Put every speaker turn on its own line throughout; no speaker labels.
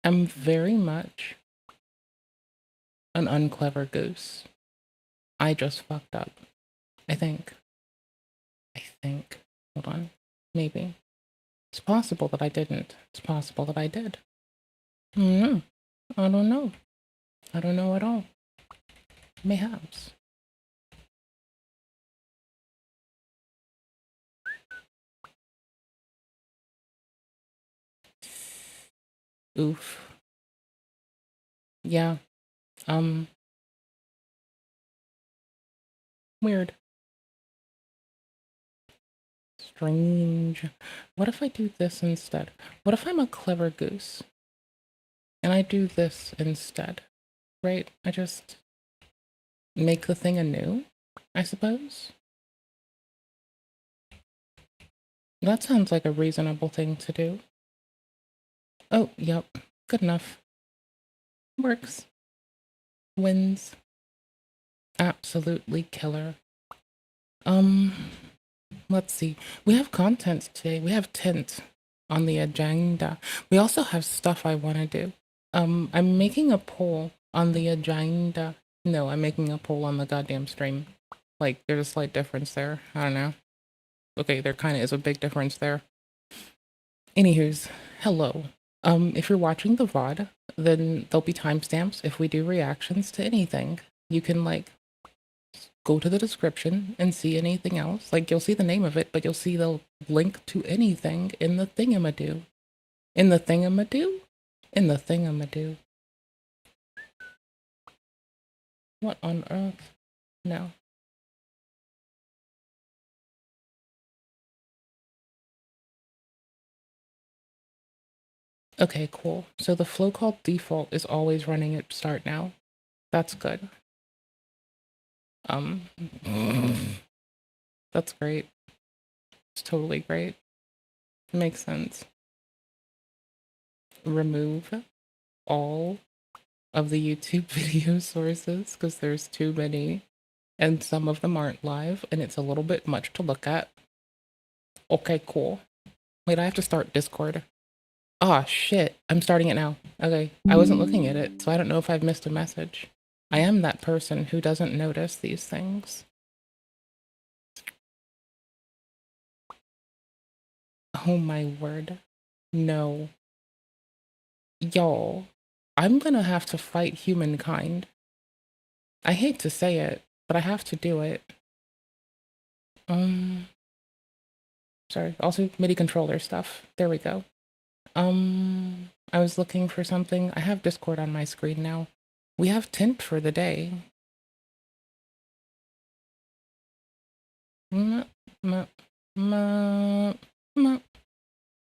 I'm very much an unclever goose. I just fucked up. I think. Hold on. Maybe. It's possible that I didn't. It's possible that I did. No, I don't know. I don't know at all. Mayhaps. Oof. Yeah. Weird. Strange. What if I do this instead? What if I'm a clever goose? And I do this instead, right? I just make the thing anew, I suppose? That sounds like a reasonable thing to do. Oh, yep. Good enough. Works. Wins. Absolutely killer. Let's see. We have content today. We have tint on the agenda. We also have stuff I want to do. I'm making a poll on the agenda. No, I'm making a poll on the goddamn stream. Like, there's a slight difference there. I don't know. Okay, there kind of is a big difference there. Anywho's, hello. If you're watching the VOD, then there'll be timestamps if we do reactions to anything. You can, like, go to the description and see anything else. Like, you'll see the name of it, but you'll see the link to anything in the thingamadoo. In the thingamadoo? In the thingamadoo. What on earth? No. Okay, cool. So the flow called default is always running at start now. That's good. That's great. It's totally great. Makes sense. Remove all of the YouTube video sources because there's too many and some of them aren't live and it's a little bit much to look at. Okay, cool. Wait, I have to start Discord. Ah, shit. I'm starting it now. Okay, I wasn't looking at it, so I don't know if I've missed a message. I am that person who doesn't notice these things. Oh my word. No. Y'all, I'm gonna have to fight humankind. I hate to say it, but I have to do it. Sorry, also MIDI controller stuff. There we go. I was looking for something. I have Discord on my screen now. We have tint for the day. There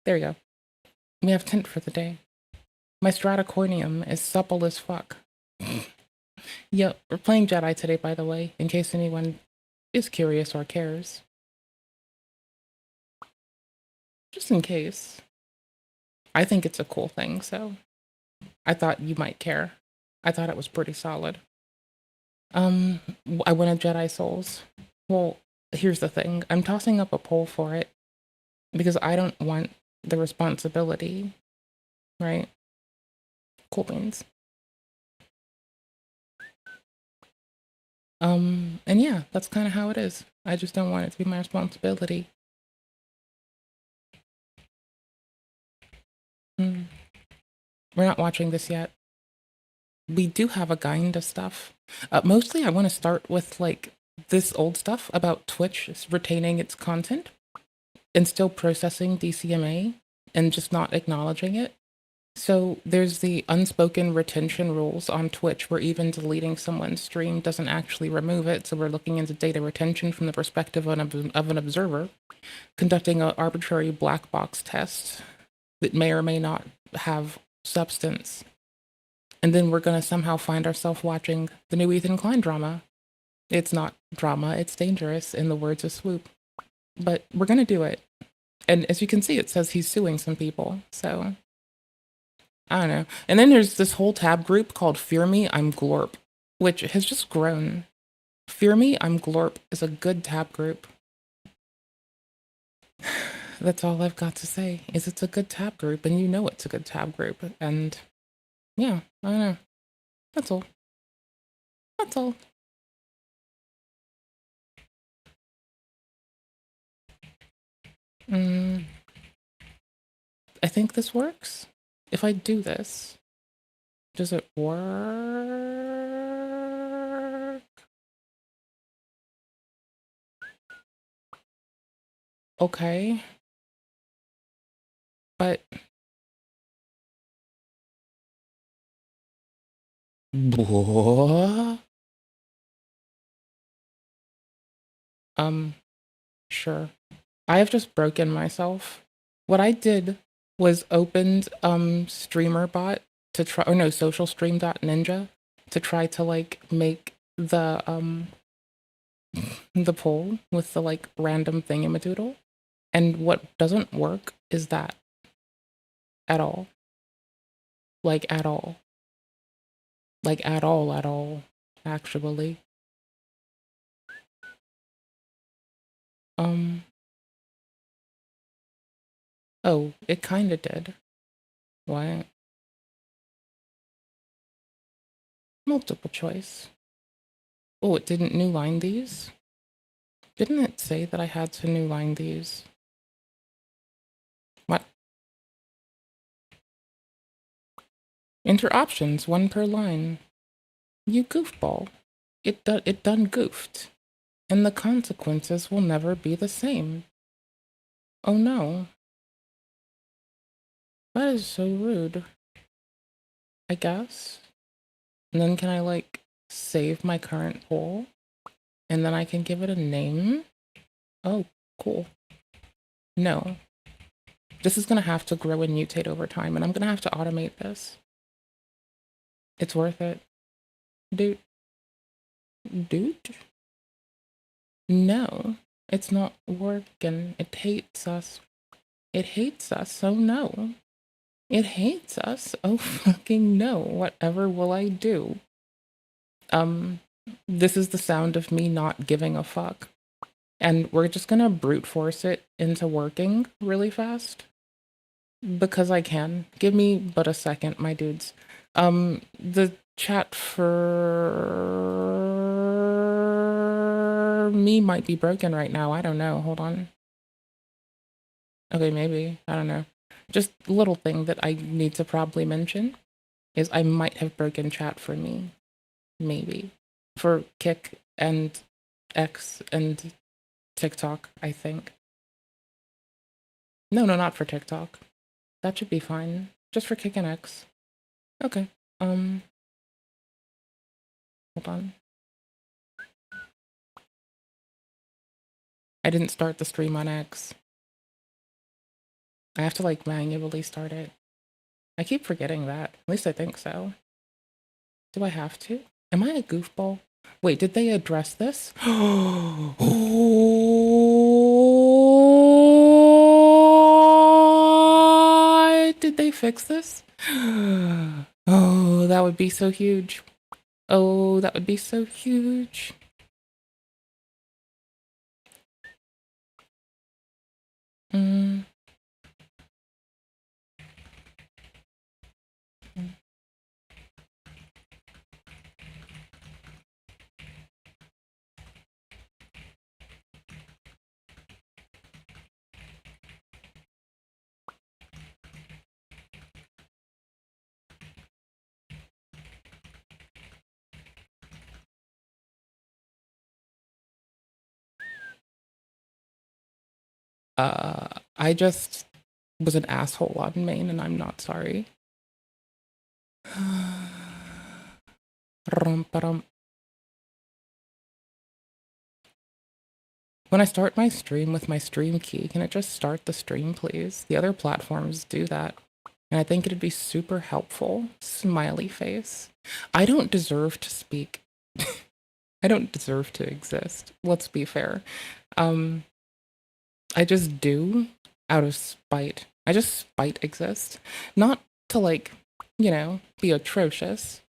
we go. We have tint for the day. My Stratocornium is supple as fuck. Yep, we're playing Jedi today, by the way, in case anyone is curious or cares. Just in case. I think it's a cool thing, so I thought you might care. I thought it was pretty solid. I wanted Jedi Souls. Well, here's the thing. I'm tossing up a poll for it because I don't want the responsibility, right? Cool beans. And yeah, that's kind of how it is. I just don't want it to be my responsibility. We're not watching this yet. We do have a kind of stuff. Mostly I want to start with like this old stuff about Twitch retaining its content and still processing DCMA and just not acknowledging it. So there's the unspoken retention rules on Twitch where even deleting someone's stream doesn't actually remove it. So we're looking into data retention from the perspective of an observer, conducting an arbitrary black box test that may or may not have substance. And then we're going to somehow find ourselves watching the new Ethan Klein drama. It's not drama, it's dangerous, in the words of Swoop. But we're going to do it. And as you can see, it says he's suing some people, so I don't know. And then there's this whole tab group called Fear Me, I'm Glorp, which has just grown. Fear Me, I'm Glorp is a good tab group. That's all I've got to say, is it's a good tab group, and you know it's a good tab group, and Yeah, I know. That's all. That's all. Mm, I think this works. If I do this, does it work? Okay. But um, sure. I have just broken myself. What I did was opened StreamerBot to try, or no, socialstream.ninja to try to like make the poll with the like random thingamadoodle. And what doesn't work is that at all. Like at all. Like at all, actually. Um oh, it kinda did. What? Multiple choice. Oh, it didn't new line these? Didn't it say that I had to new line these? What? Enter options, one per line. You goofball. It done goofed. And the consequences will never be the same. Oh no. That is so rude. I guess. And then can I like save my current poll? And then I can give it a name? Oh, cool. No. This is gonna have to grow and mutate over time, and I'm gonna have to automate this. It's worth it. Dude. Dude? No. It's not working. It hates us. It hates us, oh no. It hates us. Oh fucking no. Whatever will I do? This is the sound of me not giving a fuck. And we're just gonna brute force it into working really fast. Because I can. Give me but a second, my dudes. The chat for me might be broken right now. I don't know. Hold on. Okay, maybe. I don't know. Just a little thing that I need to probably mention is I might have broken chat for me. Maybe. For Kick and X and TikTok, I think. No, not for TikTok. That should be fine. Just for Kick and X. Okay. Hold on. I didn't start the stream on X. I have to like manually start it. I keep forgetting that. At least I think so. Do I have to? Am I a goofball? Wait, did they address this? Did they fix this? Oh, that would be so huge. Oh, that would be so huge. I just was an asshole on main and I'm not sorry. When I start my stream with my stream key, can it just start the stream, please? The other platforms do that. And I think it'd be super helpful. Smiley face. I don't deserve to speak. I don't deserve to exist. Let's be fair. I just do out of spite. I just spite exist. Not to like, you know, be atrocious.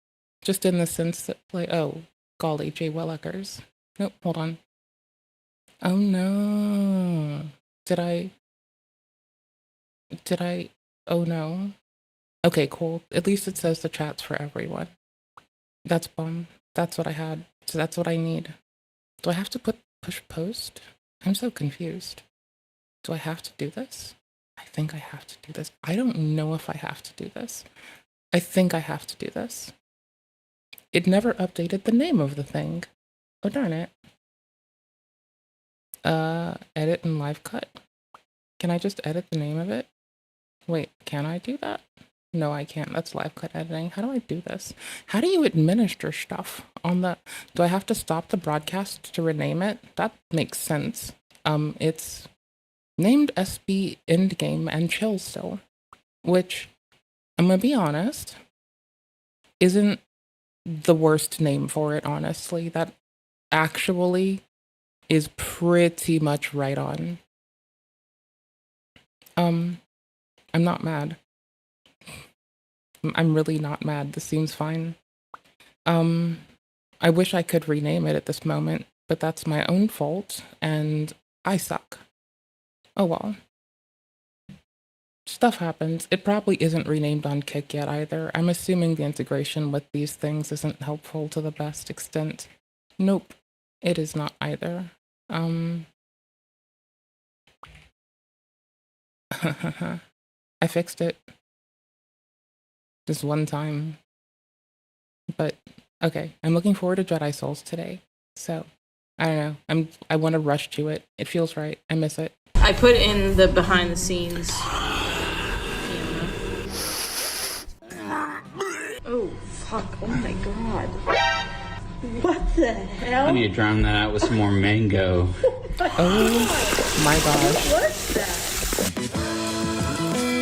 Just in the sense that like, oh, golly, Jay Willikers. Nope, hold on. Oh no. Did I? Oh no. Okay, cool. At least it says the chat's for everyone. That's bomb. That's what I had. So that's what I need. Do I have to push post? I'm so confused. Do I have to do this? I think I have to do this. I don't know if I have to do this. I think I have to do this. It never updated the name of the thing. Oh, darn it. Edit and live cut. Can I just edit the name of it? Wait, can I do that? No, I can't. That's live cut editing. How do I do this? How do you administer stuff on the... Do I have to stop the broadcast to rename it? That makes sense. It's named SB Endgame and Chill still, which, I'm gonna be honest, isn't the worst name for it, honestly. That actually is pretty much right on. I'm not mad. I'm really not mad. This seems fine. I wish I could rename it at this moment, but that's my own fault, and I suck. Oh well. Stuff happens. It probably isn't renamed on Kick yet either. I'm assuming the integration with these things isn't helpful to the best extent. Nope, it is not either. I fixed it. Just one time. But, okay, I'm looking forward to Jedi Souls today. So, I don't know. I want to rush to it. It feels right. I miss it.
I put in the behind the scenes. Oh, fuck. Oh my god. What the hell?
I need to drown that out with some more mango.
Oh my gosh.
What's that?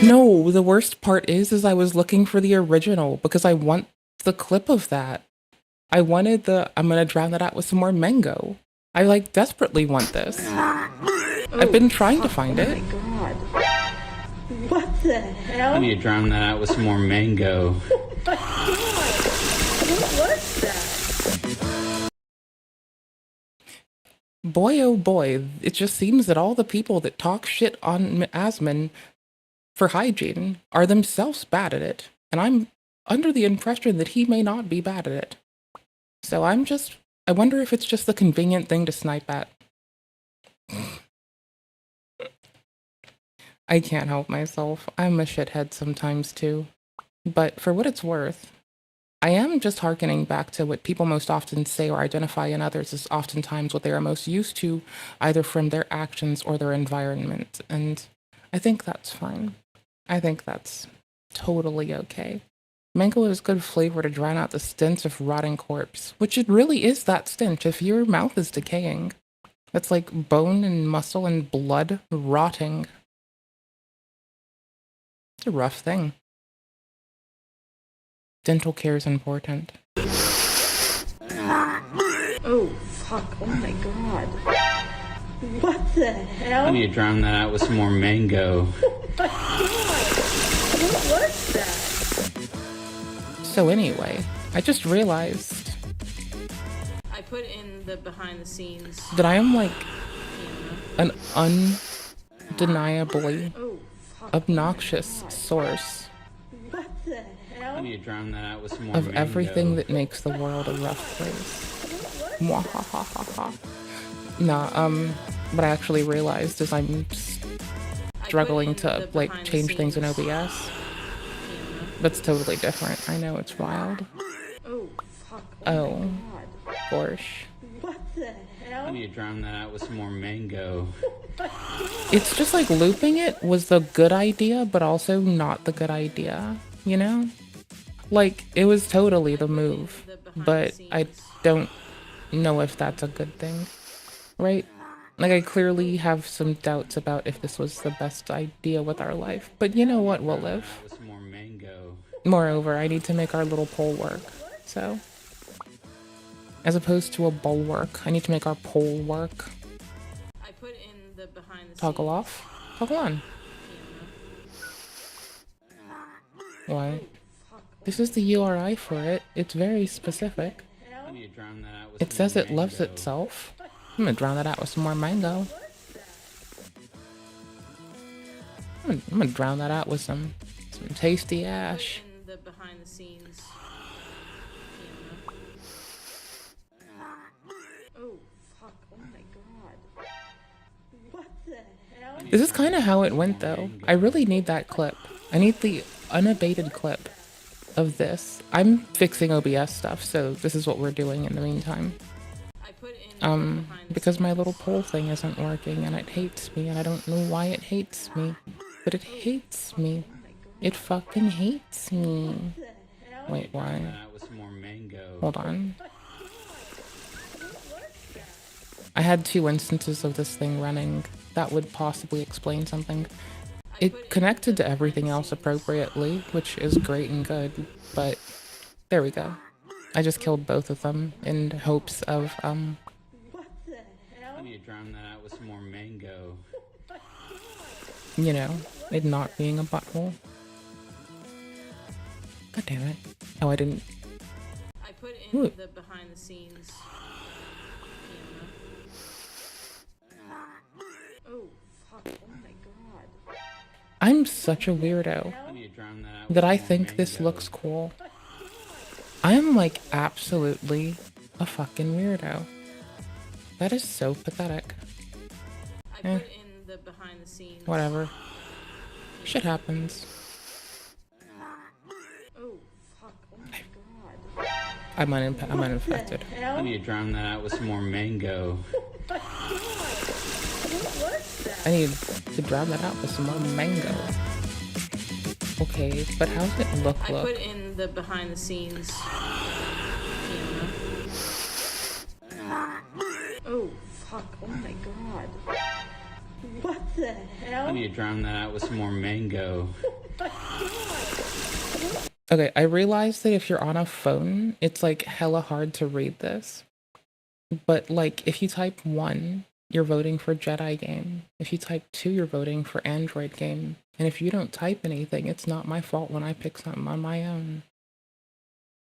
No, the worst part is I was looking for the original because I want the clip of that. I wanted I'm gonna drown that out with some more mango. I like desperately want this. I've been trying to find it.
Oh my god. What the hell?
I need to drown that out with some more mango.
Oh my god. What was that?
Boy, oh boy, it just seems that all the people that talk shit on Asmin for hygiene are themselves bad at it. And I'm under the impression that he may not be bad at it. So I wonder if it's just the convenient thing to snipe at. I can't help myself. I'm a shithead sometimes too. But for what it's worth, I am just hearkening back to what people most often say or identify in others as oftentimes what they are most used to, either from their actions or their environment. And I think that's fine. I think that's totally okay. Mango is good flavor to drown out the stench of rotting corpse, which it really is that stench if your mouth is decaying. That's like bone and muscle and blood rotting. It's a rough thing. Dental care is important.
Oh, fuck. Oh my god. What the hell?
I need to drown that out with some more mango.
Oh my god. What was that?
So anyway, I just realized
I put in the behind the scenes.
that I am like an undeniably
Oh, fuck.
obnoxious source
What the hell?
I need to drown that out with some more
of
mango.
everything that makes the world a rough place. Mwahahaha. Nah, what I actually realized is I'm struggling to like change things in OBS. That's totally different. I know, it's wild.
Oh, fuck.
Oh, gosh.
What the hell?
I need to drown that out with some more mango.
It's just like looping it was the good idea, but also not the good idea, you know? Like, it was totally the move, but I don't know if that's a good thing, right? Like, I clearly have some doubts about if this was the best idea with our life, but you know what, we'll live.
With some more mango.
Moreover, I need to make our little poll work, so. As opposed to a bulwark, I need to make our poll work.
I put in the behind the
Toggle off, toggle on. Why? This is the URI for it. It's very specific.
I need to drown that out with
It
some
says
more
it loves
mango.
itself. I'm gonna drown that out with some more mango. I'm gonna drown that out with some Some tasty ash.
In the behind the scenes oh fuck, oh my god. What the hell?
This is kind of how it went, though. I really need that clip. I need the unabated clip of this. I'm fixing OBS stuff, so this is what we're doing in the meantime.
I put in
Because my little poll thing isn't working, and it hates me, and I don't know why it hates me. But it hates me. It fucking hates me. Wait, why?
That was more mango.
Hold on. I had 2 instances of this thing running. That would possibly explain something. It connected to everything else appropriately, which is great and good, but there we go. I just killed both of them in hopes of,
I need to drown that out with some more mango.
you know, it not being a butthole. God damn it. Oh, I didn't.
I put in
Ooh.
the behind the scenes oh fuck, oh my god.
I'm such a weirdo
I need to drown that out with
that I
some more
think this
mango.
looks cool. I am like absolutely a fucking weirdo. That is so pathetic.
I put in the behind the scenes
Whatever. Shit happens.
oh fuck, oh my god.
I'm uninfected.
I need to drown that out with some more mango.
I need to drown that out with some more mango. Okay, but how's it look?
I put in the behind the scenes oh fuck, oh my god. What the hell?
I need to drown that out with some more mango.
Okay, I realize that if you're on a phone, it's like hella hard to read this. But like, if you type 1, you're voting for Jedi game. If you type 2, you're voting for Android game. And if you don't type anything, it's not my fault when I pick something on my own.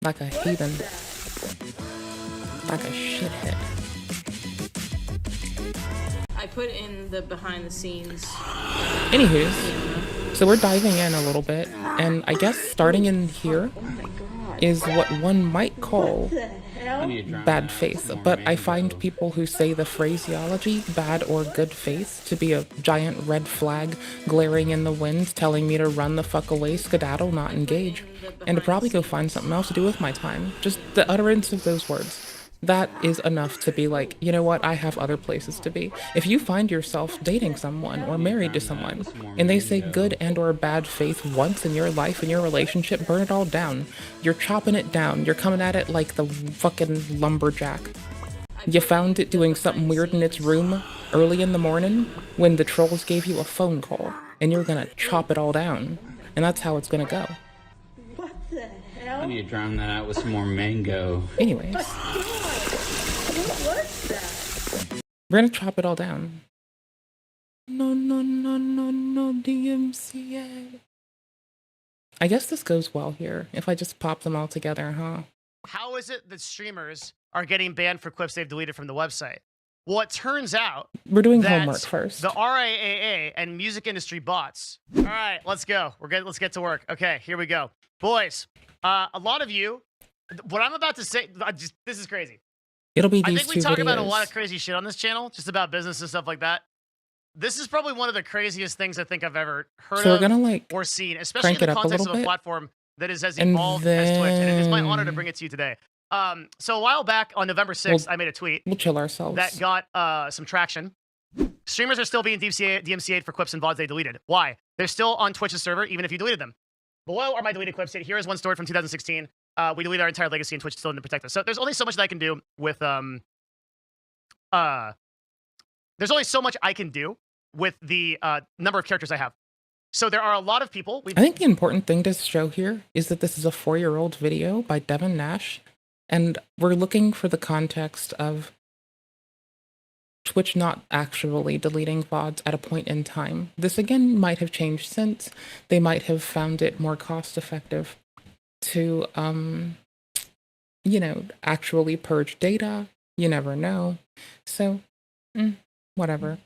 Like a heathen. Like a shithead.
I put in the behind the scenes
Anywho, so we're diving in a little bit, and I guess starting in here
oh my god.
is what one might call
I need to drown that
bad
out with
faith,
some more
but I find
mango.
people who say the phraseology bad or good faith to be a giant red flag glaring in the wind telling me to run the fuck away, skedaddle, not engage, and to probably go find something else to do with my time. Just the utterance of those words. That is enough to be like, you know what, I have other places to be. If you find yourself dating someone or married to someone, and they say good and or bad faith once in your life, in your relationship, burn it all down. You're chopping it down. You're coming at it like the fucking lumberjack. You found it doing something weird in its room early in the morning when the trolls gave you a phone call, and you're gonna chop it all down. And that's how it's gonna go.
What the hell?
I need to drown that out with some more mango.
Anyways,
What was that?
we're gonna chop it all down. No, DMCA. I guess this goes well here, if I just pop them all together, huh?
How is it that streamers are getting banned for clips they've deleted from the website? Well, it turns out
We're doing
that
homework first.
the RIAA and music industry bots. All right, let's go. Let's get to work. Okay, here we go. Boys, a lot of you, what I'm about to say, this is crazy.
It'll be
I
these
think we
two
talk
videos.
about a lot of crazy shit on this channel, just about business and stuff like that. This is probably one of the craziest things I think I've ever heard
So we're
of
gonna like
or seen, especially in
crank it
the
up a
context
little
of a
bit,
platform that is as
and
evolved as Twitch. And it is my honor to
then
bring it to you today. So a while back on November 6th, I made a tweet
we'll chill ourselves.
that got some traction. Streamers are still being DMCA'd for clips and VODs they deleted. Why? They're still on Twitch's server, even if you deleted them. Below are my deleted clips. Here is one story from 2016. We deleted our entire legacy and Twitch still didn't protect us. So there's only so much that I can do with there's only so much I can do with the number of characters I have. So there are a lot of people.
I think the important thing to show here is that this is a 4-year-old video by Devin Nadsh, and we're looking for the context of Twitch not actually deleting VODs at a point in time. This again might have changed since. They might have found it more cost effective to, you know, actually purge data. You never know. So, whatever.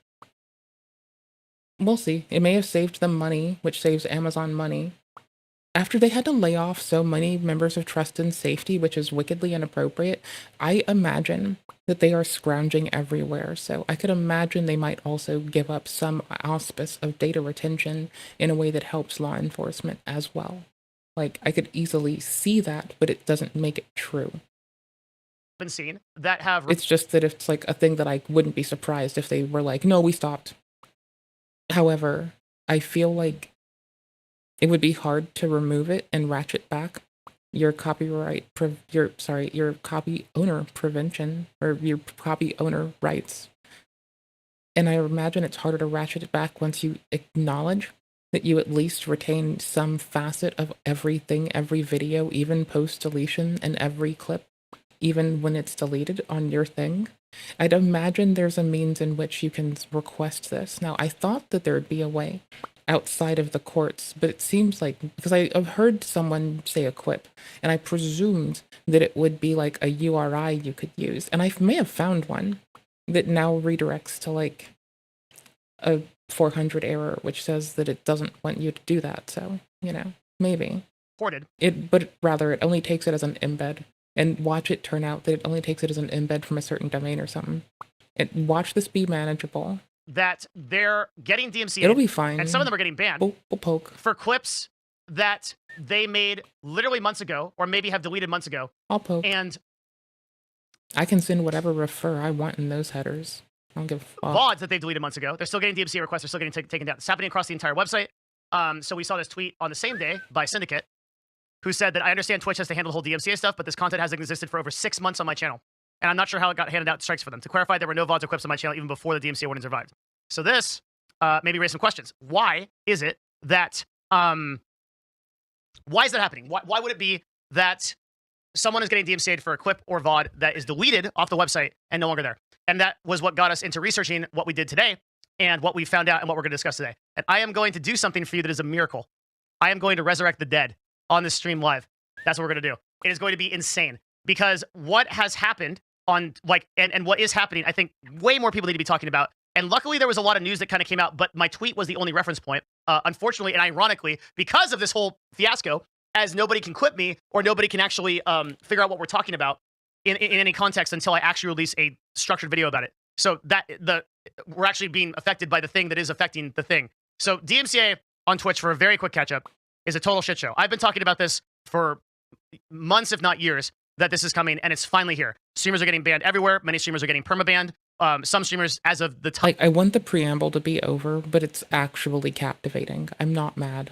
We'll see. It may have saved them money, which saves Amazon money. after they had to lay off so many members of Trust and Safety, which is wickedly inappropriate, I imagine that they are scrounging everywhere. So I could imagine they might also give up some auspice of data retention in a way that helps law enforcement as well. Like, I could easily see that, but it doesn't make it true.
Been seen that have
It's just that it's like a thing that I wouldn't be surprised if they were like, no, we stopped. However, I feel like it would be hard to remove it and ratchet back your your copy owner prevention or your copy owner rights. And I imagine it's harder to ratchet it back once you acknowledge that you at least retain some facet of everything, every video, even post deletion and every clip, even when it's deleted on your thing. I'd imagine there's a means in which you can request this. Now, I thought that there would be a way outside of the courts, but it seems like, because I've heard someone say a quip, and I presumed that it would be like a URI you could use, and I may have found one that now redirects to like a 400 error, which says that it doesn't want you to do that. So, you know, maybe.
Ported.
But rather, it only takes it as an embed. And watch it turn out that it only takes it as an embed from a certain domain or something. And watch this be manageable.
That they're getting DMCA.
It'll be fine.
And some of them are getting banned
we'll poke.
for clips that they made literally months ago, or maybe have deleted months ago.
I'll poke.
And
I can send whatever refer I want in those headers. I don't give a fuck.
VODs that they've deleted months ago, they're still getting DMCA requests. They're still getting taken down. It's happening across the entire website. So we saw this tweet on the same day by Syndicate, who said that I understand Twitch has to handle the whole DMCA stuff, but this content hasn't existed for over 6 months on my channel. And I'm not sure how it got handed out strikes for them. To clarify, there were no VODs or clips on my channel even before the DMCA warnings arrived. So this maybe raise some questions. Why is it that, why is that happening? Why would it be that someone is getting DMCA'd for a clip or VOD that is deleted off the website and no longer there? And that was what got us into researching what we did today and what we found out and what we're going to discuss today. And I am going to do something for you that is a miracle. I am going to resurrect the dead on this stream live. That's what we're going to do. It is going to be insane because what has happened on and what is happening, I think way more people need to be talking about. And luckily there was a lot of news that kind of came out, but my tweet was the only reference point. Unfortunately and ironically, because of this whole fiasco, as nobody can clip me or nobody can actually figure out what we're talking about in any context until I actually release a structured video about it. So that we're actually being affected by the thing that is affecting the thing. So DMCA on Twitch, for a very quick catch up, is a total shit show. I've been talking about this for months, if not years, that this is coming, and it's finally here. Streamers are getting banned everywhere. Many streamers are getting permabanned. Some streamers, as of the time...
Like, I want the preamble to be over, but it's actually captivating. I'm not mad.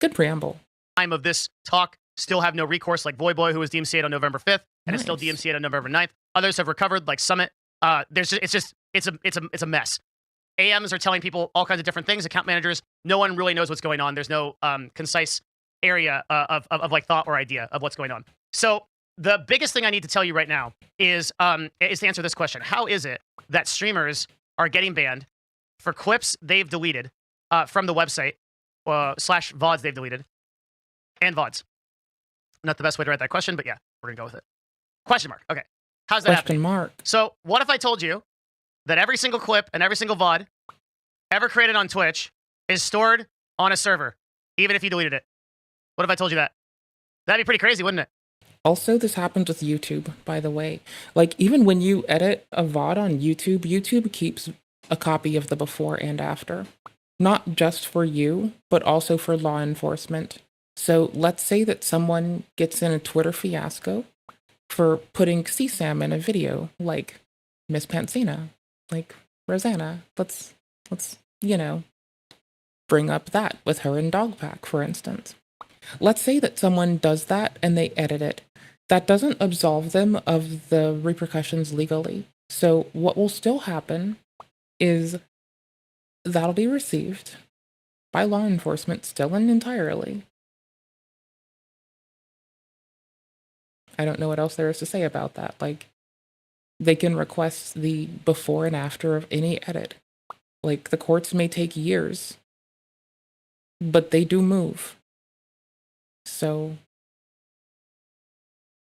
Good preamble.
Time of this talk, still have no recourse, like Boy, who was DMCA'd on November 5th, and is still DMCA'd on November 9th. Others have recovered, like Summit. It's a mess. AMs are telling people all kinds of different things. Account managers, no one really knows what's going on. There's no concise area of like thought or idea of what's going on. So the biggest thing I need to tell you right now is to answer this question. How is it that streamers are getting banned for clips they've deleted from the website / VODs they've deleted and VODs? Not the best way to write that question, but yeah, we're gonna go with it. Question mark. Okay. How's that
Question
happening?
mark.
So what if I told you that every single clip and every single VOD ever created on Twitch is stored on a server, even if you deleted it? What if I told you that? That'd be pretty crazy, wouldn't it?
Also, this happens with YouTube, by the way. Like, even when you edit a VOD on YouTube, YouTube keeps a copy of the before and after. Not just for you, but also for law enforcement. So let's say that someone gets in a Twitter fiasco for putting CSAM in a video, like Miss Pansina, like Rosanna. Let's you know, bring up that with her in Dogpack, for instance. Let's say that someone does that and they edit it. That doesn't absolve them of the repercussions legally. So what will still happen is that'll be received by law enforcement still and entirely. I don't know what else there is to say about that. Like, they can request the before and after of any edit. Like, the courts may take years, but they do move. So,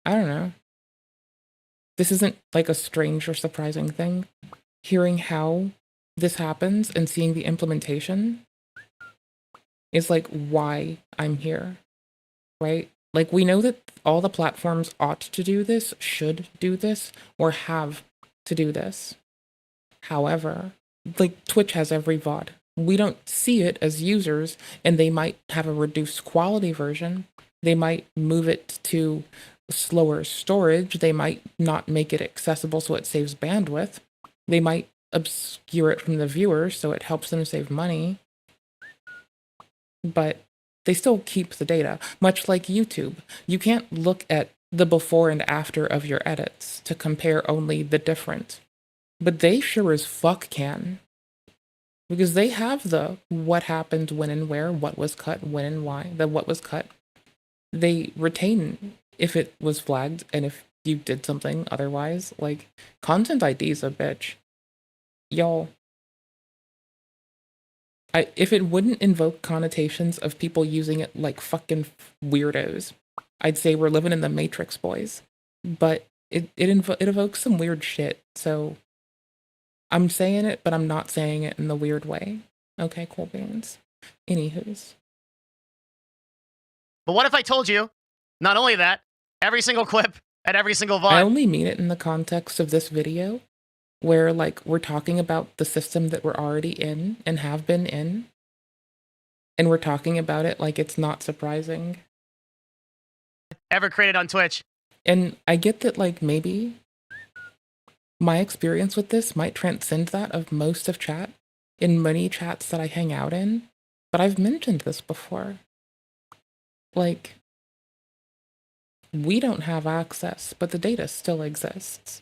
I don't know. This isn't like a strange or surprising thing. Hearing how this happens and seeing the implementation is like why I'm here. right? Like, we know that all the platforms ought to do this, should do this, or have to do this. However, like, Twitch has every VOD. We don't see it as users, and they might have a reduced quality version. They might move it to slower storage. They might not make it accessible so it saves bandwidth. They might obscure it from the viewers so it helps them save money. But they still keep the data, much like YouTube. You can't look at the before and after of your edits to compare only the different. But they sure as fuck can. Because they have the what happened, when and where, what was cut, when and why, the what was cut. They retain if it was flagged and if you did something otherwise. Like, content ID is a bitch. Y'all. If it wouldn't invoke connotations of people using it like fucking weirdos, I'd say we're living in the Matrix, boys. But it evokes some weird shit, so I'm saying it, but I'm not saying it in the weird way. Okay, cool beans. Anywho's.
But what if I told you, not only that, every single clip and every single VOD...
I only mean it in the context of this video, where, like, we're talking about the system that we're already in and have been in, and we're talking about it like it's not surprising.
ever created on Twitch.
And I get that, like, maybe my experience with this might transcend that of most of chat in many chats that I hang out in, but I've mentioned this before. Like, we don't have access, but the data still exists.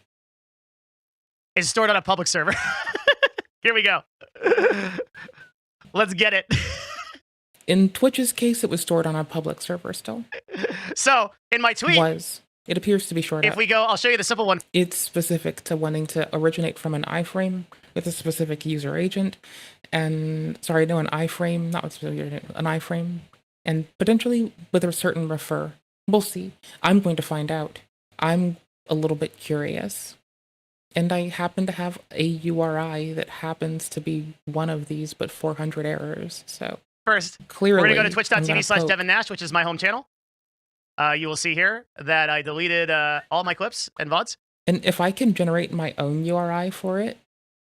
It's stored on a public server. Here we go. Let's get it.
In Twitch's case, it was stored on a public server still.
So, in my tweet...
It appears to be short.
If we go, I'll show you the simple one.
It's specific to wanting to originate from an iframe with a specific user agent. And, sorry, no, an iframe, not with a specific user agent, an iframe. And potentially with a certain refer. We'll see. I'm going to find out. I'm a little bit curious. And I happen to have a URI that happens to be one of these, but 400 errors. So
first,
clearly,
we're going to go to twitch.tv/Devin Nadsh, which is my home channel. You will see here that I deleted all my clips and VODs.
And if I can generate my own URI for it,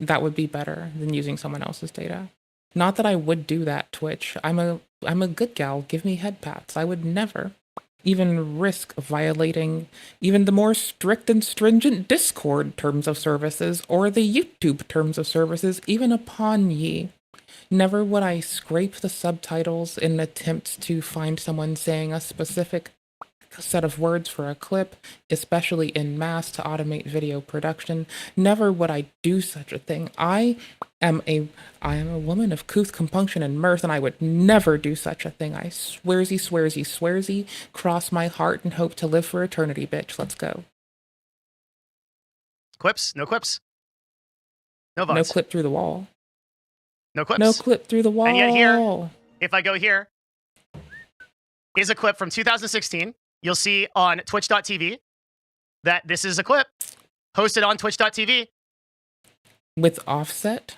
that would be better than using someone else's data. Not that I would do that, Twitch. I'm a good gal. Give me head pats. I would never even risk violating even the more strict and stringent Discord terms of services or the YouTube terms of services, even upon ye. Never would I scrape the subtitles in an attempt to find someone saying a specific set of words for a clip, especially in mass to automate video production. Never would I do such a thing. I am a woman of couth, compunction, and mirth, and I would never do such a thing. I swearsy, cross my heart and hope to live for eternity, bitch. Let's go.
Clips? No clips. No VODs.
No clip through the wall.
No clips.
No clip through the wall.
And yet here, if I go here, is a clip from 2016. You'll see on twitch.tv that this is a clip hosted on twitch.tv.
With offset?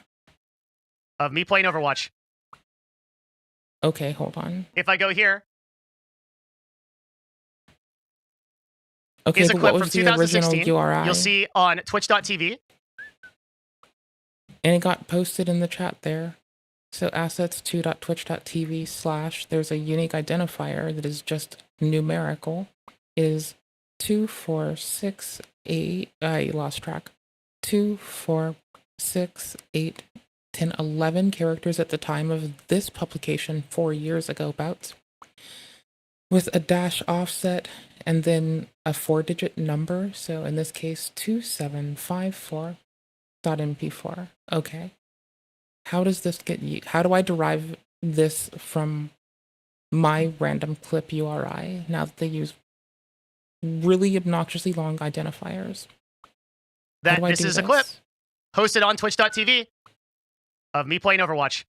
Of me playing Overwatch.
Okay, hold on.
If I go here,
okay,
is a
but
clip
what
from
was the original
2016.
URI?
You'll see on twitch.tv.
And it got posted in the chat there. So assets2.twitch.tv/ there's a unique identifier that is just numerical. It is 2468. I lost track. 2, 4, 6, 8, 10, 11 characters at the time of this publication 4 years ago, about, with a dash offset and then a 4-digit number. So in this case, 2754.mp4. Okay. How does this get you? How do I derive this from my random clip URI now that they use really obnoxiously long identifiers?
That this is a clip hosted on twitch.tv of me playing Overwatch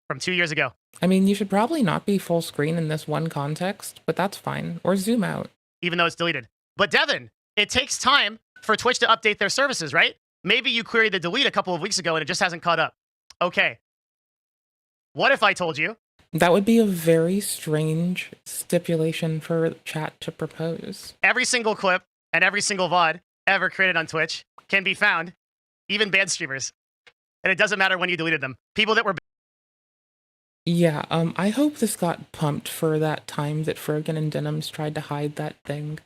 from 2 years ago.
I mean, you should probably not be full screen in this one context, but that's fine. Or zoom out.
Even though it's deleted. But Devin, it takes time for Twitch to update their services, right? Maybe you queried the delete a couple of weeks ago and it just hasn't caught up. Okay. What if I told you
That would be a very strange stipulation for chat to propose.
Every single clip and every single VOD ever created on Twitch can be found, even banned streamers. And it doesn't matter when you deleted them. People that were
Yeah, I hope this got pumped for that time that Fergan and Denims tried to hide that thing.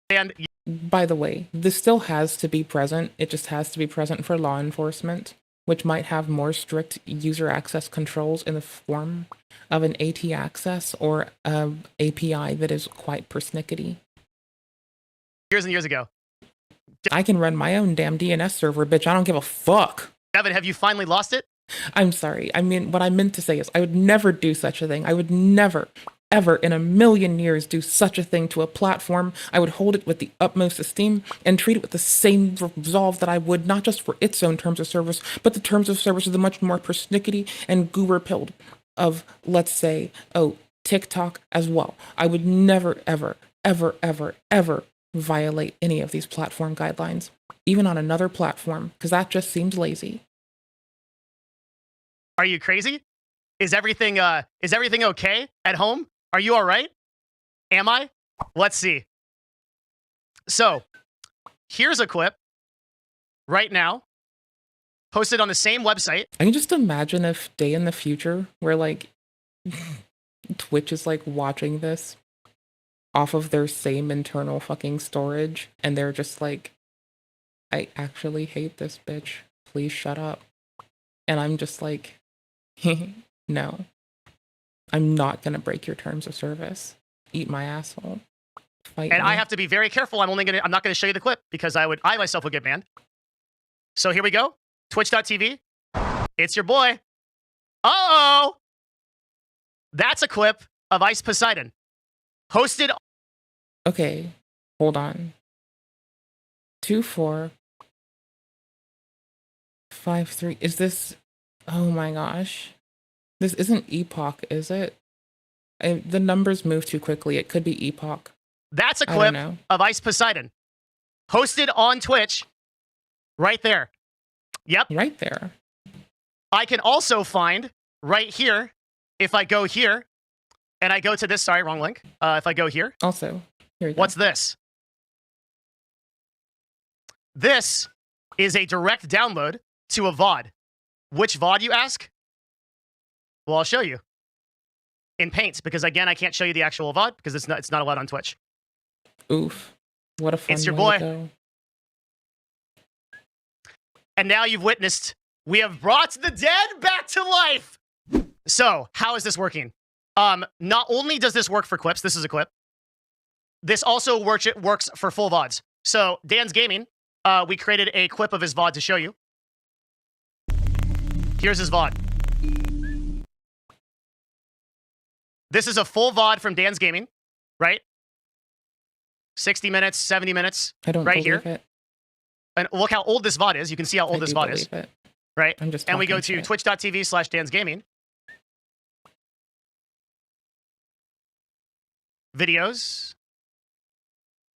banned.
By the way, this still has to be present. It just has to be present for law enforcement, which might have more strict user access controls in the form of an AT access or an API that is quite persnickety.
Years and years ago.
I can run my own damn DNS server, bitch. I don't give a fuck.
Devin, have you finally lost it?
I'm sorry. I mean, what I meant to say is I would never do such a thing. I would never, ever in a million years do such a thing to a platform. I would hold it with the utmost esteem and treat it with the same resolve that I would not just for its own terms of service, but the terms of service of the much more persnickety and goober-pilled of, let's say, TikTok as well. I would never, ever, ever, ever, ever violate any of these platform guidelines, even on another platform, because that just seems lazy.
Are you crazy? Is everything okay at home? Are you all right? Am I? Let's see. So, here's a clip right now, posted on the same website.
I can just imagine a day in the future where like Twitch is like watching this off of their same internal fucking storage, and they're just like, I actually hate this bitch. Please shut up. And I'm just like, no. I'm not gonna break your terms of service. Eat my asshole. Fight
And
me.
I have to be very careful. I'm not gonna show you the clip because I myself would get banned. So here we go. Twitch.tv. It's your boy. Uh-oh. That's a clip of Ice Poseidon. Hosted.
Okay, hold on. 2453. Is this? Oh my gosh. This isn't Epoch, is it? The numbers move too quickly. It could be Epoch.
That's a
I don't
clip
know.
of Ice Poseidon. Hosted on Twitch. Right there. Yep.
Right there.
I can also find right here, if I go here, and I go to this, sorry, wrong link. If I go here,
Also, here we go.
what's this? This is a direct download to a VOD. Which VOD, you ask? Well, I'll show you. In Paint, because again, I can't show you the actual VOD because it's not allowed on Twitch.
Oof. What a fun
It's your
way to
boy.
go.
And now you've witnessed, we have brought the dead back to life. So, how is this working? Not only does this work for clips, this is a clip. This also works for full VODs. So, Dan's Gaming, we created a clip of his VOD to show you. Here's his VOD. This is a full VOD from Dan's Gaming, right? 60 minutes, 70 minutes,
I don't
right
believe
here.
it.
And look how old this VOD is. You can see how old
I
this
do
VOD is,
believe it.
right?
I'm just
And we go
talking
to
shit.
twitch.tv/Dan's Gaming. Videos.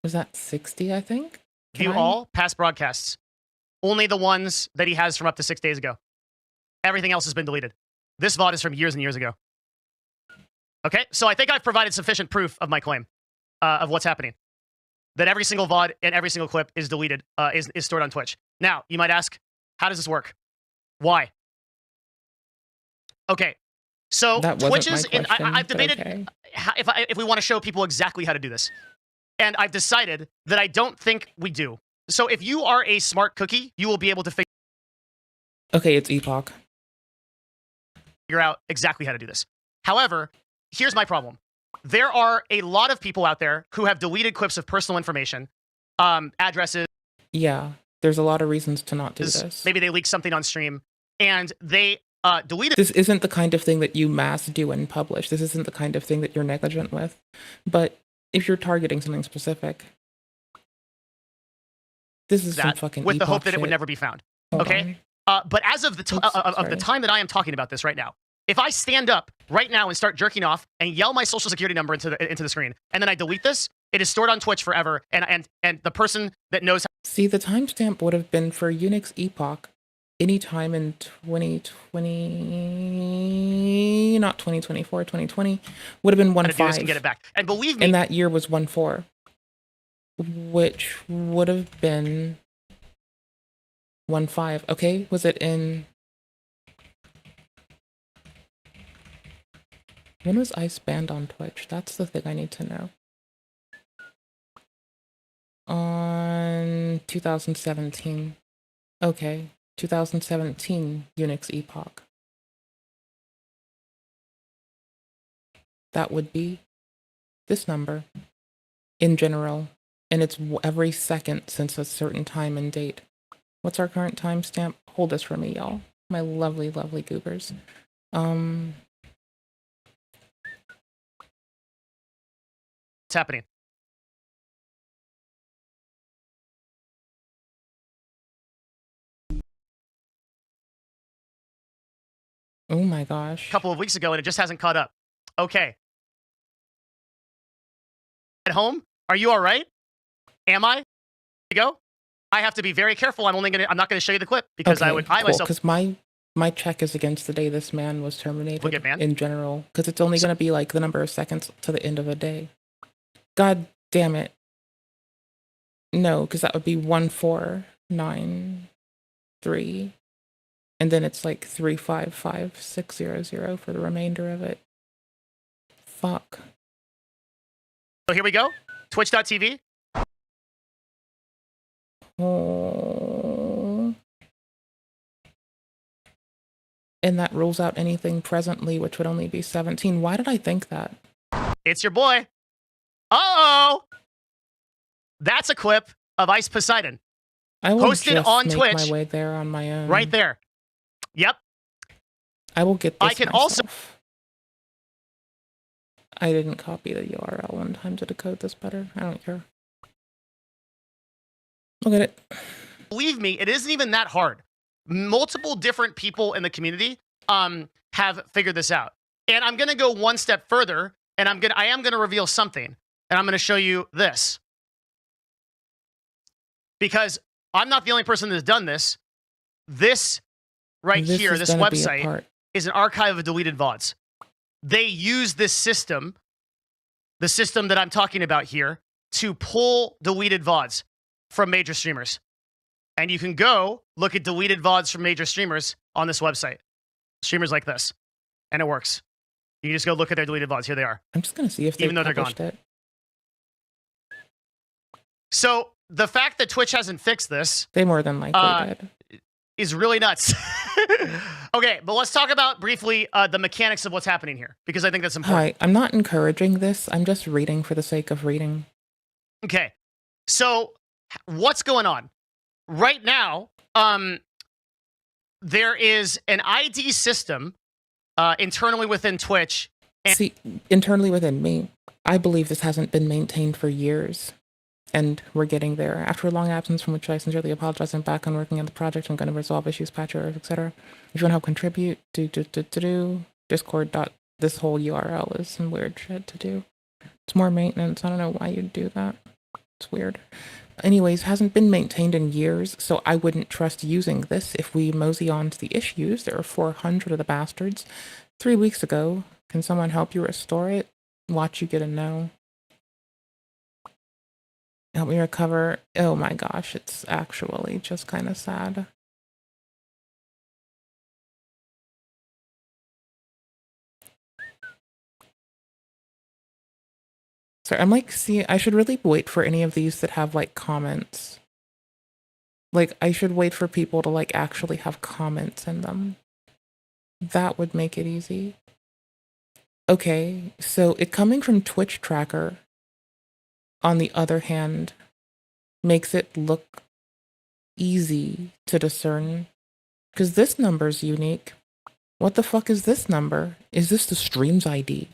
Was that 60, I think? Can
View
I-
all past broadcasts. Only the ones that he has from up to 6 days ago. Everything else has been deleted. This VOD is from years and years ago. Okay, so I think I've provided sufficient proof of my claim of what's happening. That every single VOD and every single clip is deleted, is stored on Twitch. Now, you might ask, how does this work? Why? Okay, so
That
Twitch
wasn't
is,
my
and
question,
I've
but
debated
okay.
if we want to show people exactly how to do this. And I've decided that I don't think we do. So if you are a smart cookie, you will be able to
Okay, it's Epoch.
figure out exactly how to do this. However, here's my problem. There are a lot of people out there who have deleted clips of personal information, addresses.
Yeah, there's a lot of reasons to not do this.
Maybe they leaked something on stream, and they deleted.
This isn't the kind of thing that you mass do and publish. This isn't the kind of thing that you're negligent with. But if you're targeting something specific, this is some
that
fucking
with the hope
Epoch
that it would
shit.
never be found.
Hold
Okay?
on.
But as of the
Oops,
of the
sorry.
time that I am talking about this right now, if I stand up right now and start jerking off and yell my social security number into the screen, and then I delete this, it is stored on Twitch forever. And the person that knows
See, the timestamp would have been for Unix Epoch anytime in 2020, not 2024, 2020, would have been
Try to do this and
1.5.
get it back. And believe me,
And that year was 1.4, which would have been 1.5. Okay, was it in... When was Ice banned on Twitch? That's the thing I need to know. On 2017. Okay, 2017 Unix epoch. That would be this number in general, and it's every second since a certain time and date. What's our current timestamp? Hold this for me, y'all. My lovely, lovely goobers.
what's happening?
Oh my gosh.
A couple of weeks ago, and it just hasn't caught up. Okay. At home? Are you all right? Am I? You go. I have to be very careful. I'm not gonna show you the clip because
Okay,
I myself.
because my check is against the day this man was terminated.
Look at man.
In general, because it's only going to be like the number of seconds to the end of a day. God damn it. No, because that would be 14993, and then it's like 355600 for the remainder of it. Fuck.
So here we go. Twitch.tv.
Oh. And that rules out anything presently, which would only be 17. Why did I think that?
It's your boy. Uh-oh. That's a clip of Ice Poseidon.
I will
Posted
just
on
make
Twitch.
my way there on my own.
Right there. Yep.
I will get this
I can
myself.
also.
I didn't copy the URL one time to decode this better. I don't care. Look at it.
Believe me, it isn't even that hard. Multiple different people in the community have figured this out. And I'm gonna go one step further, and I am gonna reveal something, and I'm gonna show you this. Because I'm not the only person that's done this. This right here, this website, is an archive of deleted VODs. They use this system, the system that I'm talking about here, to pull deleted VODs from major streamers. And you can go look at deleted VODs from major streamers on this website. Streamers like this. And it works. You can just go look at their deleted VODs. Here they are.
I'm just going to see if they
Even though they're
published
gone.
it.
So the fact that Twitch hasn't fixed this
They more than likely did.
is really nuts. Okay, but let's talk about briefly the mechanics of what's happening here, because I think that's important.
Hi, I'm not encouraging this. I'm just reading for the sake of reading.
Okay, so what's going on? Right now, there is an ID system internally within Twitch.
See, internally within me, I believe this hasn't been maintained for years. And we're getting there. After a long absence from which I sincerely apologize, I'm back on working on the project. I'm going to resolve issues, patch errors, etc. If you want to help contribute, do Discord. This whole URL is some weird shit to do. It's more maintenance. I don't know why you'd do that. It's weird. Anyways, hasn't been maintained in years, so I wouldn't trust using this. If we mosey on to the issues, there are 400 of the bastards. 3 weeks ago, can someone help you restore it? Watch you get a no. Help me recover. Oh my gosh, it's actually just kind of sad. So I'm like, see, I should really wait for any of these that have like comments. Like, I should wait for people to like actually have comments in them. That would make it easy. Okay, so it coming from Twitch Tracker, on the other hand, makes it look easy to discern. Because this number's unique. What the fuck is this number? Is this the stream's ID?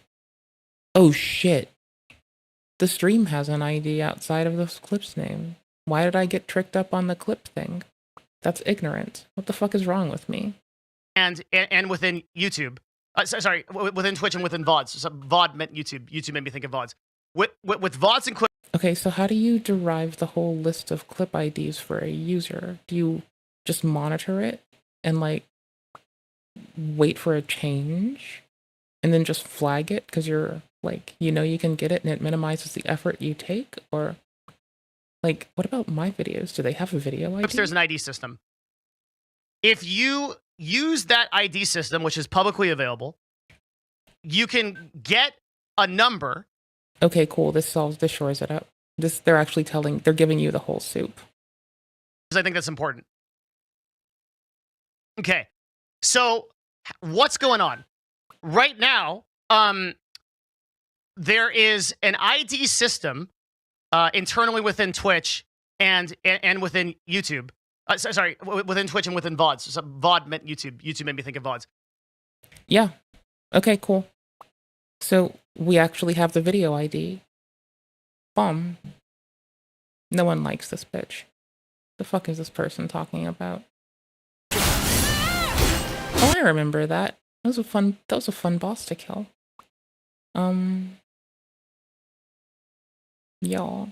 Oh shit. The stream has an ID outside of this clip's name. Why did I get tricked up on the clip thing? That's ignorant. What the fuck is wrong with me?
And within YouTube. Sorry, within Twitch and within VODs. So VOD meant YouTube. YouTube made me think of VODs. With VODs and clips.
Okay, so how do you derive the whole list of clip IDs for a user? Do you just monitor it? and like wait for a change and then just flag it because you're like, you know, you can get it and it minimizes the effort you take? Or like, what about my videos? Do they have a video ID?
There's an ID system. If you use that ID system, which is publicly available, you can get a number.
Okay, cool. This shores it up. They're actually they're giving you the whole soup.
Because I think that's important. Okay, so what's going on right now? There is an ID system internally within Twitch and within YouTube. Sorry, within Twitch and within VODs. So VOD meant YouTube. YouTube made me think of VODs.
Yeah. Okay, cool. So we actually have the video ID. Bomb. No one likes this bitch. The fuck is this person talking about? Oh, I remember that. That was a fun boss to kill. Y'all.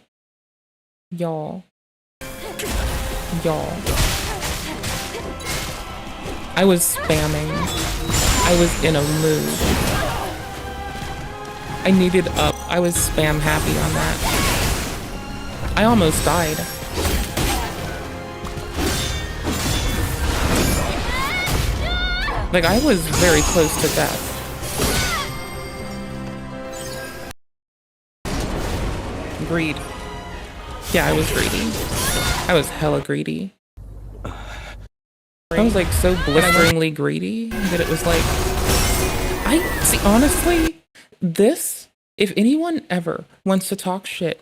I was spamming. I was in a mood. I needed up. I was spam happy on that. I almost died. Like, I was very close to death. Greed. Yeah, I was greedy. I was hella greedy. I was like so blisteringly greedy that it was like, honestly, if anyone ever wants to talk shit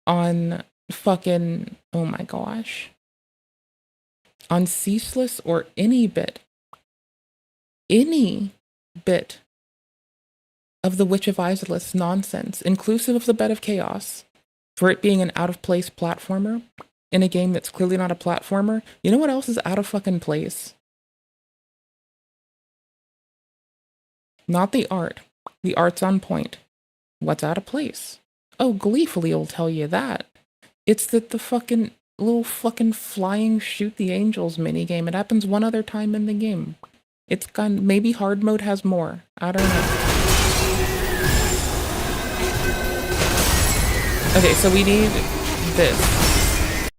on fucking, oh my gosh, on Ceaseless or any bit of the Witch of Isolus nonsense, inclusive of the Bed of Chaos, for it being an out-of-place platformer in a game that's clearly not a platformer, you know what else is out of fucking place? Not the art. The art's on point. What's out of place? Oh, Gleefully will tell you that. It's that the fucking little fucking flying shoot the angels minigame. It happens one other time in the game. It's gone. Maybe hard mode has more. I don't know. Okay, so we need this.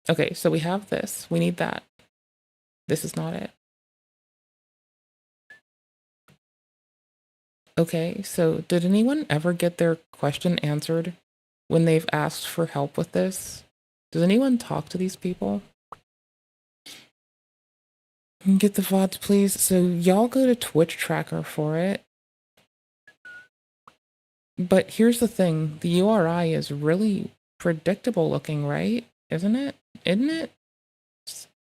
Okay, so we have this. We need that. This is not it. Okay, so did anyone ever get their question answered when they've asked for help with this? Does anyone talk to these people? Get the VODs, please. So y'all go to Twitch Tracker for it. But here's the thing. The URI is really predictable looking, right? Isn't it? Isn't it?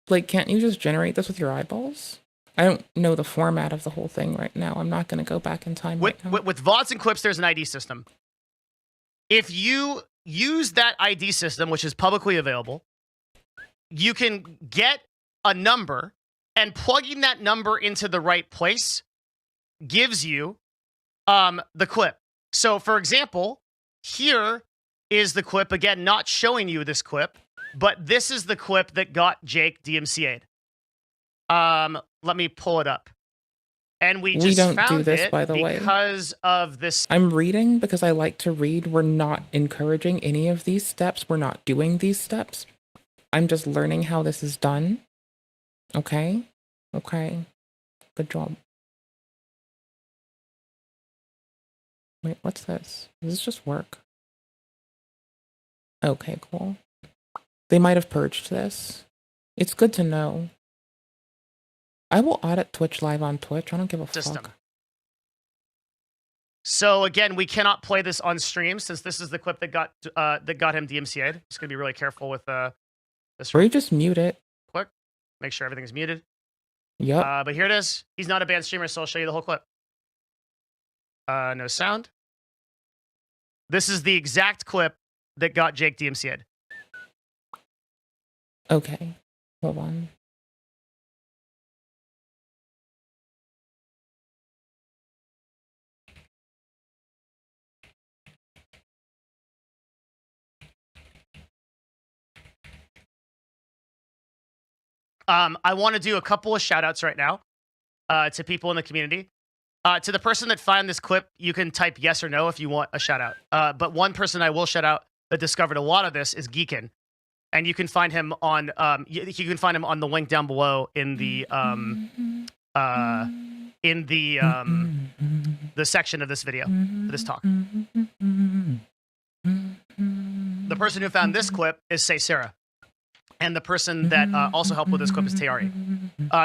Like, can't you just generate this with your eyeballs? I don't know the format of the whole thing right now. I'm not going to go back in time right now.
With VODs and clips, there's an ID system. If you use that ID system, which is publicly available, you can get a number, and plugging that number into the right place gives you the clip. So, for example, here is the clip. Again, not showing you this clip, but this is the clip that got Jake DMCA'd. Let me pull it up. And we just
don't
found
do this,
it
by the way.
because of this.
I'm reading because I like to read. We're not encouraging any of these steps. We're not doing these steps. I'm just learning how this is done. Okay? Okay. Good job. Wait, what's this? Does this just work? Okay, cool. They might have purged this. It's good to know. I will audit Twitch live on Twitch. I don't give a fuck.
So again, we cannot play this on stream since this is the clip that got him DMCA'd. Just gonna be really careful with this.
Or you just mute it.
Click. Make sure everything's muted.
Yep.
But here it is. He's not a banned streamer, so I'll show you the whole clip. No sound. This is the exact clip that got Jake DMCA'd.
Okay. Hold on.
I want to do a couple of shout outs right now to people in the community. To the person that found this clip, you can type yes or no if you want a shout out. But one person I will shout out that discovered a lot of this is Geekin, and you can find him on you can find him on the link down below in the section of this video, this talk. The person who found this clip is Say Sarah. And the person that also helped with this clip is Tayari.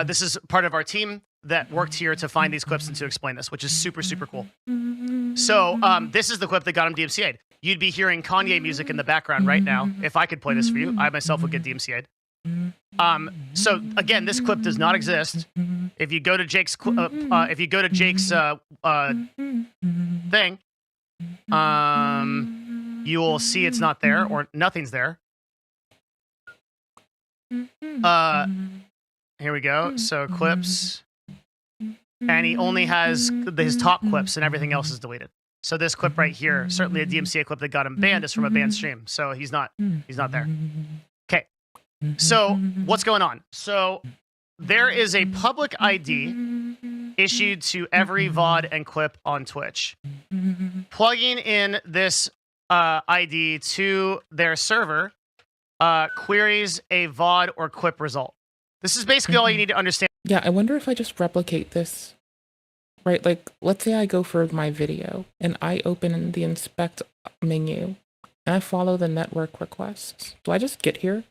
This is part of our team that worked here to find these clips and to explain this, which is super, super cool. So this is the clip that got him DMCA'd. You'd be hearing Kanye music in the background right now. If I could play this for you, I myself would get DMCA'd. So again, this clip does not exist. If you go to Jake's thing, you will see it's not there or nothing's there. Here we go. So clips, and he only has his top clips, and everything else is deleted. So this clip right here, certainly a DMCA clip that got him banned, is from a banned stream. So he's not there. Okay. So what's going on? So there is a public ID issued to every VOD and clip on Twitch. Plugging in this ID to their server queries a VOD or clip result. This is basically all you need to understand.
Yeah, I wonder if I just replicate this, right? Like, let's say I go for my video and I open the inspect menu and I follow the network requests. Do I just get here?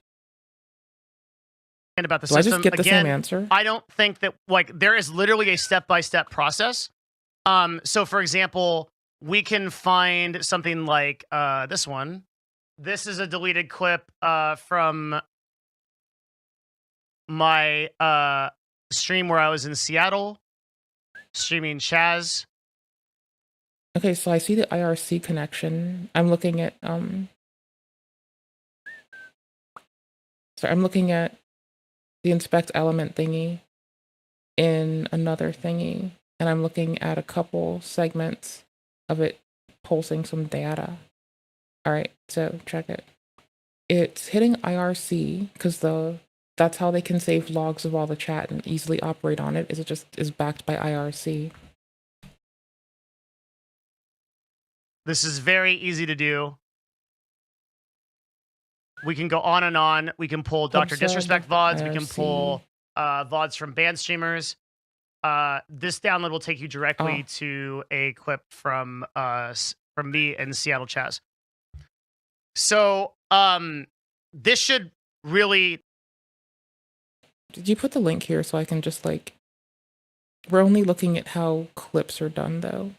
And about the
Do
system,
I just get the same answer?
I don't think that, like, there is literally a step-by-step process. So for example, we can find something like this one. This is a deleted clip from my stream where I was in Seattle, streaming Chaz.
Okay, so I see the IRC connection. I'm looking at I'm looking at the inspect element thingy in another thingy, and I'm looking at a couple segments of it pulsing some data. All right, so check it. It's hitting IRC because that's how they can save logs of all the chat and easily operate on it. It just is backed by IRC.
This is very easy to do. We can go on and on. We can pull Dr. Disrespect VODs.
IRC.
We can pull VODs from banned streamers. This download will take you directly to a clip from me and Seattle Chaz. So this should really...
Did you put the link here so I can just like... We're only looking at how clips are done though.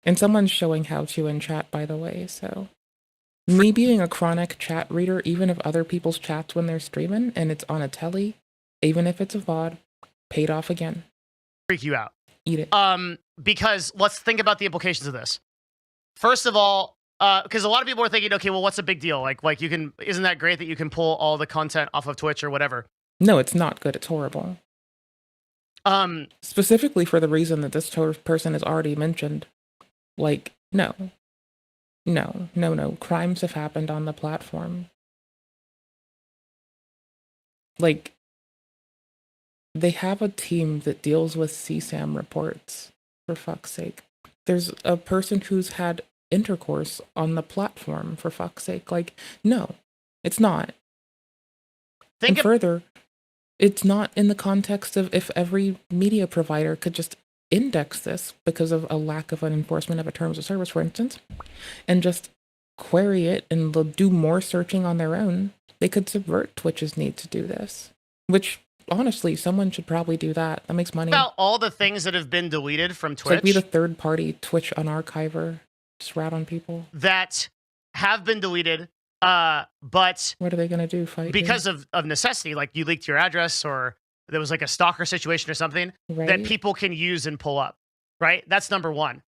And someone's showing how to in chat, by the way, so... Me being a chronic chat reader, even of other people's chats when they're streaming, and it's on a telly, even if it's a VOD, paid off again.
Freak you out.
Eat it.
Because let's think about the implications of this. First of all, because a lot of people are thinking, okay, well, what's the big deal? Like you can, isn't that great that you can pull all the content off of Twitch or whatever?
No, it's not good. It's horrible. Specifically for the reason that this person has already mentioned. Like, no. Crimes have happened on the platform. Like, they have a team that deals with CSAM reports, for fuck's sake. There's a person who's had intercourse on the platform, for fuck's sake. Like, no, it's not. And further, it's not in the context of if every media provider could just index this because of a lack of an enforcement of a terms of service, for instance, and just query it and they'll do more searching on their own. They could subvert Twitch's need to do this, which honestly, someone should probably do that. That makes money.
About all the things that have been deleted from Twitch.
Like be the third party Twitch unarchiver, just rat on people.
That have been deleted, but
what are they going to do? Fight
because of necessity, like you leaked your address or there was like a stalker situation or something that people can use and pull up, right? That's number one.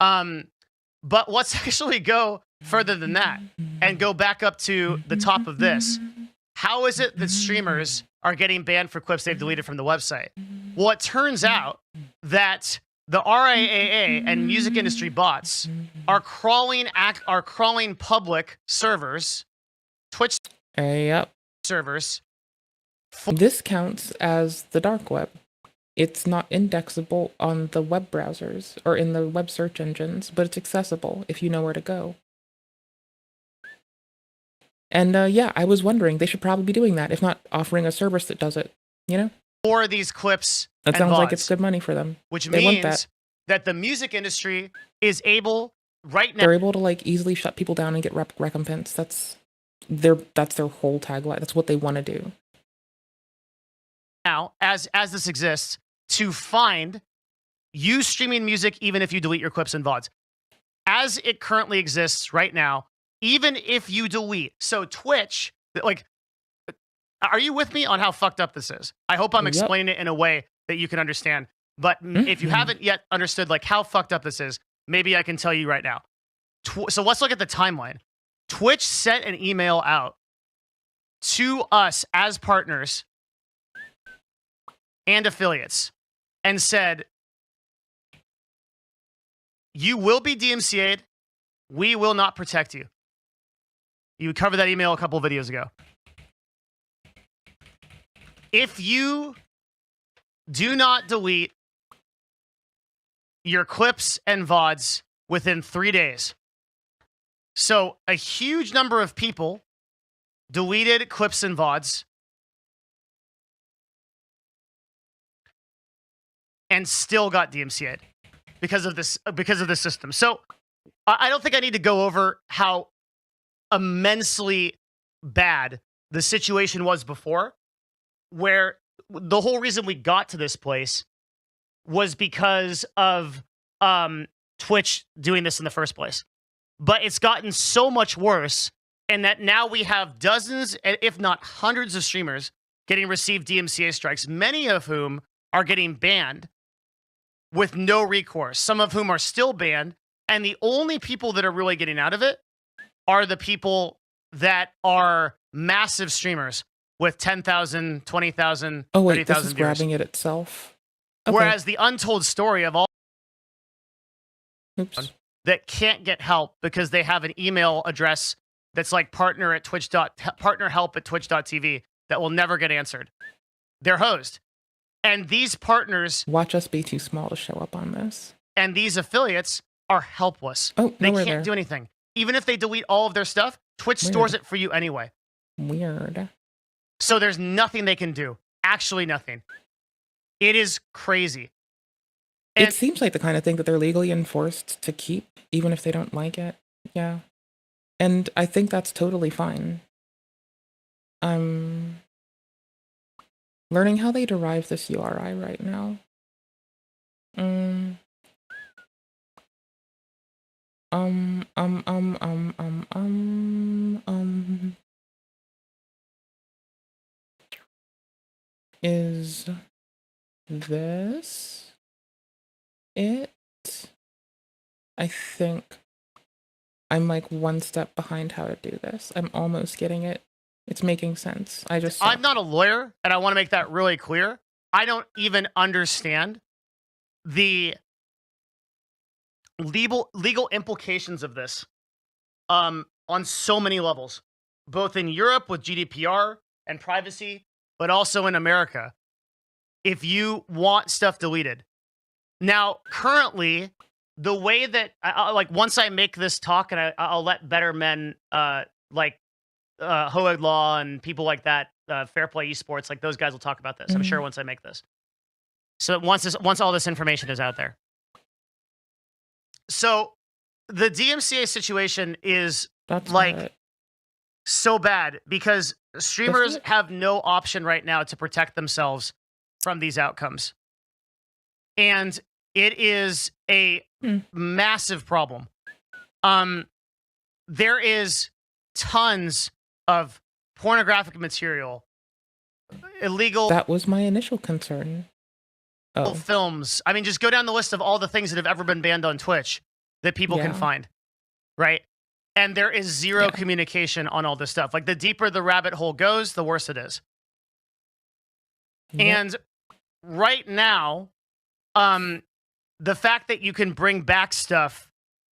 But let's actually go further than that and go back up to the top of this. How is it that streamers are getting banned for clips they've deleted from the website? Well, it turns out that the RIAA and music industry bots are crawling public servers, Twitch servers,
This counts as the dark web. It's not indexable on the web browsers or in the web search engines, but it's accessible if you know where to go. And yeah, I was wondering, they should probably be doing that, if not offering a service that does it, you know?
For these clips
That
and
sounds
VODs,
like it's good money for them.
which
They want
means that the music industry is able right now.
They're able to like easily shut people down and get recompense. That's their whole tagline. That's what they want to do.
Now, as this exists, to find you streaming music even if you delete your clips and VODs. As it currently exists right now, even if you delete, so Twitch, like, are you with me on how fucked up this is? I hope I'm explaining it in a way that you can understand. But if you haven't yet understood like how fucked up this is, maybe I can tell you right now. So let's look at the timeline. Twitch sent an email out to us as partners and affiliates and said, you will be DMCA'd. We will not protect you. You covered that email a couple of videos ago. If you do not delete your clips and VODs within 3 days. So a huge number of people deleted clips and VODs and still got DMCA'd because of this system. So I don't think I need to go over how immensely bad the situation was before, where the whole reason we got to this place was because of Twitch doing this in the first place. But it's gotten so much worse, and that now we have dozens, if not hundreds of streamers getting received DMCA strikes, many of whom are getting banned with no recourse, some of whom are still banned, and the only people that are really getting out of it are the people that are massive streamers with 10,000, 20,000,
oh, wait,
30,000
this is
viewers.
grabbing it itself? Okay.
Whereas the untold story of all
Oops.
that can't get help because they have an email address that's like partnerhelp@twitch.tv that will never get answered. They're hosed. And these partners...
Watch us be too small to show up on this.
And these affiliates are helpless.
Oh,
they
no,
can't do anything. Even if they delete all of their stuff, Twitch stores it for you anyway.
Weird.
So there's nothing they can do. Actually nothing. It is crazy. And
it seems like the kind of thing that they're legally enforced to keep, even if they don't like it. Yeah. And I think that's totally fine. I'm learning how they derive this URI right now. Is this it? I think I'm like one step behind how to do this. I'm almost getting it. It's making sense. I'm
not a lawyer, and I want to make that really clear. I don't even understand the legal implications of this on so many levels, both in Europe with GDPR and privacy, but also in America, if you want stuff deleted. Now, currently, the way that, once I make this talk, and I'll let better men, Hoeg Law and people like that, Fair Play Esports, like those guys will talk about this, I'm sure, once I make this. So once all this information is out there. So the DMCA situation is so bad because streamers have no option right now to protect themselves from these outcomes. And it is a massive problem. There is tons of pornographic material, illegal.
That was my initial concern.
Films. I mean, just go down the list of all the things that have ever been banned on Twitch that people can find, right? And there is zero communication on all this stuff. Like, the deeper the rabbit hole goes, the worse it is. And right now, the fact that you can bring back stuff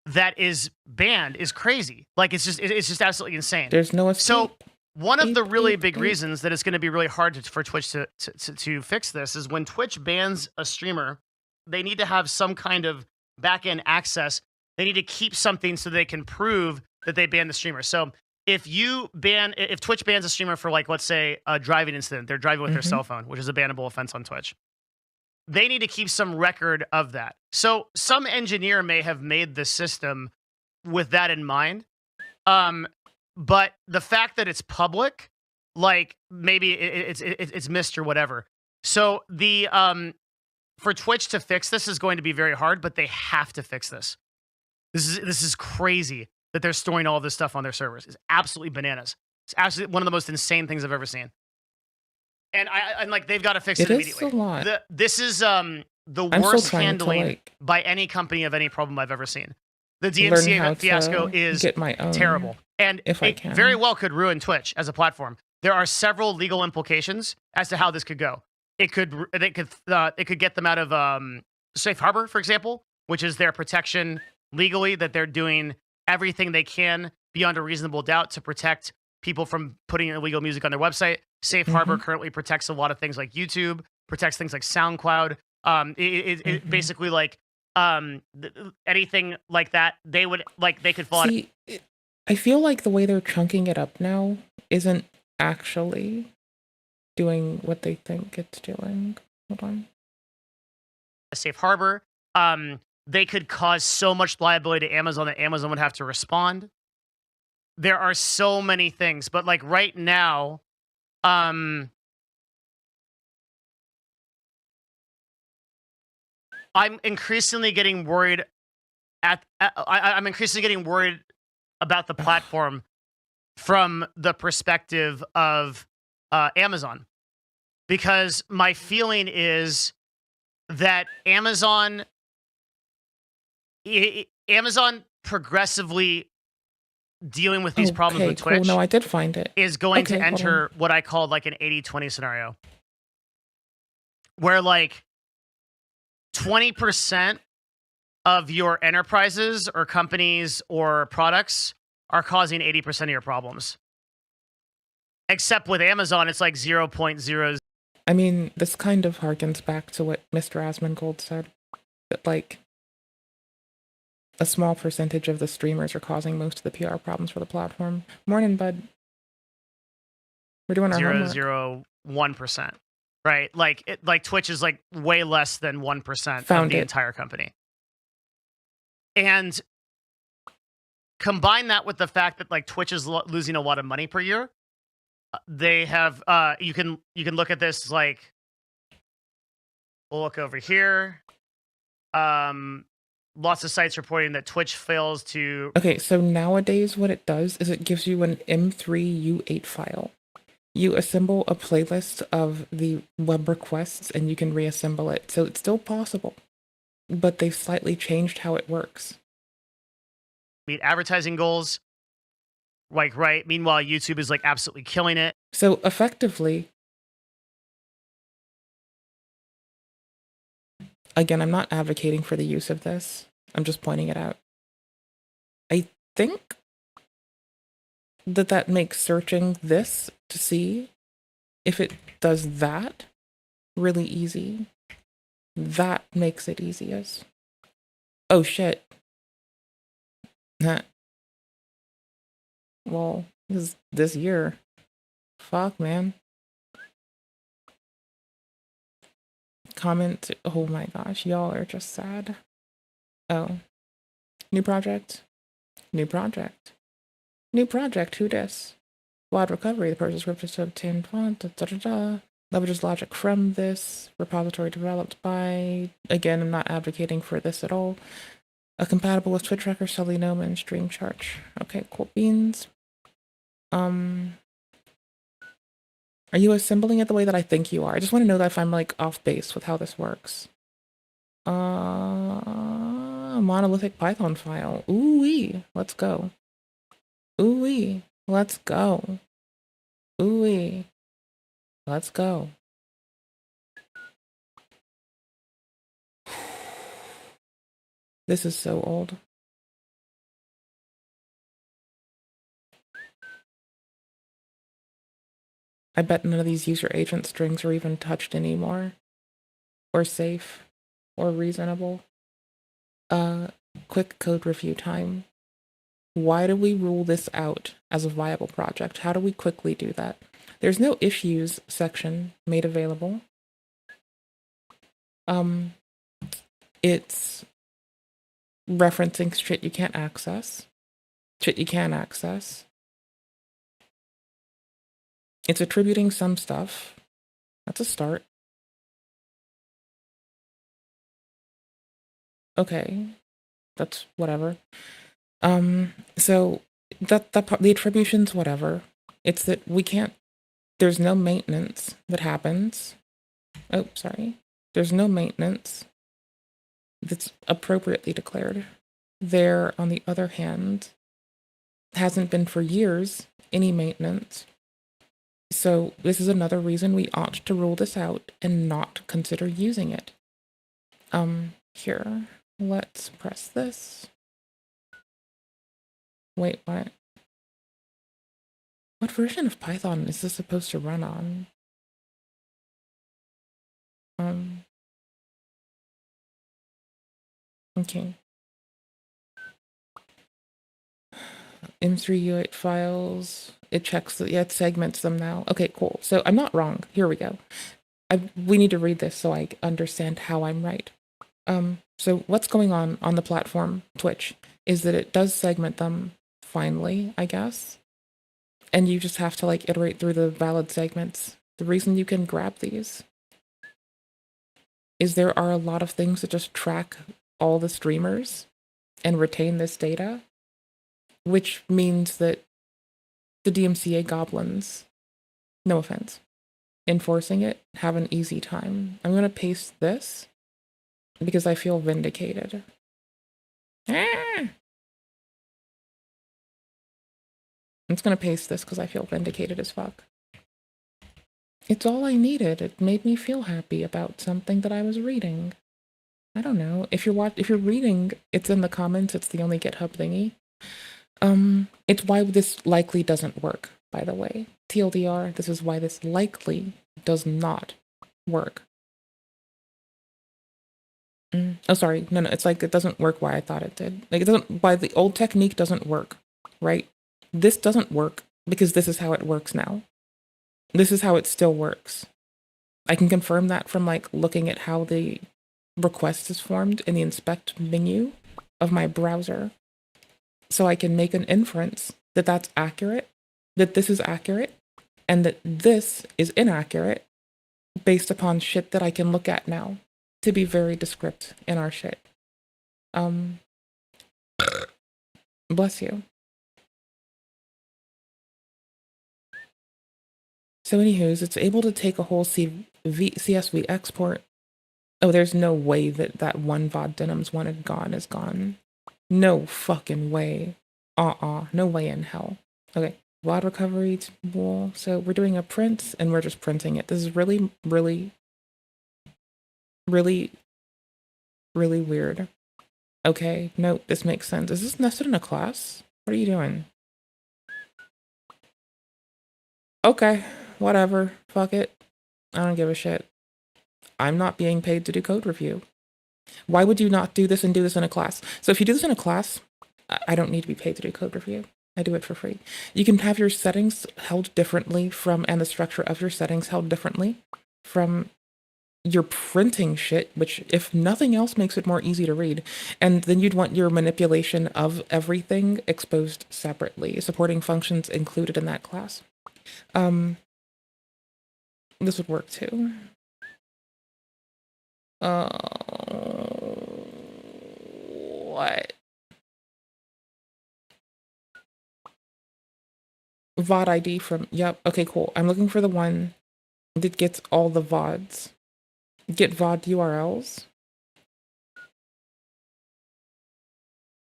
that is banned is crazy. Like, it's just absolutely insane.
There's no escape.
So One of the really
Beep,
big
beep.
reasons that it's going to be really hard for Twitch to fix this is when Twitch bans a streamer, they need to have some kind of back-end access. They need to keep something so they can prove that they banned the streamer. So if Twitch bans a streamer for, like, let's say a driving incident, they're driving with their cell phone, which is a bannable offense on Twitch. They need to keep some record of that. So some engineer may have made the system with that in mind. But the fact that it's public, like, maybe it's missed or whatever. So the for Twitch to fix this is going to be very hard, but they have to fix this. This is crazy that they're storing all of this stuff on their servers. It's absolutely bananas. It's absolutely one of the most insane things I've ever seen. And like, they've got to fix it immediately.
It is a lot.
This is the
I'm
worst
still trying
handling
to, like,
by any company of any problem I've ever seen. The
learn how
DMCA fiasco
to
is
get my own
terrible. And
if I
it
can.
very well could ruin Twitch as a platform. There are several legal implications as to how this could go. It could get them out of safe harbor, for example, which is their protection legally, that they're doing everything they can beyond a reasonable doubt to protect people from putting illegal music on their website. Safe harbor currently protects a lot of things like YouTube, protects things like SoundCloud. It basically, like, anything like that, they could fall.
See, I feel like the way they're chunking it up now isn't actually doing what they think it's doing. Hold on.
A safe harbor. They could cause so much liability to Amazon that Amazon would have to respond. There are so many things, but, like, right now, I'm increasingly getting worried I'm increasingly getting worried about the platform from the perspective of Amazon, because my feeling is that Amazon progressively dealing with these problems with Twitch,
cool. No, I did find it.
is going
Okay,
to
hold
enter what I called, like, an 80-20 scenario, where, like, 20% of your enterprises or companies or products are causing 80% of your problems. Except with Amazon, it's like 0.0.
I mean, this kind of harkens back to what Mr. Asmongold said, that, like, a small percentage of the streamers are causing most of the PR problems for the platform. Morning, bud. We're doing our homework.
0.001%. Right? Like Twitch is, like, way less than 1% of the entire company. And combine that with the fact that, like, Twitch is losing a lot of money per year. They have you can look at this, like, we'll look over here. Lots of sites reporting that Twitch fails to.
Okay, so nowadays what it does is it gives you an M3 U8 file. You assemble a playlist of the web requests and you can reassemble it. So it's still possible, but they've slightly changed how it works.
Meet advertising goals. Like, right. Meanwhile, YouTube is, like, absolutely killing it.
So effectively, again, I'm not advocating for the use of this. I'm just pointing it out. I think that makes searching this to see if it does that really easy. That makes it easiest. Oh shit. Well, this year. Fuck, man. Comment. Oh my gosh, y'all are just sad. Oh. New project. New project. New project. Who dis? Wide recovery. The person's script is to obtain font. Leverages logic from this. Repository developed by. Again, I'm not advocating for this at all. Compatible with Twitch Tracker, Selenoma, and Stream Charge. Okay, cool beans. Are you assembling it the way that I think you are? I just want to know that if I'm, like, off base with how this works. Monolithic Python file. Ooh-wee. Let's go. Ooh-wee. Let's go. Ooh-wee. Let's go. This is so old. I bet none of these user agent strings are even touched anymore, or safe, or reasonable. Quick code review time. Why do we rule this out as a viable project? How do we quickly do that? There's no issues section made available. It's referencing shit you can't access. Shit you can access. It's attributing some stuff. That's a start. Okay. That's whatever. So the attribution's whatever. It's that we can't, there's no maintenance that happens. Oh, sorry. There's no maintenance that's appropriately declared. There, on the other hand, hasn't been for years any maintenance. So this is another reason we ought to rule this out and not consider using it. Here, let's press this. Wait, what? What version of Python is this supposed to run on? Okay. M3U8 files. It checks that, yeah, it segments them now. Okay, cool. So I'm not wrong. Here we go. We need to read this so I understand how I'm right. So what's going on the platform, Twitch, is that it does segment them finally, I guess. And you just have to like iterate through the valid segments. The reason you can grab these is there are a lot of things that just track all the streamers and retain this data, which means that the DMCA goblins, no offense, enforcing it have an easy time. I'm going to paste this because I feel vindicated. I'm just going to paste this because I feel vindicated as fuck. It's all I needed. It made me feel happy about something that I was reading. I don't know. If you're reading, it's in the comments. It's the only GitHub thingy. It's why this likely doesn't work, by the way. TLDR, this is why this likely does not work. Oh, sorry. No, it's like it doesn't work why I thought it did. Like it doesn't, why the old technique doesn't work, right? This doesn't work because this is how it works now. This is how it still works. I can confirm that from like looking at how the request is formed in the inspect menu of my browser. So I can make an inference that that's accurate, that this is accurate, and that this is inaccurate based upon shit that I can look at now, to be very descriptive in our shit. Bless you. So anywho's, it's able to take a whole CSV export. Oh, there's no way that that one VOD Denims wanted gone is gone. No fucking way. No way in hell. Okay, VOD recovery tool. So we're doing a print and we're just printing it. This is really, really, really, really weird. Okay, no, this makes sense. Is this nested in a class? What are you doing? Okay, whatever. Fuck it. I don't give a shit. I'm not being paid to do code review. Why would you not do this and do this in a class? So if you do this in a class, I don't need to be paid to do code review. I do it for free. You can have your settings held differently from, and the structure of your settings held differently from your printing shit, which if nothing else makes it more easy to read. And then you'd want your manipulation of everything exposed separately, supporting functions included in that class. This would work too. What? VOD ID from, yep, okay, cool. I'm looking for the one that gets all the VODs. Get VOD URLs.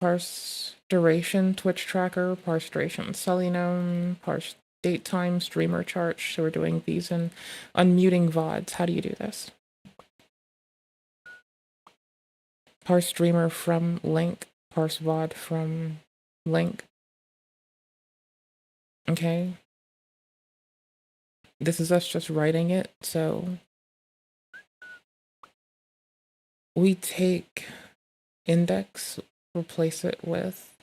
Parse duration, Twitch tracker, parse duration, Selenium, parse date time, streamer chart. So we're doing these and unmuting VODs. How do you do this? Parse streamer from link, parse VOD from link. Okay. This is us just writing it, so we take index, replace it with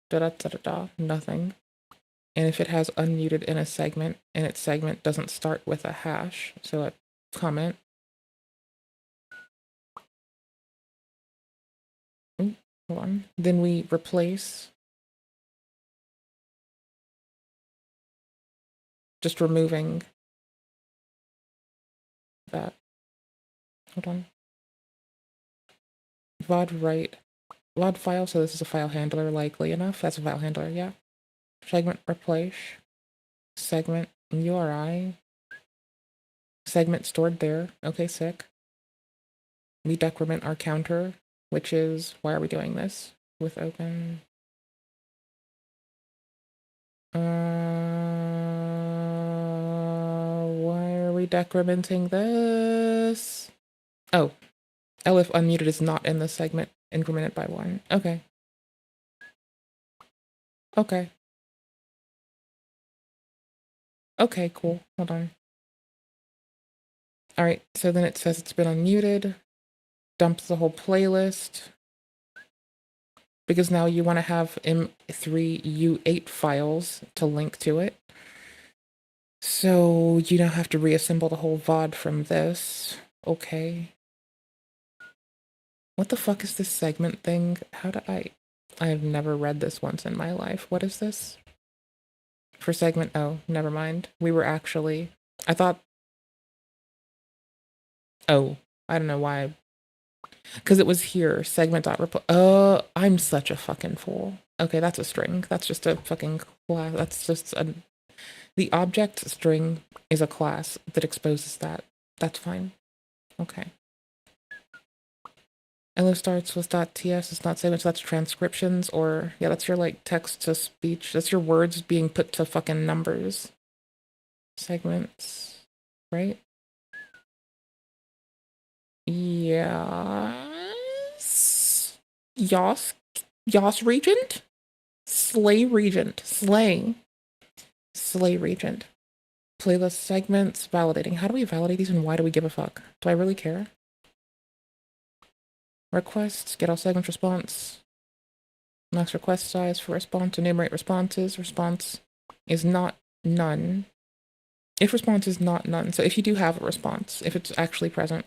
nothing. And if it has unmuted in a segment, and its segment doesn't start with a hash, so a comment. Hold on. Then we replace, just removing that. Hold on. VOD write. VOD file, so this is a file handler, likely enough. That's a file handler, yeah. Segment replace. Segment URI. Segment stored there. Okay, sick. We decrement our counter, which is, why are we doing this? With open. Why are we decrementing this? Oh, elif unmuted is not in the segment, incremented by 1. Okay. Okay. Okay, cool. Hold on. All right, so then it says it's been unmuted. Dumps the whole playlist. Because now you want to have M3U8 files to link to it. So you now have to reassemble the whole VOD from this. Okay. What the fuck is this segment thing? How do I have never read this once in my life. What is this? For segment, oh, never mind. We were actually, I thought, oh, I don't know why. Because it was here, segment.repl. Oh, I'm such a fucking fool. Okay, that's a string. That's just a fucking class. That's just a, the object string is a class that exposes that. That's fine. Okay. Elo starts with .ts, it's not segments, that's transcriptions, or, yeah, that's your, like, text-to-speech. That's your words being put to fucking numbers. Segments, right? Yes. Yos Regent? Slay Regent. Slay Regent. Playlist segments, validating. How do we validate these and why do we give a fuck? Do I really care? Requests, get all segments, response. Max request size for response, enumerate responses. Response is not none. If response is not none, so if you do have a response, if it's actually present.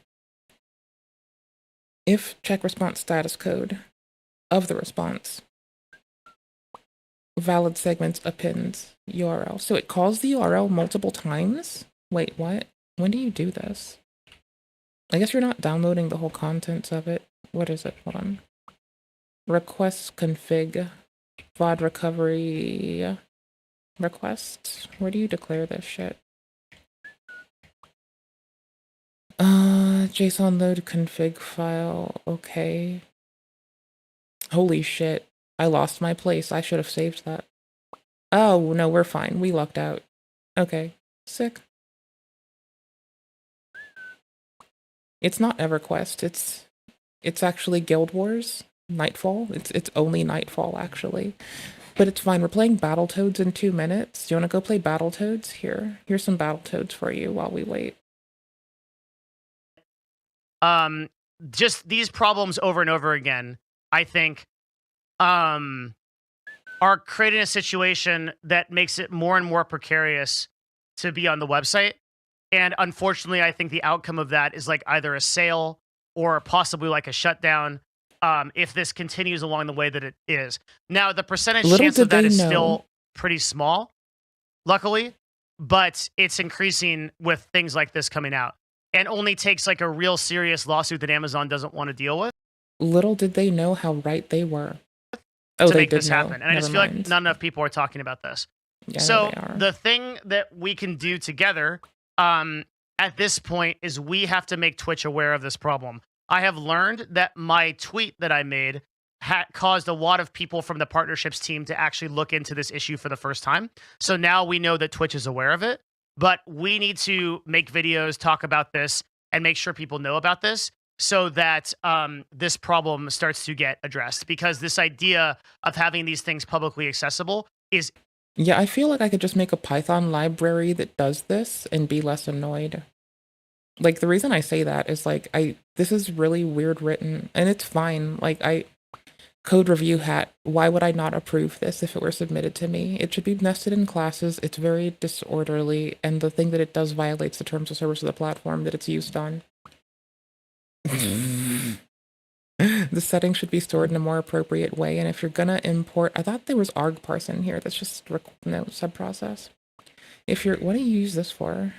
If check response status code of the response. Valid segments appends URL. So it calls the URL multiple times? Wait, what? When do you do this? I guess you're not downloading the whole contents of it. What is it? Hold on. Request config. VOD recovery request. Where do you declare this shit? JSON load config file. Okay. Holy shit. I lost my place. I should have saved that. Oh, no, we're fine. We lucked out. Okay. Sick. It's not EverQuest. It's actually Guild Wars. Nightfall. It's only Nightfall, actually. But it's fine. We're playing Battletoads in 2 minutes. Do you want to go play Battletoads? Here's some Battletoads for you while we wait.
Just these problems over and over again, I think, are creating a situation that makes it more and more precarious to be on the website. And unfortunately, I think the outcome of that is like either a sale or possibly like a shutdown. If this continues along the way that it is. Now, the percentage chance of that is still pretty small, luckily, but it's increasing with things like this coming out. And only takes like a real serious lawsuit that Amazon doesn't want to deal with.
Little did they know how right they were. Oh,
to
they
make
did
this
know.
happen. And I just feel like not enough people are talking about this.
Yeah,
so the thing that we can do together at this point is we have to make Twitch aware of this problem. I have learned that my tweet that I made caused a lot of people from the partnerships team to actually look into this issue for the first time. So now we know that Twitch is aware of it, but we need to make videos, talk about this, and make sure people know about this so that this problem starts to get addressed. Because this idea of having these things publicly accessible is
Yeah, I feel like I could just make a Python library that does this and be less annoyed. Like, the reason I say that is, like, this is really weird written, and it's fine. Like, code review hat, why would I not approve this if it were submitted to me? It should be nested in classes, it's very disorderly, and the thing that it does violates the terms of service of the platform that it's used on. The settings should be stored in a more appropriate way, and if you're gonna import, I thought there was arg parse in here, that's just, no, subprocess. If you're, what do you use this for?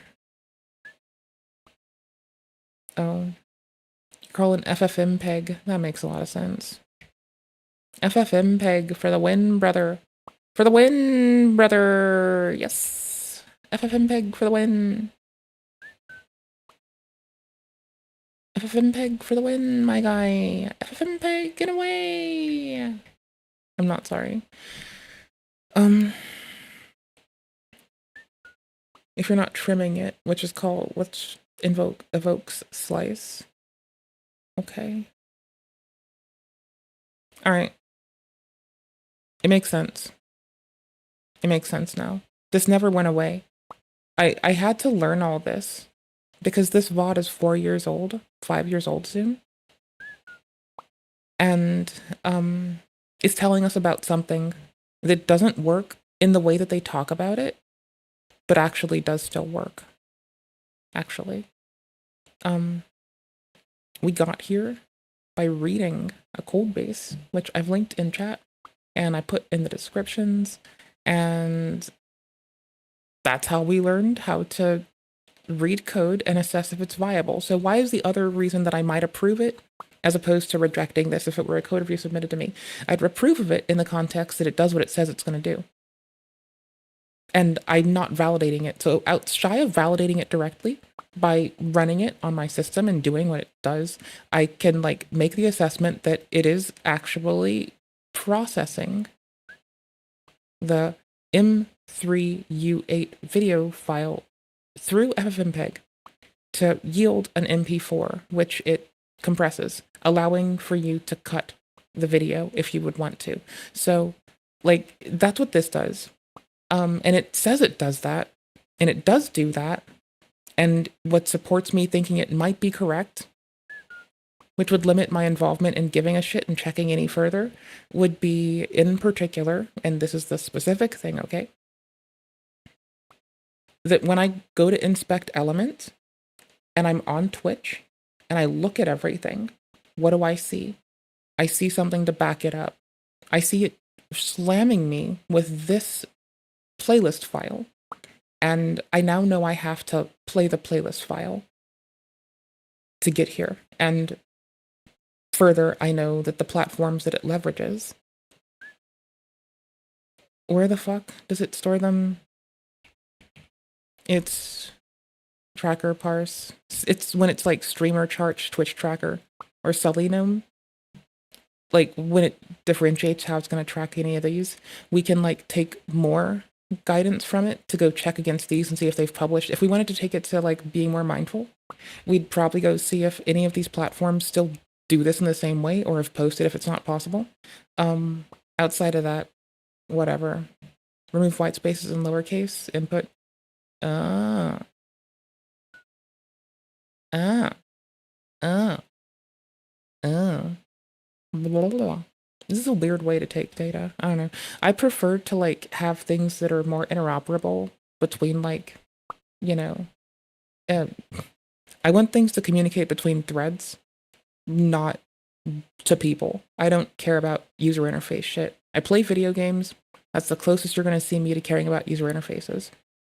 Oh, you call an FFmpeg, that makes a lot of sense. FFmpeg for the win, brother. For the win, brother! Yes! FFmpeg for the win! FFmpeg for the win, my guy! FFmpeg, get away! I'm not sorry. If you're not trimming it, which evokes slice. Okay. Alright. It makes sense. It makes sense now. This never went away. I had to learn all this because this VOD is 4 years old, 5 years old soon. And it's telling us about something that doesn't work in the way that they talk about it, but actually does still work. Actually. We got here by reading a code base, which I've linked in chat, and I put in the descriptions, and that's how we learned how to read code and assess if it's viable. So why is the other reason that I might approve it as opposed to rejecting this if it were a code review submitted to me? I'd approve of it in the context that it does what it says it's going to do. And I'm not validating it. So shy of validating it directly, by running it on my system and doing what it does, I can like make the assessment that it is actually processing the M3U8 video file through FFmpeg to yield an MP4, which it compresses, allowing for you to cut the video if you would want to. So, like, that's what this does. And it says it does that, and it does do that, and what supports me thinking it might be correct, which would limit my involvement in giving a shit and checking any further, would be, in particular, and this is the specific thing, okay? That when I go to inspect elements, and I'm on Twitch, and I look at everything, what do I see? I see something to back it up. I see it slamming me with this playlist file, and I now know I have to play the playlist file to get here. And further, I know that the platforms that it leverages, where the fuck does it store them? It's tracker parse. It's when it's like streamer chart, Twitch tracker, or Selenium. Like when it differentiates how it's going to track any of these, we can like take more guidance from it to go check against these and see if they've published. If we wanted to take it to like being more mindful, we'd probably go see if any of these platforms still do this in the same way or have posted if it's not possible. Outside of that, whatever. Remove white spaces in lowercase, input. Blah, blah, blah. This is a weird way to take data. I don't know. I prefer to like have things that are more interoperable between like, you know, I want things to communicate between threads, not to people. I don't care about user interface shit. I play video games. That's the closest you're going to see me to caring about user interfaces.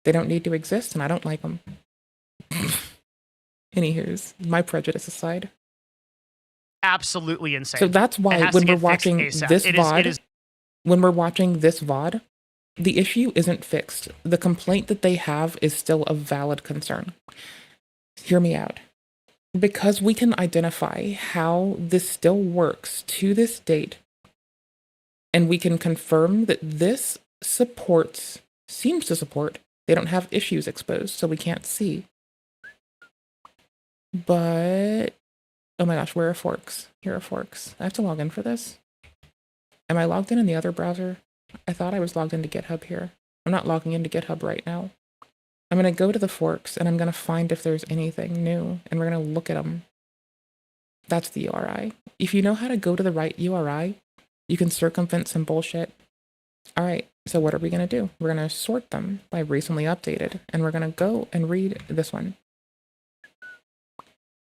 They don't need to exist, and I don't like them. Anywho's, my prejudice aside.
Absolutely insane.
So that's why when we're watching this VOD, when we're watching this VOD, the issue isn't fixed. The complaint that they have is still a valid concern. Hear me out. Because we can identify how this still works to this date, and we can confirm that this seems to support, they don't have issues exposed, so we can't see. But oh my gosh, where are forks? Here are forks. I have to log in for this. Am I logged in the other browser? I thought I was logged into GitHub here. I'm not logging into GitHub right now. I'm going to go to the forks and I'm going to find if there's anything new and we're going to look at them. That's the URI. If you know how to go to the right URI, you can circumvent some bullshit. All right, so what are we going to do? We're going to sort them by recently updated, and we're going to go and read this one.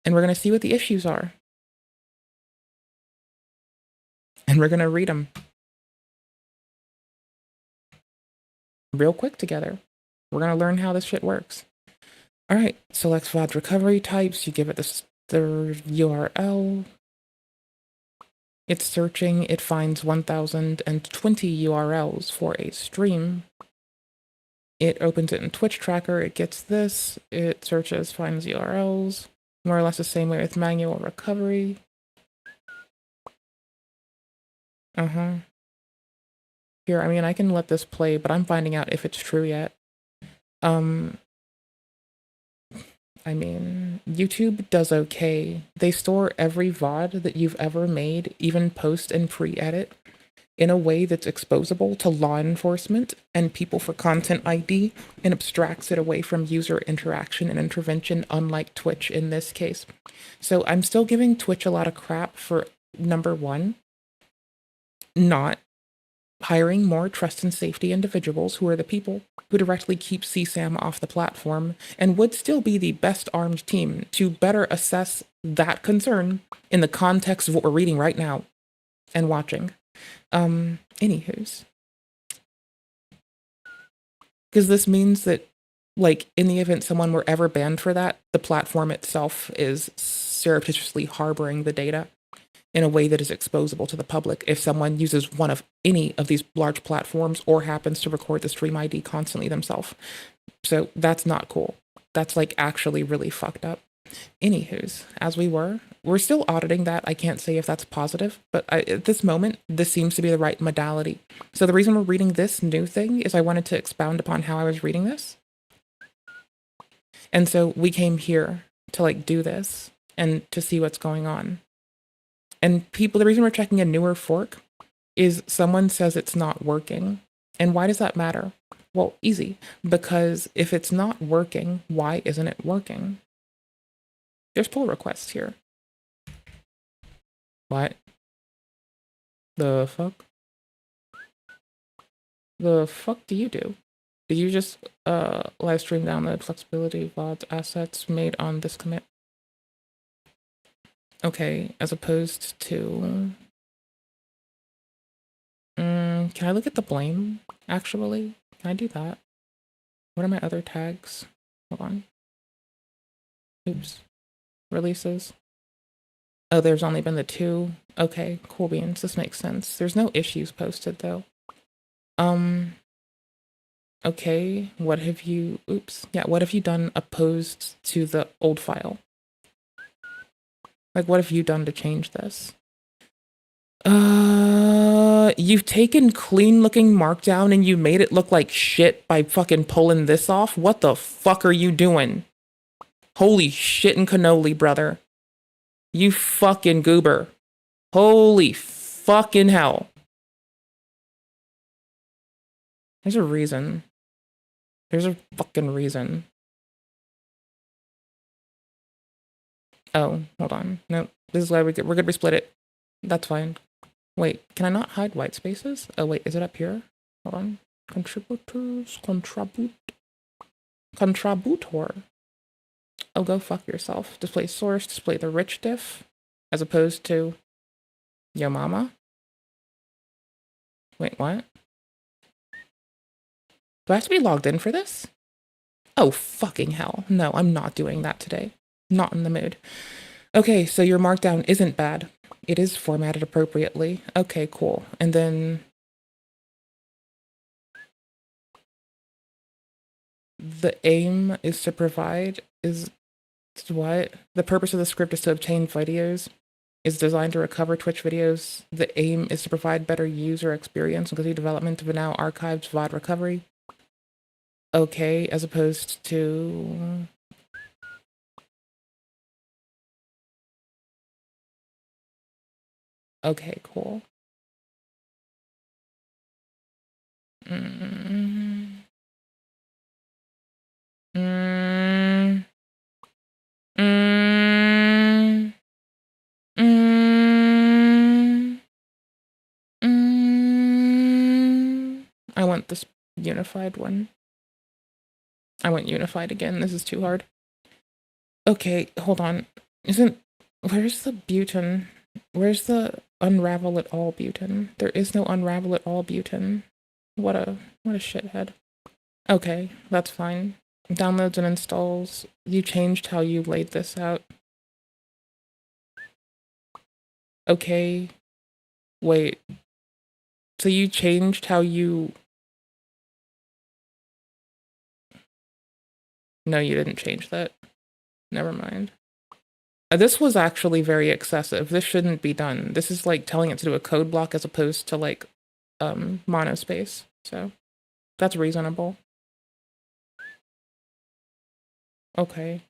And we're going to see what the issues are. And we're going to read them real quick together. We're going to learn how this shit works. All right, select VOD recovery types. You give it the URL. It's searching. It finds 1,020 URLs for a stream. It opens it in Twitch Tracker. It gets this. It searches, finds URLs. More or less the same way with manual recovery. Here, I mean, I can let this play, but I'm finding out if it's true yet. I mean, YouTube does okay. They store every VOD that you've ever made, even post and pre-edit, in a way that's exposable to law enforcement and people for content ID, and abstracts it away from user interaction and intervention, unlike Twitch in this case. So I'm still giving Twitch a lot of crap for, number one, not hiring more trust and safety individuals who are the people who directly keep CSAM off the platform and would still be the best armed team to better assess that concern in the context of what we're reading right now and watching. Anywho's. Because this means that, like, in the event someone were ever banned for that, the platform itself is surreptitiously harboring the data in a way that is exposable to the public if someone uses one of any of these large platforms or happens to record the stream ID constantly themselves. So that's not cool. That's like actually really fucked up. Anywho's, as we're still auditing that. I can't say if that's positive, but at this moment, this seems to be the right modality. So the reason we're reading this new thing is I wanted to expound upon how I was reading this. And so we came here to like do this and to see what's going on. And people, the reason we're checking a newer fork is someone says it's not working. And why does that matter? Well, easy. Because if it's not working, why isn't it working? There's pull requests here. What? The fuck? The fuck do you do? Did you just live stream download flexibility VOD assets made on this commit? Okay, as opposed to... can I look at the blame, actually? Can I do that? What are my other tags? Hold on. Oops. Releases. Oh, there's only been the 2. Okay, cool beans. This makes sense. There's no issues posted, though. Okay, what have you... Oops. Yeah, what have you done opposed to the old file? Like, what have you done to change this? You've taken clean-looking Markdown and you made it look like shit by fucking pulling this off? What the fuck are you doing? Holy shit and cannoli, brother. You fucking goober. Holy fucking hell. There's a reason. There's a fucking reason. Oh, hold on. Nope. This is why we're good. We're good. We split it. That's fine. Wait, can I not hide white spaces? Oh, wait, is it up here? Hold on. Contributors, contributor. Oh, go fuck yourself. Display source, display the rich diff, as opposed to yo mama. Wait, what? Do I have to be logged in for this? Oh, fucking hell. No, I'm not doing that today. Not in the mood. Okay, so your Markdown isn't bad. It is formatted appropriately. Okay, cool. And then the aim is to provide is what? The purpose of the script is to obtain videos. Is designed to recover Twitch videos. The aim is to provide better user experience and complete development of a now archived VOD recovery. Okay, as opposed to... Okay, cool. want this unified one. I want unified again. This is too hard. Okay, hold on. Where's the butane? Where's the unravel it all butane? There is no unravel it all butane. What a shithead. Okay, that's fine. Downloads and installs. You changed how you laid this out. Okay. Wait. So you changed how you... No, you didn't change that. Never mind. This was actually very excessive. This shouldn't be done. This is like telling it to do a code block as opposed to like monospace. So that's reasonable. Okay.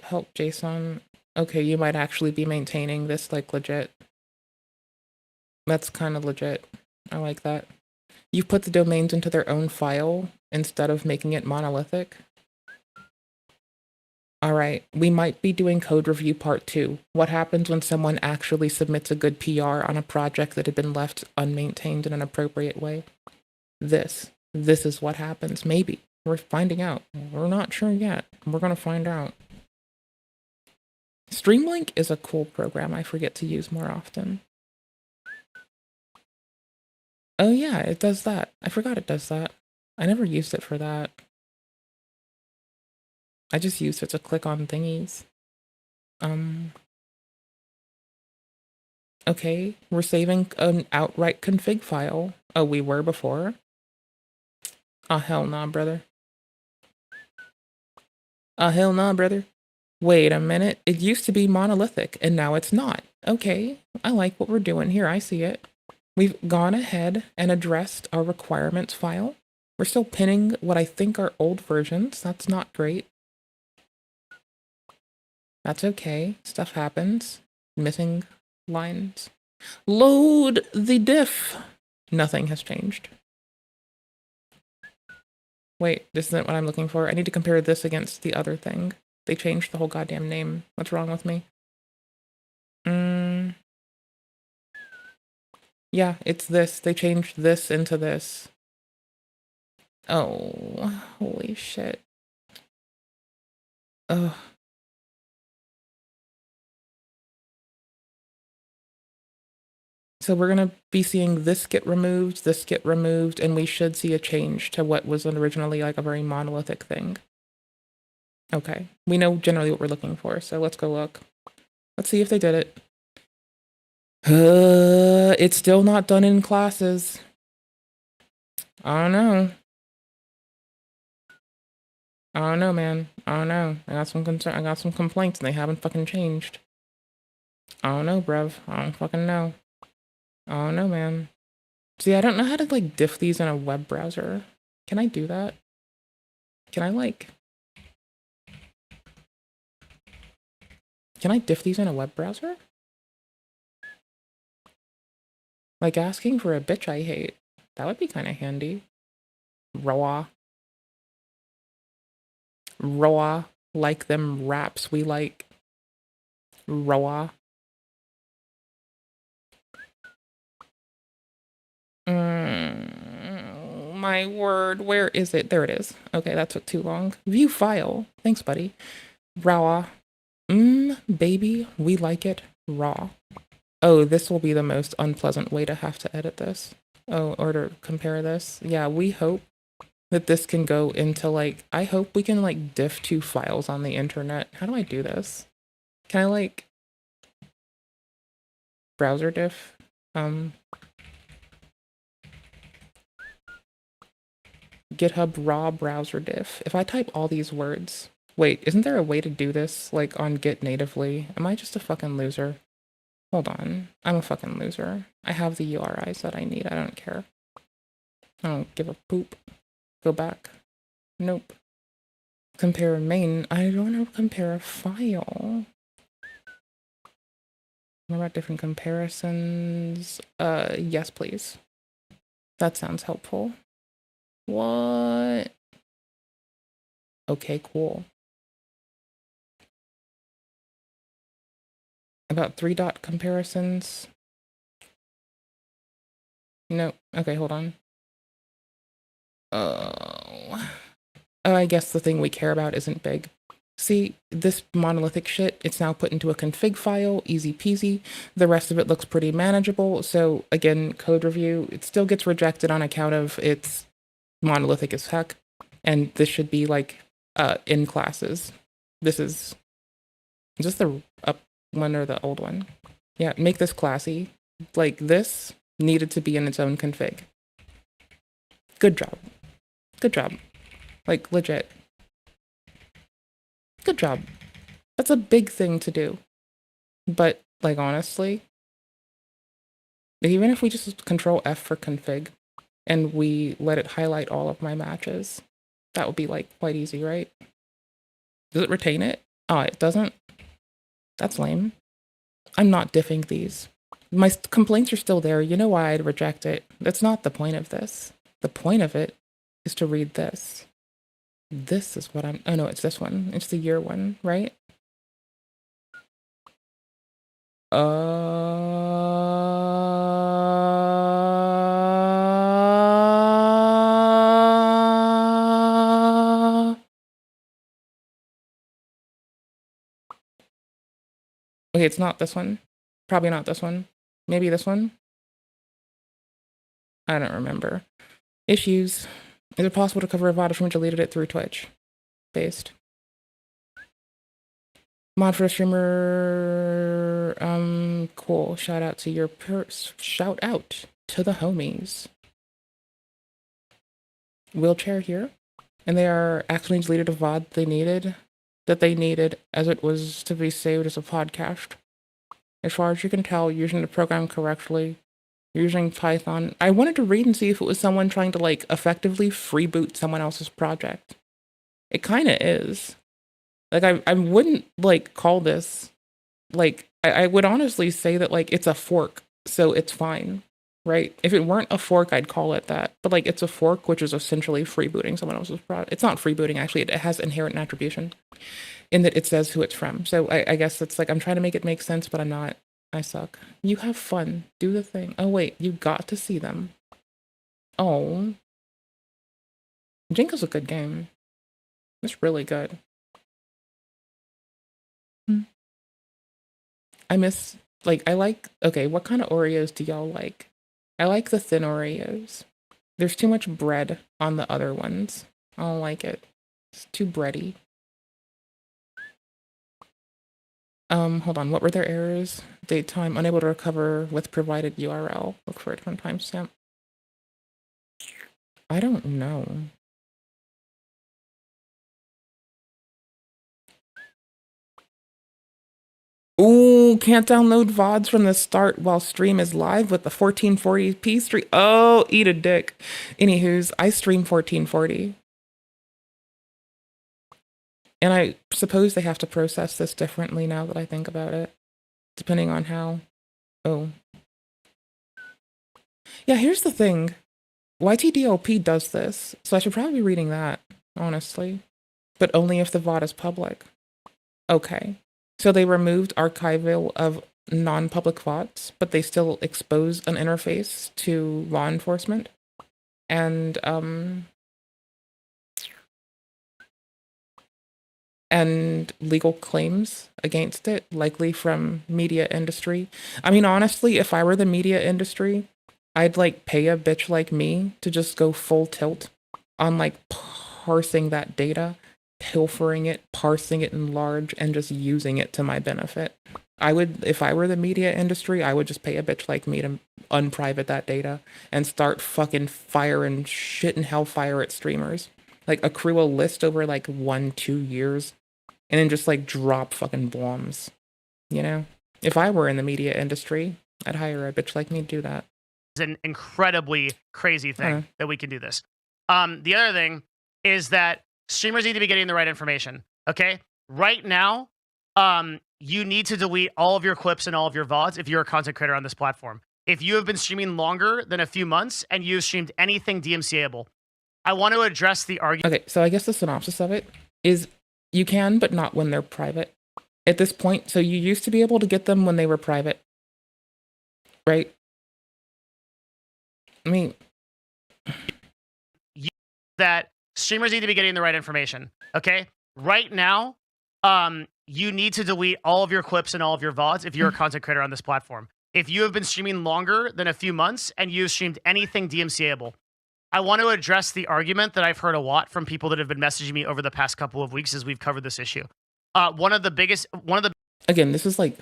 Help JSON. Okay, you might actually be maintaining this like legit. That's kind of legit. I like that. You put the domains into their own file instead of making it monolithic. All right, we might be doing code review part 2. What happens when someone actually submits a good PR on a project that had been left unmaintained in an appropriate way? This is what happens. Maybe. We're finding out. We're not sure yet. We're going to find out. Streamlink is a cool program I forget to use more often. Oh yeah, it does that. I forgot it does that. I never used it for that. I just used it to click on thingies. Okay, we're saving an outright config file. Oh, we were before? Oh, hell nah, brother. Oh, hell nah, brother. Wait a minute. It used to be monolithic, and now it's not. Okay, I like what we're doing here. I see it. We've gone ahead and addressed our requirements file. We're still pinning what I think are old versions. That's not great. That's okay. Stuff happens. Missing lines. Load the diff. Nothing has changed. Wait, this isn't what I'm looking for. I need to compare this against the other thing. They changed the whole goddamn name. What's wrong with me? Yeah, it's this. They changed this into this. Oh, holy shit. Ugh. So we're going to be seeing this get removed, and we should see a change to what was originally like a very monolithic thing. Okay, we know generally what we're looking for, so let's go look. Let's see if they did it. It's still not done in classes. I don't know. I don't know, man. I don't know. I got some concern. I got some complaints, and they haven't fucking changed. I don't know, bruv. I don't fucking know. I don't know, man. See, I don't know how to, like, diff these in a web browser. Can I do that? Can I, like... Can I diff these in a web browser? Like, asking for a bitch I hate. That would be kind of handy. Raw. Raw. Like them raps we like. Raw. My word, where is it? There it is. Okay, that took too long. View file. Thanks, buddy. Raw. Baby, we like it raw. Oh, this will be the most unpleasant way to have to edit this. Oh, or to compare this. Yeah, we hope that this can go into, like, I hope we can, like, diff 2 files on the internet. How do I do this? Can I, like, browser diff? GitHub raw browser diff. If I type all these words... Wait, isn't there a way to do this, like, on Git natively? Am I just a fucking loser? Hold on. I'm a fucking loser. I have the URIs that I need. I don't care. I don't give a poop. Go back. Nope. Compare main. I don't know. Compare a file. What about different comparisons? Yes, please. That sounds helpful. What? Okay, cool. About 3-dot comparisons. No. Okay, hold on. Oh, I guess the thing we care about isn't big. See, this monolithic shit, it's now put into a config file, easy peasy. The rest of it looks pretty manageable. So again, code review, it still gets rejected on account of it's monolithic as heck. And this should be like in classes. This is the up one or the old one. Yeah, make this classy. Like this needed to be in its own config. Good job. Good job. Like legit. Good job. That's a big thing to do. But like honestly, even if we just control F for config and we let it highlight all of my matches, that would be like quite easy, right? Does it retain it? Oh, it doesn't? That's lame. I'm not diffing these. My complaints are still there. You know why I'd reject it. That's not the point of this. The point of it is to read this. This is what I'm... Oh, no, it's this one. It's the year one, right? Okay, it's not this one. Probably not this one. Maybe this one? I don't remember. Issues. Is it possible to cover a VOD if someone deleted it through Twitch? Based. Mod for a streamer. Cool. Shout out to your shout out to the homies. Wheelchair here. And they are actually deleted a VOD they needed as it was to be saved as a podcast. As far as you can tell, using the program correctly, using Python. I wanted to read and see if it was someone trying to like effectively freeboot someone else's project. It kind of is. Like I wouldn't like call this like I would honestly say that like it's a fork, so it's fine, right? If it weren't a fork, I'd call it that. But like it's a fork, which is essentially freebooting someone else's project. It's not freebooting actually. It has inherent attribution in that it says who it's from. So I guess it's like I'm trying to make it make sense, but I'm not. I suck. You have fun. Do the thing. Oh wait, you got to see them. Oh, Jenko's a good game. It's really good. I miss, like, I like, okay, what kind of Oreos do y'all like? I like the thin Oreos. There's too much bread on the other ones. I don't like it. It's too bready. Hold on, what were their errors? Date time, unable to recover with provided URL. Look for it on timestamp. I don't know. Ooh, can't download VODs from the start while stream is live with the 1440p stream. Oh, eat a dick. Anywho's, I stream 1440. And I suppose they have to process this differently now that I think about it. Depending on how... Oh. Yeah, here's the thing. YTDLP does this, so I should probably be reading that, honestly. But only if the VOD is public. Okay. So they removed archival of non-public VODs, but they still expose an interface to law enforcement. And legal claims against it, likely from media industry. I mean, honestly, if I were the media industry, I'd like pay a bitch like me to just go full tilt on like parsing that data, pilfering it, parsing it in large, and just using it to my benefit. I would, if I were the media industry, I would just pay a bitch like me to unprivate that data and start fucking firing shit and hellfire at streamers. Like accrue a list over like 1-2 years and then just like drop fucking bombs. You know? If I were in the media industry, I'd hire a bitch like me to do that.
It's an incredibly crazy thing that we can do this. The other thing is that streamers need to be getting the right information. Okay? Right now, you need to delete all of your clips and all of your VODs if you're a content creator on this platform. If you have been streaming longer than a few months and you've streamed anything DMCAable, I want to address the argument.
Okay, so I guess the synopsis of it is you can, but not when they're private. At this point, so you used to be able to get them when they were private, right? I mean,
that streamers need to be getting the right information. Okay, right now, you need to delete all of your clips and all of your VODs if you're a content creator on this platform. If you have been streaming longer than a few months and you've streamed anything DMCA-able, I want to address the argument that I've heard a lot from people that have been messaging me over the past couple of weeks as we've covered this issue.
Again, this is like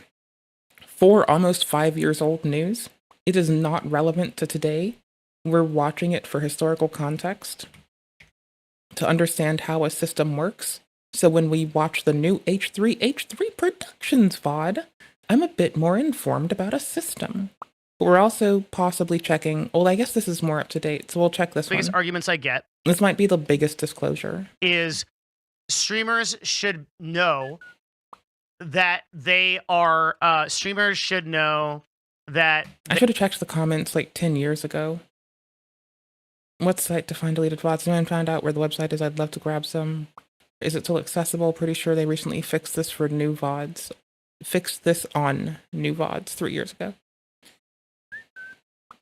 4, almost 5 years old news. It is not relevant to today. We're watching it for historical context to understand how a system works. So when we watch the new H3 Productions VOD, I'm a bit more informed about a system. But we're also possibly checking, well, I guess this is more up to date, so we'll check this
biggest
one.
arguments I get
This might be the biggest disclosure.
is streamers should know that they are, streamers should know that
I should have checked the comments like 10 years ago. What site to find deleted VODs? Anyone found out where the website is? I'd love to grab some. Is it still accessible? Pretty sure they recently fixed this for new VODs. Fixed this on new VODs 3 years ago.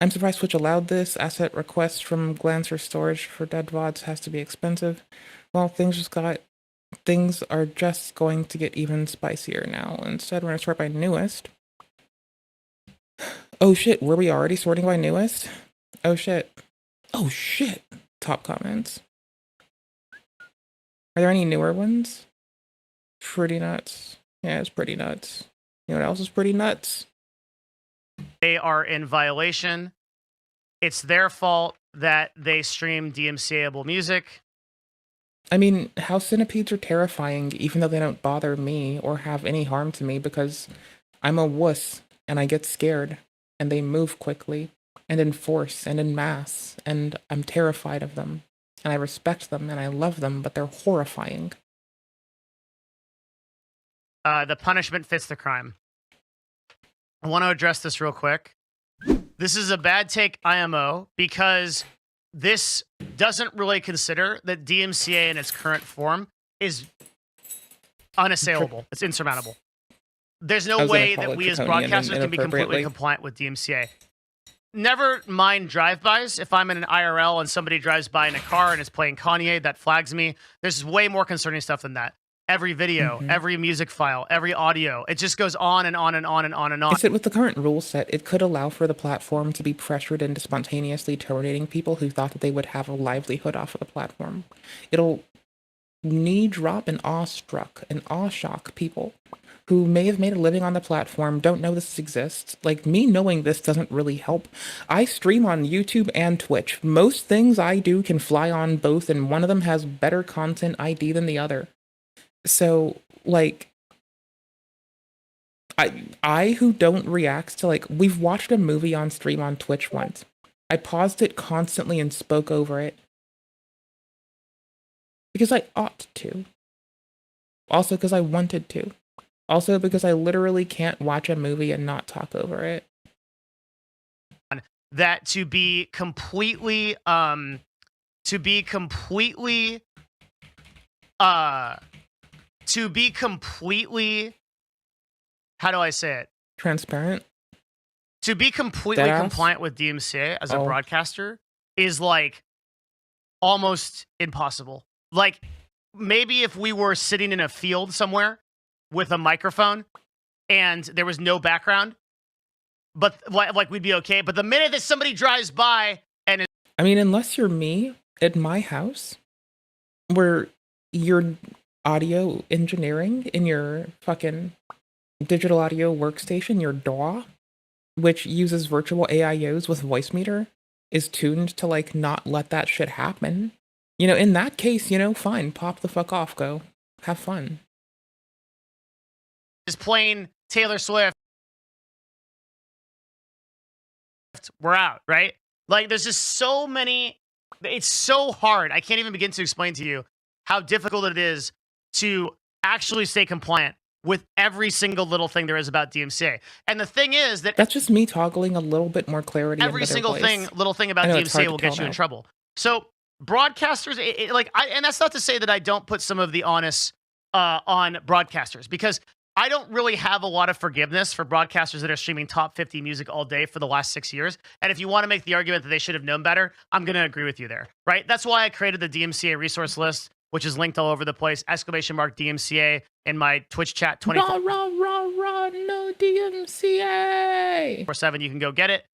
I'm surprised Twitch allowed this. Asset request from Glancer storage for dead VODs has to be expensive. Well, things are just going to get even spicier now. Instead, we're going to sort by newest. Oh shit, were we already sorting by newest? Oh shit. Oh shit. Top comments. Are there any newer ones? Pretty nuts. Yeah, it's pretty nuts. You know what else is pretty nuts?
they are in violation. It's their fault that they stream DMCA-able music.
I mean, house centipedes are terrifying, even though they don't bother me or have any harm to me, because I'm a wuss and I get scared and they move quickly and in force and in mass, and I'm terrified of them and I respect them and I love them, but they're horrifying.
The punishment fits the crime. I want to address this real quick. This is a bad take, IMO, because this doesn't really consider that DMCA in its current form is unassailable. It's insurmountable. There's no way that we as broadcasters can be completely compliant with DMCA. Never mind drive-bys. If I'm in an IRL and somebody drives by in a car and is playing Kanye, that flags me. There's way more concerning stuff than that. Every video, every music file, every audio. It just goes on and on and on and on and on.
Is it with the current rule set, it could allow for the platform to be pressured into spontaneously terminating people who thought that they would have a livelihood off of the platform. It'll knee drop and awestruck and awe-shock people who may have made a living on the platform, don't know this exists. Like, me knowing this doesn't really help. I stream on YouTube and Twitch. Most things I do can fly on both, and one of them has better content ID than the other. So, like, I who don't react to, like, we've watched a movie on stream on Twitch once. I paused it constantly and spoke over it. Because I ought to. Also because I wanted to. Also because I literally can't watch a movie and not talk over it.
That to be completely, how do I say it?
Transparent?
To be completely compliant with DMCA as a broadcaster is, like, almost impossible. Like, maybe if we were sitting in a field somewhere with a microphone and there was no background, but like we'd be okay. But the minute that somebody drives by and
I mean, unless you're me at my house, where your audio engineering in your fucking digital audio workstation, your DAW, which uses virtual AIOs with voice meter, is tuned to, like, not let that shit happen. You know, in that case, you know, fine, pop the fuck off, go. Have fun.
is playing Taylor Swift, we're out, right? Like, there's just so many, it's so hard. I can't even begin to explain to you how difficult it is to actually stay compliant with every single little thing there is about DMCA. And the thing is that
that's just me toggling a little bit more clarity.
Every single little thing about DMCA will get you in trouble. So broadcasters, and that's not to say that I don't put some of the onus on broadcasters, because I don't really have a lot of forgiveness for broadcasters that are streaming top 50 music all day for the last 6 years. And if you want to make the argument that they should have known better, I'm going to agree with you there, right? That's why I created the DMCA resource list, which is linked all over the place, ! DMCA in my Twitch chat 24/7.
No DMCA.
You can go get it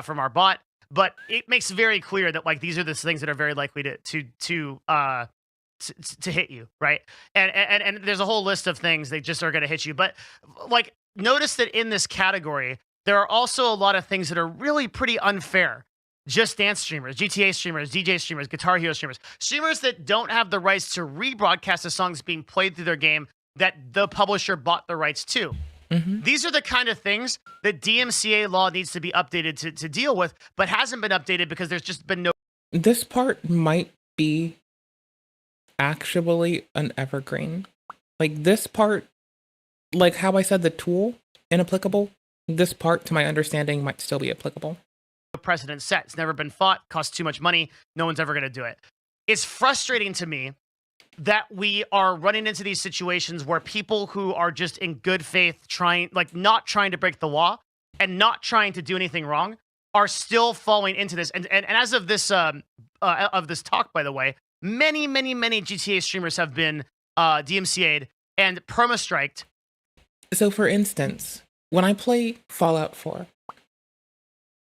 from our bot. But it makes very clear that like these are the things that are very likely to hit you, right? And there's a whole list of things that just are going to hit you. But like, notice that in this category, there are also a lot of things that are really pretty unfair. Just Dance streamers, GTA streamers, DJ streamers, Guitar Hero streamers, streamers that don't have the rights to rebroadcast the songs being played through their game that the publisher bought the rights to. These are the kind of things that DMCA law needs to be updated to deal with, but hasn't been updated because there's just been no.
This part might be actually an evergreen. Like this part, like how I said the tool inapplicable, this part to my understanding might still be applicable.
Precedent set. It's never been fought, costs too much money, no one's ever going to do it. It's frustrating to me that we are running into these situations where people who are just in good faith not trying to break the law and not trying to do anything wrong are still falling into this. And as of this talk, by the way, many GTA streamers have been DMCA'd and perma-striked.
So for instance, when I play Fallout 4,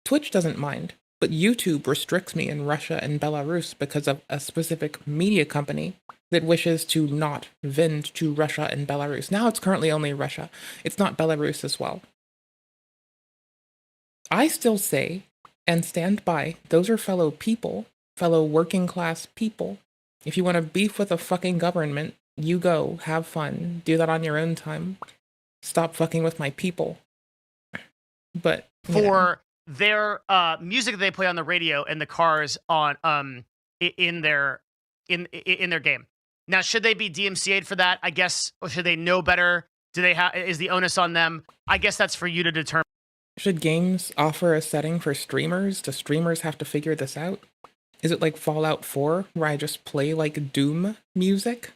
Twitch doesn't mind, but YouTube restricts me in Russia and Belarus because of a specific media company that wishes to not vend to Russia and Belarus. Now it's currently only Russia. It's not Belarus as well. I still say and stand by, those are fellow people, fellow working class people. If you want to beef with a fucking government, you go, have fun, do that on your own time. Stop fucking with my people. But
for their music that they play on the radio and the cars on in their game. Now, should they be DMCA'd for that? I guess, or should they know better? Is the onus on them? I guess that's for you to determine.
Should games offer a setting for streamers? Do streamers have to figure this out? Is it like Fallout 4, where I just play like Doom music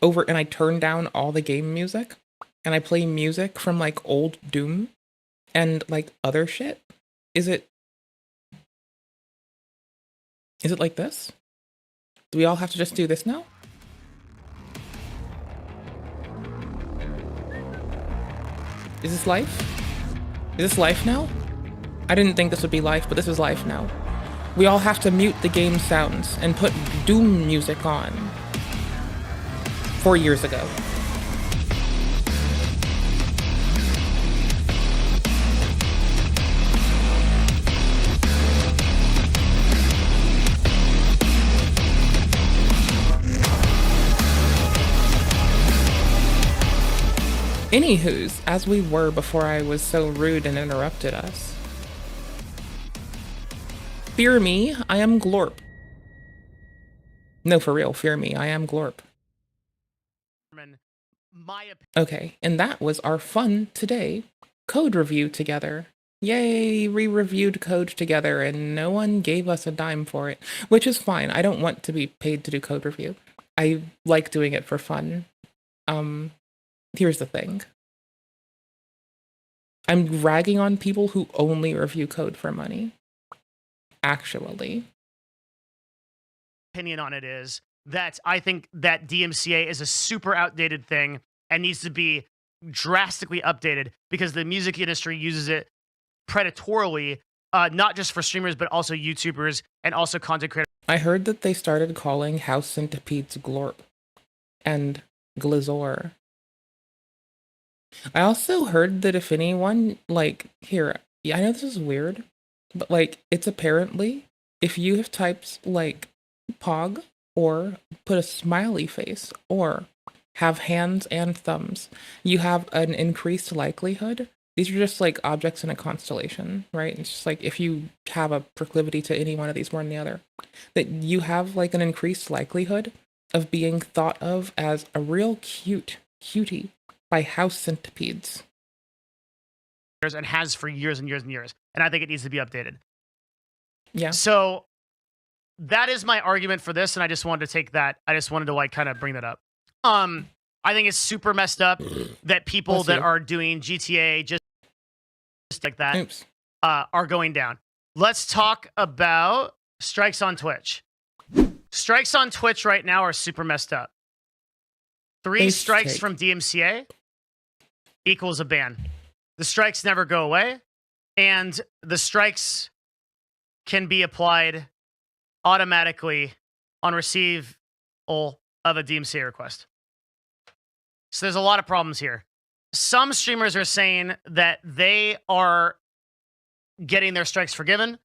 over and I turn down all the game music and I play music from like old Doom and like other shit? Is it like this? Do we all have to just do this now? Is this life? Is this life now? I didn't think this would be life, but this is life now. We all have to mute the game sounds and put Doom music on. 4 years ago. Anywho's, as we were before I was so rude and interrupted us. Fear me, I am Glorp. No, for real, fear me, I am Glorp. Okay, and that was our fun today. Code review together. Yay, we reviewed code together and no one gave us a dime for it, which is fine. I don't want to be paid to do code review. I like doing it for fun. Here's the thing. I'm ragging on people who only review code for money. Actually.
Opinion on it is that I think that DMCA is a super outdated thing and needs to be drastically updated because the music industry uses it predatorily, not just for streamers, but also YouTubers and also content creators.
I heard that they started calling house centipedes Glorp and Glazor. I also heard that if anyone, like, here, yeah, I know this is weird, but, like, it's apparently, if you have typed, like, Pog, or put a smiley face, or have hands and thumbs, you have an increased likelihood. These are just, like, objects in a constellation, right? It's just, like, if you have a proclivity to any one of these more than the other, that you have, like, an increased likelihood of being thought of as a real cutie by house centipedes.
And has for years and years and years. And I think it needs to be updated.
Yeah.
So that is my argument for this. And I just wanted to take that. I just wanted to like kind of bring that up. I think it's super messed up that people
Bless
that
you.
are doing GTA just like that
Oops.
are going down. Let's talk about strikes on Twitch. Strikes on Twitch right now are super messed up. 3
Base
strikes
take.
from DMCA equals a ban. The strikes never go away, and the strikes can be applied automatically on receival of a DMCA request. So there's a lot of problems here. Some streamers are saying that they are getting their strikes forgiven.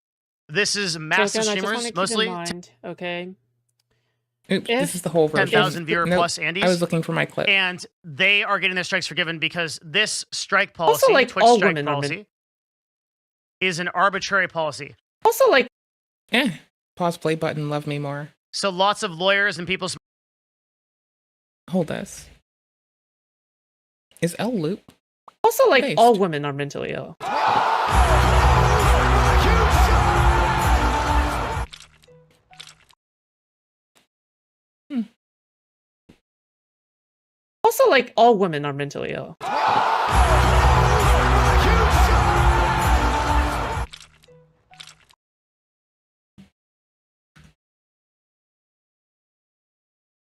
This is massive
so again, I just
streamers,
want to keep
mostly
in mind, okay?
Oops.
If
This is the whole version.
10,000 viewer
Nope.
plus Andes.
I was looking for my clip.
And they are getting their strikes forgiven because this strike policy,
Also, like,
Twitch
all
strike
women are
policy, is an arbitrary policy.
Also, like,
Pause play button. Love me more.
So lots of lawyers and people.
Hold this. Is L loop? Based.
all women are mentally ill. Also, like, all women are mentally ill.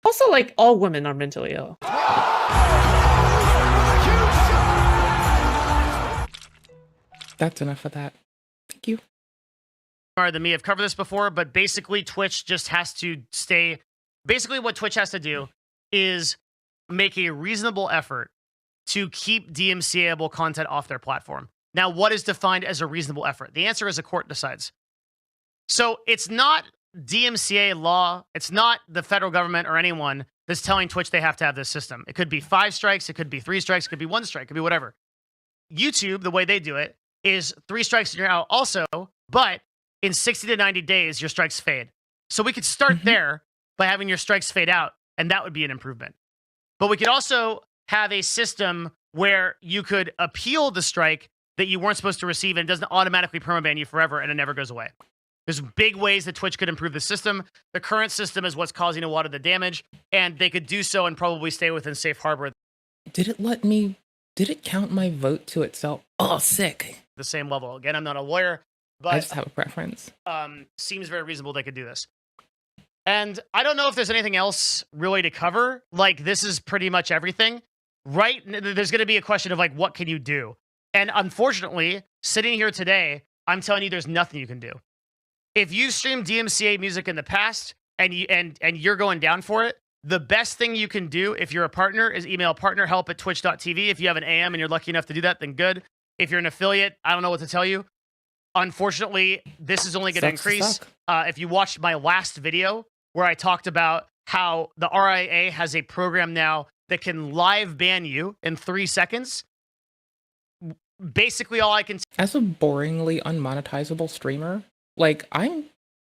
Also, like, all women are mentally ill.
That's enough of that. Thank you.
Than me. I've covered this before, but basically Twitch just has to stay. Basically, what Twitch has to do is make a reasonable effort to keep DMCA-able content off their platform. Now, what is defined as a reasonable effort? The answer is a court decides. So it's not DMCA law. It's not the federal government or anyone that's telling Twitch they have to have this system. It could be 5 strikes. It could be 3 strikes. It could be 1 strike. It could be whatever. YouTube, the way they do it, is 3 strikes and you're out also, but in 60 to 90 days, your strikes fade. So we could start there by having your strikes fade out, and that would be an improvement. But we could also have a system where you could appeal the strike that you weren't supposed to receive, and it doesn't automatically permaban you forever, and it never goes away. There's big ways that Twitch could improve the system. The current system is what's causing a lot of the damage, and they could do so and probably stay within safe harbor.
Did it count my vote to itself? Oh, sick.
The same level. Again, I'm not a lawyer,
I
but
just have a preference.
seems very reasonable they could do this. And I don't know if there's anything else really to cover. Like, this is pretty much everything. Right? There's going to be a question of, like, what can you do? And unfortunately, sitting here today, I'm telling you there's nothing you can do. If you streamed DMCA music in the past and you're going down for it, the best thing you can do if you're a partner is email partnerhelp@twitch.tv. If you have an AM and you're lucky enough to do that, then good. If you're an affiliate, I don't know what to tell you. Unfortunately, this is only going to increase. If you watched my last video where I talked about how the RIA has a program now that can live ban you in 3 seconds, basically all I can
As a boringly unmonetizable streamer, like, I'm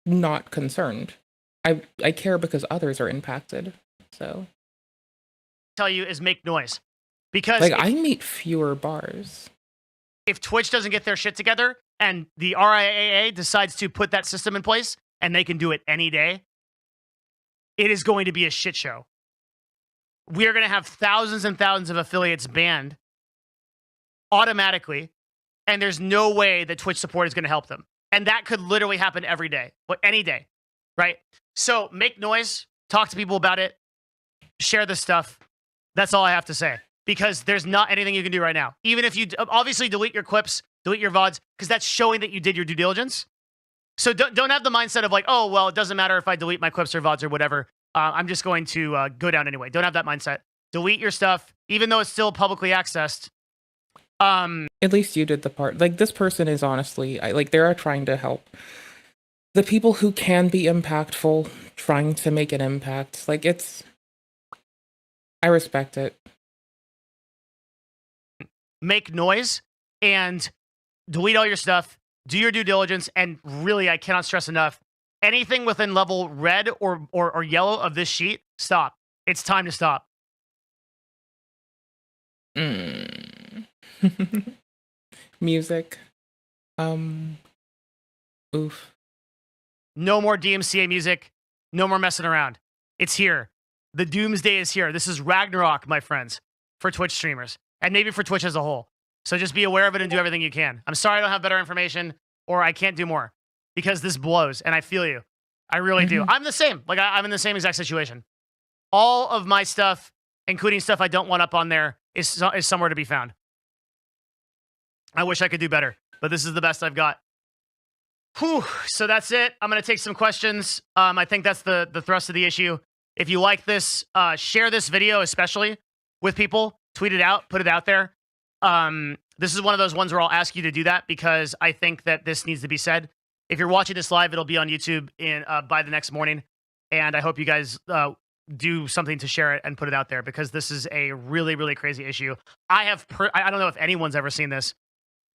not concerned. I care because others are impacted. So,
tell you is make noise. Because
like, I meet fewer bars.
if Twitch doesn't get their shit together and the RIAA decides to put that system in place and they can do it any day, it is going to be a shit show. We are going to have thousands and thousands of affiliates banned automatically, and there's no way that Twitch support is going to help them. And that could literally happen every day, but any day, right? So make noise, talk to people about it, share this stuff. That's all I have to say, because there's not anything you can do right now. Even if you obviously delete your clips, delete your VODs, because that's showing that you did your due diligence. So don't have the mindset of like, oh, well, it doesn't matter if I delete my clips or VODs or whatever. I'm just going to go down anyway. Don't have that mindset. Delete your stuff, even though it's still publicly accessed.
At least you did the part. Like, this person is honestly, they are trying to help the people who can be impactful, trying to make an impact. Like, I respect it.
Make noise and delete all your stuff. Do your due diligence. And really, I cannot stress enough, anything within level red or yellow of this sheet, stop. It's time to stop.
Music. Oof.
No more DMCA music. No more messing around. It's here. The doomsday is here. This is Ragnarok, my friends, for Twitch streamers and maybe for Twitch as a whole. So just be aware of it and do everything you can. I'm sorry I don't have better information or I can't do more because this blows and I feel you. I really do. I'm the same. Like I'm in the same exact situation. All of my stuff, including stuff I don't want up on there, is somewhere to be found. I wish I could do better, but this is the best I've got. Whew. So that's it. I'm going to take some questions. I think that's the thrust of the issue. If you like this, share this video, especially with people. Tweet it out. Put it out there. This is one of those ones where I'll ask you to do that because I think that this needs to be said. If you're watching this live, it'll be on YouTube by the next morning. And I hope you guys do something to share it and put it out there because this is a really, really crazy issue. I don't know if anyone's ever seen this,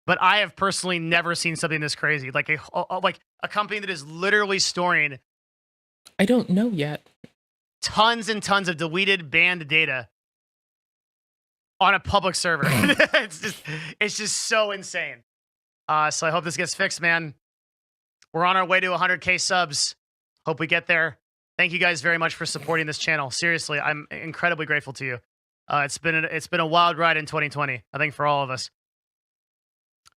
but I have personally never seen something this crazy. Like a company that is literally storing.
I don't know yet.
Tons and tons of deleted, banned data on a public server. it's just so insane. So I hope this gets fixed, man. We're on our way to 100K subs. Hope we get there. Thank you guys very much for supporting this channel. Seriously, I'm incredibly grateful to you. It's been a wild ride in 2020, I think, for all of us.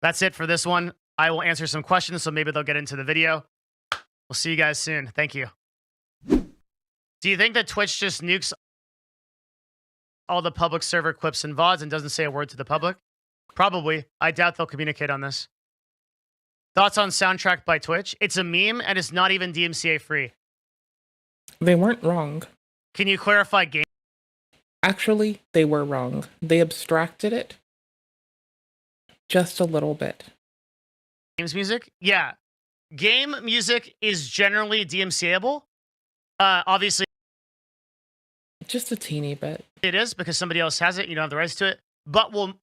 That's it for this one. I will answer some questions, so maybe they'll get into the video. We'll see you guys soon. Thank you. Do you think that Twitch just nukes all the public server clips and VODs and doesn't say a word to the public? Probably. I doubt they'll communicate on this. Thoughts on Soundtrack by Twitch? It's a meme and it's not even DMCA free.
They weren't wrong.
Can you clarify game?
Actually, they were wrong. They abstracted it just a little bit.
Games music? Yeah. Game music is generally DMCA-able. Obviously,
just a teeny bit.
It is because somebody else has it. You don't have the rights to it. But will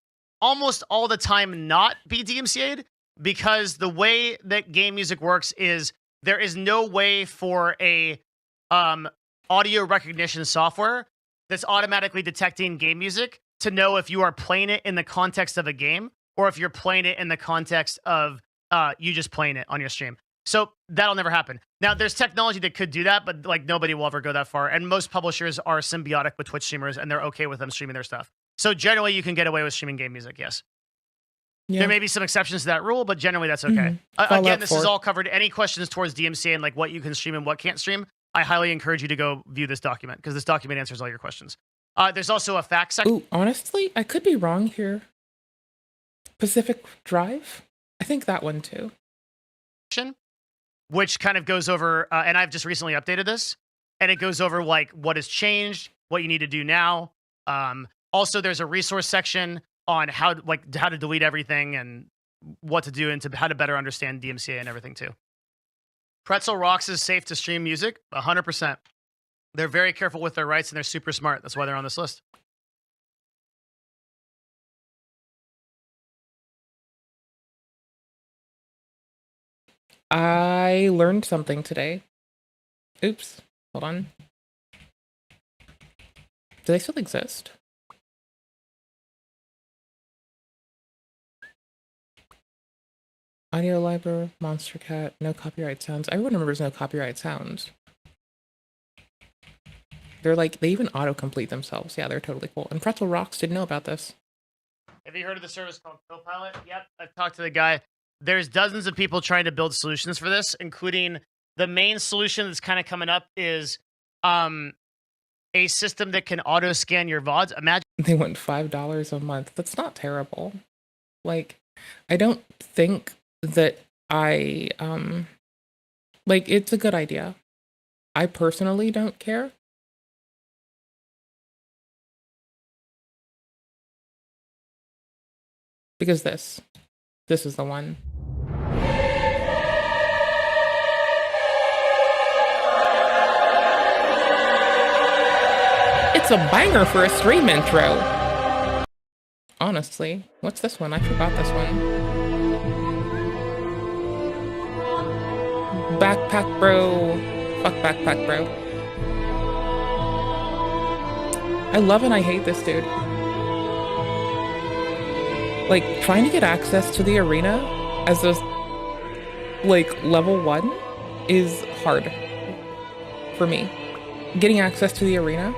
almost all the time not be DMCA'd because the way that game music works is there is no way for a audio recognition software that's automatically detecting game music to know if you are playing it in the context of a game or if you're playing it in the context of you just playing it on your stream. So that'll never happen. Now, there's technology that could do that, but like nobody will ever go that far. And most publishers are symbiotic with Twitch streamers, and they're okay with them streaming their stuff. So generally, you can get away with streaming game music, yes. Yeah. There may be some exceptions to that rule, but generally, that's okay. Again, this is all covered. Any questions towards DMCA and like what you can stream and what can't stream, I highly encourage you to go view this document because this document answers all your questions. There's also a fact section.
Ooh, honestly, I could be wrong here. Pacific Drive? I think that one too.
Which kind of goes over, and I've just recently updated this, and it goes over like what has changed, what you need to do now. Also, there's a resource section on how to delete everything and what to do and how to better understand DMCA and everything too. Pretzel Rocks is safe to stream music, 100%. They're very careful with their rights and they're super smart. That's why they're on this list.
I learned something today. Oops. Hold on. Do they still exist? Audio Library, Monster Cat, no copyright sounds. Everyone remembers no copyright sounds. They're like, they even autocomplete themselves. Yeah, they're totally cool. And Pretzel Rocks didn't know about this.
Have you heard of the service called Copilot? Yep, I've talked to the guy. There's dozens of people trying to build solutions for this, including the main solution that's kind of coming up is a system that can auto scan your VODs. Imagine
they want $5 a month. That's not terrible. Like, I don't think that like, it's a good idea. I personally don't care. Because this is the one. It's a banger for a stream intro. Honestly, what's this one? I forgot this one. Backpack Bro. Fuck Backpack Bro. I love and I hate this dude. Like, trying to get access to the arena as a, like, level 1 is hard for me. Getting access to the arena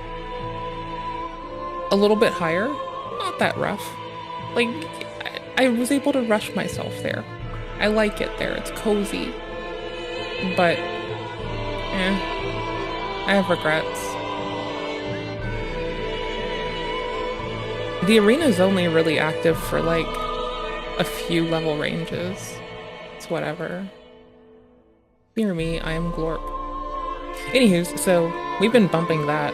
a little bit higher. Not that rough. Like, I was able to rush myself there. I like it there. It's cozy. But, I have regrets. The arena's only really active for, like, a few level ranges. It's whatever. Hear me, I am Glorp. Anywho, so we've been bumping that.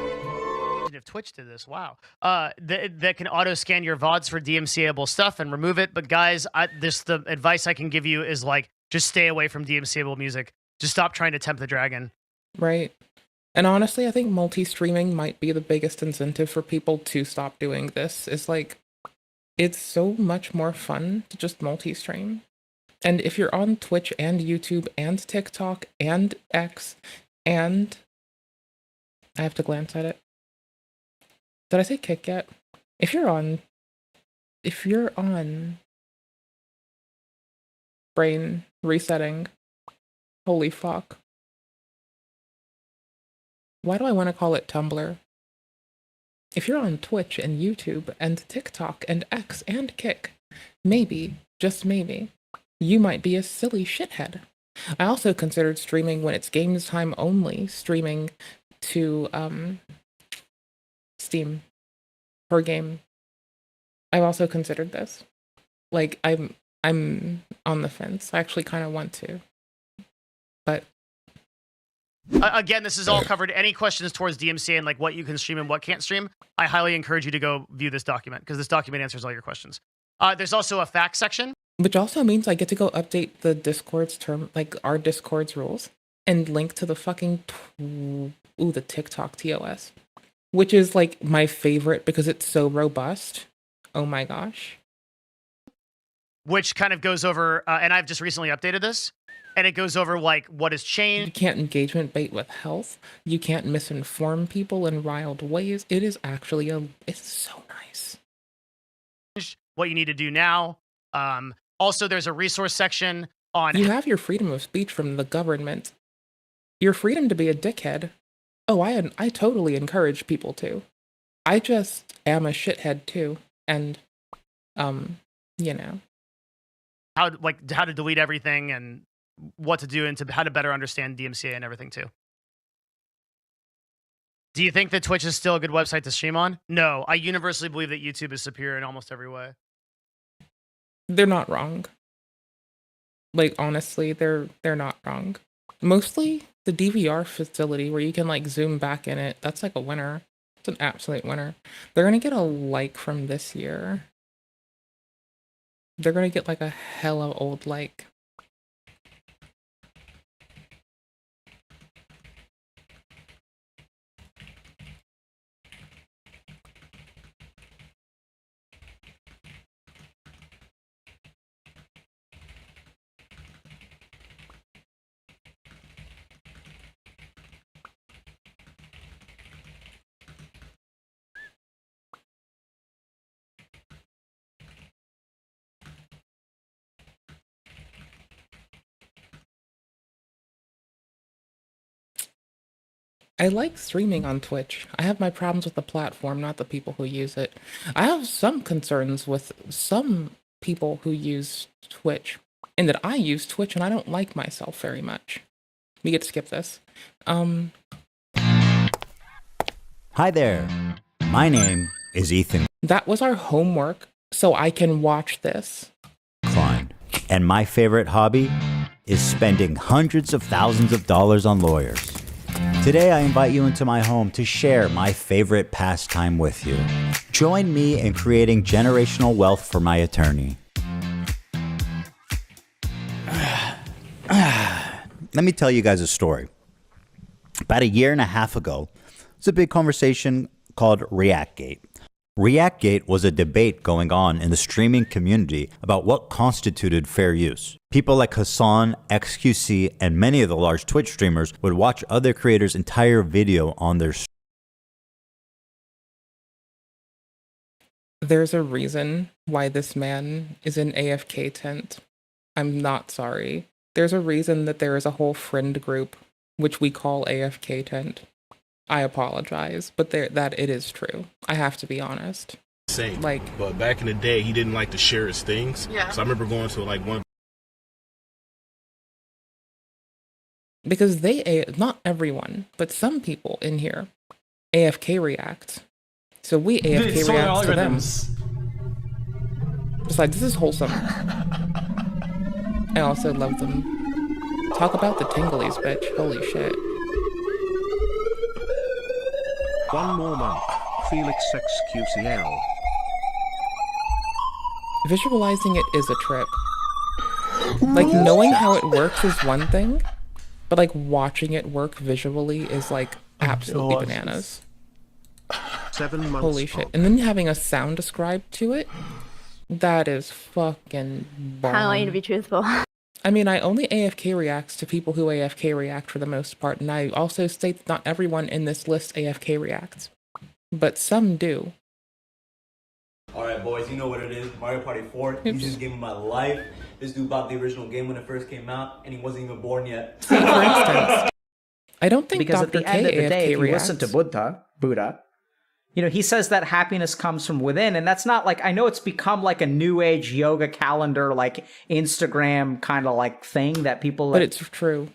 If Twitch did this, wow. That can auto scan your VODs for DMCA-able stuff and remove it. But guys, the advice I can give you is like, just stay away from DMCA-able music. Just stop trying to tempt the dragon.
Right. And honestly, I think multi-streaming might be the biggest incentive for people to stop doing this. Is like, it's so much more fun to just multi-stream. And if you're on Twitch and YouTube and TikTok and X and... I have to glance at it. Did I say Kick yet? If you're on brain resetting, holy fuck. Why do I want to call it Tumblr? If you're on Twitch and YouTube and TikTok and X and Kick, maybe, just maybe, you might be a silly shithead. I also considered streaming when it's games time only, streaming to Steam per game. I've also considered this. Like, I'm on the fence. I actually kind of want to. But
again, this is all covered. Any questions towards DMCA and like what you can stream and what can't stream, I highly encourage you to go view this document because this document answers all your questions. There's also a facts section.
Which also means I get to go update the Discord's our Discord's rules and link to the fucking, the TikTok TOS. Which is like my favorite because it's so robust. Oh my gosh.
Which kind of goes over, and I've just recently updated this, and it goes over like what has changed.
You can't engagement bait with health. You can't misinform people in wild ways. It is actually it's so nice.
What you need to do now. Also, there's a resource section on...
You have your freedom of speech from the government. Your freedom to be a dickhead. Oh, I totally encourage people to. I just am a shithead too. And, you know.
How to delete everything and what to do and how to better understand DMCA and everything too. Do you think that Twitch is still a good website to stream on? No, I universally believe that YouTube is superior in almost every way.
They're not wrong. Like, honestly, they're not wrong. Mostly the DVR facility where you can like zoom back in it, that's like a winner. It's an absolute winner. They're gonna get a like from this year. They're gonna get like a hella old like. I like streaming on Twitch. I have my problems with the platform, not the people who use it. I have some concerns with some people who use Twitch, in that I use Twitch and I don't like myself very much. We get to skip this.
Hi there. My name is Ethan
That was our homework, so I can watch this.
Klein, and my favorite hobby is spending hundreds of thousands of dollars on lawyers. Today, I invite you into my home to share my favorite pastime with you. Join me in creating generational wealth for my attorney. Let me tell you guys a story. About a year and a half ago, it's a big conversation called ReactGate. ReactGate was a debate going on in the streaming community about what constituted fair use. People like Hassan, XQC, and many of the large Twitch streamers would watch other creators' entire video on their stream.
There's a reason why this man is in AFK tent. I'm not sorry. There's a reason that there is a whole friend group, which we call AFK tent. I apologize, but that it is true. I have to be honest.
Same.
Like,
But back in the day, he didn't like to share his things.
Yeah.
So I remember going to like one.
because not everyone, but some people in here AFK react. So we AFK
It's all
react to them.
algorithms.
Besides, this is wholesome. I also love them. Talk about the tinglies, bitch. Holy shit.
One more month. Felix XQCL.
Visualizing it is a trip. Like, knowing how it works is one thing, but like watching it work visually is like absolutely bananas.
7 months.
Holy shit. And then having a sound ascribed to it, that is fucking bomb.
I want you to be truthful.
I mean, I only AFK reacts to people who AFK react for the most part, and I also state that not everyone in this list AFK reacts, but some do.
Alright boys, you know what it is. Mario Party 4, easiest game of my life. This dude bought the original game when it first came out, and he wasn't even born yet.
For instance, I don't think
Because
Dr.
at the end
K
of the day,
AFK
if you
reacts.
listen to Buddha, you know, he says that happiness comes from within, and that's not like, I know it's become like a new age yoga calendar, like Instagram kind of like thing that people
But it's true,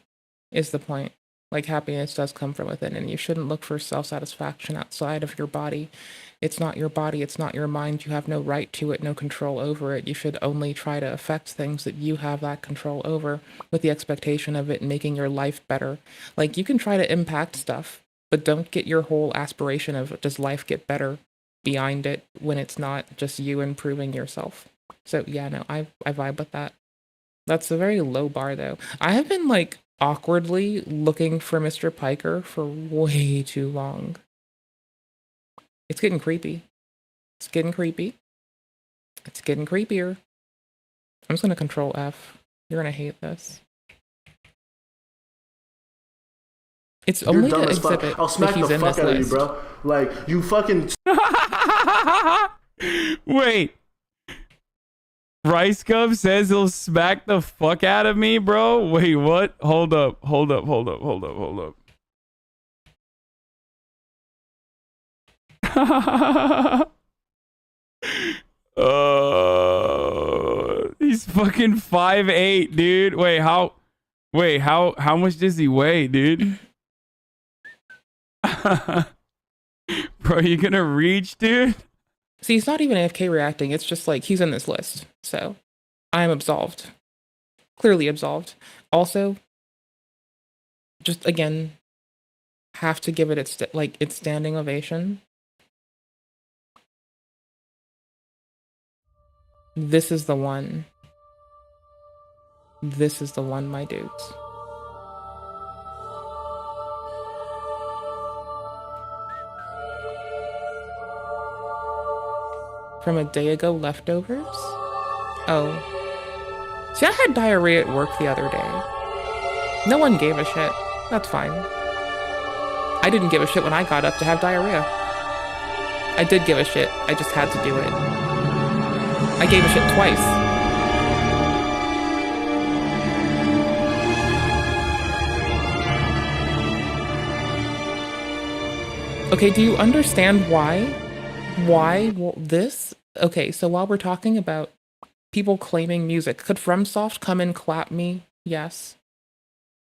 is the point. Like, happiness does come from within, and you shouldn't look for self-satisfaction outside of your body. It's not your body, it's not your mind. You have no right to it, no control over it. You should only try to affect things that you have that control over, with the expectation of it making your life better. Like, you can try to impact stuff, but don't get your whole aspiration of does life get better behind it when it's not just you improving yourself. So yeah, no, I vibe with that. That's a very low bar though. I have been like awkwardly looking for Mr. Piker for way too long. It's getting creepy. It's getting creepy. It's getting creepier. I'm just gonna control F. You're gonna hate this. It's
You're
only
dumb
to
as fuck.
exhibit
I'll smack
if he's
the
in
fuck
this
out of you,
list.
bro. Like, you fucking.
Wait. Rice Gum says he'll smack the fuck out of me, bro? Wait, what? Hold up. He's fucking 5'8", dude. Wait, how much does he weigh, dude? Bro, you gonna reach, dude?
See, he's not even AFK reacting. It's just like he's in this list. So I'm absolved. Clearly absolved. Also, just again, have to give it its standing ovation. This is the one. This is the one, my dudes. From a day ago leftovers? Oh. See, I had diarrhea at work the other day. No one gave a shit. That's fine. I didn't give a shit when I got up to have diarrhea. I did give a shit. I just had to do it. I gave a shit twice. Okay, do you understand why? Why this? Okay, so while we're talking about people claiming music, could FromSoft come and clap me? Yes.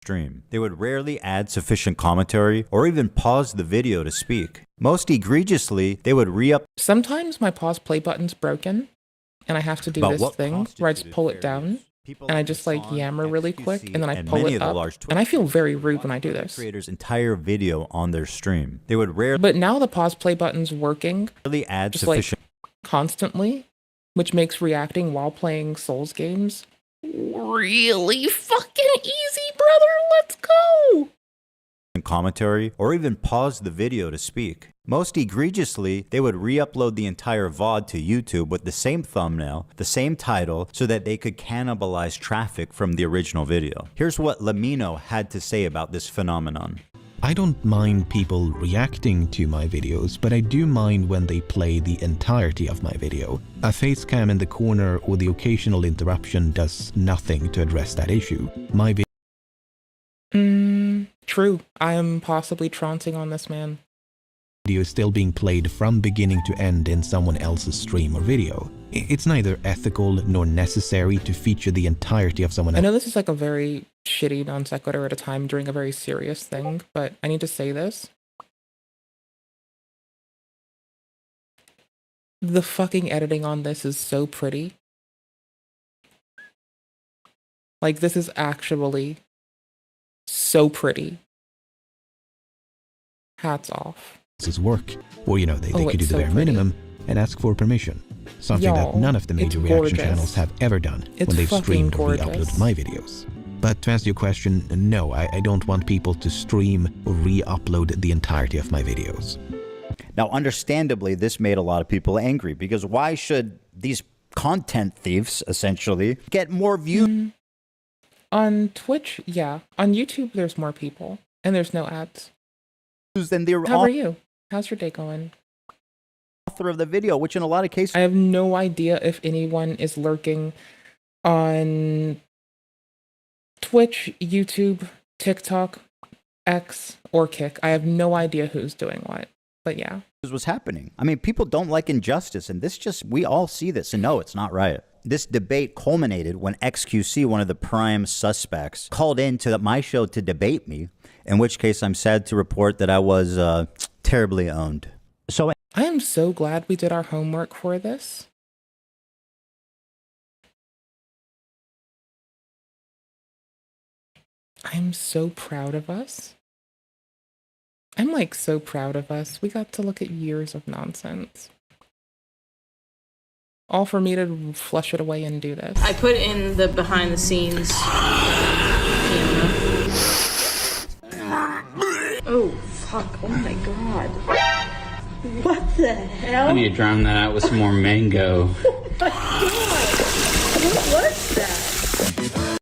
Stream. They would rarely add sufficient commentary or even pause the video to speak. Most egregiously, they would re-up.
Sometimes my pause play button's broken, and I have to do this thing where I just pull it down, and I just like yammer really quick, and then I pull it up, and I feel very rude when I do this.
Creators' entire video on their stream. They would rarely.
But now the pause play button's working,
Really add
just
sufficient.
like constantly, which makes reacting while playing Souls games really fucking easy, brother. Let's go.
Commentary or even pause the video to speak. Most egregiously, they would re-upload the entire VOD to YouTube with the same thumbnail, the same title, so that they could cannibalize traffic from the original video. Here's what Lamino had to say about this phenomenon.
I don't mind people reacting to my videos, but I do mind when they play the entirety of my video. A facecam in the corner or the occasional interruption does nothing to address that issue. My video
True, I am possibly trouncing on this man.
Video is still being played from beginning to end in someone else's stream or video. It's neither ethical nor necessary to feature the entirety of someone
I
else's.
know this is like a very shitty non sequitur at a time during a very serious thing, but I need to say this. The fucking editing on this is so pretty. Like, this is actually so pretty. Hats off.
Work, or they could do
it's
the
so
bare
pretty.
minimum and ask for permission. Something that
Y'all,
none of the major
it's
reaction
gorgeous.
channels have ever done
It's
when they've
fucking
streamed or
gorgeous.
re-uploaded my videos. But to answer your question, no, I don't want people to stream or re-upload the entirety of my videos.
Now, understandably, this made a lot of people angry because why should these content thieves essentially get more views?
On Twitch, yeah. On YouTube, there's more people, and there's no ads.
Than the
How are you? How's your day going?
author of the video, which in a lot of cases
I have no idea if anyone is lurking on Twitch, YouTube, TikTok, X, or Kick. I have no idea who's doing what, but yeah.
was happening. I mean, people don't like injustice, and we all see this and know it's not right. This debate culminated when XQC, one of the prime suspects, called into my show to debate me, in which case I'm sad to report that I was terribly owned. So
I am so glad we did our homework for this. I'm so proud of us. I'm like so proud of us. We got to look at years of nonsense. All for me to flush it away and do this.
I put in the behind the scenes camera. Oh, fuck. Oh my god. What the hell?
I need to drown that out with some more mango.
Oh my god. What was that?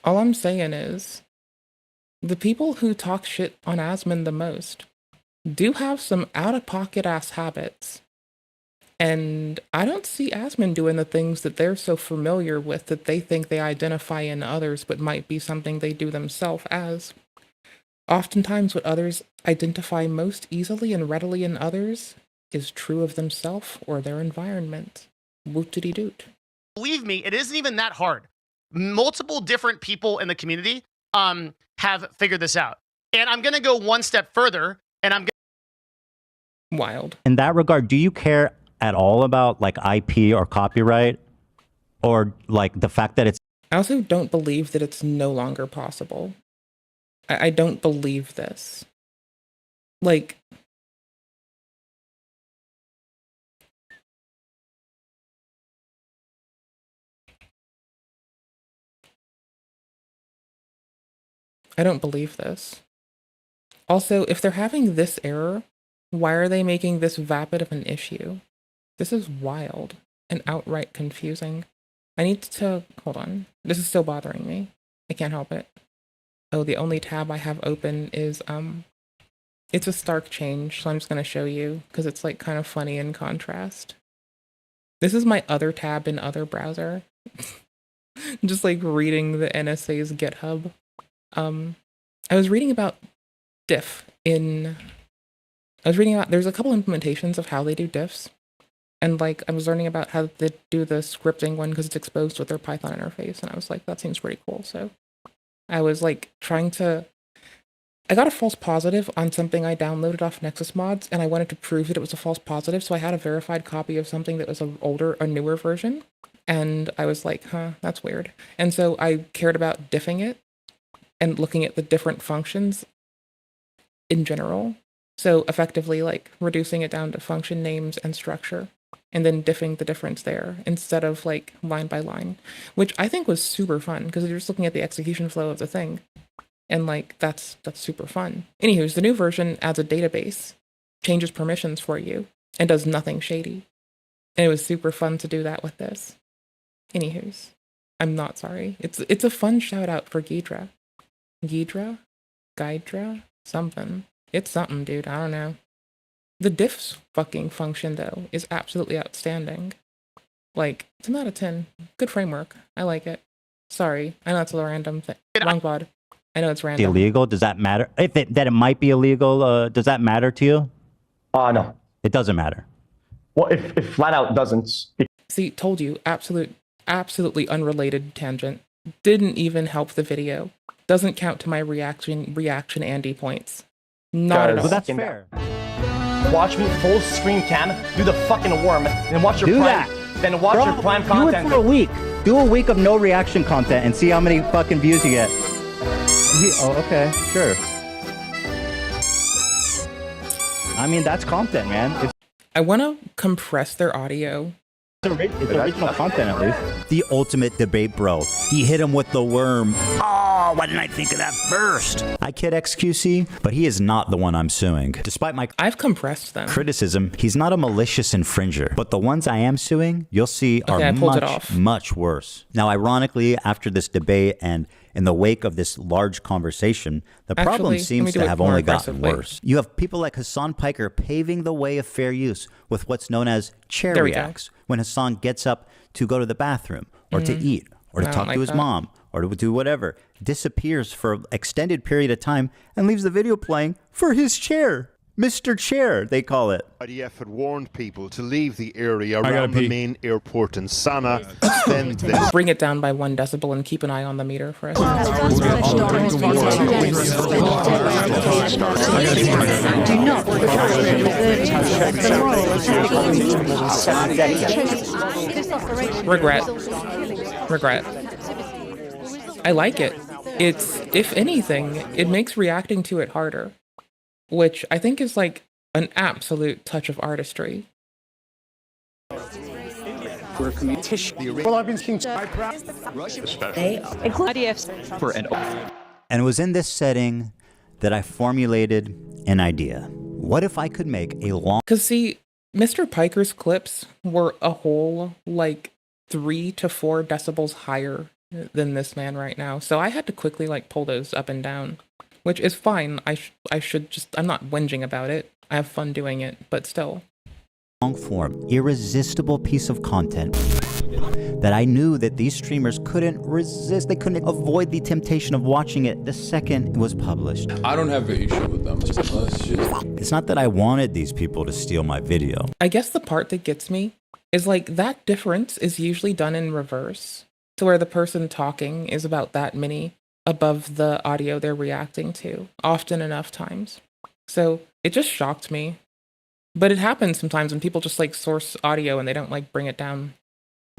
All I'm saying is, the people who talk shit on Asmon the most do have some out-of-pocket ass habits. And I don't see Asmon doing the things that they're so familiar with that they think they identify in others, but might be something they do themselves as. Oftentimes, what others identify most easily and readily in others is true of themselves or their environment. Woot-diddy-doot.
Believe me, it isn't even that hard. Multiple different people in the community have figured this out. And I'm going to go one step further, and I'm
Wild.
in that regard, do you care at all about like IP or copyright, or like the fact that it's
I also don't believe that it's no longer possible. I don't believe this. Like, I don't believe this. Also, if they're having this error, why are they making this vapid of an issue? This is wild and outright confusing. I need to, hold on. This is still bothering me. I can't help it. Oh, the only tab I have open is, it's a stark change, so I'm just going to show you, because it's, like, kind of funny in contrast. This is my other tab in other browser. Just, like, reading the NSA's GitHub. I was reading about diff in... there's a couple implementations of how they do diffs. And, like, I was learning about how they do the scripting one because it's exposed with their Python interface. And I was like, that seems pretty cool. So I was, like, I got a false positive on something I downloaded off Nexus Mods, and I wanted to prove that it was a false positive. So I had a verified copy of something that was a newer version. And I was like, huh, that's weird. And so I cared about diffing it and looking at the different functions in general. So effectively, like, reducing it down to function names and structure, and then diffing the difference there instead of, like, line by line, which I think was super fun because you're just looking at the execution flow of the thing. And, like, that's super fun. Anywho's, the new version adds a database, changes permissions for you, and does nothing shady. And it was super fun to do that with this. Anywho's, I'm not sorry. It's a fun shout out for Ghidra. Ghidra? Something. It's something, dude. I don't know. The diffs fucking function, though, is absolutely outstanding. Like, 10 out of 10. Good framework. I like it. Sorry. I know it's a random thing. Wrong pod. I know it's random.
illegal? Does that matter? If that it might be illegal, does that matter to you?
No.
It doesn't matter.
Well, if flat out doesn't.
See, told you, absolutely unrelated tangent. Didn't even help the video. Doesn't count to my reaction Andy points. Not at all.
Well, that's fair.
Watch me full screen cam, do the fucking worm, and watch your prime. Then watch your prime content.
Do it for a week. Do a week of no reaction content and see how many fucking views you get. Oh, okay, sure. I mean, that's content, man.
I want to compress their audio.
It's original content, at least. The ultimate debate, bro. He hit him with the worm. Oh, why didn't I think of that first? I kid XQC, but he is not the one I'm suing. Despite my
I've compressed them.
criticism, he's not a malicious infringer. But the ones I am suing, you'll see, are much worse. Now, ironically, after this debate and in the wake of this large conversation, the problem seems to have only gotten worse. You have people like Hassan Piker paving the way of fair use with what's known as chair reacts, when Hassan gets up to go to the bathroom or to eat or to talk to his mom or to do whatever, disappears for an extended period of time and leaves the video playing for his chair. Mr. Chair, they call it.
IDF had warned people to leave the area around the main airport in Sana. Then
Bring it down by 1 decibel and keep an eye on the meter for us. Regret. I like it. It's, if anything, it makes reacting to it harder, which I think is like an absolute touch of artistry.
Well, I've been seeing
And it was in this setting that I formulated an idea. What if I could make a long...
Because see, Mr. Piker's clips were a whole, like, 3 to 4 decibels higher than this man right now. So I had to quickly, like, pull those up and down, which is fine. I should just... I'm not whinging about it. I have fun doing it, but still.
Long form, irresistible piece of content that I knew that these streamers couldn't resist. They couldn't avoid the temptation of watching it the second it was published.
I don't have an issue with them.
It's not that I wanted these people to steal my video.
I guess the part that gets me is like that difference is usually done in reverse, to where the person talking is about that many above the audio they're reacting to, often enough times. So it just shocked me. But it happens sometimes when people just like source audio and they don't like bring it down.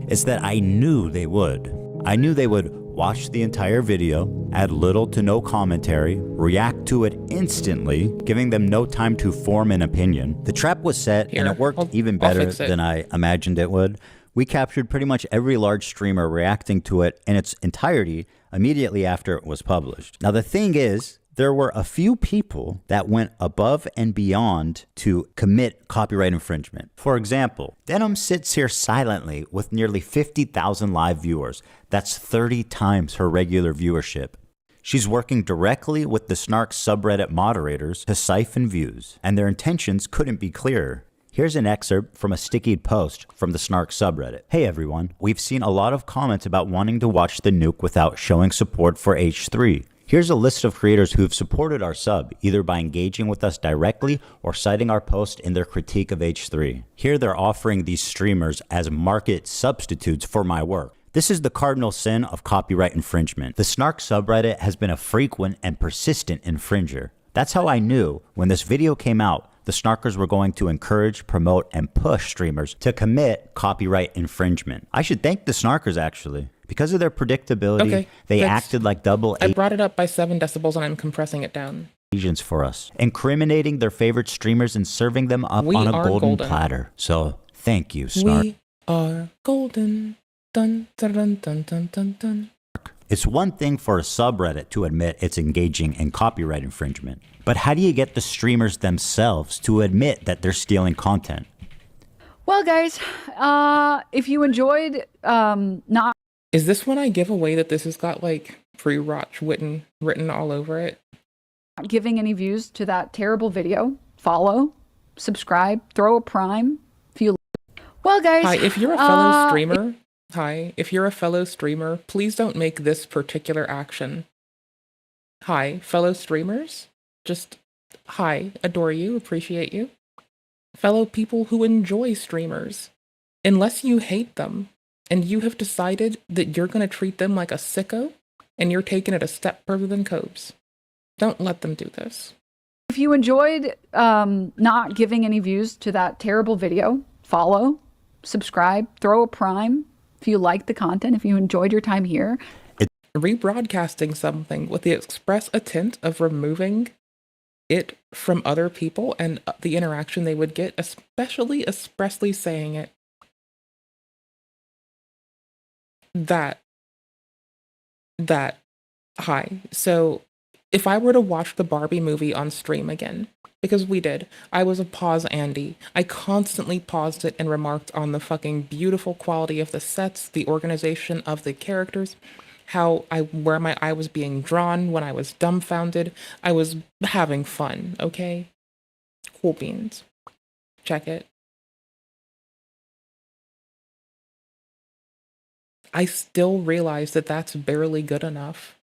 It's that I knew they would. I knew they would watch the entire video, add little to no commentary, react to it instantly, giving them no time to form an opinion. The trap was set, and it worked even better than I imagined it would. We captured pretty much every large streamer reacting to it in its entirety immediately after it was published. Now the thing is, there were a few people that went above and beyond to commit copyright infringement. For example, Denim sits here silently with nearly 50,000 live viewers. That's 30 times her regular viewership. She's working directly with the Snark subreddit moderators to siphon views, and their intentions couldn't be clearer. Here's an excerpt from a stickied post from the Snark subreddit. Hey everyone, we've seen a lot of comments about wanting to watch the nuke without showing support for H3. Here's a list of creators who've supported our sub, either by engaging with us directly or citing our post in their critique of H3. Here they're offering these streamers as market substitutes for my work. This is the cardinal sin of copyright infringement. The Snark subreddit has been a frequent and persistent infringer. That's how I knew when this video came out, the Snarkers were going to encourage, promote, and push streamers to commit copyright infringement. I should thank the Snarkers actually. Because of their predictability, they acted like double
I brought it up by 7 decibels and I'm compressing it down.
agents for us, incriminating their favorite streamers and serving them up on a golden platter. So thank you, Snark.
We are golden. Dun, dun, dun, dun, dun, dun, dun.
It's one thing for a subreddit to admit it's engaging in copyright infringement, but how do you get the streamers themselves to admit that they're stealing content?
Well, guys, if you enjoyed not...
Is this when I give away that this has got like pre-rotch written all over it?
giving any views to that terrible video, follow, subscribe, throw a prime. If you... Well, guys...
Hi, if you're a fellow streamer... Hi, if you're a fellow streamer, please don't make this particular action Hi, fellow streamers. Just hi, adore you, appreciate you. Fellow people who enjoy streamers. Unless you hate them and you have decided that you're going to treat them like a sicko and you're taking it a step further than Cobes, don't let them do this.
If you enjoyed not giving any views to that terrible video, follow, subscribe, throw a prime. If you like the content, if you enjoyed your time here.
Rebroadcasting something with the express intent of removing it from other people and the interaction they would get, especially expressly saying it. Hi. So if I were to watch the Barbie movie on stream again, because we did, I was a pause Andy. I constantly paused it and remarked on the fucking beautiful quality of the sets, the organization of the characters, where my eye was being drawn when I was dumbfounded. I was having fun, okay? Cool beans. Check it. I still realize that that's barely good enough.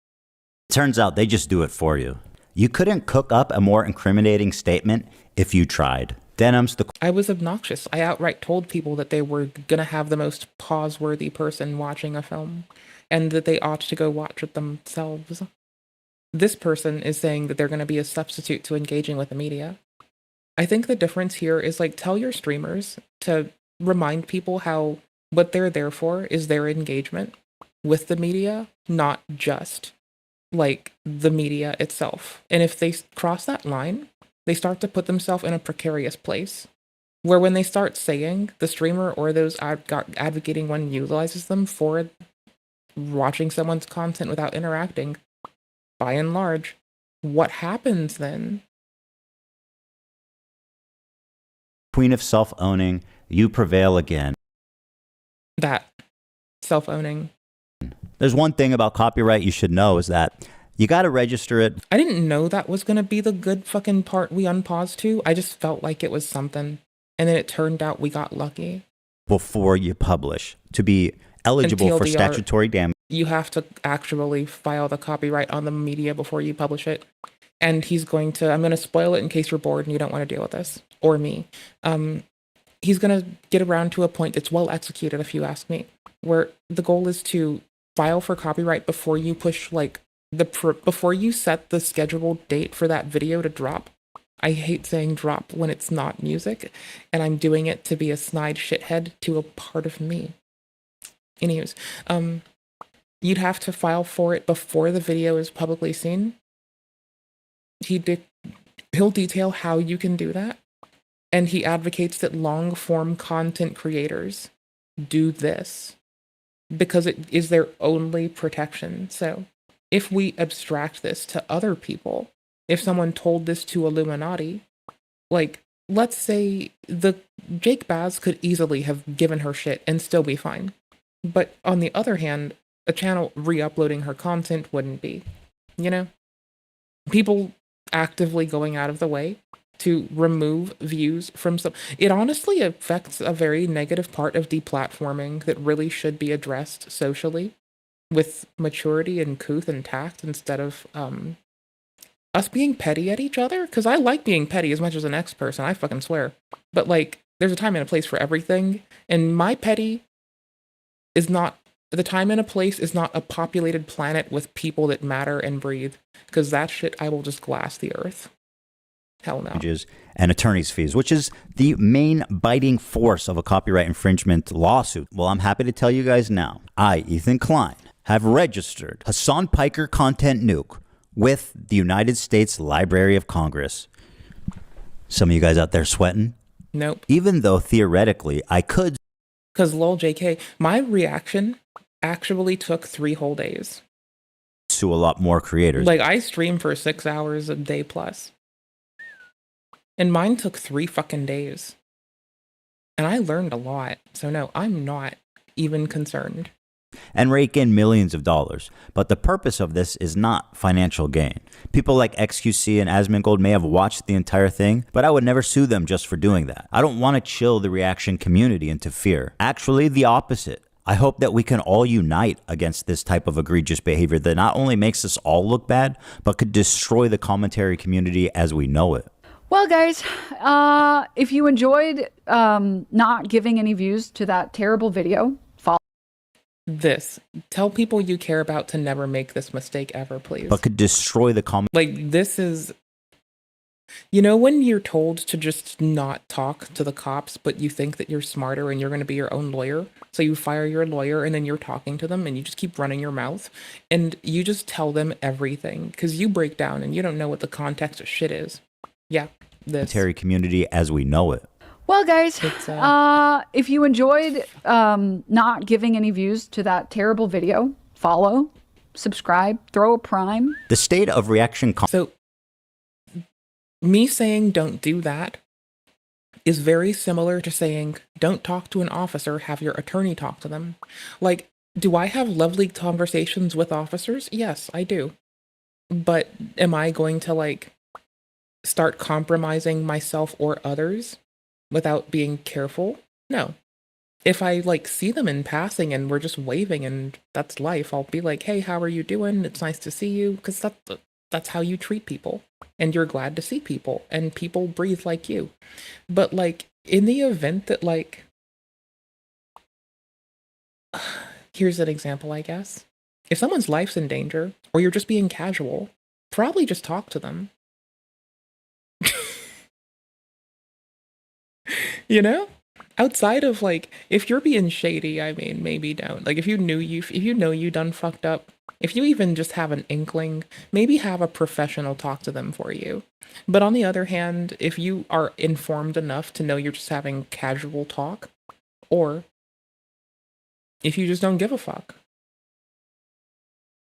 Turns out they just do it for you. You couldn't cook up a more incriminating statement if you tried.
I was obnoxious. I outright told people that they were gonna have the most pause-worthy person watching a film, and that they ought to go watch it themselves. This person is saying that they're gonna be a substitute to engaging with the media. I think the difference here is, like, tell your streamers to remind people how what they're there for is their engagement with the media, not just like the media itself. And if they cross that line, they start to put themselves in a precarious place where when they start saying the streamer or those advocating one utilizes them for watching someone's content without interacting, by and large, what happens then?
Queen of self-owning, you prevail again.
That self-owning.
There's one thing about copyright you should know is that you got to register it.
I didn't know that was going to be the good fucking part we unpaused to. I just felt like it was something. And then it turned out we got lucky.
Before you publish to be eligible for statutory damage.
You have to actually file the copyright on the media before you publish it. And I'm going to spoil it in case you're bored and you don't want to deal with this. Or me. He's going to get around to a point that's well executed, if you ask me, where the goal is to file for copyright before you push, like, before you set the scheduled date for that video to drop. I hate saying drop when it's not music, and I'm doing it to be a snide shithead to a part of me. Anyways, you'd have to file for it before the video is publicly seen. He'll detail how you can do that, and he advocates that long-form content creators do this because it is their only protection. So if we abstract this to other people, if someone told this to Illuminati, like, let's say Jake Baz could easily have given her shit and still be fine. But on the other hand, a channel re-uploading her content wouldn't be, you know? People actively going out of the way to remove views from some... It honestly affects a very negative part of deplatforming that really should be addressed socially with maturity and couth and tact instead of us being petty at each other. Because I like being petty as much as an ex-person, I fucking swear. But, like, there's a time and a place for everything, and my petty is not... The time and a place is not a populated planet with people that matter and breathe, because that shit, I will just glass the earth. Hell no.
And attorney's fees, which is the main biting force of a copyright infringement lawsuit. Well, I'm happy to tell you guys now, I, Ethan Klein, have registered Hassan Piker Content Nuke with the United States Library of Congress. Some of you guys out there sweating?
Nope.
Even though theoretically I could.
Because lol JK, my reaction actually took 3 whole days.
Sue a lot more creators.
Like, I stream for 6 hours a day plus. And mine took 3 fucking days. And I learned a lot. So no, I'm not even concerned.
And rake in millions of dollars. But the purpose of this is not financial gain. People like XQC and Asmongold may have watched the entire thing, but I would never sue them just for doing that. I don't want to chill the reaction community into fear. Actually, the opposite. I hope that we can all unite against this type of egregious behavior that not only makes us all look bad, but could destroy the commentary community as we know it.
Well, guys, if you enjoyed not giving any views to that terrible video, follow
this. Tell people you care about to never make this mistake ever, please.
But could destroy the
Like, this is... You know when you're told to just not talk to the cops, but you think that you're smarter and you're going to be your own lawyer? So you fire your lawyer and then you're talking to them and you just keep running your mouth and you just tell them everything because you break down and you don't know what the context of shit is. Yeah, this.
commentary community as we know it.
Well, guys, if you enjoyed not giving any views to that terrible video, follow, subscribe, throw a prime.
The state of reaction...
So, me saying don't do that is very similar to saying don't talk to an officer, have your attorney talk to them. Like, do I have lovely conversations with officers? Yes, I do. But am I going to, like, start compromising myself or others without being careful? No. If I, like, see them in passing and we're just waving and that's life, I'll be like, hey, how are you doing? It's nice to see you. Because that's how you treat people. And you're glad to see people. And people breathe like you. But, like, in the event that, like... Here's an example, I guess. If someone's life's in danger, or you're just being casual, probably just talk to them. You know? Outside of, like, if you're being shady, I mean, maybe don't. Like, if you know you done fucked up, if you even just have an inkling, maybe have a professional talk to them for you. But on the other hand, if you are informed enough to know you're just having casual talk, or if you just don't give a fuck.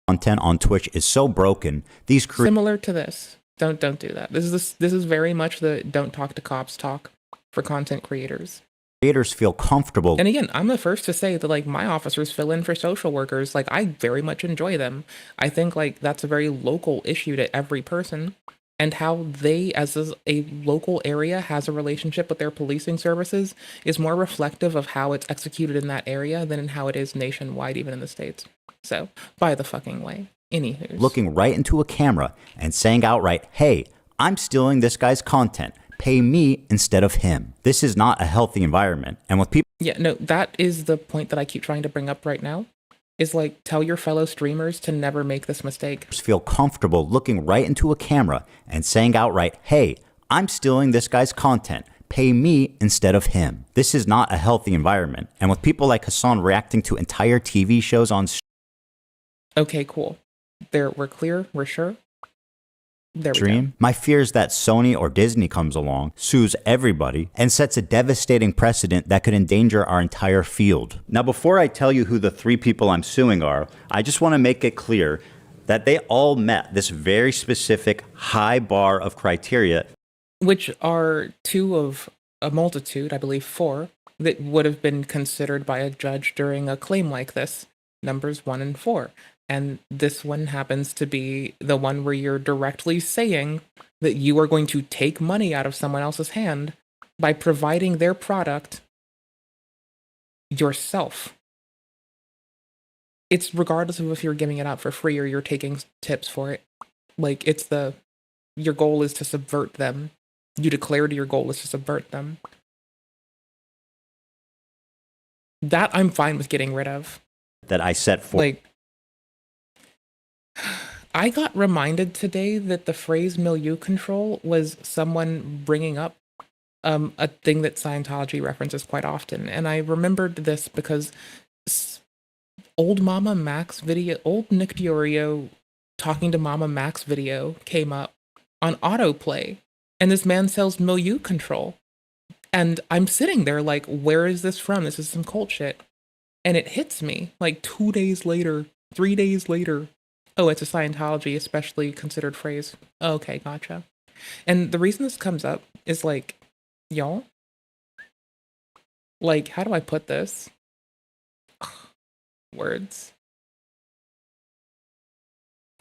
Content on Twitch is so broken. These
similar to this. Don't do that. This is very much the don't talk to cops talk for content creators.
Creators feel comfortable.
And again, I'm the first to say that, like, my officers fill in for social workers. Like, I very much enjoy them. I think, like, that's a very local issue to every person. And how they, as a local area, has a relationship with their policing services is more reflective of how it's executed in that area than in how it is nationwide, even in the States. So, by the fucking way. Anywho.
Looking right into a camera and saying outright, hey, I'm stealing this guy's content. Pay me instead of him. This is not a healthy environment. And with people...
Yeah, no, that is the point that I keep trying to bring up right now. Is, like, tell your fellow streamers to never make this mistake.
Feel comfortable looking right into a camera and saying outright, hey, I'm stealing this guy's content. Pay me instead of him. This is not a healthy environment. And with people like Hassan reacting to entire TV shows on...
Okay, cool. We're clear, we're sure. There we go.
My fear is that Sony or Disney comes along, sues everybody, and sets a devastating precedent that could endanger our entire field. Now, before I tell you who the 3 people I'm suing are, I just want to make it clear that they all met this very specific high bar of criteria.
Which are 2 of a multitude, I believe 4, that would have been considered by a judge during a claim like this. Numbers 1 and 4. And this one happens to be the one where you're directly saying that you are going to take money out of someone else's hand by providing their product yourself. It's regardless of if you're giving it out for free or you're taking tips for it. Like, your goal is to subvert them. You declared your goal is to subvert them. That I'm fine with getting rid of.
That I set forth.
Like, I got reminded today that the phrase milieu control was someone bringing up a thing that Scientology references quite often. And I remembered this because old Mama Mac's video, old Nick Diorio talking to Mama Mac's video came up on autoplay. And this man sells milieu control. And I'm sitting there like, where is this from? This is some cult shit. And it hits me like 2 days later, 3 days later. Oh, it's a Scientology, especially considered phrase. Okay, gotcha. And the reason this comes up is like, y'all, like, how do I put this? Words.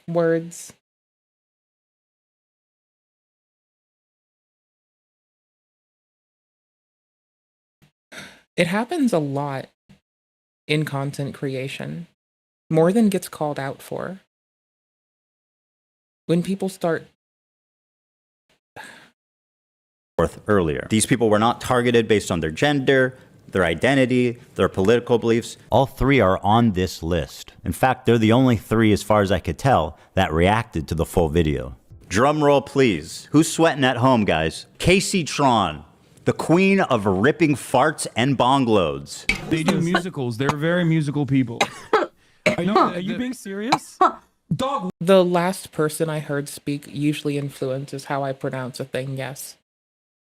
Words. It happens a lot in content creation, more than gets called out for. When people start
earlier. These people were not targeted based on their gender, their identity, their political beliefs. All three are on this list. In fact, they're the only three, as far as I could tell, that reacted to the full video. Drum roll, please. Who's sweating at home, guys? Casey Tron, the queen of ripping farts and bong loads.
They do musicals. They're very musical people. I know. Are you being serious? Dog.
The last person I heard speak usually influences how I pronounce a thing, yes.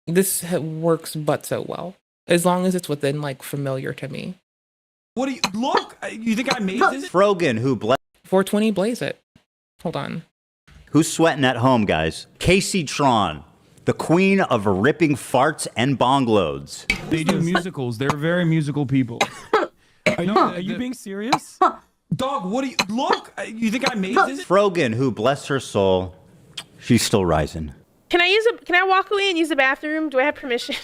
This works but so well. As long as it's within, like, familiar to me.
What do you... Look! You think I made this?
Frogan, who
420 blaze it. Hold on.
Who's sweating at home, guys? Casey Tron, the queen of ripping farts and bong loads.
They do musicals. They're very musical people. I know. Are you being serious? Dog, what do you... Look! You think I made this?
Frogan, who, bless her soul, she's still rising.
Can I walk away and use the bathroom? Do I have permission?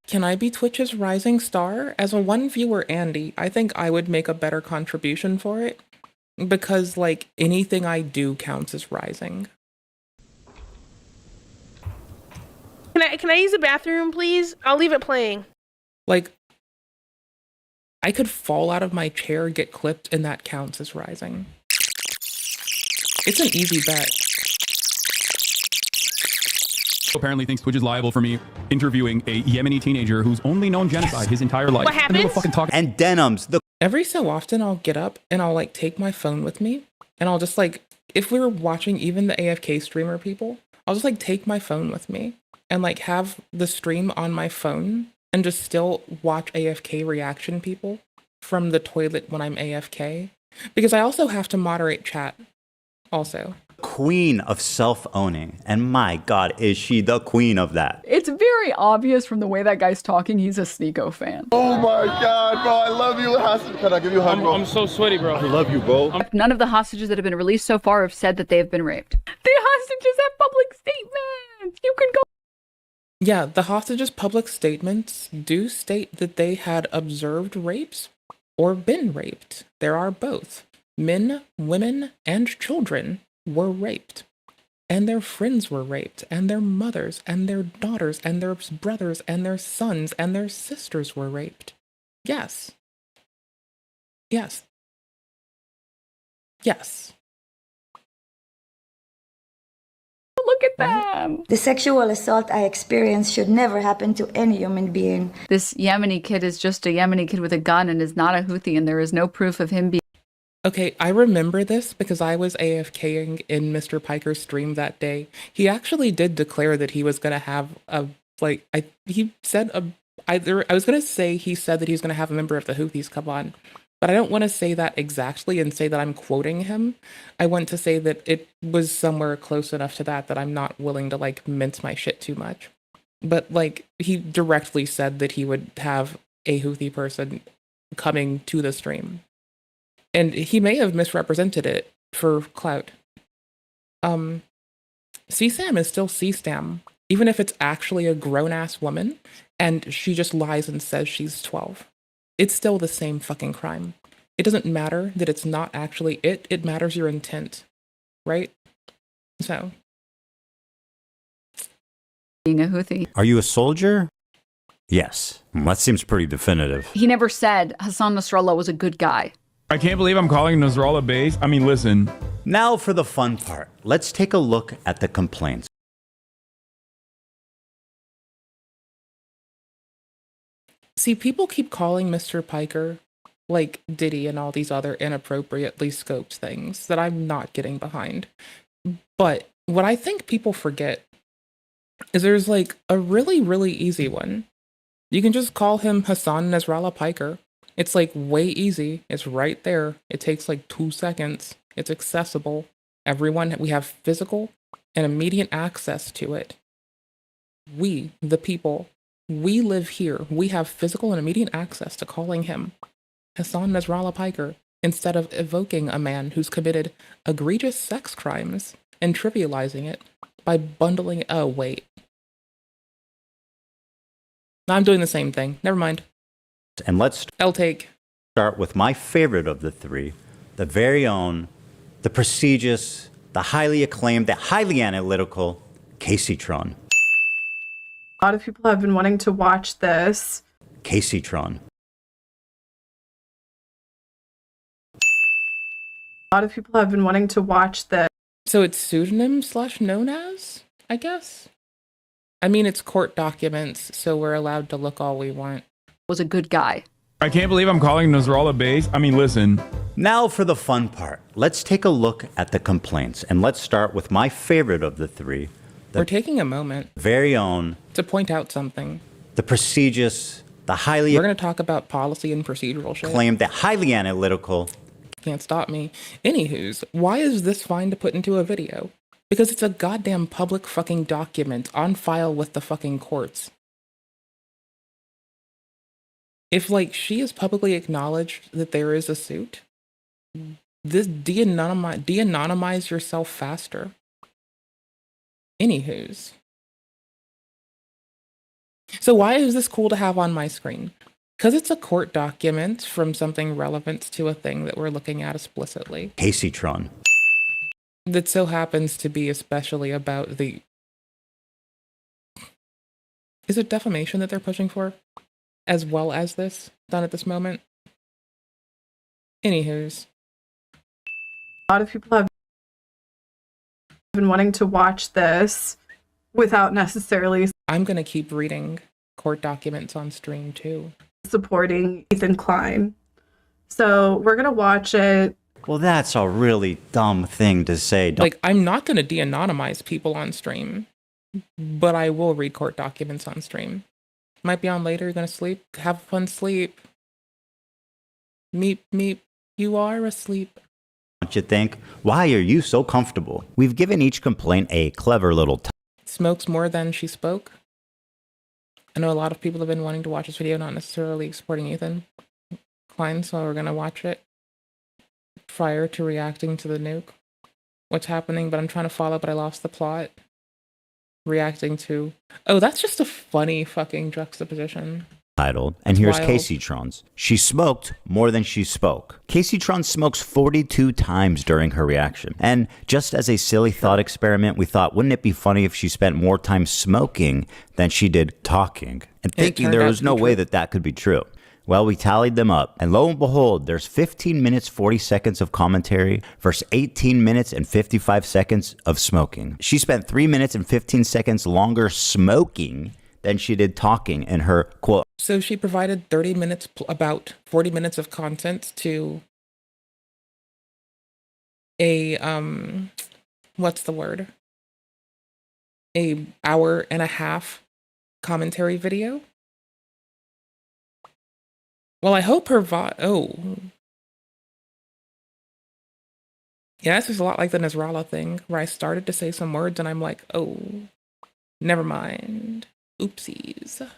Can I be Twitch's rising star? As a one viewer Andy, I think I would make a better contribution for it. Because, like, anything I do counts as rising.
Can I use the bathroom, please? I'll leave it playing.
Like, I could fall out of my chair, get clipped, and that counts as rising. It's an easy bet.
Apparently thinks Twitch is liable for me interviewing a Yemeni teenager who's only known genocide his entire life.
What happened?
And Denims, the...
Every so often I'll get up and I'll, like, take my phone with me, and I'll just, like, if we were watching even the AFK streamer people, I'll just, like, take my phone with me and, like, have the stream on my phone and just still watch AFK reaction people from the toilet when I'm AFK. Because I also have to moderate chat also.
Queen of self-owning. And my God, is she the queen of that?
It's very obvious from the way that guy's talking, he's a Sneeko fan.
Oh my God, bro, I love you. Can I give you a hug, bro?
I'm so sweaty, bro.
I love you, bro.
None of the hostages that have been released so far have said that they have been raped. The hostages have public statements. You can go.
Yeah, the hostages' public statements do state that they had observed rapes or been raped. There are both. Men, women, and children were raped. And their friends were raped. And their mothers, and their daughters, and their brothers, and their sons, and their sisters were raped. Yes. Yes. Yes.
Look at them.
The sexual assault I experienced should never happen to any human being.
This Yemeni kid is just a Yemeni kid with a gun and is not a Houthi, and there is no proof of him being.
Okay, I remember this because I was AFKing in Mr. Piker's stream that day. He actually did declare that he was going to have a, like, he said, I was going to say he said that he's going to have a member of the Houthis come on, but I don't want to say that exactly and say that I'm quoting him. I want to say that it was somewhere close enough to that that I'm not willing to, like, mince my shit too much. But, like, he directly said that he would have a Houthi person coming to the stream. And he may have misrepresented it for clout. CSAM is still CSAM, even if it's actually a grown-ass woman, and she just lies and says she's 12. It's still the same fucking crime. It doesn't matter that it's not actually it. It matters your intent, right? So.
Being a Houthi.
Are you a soldier? Yes. That seems pretty definitive.
He never said Hassan Nasrallah was a good guy.
I can't believe I'm calling Nasrallah base. I mean, listen.
Now for the fun part. Let's take a look at the complaints.
See, people keep calling Mr. Piker like Diddy and all these other inappropriately scoped things that I'm not getting behind. But what I think people forget is there's, like, a really, really easy one. You can just call him Hassan Nasrallah Piker. It's, like, way easy. It's right there. It takes, like, 2 seconds. It's accessible. We have physical and immediate access to it. We, the people, we live here. We have physical and immediate access to calling him Hassan Nasrallah Piker instead of evoking a man who's committed egregious sex crimes and trivializing it by bundling... Oh, wait. I'm doing the same thing. Never mind.
And let's...
I'll take.
Start with my favorite of the three, the very own, the prestigious, the highly acclaimed, the highly analytical Caseytron.
A lot of people have been wanting to watch this.
Caseytron.
A lot of people have been wanting to watch this.
So it's pseudonym / known as, I guess? I mean, it's court documents, so we're allowed to look all we want.
Was a good guy.
I can't believe I'm calling Nasrallah base. I mean, listen.
Now for the fun part. Let's take a look at the complaints, and let's start with my favorite of the three.
We're taking a moment.
Very own.
To point out something.
The prestigious, the highly...
We're going to talk about policy and procedural shit.
Claimed, the highly analytical...
Can't stop me. Anywho's, why is this fine to put into a video? Because it's a goddamn public fucking document on file with the fucking courts. If, like, she has publicly acknowledged that there is a suit, this de-anonymize yourself faster. Anywho's. So why is this cool to have on my screen? Because it's a court document from something relevant to a thing that we're looking at explicitly.
Caseytron.
That so happens to be especially about the... Is it defamation that they're pushing for? As well as this, done at this moment? Anywho's.
A lot of people have been wanting to watch this without necessarily...
I'm going to keep reading court documents on stream too.
Supporting Ethan Klein. So we're going to watch it.
Well, that's a really dumb thing to say.
Like, I'm not going to de-anonymize people on stream, but I will read court documents on stream. Might be on later, you're going to sleep. Have a fun sleep. Meep, meep, you are asleep.
Don't you think? Why are you so comfortable? We've given each complaint a clever little
Smokes more than she spoke. I know a lot of people have been wanting to watch this video, not necessarily supporting Ethan Klein, so we're going to watch it prior to reacting to the nuke. What's happening, but I'm trying to follow, but I lost the plot. Reacting to... Oh, that's just a funny fucking juxtaposition.
Title. And here's Caseytron's. She smoked more than she spoke. Caseytron smokes 42 times during her reaction. And just as a silly thought experiment, we thought, wouldn't it be funny if she spent more time smoking than she did talking? And thinking there was no way that that could be true. Well, we tallied them up, and lo and behold, there's 15 minutes, 40 seconds of commentary versus 18 minutes and 55 seconds of smoking. She spent 3 minutes and 15 seconds longer smoking than she did talking in her quote.
So she provided 30 minutes, about 40 minutes of content to a, what's the word? A hour and a half commentary video. Well, I hope her yeah, this is a lot like the Nasrallah thing, where I started to say some words and I'm like, oh, never mind. Oopsies.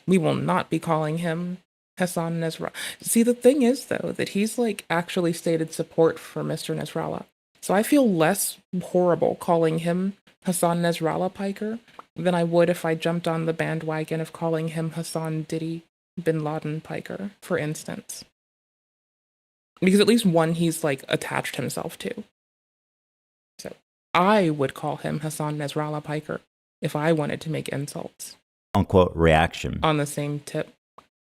We will not be calling him Hassan Nasrallah. See, the thing is, though, that he's, like, actually stated support for Mr. Nasrallah. So I feel less horrible calling him Hassan Nasrallah Piker than I would if I jumped on the bandwagon of calling him Hassan Diddy Bin Laden Piker, for instance. Because at least one he's, like, attached himself to. So I would call him Hassan Nasrallah Piker if I wanted to make insults.
Unquote reaction.
On the same tip.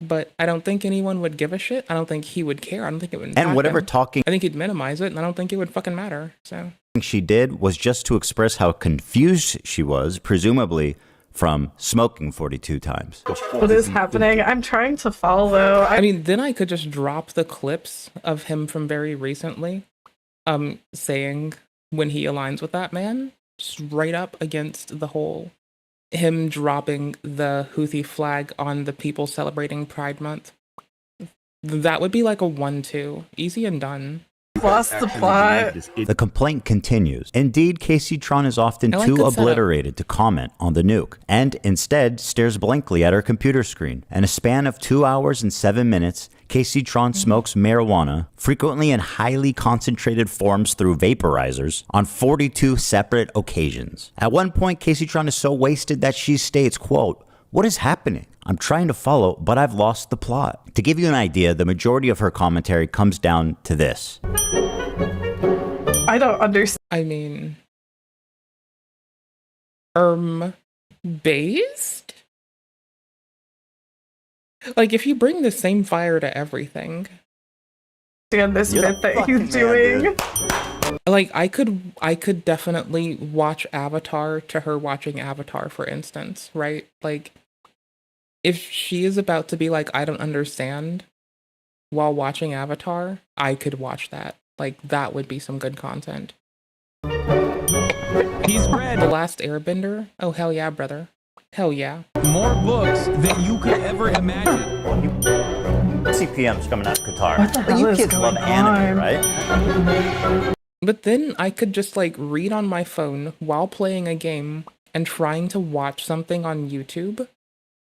But I don't think anyone would give a shit. I don't think he would care. I don't think it would impact
And whatever
him.
talking
I think he'd minimize it, and I don't think it would fucking matter. So
she did was just to express how confused she was, presumably from smoking 42 times.
What is happening? I'm trying to follow.
I mean, then I could just drop the clips of him from very recently, saying when he aligns with that man, straight up against the whole him dropping the Houthi flag on the people celebrating Pride Month. That would be like a 1-2. Easy and done.
Lost the plot.
The complaint continues. Indeed, Caseytron is often too obliterated to comment on the nuke, and instead stares blankly at her computer screen. In a span of 2 hours and 7 minutes, Caseytron smokes marijuana, frequently in highly concentrated forms through vaporizers, on 42 separate occasions. At one point, Caseytron is so wasted that she states, quote, What is happening? I'm trying to follow, but I've lost the plot. To give you an idea, the majority of her commentary comes down to this.
I don't understand.
I mean, based? Like, if you bring the same fire to everything.
This bit that he's doing.
Like, I could definitely watch Avatar to her watching Avatar, for instance, right? Like, if she is about to be like, I don't understand while watching Avatar, I could watch that. Like, that would be some good content.
He's read
The Last Airbender? Oh, hell yeah, brother. Hell yeah.
more books than you could ever imagine.
CPM's coming out of Qatar.
What the hell
You
is
kids love
going
anime,
on?
right?
But then I could just like read on my phone while playing a game and trying to watch something on YouTube.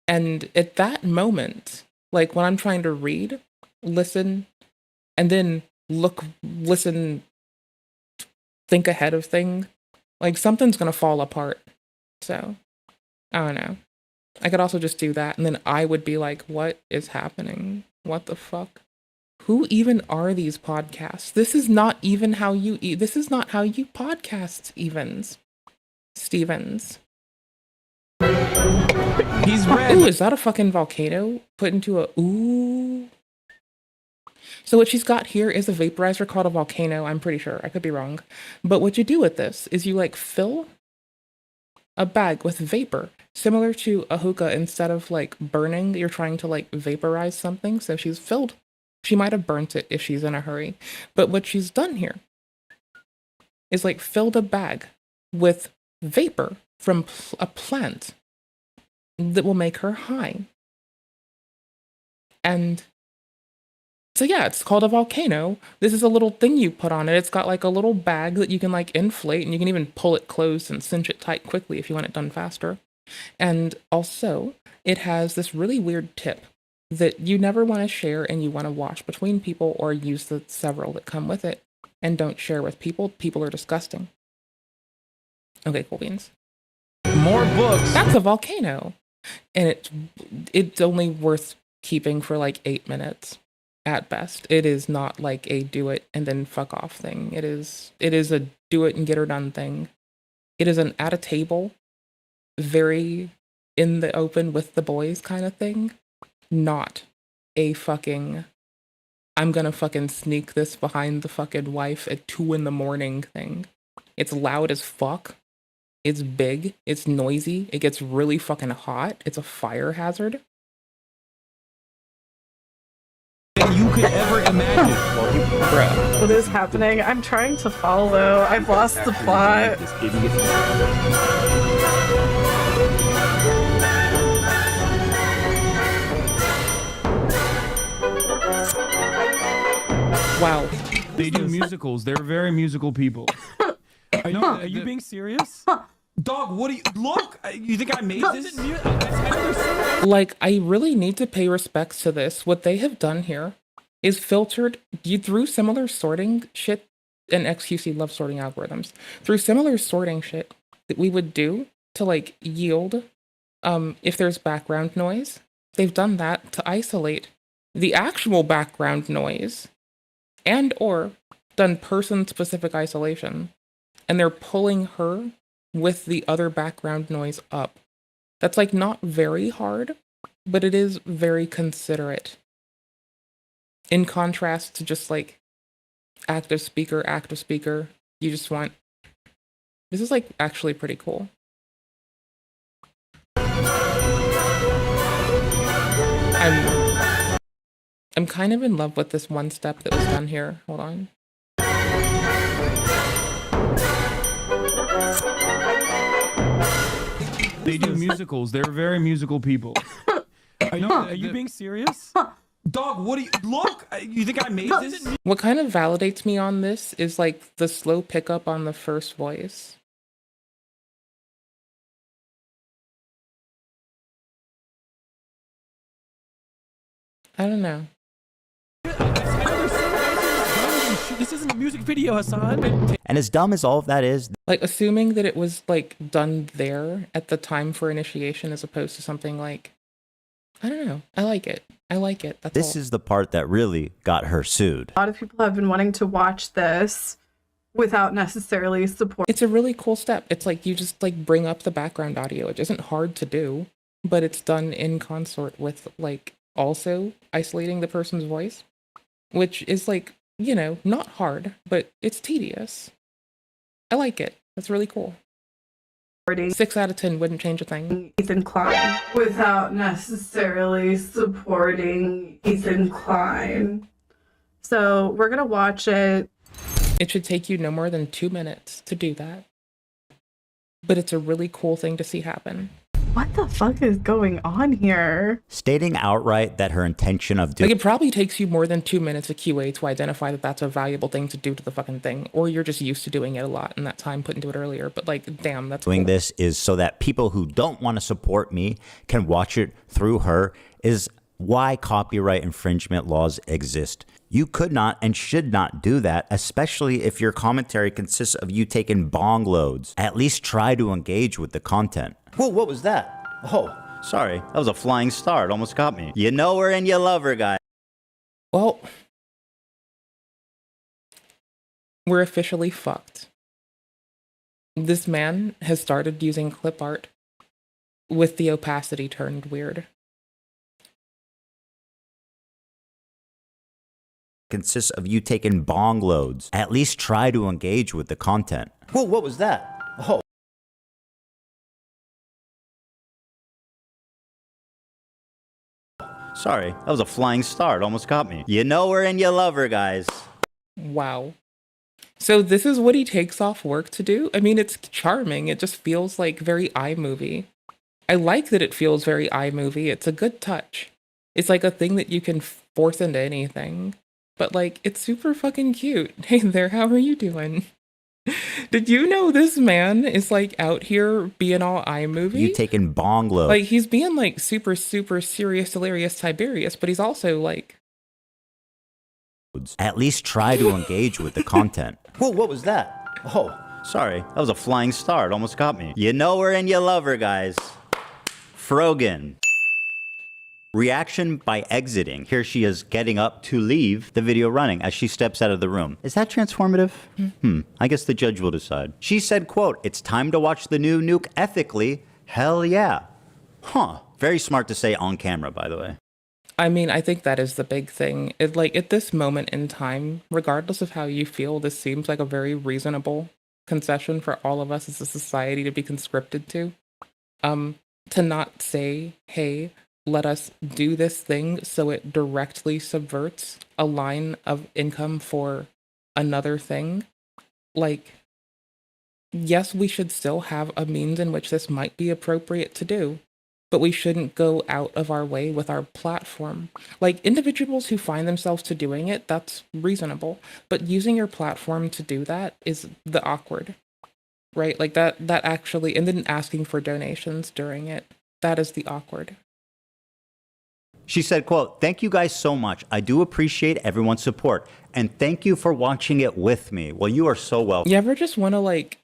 And at that moment, like when I'm trying to read, listen, and then listen, think ahead of things, like something's gonna fall apart. So, I don't know. I could also just do that, and then I would be like, what is happening? What the fuck? Who even are these podcasts? This is not even how you eat. This is not how you podcast, Stevens.
He's red.
Ooh, is that a fucking volcano put into a ooh? So what she's got here is a vaporizer called a volcano, I'm pretty sure. I could be wrong. But what you do with this is you like fill a bag with vapor, similar to a hookah. Instead of like burning, you're trying to like vaporize something. So she might have burnt it if she's in a hurry. But what she's done here is like filled a bag with vapor from a plant that will make her high. And so yeah, it's called a volcano. This is a little thing you put on it. It's got like a little bag that you can like inflate, and you can even pull it closed and cinch it tight quickly if you want it done faster. And also, it has this really weird tip that you never want to share and you want to wash between people or use the several that come with it. And don't share with people. People are disgusting. Okay, cool beans.
More books.
That's a volcano. And it's only worth keeping for like 8 minutes. At best. It is not like a do it and then fuck off thing. It is a do it and get her done thing. It is an at a table, very in the open with the boys kind of thing. Not a fucking, I'm gonna fucking sneak this behind the fucking wife at 2 a.m. thing. It's loud as fuck. It's big. It's noisy. It gets really fucking hot. It's a fire hazard.
You could ever imagine.
Bruh.
What is happening? I'm trying to follow. I've lost the plot.
Wow.
They do musicals. They're very musical people. Are you being serious? Dog, what do you look? You think I made this?
Like, I really need to pay respects to this. What they have done here is filtered you through similar sorting shit, and XQC loves sorting algorithms. Through similar sorting shit that we would do to like yield if there's background noise. They've done that to isolate the actual background noise and or done person-specific isolation. And they're pulling her with the other background noise up. That's like not very hard, but it is very considerate. In contrast to just like active speaker, you just want, this is like actually pretty cool. I'm kind of in love with this one step that was done here. Hold on.
They do musicals. They're very musical people. Are you being serious? Dog, what do you look? You think I made this?
What kind of validates me on this is like the slow pickup on the first voice. I don't know.
This isn't a music video, Hassan.
And as dumb as all of that is,
Like, assuming that it was, like, done there at the time for initiation as opposed to something like, I don't know. I like it. I like it. That's
this
all.
is the part that really got her sued.
A lot of people have been wanting to watch this without necessarily support.
It's a really cool step. It's like you just, like, bring up the background audio. It isn't hard to do, but it's done in consort with, like, also isolating the person's voice, which is, like, you know, not hard, but it's tedious. I like it. That's really cool. 6 out of 10 wouldn't change a thing.
Ethan Klein without necessarily supporting Ethan Klein. So we're gonna watch it.
It should take you no more than 2 minutes to do that. But it's a really cool thing to see happen.
What the fuck is going on here?
Stating outright that her intention of
Like,
doing
it probably takes you more than 2 minutes of QA to identify that that's a valuable thing to do to the fucking thing, or you're just used to doing it a lot and that time put into it earlier. But, like, damn, that's cool.
this is so that people who don't want to support me can watch it through her, is why copyright infringement laws exist. You could not and should not do that, especially if your commentary consists of you taking bong loads. At least try to engage with the content. Whoa, what was that? Oh, sorry. That was a flying star. It almost got me. You know her and you love her, guys.
Well, we're officially fucked. This man has started using clip art with the opacity turned weird.
Consists of you taking bong loads. At least try to engage with the content. Whoa, what was that? Oh. Sorry, that was a flying star. It almost got me. You know her and you love her, guys.
Wow. So this is what he takes off work to do? I mean, it's charming. It just feels like very iMovie. I like that it feels very iMovie. It's a good touch. It's like a thing that you can force into anything. But, like, it's super fucking cute. Hey there, how are you doing? Did you know this man is, like, out here being all iMovie?
You taking bong loads.
Like, he's being, like, super, super serious, hilarious Tiberius, but he's also, like...
At least try to engage with the content. Whoa, what was that? Oh, sorry. That was a flying star. It almost got me. You know her and you love her, guys. Frogan. Reaction by exiting. Here she is getting up to leave the video running as she steps out of the room. Is that transformative? I guess the judge will decide. She said, quote, "It's time to watch the new nuke ethically. Hell yeah." Huh. Very smart to say on camera, by the way.
I mean, I think that is the big thing. It, like, at this moment in time, regardless of how you feel, this seems like a very reasonable concession for all of us as a society to be conscripted to. To not say, hey, let us do this thing so it directly subverts a line of income for another thing. Like, yes, we should still have a means in which this might be appropriate to do, but we shouldn't go out of our way with our platform. Like, individuals who find themselves to doing it, that's reasonable, but using your platform to do that is the awkward, right? Like, that actually, and then asking for donations during it, that is the awkward.
She said, quote, "Thank you guys so much. I do appreciate everyone's support. And thank you for watching it with me." Well, you are so welcome.
You ever just want to, like,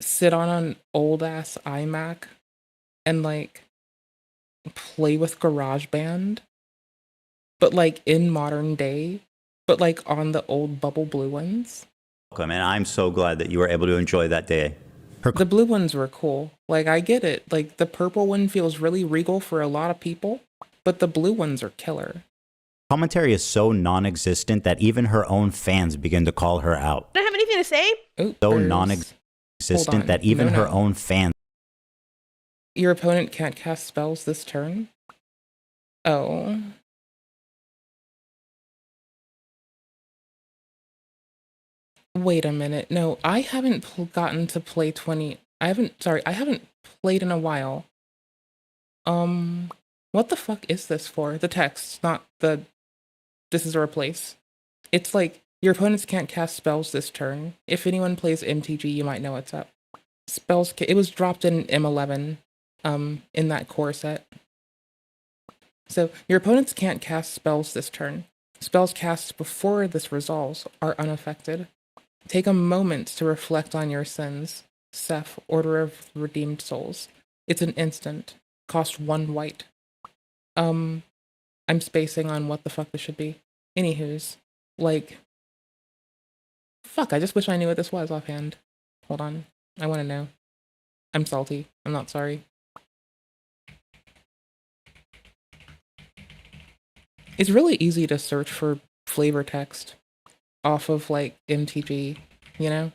sit on an old-ass iMac and, like, play with GarageBand? But, like, in modern day? But, like, on the old bubble blue ones?
And I'm so glad that you were able to enjoy that day.
The blue ones were cool. Like, I get it. Like, the purple one feels really regal for a lot of people. But the blue ones are killer.
Commentary is so non-existent that even her own fans begin to call her out.
I don't have anything to say.
So non-existent that even her own fans.
Your opponent can't cast spells this turn? Oh. Wait a minute. No, I haven't gotten to play 20. I haven't played in a while. What the fuck is this for? The text, not the this is a replace. It's like, your opponents can't cast spells this turn. If anyone plays MTG, you might know what's up. Spells, it was dropped in M11, in that core set. So, your opponents can't cast spells this turn. Spells cast before this resolves are unaffected. Take a moment to reflect on your sins. Seth, Order of Redeemed Souls. It's an instant. Cost 1 white. I'm spacing on what the fuck this should be. Anywho's, like, fuck, I just wish I knew what this was offhand. Hold on. I want to know. I'm salty. I'm not sorry. It's really easy to search for flavor text off of, like, MTG, you know?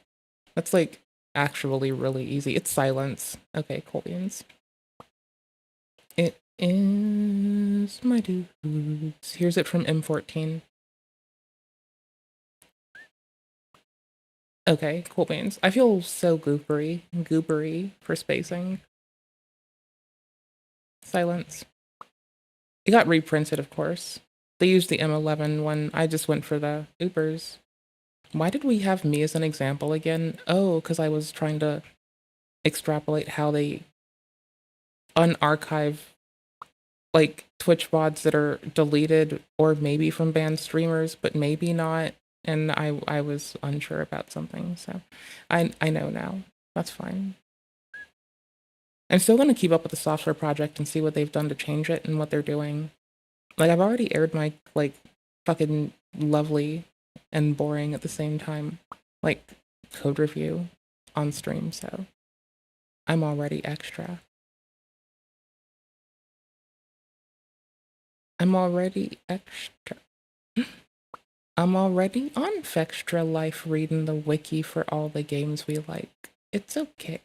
That's, like, actually really easy. It's silence. Okay, cool beans. It is my dudes. Here's it from M14. Okay, cool beans. I feel so goobery for spacing. Silence. It got reprinted, of course. They used the M11 one. I just went for the Ubers. Why did we have me as an example again? Oh, because I was trying to extrapolate how they unarchive, like, Twitch VODs that are deleted or maybe from banned streamers, but maybe not. And I was unsure about something, so I know now. That's fine. I'm still going to keep up with the software project and see what they've done to change it and what they're doing. Like, I've already aired my, like, fucking lovely and boring at the same time, like, code review on stream, so I'm already extra. I'm already extra. I'm already on Fextra Life reading the wiki for all the games we like. It's okay.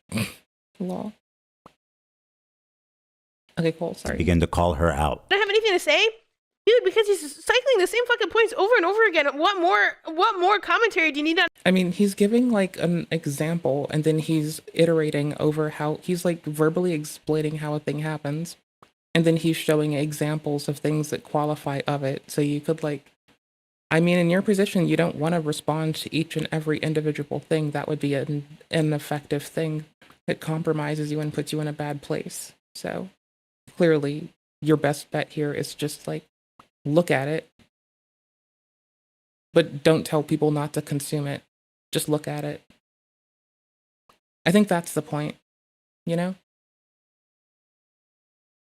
Lol. Okay, cool, sorry.
Begin to call her out.
I don't have anything to say, dude, because he's cycling the same fucking points over and over again. What more commentary do you need on?
I mean, he's giving, like, an example, and then he's iterating over how he's, like, verbally explaining how a thing happens, and then he's showing examples of things that qualify of it. So you could, like, I mean, in your position, you don't want to respond to each and every individual thing. That would be an ineffective thing that compromises you and puts you in a bad place. So clearly, your best bet here is just, like, look at it, but don't tell people not to consume it. Just look at it. I think that's the point, you know?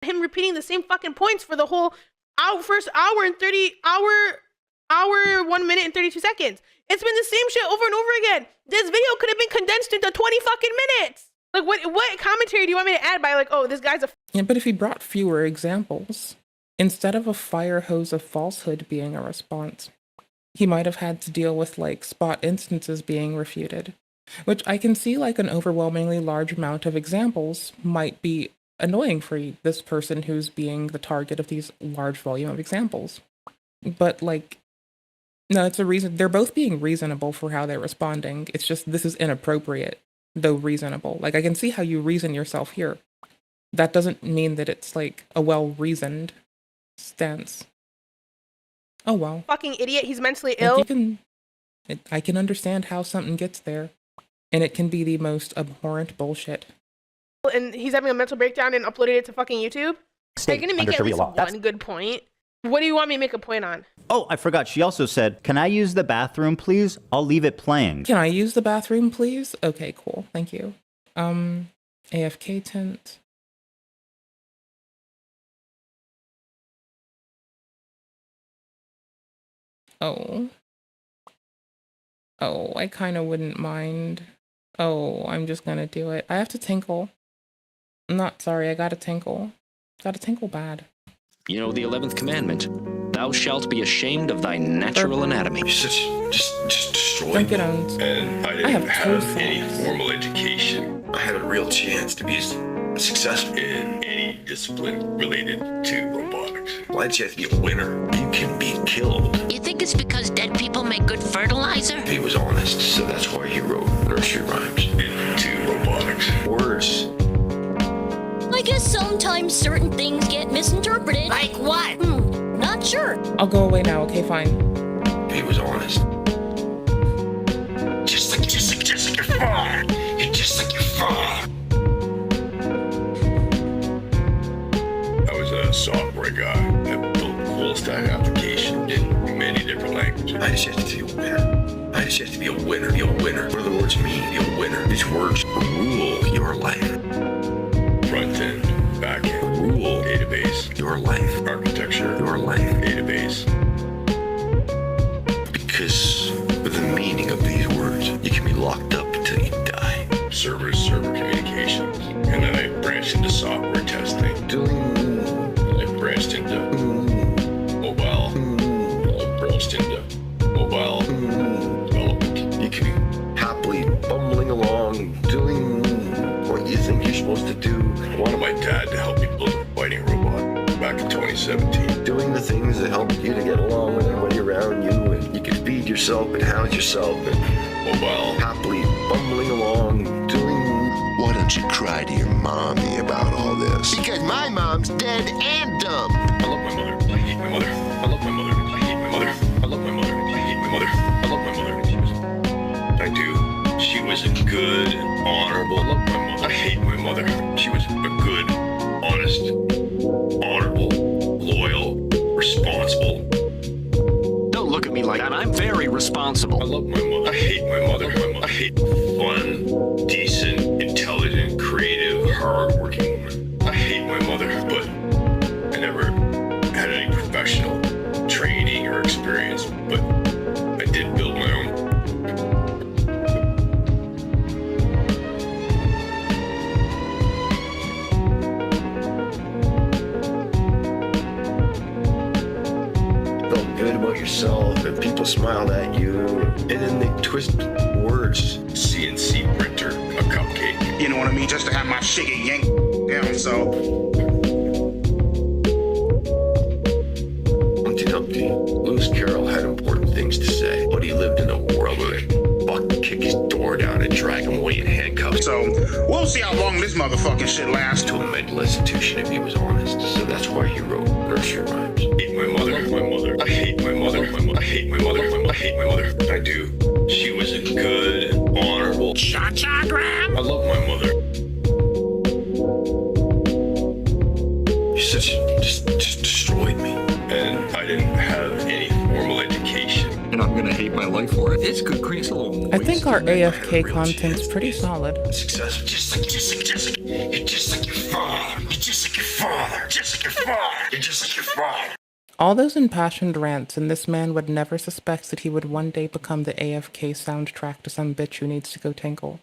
Him repeating the same fucking points for the whole first hour and 1 minute and 32 seconds. It's been the same shit over and over again. This video could have been condensed into 20 fucking minutes. Like, what commentary do you want me to add by, like, oh, this guy's a...
Yeah, but if he brought fewer examples, instead of a fire hose of falsehood being a response, he might have had to deal with, like, spot instances being refuted, which I can see, like, an overwhelmingly large amount of examples might be annoying for this person who's being the target of these large volume of examples. But, like, no, it's a reason. They're both being reasonable for how they're responding. It's just this is inappropriate, though reasonable. Like, I can see how you reason yourself here. That doesn't mean that it's, like, a well-reasoned stance. Oh, well.
Fucking idiot. He's mentally
Like,
ill.
I can understand how something gets there, and it can be the most abhorrent bullshit.
And he's having a mental breakdown and uploaded it to fucking YouTube. Are you gonna make at least one good point? What do you want me to make a point on?
Oh, I forgot. She also said, "Can I use the bathroom, please? I'll leave it playing."
Can I use the bathroom, please? Okay, cool. Thank you. AFK tent. Oh, I kind of wouldn't mind. Oh, I'm just gonna do it. I have to tinkle. I'm not sorry, I gotta tinkle. Gotta tinkle bad.
You know the 11th commandment. Thou shalt be ashamed of thy natural anatomy.
Just destroyed
Don't
me.
get owned.
And I
I
didn't
have
have any formal education. I had a real chance to be successful in any discipline related to robotics. Well, I had a chance to be a winner. You can be killed.
You think it's because dead people make good fertilizer?
He was honest, so that's why he wrote nursery rhymes into robotics. Words.
I guess sometimes certain things get misinterpreted. Like what? Not sure.
I'll go away now, okay, fine.
He was honest. Just like your father. You're just like your father. I was a software guy that built full stack application in many I just have to be a winner. I just have to be a winner. Be a winner. What do the words mean? Be a winner. These words rule your life. Front end, back end, rule, database, your life. Architecture, your life, database. Because with the meaning of these words, you can be locked up until you die. Server communications. And then I branched into software testing. I branched into mobile. I branched into mobile development. You can be happily bumbling along, doing what you think you're supposed to do. I wanted my dad to help me build a fighting robot back in 2017. Doing the things that help you to get along with everybody around you, and you can feed yourself and house yourself, and mobile, happily bumbling along, doing...
Why don't you cry to your mommy about all this? Because my mom's dead and dumb.
I love my mother. I hate my mother. I love my mother. I hate my mother. I love my mother. I hate my mother. I love my mother. I do. She was a good, honorable. I love my mother. I hate my mother. She was a good, honest, honorable, loyal, responsible.
Don't look at me like that. I'm very responsible.
I love my mother. I hate my mother. I hate fun, decent, intelligent, creative, hard-working woman. I hate my mother, but I never had any professional training or experience, but I did build my own. Felt good about yourself, and people smiled at you, and then they twist words. CNC printer, a cupcake.
You know what I mean? Just to have my shit get yanked down, so.
Humpty Dumpty. Lewis Carroll had important things to say, but he lived in a world where they fucking kick his door down and drag him away in handcuffs.
So, we'll see how long this motherfucking shit lasts.
To a mental institution if he was honest. So that's why he wrote nursery rhymes. I hate my mother. My mother. I hate my mother. I hate my mother. I hate my mother. I do. She was a good, honorable.
Cha-cha grab.
I love my mother. You just destroyed me. And I didn't have any formal education. And I'm gonna hate my life for it. It's good, creates a little.
I think our AFK content's pretty solid.
Success, just like you're just like your father. You're just like your father. Just like your father. You're just like your father.
All those impassioned rants, and this man would never suspect that he would one day become the AFK soundtrack to some bitch who needs to go tinkle.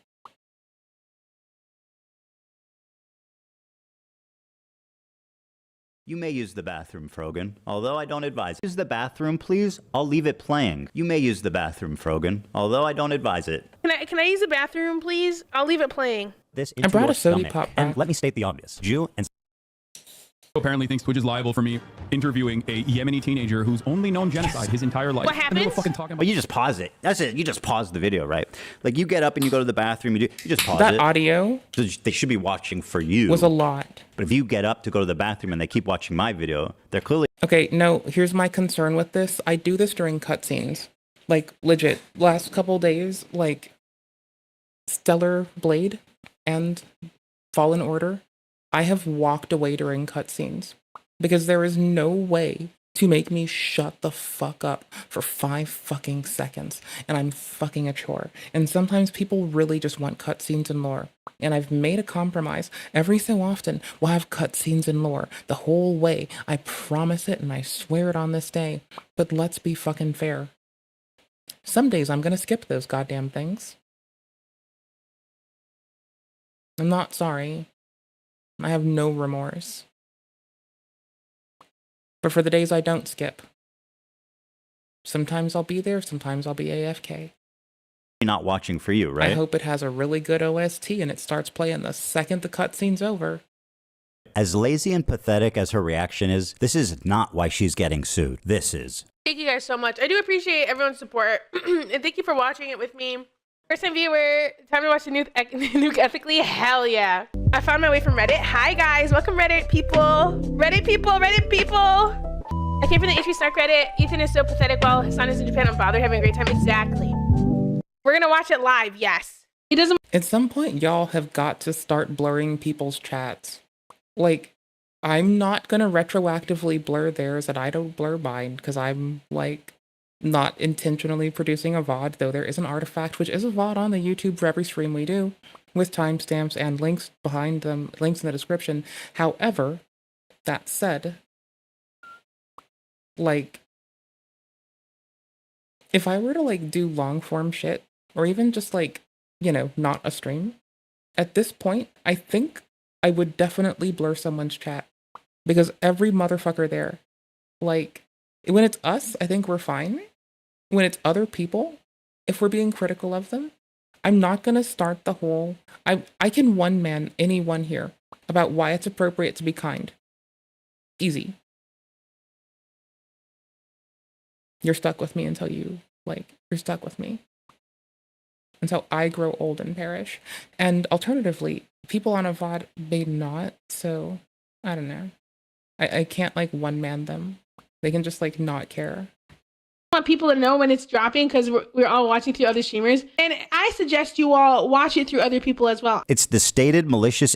You may use the bathroom, Frogan, although I don't advise it. Use the bathroom, please? I'll leave it playing. You may use the bathroom, Frogan, although I don't advise it.
Can I use the bathroom, please? I'll leave it playing.
This
I brought
your
a sody
stomach.
pop
And
back.
let me state the obvious. Jew and
Apparently thinks Twitch is liable for me interviewing a Yemeni teenager who's only known genocide his entire life.
What
I don't know
happens?
fucking talking about.
Well, you just pause it. That's it. You just pause the video, right? Like you get up and you go to the bathroom, you just pause
That
it.
audio
They should be watching for you.
was a lot.
But if you get up to go to the bathroom and they keep watching my video, they're clearly...
Okay, no, here's my concern with this. I do this during cutscenes. Like, legit. Last couple days, like, Stellar Blade and Fallen Order, I have walked away during cutscenes. Because there is no way to make me shut the fuck up for 5 fucking seconds. And I'm fucking a chore. And sometimes people really just want cutscenes and lore. And I've made a compromise. Every so often, we'll have cutscenes and lore the whole way. I promise it and I swear it on this day. But let's be fucking fair. Some days I'm gonna skip those goddamn things. I'm not sorry. I have no remorse. But for the days I don't skip, sometimes I'll be there, sometimes I'll be AFK.
not watching for you, right?
I hope it has a really good OST and it starts playing the second the cutscene's over.
As lazy and pathetic as her reaction is, this is not why she's getting sued. This is.
Thank you guys so much. I do appreciate everyone's support. And thank you for watching it with me. First time viewer, time to watch the nuke ethically? Hell yeah. I found my way from Reddit. Hi guys, welcome Reddit people. Reddit people, Reddit people. I came from the HP Snark Reddit. Ethan is so pathetic while Hassan is in Japan. I'm bothered, having a great time. Exactly. We're gonna watch it live, yes. He doesn't.
At some point, y'all have got to start blurring people's chats. Like, I'm not gonna retroactively blur theirs and I don't blur mine because I'm like not intentionally producing a VOD, though there is an artifact, which is a VOD on the YouTube for every stream we do, with timestamps and links behind them, links in the description. However, that said, like, if I were to, like, do long-form shit, or even just, like, you know, not a stream, at this point, I think I would definitely blur someone's chat. Because every motherfucker there, like, when it's us, I think we're fine. When it's other people, if we're being critical of them, I'm not gonna start the whole, I can one-man anyone here about why it's appropriate to be kind. Easy. You're stuck with me until you, like, you're stuck with me. Until I grow old and perish. And alternatively, people on a VOD may not, so, I don't know. I can't, like, one-man them. They can just, like, not care.
I want people to know when it's dropping because we're all watching through other streamers. And I suggest you all watch it through other people as well.
It's the stated malicious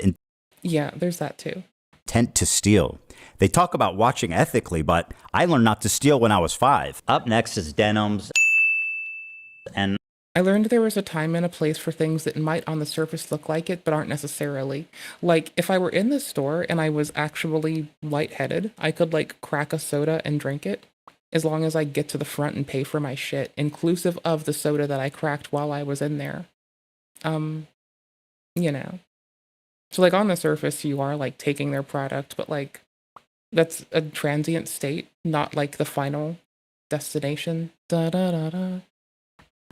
Yeah, there's that too.
Intent to steal. They talk about watching ethically, but I learned not to steal when I was 5. Up next is Denims. And
I learned there was a time and a place for things that might on the surface look like it, but aren't necessarily. Like, if I were in the store and I was actually lightheaded, I could, like, crack a soda and drink it, as long as I get to the front and pay for my shit, inclusive of the soda that I cracked while I was in there. You know. So, like, on the surface, you are, like, taking their product, but, like, that's a transient state, not, like, the final destination. Da-da-da-da.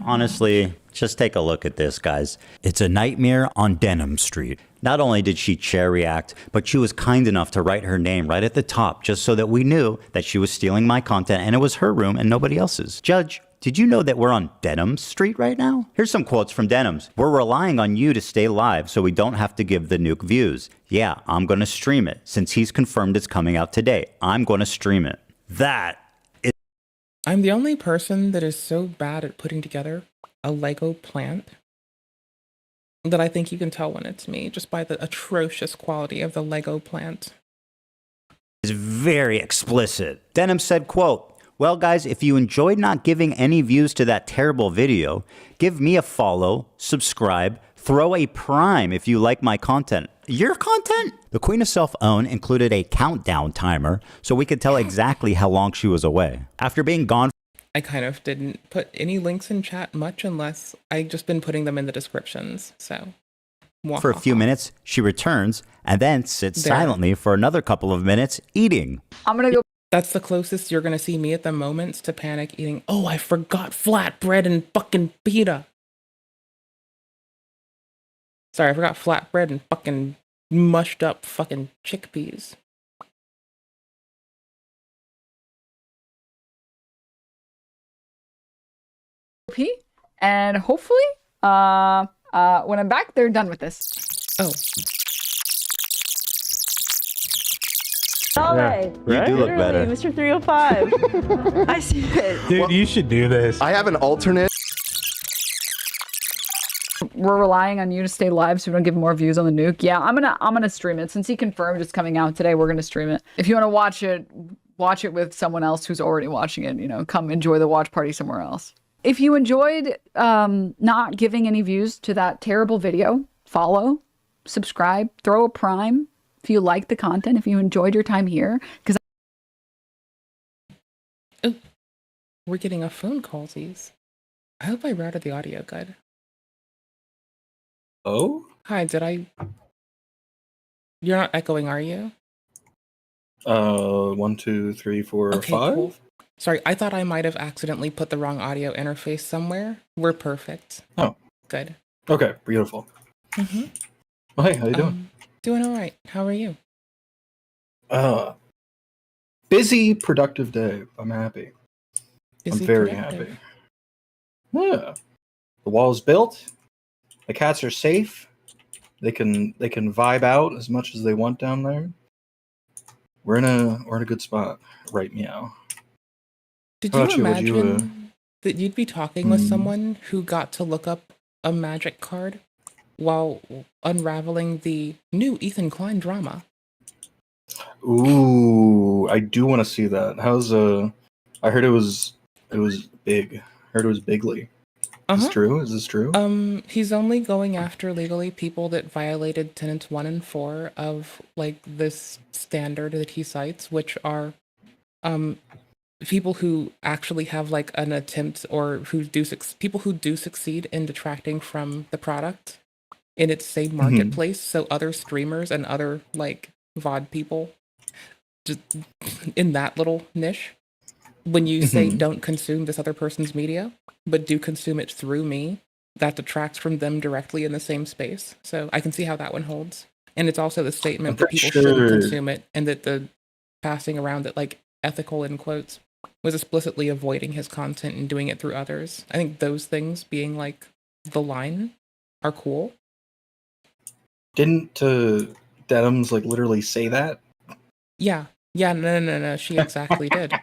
honestly, just take a look at this, guys. It's a nightmare on Denham Street. Not only did she chair react, but she was kind enough to write her name right at the top just so that we knew that she was stealing my content and it was her room and nobody else's. Judge, did you know that we're on Denham Street right now? Here's some quotes from Denham's. We're relying on you to stay live so we don't have to give the nuke views. Yeah, I'm going to stream it. Since he's confirmed it's coming out today, I'm going to stream it. That is...
I'm the only person that is so bad at putting together a Lego plant that I think you can tell when it's me just by the atrocious quality of the Lego plant.
Is very explicit. Denham said, quote, well, guys, if you enjoyed not giving any views to that terrible video, give me a follow, subscribe, throw a prime if you like my content. Your content? The Queen of Self-Own included a countdown timer so we could tell exactly how long she was away. After being gone,
I kind of didn't put any links in chat much unless I just been putting them in the descriptions, so.
For a few minutes, she returns and then sits silently for another couple of minutes eating.
I'm gonna go.
That's the closest you're gonna see me at the moments to panic eating. Oh, I forgot flatbread and fucking pita. Sorry, I forgot flatbread and fucking mushed up fucking chickpeas.
And hopefully, when I'm back, they're done with this.
Oh.
Right.
You do look better.
Mr. 305. I see it.
Dude, you should do this.
I have an alternate.
We're relying on you to stay live so we don't give more views on the nuke. Yeah, I'm gonna stream it. Since he confirmed it's coming out today, we're gonna stream it. If you want to watch it with someone else who's already watching it, you know, come enjoy the watch party somewhere else. If you enjoyed not giving any views to that terrible video, follow, subscribe, throw a prime if you like the content, if you enjoyed your time here. Because
oh, we're getting a phone callsies. I hope I routed the audio good.
Oh?
Hi, did I... You're not echoing, are you?
1, 2, 3, 4,
okay,
5?
Cool. Sorry, I thought I might have accidentally put the wrong audio interface somewhere. We're perfect.
Oh.
Good.
Okay, beautiful.
Mm-hmm.
Oh, hey, how you doing?
Doing all right. How are you?
Busy, productive day. I'm happy.
Busy,
I'm very
productive.
happy. Yeah. The wall's built. The cats are safe. They can vibe out as much as they want down there. We're in a good spot. Right meow.
Did you imagine that you'd be talking with someone who got to look up a magic card while unraveling the new Ethan Klein drama?
Ooh, I do want to see that. I heard it was it was big. Heard it was bigly. Is this true? Is this true?
He's only going after legally people that violated tenets 1 and 4 of like this standard that he cites, which are people who actually have like an attempt or who do people who do succeed in detracting from the product in its same marketplace. So other streamers and other like VOD people just in that little niche. When you say don't consume this other person's media, but do consume it through me, that detracts from them directly in the same space. So I can see how that one holds. And it's also the statement that people shouldn't consume it, and that the passing around that like ethical in quotes was explicitly avoiding his content and doing it through others. I think those things being like the line are cool.
Didn't Dedums like literally say that?
Yeah. Yeah, no. She exactly did.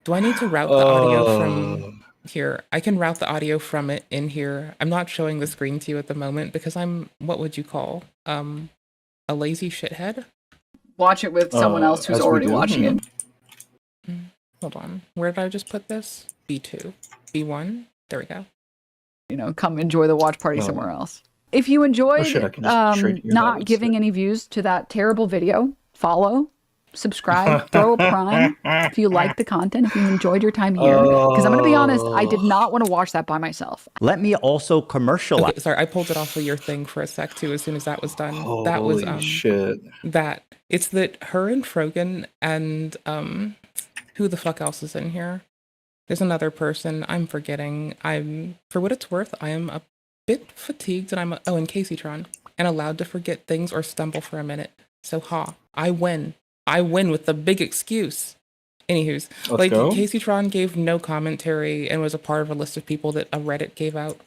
Do I need to route the audio from here? I can route the audio from it in here. I'm not showing the screen to you at the moment because I'm, what would you call, a lazy shithead?
Watch it with someone else who's already watching it.
Hold on. Where did I just put this? B2. B1? There we go.
You know, come enjoy the watch party somewhere else. If you enjoyed not giving any views to that terrible video, follow, subscribe, throw a prime if you like the content, if you enjoyed your time here. Because I'm going to be honest, I did not want to watch that by myself.
Let me also commercialize.
Okay, sorry, I pulled it off of your thing for a sec too as soon as that was done.
Holy
that was
shit.
That it's that her and Frogan and who the fuck else is in here? There's another person I'm forgetting. For what it's worth, I am a bit fatigued and and Caseytron, and allowed to forget things or stumble for a minute. So I win. I win with the big excuse. Anywho's, like Caseytron gave no commentary and was a part of a list of people that a Reddit gave out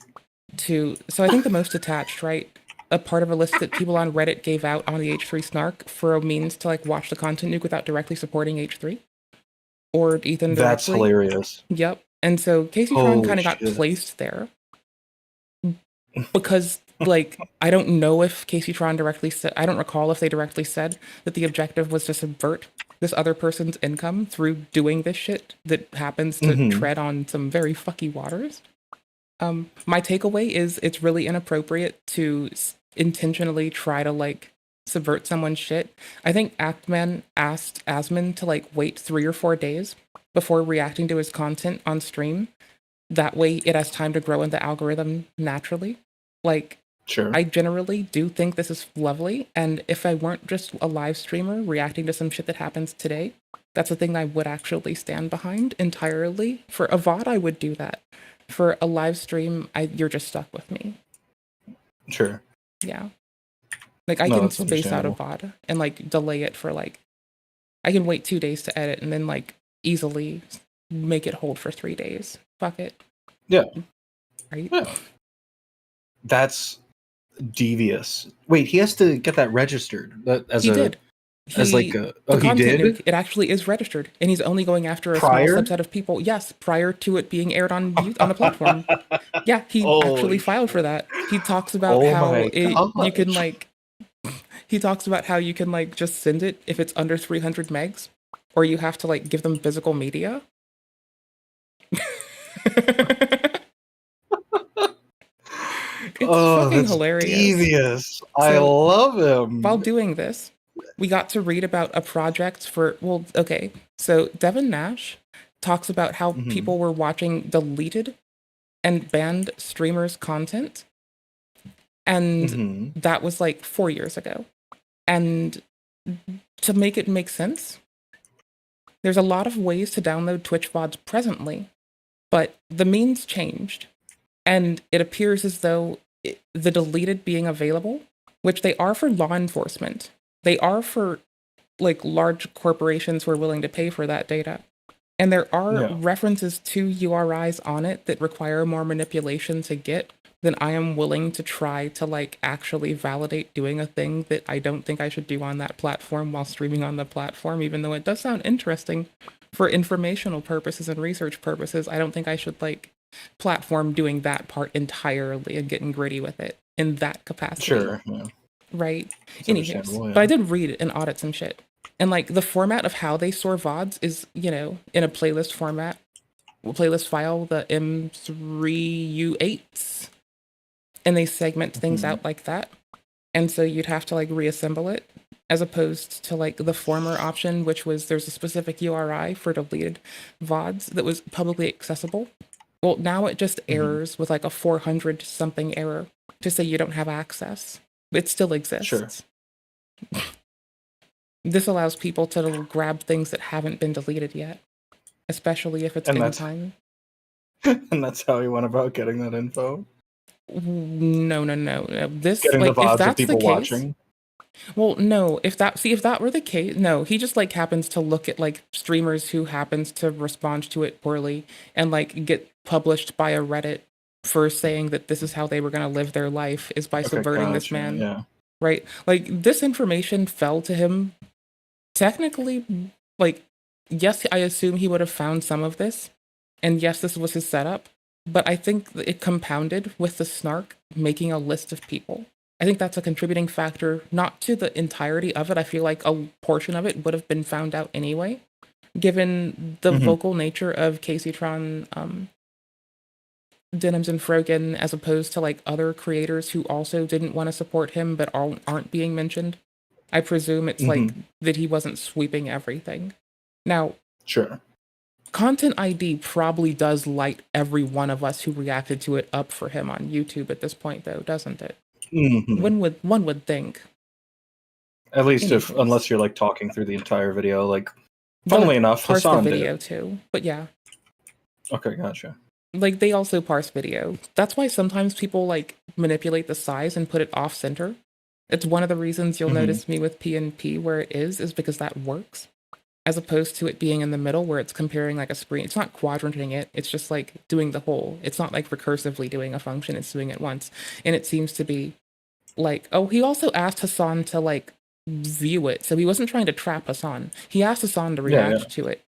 to. So I think the most attached, right? A part of a list that people on Reddit gave out on the H3 snark for a means to like watch the content nuke without directly supporting H3 or Ethan directly.
That's hilarious.
Yep. And so Caseytron kind of got placed there because like, I don't know if Caseytron directly said, I don't recall if they directly said that the objective was to subvert this other person's income through doing this shit that happens to tread on some very fucky waters. My takeaway is it's really inappropriate to intentionally try to like subvert someone's shit. I think Actman asked Asman to like wait 3 or 4 days before reacting to his content on stream. That way it has time to grow in the algorithm naturally. Like,
sure.
I generally do think this is lovely, and if I weren't just a live streamer reacting to some shit that happens today, that's the thing I would actually stand behind entirely. For a VOD, I would do that. For a live stream, you're just stuck with me.
Sure.
Yeah. Like, I can space out a VOD and, like, delay it for, like, I can wait 2 days to edit and then, like, easily make it hold for 3 days. Fuck it.
Yeah.
Right?
Yeah. That's devious. Wait, he has to get that registered.
He did.
He
did? Nuke, it actually is registered, and he's only going after a small subset of people. Yes, prior to it being aired on the platform. Yeah, he actually filed for that. He talks about how you can like. He talks about how you can like just send it if it's under 300 megs, or you have to like give them physical media. It's fucking hilarious.
Devious. I love him.
While doing this, we got to read about a project for, well, okay. So Devin Nadsh talks about how people were watching deleted and banned streamers' content. And that was like 4 years ago. And to make it make sense, there's a lot of ways to download Twitch VODs presently, but the means changed. And it appears as though the deleted being available, which they are for law enforcement, they are for like large corporations who are willing to pay for that data. And there are references to URIs on it that require more manipulation to get than I am willing to try to like actually validate doing a thing that I don't think I should do on that platform while streaming on the platform, even though it does sound interesting for informational purposes and research purposes. I don't think I should like platform doing that part entirely and getting gritty with it in that capacity.
Sure. Yeah.
Right. Anywho, but I did read and audit some shit. And like the format of how they store VODs is, you know, in a playlist format playlist file, the M3U8s, and they segment things out like that. And so you'd have to like reassemble it, as opposed to like the former option, which was there's a specific URI for deleted VODs that was publicly accessible. Well, now it just errors with like a 400 something error to say you don't have access. It still exists.
Sure.
This allows people to grab things that haven't been deleted yet, especially if it's in time.
And that's how you went about getting that info?
No. This
Getting
like
the VODs
if that's
of people
the case,
watching?
well, no. If that were the case, no. He just like happens to look at like streamers who happens to respond to it poorly and like get published by a Reddit for saying that this is how they were going to live their life is by subverting this man.
Yeah.
Right? Like this information fell to him. Technically, like, yes, I assume he would have found some of this, and yes, this was his setup. But I think it compounded with the snark making a list of people. I think that's a contributing factor, not to the entirety of it. I feel like a portion of it would have been found out anyway, given the vocal nature of Casey Tron, Denims and Frogan, as opposed to like other creators who also didn't want to support him but aren't being mentioned. I presume it's like that he wasn't sweeping everything. Now,
sure.
Content ID probably does light every one of us who reacted to it up for him on YouTube at this point, though, doesn't it? One would think.
At least unless you're like talking through the entire video, like funnily enough,
parse
Hassan
the video
did.
too. But yeah.
Okay, gotcha.
Like they also parse video. That's why sometimes people like manipulate the size and put it off center. It's one of the reasons you'll notice me with PNP where it is because that works. As opposed to it being in the middle where it's comparing like a screen. It's not quadranting it, it's just like doing the whole. It's not like recursively doing a function, it's doing it once. And it seems to be like, oh, he also asked Hassan to like view it. So he wasn't trying to trap Hassan. He asked Hassan to react to it.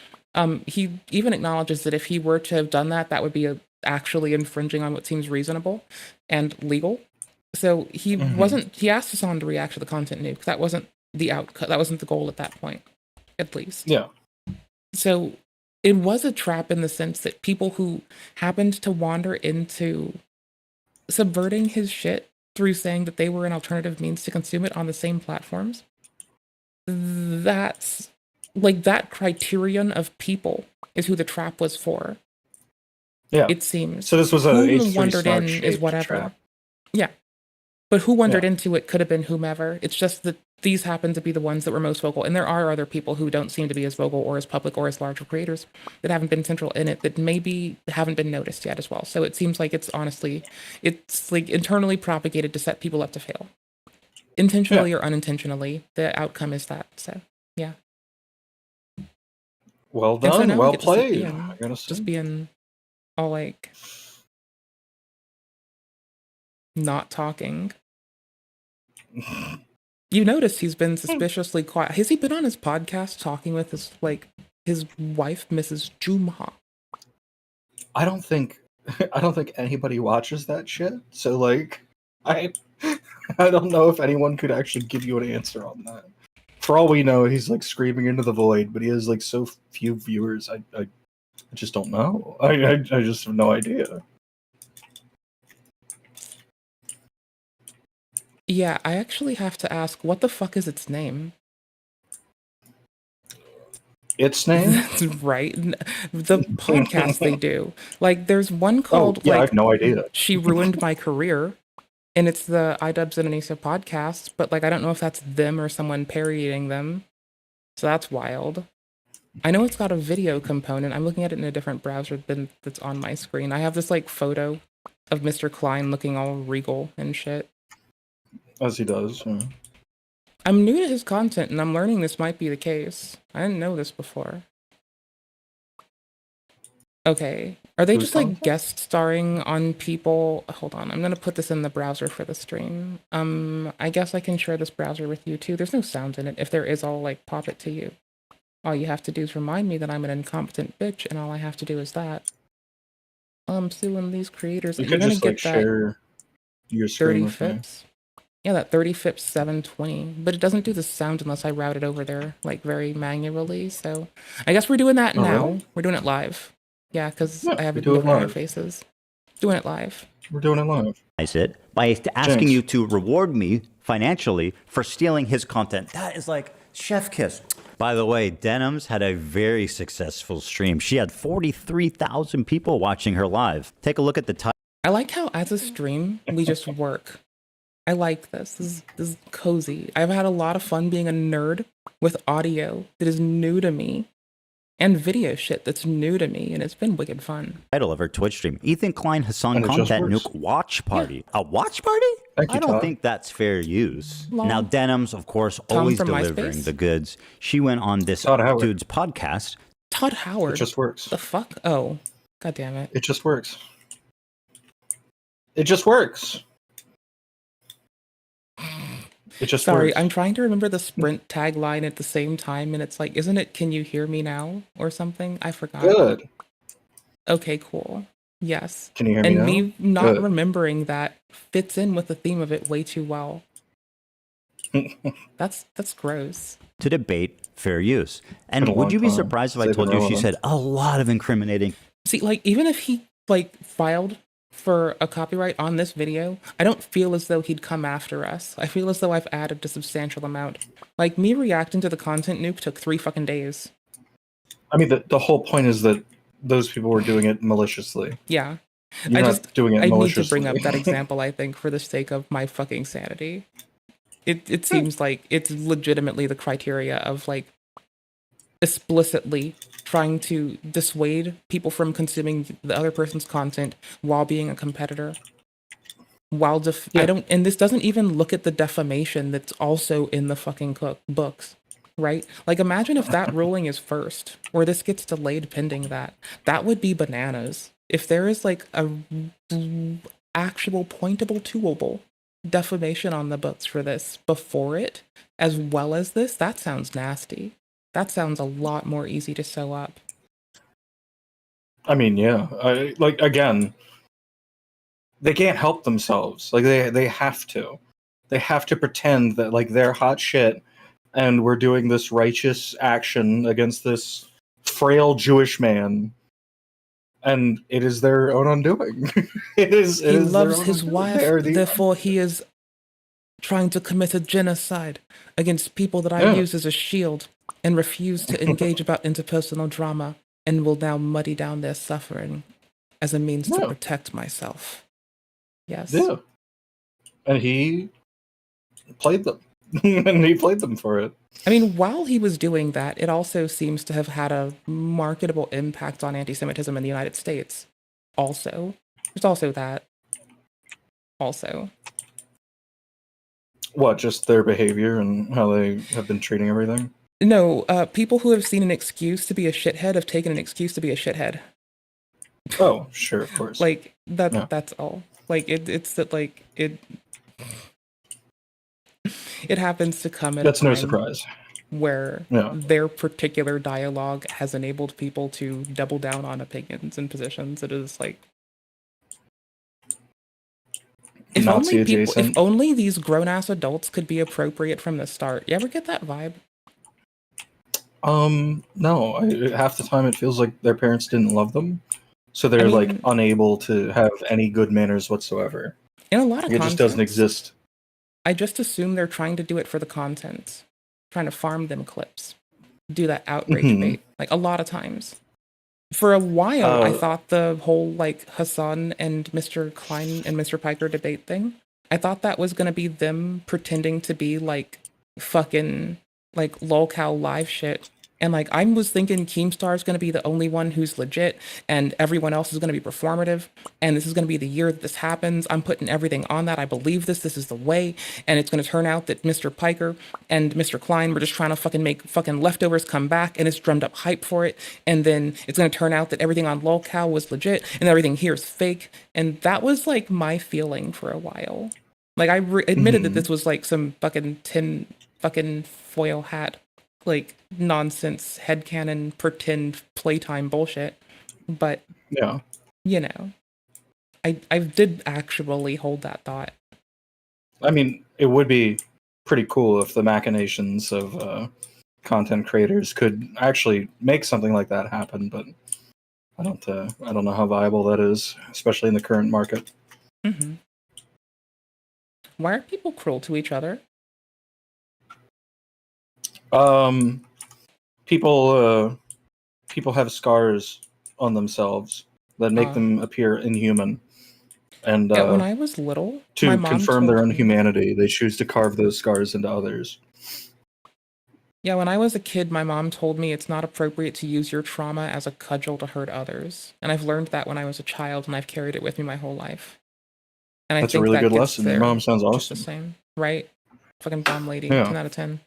He even acknowledges that if he were to have done that, that would be actually infringing on what seems reasonable and legal. So he he asked Hassan to react to the content nuke. That wasn't the outcome. That wasn't the goal at that point. At least.
Yeah.
So it was a trap in the sense that people who happened to wander into subverting his shit through saying that they were an alternative means to consume it on the same platforms, that's like that criterion of people is who the trap was for.
Yeah.
It seems.
So this was a
who wandered in is whatever.
Trap.
Yeah. But who wandered into it could have been whomever. It's just that these happen to be the ones that were most vocal. And there are other people who don't seem to be as vocal or as public or as large creators that haven't been central in it that maybe haven't been noticed yet as well. So it seems like it's like internally propagated to set people up to fail. Intentionally or unintentionally, the outcome is that. So, yeah.
Well done,
so
well played. I gotta say.
Just being all like not talking. You notice he's been suspiciously quiet. Has he been on his podcast talking with his wife, Mrs. Jumha?
I don't think anybody watches that shit. So like I don't know if anyone could actually give you an answer on that. For all we know, he's like screaming into the void, but he has like so few viewers. I just don't know. I just have no idea.
Yeah, I actually have to ask, what the fuck is its name?
Its name?
That's right. The podcast they do. Like, there's one called,
I have no idea.
She Ruined My Career, and it's the iDubbbz Indonesia podcast, but, like, I don't know if that's them or someone parodying them. So that's wild. I know it's got a video component. I'm looking at it in a different browser than that's on my screen. I have this, like, photo of Mr. Klein looking all regal and shit.
As he does. Yeah.
I'm new to his content, and I'm learning this might be the case. I didn't know this before. Okay. Are they just like guest starring on people? Hold on. I'm going to put this in the browser for the stream. I guess I can share this browser with you too. There's no sound in it. If there is, I'll like pop it to you. All you have to do is remind me that I'm an incompetent bitch, and all I have to do is that. I'm suing these creators.
You could just like share your screen
30 fips. Yeah, that 30 fips 720, but it doesn't do the sound unless I route it over there, like very manually. So I guess we're doing that now.
Really?
We're doing it live. Yeah, because
Yeah,
I have
we do it
different
live.
interfaces. Doing it live.
We're doing it live.
It by asking
James.
you to reward me financially for stealing his content. That is like chef kiss. By the way, Denims had a very successful stream. She had 43,000 people watching her live. Take a look at the title.
I like how as a stream, we just work. I like this. This is cozy. I've had a lot of fun being a nerd with audio that is new to me and video shit that's new to me, and it's been wicked fun.
Title of her Twitch stream: Ethan Klein Hassan
And it just
Content
works.
Nuke Watch Party. A watch party?
Thank you,
I don't
Todd.
think that's fair use.
Lol.
Now, Denims, of course,
Tom
always
from
delivering
MySpace?
the goods. She went on this
Todd Howard.
dude's podcast.
Todd Howard.
It just works.
The fuck? Oh, god damn it.
It just works. It just works. It just
Sorry,
works.
I'm trying to remember the Sprint tagline at the same time, and it's like, isn't it "Can you hear me now" or something? I forgot.
Good.
Okay, cool. Yes.
Can you hear me
and
now?
me not
Good.
remembering that fits in with the theme of it way too well. That's gross.
To debate fair use. And
Been a
would
long
you be
time.
surprised if I
Stayed
told you she
relevant.
said a lot of incriminating?
See, like, even if he like filed for a copyright on this video, I don't feel as though he'd come after us. I feel as though I've added a substantial amount. Like, me reacting to the content nuke took 3 fucking days.
I mean, the whole point is that those people were doing it maliciously.
Yeah.
You're not doing it
I need
maliciously.
to bring up that example, I think, for the sake of my fucking sanity. It seems like it's legitimately the criteria of, like, explicitly trying to dissuade people from consuming the other person's content while being a competitor. While and this doesn't even look at the defamation that's also in the fucking books, right? Like, imagine if that ruling is first, or this gets delayed pending that. That would be bananas. If there is, like, a actual pointable, toolable defamation on the books for this before it, as well as this, that sounds nasty. That sounds a lot more easy to sew up.
I mean, yeah. Like, again, they can't help themselves. Like, they have to. They have to pretend that, like, they're hot shit and we're doing this righteous action against this frail Jewish man. And it is their own undoing. It is
He
their
loves
own
his
undoing.
wife,
They are the-
therefore he is trying to commit a genocide against people that I
Yeah.
use as a shield and refuse to engage about interpersonal drama, and will now muddy down their suffering as a means to
Yeah.
protect myself. Yes.
Yeah. And he played them. And he played them for it.
I mean, while he was doing that, it also seems to have had a marketable impact on anti-Semitism in the United States. Also. There's also that. Also.
What, just their behavior and how they have been treating everything?
No, people who have seen an excuse to be a shithead have taken an excuse to be a shithead.
Oh, sure, of course.
Like,
Yeah.
that's all. Like, it's that, like, it happens to come at
That's
a
no
time
surprise.
where
Yeah.
their particular dialogue has enabled people to double down on opinions and positions. It is like, if
Nazi-adjacent.
only these grown-ass adults could be appropriate from the start. You ever get that vibe?
No. Half the time it feels like their parents didn't love them, so they're like
mean-
unable to have any good manners whatsoever.
In a lot of
It just doesn't
contexts,
exist.
I just assume they're trying to do it for the content, trying to farm them clips, do that outrage
Mhm.
bait, like a lot of times. For a while, I
Uh,
thought the whole like Hassan and Mr. Klein and Mr. Piker debate thing, I thought that was gonna be them pretending to be like fucking like lolcow live shit. And like I was thinking Keemstar is gonna be the only one who's legit and everyone else is gonna be performative, and this is gonna be the year that this happens. I'm putting everything on that. I believe this is the way, and it's gonna turn out that Mr. Piker and Mr. Klein were just trying to fucking make fucking leftovers come back, and it's drummed up hype for it, and then it's gonna turn out that everything on lolcow was legit and everything here is fake. And that was like my feeling for a while. Like I admitted that this was like some fucking tin fucking foil hat like nonsense headcanon pretend playtime bullshit, but
Yeah.
you know, I did actually hold that thought.
I mean, it would be pretty cool if the machinations of content creators could actually make something like that happen, but I don't know how viable that is, especially in the current market.
Mm-hmm. Why are people cruel to each other?
People have scars on themselves that make them appear inhuman, and
Yeah, when I was little, my
to
mom
confirm their
told me.
inhumanity, they choose to carve those scars into others.
Yeah, when I was a kid, my mom told me it's not appropriate to use your trauma as a cudgel to hurt others. And I've learned that when I was a child, and I've carried it with me my whole life. And I
That's a
think
really
that
good
gets
lesson. Your
there
mom sounds
just the
awesome.
same, right? Fucking bomb lady,
Yeah.
10 out of 10.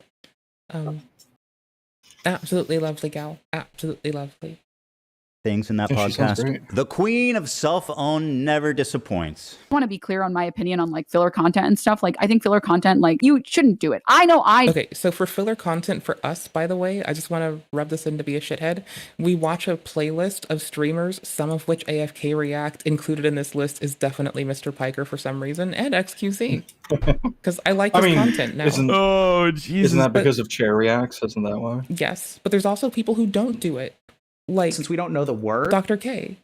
Absolutely lovely gal, absolutely lovely.
Things in that
Yeah, she sounds
podcast.
great.
The queen of self-own never disappoints.
I want to be clear on my opinion on like filler content and stuff. Like I think filler content, like you shouldn't do it. I know
Okay, so for filler content for us, by the way, I just want to rub this in to be a shithead. We watch a playlist of streamers, some of which AFK react. Included in this list is definitely Mr. Piker for some reason, and XQC. Because I like his content now.
Oh, Jesus.
Isn't that because of chair reacts? Isn't that why?
Yes, but there's also people who don't do it. Like,
since we don't know the word,
Dr. K.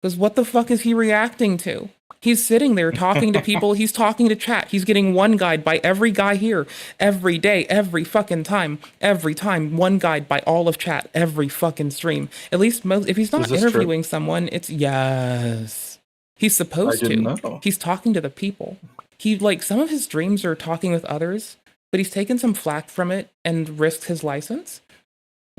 Because what the fuck is he reacting to? He's sitting there talking to people. He's talking to chat. He's getting one guide by every guy here every day, every fucking time, every time. One guide by all of chat every fucking stream. At least most. If he's not interviewing someone, it's yes. He's supposed
I didn't
to.
know.
He's talking to the people. He like some of his streams are talking with others, but he's taken some flack from it and risked his license.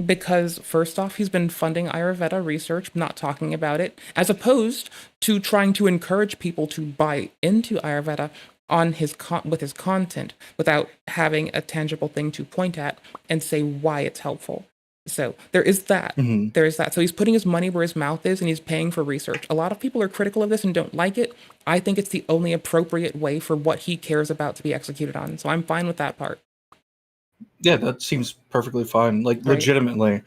Because first off, he's been funding Ayurveda research, not talking about it, as opposed to trying to encourage people to buy into Ayurveda on with his content without having a tangible thing to point at and say why it's helpful. So there is that.
Mm-hmm.
There is that. So he's putting his money where his mouth is and he's paying for research. A lot of people are critical of this and don't like it. I think it's the only appropriate way for what he cares about to be executed on. So I'm fine with that part.
Yeah, that seems perfectly fine. Like,
Right.
legitimately,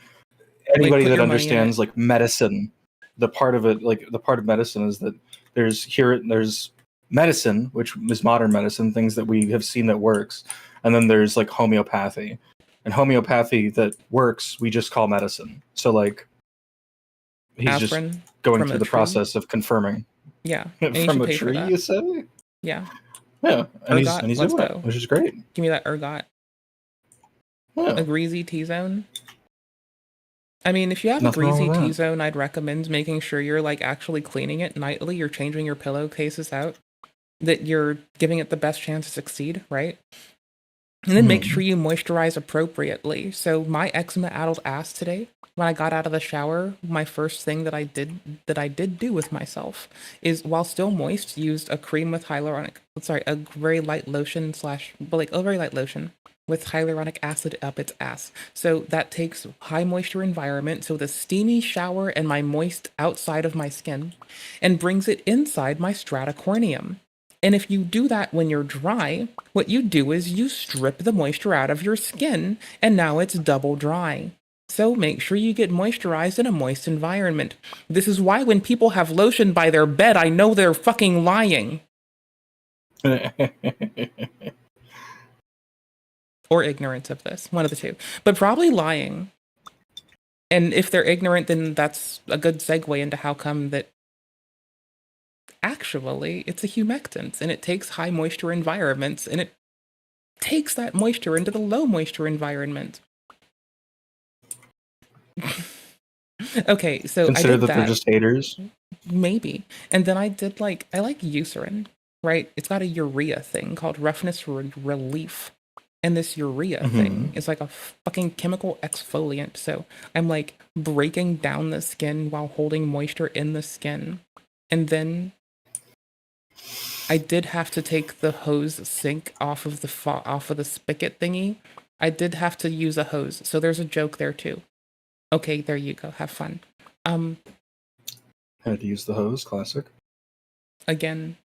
anybody
put
that
your money in
understands
it.
like medicine, the part of it, like the part of medicine is that there's medicine, which is modern medicine, things that we have seen that works, and then there's like homeopathy, and homeopathy that works we just call medicine. So like, he's
Aspirin
just going
from
through
a
the
tree.
process of confirming.
Yeah. and you
From
should
a
pay for
tree,
that.
you say?
Yeah.
Yeah, and he's
Ergot,
doing
let's
it,
go.
which is great.
Give me that ergot.
Yeah.
A greasy T-zone. I mean, if you have
Nothing
a
wrong
greasy
with that.
T-zone, I'd recommend making sure you're like actually cleaning it nightly. You're changing your pillowcases out. That you're giving it the best chance to succeed, right? And then make sure you moisturize appropriately. So my eczema-addled ass today, when I got out of the shower, my first thing that I did do with myself is, while still moist, used a cream with a very light lotion a very light lotion with hyaluronic acid up its ass. So that takes high moisture environment, so the steamy shower and my moist outside of my skin, and brings it inside my stratocorneum. And if you do that when you're dry, what you do is you strip the moisture out of your skin, and now it's double dry. So make sure you get moisturized in a moist environment. This is why when people have lotion by their bed, I know they're fucking lying. Or ignorant of this, one of the two. But probably lying. And if they're ignorant, then that's a good segue into how come that actually it's a humectant, and it takes high moisture environments, and it takes that moisture into the low moisture environment. Okay, so
Consider
I did
that they're just haters.
Maybe. And then I like Eucerin, right? It's got a urea thing called roughness relief. And this urea thing is like a fucking chemical exfoliant. So I'm like breaking down the skin while holding moisture in the skin. And then I did have to take the hose sink off of the spigot thingy. I did have to use a hose. So there's a joke there too. Okay, there you go. Have fun.
Had to use the hose, classic.
Again,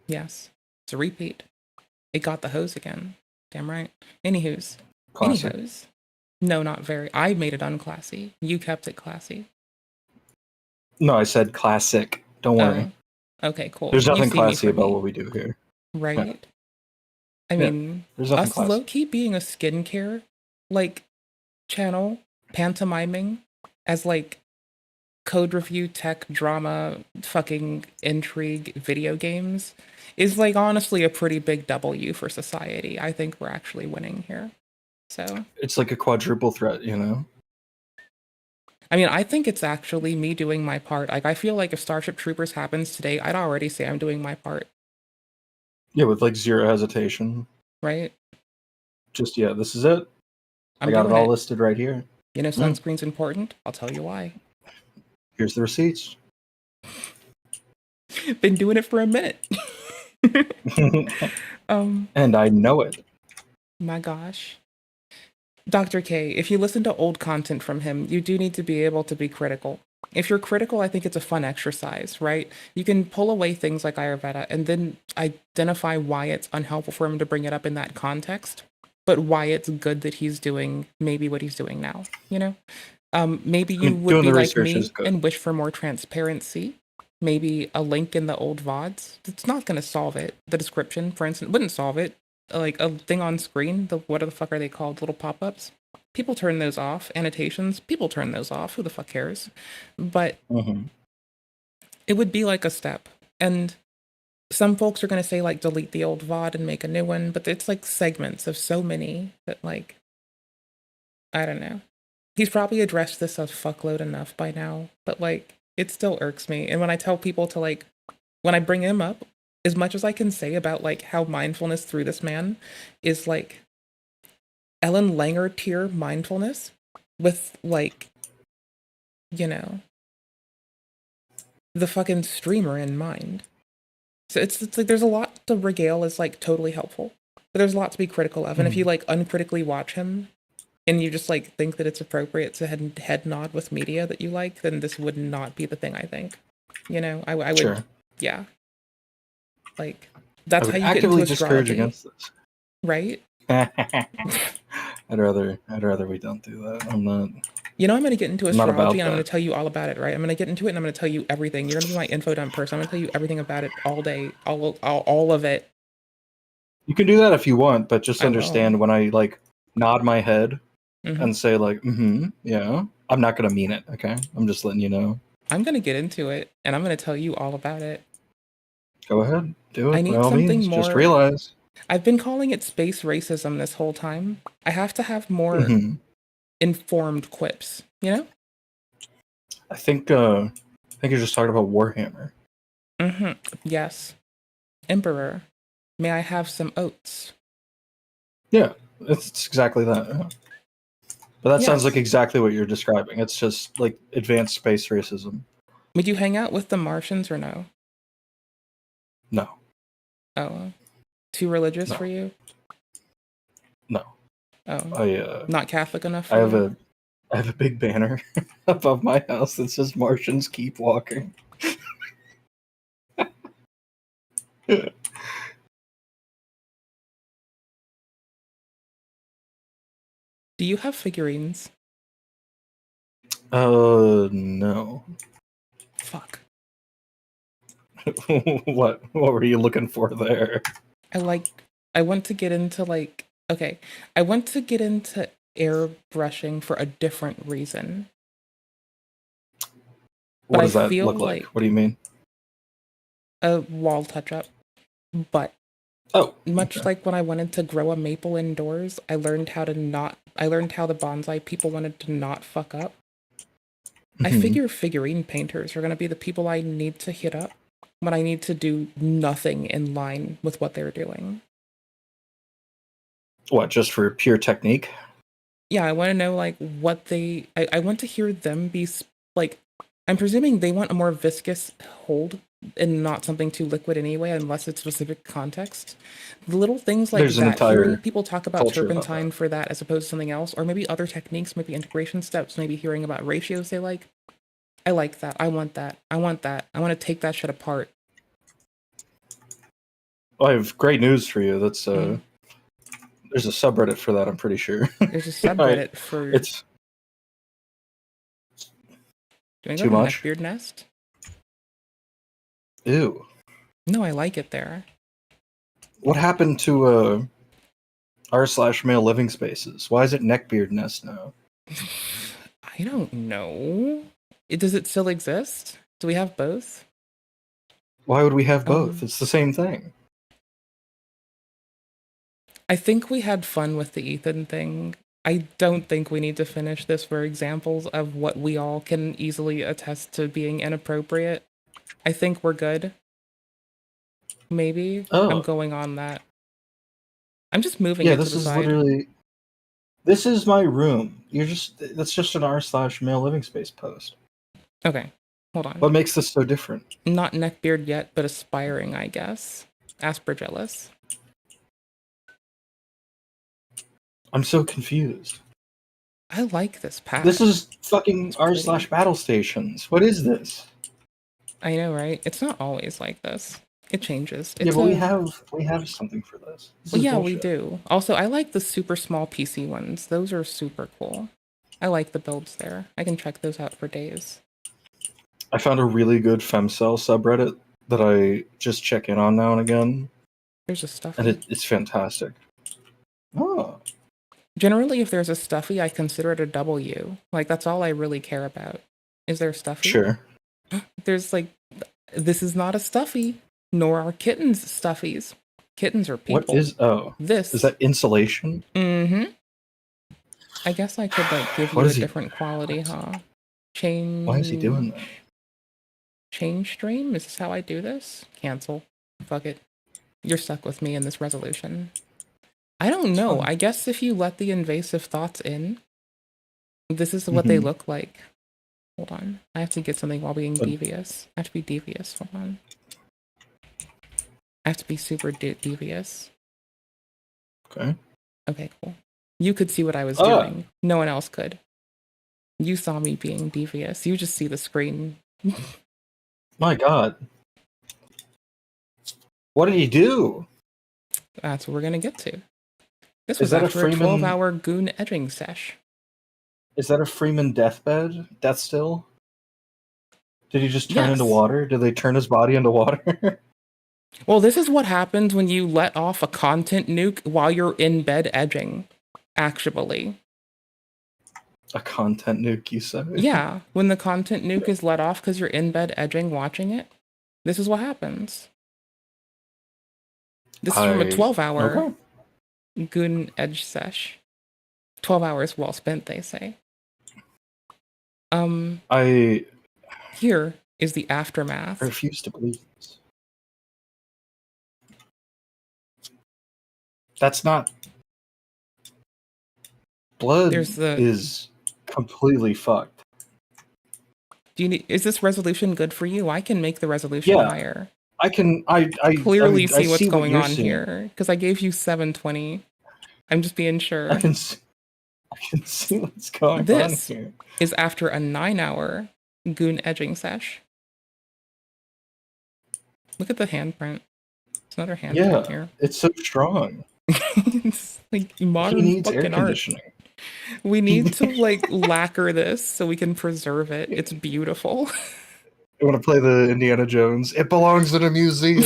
yes. It's a repeat. It got the hose again. Damn right. Anywho's.
Classic.
Anywho's. No, not very. I made it unclassy. You kept it classy.
No, I said classic. Don't worry.
Okay, cool.
There's
You
nothing
see me
classy
for
about
me.
what we do here.
Right?
Yeah.
I
Yeah,
mean,
there's nothing
us
classy.
low-key being a skincare, like, channel, pantomiming as, like, code review, tech, drama, fucking intrigue, video games is like honestly a pretty big W for society. I think we're actually winning here. So
It's like a quadruple threat, you know?
I mean, I think it's actually me doing my part. Like, I feel like if Starship Troopers happens today, I'd already say I'm doing my part.
Yeah, with like zero hesitation.
Right?
Just, yeah, this is it.
I'm
I got it
doing
all
it.
listed right here.
You know, sunscreen's important. I'll tell you why.
Here's the receipts.
Been doing it for a minute.
And I know it.
My gosh. Dr. K, if you listen to old content from him, you do need to be able to be critical. If you're critical, I think it's a fun exercise, right? You can pull away things like Ayurveda and then identify why it's unhelpful for him to bring it up in that context, but why it's good that he's doing maybe what he's doing now, you know? Maybe you would be like me and wish for more transparency. Maybe a link in the old VODs. It's not going to solve it. The description, for instance, wouldn't solve it. Like a thing on screen, what the fuck are they called? Little pop-ups? People turn those off. Annotations, people turn those off. Who the fuck cares? But it would be like a step. And some folks are going to say, like, delete the old VOD and make a new one. But it's like segments of so many that, like, I don't know. He's probably addressed this a fuckload enough by now. But, like, it still irks me. And when I tell people to, like, when I bring him up, as much as I can say about, like, how mindfulness through this man is, like, Ellen Langer tier mindfulness with, like, you know, the fucking streamer in mind. So it's like there's a lot to regale as, like, totally helpful. But there's a lot to be critical of. And if you, like, uncritically watch him and you just, like, think that it's appropriate to head nod with media that you like, then this would not be the thing, I think. You know, I would,
Sure.
Yeah. Like, that's
I
how
would
you get
actively
into
discourage
astrology.
against this.
Right?
I'd rather we don't do that. I'm not.
You know, I'm going to get into
I'm not about
astrology and I'm going
that.
to tell you all about it, right? I'm going to get into it and I'm going to tell you everything. You're going to be my info dump person. I'm going to tell you everything about it all day, all of it.
You can do that if you want, but just
I will.
understand when I like nod my head
Mhm.
and say like, yeah, I'm not gonna mean it. Okay, I'm just letting you know.
I'm going to get into it and I'm going to tell you all about it.
Go ahead, do it.
I
By
need
all
something
means.
more.
Just realize.
I've been calling it space racism this whole time. I have to have more informed quips, you know?
I think you're just talking about Warhammer.
Yes. Emperor, may I have some oats?
Yeah, it's exactly that. Yeah. But that sounds
Yes.
like exactly what you're describing. It's just like advanced space racism.
Would you hang out with the Martians or no?
No.
Oh. Too religious for you?
No.
Oh. Not Catholic enough for
I have
you?
I have a big banner above my house that says Martians keep walking.
Do you have figurines?
No.
Fuck.
What were you looking for there?
I want to get into I want to get into airbrushing for a different reason.
What
But
does
I
that
feel
look like? What do you mean?
A wall touch up. But much like when I wanted to grow a maple indoors, I learned how the bonsai people wanted to not fuck up. I figure figurine painters are going to be the people I need to hit up when I need to do nothing in line with what they're doing.
What, just for pure technique?
Yeah, I want to know like what I want to hear them be like. I'm presuming they want a more viscous hold and not something too liquid anyway, unless it's specific context. The little things like
There's an
that,
entire
hearing people talk about
culture about
turpentine for that as opposed to something else, or maybe other techniques, maybe integration steps, maybe hearing about ratios they like. I like that. I want that. I want that. I want to take that shit apart.
I have great news for you. That's there's a subreddit for that, I'm pretty sure.
There's a subreddit for
it's
do I go
too
to
much?
Neckbeard Nest?
Ew.
No, I like it there.
What happened to r/male living spaces? Why is it Neckbeard Nest now?
I don't know. Does it still exist? Do we have both?
Why would we have both? It's the same thing.
I think we had fun with the Ethan thing. I don't think we need to finish this for examples of what we all can easily attest to being inappropriate. I think we're good. Maybe. I'm going on that. I'm just moving it to the side.
Literally... This is my room. That's just an r/male living space post.
Okay, hold on.
What makes this so different?
Not neckbeard yet, but aspiring, I guess. Aspergillus.
I'm so confused.
I like this path.
This is fucking r/battle stations. What is this?
I know, right? It's not always like this. It changes.
Yeah, but we have something for this.
Well, yeah, we do. Also, I like the super small PC ones. Those are super cool. I like the builds there. I can check those out for days.
I found a really good femcel subreddit that I just check in on now and again.
There's a stuffy.
And it's fantastic. Oh.
Generally, if there's a stuffy, I consider it a W. Like, that's all I really care about. Is there a stuffy?
Sure.
There's like, this is not a stuffy, nor are kittens stuffies. Kittens are people.
What is,
this?
Is that insulation?
Mm-hmm. I guess I could like give you a different quality, huh? Change.
Why is he doing that?
Change stream? Is this how I do this? Cancel. Fuck it. You're stuck with me in this resolution. I don't know. I guess if you let the invasive thoughts in, this is what they look like. Hold on. I have to get something while being devious. I have to be devious. Hold on. I have to be super devious.
Okay.
Okay, cool. You could see what I was doing. No one else could. You saw me being devious. You just see the screen.
My God. What did he do?
That's what we're going to get to. This was after a 12-hour goon edging sesh.
Is that a Freeman deathbed? Death still? Did he just turn into water? Did they turn his body into water?
Well, this is what happens when you let off a content nuke while you're in bed edging, actually.
A content nuke, you said?
Yeah, when the content nuke is let off because you're in bed edging watching it, this is what happens. This is from a 12-hour goon edge sesh. 12 hours well spent, they say. Here is the aftermath.
I refuse to believe this. That's not... Blood is completely fucked.
Do you need... Is this resolution good for you? I can make the resolution higher.
I can... I
clearly see what's going on here, because I gave you 720. I'm just being sure.
I can see what's going on here.
This is after a 9-hour goon edging sesh. Look at the handprint. It's another handprint here.
It's so strong.
It's like modern fucking art. We need to like lacquer this so we can preserve it. It's beautiful.
I want to play the Indiana Jones. It belongs in a museum.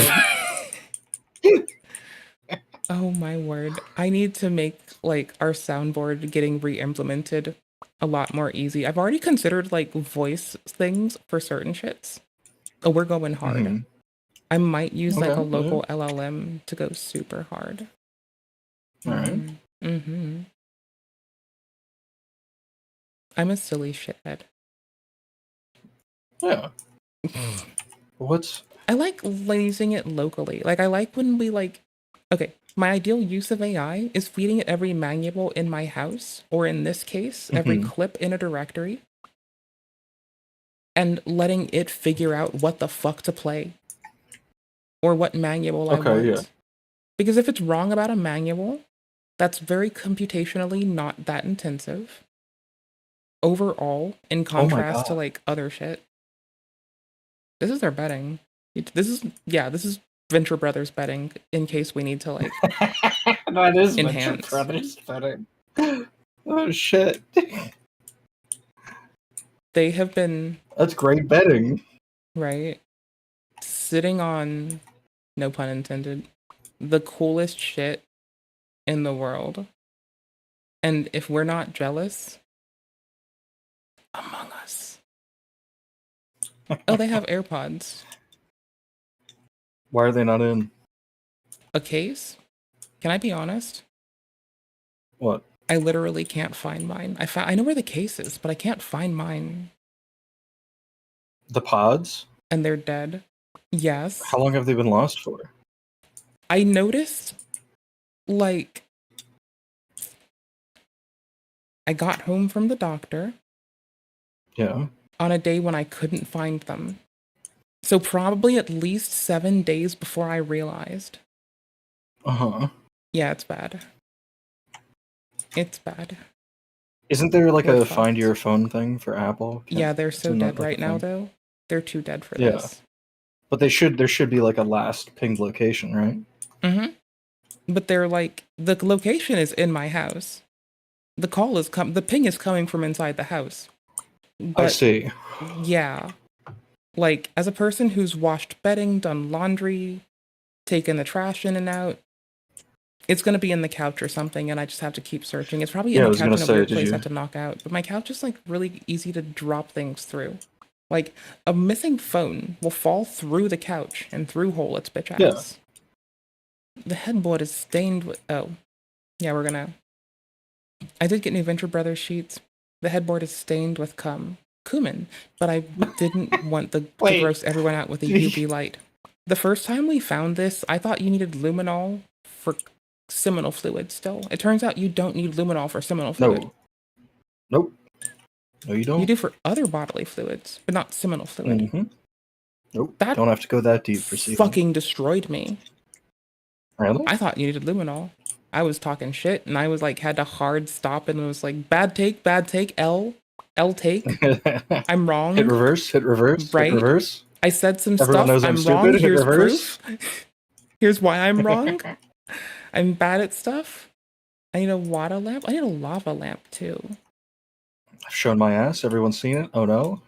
Oh my word. I need to make like our soundboard getting re-implemented a lot more easy. I've already considered like voice things for certain shits. Oh, we're going hard. I might use like a local LLM to go super hard.
Alright.
I'm a silly shithead.
Yeah.
I like using it locally. Like I like when we like... Okay, my ideal use of AI is feeding it every manual in my house, or in this case, every clip in a directory, and letting it figure out what the fuck to play, or what manual I want.
Yeah.
Because if it's wrong about a manual, that's very computationally not that intensive. Overall, in contrast to like other shit. This is their betting. This is Venture Brothers betting in case we need to like
that is
enhance.
Venture Brothers betting. Oh shit.
They have been...
That's great betting.
Right? Sitting on, no pun intended, the coolest shit in the world. And if we're not jealous, Among Us. Oh, they have AirPods.
Why are they not in?
A case? Can I be honest?
What?
I literally can't find mine. I know where the case is, but I can't find mine.
The pods?
And they're dead. Yes.
How long have they been lost for?
I noticed, like, I got home from the doctor.
Yeah.
On a day when I couldn't find them. So probably at least 7 days before I realized.
Uh-huh.
Yeah, it's bad. It's bad.
Isn't there like
We're
a
fucked.
find your phone thing for Apple?
Yeah, they're so
Isn't that
dead
like a
right now,
thing?
though. They're too dead for
Yeah.
this.
But there should be like a last pinged location, right?
Mm-hmm. But they're like, the location is in my house. The call is the ping is coming from inside the house.
I see.
Yeah. Like, as a person who's washed bedding, done laundry, taken the trash in and out, it's going to be in the couch or something, and I just have to keep searching. It's probably in the couch in a weird place I have to knock out. But my couch is, like, really easy to drop things through. Like, a missing phone will fall through the couch and through hole its bitch ass. Yeah. The headboard is stained with... Oh. Yeah, we're gonna... I did get new Venture Brothers sheets. The headboard is stained with cumin, but I didn't want to gross everyone out with a UV light. The first time we found this, I thought you needed luminol for seminal fluid still. It turns out you don't need luminol for seminal fluid.
No. Nope. No, you don't.
You do for other bodily fluids, but not seminal fluid.
Mm-hmm. Nope.
That
don't have to go that deep for semen.
Fucking destroyed me.
Really?
I thought you needed luminol. I was talking shit, and I was like, had to hard stop, and it was like, bad take, L take. I'm wrong.
Hit reverse,
right?
Hit reverse.
I said some
Everyone
stuff.
knows
I'm
stupid.
wrong.
Hit
Here's
reverse.
proof. Here's why I'm wrong. I'm bad at stuff. I need a water lamp. I need a lava lamp too.
I've shown my ass. Everyone's seen it. Oh no.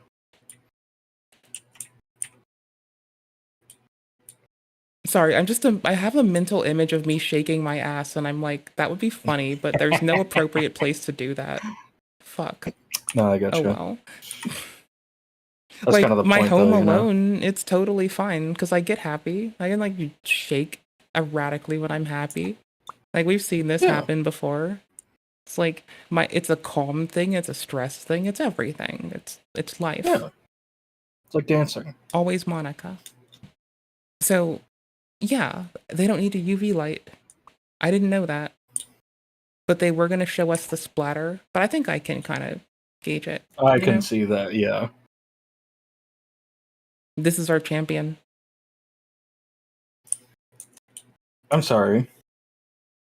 Sorry, I have a mental image of me shaking my ass, and I'm like, that would be funny, but there's no appropriate place to do that. Fuck.
No, I got you.
Oh well.
That's
like
kind of the
my
point,
home
though, you know?
alone, it's totally fine because I get happy. I can like shake erratically when I'm happy. Like we've seen this happen before. It's like it's a calm thing, it's a stress thing, it's everything. It's life.
Yeah. It's like dancing.
Always Monica. So yeah, they don't need a UV light. I didn't know that. But they were gonna show us the splatter, but I think I can kind of gauge it.
I can see that, yeah.
This is our champion.
I'm sorry.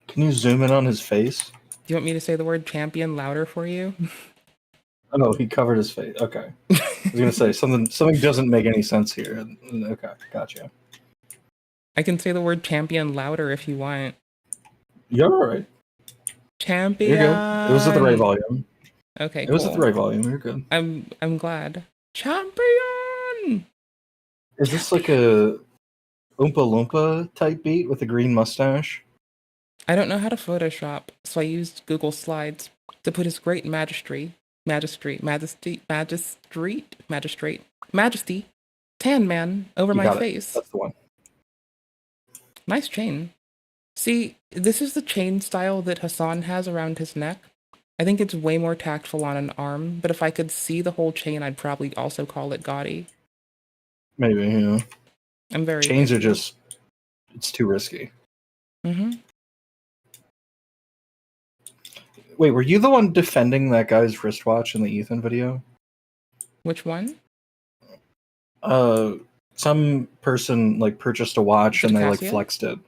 Can you zoom in on his face?
Do you want me to say the word champion louder for you?
Oh no, he covered his face. Okay. I was gonna say something doesn't make any sense here. Okay, gotcha.
I can say the word champion louder if you want.
You're alright.
Champion.
You're good. It was at the right volume.
Okay,
It was at the right volume. You're good.
I'm glad. Champion.
Is this like a Oompa Loompa type beat with a green mustache?
I don't know how to Photoshop, so I used Google Slides to put his great majesty, tan man over my face.
That's the one.
Nice chain. See, this is the chain style that Hassan has around his neck. I think it's way more tactful on an arm, but if I could see the whole chain, I'd probably also call it gaudy.
Maybe, yeah.
I'm very
Chains are just, it's too risky.
Mm-hmm.
Wait, were you the one defending that guy's wristwatch in the Ethan video?
Which one?
Some person like purchased a watch and they like
Casio?
flexed it.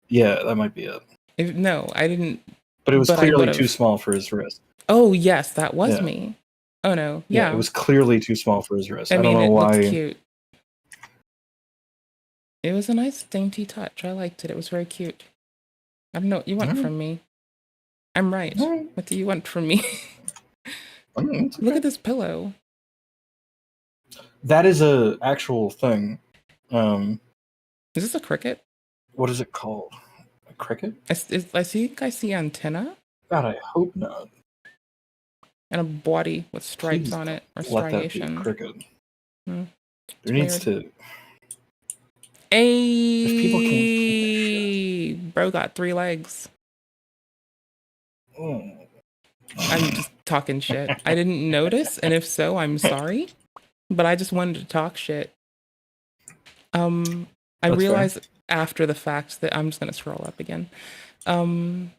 Yeah, that might be it.
No, I didn't.
But it was
but I
clearly
would've.
too small for his wrist.
Oh yes, that was
Yeah.
me. Oh no, yeah.
It was clearly too small for his wrist. I
I
don't
mean,
know
it
why.
looked cute. It was a nice dainty touch. I liked it. It was very cute. I don't know what you want from me. I'm right. What do you want from me? Look at this pillow.
That is a actual thing.
Is this a cricket?
What is it called? A cricket?
I see antenna
God, I hope not.
and a body with stripes
Please
on it or
let that be a
striation.
cricket. There needs to.
Hey, bro got 3 legs.
Oh.
I'm just talking shit. I didn't notice, and if so, I'm sorry. But I just wanted to talk shit. I
That's
realized after the fact that I'm just gonna scroll up again. And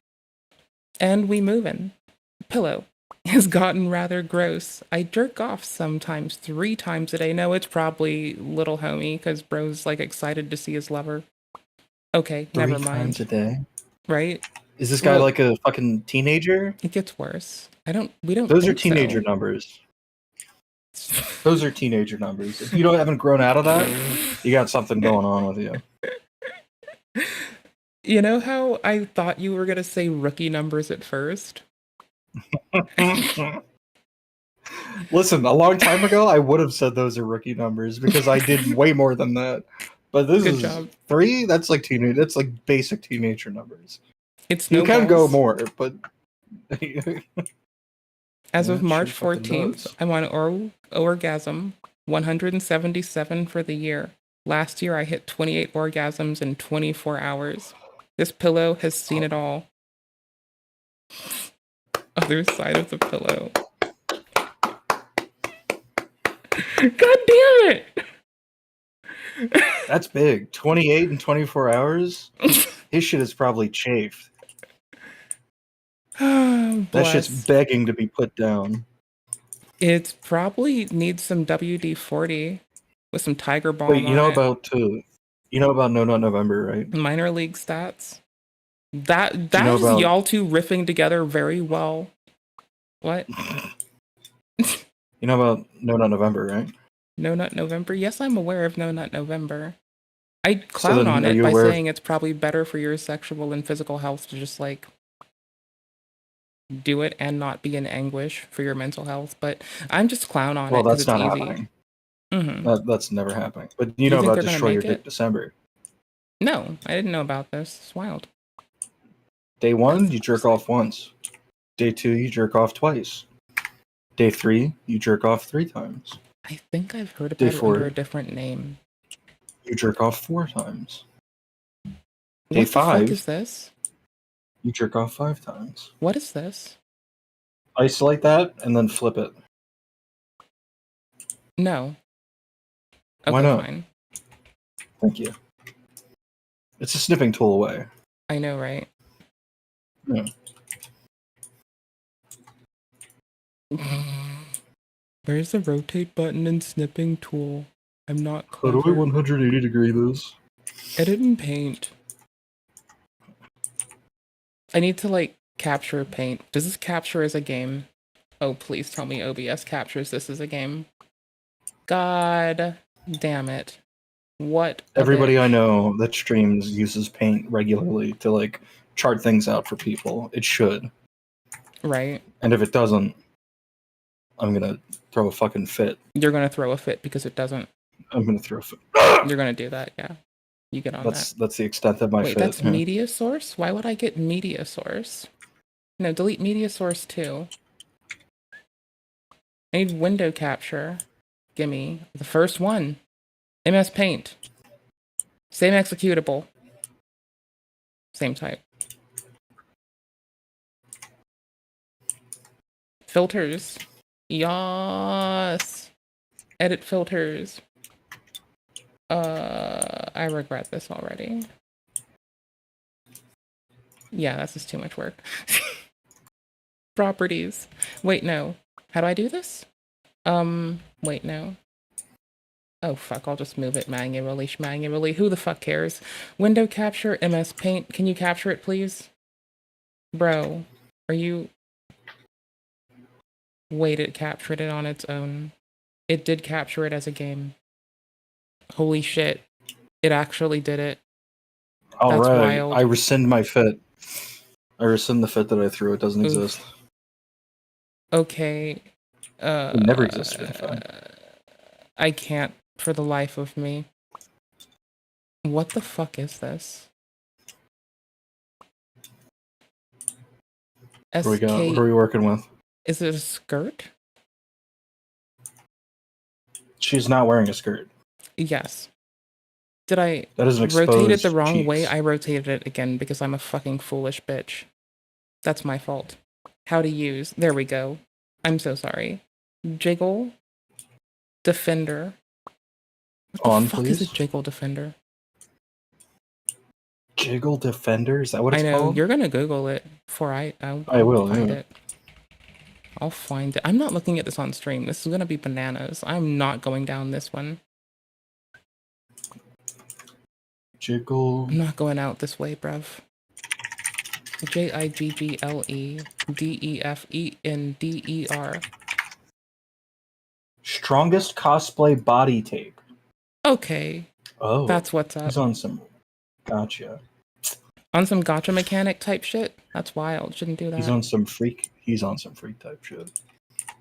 we moving. Pillow has gotten rather gross. I jerk off sometimes 3 times a day. No, it's probably little homie because bro's like excited to see his lover. Okay,
3
never mind.
times a day.
Right?
Is this guy like a fucking teenager?
It gets worse. We don't.
Those are
think
teenager
so.
numbers. Those are teenager numbers. If you haven't grown out of that, you got something going on with you.
You know how I thought you were gonna say rookie numbers at first?
Listen, a long time ago, I would have said those are rookie numbers because I did way more than that. But this is
job.
3. That's like teenage. That's like basic teenager numbers.
It's
You can go
snowballs.
more, but
As
Yeah,
of
it
March
sure fucking
14th,
does.
I'm on orgasm 177 for the year. Last year, I hit 28 orgasms in 24 hours. This pillow has seen it all. Other side of the pillow. God damn it!
that's big. 28 and 24 hours. His shit is probably chafed. That shit's
Bless.
begging to be put down.
It probably needs some WD-40 with some Tiger Balm
Wait, you know
on it.
about No Nut November, right?
Minor league stats. That
you know
is
about-
y'all two riffing together very well. What?
You know about No Nut November, right?
No Nut November? Yes, I'm aware of No Nut November. I clown
then
on
are
it
you
by
aware of-
saying it's probably better for your sexual and physical health to just like do it and not be in anguish for your mental health. But I'm just clown on
Well,
it because
that's
it's
not
easy.
happening.
Mm-hmm.
That's never happening. But
You
you know
think
about
they're gonna
Destroy Your
make
Dick
it?
December.
No, I didn't know about this. It's wild.
Day 1, you jerk off once. Day 2, you jerk off twice. Day 3, you jerk off 3 times.
I think I've heard
Day
about it
4,
under a different name.
you jerk off 4 times. Day
What the
5,
fuck is this?
you jerk off 5 times.
What is this?
Isolate that and then flip it.
No. Okay,
Why not?
fine.
Thank you. It's a snipping tool away.
I know, right?
Yeah.
Where's the rotate button and snipping tool? I'm not
How do I
clever.
180 degree this?
Edit in Paint. I need to like capture Paint. Does this capture as a game? Oh, please tell me OBS captures this as a game. God damn it. What?
Everybody I know that streams uses Paint regularly to like chart things out for people. It should.
Right.
And if it doesn't, I'm gonna throw a fucking fit.
You're gonna throw a fit because it doesn't.
I'm gonna throw a fit.
You're gonna do that, yeah. You get on that.
That's the extent of my
Wait,
fit.
that's
yeah.
media source? Why would I get media source? No, delete media source too. I need window capture. Gimme. The first one. MS Paint. Same executable. Same type. Filters. Yas. Edit filters. I regret this already. Yeah, this is too much work. Properties. Wait, no. How do I do this? Wait, no. Oh, fuck, I'll just move it manually. Who the fuck cares? Window capture, MS Paint. Can you capture it, please? Bro, are you... Wait, it captured it on its own. It did capture it as a game. Holy shit. It actually did it.
All
That's
right,
wild.
I rescind my fit. I rescind the fit that I threw. It doesn't
Oof.
exist.
Okay.
It never existed. In fact.
I can't for the life of me. What the fuck is this?
What do we got? What are we working with?
Is it a skirt?
She's not wearing a skirt.
Yes. Did I
That is an
rotate it the
exposed
wrong way?
cheeks.
I rotated it again because I'm a fucking foolish bitch. That's my fault. How to use. There we go. I'm so sorry. Jiggle. Defender. What the
On,
fuck is a
please.
jiggle defender?
Jiggle Defender? Is that what
I
it's
know.
called?
You're gonna Google it before I'll
I will,
find
yeah.
it. I'll find it. I'm not looking at this on stream. This is gonna be bananas. I'm not going down this one.
Jiggle.
I'm not going out this way, bruv. JIGGLEDEFENDER.
Strongest cosplay body tape.
Okay.
Oh.
That's what's up.
He's on some. Gotcha.
On some gotcha mechanic type shit? That's wild. Shouldn't do that.
He's on some freak. He's on some freak type shit.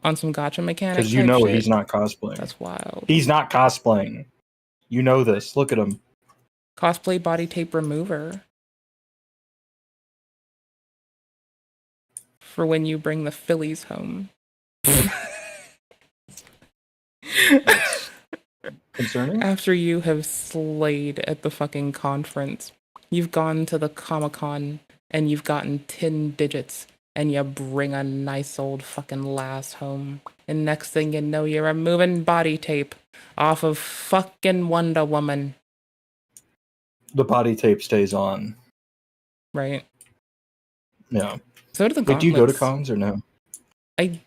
On some gotcha mechanic
Because you
type
know
shit?
he's not cosplaying.
That's wild.
He's not cosplaying. You know this. Look at him.
Cosplay body tape remover. For when you bring the Phillies home.
Concerning?
After you have slayed at the fucking conference, you've gone to the Comic-Con and you've gotten 10 digits and you bring a nice old fucking lass home. And next thing you know, you're removing body tape off of fucking Wonder Woman.
The body tape stays on.
Right.
Yeah.
So do the
Wait, do you go to
gauntlets.
cons or no?
I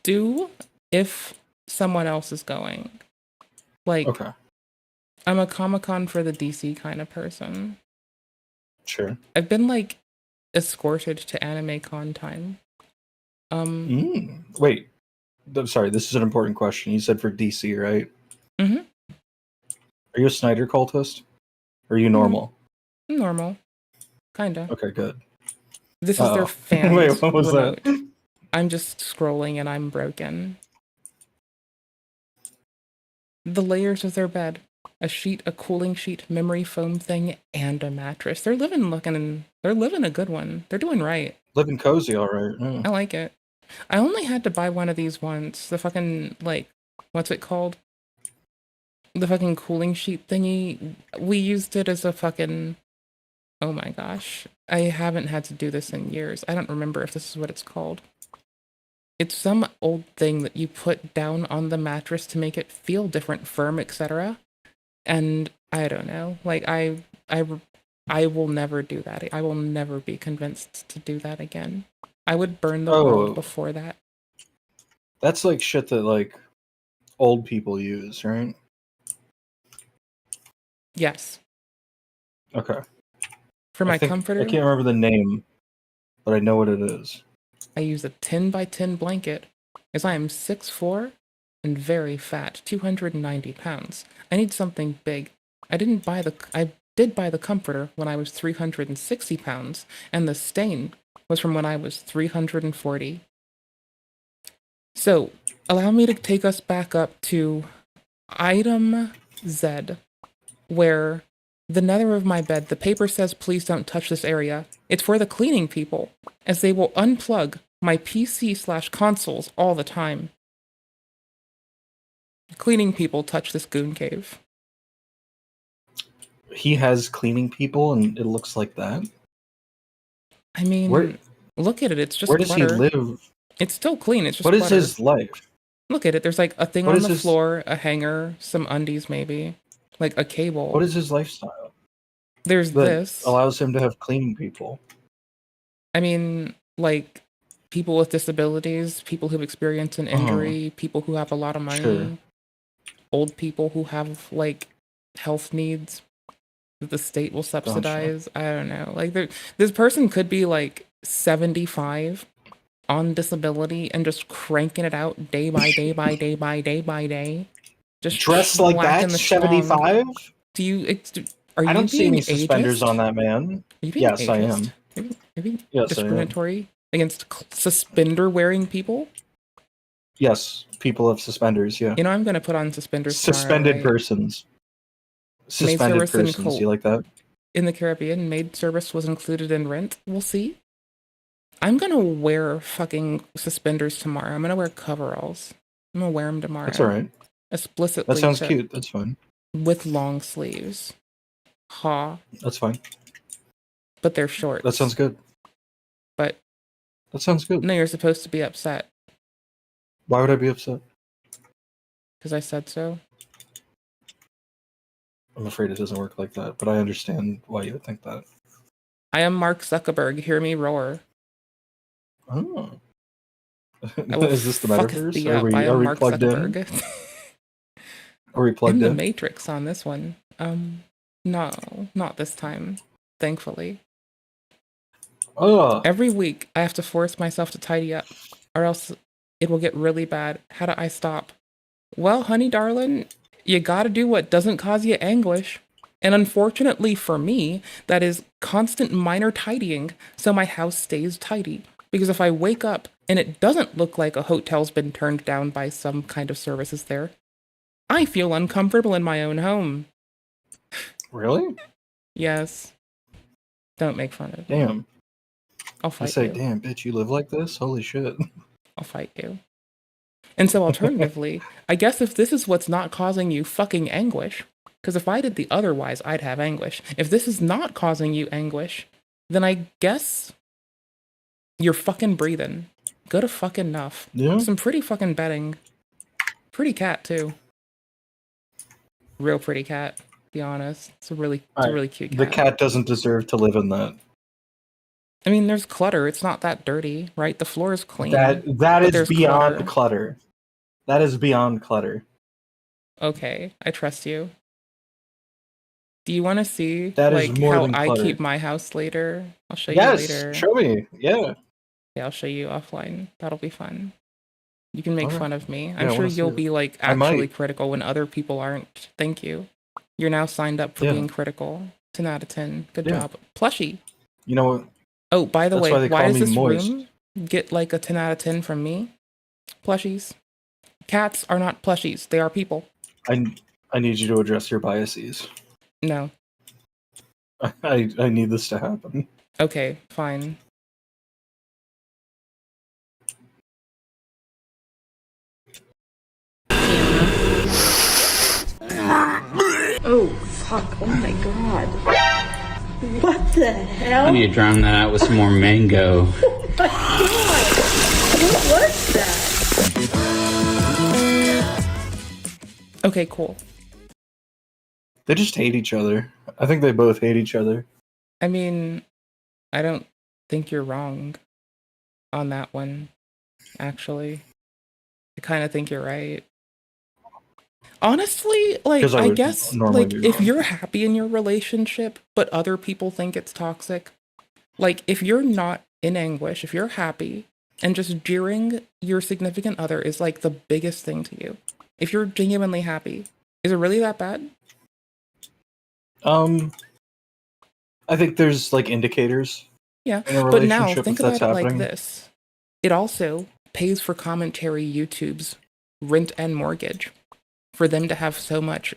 do if someone else is going. Like,
Okay.
I'm a Comic-Con for the DC kind of person.
Sure.
I've been, like, escorted to Anime Con time.
Wait. I'm sorry, this is an important question. You said for DC, right?
Mm-hmm.
Are you a Snyder cultist? Or are you normal?
Normal. Kinda.
Okay, good.
This is their
Uh-oh.
fan
Wait, what was
remote.
that?
I'm just scrolling and I'm broken. The layers of their bed. A sheet, a cooling sheet, memory foam thing, and a mattress. They're living a good one. They're doing right.
Living cozy, all right. Yeah.
I like it. I only had to buy one of these once. The fucking, like, what's it called? The fucking cooling sheet thingy. We used it as a fucking... Oh my gosh. I haven't had to do this in years. I don't remember if this is what it's called. It's some old thing that you put down on the mattress to make it feel different, firm, etc. And I don't know. Like, I will never do that. I will never be convinced to do that again. I would burn the world before that.
That's like shit that like old people use, right?
Yes.
Okay.
For my
I think,
comforter,
I can't remember the name, but I know what it is.
I use a 10 by 10 blanket, as I am 6'4" and very fat, 290 pounds. I need something big. I did buy the comforter when I was 360 pounds, and the stain was from when I was 340. So, allow me to take us back up to item Z, where the nether of my bed, the paper says, please don't touch this area. It's for the cleaning people, as they will unplug my PC/consoles all the time. Cleaning people touch this goon cave.
He has cleaning people, and it looks like that.
I mean, look at it. It's just
where does
clutter.
he live?
It's still clean. It's just
What is
clutter.
his life?
Look at it. There's like a thing
What
on
is
the
his-
floor, a hanger, some undies maybe, like a cable.
What is his lifestyle?
There's
that
this.
allows him to have cleaning people.
I mean, like people with disabilities, people who've experienced an injury, people who have a lot of money,
Sure.
old people who have like health needs that the state will subsidize. I don't know. Like this person could be like 75 on disability and just cranking it out day by day by day by day by day. Just
Dressed like
whacking
that,
the
75?
Do you? Are you
I don't see any
being
suspenders
ageist?
on that man.
Are you being
Yes, I
ageist?
am.
Are you being
Yes, I am.
discriminatory against suspender-wearing people?
Yes, people have suspenders. Yeah.
You know, I'm going to put on suspenders tomorrow,
Suspended
right?
persons.
Maid
Suspended
service in
persons. You like that?
In the Caribbean, maid service was included in rent. We'll see. I'm going to wear fucking suspenders tomorrow. I'm going to wear coveralls. I'm going to wear them tomorrow.
That's all right.
explicitly.
That sounds
to-
cute. That's fine.
With long sleeves. Ha.
That's fine.
But they're short.
That sounds good.
But
that sounds good.
No, you're supposed to be upset.
Why would I be upset?
Because I said so.
I'm afraid it doesn't work like that, but I understand why you would think that.
I am Mark Zuckerberg. Hear me roar.
Oh.
I will
Is this the
fuck
metaverse?
thee
Are
up.
we,
I am
are we
Mark
plugged
Zuckerberg.
in? Are we plugged
in the
in?
Matrix on this one. No, not this time. Thankfully.
Oh.
Every week I have to force myself to tidy up, or else it will get really bad. How do I stop? Well, honey darling, you gotta do what doesn't cause you anguish. And unfortunately for me, that is constant minor tidying so my house stays tidy. Because if I wake up and it doesn't look like a hotel's been turned down by some kind of services there, I feel uncomfortable in my own home.
Really?
Yes. Don't make fun of me.
Damn.
I'll
I
fight
say,
you.
damn, bitch, you live like this? Holy shit.
I'll fight you. And so alternatively, I guess if this is what's not causing you fucking anguish, because if I did the otherwise, I'd have anguish. If this is not causing you anguish, then I guess you're fucking breathing. Good to fucking enough.
Yeah.
Some pretty fucking bedding. Pretty cat too. Real pretty cat, to be honest. It's a really cute cat.
The cat doesn't deserve to live in that.
I mean, there's clutter. It's not that dirty, right? The floor is clean.
That
but
is
there's
beyond clutter. That is beyond clutter.
Okay, I trust you. Do you want to see
That is
like
more
how
than
I
clutter.
keep my house later? I'll show
Yes,
you later.
show me. Yeah.
Yeah, I'll show you offline. That'll be fun. You can make
Alright.
fun of me.
Yeah,
I'm
I
sure
wanna see
you'll
it.
be like
I might.
actually critical when other people aren't. Thank you. You're now signed up for
Yeah.
being critical. 10 out of 10. Good
Yeah.
job. Plushie.
You know what?
Oh, by the
That's
way,
why they
why
call
does
me
this
moist.
room get like a 10 out of 10 from me? Plushies. Cats are not plushies. They are people.
I need you to address your biases.
No.
I need this to happen.
Okay, fine.
Oh, fuck. Oh my god. What the hell?
I need to drown that out with some more mango.
Oh my god. What was that?
Okay, cool.
They just hate each other. I think they both hate each other.
I mean, I don't think you're wrong on that one, actually. I kind of think you're right. Honestly, like,
'Cause I
I
would
guess,
normally
like,
be
if
wrong.
you're happy in your relationship, but other people think it's toxic, like, if you're not in anguish, if you're happy, and just jeering your significant other is, like, the biggest thing to you. If you're genuinely happy, is it really that bad?
I think there's like indicators.
Yeah,
in a
but now
relationship
think
if that's
about it like
happening.
this. It also pays for commentary YouTube's rent and mortgage for them to have so much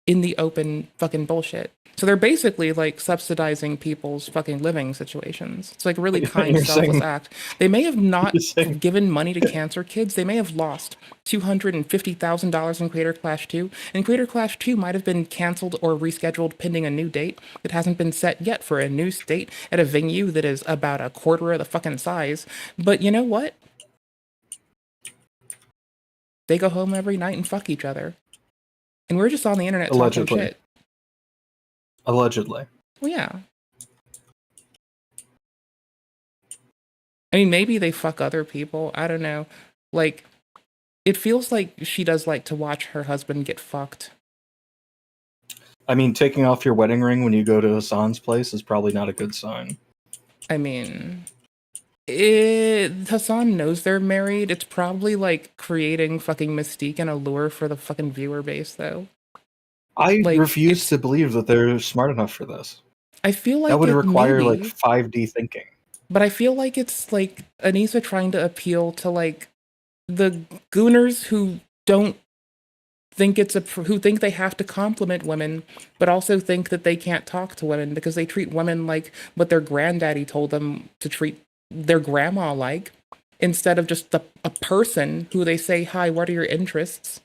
in the open fucking bullshit. So they're basically like subsidizing people's fucking living situations. It's like a really kind,
You're
selfless
saying-
act. They may have not given money to cancer kids. They may have lost $250,000 in Creator Clash 2, and Creator Clash 2 might have been canceled or rescheduled pending a new date that hasn't been set yet for a new state at a venue that is about a quarter of the fucking size. But you know what? They go home every night and fuck each other. And we're just on the internet talking
Allegedly.
shit.
Allegedly.
Well, yeah. I mean, maybe they fuck other people. I don't know. Like, it feels like she does like to watch her husband get fucked.
I mean, taking off your wedding ring when you go to Hassan's place is probably not a good sign.
I mean, Hassan knows they're married. It's probably like creating fucking mystique and allure for the fucking viewer base, though.
I
Like,
refuse to believe that they're smart enough for this.
I feel like
that would
it
require like
maybe-
5D thinking.
But I feel like it's like Anissa trying to appeal to like the gooners who don't think who think they have to compliment women, but also think that they can't talk to women because they treat women like what their granddaddy told them to treat their grandma like, instead of just a person who they say, "Hi, what are your interests?"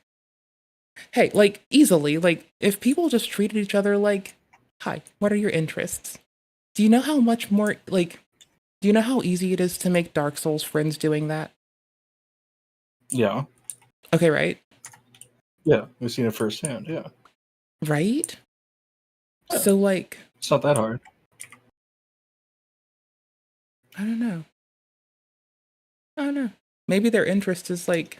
Hey, like, easily, like, if people just treated each other like, hi, what are your interests? Do you know how much more, like, do you know how easy it is to make Dark Souls friends doing that?
Yeah.
Okay, right?
Yeah, we've seen it firsthand, yeah.
Right?
Yeah.
So, like...
It's not that hard.
I don't know. I don't know. Maybe their interest is, like,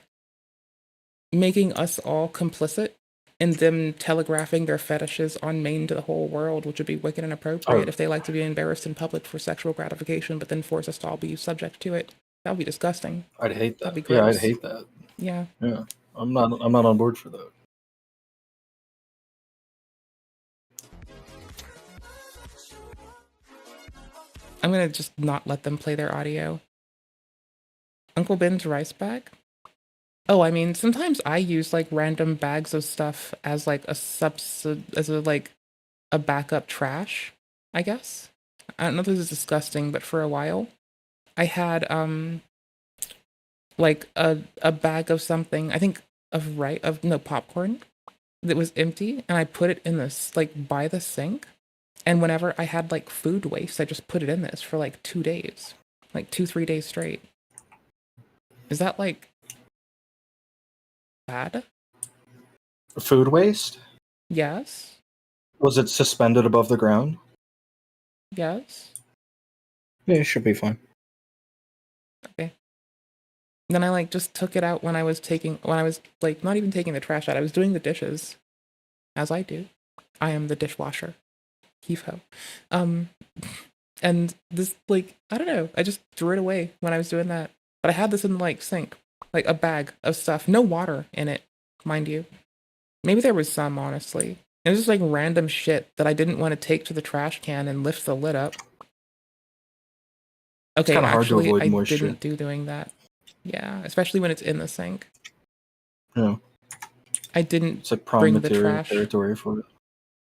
making us all complicit in them telegraphing their fetishes on main to the whole world, which would be wicked inappropriate if they like to be embarrassed in public for sexual gratification, but then force us to all be subject to it. That would be disgusting.
I'd hate that.
That'd be gross.
Yeah, I'd hate that.
Yeah.
Yeah. I'm not on board for that.
I'm gonna just not let them play their audio. Uncle Ben's rice bag? Oh, I mean, sometimes I use like random bags of stuff as like a backup trash, I guess. I don't know if this is disgusting, but for a while I had like a bag of something, I think of popcorn that was empty, and I put it in this like by the sink. And whenever I had like food waste, I just put it in this for like 2 days, like 2-3 days straight. Is that like bad?
Food waste?
Yes.
Was it suspended above the ground?
Yes.
Yeah, it should be fine.
Okay. Then I like just took it out when I was like not even taking the trash out. I was doing the dishes, as I do. I am the dishwasher. Heave-ho. And this, like, I don't know, I just threw it away when I was doing that. But I had this in, like, sink. Like, a bag of stuff. No water in it, mind you. Maybe there was some, honestly. It was just, like, random shit that I didn't want to take to the trash can and lift the lid up. Okay,
it's hard
actually,
to avoid
I
moisture.
didn't do doing that. Yeah, especially when it's in the sink.
Yeah.
I didn't
It's like prime
bring the
material
trash
territory for it.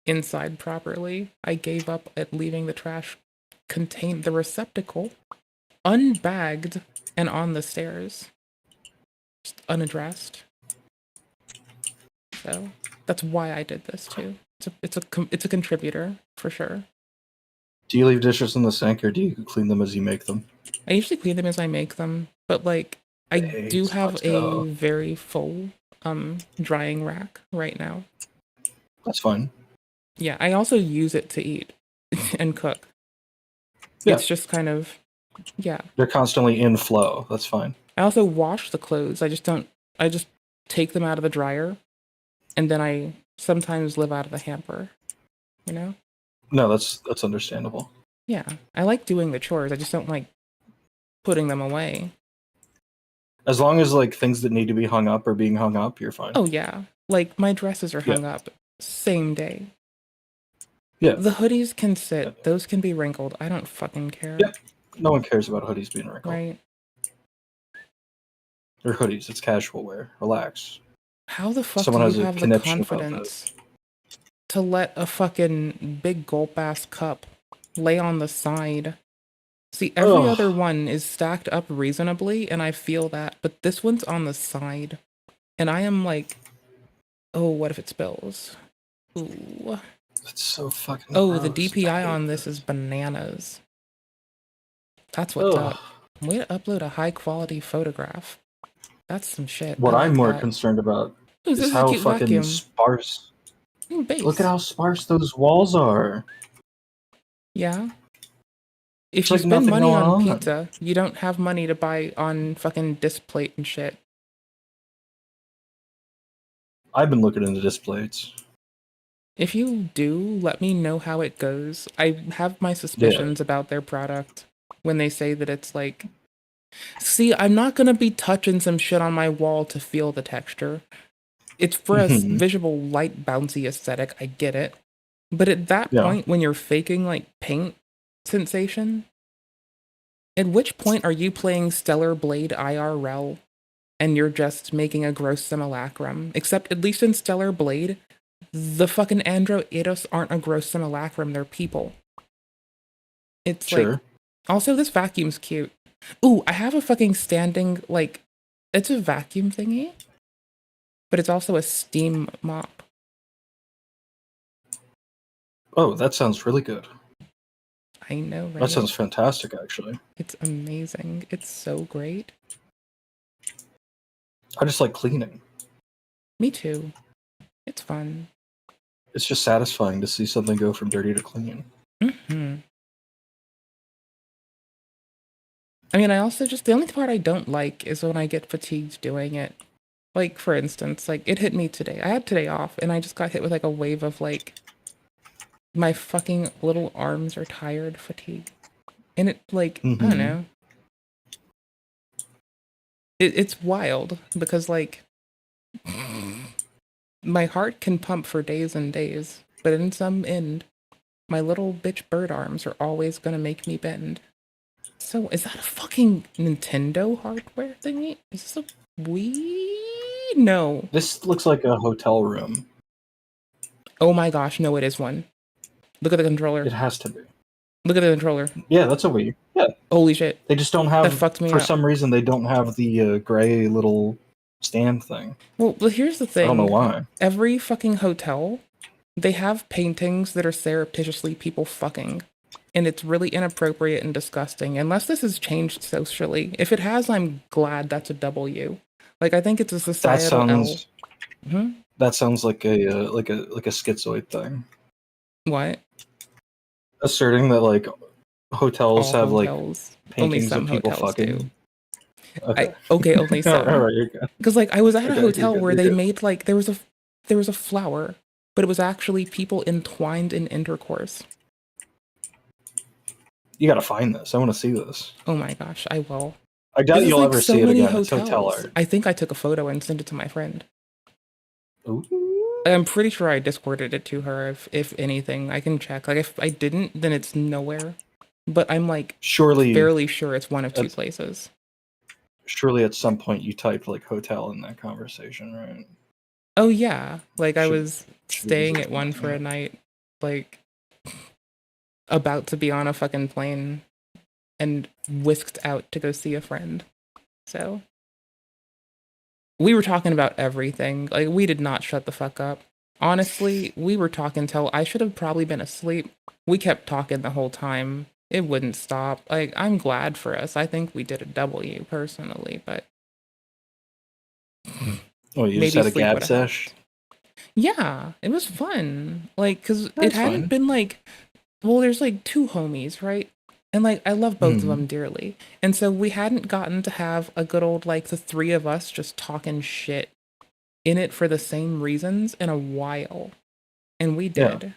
inside properly. I gave up at leaving the trash contain the receptacle unbagged and on the stairs, just unaddressed. So that's why I did this too. It's a contributor for sure.
Do you leave dishes in the sink, or do you clean them as you make them?
I usually clean them as I make them, but like I do have a very full drying rack right now.
That's fine.
Yeah, I also use it to eat and cook.
Yeah.
It's just kind of, yeah.
They're constantly in flow. That's fine.
I also wash the clothes. I just take them out of the dryer, and then I sometimes live out of the hamper, you know?
No, that's understandable.
Yeah, I like doing the chores. I just don't like putting them away.
As long as like things that need to be hung up are being hung up, you're fine.
Oh yeah, like my dresses are hung up same day.
Yeah.
The hoodies can sit. Those can be wrinkled. I don't fucking care.
Yeah. No one cares about hoodies being wrinkled.
Right.
They're hoodies. It's casual wear. Relax.
How the fuck
Someone
do
has
you
a
have the
conniption about
confidence to let a fucking big gulp ass cup lay on the side? See, every other one is stacked up reasonably, and I feel that, but this one's on the side, and I am like, oh, what if it spills? Ooh.
It's so fucking
Oh, the
gross.
DPI on this is bananas. That's what's up. Way to upload a high quality photograph. That's some shit.
What
I
I'm
like
more
that.
concerned about
Ooh, this
is
is a
how
cute
fucking
vacuum.
sparse.
Base.
Look at how sparse those walls are.
Yeah. If
It's
you
like
spend
nothing
money
going
on
on.
pizza, you don't have money to buy on fucking disc plate and shit.
I've been looking into displays.
If you do, let me know how it goes. I have my suspicions about their product when they say that it's like... See, I'm not gonna be touching some shit on my wall to feel the texture. It's for a visual light bouncy aesthetic, I get it. But at that point, when you're faking like paint sensation, at which point are you playing Stellar Blade IRL and you're just making a gross simulacrum? Except at least in Stellar Blade, the fucking Andro Eidos aren't a gross simulacrum, they're people. It's like... Also, this vacuum's cute. Ooh, I have a fucking standing, like... It's a vacuum thingy. but it's also a steam mop.
Oh, that sounds really good.
I know, right?
That sounds fantastic, actually.
It's amazing. It's so great.
I just like cleaning.
Me too. It's fun.
It's just satisfying to see something go from dirty to clean.
Mm-hmm. I mean, I also just, the only part I don't like is when I get fatigued doing it. Like, for instance, like, it hit me today. I had today off, and I just got hit with, like, a wave of, like, my fucking little arms are tired fatigue. And it, like, I don't know. It's wild, because, like, my heart can pump for days and days, but in some end, my little bitch bird arms are always gonna make me bend. So, is that a fucking Nintendo hardware thingy? Is this a Wii? No.
This looks like a hotel room.
Oh my gosh, no, it is one. Look at the controller.
It has to be.
Look at the controller.
Yeah, that's a Wii. Yeah.
Holy shit.
They just don't have,
That fucked me
for
up.
some reason, they don't have the gray little stand thing.
Well, but here's the thing.
I don't know why.
Every fucking hotel, they have paintings that are surreptitiously people fucking. And it's really inappropriate and disgusting. Unless this has changed socially. If it has, I'm glad that's a W. Like, I think it's a societal L.
That sounds like a schizoid thing.
What?
Asserting that like hotels
All
have
hotels.
like
Only
paintings
some
of people
hotels
fucking.
do.
Okay.
Only some.
All right, you're good.
Because like I was at a
Okay,
hotel
you're
where
good,
they
you're good.
made like there was a flower, but it was actually people entwined in intercourse.
You gotta find this. I want to see this.
Oh my gosh, I will.
I doubt
There's,
you'll
like,
ever
so
see it
many
again. It's hotel
hotels.
art.
I think I took a photo and sent it to my friend.
Ooh.
I'm pretty sure I Discorded it to her. If anything, I can check. Like if I didn't, then it's nowhere. But I'm like
Surely,
fairly sure it's one of two places.
surely at some point you typed like hotel in that conversation, right?
Oh yeah, like I was
should
staying
be
at one for a night, like about to be on a fucking plane, and whisked out to go see a friend. So we were talking about everything. Like we did not shut the fuck up. Honestly, we were talking till I should have probably been asleep. We kept talking the whole time. It wouldn't stop. Like I'm glad for us. I think we did a W personally, but
Oh, you just
maybe
had a
sleep
gab
would've
sesh.
yeah, it was fun. Like, cause it
That's
hadn't
fine.
been like, well, there's like two homies, right? And like, I love both of them dearly. And so we hadn't gotten to have a good old, like the three of us just talking shit in it for the same reasons in a while. And we
Yeah.
did.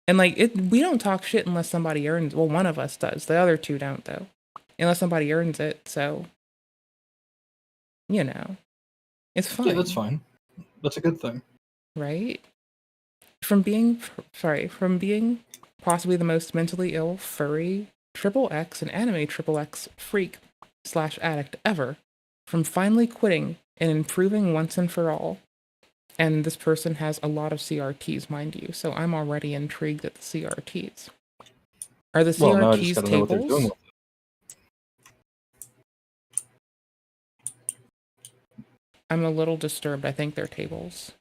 And like, we don't talk shit unless somebody earns, well, one of us does. The other two don't though. Unless somebody earns it. So, you know, it's fine.
Yeah, that's fine. That's a good thing.
Right? From being possibly the most mentally ill furry XXX and anime XXX freak / addict ever, from finally quitting and improving once and for all. And this person has a lot of CRTs, mind you, so I'm already intrigued at the CRTs. Are the
Well, now I just
CRTs
gotta know what they're doing
tables?
with
I'm a little disturbed. I think they're tables.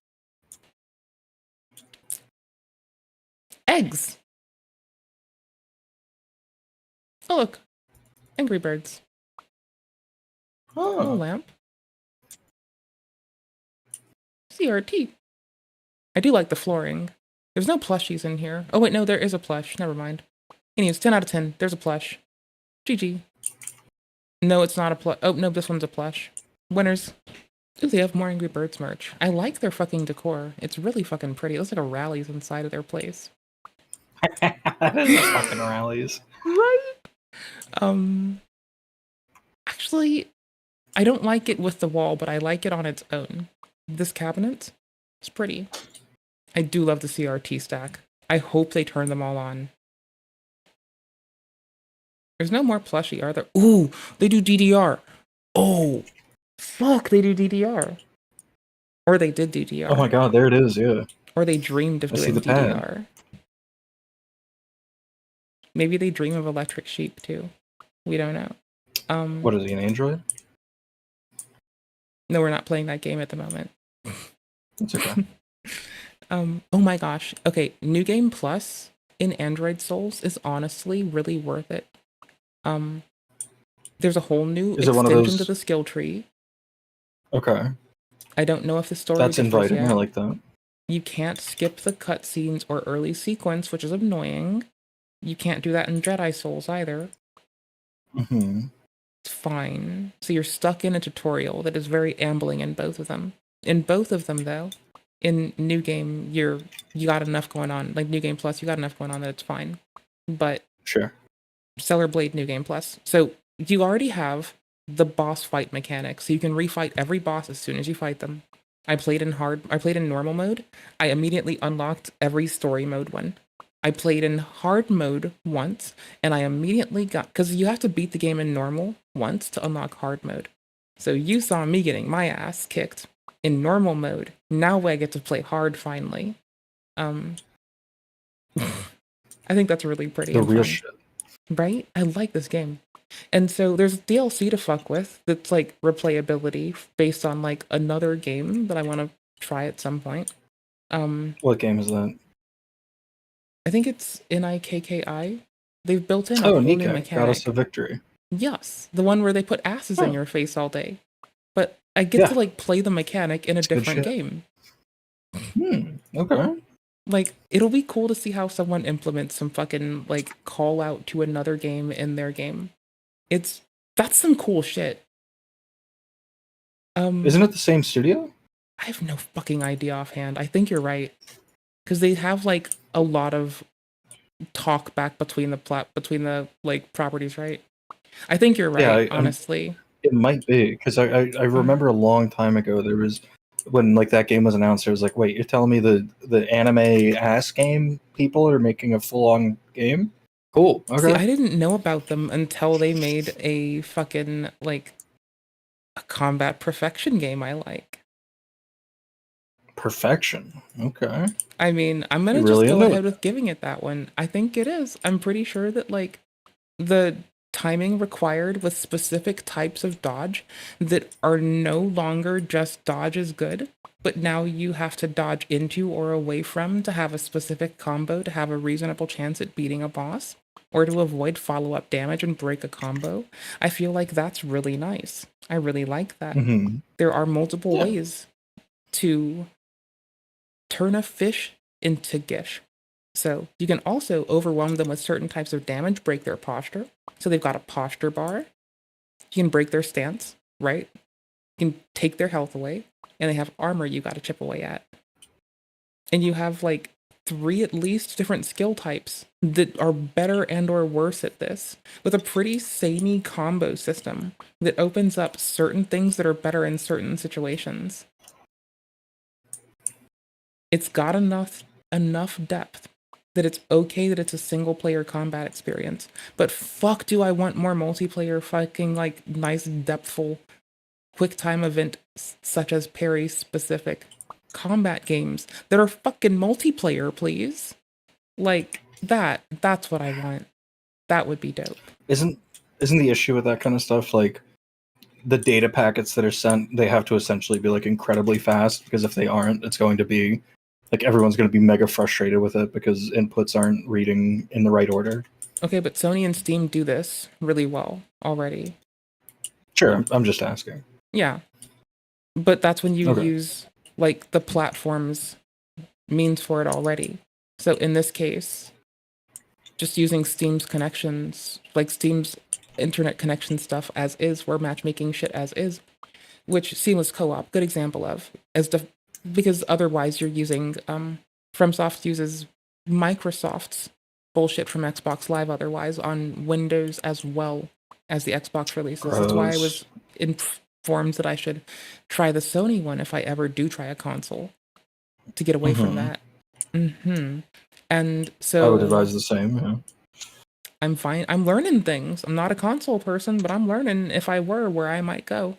Eggs! Oh, look. Angry Birds. Oh, lamp. CRT. I do like the flooring. There's no plushies in here. Oh, wait, no, there is a plush. Never mind. Anyways, 10 out of 10. There's a plush. GG. No, it's not a plush. Oh, no, this one's a plush. Winners. Ooh, they have more Angry Birds merch. I like their fucking decor. It's really fucking pretty. It looks like a rally's inside of their place.
fucking rallies.
Right? Actually, I don't like it with the wall, but I like it on its own. This cabinet is pretty. I do love the CRT stack. I hope they turn them all on. There's no more plushie, are there? Ooh, they do DDR. Oh, fuck, they do DDR. Or they did DDR.
Oh my god, there it is, yeah.
Or they dreamed of
I see
doing
the pad.
DDR. Maybe they dream of Electric Sheep too. We don't know.
What is he, an android?
No, we're not playing that game at the moment.
That's okay.
Oh my gosh. Okay, New Game Plus in Android Souls is honestly really worth it. There's a whole new
Is it one of
extension to
those?
the skill tree.
Okay.
I don't know if the story
That's
differs
inviting.
yet.
I like that.
You can't skip the cutscenes or early sequence, which is annoying. You can't do that in Jedi Souls either.
Mm-hmm.
It's fine. So you're stuck in a tutorial that is very ambling in both of them. In both of them, though, in New Game, you got enough going on. Like New Game Plus, you got enough going on that it's fine. But
Sure.
Stellar Blade New Game Plus. So you already have the boss fight mechanic, so you can refight every boss as soon as you fight them. I played in normal mode. I immediately unlocked every story mode one. I played in hard mode once, and I immediately got, because you have to beat the game in normal once to unlock hard mode. So you saw me getting my ass kicked in normal mode. Now I get to play hard finally. I think that's really pretty
The
and
real
fun.
shit.
Right? I like this game. And so there's DLC to fuck with that's like replayability based on like another game that I want to try at some point.
What game is that?
I think it's NIKKI. They've built in a
Oh,
whole new
Nika
mechanic.
got us a victory.
Yes, the one where they put asses in your face all day. But I get
Yeah.
to like play the mechanic in a
It's good
different
shit.
game.
Okay.
Like, it'll be cool to see how someone implements some fucking like call out to another game in their game. That's some cool shit.
Isn't it the same studio?
I have no fucking idea offhand. I think you're right. Because they have like a lot of talk back between the like properties, right? I think you're right, honestly.
It might be because I remember a long time ago there was when like that game was announced. It was like, wait, you're telling me the anime ass game people are making a full on game? Cool. Okay.
See, I didn't know about them until they made a fucking like a combat perfection game I like.
Perfection. Okay.
I mean, I'm gonna
You're
just
really
go
into
ahead
it.
with giving it that one. I think it is. I'm pretty sure that like the timing required with specific types of dodge that are no longer just dodge is good, but now you have to dodge into or away from to have a specific combo to have a reasonable chance at beating a boss or to avoid follow-up damage and break a combo. I feel like that's really nice. I really like that.
Mhm.
There are multiple ways to turn a fish into gish. So you can also overwhelm them with certain types of damage, break their posture. So they've got a posture bar. You can break their stance, right? You can take their health away, and they have armor you got to chip away at. And you have like 3 at least different skill types that are better and or worse at this, with a pretty samey combo system that opens up certain things that are better in certain situations. It's got enough depth that it's okay that it's a single player combat experience. But fuck do I want more multiplayer fucking like nice depthful quick time event such as parry specific combat games that are fucking multiplayer, please. Like that's what I want. That would be dope.
Isn't the issue with that kind of stuff like the data packets that are sent? They have to essentially be like incredibly fast because if they aren't, it's going to be like everyone's going to be mega frustrated with it because inputs aren't reading in the right order.
Okay, but Sony and Steam do this really well already.
Sure, I'm just asking.
Yeah. But that's when you
Okay.
use like the platform's means for it already. So in this case, just using Steam's connections, like Steam's internet connection stuff as is, we're matchmaking shit as is, which seamless co-op, good example of, because otherwise you're using, FromSoft uses Microsoft's bullshit from Xbox Live otherwise on Windows as well as the Xbox releases. That's why I was informed that I should try the Sony one if I ever do try a console to get away from that. And so
I would advise the same. Yeah.
I'm fine. I'm learning things. I'm not a console person, but I'm learning if I were where I might go.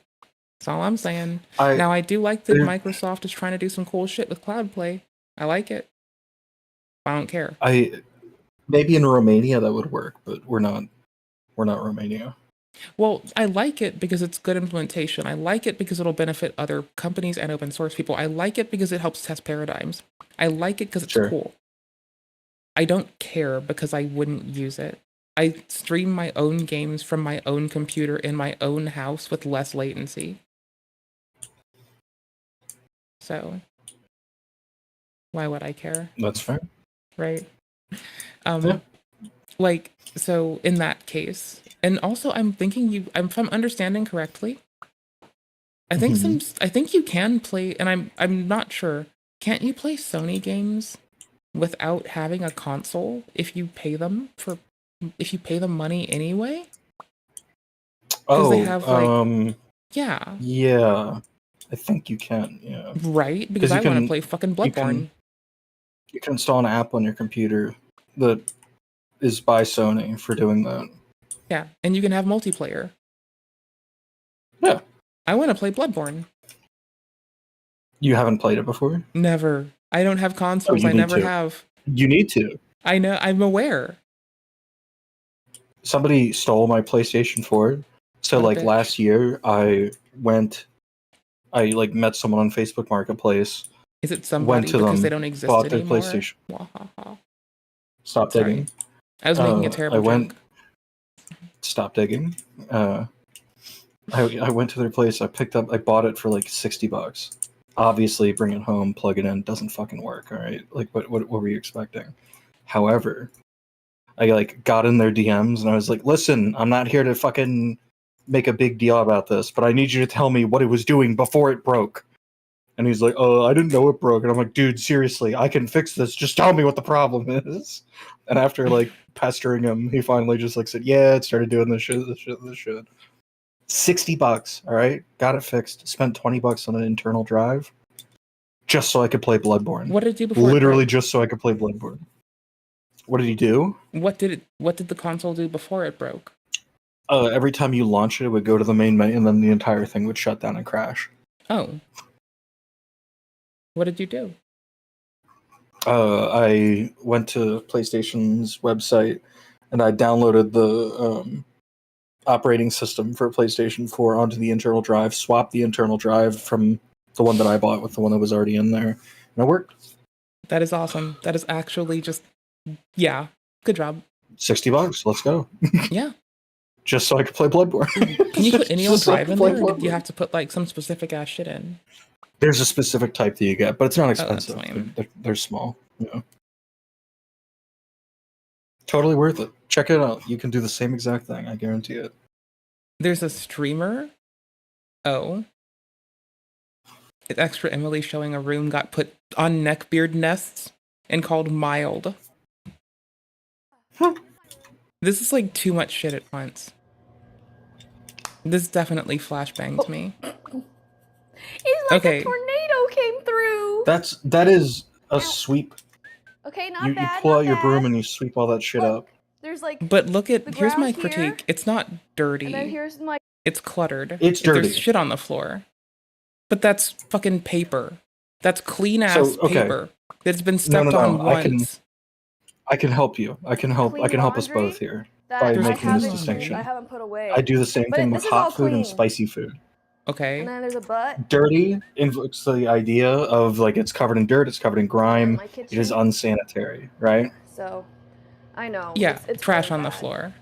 That's all I'm saying. Now I do like that Microsoft is trying to do some cool shit with cloud play. I like it. I don't care.
Maybe in Romania that would work, but we're not Romania.
Well, I like it because it's good implementation. I like it because it'll benefit other companies and open source people. I like it because it helps test paradigms. I like it because it's cool. I don't care because I wouldn't use it. I stream my own games from my own computer in my own house with less latency. So, why would I care?
That's fair.
Right?
Yeah.
Like, so in that case, and also I'm thinking if I'm understanding correctly, I think I think you can play, and I'm not sure. Can't you play Sony games without having a console if you pay them money anyway? Because they have like yeah.
Yeah. I think you can, yeah.
Right? Because I want to play fucking Bloodborne.
You can install an app on your computer that is by Sony for doing that.
Yeah, and you can have multiplayer.
Yeah.
I want to play Bloodborne.
You haven't played it before?
Never. I don't have consoles. I never have.
You need to.
I know. I'm aware.
Somebody stole my PlayStation 4. So like last year, I like met someone on Facebook Marketplace.
Is it somebody because they don't exist
bought their
anymore?
PlayStation.
Wahaha.
Stop
Sorry.
digging.
I was making a terrible joke.
Stop digging. I went to their place. I bought it for like $60. Obviously, bring it home, plug it in, doesn't fucking work. All right, like what were you expecting? However, I like got in their DMs and I was like, listen, I'm not here to fucking make a big deal about this, but I need you to tell me what it was doing before it broke. And he's like, oh, I didn't know it broke. And I'm like, dude, seriously, I can fix this. Just tell me what the problem is. And after like pestering him, he finally just like said, yeah, it started doing this shit. $60, all right? Got it fixed. Spent $20 on an internal drive just so I could play Bloodborne.
What did it do before?
Literally just so I could play Bloodborne. What did he do?
What did the console do before it broke?
Every time you launch it, it would go to the main menu and then the entire thing would shut down and crash.
Oh. What did you do?
I went to PlayStation's website and I downloaded the operating system for PlayStation 4 onto the internal drive, swapped the internal drive from the one that I bought with the one that was already in there, and it worked.
That is awesome. That is actually just, yeah, good job.
$60, let's go.
Yeah.
Just so I could play Bloodborne.
Can you put any old drive in there, or did you have to put like some specific ass shit in?
There's a specific type that you get, but it's not expensive.
Oh, that's lame.
They're small. Yeah. Totally worth it. Check it out. You can do the same exact thing. I guarantee it.
There's a streamer. Oh. It's extra Emily showing a room got put on neckbeard nests and called mild. This is like too much shit at once. This definitely flashbanged me.
It's like a tornado came through.
That is a sweep.
Okay, not
You
bad.
pull
not
out your
bad.
broom and you sweep all that shit up.
There's like.
But look at,
the
here's my
ground here,
critique. It's not dirty.
And then here's my.
It's cluttered.
It's dirty.
There's shit on the floor. But that's fucking paper. That's clean ass paper that's been stepped on once.
I can help you. I can help us both here by making this distinction.
I haven't put away.
I do the same thing with hot food and spicy food.
Okay.
And then there's a butt.
Dirty invokes the idea of like it's covered in dirt, it's covered in grime, it is unsanitary, right?
So, I know.
Yeah,
it's
trash
really
on the
bad.
floor.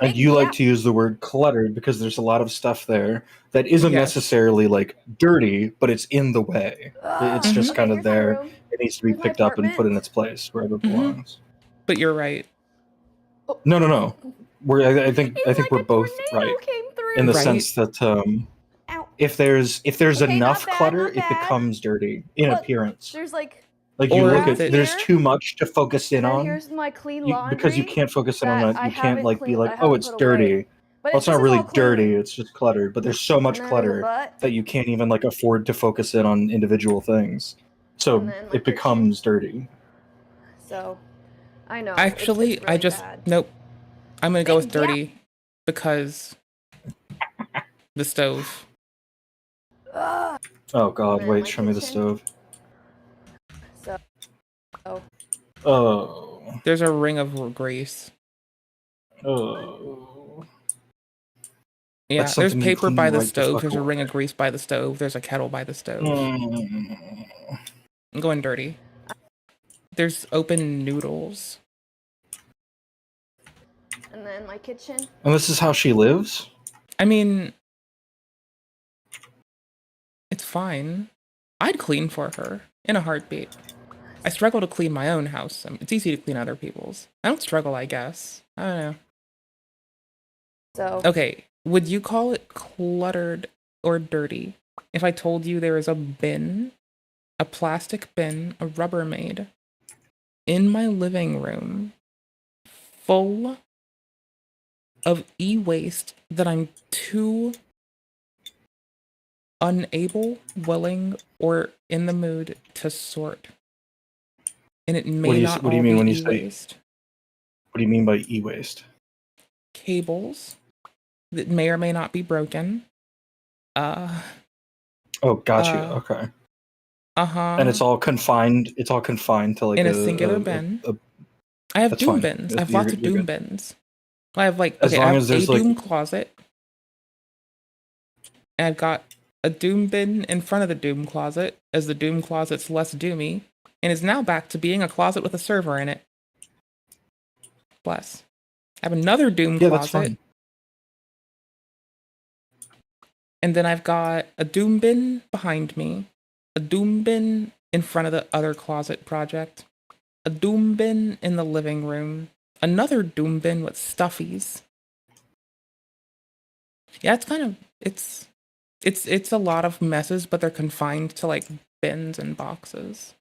And you like to use the word cluttered because there's a lot of stuff there that isn't necessarily like dirty, but it's in the way. It's just kind of there. It needs to be picked up and put in its place wherever it belongs.
But you're right.
No. I think we're both right in the sense that if there's enough clutter, it becomes dirty in appearance.
There's like
you look at there's too much to focus in on.
Here's my clean laundry.
Because you can't focus in on that, you can't like be like,
I
oh,
haven't
it's
put
dirty.
away. But
Well, it's not really dirty, it's just cluttered. But there's so much
And then
clutter
butt.
that you can't even like afford to focus in on individual things. So
And then, like,
it becomes dirty.
So, I know.
Actually,
it's really
I just
bad.
nope. I'm gonna go with dirty because the stove.
Oh god,
then
wait,
my
show me the
kitchen.
stove.
So,
Oh.
There's a ring of grace.
Oh.
Yeah,
That's
there's
something you
paper
clean
by the
right the
stove.
fuck
There's a
away.
ring of grease by the stove. There's a kettle by the stove. I'm going dirty. There's open noodles.
And then my kitchen.
And this is how she lives?
I mean, it's fine. I'd clean for her in a heartbeat. I struggle to clean my own house. I mean, it's easy to clean other people's. I don't struggle, I guess. I don't know.
So.
Okay, would you call it cluttered or dirty if I told you there is a bin, a plastic bin, a Rubbermaid, in my living room full of e-waste that I'm too unable, willing, or in the mood to sort? And it may not
What do you
all
mean
be
when you say?
e-waste.
What do you mean by e-waste?
Cables that may or may not be broken.
Oh, gotcha. Okay. And it's all confined. It's all confined to like
in a singular bin. I have
that's
doom
fine.
bins. I have
You're
lots of
good.
doom bins. I have like
As
okay, I
long
have
as
a
there's, like-
doom closet. And I've got a doom bin in front of the doom closet, as the doom closet's less doomy, and is now back to being a closet with a server in it. Bless. I have another doom
Yeah, that's
closet.
fine.
And then I've got a doom bin behind me, a doom bin in front of the other closet project, a doom bin in the living room, another doom bin with stuffies. Yeah, it's kind of it's a lot of messes, but they're confined to like bins and boxes.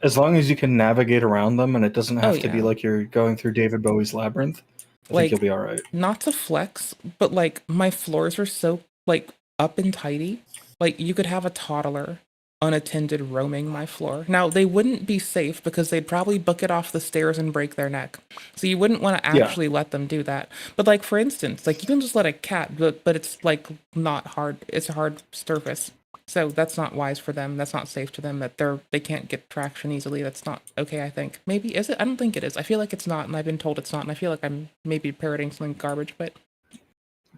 As long as you can navigate around them, and it doesn't have to be
yeah.
like you're going through David Bowie's labyrinth, I
Like,
think you'll be all right.
Not to flex, but like my floors are so like up and tidy. Like you could have a toddler unattended roaming my floor. Now they wouldn't be safe because they'd probably book it off the stairs and break their neck. So you wouldn't want to actually let them do that. But like for instance, like you can just let a cat, but it's like not hard. It's a hard surface. So that's not wise for them. That's not safe to them. That they can't get traction easily. That's not okay, I think. Maybe is it? I don't think it is. I feel like it's not, and I've been told it's not, and I feel like I'm maybe parroting something garbage, but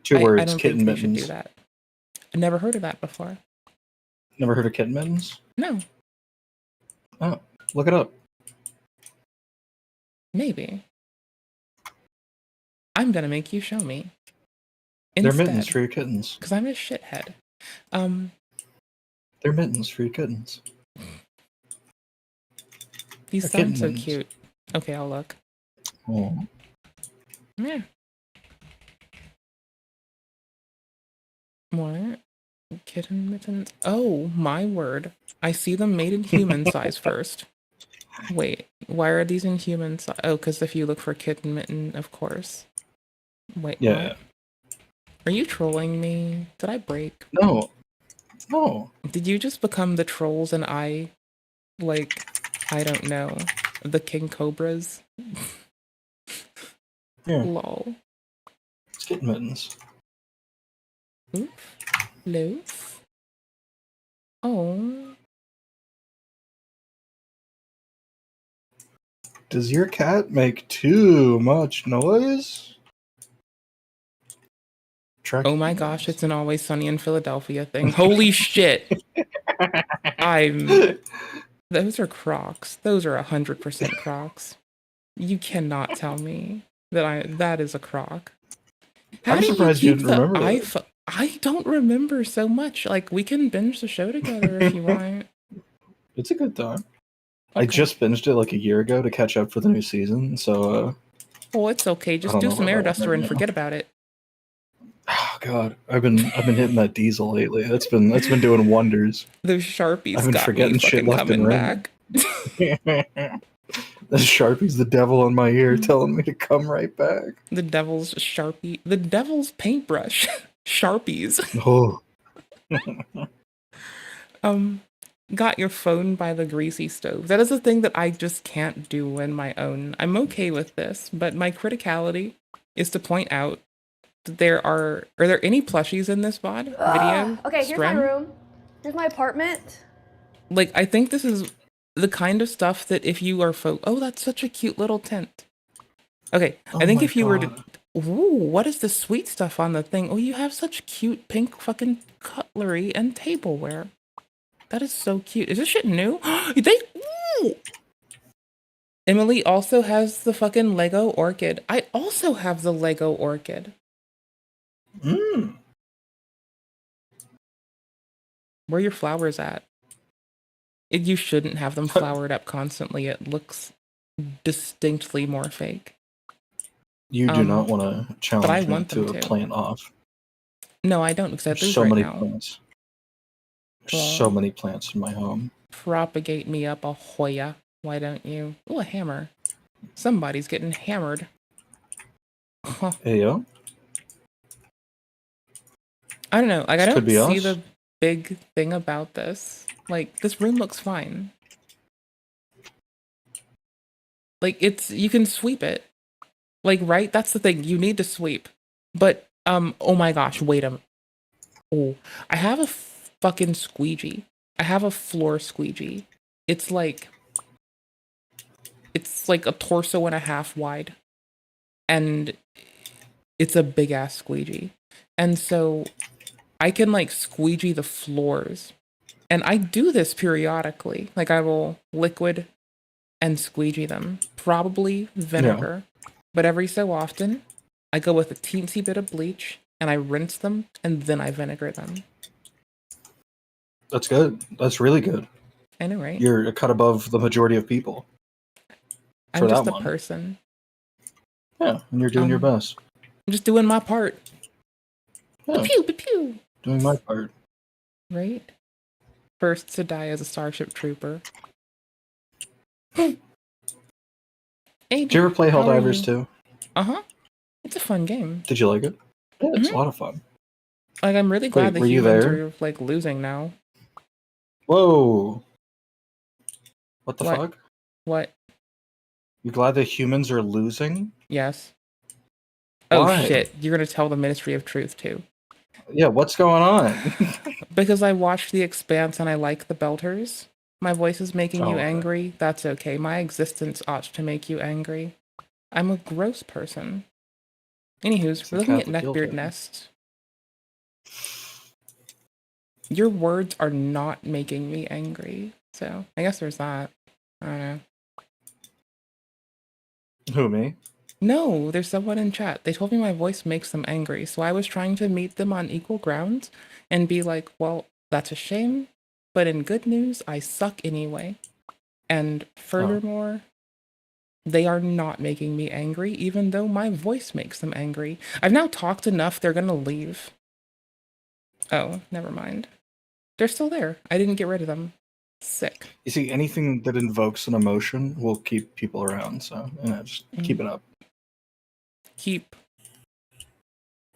Two
I
words,
don't
kitten
think they should
mittens.
do that. I never heard of that before.
Never heard of kitten mittens?
No.
Oh, look it up.
Maybe. I'm gonna make you show me.
They're mittens for your kittens.
Because I'm a shithead.
They're mittens for your kittens.
These
They're
sound so
kittens.
cute. Okay, I'll look.
Oh.
Yeah. What? Kitten mittens? Oh, my word. I see them made in human size first. Wait, why are these in human size? Oh, because if you look for kitten mitten, of course. Wait,
Yeah.
what? Are you trolling me? Did I break?
No. No.
Did you just become the trolls and I, like, I don't know, the king cobras?
Yeah.
Lol.
It's kitten mittens.
Oof. Loaf. Oh.
Does your cat make too much noise?
Oh my gosh, it's an Always Sunny in Philadelphia thing. Holy shit. Those are Crocs. Those are 100% Crocs. You cannot tell me that is a Croc. How
I'm
do
surprised you didn't remember that.
iPhone? I don't remember so much. Like, we can binge the show together if you want.
It's a good time. I just binged it like a year ago to catch up for the new season, so
Well, it's okay. Just
don't
do
know
some
about
air
that one
duster
right
and
now.
forget about it.
oh god, I've been hitting that diesel lately. That's been doing wonders.
Those Sharpies
I've been
got
forgetting
me
shit
fucking
left and
coming
right.
back.
The Sharpie's the devil in my ear telling me to come right back.
The devil's Sharpie. The devil's paintbrush. Sharpies.
Oh.
Got your phone by the greasy stove. That is a thing that I just can't do in my own. I'm okay with this, but my criticality is to point out that are there any plushies in this VOD video?
Okay, here's my
Strem?
room. Here's my apartment.
Like, I think this is the kind of stuff that if you are oh, that's such a cute little tent. Okay,
Oh
I think
my
if you were to,
God.
Ooh, what is the sweet stuff on the thing? Oh, you have such cute pink fucking cutlery and tableware. That is so cute. Is this shit new? Ooh! Emily also has the fucking Lego orchid. I also have the Lego orchid.
Mm.
Where are your flowers at? You shouldn't have them flowered up constantly. It looks distinctly more fake.
You do not want to challenge me
want
to
them
a
to.
plant off.
No, I don't, because I
There's
lose
so
right
many
now.
plants. There's
Well,
so many plants in my home.
propagate me up a Hoya. Why don't you? Oh, a hammer. Somebody's getting hammered. Huh.
Hey, yo.
I don't know. Like, I
This
don't
could be
see
us.
the big thing about this. Like, this room looks fine. Like, you can sweep it. Like, right? That's the thing. You need to sweep. But, oh my gosh, wait a minute. Oh, I have a fucking squeegee. I have a floor squeegee. It's like a torso and a half wide. And it's a big ass squeegee. And so I can like squeegee the floors. And I do this periodically. Like I will liquid and squeegee them. Probably vinegar. But every so often, I go with a teensy bit of bleach and I rinse them and then I vinegar them.
That's good. That's really good.
I know, right?
You're a cut above the majority of people.
I'm just
that
a
one.
person.
Yeah, and you're doing your best.
I'm just doing my part.
Yeah.
Pew, pew, pew.
Doing my part.
Right? First to die as a Starship Trooper. Hey,
Did you ever play
how are
Helldivers
you?
2?
Uh-huh. It's a fun game.
Did you like it? Yeah, it's a lot of fun.
Like, I'm really glad
Wait,
the
were you
humans
there?
are, like, losing now.
Whoa. What the
What?
fuck?
What?
You glad the humans are losing?
Yes. Oh,
Why?
shit. You're gonna tell the Ministry of Truth, too.
Yeah, what's going on?
Because I watched The Expanse and I like the Belters. My voice is making
Oh,
you
okay.
angry. That's okay. My existence ought to make you angry. I'm a gross person. Anywho's, we're looking at
Catholic guilt
Neckbeard
trip.
Nest. Your words are not making me angry. So, I guess there's that. I don't know.
Who, me?
No, there's someone in chat. They told me my voice makes them angry, so I was trying to meet them on equal ground and be like, well, that's a shame, but in good news, I suck anyway. And furthermore, they are not making me angry, even though my voice makes them angry. I've now talked enough, they're gonna leave. Oh, never mind. They're still there. I didn't get rid of them. Sick.
You see, anything that invokes an emotion will keep people around, so just keep it up.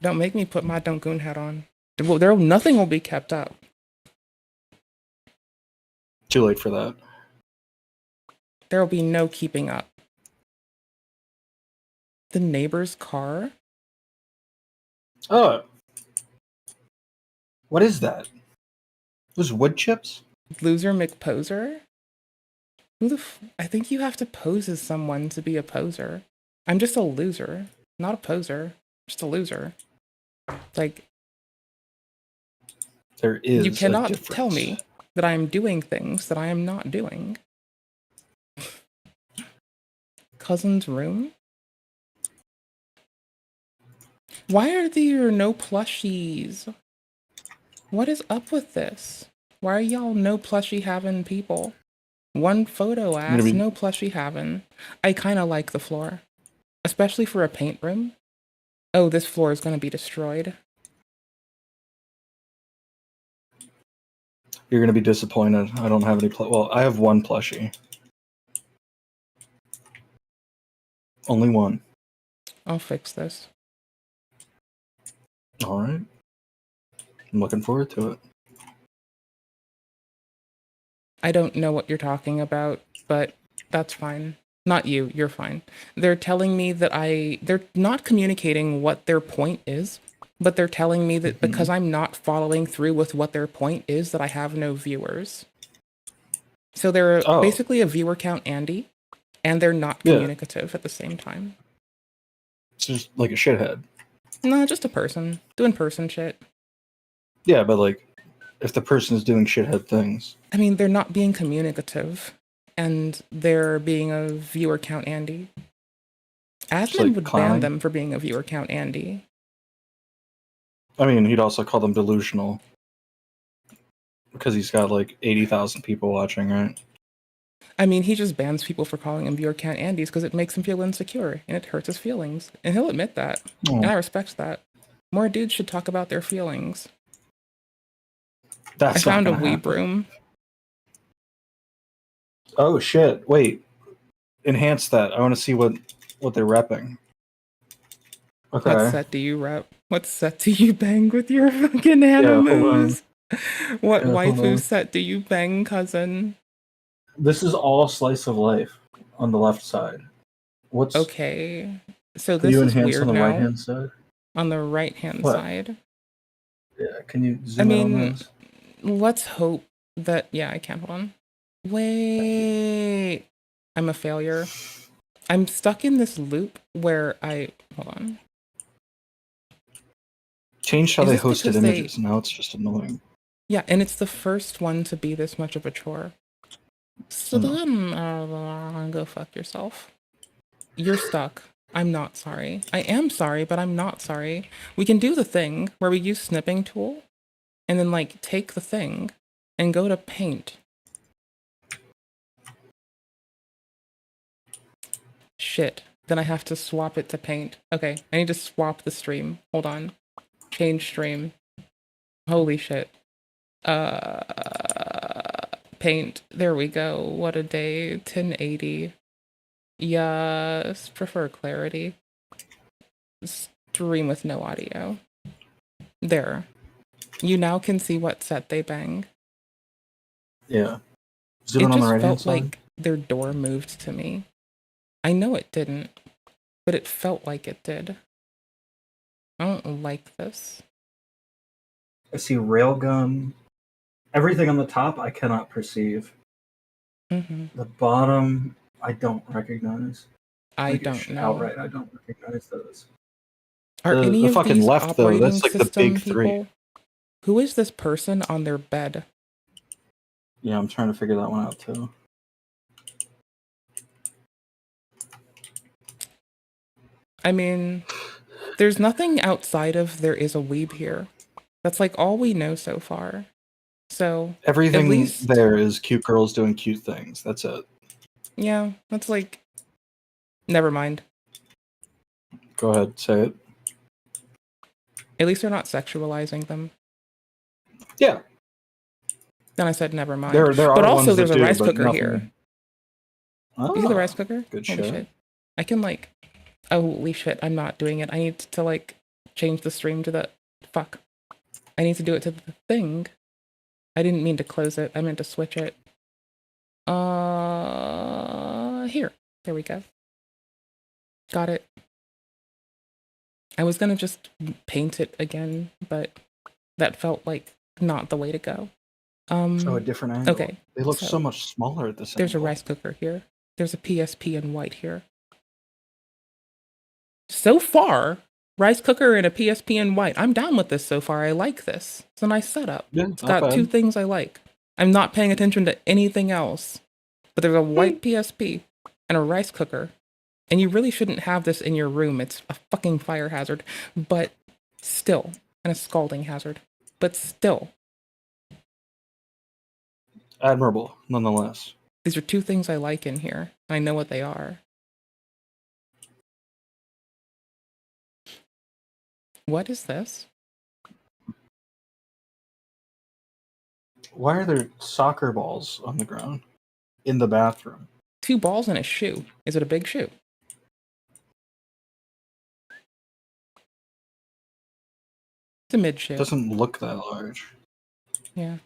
Don't make me put my Dungoon hat on. Nothing will be kept up.
Too late for that.
There will be no keeping up. The neighbor's car?
Oh. What is that? Those wood chips?
Loser McPoser? I think you have to pose as someone to be a poser. I'm just a loser, not a poser. Just a loser. Like,
there is
you cannot
a difference.
tell me that I am doing things that I am not doing. Cousin's room? Why are there no plushies? What is up with this? Why are y'all no plushie having people? One photo ass, no plushie having. I kind of like the floor. Especially for a paint room. Oh, this floor is going to be destroyed.
You're gonna be disappointed. I don't have any. Well, I have one plushie. Only one.
I'll fix this.
All right. I'm looking forward to it.
I don't know what you're talking about, but that's fine. Not you, you're fine. They're telling me that they're not communicating what their point is, but they're telling me that because I'm not following through with what their point is, that I have no viewers. So they're basically a viewer count Andy, and they're not communicative at the same time.
It's just like a shithead.
No, just a person doing person shit.
Yeah, but like, if the person is doing shithead things.
I mean, they're not being communicative, and they're being a viewer count Andy. Admin
like
would ban
clowning.
them for being a viewer count Andy.
I mean, he'd also call them delusional. Because he's got like 80,000 people watching, right?
I mean, he just bans people for calling him viewer count Andys because it makes him feel insecure, and it hurts his feelings. And he'll admit that.
Oh.
And I respect that. More dudes should talk about their feelings.
That's
I found a
not gonna
weeb room.
Oh shit! Wait, enhance that. I want to see what they're repping. Okay.
What set do you rep? What set do you bang with your fucking animals? What
Yeah, hold on.
waifu set do you bang, cousin?
This is all slice of life on the left side. What's
okay? So
Can
this
you
is
enhance
weird
on the
now.
right hand side?
On the right hand
What?
side.
Yeah, can you
I
zoom in on
mean,
those?
let's hope that. Yeah, I can. Hold on. Wait, I'm a failure. I'm stuck in this loop where I hold on.
Changed how
Is
they
this
hosted
because they-
images. Now it's just annoying.
Yeah, and it's the first one to be this much of a chore. So then, go fuck yourself. You're stuck. I'm not sorry. I am sorry, but I'm not sorry. We can do the thing where we use snipping tool, and then like take the thing and go to paint. Shit. Then I have to swap it to paint. Okay, I need to swap the stream. Hold on. Change stream. Holy shit. Paint. There we go. What a day. 1080. Yes, prefer clarity. Stream with no audio. There. You now can see what set they bang.
Yeah. Zoom
It
in on the
just
right hand
felt
side.
like their door moved to me. I know it didn't, but it felt like it did. I don't like this.
I see railgun. Everything on the top I cannot perceive.
Mm-hmm.
The bottom I don't recognize.
I
Like,
don't know.
Outright, I don't recognize those.
Are any
the
of
fucking
these
left though?
operating
That's like the
system
big three.
people? Who is this person on their bed?
Yeah, I'm trying to figure that one out too.
I mean, there's nothing outside of there is a weeb here. That's like all we know so far. So
Everything
at least,
there is cute girls doing cute things. That's it.
yeah, that's like, never mind.
Go ahead, say it.
At least they're not sexualizing them.
Yeah.
Then I said never mind.
There
but
are
also
ones
there's
that
a
do,
rice
but
cooker
nothing-
here.
Oh,
You see the rice cooker?
good
Holy
shit.
shit. I can like, holy shit, I'm not doing it. I need to like change the stream to the, fuck. I need to do it to the thing. I didn't mean to close it. I meant to switch it. Here. There we go. Got it. I was gonna just paint it again, but that felt like not the way to go.
So a different angle.
Okay.
They look so much smaller at this
There's
angle.
a rice cooker here. There's a PSP in white here. So far, rice cooker and a PSP in white. I'm down with this so far. I like this. It's a nice setup.
Yeah,
It's
not
got two
bad.
things I like. I'm not paying attention to anything else. But there's a white PSP and a rice cooker. And you really shouldn't have this in your room. It's a fucking fire hazard. But still. And a scalding hazard. But still.
Admirable, nonetheless.
These are two things I like in here. I know what they are. What is this?
Why are there soccer balls on the ground in the bathroom?
2 balls and a shoe. Is it a big shoe? It's a mid shoe.
It doesn't look that large.
Yeah.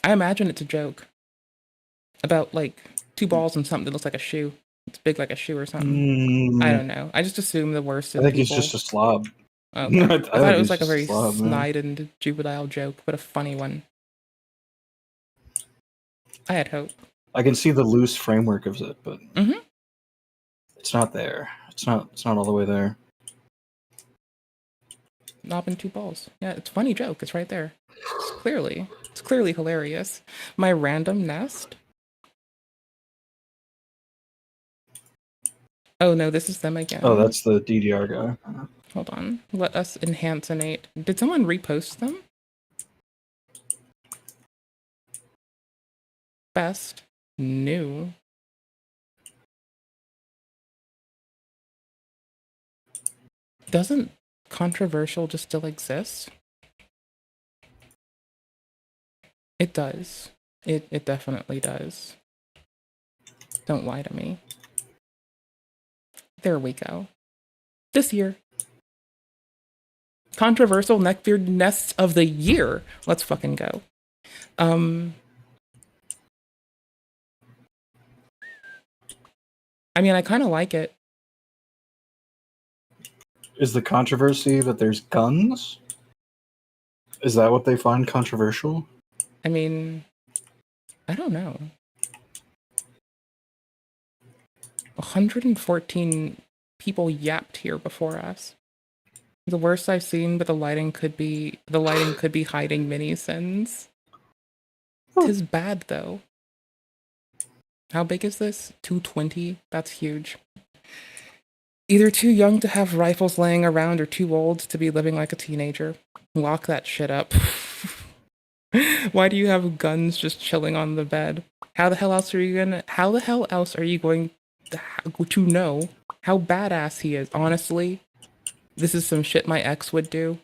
I imagine it's a joke. About like 2 balls and something that looks like a shoe. It's big like a shoe or something. I don't know. I just assume the worst
I
of
think
people.
he's just a slob.
Okay. I thought it was like a
he's
very
just a slob, man.
snide and juvenile joke, but a funny one. I had hope.
I can see the loose framework of it, but
Mm-hmm.
It's not there. It's not all the way there.
Knob and two balls. Yeah, it's a funny joke. It's right there. It's clearly hilarious. My random nest. Oh no, this is them again.
Oh, that's the DDR guy.
Hold on. Let us enhance innate. Did someone repost them? Best new. Doesn't controversial just still exist? It does. It definitely does. Don't lie to me. There we go. This year. Controversial neckbeard nests of the year. Let's fucking go. I mean, I kind of like it.
Is the controversy that there's guns? Is that what they find controversial?
I mean, I don't know. 114 people yapped here before us. The worst I've seen, but the lighting could be hiding many sins. Tis bad though. How big is this? 220? That's huge. Either too young to have rifles laying around or too old to be living like a teenager. Lock that shit up. Why do you have guns just chilling on the bed? How the hell else are you going to know how badass he is? Honestly, this is some shit my ex would do.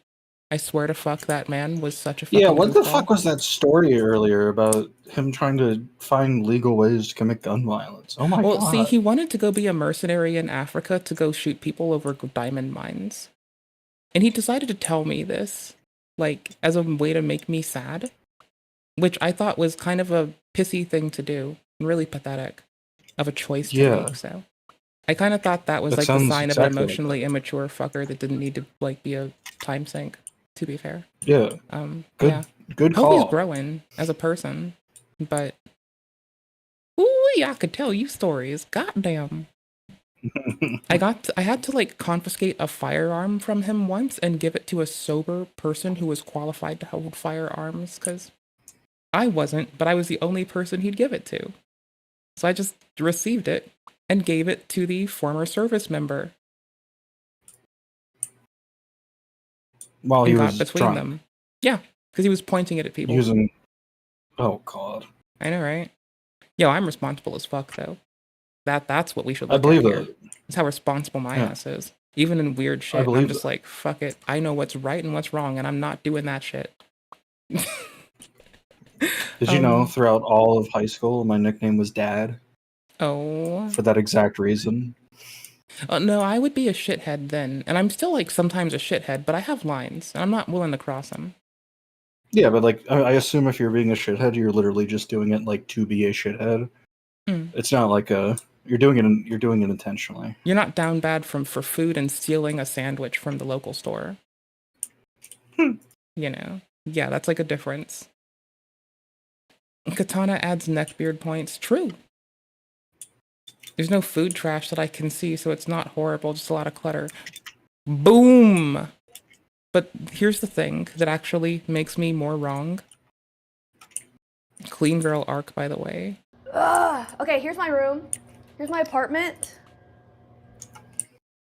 I swear to fuck that man was such a fucking
Yeah, what the
goofball.
fuck was that story earlier about him trying to find legal ways to commit gun violence? Oh my god.
Well, see, he wanted to go be a mercenary in Africa to go shoot people over diamond mines. And he decided to tell me this, like, as a way to make me sad, which I thought was kind of a pissy thing to do, and really pathetic of a choice to make, so. I kind of thought that was, like, the sign of an emotionally immature fucker that didn't need to, like, be a time sink, to be fair.
Yeah. Good
Hope
call.
he's growing as a person, but... Ooh, I could tell you stories. Goddamn. I had to like confiscate a firearm from him once and give it to a sober person who was qualified to hold firearms, because I wasn't, but I was the only person he'd give it to. So I just received it and gave it to the former service member.
While he
and
was
got between
drunk.
them. Yeah, because he was pointing it at people.
Using... Oh god.
I know, right? Yo, I'm responsible as fuck, though. That's what we should
I
look
believe
at here.
it.
That's how responsible my
Yeah.
ass is. Even in weird shit, I'm
believe
just
that.
like, fuck it. I know what's right and what's wrong, and I'm not doing that shit.
Did you know throughout all of high school my nickname was Dad?
Oh.
For that exact reason.
No, I would be a shithead then. And I'm still, like, sometimes a shithead, but I have lines, and I'm not willing to cross them.
Yeah, but like I assume if you're being a shithead, you're literally just doing it like to be a shithead. It's not like you're doing it intentionally.
You're not down bad for food and stealing a sandwich from the local store. You know? Yeah, that's like a difference. Katana adds neckbeard points. True. There's no food trash that I can see, so it's not horrible, just a lot of clutter. Boom! But here's the thing that actually makes me more wrong. Clean girl arc, by the way.
Okay, here's my room. Here's my apartment.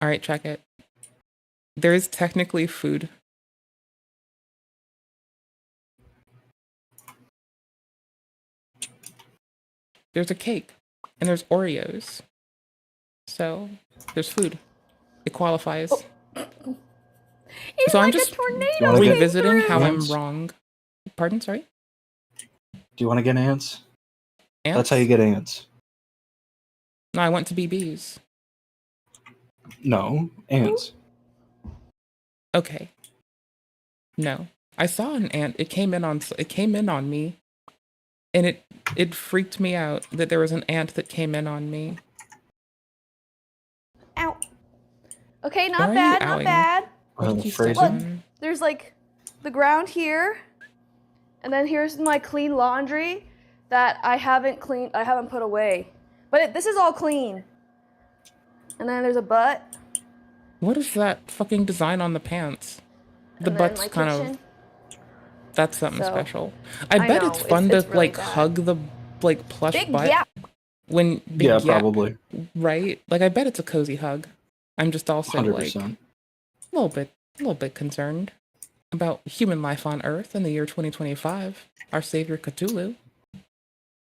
Alright, check it. There is technically food. There's a cake. And there's Oreos. So, there's food. It qualifies.
It's
So
like
I'm just
a tornado
revisiting
came
how
through.
I'm wrong. Pardon, sorry?
Do you want to get ants?
Ants?
That's how you get ants.
No, I want to be bees.
No, ants.
Okay. No. I saw an ant. It came in on me. And it freaked me out that there was an ant that came in on me.
Ow. Okay,
Why
not
are
bad,
you
not
owing?
bad.
What did you
phrasing?
step
Look,
on?
there's like the ground here, and then here's my clean laundry that I haven't put away. But this is all clean. And then there's a butt.
What is that fucking design on the pants? The
And then
butt's
my
kind
kitchen.
of... That's something
So,
special. I
I
bet
know,
it's fun
it's
to,
really
like,
bad.
hug the, like, plush
Big
butt.
gap.
When big
Yeah,
gap,
probably.
right? Like, I bet it's a cozy hug. I'm just also,
100%.
like, a little bit concerned about human life on Earth in the year 2025. Our savior Cthulhu.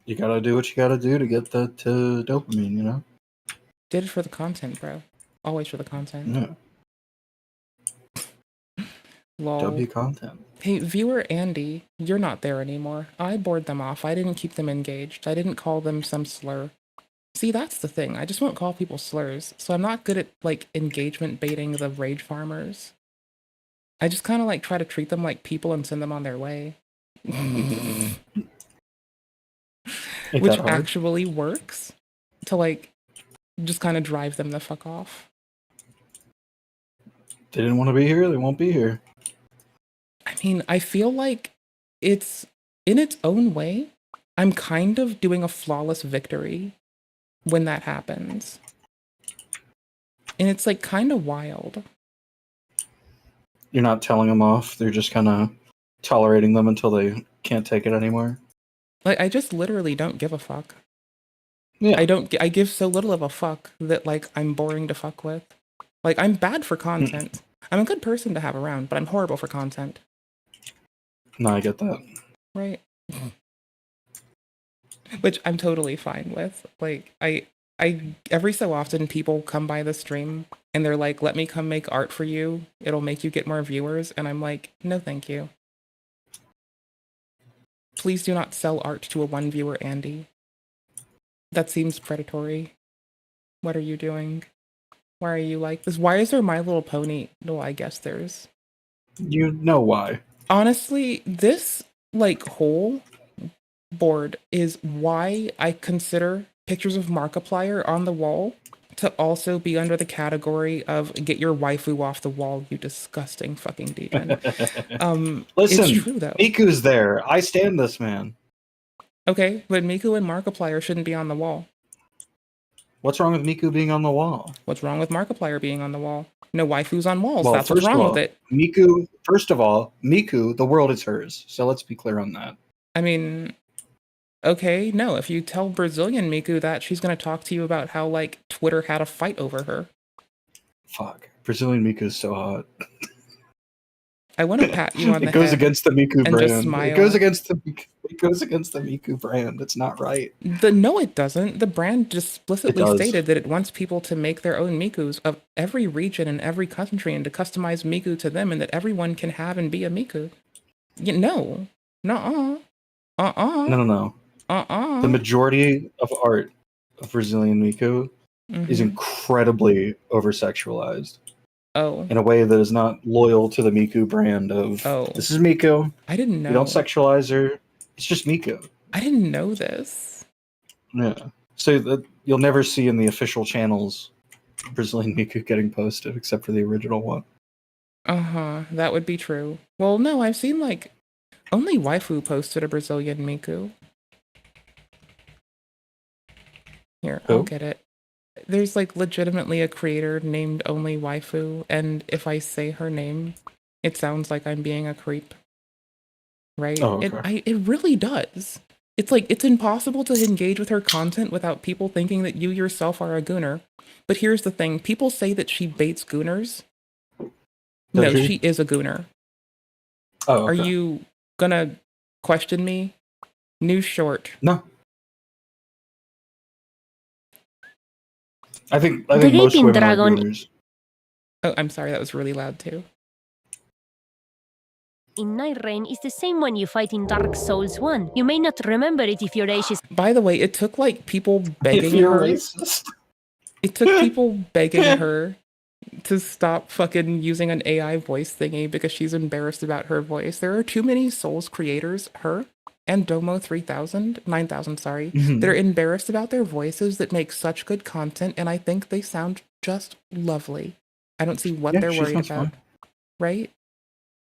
You gotta do what you gotta do to get that dopamine, you know?
Did it for the content, bro. Always for the content.
Yeah.
Lol.
W content.
Hey, viewer Andy, you're not there anymore. I bored them off. I didn't keep them engaged. I didn't call them some slur. See, that's the thing. I just won't call people slurs. So I'm not good at, like, engagement baiting the rage farmers. I just kind of, like, try to treat them like people and send them on their way. Which actually works to, like, just kind of drive them the fuck off.
They didn't want to be here, they won't be here.
I mean, I feel like it's, in its own way, I'm kind of doing a flawless victory when that happens. And it's, like, kind of wild.
You're not telling them off, they're just kind of tolerating them until they can't take it anymore.
Like, I just literally don't give a fuck.
Yeah.
I give so little of a fuck that, like, I'm boring to fuck with. Like, I'm bad for content. I'm a good person to have around, but I'm horrible for content.
No, I get that.
Right. Which I'm totally fine with. Like, I every so often people come by the stream and they're like, let me come make art for you. It'll make you get more viewers. And I'm like, no, thank you. Please do not sell art to a one viewer, Andy. That seems predatory. What are you doing? Why are you like this? Why is there My Little Pony? No, I guess there's.
You know why.
Honestly, this, like, whole board is why I consider pictures of Markiplier on the wall to also be under the category of get your waifu off the wall, you disgusting fucking demon.
Listen,
it's true, though.
Miku's there. I stand this man.
Okay, but Miku and Markiplier shouldn't be on the wall.
What's wrong with Miku being on the wall?
What's wrong with Markiplier being on the wall? No waifus on walls.
Well,
That's what's
first of
wrong
all,
with it.
Miku, first of all, Miku, the world is hers. So let's be clear on that.
I mean, okay, no, if you tell Brazilian Miku that, she's going to talk to you about how, like, Twitter had a fight over her.
Fuck. Brazilian Miku is so hot.
I want to pat you on the
It goes
head
against the Miku
and just
brand.
smile.
It goes against the Miku brand. It's not right.
No, it doesn't. The brand just explicitly
It does.
stated that it wants people to make their own Mikus of every region and every country and to customize Miku to them and that everyone can have and be a Miku. No. Nuh-uh.
No. The majority of art of Brazilian Miku is incredibly over-sexualized.
Oh.
In a way that is not loyal to the Miku brand of, this is Miku.
I didn't know.
You don't sexualize her. It's just Miku.
I didn't know this.
Yeah. So that you'll never see in the official channels Brazilian Miku getting posted, except for the original one.
Uh-huh. That would be true. Well, no, I've seen, like, only waifu posted a Brazilian Miku. Here, I'll get it. There's, like, legitimately a creator named Only Waifu, and if I say her name, it sounds like I'm being a creep. Right?
Oh, okay.
It really does. It's like, it's impossible to engage with her content without people thinking that you yourself are a gooner. But here's the thing. People say that she baits gooners. No, she is a gooner.
Oh,
Are
okay.
you gonna question me? New short.
No. I think
The
most
Gaping
women are
Dragon-
gooners.
Oh, I'm sorry. That was really loud, too.
In Night Rain is the same one you fight in Dark Souls 1. You may not remember it if your age is...
By the way, it took, like, people begging
you're
her.
racist.
It took people begging her to stop fucking using an AI voice thingy because she's embarrassed about her voice. There are too many Souls creators, her and Domo 9000, sorry, that are embarrassed about their voices that make such good content, and I think they sound just lovely. I don't see what they're
she
worried
sounds
about.
fine.
Right?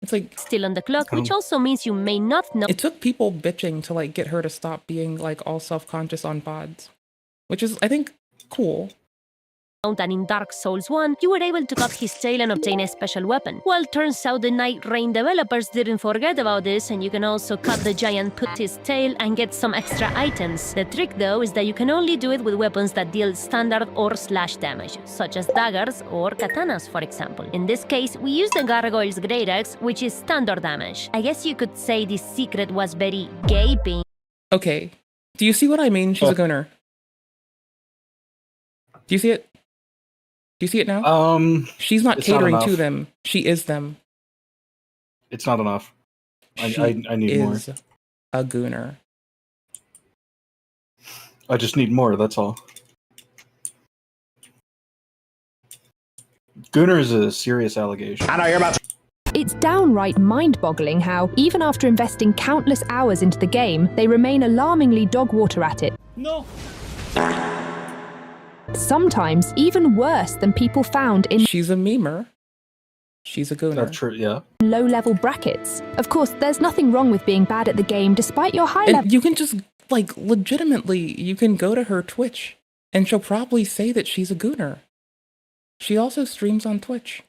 It's like...
Still on the clock, which also means you may not know...
It took people bitching to, like, get her to stop being, like, all self-conscious on pods. Which is, I think, cool.
that in Dark Souls 1, you were able to cut his tail and obtain a special weapon. Well, turns out the Night Rain developers didn't forget about this, and you can also cut the giant Putty's tail and get some extra items. The trick though is that you can only do it with weapons that deal standard or slash damage, such as daggers or katanas, for example. In this case, we use the Gargoyle's Great Axe, which is standard damage. I guess you could say this secret was very gaping.
Okay, do you see what I mean? She's a gunner. Do you see it? Do you see it now? She's not catering to them. She is them.
It's not enough. I need
She
more.
is a gooner.
I just need more, that's all. Gooner is a serious allegation. I know you're about to...
It's downright mind-boggling how, even after investing countless hours into the game, they remain alarmingly dog water at it.
No.
Sometimes even worse than people found in...
She's a memer. She's a gooner.
That's true, yeah.
...low-level brackets. Of course, there's nothing wrong with being bad at the game despite your high level...
And you can just, like, legitimately, you can go to her Twitch, and she'll probably say that she's a gooner. She also streams on Twitch.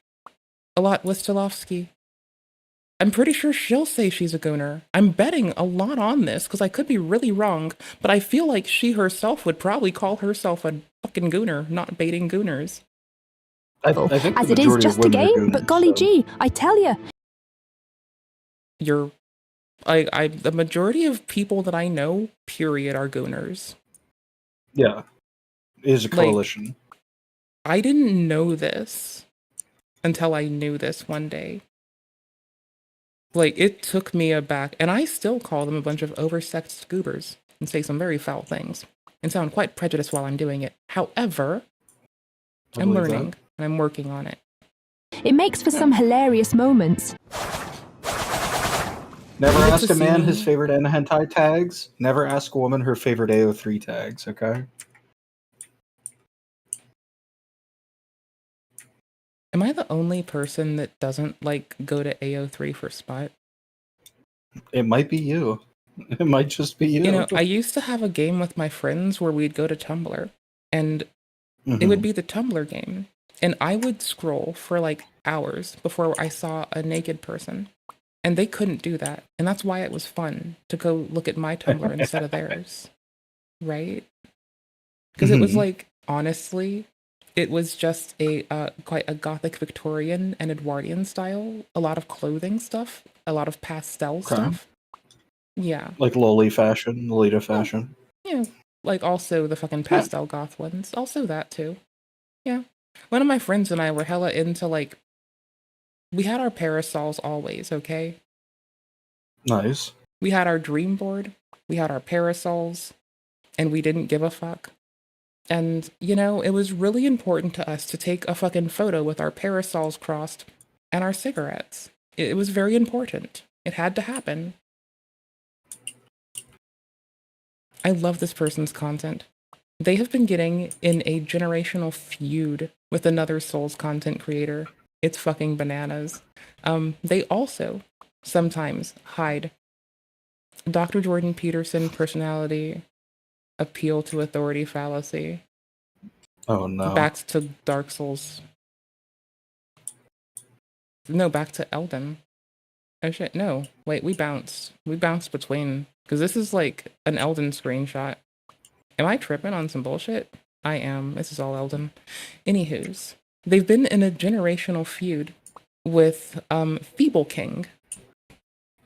A lot with Stilovsky. I'm pretty sure she'll say she's a gooner. I'm betting a lot on this, because I could be really wrong, but I feel like she herself would probably call herself a fucking gooner, not baiting gooners.
I think
as it is just a game, but golly gee, I tell you.
The majority of people that I know, period, are gooners.
Yeah. It is a coalition.
Like, I didn't know this until I knew this one day. Like, it took me aback, and I still call them a bunch of oversexed goobers and say some very foul things and sound quite prejudiced while I'm doing it. However, I'm learning and I'm working on it.
It makes for some hilarious moments.
Never ask a man his favorite hentai tags. Never ask a woman her favorite AO3 tags, okay?
Am I the only person that doesn't, like, go to AO3 for spot?
It might be you. It might just be you.
You know, I used to have a game with my friends where we'd go to Tumblr, and it would be the Tumblr game. And I would scroll for, like, hours before I saw a naked person. And they couldn't do that. And that's why it was fun to go look at my Tumblr instead of theirs. Right? Because it was, like, honestly... It was just quite a gothic Victorian and Edwardian style. A lot of clothing stuff, a lot of pastel stuff. Yeah.
Like lolly fashion, Lolita fashion.
Yeah. Like also the fucking pastel goth ones. Also that too. Yeah. One of my friends and I were hella into like, we had our parasols always, okay?
Nice.
We had our dream board, we had our parasols, and we didn't give a fuck. And, you know, it was really important to us to take a fucking photo with our parasols crossed and our cigarettes. It was very important. It had to happen. I love this person's content. They have been getting in a generational feud with another Souls content creator. It's fucking bananas. They also sometimes hide Dr. Jordan Peterson personality, appeal to authority fallacy.
Oh no.
Back to Dark Souls. No, back to Elden. Oh shit, no. Wait, we bounced. We bounced between... Because this is like an Elden screenshot. Am I tripping on some bullshit? I am. This is all Elden. Anywho's. They've been in a generational feud with Feeble King.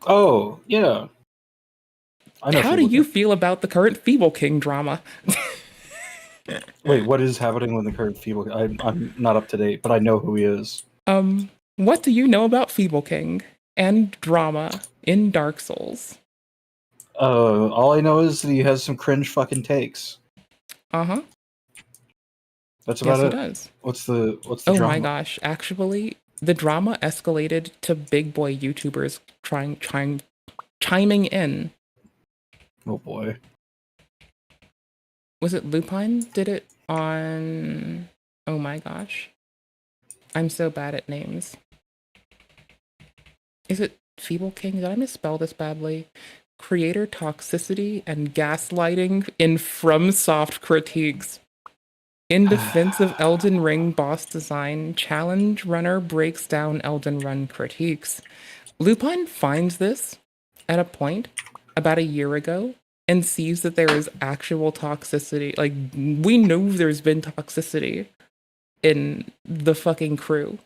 Oh, yeah.
How do you feel about the current Feeble King drama?
Wait, what is happening with the current Feeble? I'm not up to date, but I know who he is.
What do you know about Feeble King and drama in Dark Souls?
All I know is that he has some cringe fucking takes.
Uh-huh.
That's about
it.
Yes, he does. What's the
Oh
drama?
my gosh, actually, the drama escalated to big boy YouTubers chiming in.
Oh boy.
Was it Lupine did it on... Oh my gosh. I'm so bad at names. Is it Feeble King? Did I misspell this badly? Creator toxicity and gaslighting in FromSoft critiques. In defense of Elden Ring boss design, challenge runner breaks down Elden Ring critiques. Lupine finds this at a point about a year ago and sees that there is actual toxicity. Like, we know there's been toxicity in the fucking crew,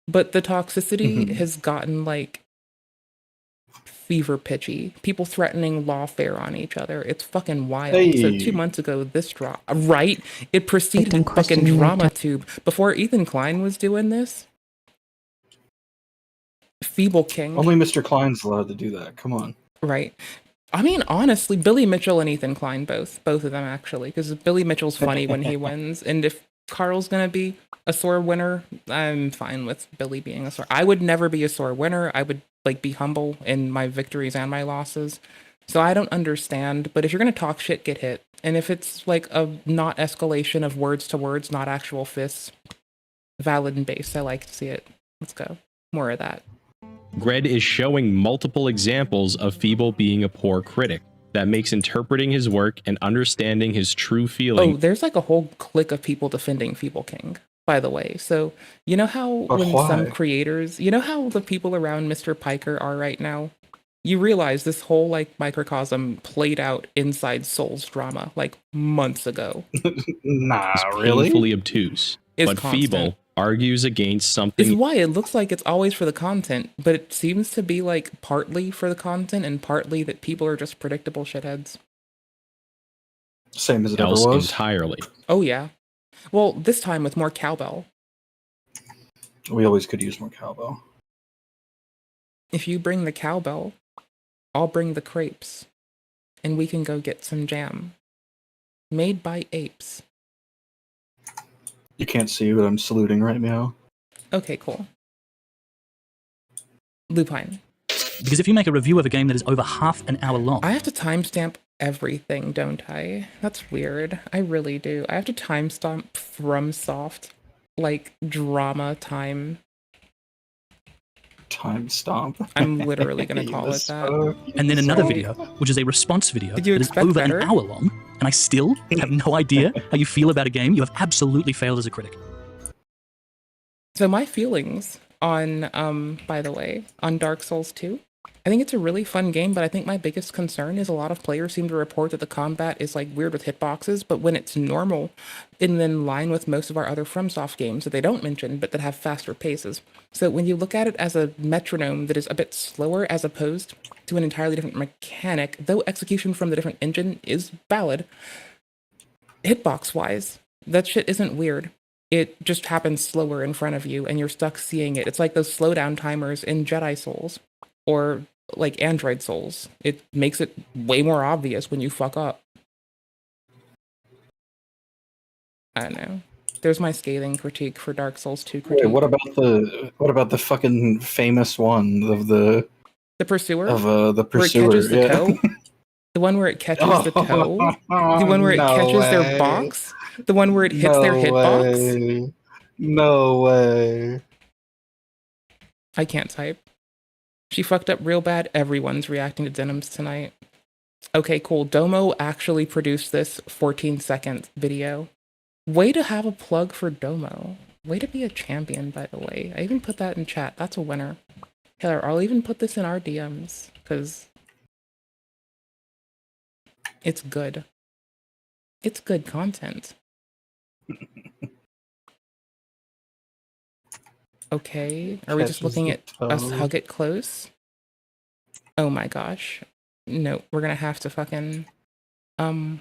but the toxicity has gotten, like, fever pitchy. People threatening lawfare on each other. It's fucking wild. So 2 months ago, this drop, right? It preceded a fucking drama tube. Before Ethan Klein was doing this, Feeble King.
Only Mr. Klein's allowed to do that. Come on.
Right. I mean, honestly, Billy Mitchell and Ethan Klein both of them actually, because Billy Mitchell's funny when he wins, and if Carl's gonna be a sore winner, I'm fine with Billy being a sore. I would never be a sore winner. I would like be humble in my victories and my losses. So I don't understand. But if you're gonna talk shit, get hit. And if it's like a not escalation of words to words, not actual fists, valid and base, I like to see it. Let's go. More of that.
Gred is showing multiple examples of Feeble being a poor critic. That makes interpreting his work and understanding his true feeling.
Oh, there's like a whole clique of people defending Feeble King, by the way. So, you know how
But
when
why?
some creators, you know how the people around Mr. Piker are right now? You realize this whole like microcosm played out inside Soul's drama like months ago.
Nah,
It's
really?
painfully obtuse.
It's
but
constant.
Feeble argues against
It's
something
why it looks like it's always for the content, but it seems to be like partly for the content and partly that people are just predictable shitheads.
Same as it ever
else
was.
entirely.
Oh yeah. Well, this time with more cowbell.
We always could use more cowbell.
If you bring the cowbell, I'll bring the crepes, and we can go get some jam. Made by apes.
You can't see, but I'm saluting right now.
Okay, cool. Lupine.
Because if you make a review of a game that is over half an hour long,
I have to timestamp everything, don't I? That's weird. I really do. I have to timestamp FromSoft, like, drama time.
Time stomp.
I'm literally gonna call it that.
and then another video, which is a response video
Did you
that is
expect
over
better?
an hour long, and I still have no idea how you feel about a game. You have absolutely failed as a critic.
So my feelings on, by the way, on Dark Souls 2, I think it's a really fun game, but I think my biggest concern is a lot of players seem to report that the combat is like weird with hitboxes, but when it's normal, and in line with most of our other FromSoft games that they don't mention, but that have faster paces. So when you look at it as a metronome that is a bit slower as opposed to an entirely different mechanic, though execution from the different engine is valid, hitbox-wise, that shit isn't weird. It just happens slower in front of you, and you're stuck seeing it. It's like those slowdown timers in Jedi Souls, or like Android Souls. It makes it way more obvious when you fuck up. I don't know. There's my scathing critique for Dark Souls 2 critique.
Wait, what about the fucking famous one of the
Pursuer?
of the
Where it
pursuer?
catches the
Yeah.
toe? The one where it catches the toe? The one where it
No
catches their
way.
box? The one where it hits their hitbox?
Way. No way.
I can't type. She fucked up real bad. Everyone's reacting to Denims tonight. Okay, cool. Domo actually produced this 14-second video. Way to have a plug for Domo. Way to be a champion, by the way. I even put that in chat. That's a winner. Taylor, I'll even put this in our DMs, because it's good. It's good content. Okay, are we just
Catches
looking
the
at us
toe.
hug it close? Oh my gosh. No, we're gonna have to fucking, we'll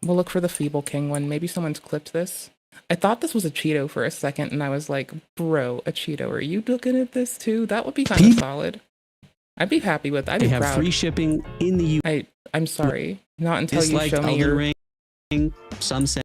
look for the Feeble King one. Maybe someone's clipped this. I thought this was a Cheeto for a second, and I was like, bro, a Cheeto, are you looking at this too? That would be kind of solid. I'd be happy with that. I'd be
They have
proud.
free shipping in the U.
I'm sorry. Not until you
Disliked
show me
Elden
your...
Ring. Some say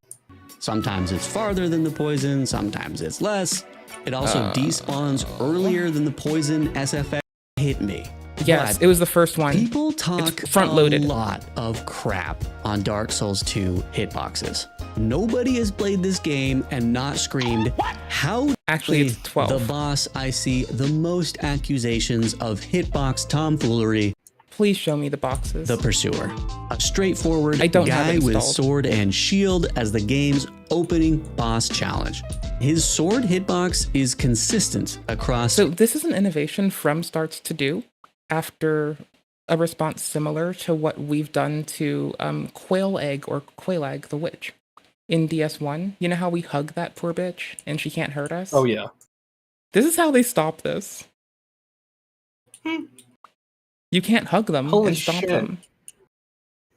sometimes it's farther than the poison, sometimes it's less. It also despawns earlier than the poison. SFX hit me.
Yes,
But
it was the first one.
people talk
front-loaded.
a lot of crap on Dark Souls 2 hitboxes. Nobody has played this game and not screamed, how
actually it's 12.
The boss I see the most accusations of hitbox tomfoolery.
Please show me the boxes.
The Pursuer, a straightforward
I don't have
guy
it
with
installed.
sword and shield as the game's opening boss challenge. His sword hitbox is consistent across.
So this is an innovation From starts to do after a response similar to what we've done to Quail Egg or Quailag the Witch in DS1. You know how we hug that poor bitch and she can't hurt us?
Oh yeah.
This is how they stop this. You can't hug them
Holy
and stop
shit.
them.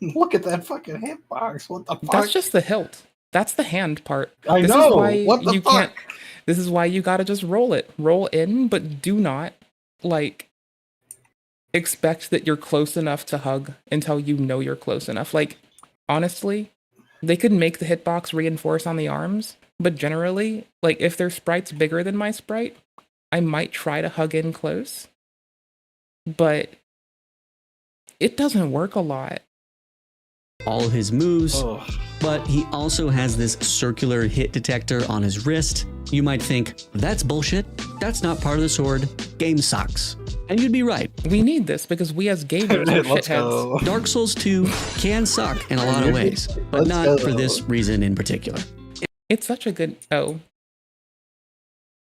Look at that fucking hitbox. What the fuck?
That's just the hilt. That's the hand part.
I
This
know.
Is why
What the
you
fuck?
can't. This is why you gotta just roll it. Roll in, but do not like expect that you're close enough to hug until you know you're close enough. Like honestly, they could make the hitbox reinforce on the arms, but generally, like if their sprite's bigger than my sprite, I might try to hug in close, but it doesn't work a lot.
all his moves, but he also has this circular hit detector on his wrist. You might think, that's bullshit. That's not part of the sword. Game sucks. And you'd be right.
We need this because we as gamers are
Let's go.
shitheads.
Dark Souls 2 can suck in a lot of ways, but
Let's
not
go.
for this reason in particular.
It's such a good... Oh.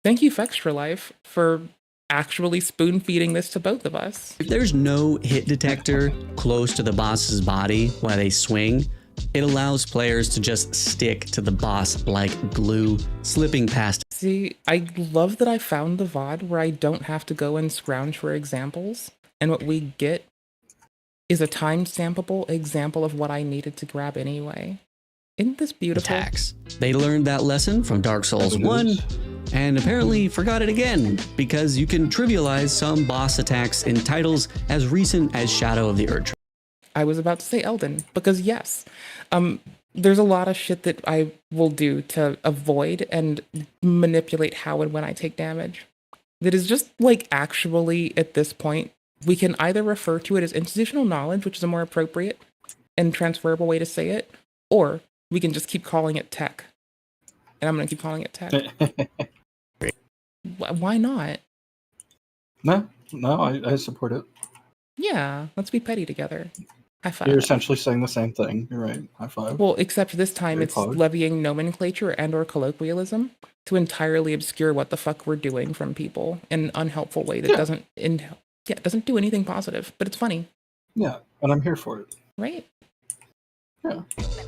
Thank you, Fextra Life, for actually spoon-feeding this to both of us.
If there's no hit detector close to the boss's body while they swing, it allows players to just stick to the boss like glue, slipping past.
See, I love that I found the VOD where I don't have to go and scrounge for examples, and what we get is a time-stampable example of what I needed to grab anyway. Isn't this beautiful?
Attacks. They learned that lesson from Dark Souls 1 and apparently forgot it again because you can trivialize some boss attacks in titles as recent as Shadow of the Erdtree.
I was about to say Elden, because yes, there's a lot of shit that I will do to avoid and manipulate how and when I take damage. That is just like actually at this point, we can either refer to it as institutional knowledge, which is a more appropriate and transferable way to say it, or we can just keep calling it tech. And I'm going to keep calling it tech. Why not?
No, I support it.
Yeah, let's be petty together. High five.
You're essentially saying the same thing. You're right. High five.
Well, except this time it's levying nomenclature and or colloquialism to entirely obscure what the fuck we're doing from people in an unhelpful way that doesn't do anything positive, but it's funny.
Yeah, and I'm here for it.
Right?
Yeah.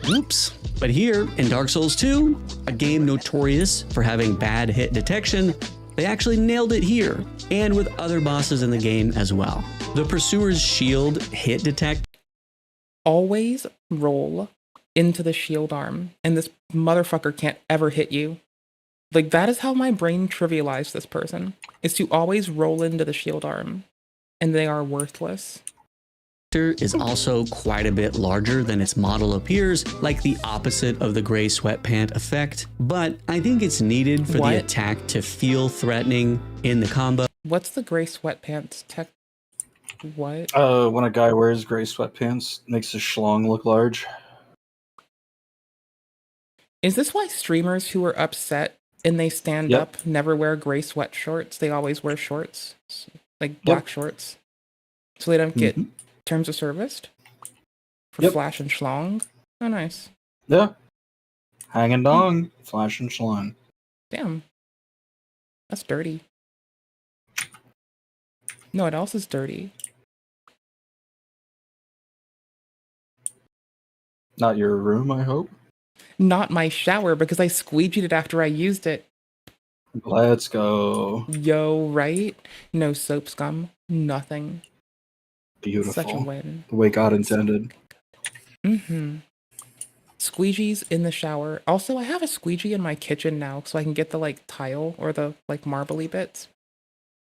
Oops. But here in Dark Souls 2, a game notorious for having bad hit detection, they actually nailed it here, and with other bosses in the game as well. The Pursuer's shield hit detect.
Always roll into the shield arm, and this motherfucker can't ever hit you. Like, that is how my brain trivialized this person, is to always roll into the shield arm, and they are worthless.
Is also quite a bit larger than its model appears, like the opposite of the gray sweatpant effect, but I think it's needed for the attack to feel threatening in the combo.
What's the gray sweatpants tech? What?
When a guy wears gray sweatpants, makes his schlong look large.
Is this why streamers who are upset and they stand up never wear gray sweat shorts? They always wear shorts, like black shorts, so they don't get terms of service for flash and schlong. Oh, nice.
Yeah. Hanging dong, flash and schlong.
Damn. That's dirty. No, what else is dirty?
Not your room, I hope.
Not my shower, because I squeegeed it after I used it.
Let's go.
Yo, right? No soap scum. Nothing.
Beautiful.
Such a win.
The way God intended.
Squeegees in the shower. Also, I have a squeegee in my kitchen now, so I can get the like tile or the like marbly bits.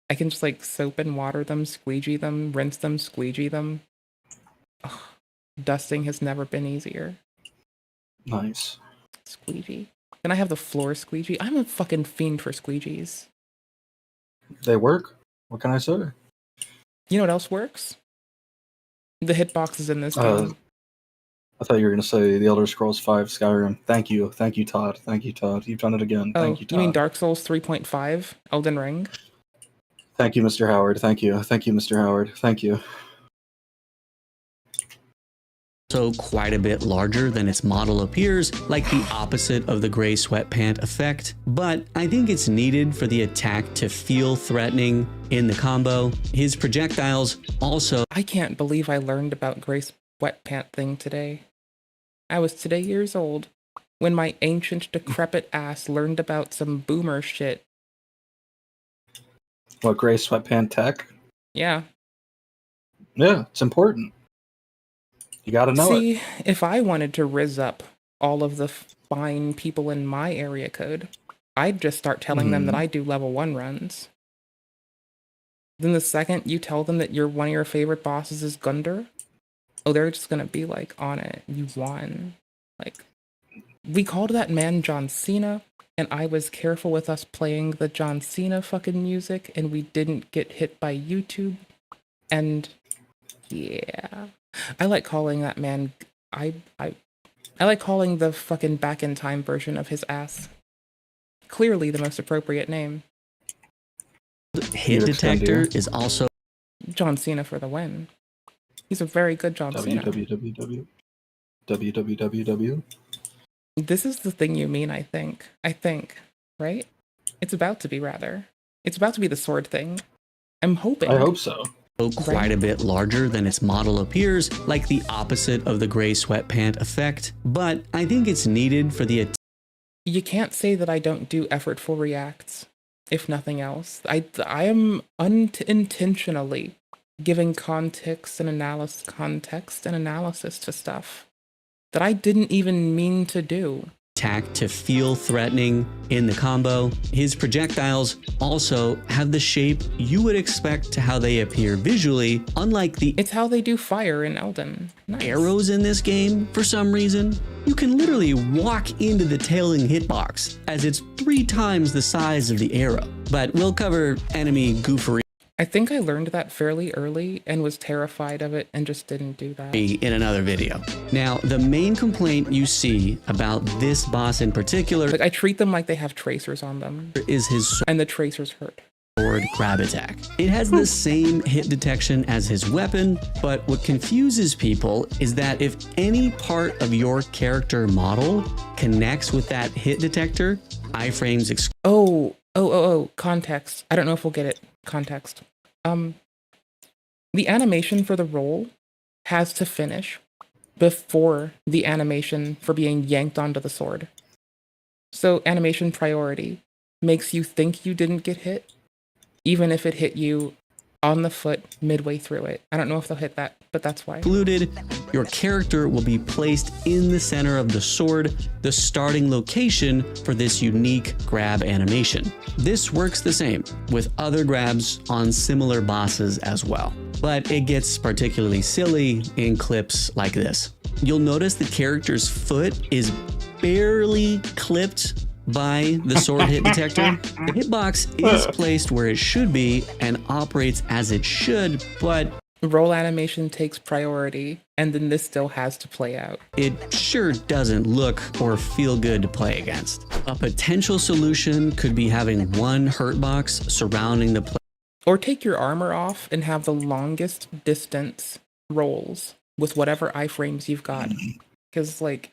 I can just like soap and water them, squeegee them, rinse them, squeegee them. Ugh. Dusting has never been easier.
Nice.
Squeegee. Then I have the floor squeegee. I'm a fucking fiend for squeegees.
They work. What can I say?
You know what else works? The hitboxes in this game.
I thought you were going to say The Elder Scrolls 5 Skyrim. Thank you, Todd. Thank you, Todd. You've done it again. Thank you, Todd.
You mean Dark Souls 3.5, Elden Ring?
Thank you, Mr. Howard. Thank you, Mr. Howard. Thank you.
also quite a bit larger than its model appears, like the opposite of the gray sweatpant effect, but I think it's needed for the attack to feel threatening in the combo. His projectiles also...
I can't believe I learned about gray sweatpant thing today. I was today years old when my ancient decrepit ass learned about some boomer shit.
What, gray sweatpant tech?
Yeah.
Yeah, it's important. You gotta know it.
See, if I wanted to rizz up all of the fine people in my area code, I'd just start telling them that I do level 1 runs. Then the second you tell them that one of your favorite bosses is Gunder, oh, they're just gonna be like, on it, you won. Like, we called that man John Cena, and I was careful with us playing the John Cena fucking music, and we didn't get hit by YouTube, and yeah. I like calling that man, I like calling the fucking back in time version of his ass clearly the most appropriate name.
Hit detector is also...
John Cena for the win. He's a very good John Cena.
www.
This is the thing you mean, I think, right? It's about to be, rather. It's about to be the sword thing. I'm hoping.
I hope so.
Quite a bit larger than its model appears, like the opposite of the gray sweatpant effect, but I think it's needed for the...
You can't say that I don't do effortful reacts, if nothing else. I am unintentionally giving context and analysis to stuff that I didn't even mean to do.
Attack to feel threatening in the combo. His projectiles also have the shape you would expect to how they appear visually, unlike the...
It's how they do fire in Elden. Nice.
Arrows in this game, for some reason. You can literally walk into the tailing hitbox, as it's 3 times the size of the arrow. But we'll cover enemy goofery
I think I learned that fairly early and was terrified of it and just didn't do that.
In another video. Now, the main complaint you see about this boss in particular...
Like, I treat them like they have tracers on them.
...is his...
And the tracers hurt.
...sword grab attack. It has the same hit detection as his weapon, but what confuses people is that if any part of your character model connects with that hit detector, iframes...
Context. I don't know if we'll get it. Context. The animation for the roll has to finish before the animation for being yanked onto the sword. So animation priority makes you think you didn't get hit, even if it hit you on the foot midway through it. I don't know if they'll hit that, but that's why.
Included, your character will be placed in the center of the sword, the starting location for this unique grab animation. This works the same with other grabs on similar bosses as well, but it gets particularly silly in clips like this. You'll notice the character's foot is barely clipped by the sword hit detector. The hitbox is placed where it should be and operates as it should, but
roll animation takes priority, and then this still has to play out.
It sure doesn't look or feel good to play against. A potential solution could be having one hurt box surrounding the play.
Or take your armor off and have the longest distance rolls with whatever iframes you've got. Because, like,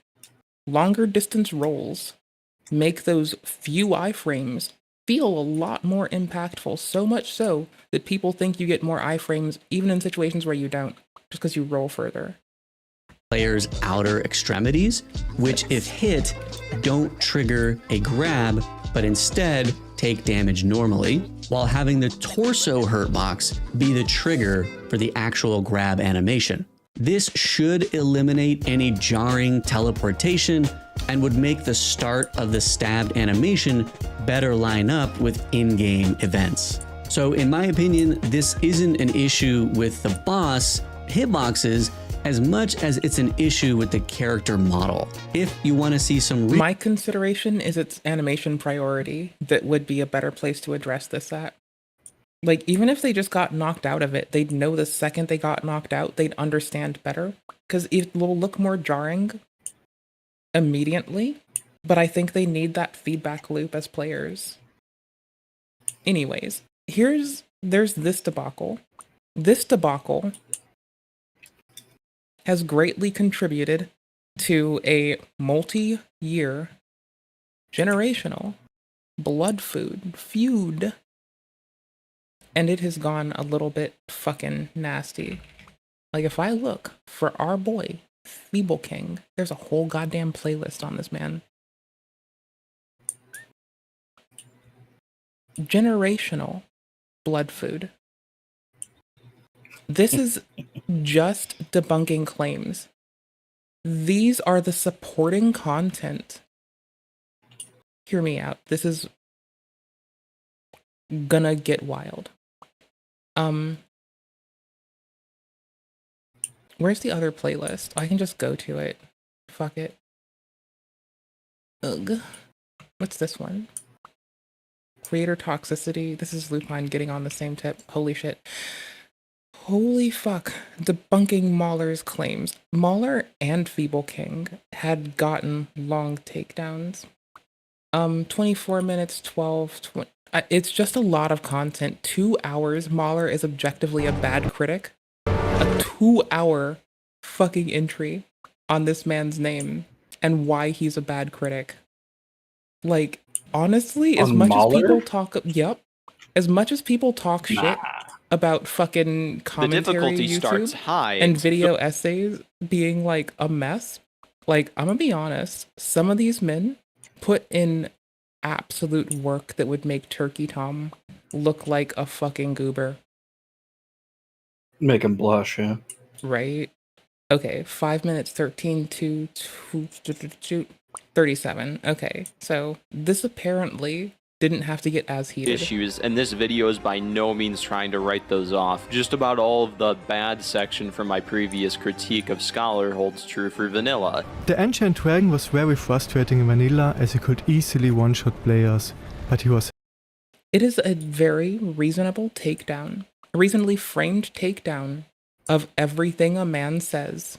longer distance rolls make those few iframes feel a lot more impactful, so much so that people think you get more iframes even in situations where you don't, just because you roll further.
Player's outer extremities, which if hit, don't trigger a grab, but instead take damage normally, while having the torso hurt box be the trigger for the actual grab animation. This should eliminate any jarring teleportation and would make the start of the stabbed animation better line up with in-game events. So in my opinion, this isn't an issue with the boss hitboxes as much as it's an issue with the character model. If you want to see some...
My consideration is its animation priority that would be a better place to address this at. Like, even if they just got knocked out of it, they'd know the second they got knocked out, they'd understand better. Because it will look more jarring immediately, but I think they need that feedback loop as players. Anyways, there's this debacle. This debacle has greatly contributed to a multi-year generational blood feud. And it has gone a little bit fucking nasty. Like, if I look for our boy, Feeble King, there's a whole goddamn playlist on this man. Generational blood food. This is just debunking claims. These are the supporting content. Hear me out. This is gonna get wild. Where's the other playlist? I can just go to it. Fuck it. Ugh. What's this one? Creator toxicity. This is Lupine getting on the same tip. Holy shit. Holy fuck. Debunking Mauler's claims. Mauler and Feeble King had gotten long takedowns. 24 minutes, 20. It's just a lot of content. 2 hours. Mauler is objectively a bad critic. A 2-hour fucking entry on this man's name and why he's a bad critic. Like, honestly, as much as people talk, as much as people talk shit about fucking commentary YouTube
high
and video essays being like a mess, like, I'm gonna be honest, some of these men put in absolute work that would make Turkey Tom look like a fucking goober.
Make him blush, yeah.
Right? Okay, 5 minutes, 13 to 37. Okay, so this apparently didn't have to get as heated.
Issues, and this video is by no means trying to write those off. Just about all of the bad section from my previous critique of Scholar holds true for Vanilla.
The Ancient Dragon was very frustrating in Vanilla as he could easily one-shot players, but he was...
It is a very reasonable takedown, a reasonably framed takedown of everything a man says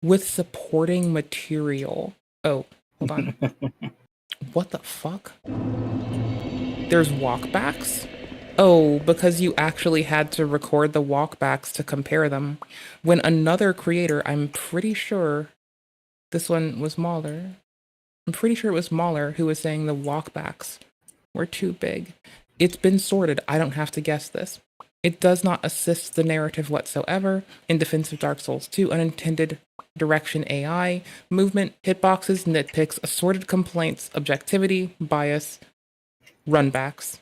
with supporting material. Oh, hold on. What the fuck? There's walkbacks? Oh, because you actually had to record the walkbacks to compare them. When another creator, I'm pretty sure this one was Mauler. I'm pretty sure it was Mauler who was saying the walkbacks were too big. It's been sorted. I don't have to guess this. It does not assist the narrative whatsoever. In defense of Dark Souls 2, unintended direction AI, movement, hitboxes, nitpicks, assorted complaints, objectivity, bias, runbacks.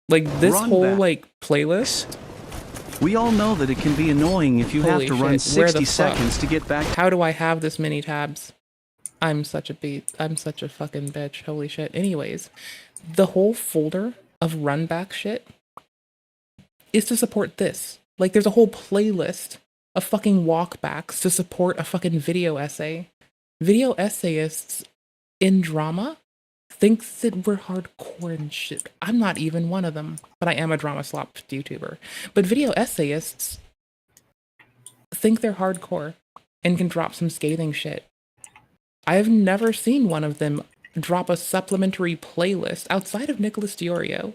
Like, this whole, like, playlist.
We all know that it can be annoying if you have to run 60 seconds to get back.
How do I have this many tabs? I'm such a fucking bitch. Holy shit. Anyways, the whole folder of runback shit is to support this. Like, there's a whole playlist of fucking walkbacks to support a fucking video essay. Video essayists in drama think that we're hardcore and shit. I'm not even one of them, but I am a drama slop YouTuber. But video essayists think they're hardcore and can drop some scathing shit. I've never seen one of them drop a supplementary playlist outside of Nicholas Diorio.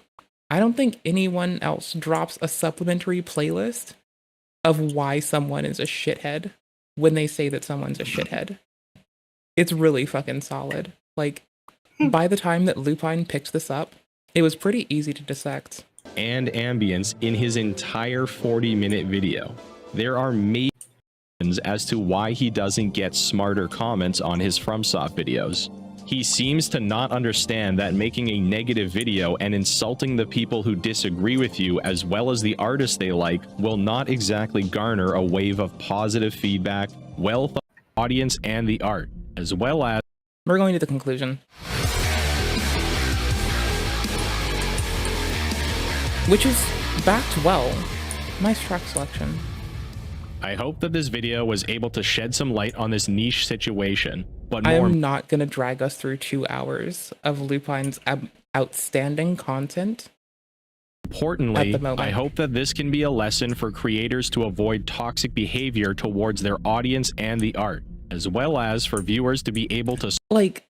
I don't think anyone else drops a supplementary playlist of why someone is a shithead when they say that someone's a shithead. It's really fucking solid. Like, by the time that Lupine picked this up, it was pretty easy to dissect.
And ambience in his entire 40-minute video. There are major reasons as to why he doesn't get smarter comments on his FromSoft videos. He seems to not understand that making a negative video and insulting the people who disagree with you as well as the artists they like will not exactly garner a wave of positive feedback, well-thought audience, and the art, as well as...
We're going to the conclusion. Which is backed well. Nice track selection.
I hope that this video was able to shed some light on this niche situation, but
I
more...
am not going to drag us through 2 hours of Lupine's outstanding content.
Importantly,
At the moment.
I hope that this can be a lesson for creators to avoid toxic behavior towards their audience and the art, as well as for viewers to be able to...
Like,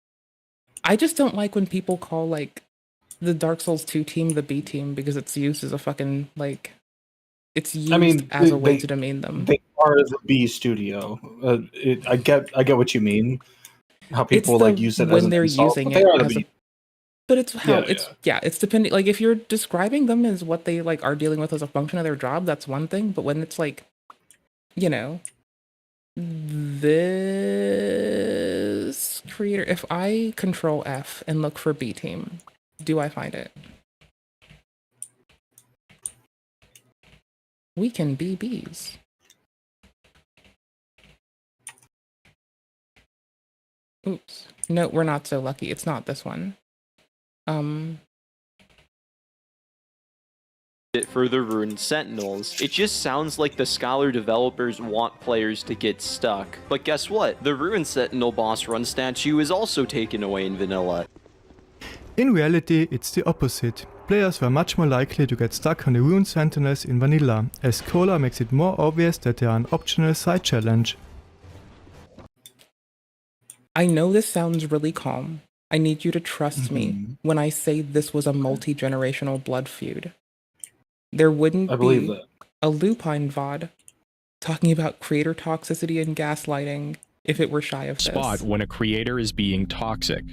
I just don't like when people call, like, the Dark Souls 2 team the B team because it's used as a fucking, like, It's used
I mean,
as a way to demean them.
They are the B studio. I get what you mean. How
It's
people
the
like use it as
when
an
they're
insult,
using
but they
it
are the
as a
B.
but it's how
Yeah,
it's depending, like if you're describing them as what they like are dealing with as a function of their job, that's one thing, but when it's like, you know, this creator, if I control F and look for B team, do I find it? We can be bees. Oops. No, we're not so lucky. It's not this one.
For the Rune Sentinels, it just sounds like the Scholar developers want players to get stuck. But guess what? The Rune Sentinel boss run statue is also taken away in vanilla.
In reality, it's the opposite. Players were much more likely to get stuck on the Rune Sentinels in vanilla, as Cola makes it more obvious that they are an optional side challenge.
I know this sounds really calm. I need you to trust me when I say this was a multi-generational blood feud. There wouldn't be a Lupine VOD talking about creator toxicity and gaslighting if it were shy of this.
Spot when a creator is being toxic.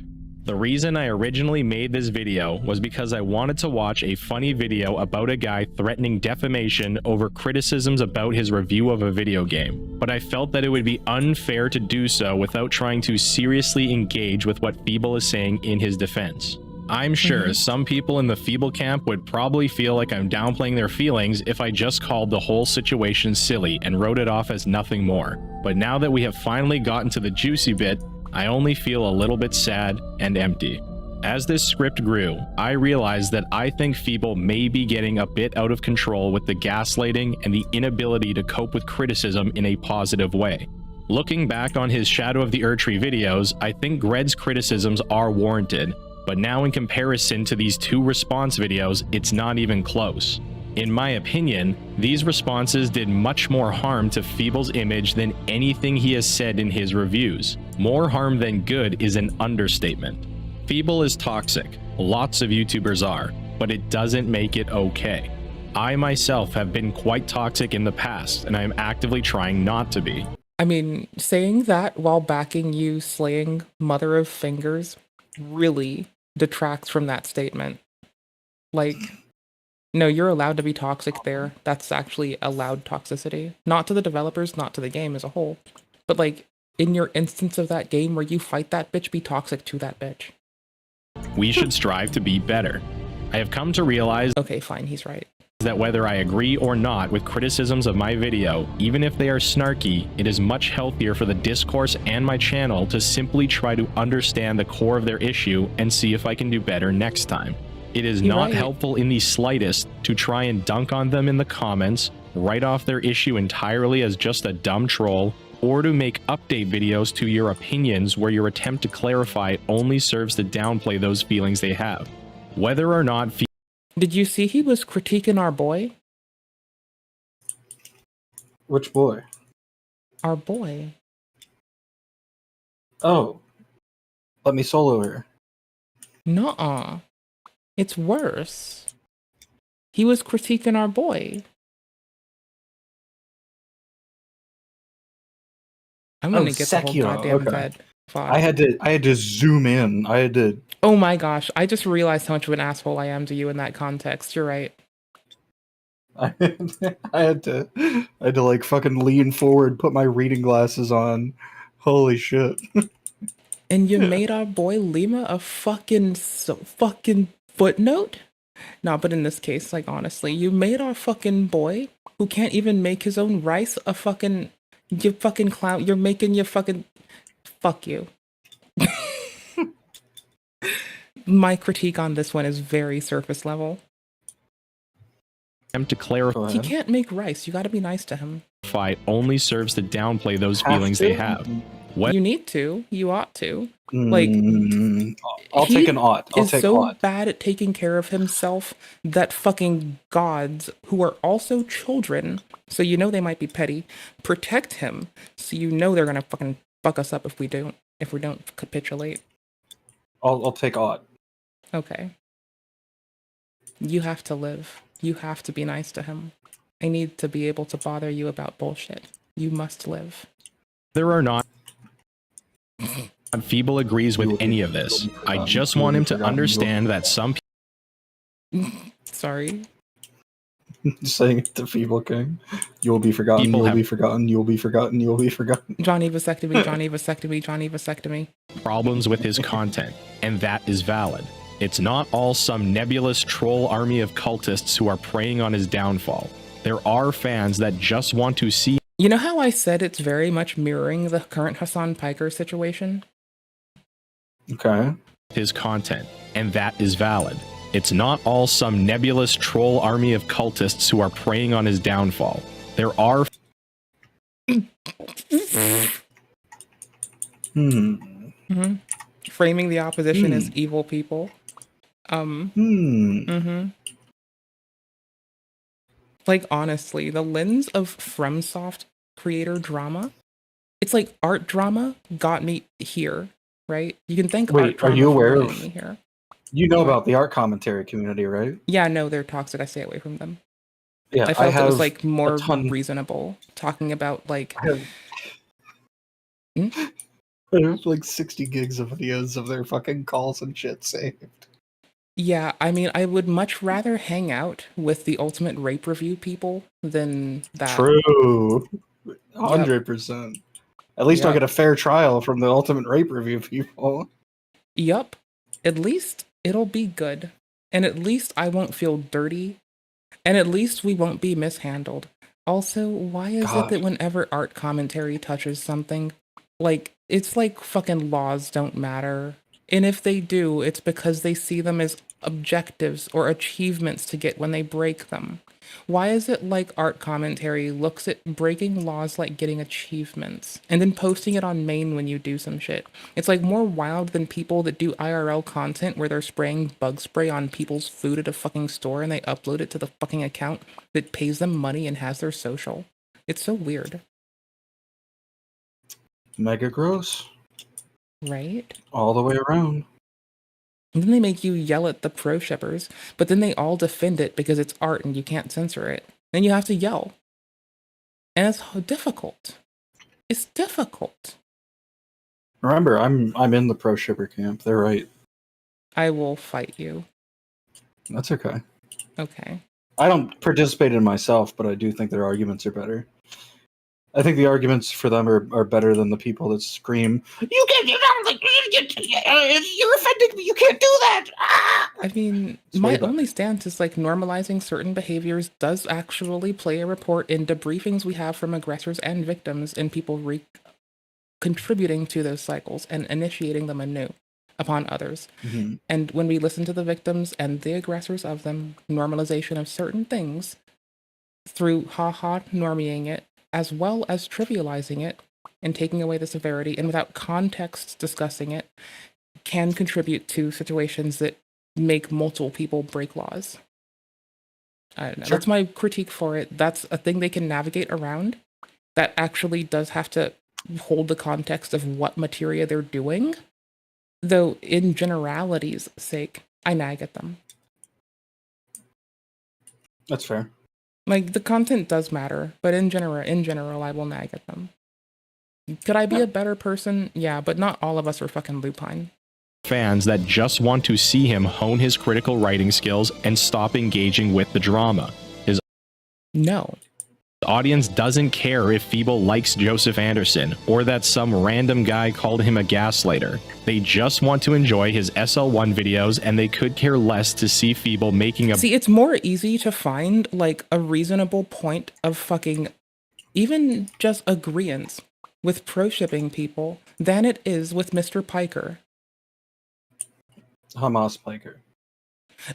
The reason I originally made this video was because I wanted to watch a funny video about a guy threatening defamation over criticisms about his review of a video game, but I felt that it would be unfair to do so without trying to seriously engage with what Feeble is saying in his defense. I'm sure some people in the Feeble camp would probably feel like I'm downplaying their feelings if I just called the whole situation silly and wrote it off as nothing more. But now that we have finally gotten to the juicy bit, I only feel a little bit sad and empty. As this script grew, I realized that I think Feeble may be getting a bit out of control with the gaslighting and the inability to cope with criticism in a positive way. Looking back on his Shadow of the Erdtree videos, I think Gred's criticisms are warranted, but now in comparison to these two response videos, it's not even close. In my opinion, these responses did much more harm to Feeble's image than anything he has said in his reviews. More harm than good is an understatement. Feeble is toxic, lots of YouTubers are, but it doesn't make it okay. I myself have been quite toxic in the past, and I am actively trying not to be.
I mean, saying that while backing you slaying Mother of Fingers really detracts from that statement. Like, no, you're allowed to be toxic there. That's actually allowed toxicity. Not to the developers, not to the game as a whole. But like, in your instance of that game where you fight that bitch, be toxic to that bitch.
We should strive to be better. I have come to realize
okay, fine, he's right.
That whether I agree or not with criticisms of my video, even if they are snarky, it is much healthier for the discourse and my channel to simply try to understand the core of their issue and see if I can do better next time. It is not helpful in the slightest to try and dunk on them in the comments, write off their issue entirely as just a dumb troll, or to make update videos to your opinions where your attempt to clarify only serves to downplay those feelings they have. Whether or not
did you see he was critiquing our boy?
Which boy?
Our boy.
Oh. Let me solo her.
Nuh-uh. It's worse. He was critiquing our boy. I'm gonna get
Sekiro.
the whole goddamn bed.
I had to zoom in. I had to.
Oh my gosh! I just realized how much of an asshole I am to you in that context. You're right.
I had to like fucking lean forward, put my reading glasses on. Holy shit!
And you made our boy Lima a fucking footnote? No, but in this case, like honestly, you made our fucking boy who can't even make his own rice a fucking. You fucking clown. You're making your fucking. Fuck you. My critique on this one is very surface level.
To clarify,
he can't make rice. You got to be nice to him.
Only serves to downplay those feelings they have.
You need to. You ought to. Like,
I'll take an ought. I'll
is
take
so
ought.
bad at taking care of himself that fucking gods, who are also children, so you know they might be petty, protect him. So you know they're gonna fucking fuck us up if we don't capitulate.
I'll take ought.
Okay. You have to live. You have to be nice to him. I need to be able to bother you about bullshit. You must live.
There are not. Feeble agrees with any of this. I just want him to understand that some
Sorry.
Saying it to Feeble King. You'll be forgotten,
People
you'll
have-
be forgotten, you'll be forgotten, you'll be forgotten.
Johnny vasectomy, Johnny vasectomy, Johnny vasectomy.
problems with his content, and that is valid. It's not all some nebulous troll army of cultists who are preying on his downfall. There are fans that just want to see
You know how I said it's very much mirroring the current Hassan Piker situation?
Okay.
his content, and that is valid. It's not all some nebulous troll army of cultists who are preying on his downfall. There are
Mm-hmm. Framing the opposition as evil people. Like, honestly, the lens of FromSoft creator drama, it's like art drama got me here, right? You can thank art
Wait, are
drama
you
for
aware
getting
of?
me here.
You know about the art commentary community, right?
Yeah, no, they're toxic. I stay away from them.
Yeah,
I felt it was
have
like more
a ton.
reasonable talking about like.
There's like 60 gigs of videos of their fucking calls and shit saved.
Yeah, I mean, I would much rather hang out with the ultimate rape review people than that.
True. 100%. At least I'll
Yep.
get a fair trial from the ultimate rape review people.
Yup. At least it'll be good. And at least I won't feel dirty. And at least we won't be mishandled. Also, why is it that whenever art commentary touches something, like, it's like fucking laws don't matter. And if they do, it's because they see them as objectives or achievements to get when they break them. Why is it like art commentary looks at breaking laws like getting achievements and then posting it on main when you do some shit? It's like more wild than people that do IRL content where they're spraying bug spray on people's food at a fucking store and they upload it to the fucking account that pays them money and has their social. It's so weird.
Mega gross.
Right?
All the way around.
And then they make you yell at the pro shippers, but then they all defend it because it's art and you can't censor it. Then you have to yell. And it's difficult. It's difficult.
Remember, I'm in the pro shipper camp. They're right.
I will fight you.
That's okay.
Okay.
I don't participate in myself, but I do think their arguments are better. I think the arguments for them are better than the people that scream, "You can't! You're offending me! You can't do that!"
I mean, my only stance is like normalizing certain behaviors does actually play a report in debriefings we have from aggressors and victims and people contributing to those cycles and initiating them anew upon others.
Mhm.
And when we listen to the victims and the aggressors of them, normalization of certain things through haha norming it, as well as trivializing it and taking away the severity and without context discussing it, can contribute to situations that make multiple people break laws. I don't know.
Sure.
That's my critique for it. That's a thing they can navigate around. That actually does have to hold the context of what materia they're doing. Though, in generality's sake, I nag at them.
That's fair.
Like, the content does matter, but in general, I will nag at them. Could I be a better person? Yeah, but not all of us are fucking lupine.
fans that just want to see him hone his critical writing skills and stop engaging with the drama. His audience doesn't care if Feeble likes Joseph Anderson or that some random guy called him a gaslighter. They just want to enjoy his SL1 videos and they could care less to see Feeble making a—
See, it's more easy to find, like, a reasonable point of fucking even just agreeance with pro-shipping people than it is with Mr. Piker.
Hamas Piker.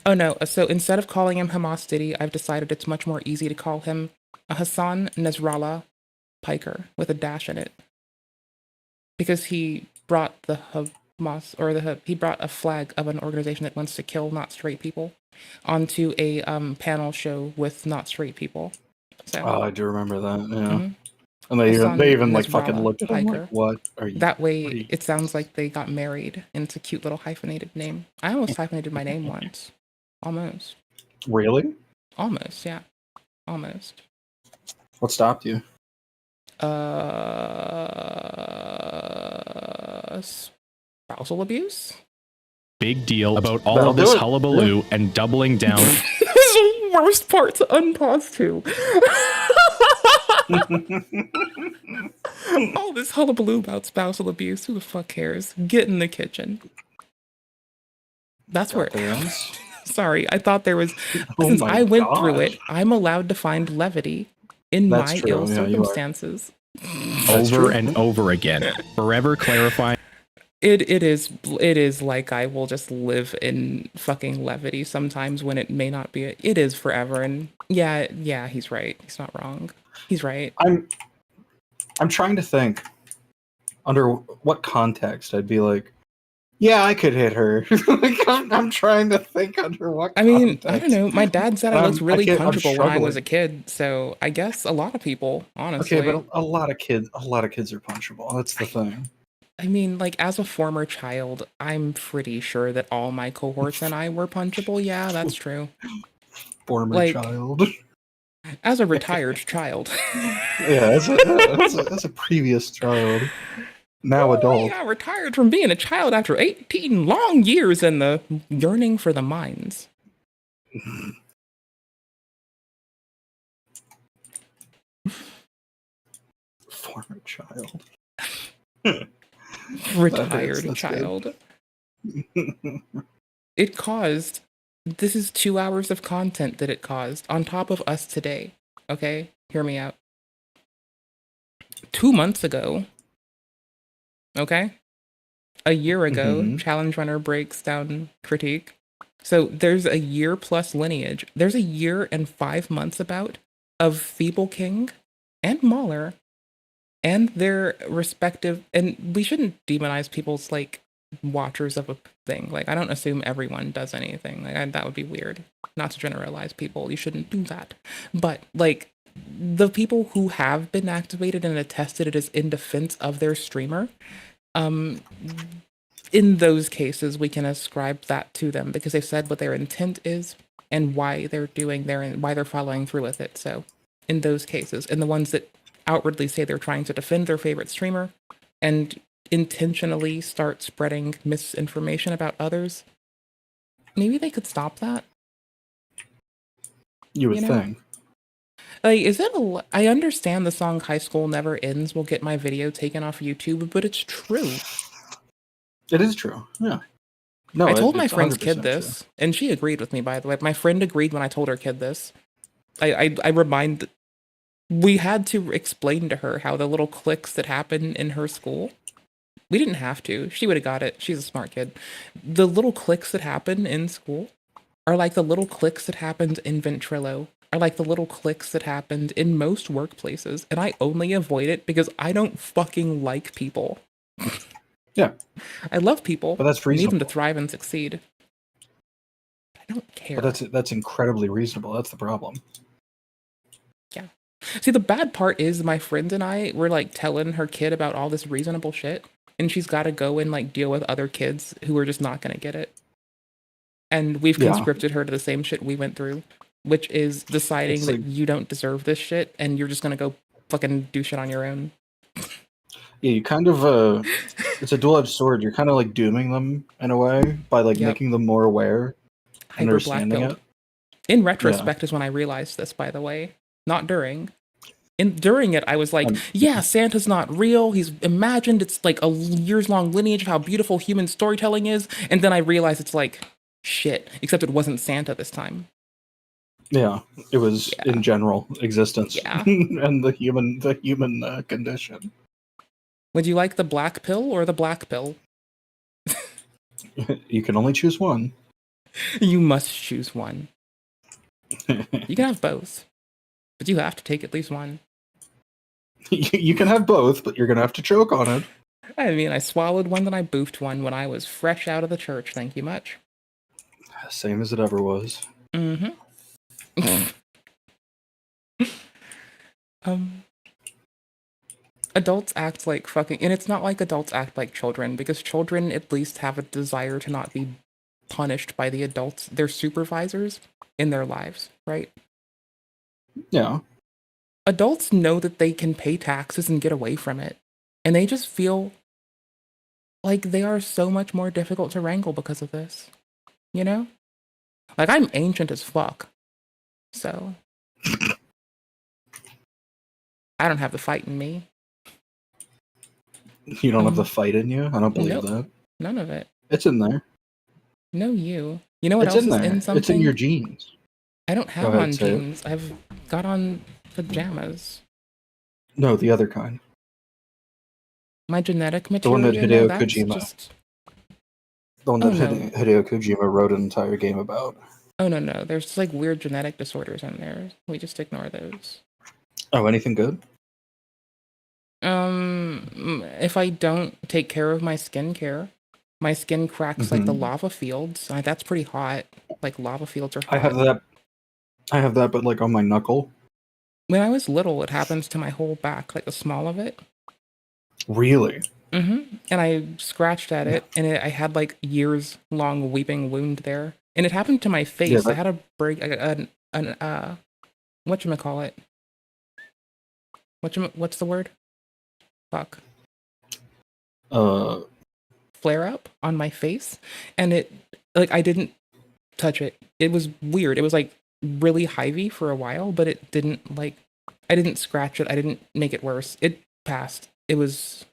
Oh no, so instead of calling him Hamas Diddy, I've decided it's much more easy to call him a Hassan Nasrallah Piker with a dash in it. Because he brought the Hamas, or he brought a flag of an organization that wants to kill not straight people onto a panel show with not straight people. So,
Oh, I do remember that, yeah.
Mhm.
And
Hassan
they even like fucking
Nasrallah
looked at him
Piker.
like, what are you?
That way, it sounds like they got married, and it's a cute little hyphenated name. I almost hyphenated my name once. Almost.
Really?
Almost, yeah. Almost.
What stopped you?
Spousal abuse?
Big deal about all
That'll
of this
do it.
hullabaloo and doubling down.
This is the worst part to unpause to. All this hullabaloo about spousal abuse. Who the fuck cares? Get in the kitchen. That's where. Sorry, I thought there was. Since I went through it, I'm allowed to find levity in
That's
my
true.
ill
Yeah, you are.
circumstances.
Over and over again, forever clarifying.
It is like I will just live in fucking levity sometimes when it may not be. It is forever, and yeah, he's right. He's not wrong. He's right.
I'm trying to think under what context I'd be like, yeah, I could hit her. Like, I'm trying to think under what.
I mean,
context.
I don't know. My dad said I looked really
I'm
punchable when I was
struggling.
a kid, so I guess a lot of people, honestly.
Okay, but a lot of kids are punchable. That's the thing.
I mean, like, as a former child, I'm pretty sure that all my cohorts and I were punchable. Yeah, that's true.
Former child.
As a retired child.
Yeah, as a previous child. Now adult.
Yeah, retired from being a child after 18 long years in the yearning for the mines.
Former child.
Retired
That's
child. It caused. This is 2 hours of content that it caused on top of us today. Okay? Hear me out. 2 months ago. Okay? A year ago, Challenge Runner breaks down critique. So there's a year plus lineage. There's a year and 5 months about of Feeble King and Mauler and their respective, and we shouldn't demonize people's like watchers of a thing. Like, I don't assume everyone does anything. Like, that would be weird. Not to generalize people. You shouldn't do that. But like, the people who have been activated and attested it is in defense of their streamer, in those cases, we can ascribe that to them because they've said what their intent is and why they're doing why they're following through with it. So in those cases, and the ones that outwardly say they're trying to defend their favorite streamer and intentionally start spreading misinformation about others, maybe they could stop that.
You would think.
Like, is it I understand the song High School Never Ends will get my video taken off YouTube, but it's true.
It is true. Yeah. No,
I told my
it's
friend's
100%
kid this, and she agreed with me, by the way. My friend agreed when I told her kid this. We had to explain to her how the little cliques that happen in her school, we didn't have to. She would have got it. She's a smart kid. The little cliques that happen in school are like the little cliques that happened in Ventrilo, are like the little cliques that happened in most workplaces, and I only avoid it because I don't fucking like people.
Yeah.
I love people.
But that's
I need them
reasonable.
to thrive and succeed. I don't care.
But that's incredibly reasonable. That's the problem.
Yeah. See, the bad part is my friend and I were like telling her kid about all this reasonable shit, and she's got to go and like deal with other kids who are just not going to get it. And we've conscripted her to the same shit we went through, which is deciding that you don't deserve this shit and you're just going to go fucking do shit on your own.
Yeah, you kind of it's a dual-edged sword. You're kind of like dooming them in a way by like making them more aware,
Hyper black
understanding
pilled.
it.
In retrospect is when I realized this, by the way. Not during. During it, I was like, yeah, Santa's not real. He's imagined. It's like a years-long lineage of how beautiful human storytelling is. And then I realized it's like, shit. Except it wasn't Santa this time.
Yeah, it was in general existence.
Yeah.
And the human condition.
Would you like the black pill or the black pill?
You can only choose one.
You must choose one. You can have both, but you have to take at least one.
You can have both, but you're gonna have to choke on it.
I mean, I swallowed one, then I boofed one when I was fresh out of the church. Thank you much.
Same as it ever was.
Mm-hmm. Adults act like fucking, and it's not like adults act like children, because children at least have a desire to not be punished by the adults, their supervisors, in their lives, right?
Yeah.
adults know that they can pay taxes and get away from it. And they just feel like they are so much more difficult to wrangle because of this. You know? Like, I'm ancient as fuck. So I don't have the fight in me.
You don't have the fight in you? I don't believe
Nope.
that.
None of it.
It's in there.
No, you. You know what
It's
else
in
is
there.
in something?
It's in your genes.
I don't have
ahead,
on
say it.
jeans. I've got on pajamas.
No, the other kind.
My genetic
The one
material.
that
No,
Hideo
that's
Kojima.
just.
The one
Oh,
that
no.
Hideo Kojima wrote an entire game about.
Oh, no. There's like weird genetic disorders in there. We just ignore those.
Oh, anything good?
If I don't take care of my skincare, my skin cracks like the
Mhm.
lava fields. That's pretty hot. Like lava fields are hot.
I have that, but like on my knuckle.
When I was little, it happens to my whole back, like the small of it.
Really?
And I scratched at it, and I had like years long weeping wound there. And it happened to my face. I
that-
had a break, whatchamacallit? What's the word? Fuck. Flare up on my face, and it, like, I didn't touch it. It was weird. It was like really hivey for a while, but it didn't, like, I didn't scratch it. I didn't make it worse. It passed. I was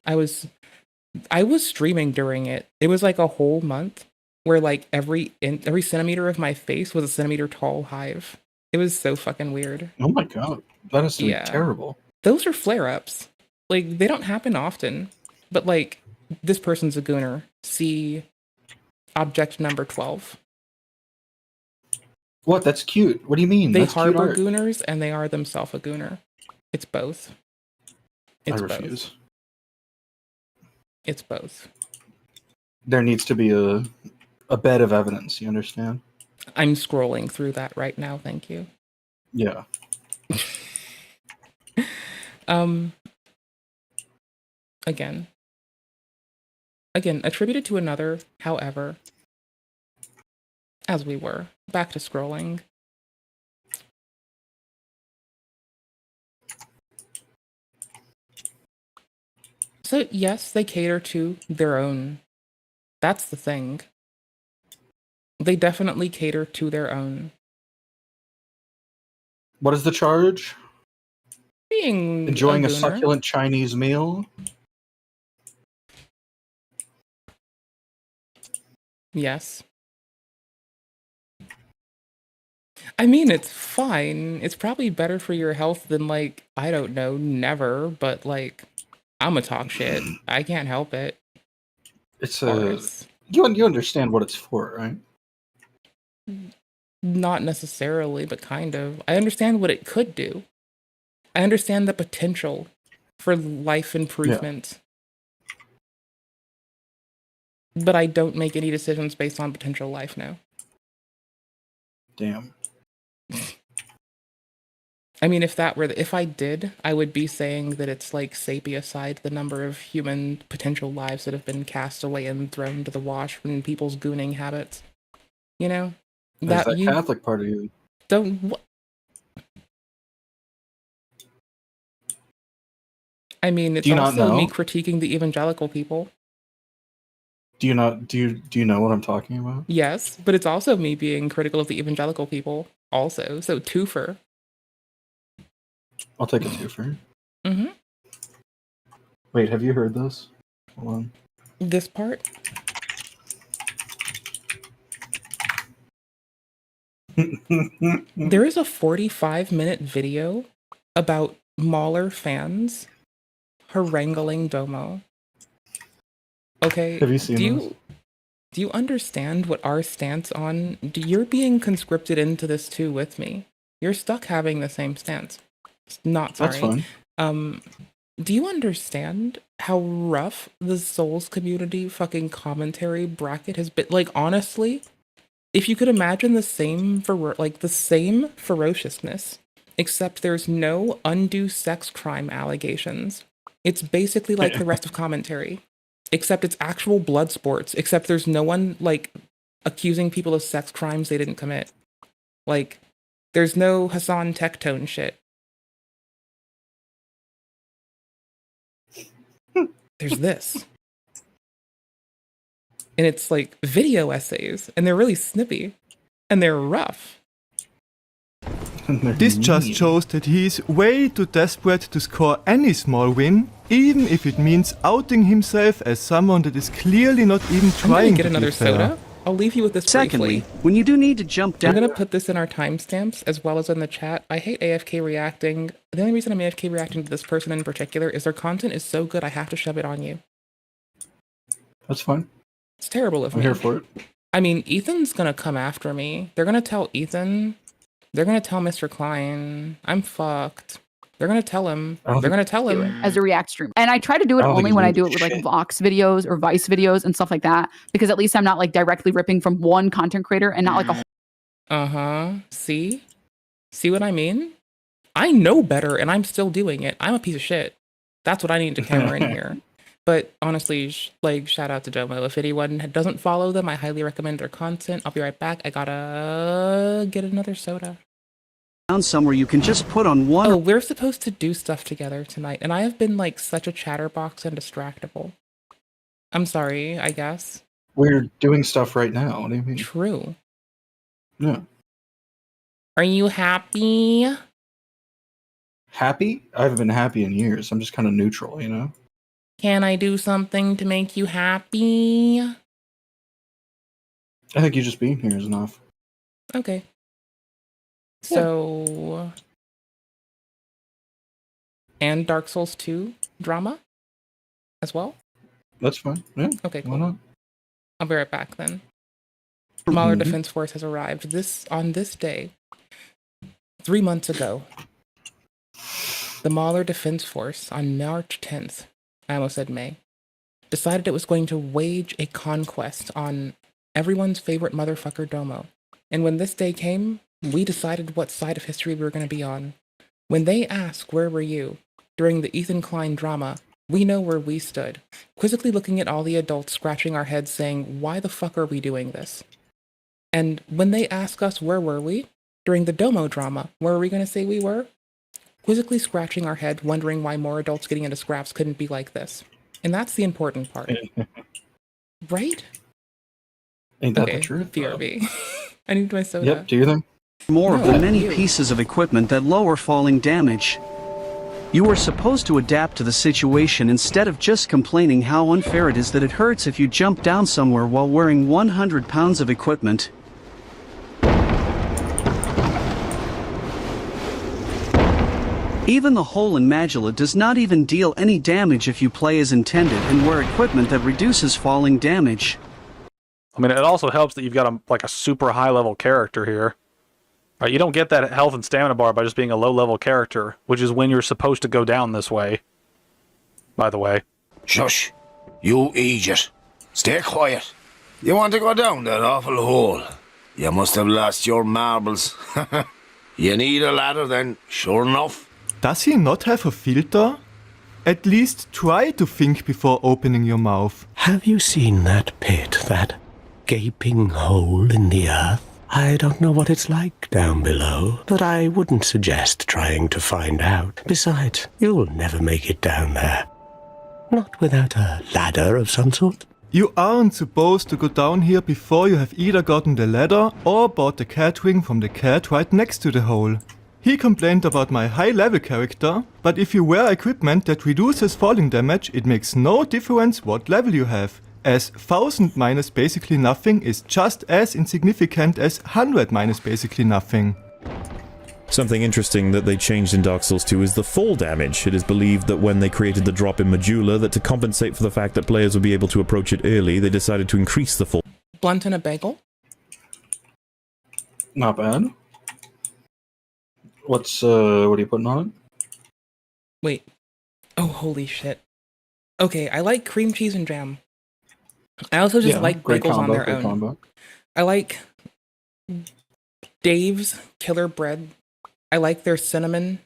streaming during it. It was like a whole month where like every centimeter of my face was a centimeter tall hive. It was so fucking weird.
Oh my god, that is terrible.
Those are flare-ups. Like, they don't happen often, but like, this person's a gooner. See object number 12.
What? That's cute. What do you mean?
They
That's cute
harbor
art.
gooners and they are themselves a gooner. It's both. It's
I
both.
refuse.
It's both.
There needs to be a bed of evidence. You understand?
I'm scrolling through that right now. Thank you.
Yeah.
Again, attributed to another, however, as we were, back to scrolling. So, yes, they cater to their own. That's the thing. They definitely cater to their own.
What is the charge?
Being
Enjoying a
gooner.
succulent Chinese meal?
Yes. I mean, it's fine. It's probably better for your health than, like, I don't know, never, but, like, I'ma talk shit. I can't help it.
It's
Course.
you understand what it's for, right?
Not necessarily, but kind of. I understand what it could do. I understand the potential for life improvement. But I don't make any decisions based on potential life now.
Damn.
I mean, if I did, I would be saying that it's like sapiocide, the number of human potential lives that have been cast away and thrown to the wash from people's gooning habits. You know?
There's that Catholic part of you.
I mean, it's
Do you not
also me
know?
critiquing the evangelical people.
Do you know what I'm talking about?
Yes, but it's also me being critical of the evangelical people also. So twofer.
I'll take a twofer.
Mm-hmm.
Wait, have you heard this? Hold on.
This part? There is a 45-minute video about Mauler fans haranguing Domo. Okay.
Have you seen this?
Do you understand what our stance on? You're being conscripted into this too with me. You're stuck having the same stance. Not sorry.
That's fine.
Do you understand how rough the Souls community fucking commentary bracket has been? Like, honestly, if you could imagine the same ferociousness, except there's no undue sex crime allegations. It's basically like the rest of commentary, except it's actual blood sports, except there's no one, like, accusing people of sex crimes they didn't commit. Like, there's no Hassan Tectone shit. there's this. And it's like video essays, and they're really snippy, and they're rough.
This just shows that he is way too desperate to score any small win, even if it means outing himself as someone that is clearly not even
I'm gonna
trying
get
to be
another
fair.
soda. I'll leave you with this
Secondly,
briefly.
when you do need to jump down...
I'm gonna put this in our timestamps as well as in the chat. I hate AFK reacting. The only reason I'm AFK reacting to this person in particular is their content is so good I have to shove it on you.
That's fine.
It's terrible of
I'm
me.
here for it.
I mean, Ethan's gonna come after me. They're gonna tell Ethan. They're gonna tell Mr. Klein. I'm fucked. They're gonna tell him. They're gonna tell him.
As a React stream. And I try to do it only when I do it with like Vox videos or Vice videos and stuff like that, because at least I'm not like directly ripping from one content creator and not like a whole.
Uh-huh. See what I mean? I know better and I'm still doing it. I'm a piece of shit. That's what I need to counter in here. But honestly, shout out to Domo. If anyone doesn't follow them, I highly recommend their content. I'll be right back. I gotta get another soda.
Down somewhere you can just put on one...
Oh, we're supposed to do stuff together tonight, and I have been like such a chatterbox and distractible. I'm sorry, I guess.
We're doing stuff right now. What do you mean?
True.
Yeah.
Are you happy?
Happy? I haven't been happy in years. I'm just kind of neutral, you know?
Can I do something to make you happy?
I think you just being here is enough.
Okay. So, and Dark Souls 2 drama as well?
That's fine. Yeah.
Okay, cool.
Why not?
I'll be right back then. Mahler Defense Force has arrived on this day, 3 months ago. The Mahler Defense Force on March 10th, I almost said May, decided it was going to wage a conquest on everyone's favorite motherfucker Domo. And when this day came, we decided what side of history we were going to be on. When they ask, where were you? During the Ethan Klein drama, we know where we stood, quizzically looking at all the adults, scratching our heads, saying, why the fuck are we doing this? And when they ask us, where were we? During the Domo drama, where are we going to say we were? Quizzically scratching our head, wondering why more adults getting into scraps couldn't be like this. And that's the important part. Right?
Ain't that the truth?
BRB. I need my soda.
Yep, do you think?
More of the many pieces of equipment that lower falling damage. You are supposed to adapt to the situation instead of just complaining how unfair it is that it hurts if you jump down somewhere while wearing 100 pounds of equipment. Even the hole in Magilla does not even deal any damage if you play as intended and wear equipment that reduces falling damage.
I mean, it also helps that you've got a super high level character here. Right, you don't get that health and stamina bar by just being a low level character, which is when you're supposed to go down this way. By the way.
Shush. You idiot. Stay quiet. You want to go down that awful hole? You must have lost your marbles. You need a ladder then, sure enough.
Does he not have a filter? At least try to think before opening your mouth.
Have you seen that pit, that gaping hole in the earth? I don't know what it's like down below, but I wouldn't suggest trying to find out. Besides, you'll never make it down there. Not without a ladder of some sort.
You aren't supposed to go down here before you have either gotten the ladder or bought the cat wing from the cat right next to the hole. He complained about my high level character, but if you wear equipment that reduces falling damage, it makes no difference what level you have, as 1000 minus basically nothing is just as insignificant as 100 minus basically nothing.
Something interesting that they changed in Dark Souls 2 is the fall damage. It is believed that when they created the drop in Majula, that to compensate for the fact that players would be able to approach it early, they decided to increase the fall.
Blunt and a bagel?
Not bad. What are you putting on it?
Wait. Oh, holy shit. Okay, I like cream cheese and jam. I also just like bagels on their own.
Combo.
I like Dave's Killer Bread. I like their cinnamon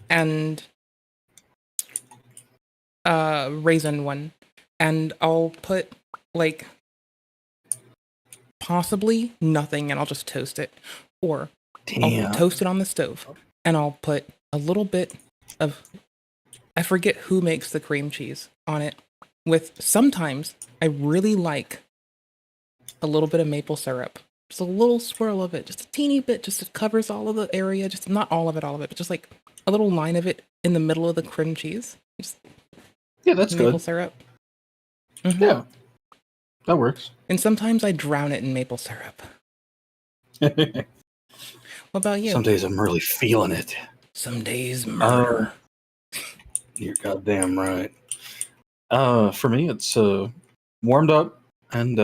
and raisin one. And I'll put like possibly nothing and I'll just toast it. Or I'll toast it on the stove and I'll put a little bit of I forget who makes the cream cheese on it. With sometimes I really like a little bit of maple syrup. Just a little swirl of it, just a teeny bit, just it covers all of the area, just not all of it, but just like a little line of it in the middle of the cream cheese. Just
Yeah, that's
maple
good.
syrup.
Yeah, that works.
And sometimes I drown it in maple syrup. What about you?
Some days I'm really feeling it.
Some days murder.
You're goddamn right. For me, it's warmed up, and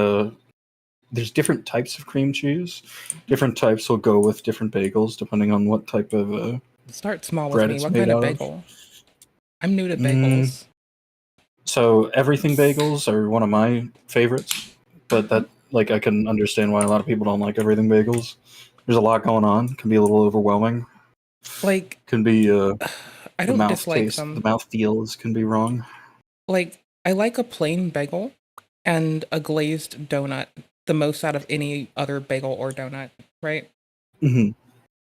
there's different types of cream cheese. Different types will go with different bagels, depending on what type of
Start small with
bread
me.
it's
What
made
kind of
out
bagel? I'm new to bagels.
So everything bagels are one of my favorites, but that like I can understand why a lot of people don't like everything bagels. There's a lot going on. Can be a little overwhelming.
Like
Can be
I
the
don't
mouth
dislike
taste,
them.
the mouth feels can be wrong.
Like I like a plain bagel and a glazed donut the most out of any other bagel or donut, right?
Mm-hmm.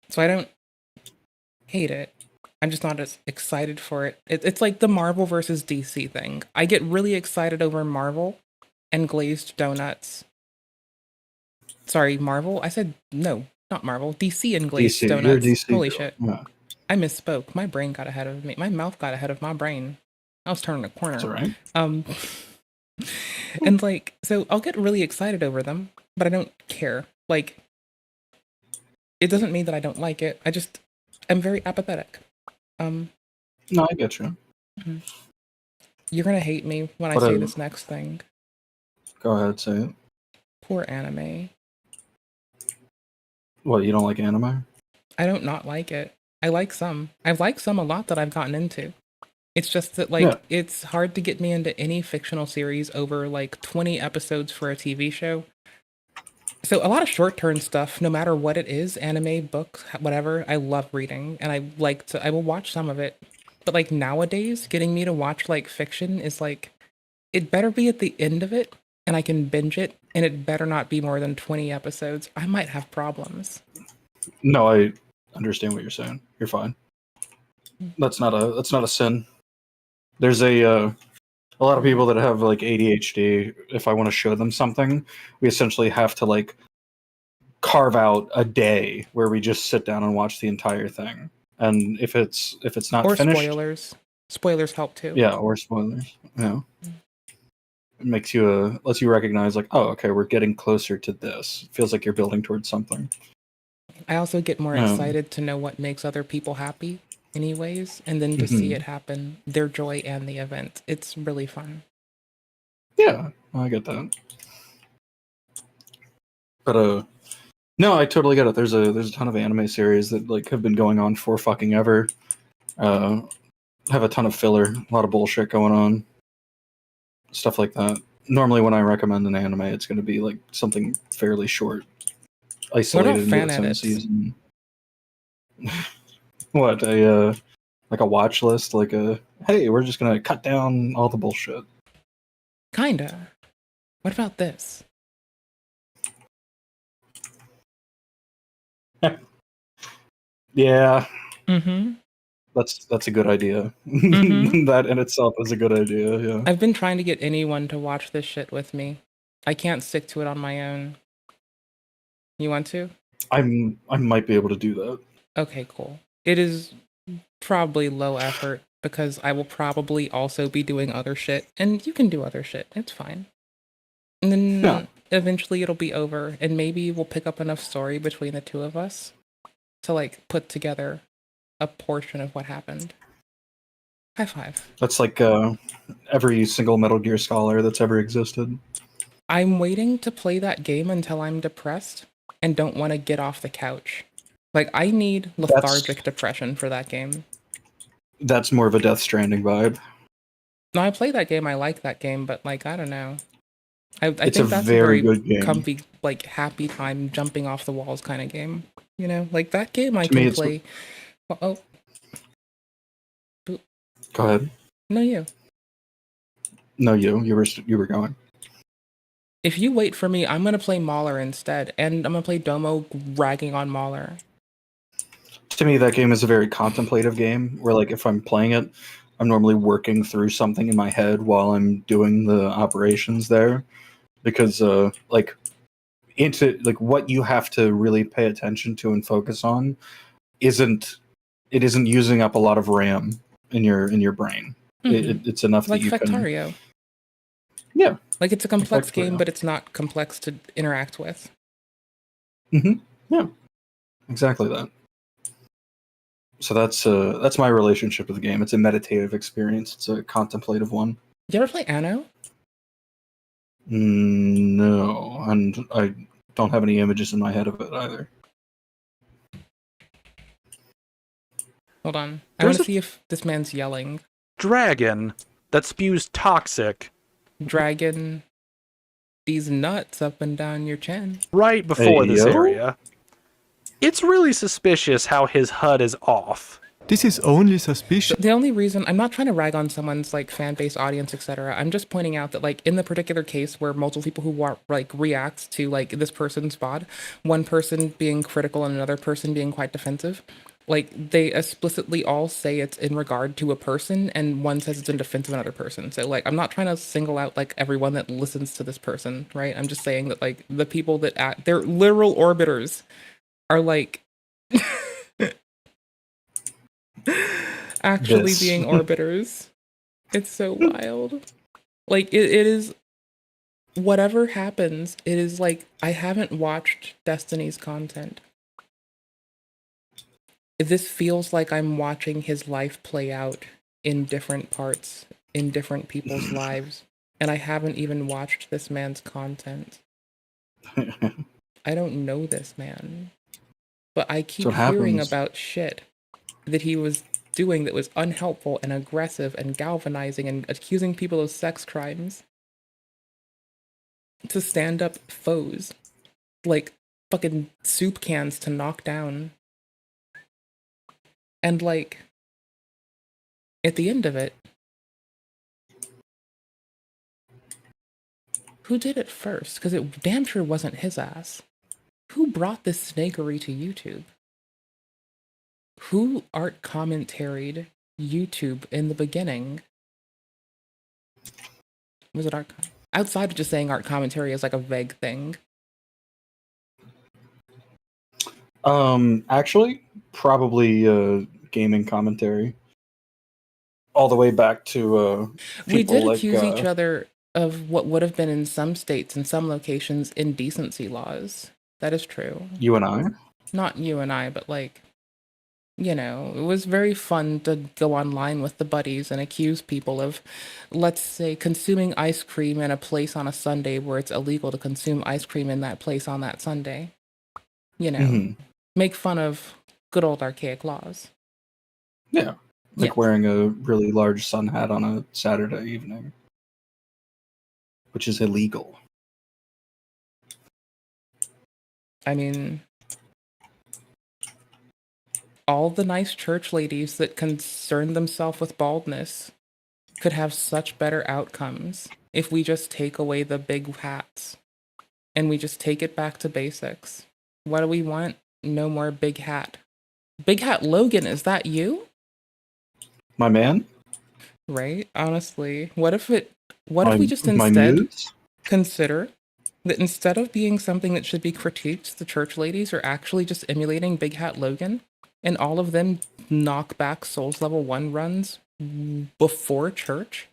So I don't hate it. I'm just not as excited for it. It's like the Marvel versus DC thing. I get really excited over Marvel and glazed donuts. Sorry, Marvel? I said no, not Marvel. DC and glazed
DC,
donuts.
you're a DC
Holy
girl.
shit.
Yeah.
I misspoke. My brain got ahead of me. My mouth got ahead of my brain. I was turning a corner.
That's all right.
And like, so I'll get really excited over them, but I don't care. Like, it doesn't mean that I don't like it. I'm very apathetic.
No, I get you.
You're gonna hate me when I say this next thing.
Go ahead, say it.
Poor anime.
What, you don't like anime?
I don't not like it. I like some. I like some a lot that I've gotten into. It's just that, like,
Yeah.
it's hard to get me into any fictional series over, like, 20 episodes for a TV show. So a lot of short-term stuff, no matter what it is, anime, books, whatever, I love reading, and I will watch some of it. But, like, nowadays, getting me to watch, like, fiction is, like, it better be at the end of it, and I can binge it, and it better not be more than 20 episodes. I might have problems.
No, I understand what you're saying. You're fine. That's not a sin. There's a lot of people that have like ADHD. If I want to show them something, we essentially have to like carve out a day where we just sit down and watch the entire thing. And if it's not
Or
finished,
spoilers. Spoilers help too.
yeah, or spoilers. Yeah, it makes you lets you recognize like, oh, okay, we're getting closer to this. It feels like you're building towards something.
I also get more excited to know what makes other people happy anyways, and then to see it happen, their joy and the event. It's really fun.
Yeah, I get that. But no, I totally get it. There's a ton of anime series that like have been going on for fucking ever. Have a ton of filler, a lot of bullshit going on. Stuff like that. Normally when I recommend an anime, it's gonna be like something fairly short. Isolated into
fan
its own
edits?
season. What, like a watch list, like a hey, we're just gonna cut down all the bullshit.
Kinda. What about this?
Yeah.
Mm-hmm.
That's a good idea.
Mhm.
That in itself is a good idea, yeah.
I've been trying to get anyone to watch this shit with me. I can't stick to it on my own. You want to?
I might be able to do that.
Okay, cool. It is probably low effort because I will probably also be doing other shit, and you can do other shit. It's fine. And then
Yeah.
eventually it'll be over, and maybe we'll pick up enough story between the two of us to like put together a portion of what happened. High five.
That's like every single Metal Gear Scholar that's ever existed.
I'm waiting to play that game until I'm depressed and don't want to get off the couch. Like, I need lethargic depression for that game.
That's more of a Death Stranding vibe.
No, I play that game, I like that game, but like, I don't know. I
It's
think
a
that's
very
a very
good game.
comfy, like, happy time, jumping off the walls kind of game. You know, like that game I
To me,
can
it's-
play. Oh,
Go ahead.
no, you.
No, you were going.
If you wait for me, I'm gonna play Mauler instead, and I'm gonna play Domo ragging on Mauler.
To me, that game is a very contemplative game where, like, if I'm playing it, I'm normally working through something in my head while I'm doing the operations there, because like what you have to really pay attention to and focus on isn't using up a lot of RAM in your brain. It's enough
like
that you
Factorio.
can. Yeah,
like it's a complex game,
Factorio.
but it's not complex to interact with.
Yeah, exactly that. So that's my relationship with the game. It's a meditative experience. It's a contemplative one.
You ever play Anno?
No, and I don't have any images in my head of it either.
Hold on. I want to see if this man's yelling.
Dragon that spews toxic.
Dragon these nuts up and down your chin.
Right before this area. It's really suspicious how his HUD is off.
This is only suspicious.
The only reason, I'm not trying to rag on someone's like fan base, audience, etc. I'm just pointing out that like in the particular case where multiple people who like react to like this person's VOD, one person being critical and another person being quite defensive, like they explicitly all say it's in regard to a person and one says it's in defense of another person. So like I'm not trying to single out like everyone that listens to this person, right? I'm just saying that like the people that they're literal orbiters are like actually being orbiters. It's so wild. Like it is, whatever happens, it is like I haven't watched Destiny's content. This feels like I'm watching his life play out in different parts, in different people's lives, and I haven't even watched this man's content. I don't know this man, but I keep hearing about shit that he was doing that was unhelpful and aggressive and galvanizing and accusing people of sex crimes to stand up foes, like fucking soup cans to knock down. And like, at the end of it, who did it first? Because it damn sure wasn't his ass. Who brought this snakery to YouTube? Who art commentaried YouTube in the beginning? Was it art? Outside of just saying art commentary is like a vague thing.
Actually, probably gaming commentary. All the way back to
we did
like,
accuse each other of what would have been in some states and some locations indecency laws. That is true.
You and I?
Not you and I, but like, you know, it was very fun to go online with the buddies and accuse people of, let's say, consuming ice cream in a place on a Sunday where it's illegal to consume ice cream in that place on that Sunday. You know, make fun of good old archaic laws.
Yeah. Like wearing a really large sun hat on a Saturday evening, which is illegal.
I mean, all the nice church ladies that concern themselves with baldness could have such better outcomes if we just take away the big hats and we just take it back to basics. What do we want? No more big hat. Big Hat Logan, is that you?
My man?
Right? Honestly, what if we just instead consider that instead of being something that should be critiqued, the church ladies are actually just emulating Big Hat Logan, and all of them knock back Souls Level 1 runs before church,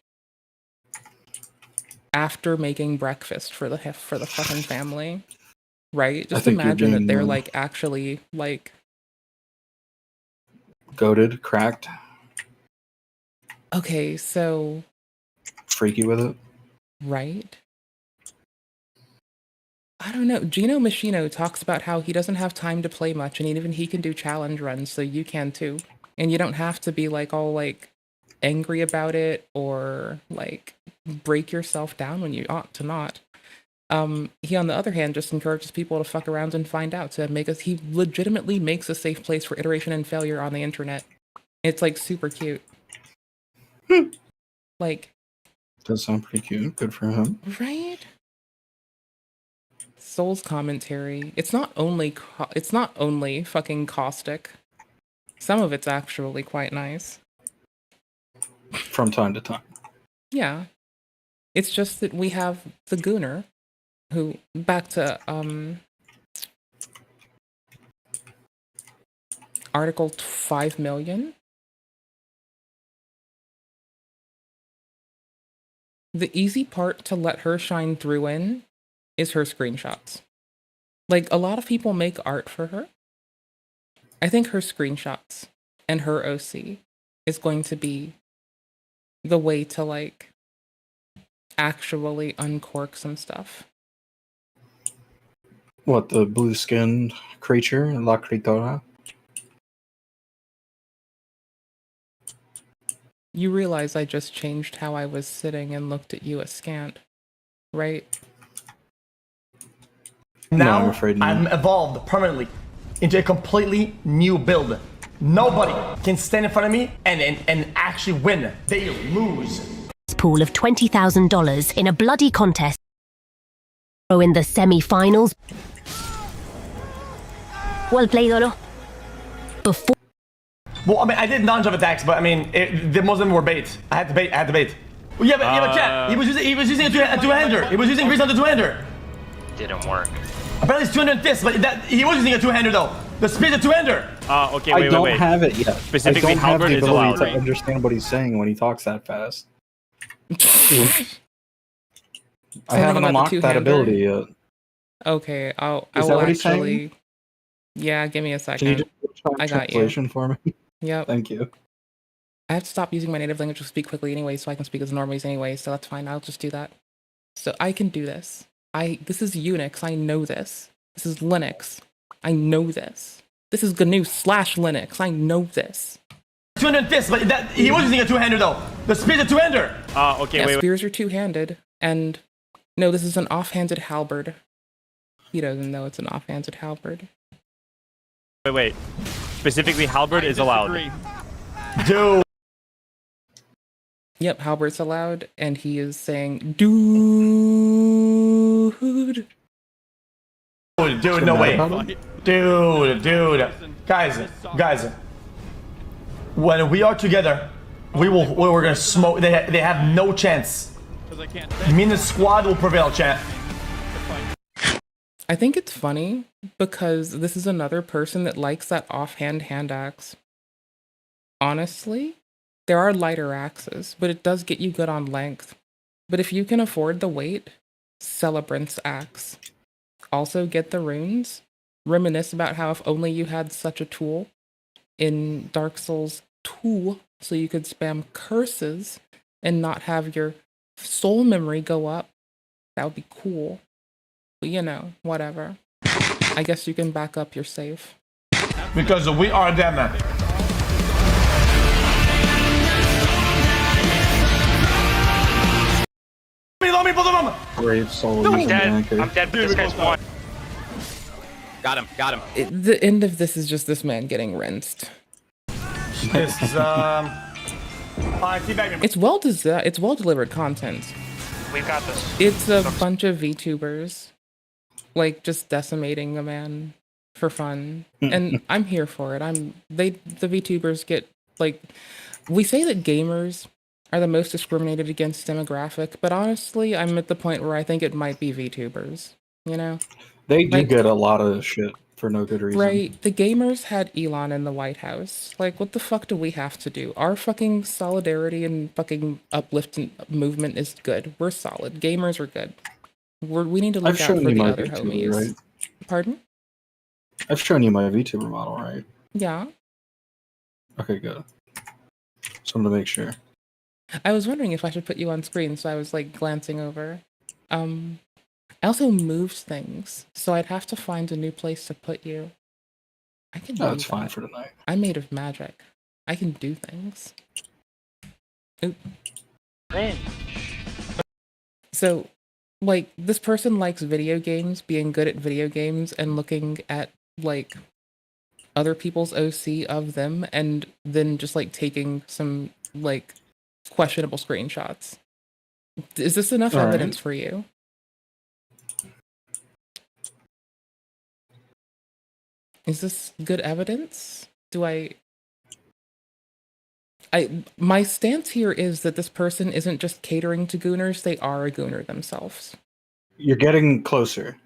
after making breakfast for the fucking family, right? Just imagine that they're like actually like
goated, cracked.
Okay, so
freaky with it,
right? I don't know. Gino Machino talks about how he doesn't have time to play much, and even he can do challenge runs, so you can too. And you don't have to be like all like angry about it or like break yourself down when you ought to not. He, on the other hand, just encourages people to fuck around and find out, to make us. He legitimately makes a safe place for iteration and failure on the internet. It's like super cute. Like,
does sound pretty cute. Good for him,
right? Souls commentary. It's not only fucking caustic. Some of it's actually quite nice.
from time to time.
Yeah. It's just that we have the Gooner, who, back to Article 5 million. The easy part to let her shine through in is her screenshots. Like, a lot of people make art for her. I think her screenshots and her OC is going to be the way to, like, actually uncork some stuff.
What, the blue-skinned creature, La Critora?
You realize I just changed how I was sitting and looked at you askant, right?
Now I'm afraid not.
I'm evolved permanently into a completely new build. Nobody can stand in front of me and actually win. They lose.
Pool of $20,000 in a bloody contest. In the semi-finals. Well played, Olo. Before.
Well, I mean, I did non-jump attacks, but I mean, most of them were bait. I had to bait. Well, yeah, but chat. He was using a two-hander. He was using grease on the two-hander.
Didn't work.
Apparently it's 200 fists, but he was using a two-hander though. The speed's a two-hander.
Okay,
I don't have it yet.
Specifically,
I don't have
halberd
the
is
ability
allowed,
to
right?
understand what he's saying when he talks that fast. I
Something
haven't
about the
unlocked that
two-hander?
ability yet.
Okay, I
Is that
will
what he's saying?
actually. Yeah, give me a second.
Can you just
I got you.
translation for me?
Yep.
Thank you.
I have to stop using my native language to speak quickly anyway, so I can speak as normies anyway, so that's fine. I'll just do that. So I can do this. This is Unix. I know this. This is Linux. I know this. This is GNU/Linux. I know this.
200 fists, but he was using a two-hander though. The speed's a two-hander.
Okay,
Yeah,
wait.
spears are two-handed, and no, this is an off-handed halberd. He doesn't know it's an off-handed halberd.
Wait. Specifically, halberd is allowed.
Dude.
Yep, halberd's allowed, and he is saying, dude.
Dude, no way. Dude. Guys. When we are together, we're gonna smoke. They have no chance. Me and the squad will prevail, chat.
I think it's funny because this is another person that likes that offhand hand axe. Honestly, there are lighter axes, but it does get you good on length. But if you can afford the weight, Celebrant's axe. Also get the runes. Reminisce about how if only you had such a tool in Dark Souls 2, so you could spam curses and not have your soul memory go up. That would be cool. But you know, whatever. I guess you can back up your save.
Because we are them. Let me both of them.
Brave soul.
I'm dead. But this guy's one. Got him.
The end of this is just this man getting rinsed.
This is
It's well delivered content.
We've got this.
It's a bunch of VTubers, like just decimating a man for fun, and I'm here for it. The VTubers get like, we say that gamers are the most discriminated against demographic, but honestly, I'm at the point where I think it might be VTubers. You know,
They do get a lot of shit for no good reason.
right? The gamers had Elon in the White House. Like, what the fuck do we have to do? Our fucking solidarity and fucking uplifting movement is good. We're solid. Gamers are good. We need to look
I've
out
shown
for
you
the
my
other
VTuber,
homies.
right?
Pardon?
I've shown you my VTuber model, right?
Yeah.
Okay, good. Just wanted to make sure.
I was wondering if I should put you on screen, so I was like glancing over. I also moved things, so I'd have to find a new place to put you. I can do
That's fine
that.
for tonight.
I'm made of magic. I can do things. Oop. So, like, this person likes video games, being good at video games, and looking at, like, other people's OC of them, and then just, like, taking some, like, questionable screenshots. Is this enough
All right.
evidence for you? Is this good evidence? My stance here is that this person isn't just catering to gooners, they are a gooner themselves.
You're getting closer.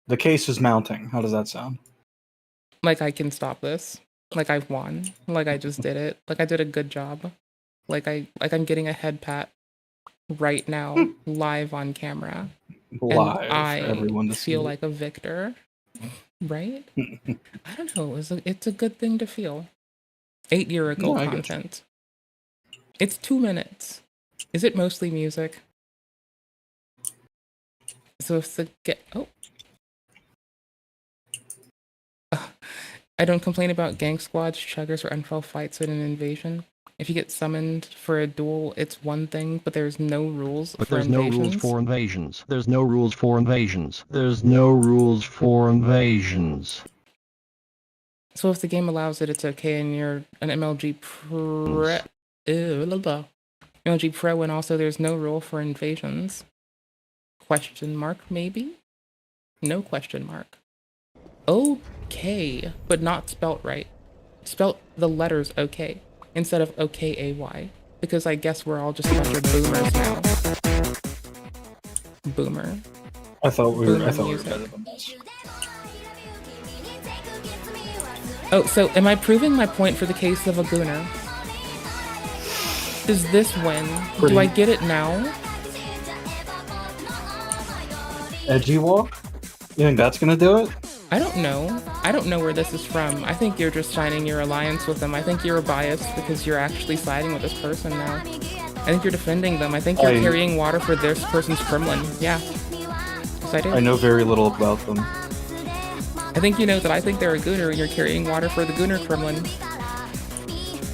The case is mounting. How does that sound?
Like I can stop this. Like I've won. Like I just did it. Like I did a good job. Like I'm getting a head pat right now, live on camera.
Live
and
for
I
everyone to
feel
see.
like a victor. Right? I don't know. It's a good thing to feel. 8-year ago
No, I get you.
content. It's 2 minutes. Is it mostly music? So if the I don't complain about gang squads, chuggers, or unfell fights in an invasion. If you get summoned for a duel, it's one thing, but there's no rules
But
for
there's
invasions.
no rules for invasions. There's no rules for invasions. There's no rules for invasions.
So if the game allows it, it's okay, and you're an MLG pro. MLG pro, and also there's no rule for invasions. Question mark, maybe? No question mark. Okay, but not spelt right. Spelt the letters okay, instead of OKAY. Because I guess we're all just a bunch of boomers now. Boomer.
I thought we were
music.
better than this.
Oh, so am I proving my point for the case of a gooner? Does this win? Do I get it now?
Edgy walk? You think that's gonna do it?
I don't know. I don't know where this is from. I think you're just signing your alliance with them. I think you're biased because you're actually siding with this person now. I think you're defending them. I think you're carrying water for this person's Kremlin. Yeah. Yes, I do.
I know very little about them.
I think you know that I think they're a gooner and you're carrying water for the gooner Kremlin.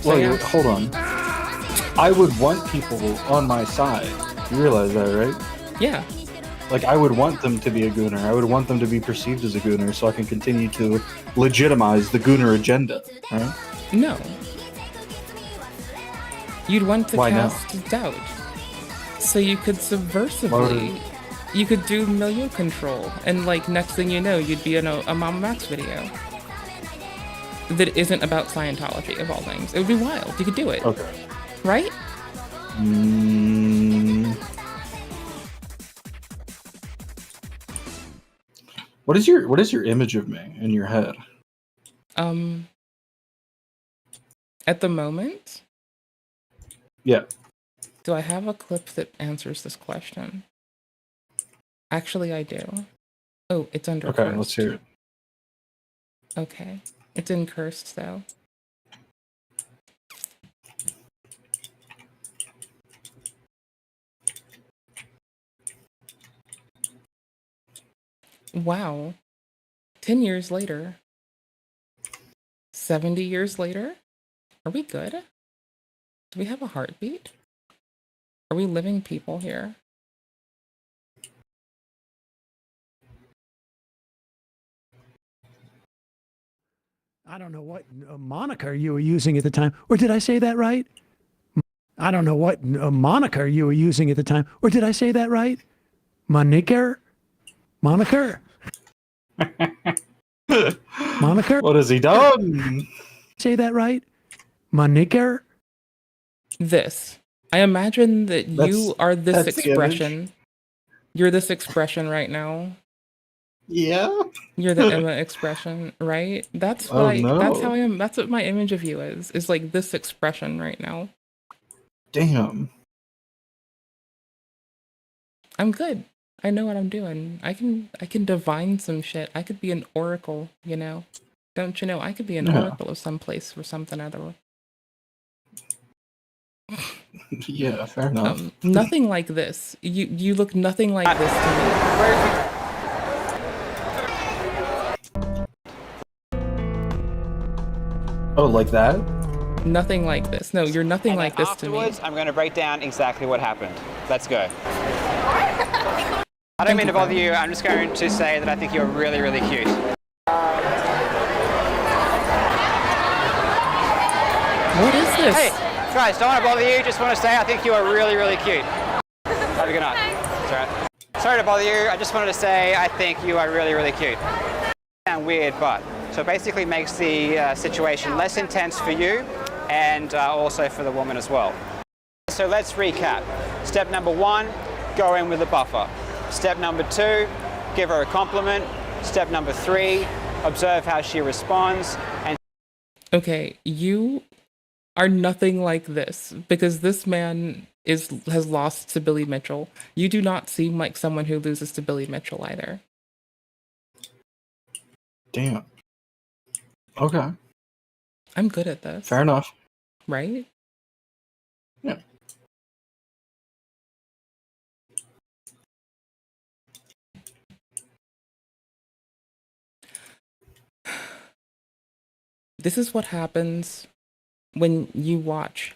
So,
Well,
yeah.
hold on. I would want people on my side. You realize that, right?
Yeah.
Like, I would want them to be a gooner. I would want them to be perceived as a gooner so I can continue to legitimize the gooner agenda, right?
No. You'd want to
Why not?
cast doubt. So you could subversively, you could do milieu control, and like next thing you know, you'd be in a Mama Max video that isn't about Scientology of all things. It would be wild. You could do it.
Okay.
Right?
What is your image of me in your head?
At the moment,
Yeah.
do I have a clip that answers this question? Actually, I do. Oh, it's under
Okay,
cursed.
let's hear it.
Okay. It's in cursed, though. Wow. 10 years later. 70 years later? Are we good? Do we have a heartbeat? Are we living people here?
I don't know what moniker you were using at the time. Or did I say that right? I don't know what moniker you were using at the time. Or did I say that right? Moniker? Moniker? Moniker?
What has he done?
Say that right? Moniker?
This. I imagine that you are this
that's the image.
expression. You're this expression right now.
Yeah.
You're the Emma expression, right? That's what
Oh,
that's
no.
how I am. That's what my image of you is like this expression right now.
Damn.
I'm good. I know what I'm doing. I can divine some shit. I could be an oracle, you know. Don't you know? I could be an
Yeah.
oracle of some place or something other.
Yeah, fair enough.
Nothing like this. You look nothing like this to me.
Oh, like that?
Nothing like this. No, you're nothing like this to me.
Afterwards, I'm going to break down exactly what happened. Let's go. I don't mean to bother you. I'm just going to say that I think you're really, really cute.
What is this?
Hey, guys, don't want to bother you. Just want to say I think you are really, really cute. Have a good night. It's all right. Sorry to bother you. I just wanted to say I think you are really, really cute. Sound weird, but so it basically makes the situation less intense for you and also for the woman as well. So let's recap. Step number 1, go in with a buffer. Step number 2, give her a compliment. Step number 3, observe how she responds. And
Okay, you are nothing like this, because this man has lost to Billy Mitchell. You do not seem like someone who loses to Billy Mitchell either.
Damn. Okay.
I'm good at this.
Fair enough.
Right?
Yeah.
This is what happens when you watch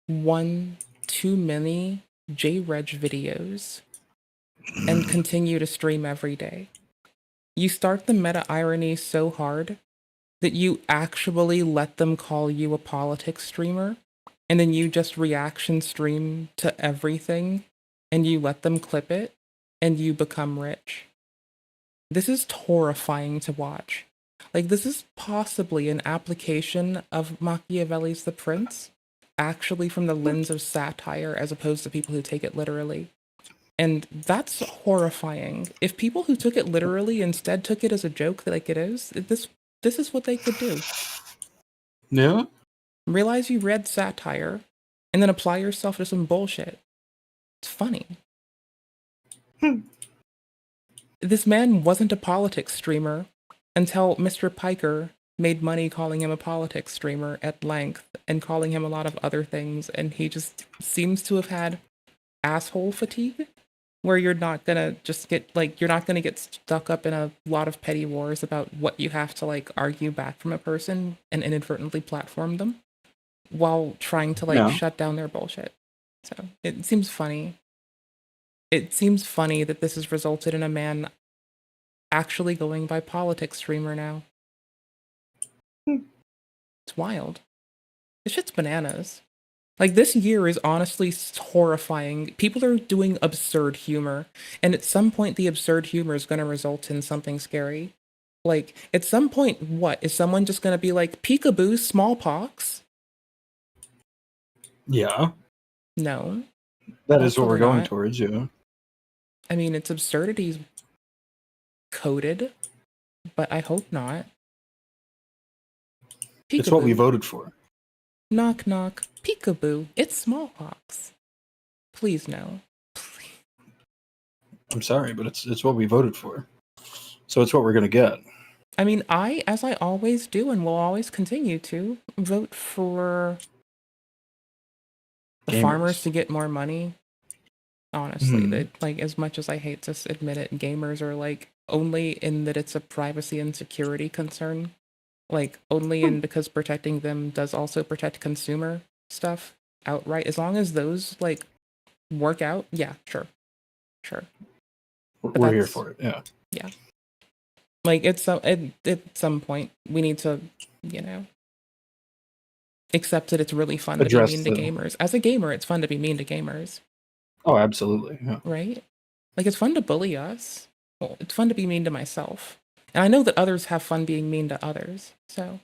one too many J-Reg videos and continue to stream every day. You start the meta-irony so hard that you actually let them call you a politics streamer, and then you just reaction stream to everything, and you let them clip it, and you become rich. This is horrifying to watch. Like, this is possibly an application of Machiavelli's The Prince, actually from the lens of satire as opposed to people who take it literally. And that's horrifying. If people who took it literally instead took it as a joke like it is, this is what they could do.
Yeah?
Realize you read satire, and then apply yourself to some bullshit. It's funny. This man wasn't a politics streamer until Mr. Piker made money calling him a politics streamer at length and calling him a lot of other things, and he just seems to have had asshole fatigue, where you're not gonna just get, like, you're not gonna get stuck up in a lot of petty wars about what you have to, like, argue back from a person and inadvertently platform them while trying to, like, shut down their bullshit. So it seems funny. It seems funny that this has resulted in a man actually going by politics streamer now. It's wild. This shit's bananas. Like, this year is honestly horrifying. People are doing absurd humor, and at some point the absurd humor is going to result in something scary. Like, at some point, what? Is someone just going to be like, peekaboo, smallpox?
Yeah.
No.
That is what we're going
not.
towards, yeah.
I mean, it's absurdities coded, but I hope not. Peekaboo.
It's what we voted for.
Knock, knock. Peekaboo. It's smallpox. Please no.
I'm sorry, but it's what we voted for. So it's what we're going to get.
I mean, as I always do and will always continue to, vote for the farmers to get more money. Honestly, that, like, as much as I hate to admit it, gamers are, like, only in that it's a privacy and security concern. Like, only in because protecting them does also protect consumer stuff outright. As long as those, like, work out, yeah, sure. But
we're here for it, yeah.
Yeah. Like, at some point, we need to, you know, accept that it's really fun to be mean to gamers. As a gamer, it's fun to be mean to gamers.
Oh, absolutely. Yeah.
Right? Like, it's fun to bully us. Well, it's fun to be mean to myself. And I know that others have fun being mean to others, so.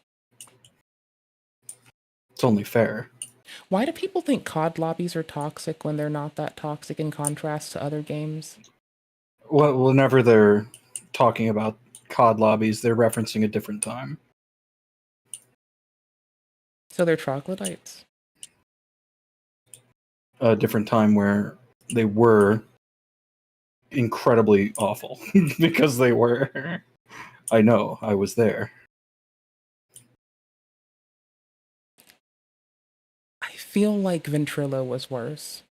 It's only fair.
Why do people think COD lobbies are toxic when they're not that toxic in contrast to other games?
Well, whenever they're talking about COD lobbies, they're referencing a different time.
So they're troglodytes?
A different time where they were incredibly awful. Because they were. I know, I was there.
I feel like Ventrilo was worse.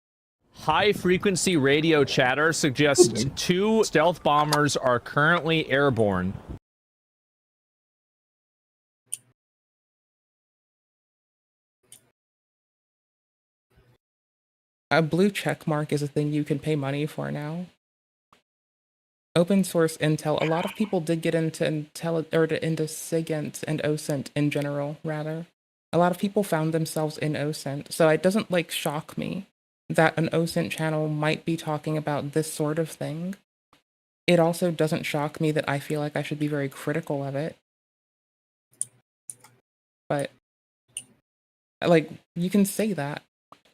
High-frequency radio chatter suggests 2 stealth bombers are currently airborne.
A blue check mark is a thing you can pay money for now. Open source intel. A lot of people did get into into SIGINT and OSINT in general, rather. A lot of people found themselves in OSINT, so it doesn't, like, shock me that an OSINT channel might be talking about this sort of thing. It also doesn't shock me that I feel like I should be very critical of it. But Like, you can say that,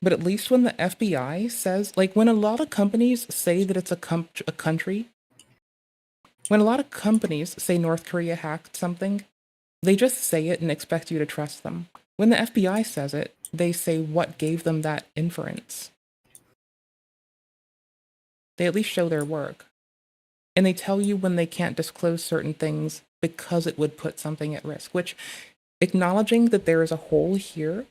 but at least when the FBI says, like, when a lot of companies say that it's a country, when a lot of companies say North Korea hacked something, they just say it and expect you to trust them. When the FBI says it, they say what gave them that inference. They at least show their work. And they tell you when they can't disclose certain things because it would put something at risk, which, acknowledging that there is a hole here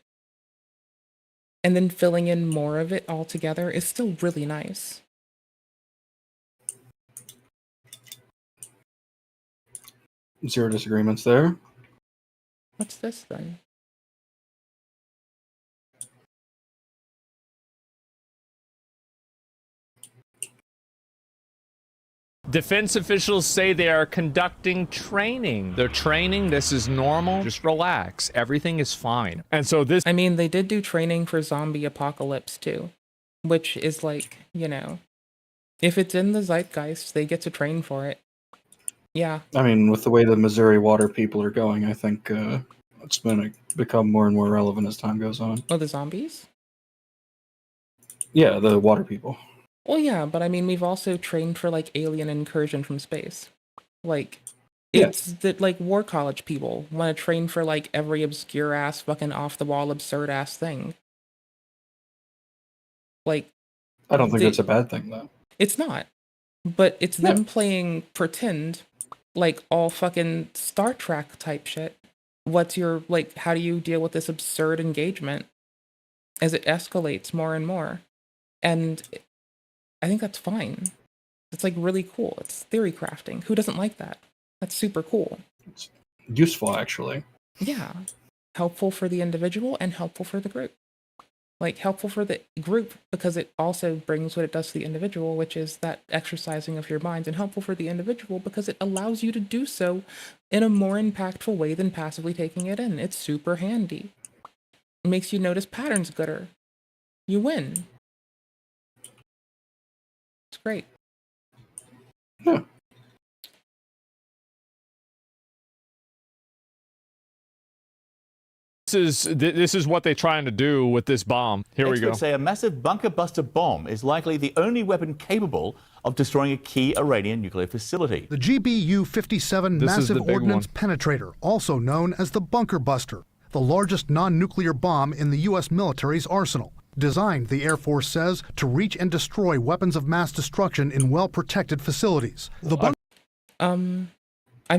and then filling in more of it altogether is still really nice.
Zero disagreements there.
What's this then?
Defense officials say they are conducting training. They're training. This is normal. Just relax. Everything is fine. And so this...
I mean, they did do training for zombie apocalypse too, which is like, you know, if it's in the zeitgeist, they get to train for it. Yeah.
I mean, with the way the Missouri water people are going, I think it's going to become more and more relevant as time goes on.
Oh, the zombies?
Yeah, the water people.
Well, yeah, but I mean, we've also trained for, like, alien incursion from space. Like, it's that, like, war college people want to train for, like, every obscure-ass, fucking off-the-wall, absurd-ass thing. Like...
I don't think that's a bad thing, though.
It's not. But it's them playing pretend, like, all fucking Star Trek type shit. What's your, like, how do you deal with this absurd engagement as it escalates more and more? And... I think that's fine. It's like really cool. It's theory crafting. Who doesn't like that? That's super cool.
It's useful, actually.
Yeah. Helpful for the individual and helpful for the group. Like, helpful for the group because it also brings what it does to the individual, which is that exercising of your mind, and helpful for the individual because it allows you to do so in a more impactful way than passively taking it in. It's super handy. It makes you notice patterns gooder. You win. It's great.
Yeah.
This is what they're trying to do with this bomb. Here we go.
Experts say a massive bunker buster bomb is likely the only weapon capable of destroying a key Iranian nuclear facility.
The GBU-57 Massive Ordnance Penetrator, also known as the Bunker Buster, the largest non-nuclear bomb in the U.S. military's arsenal. Designed, the Air Force says, to reach and destroy weapons of mass destruction in well-protected facilities.
I'm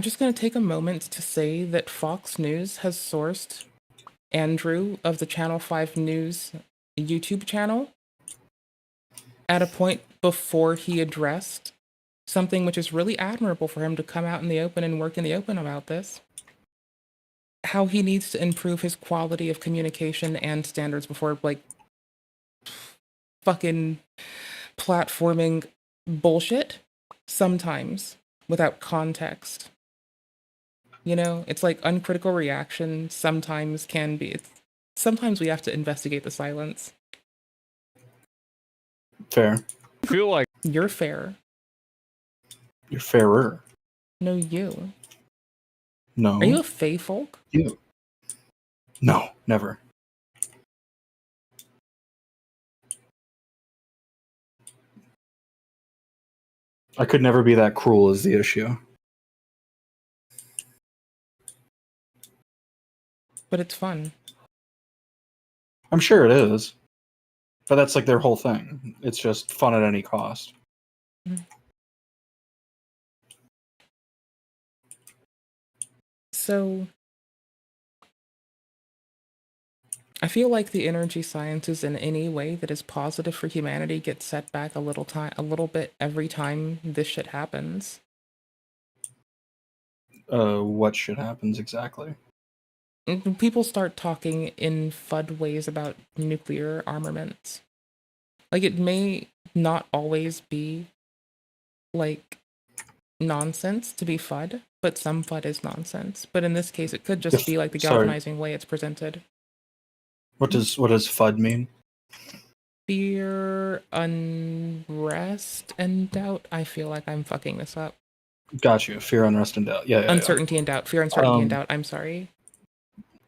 just going to take a moment to say that Fox News has sourced Andrew of the Channel 5 News YouTube channel at a point before he addressed something which is really admirable for him to come out in the open and work in the open about this. How he needs to improve his quality of communication and standards before, like, fucking platforming bullshit sometimes without context. You know, it's like uncritical reaction sometimes can be. Sometimes we have to investigate the silence.
Fair.
I feel like
you're fair.
You're fairer.
No, you.
No.
Are you a fae folk?
You. No, never. I could never be that cruel is the issue.
But it's fun.
I'm sure it is. But that's like their whole thing. It's just fun at any cost.
So, I feel like the energy sciences in any way that is positive for humanity gets set back a little bit every time this shit happens.
What shit happens exactly?
People start talking in FUD ways about nuclear armaments. Like, it may not always be, like, nonsense to be FUD, but some FUD is nonsense. But in this case, it could just be, like, the galvanizing way it's presented.
What does FUD mean?
Fear, unrest, and doubt. I feel like I'm fucking this up.
Got you. Fear, unrest, and doubt. Yeah.
Uncertainty and doubt. Fear, uncertainty, and doubt. I'm sorry.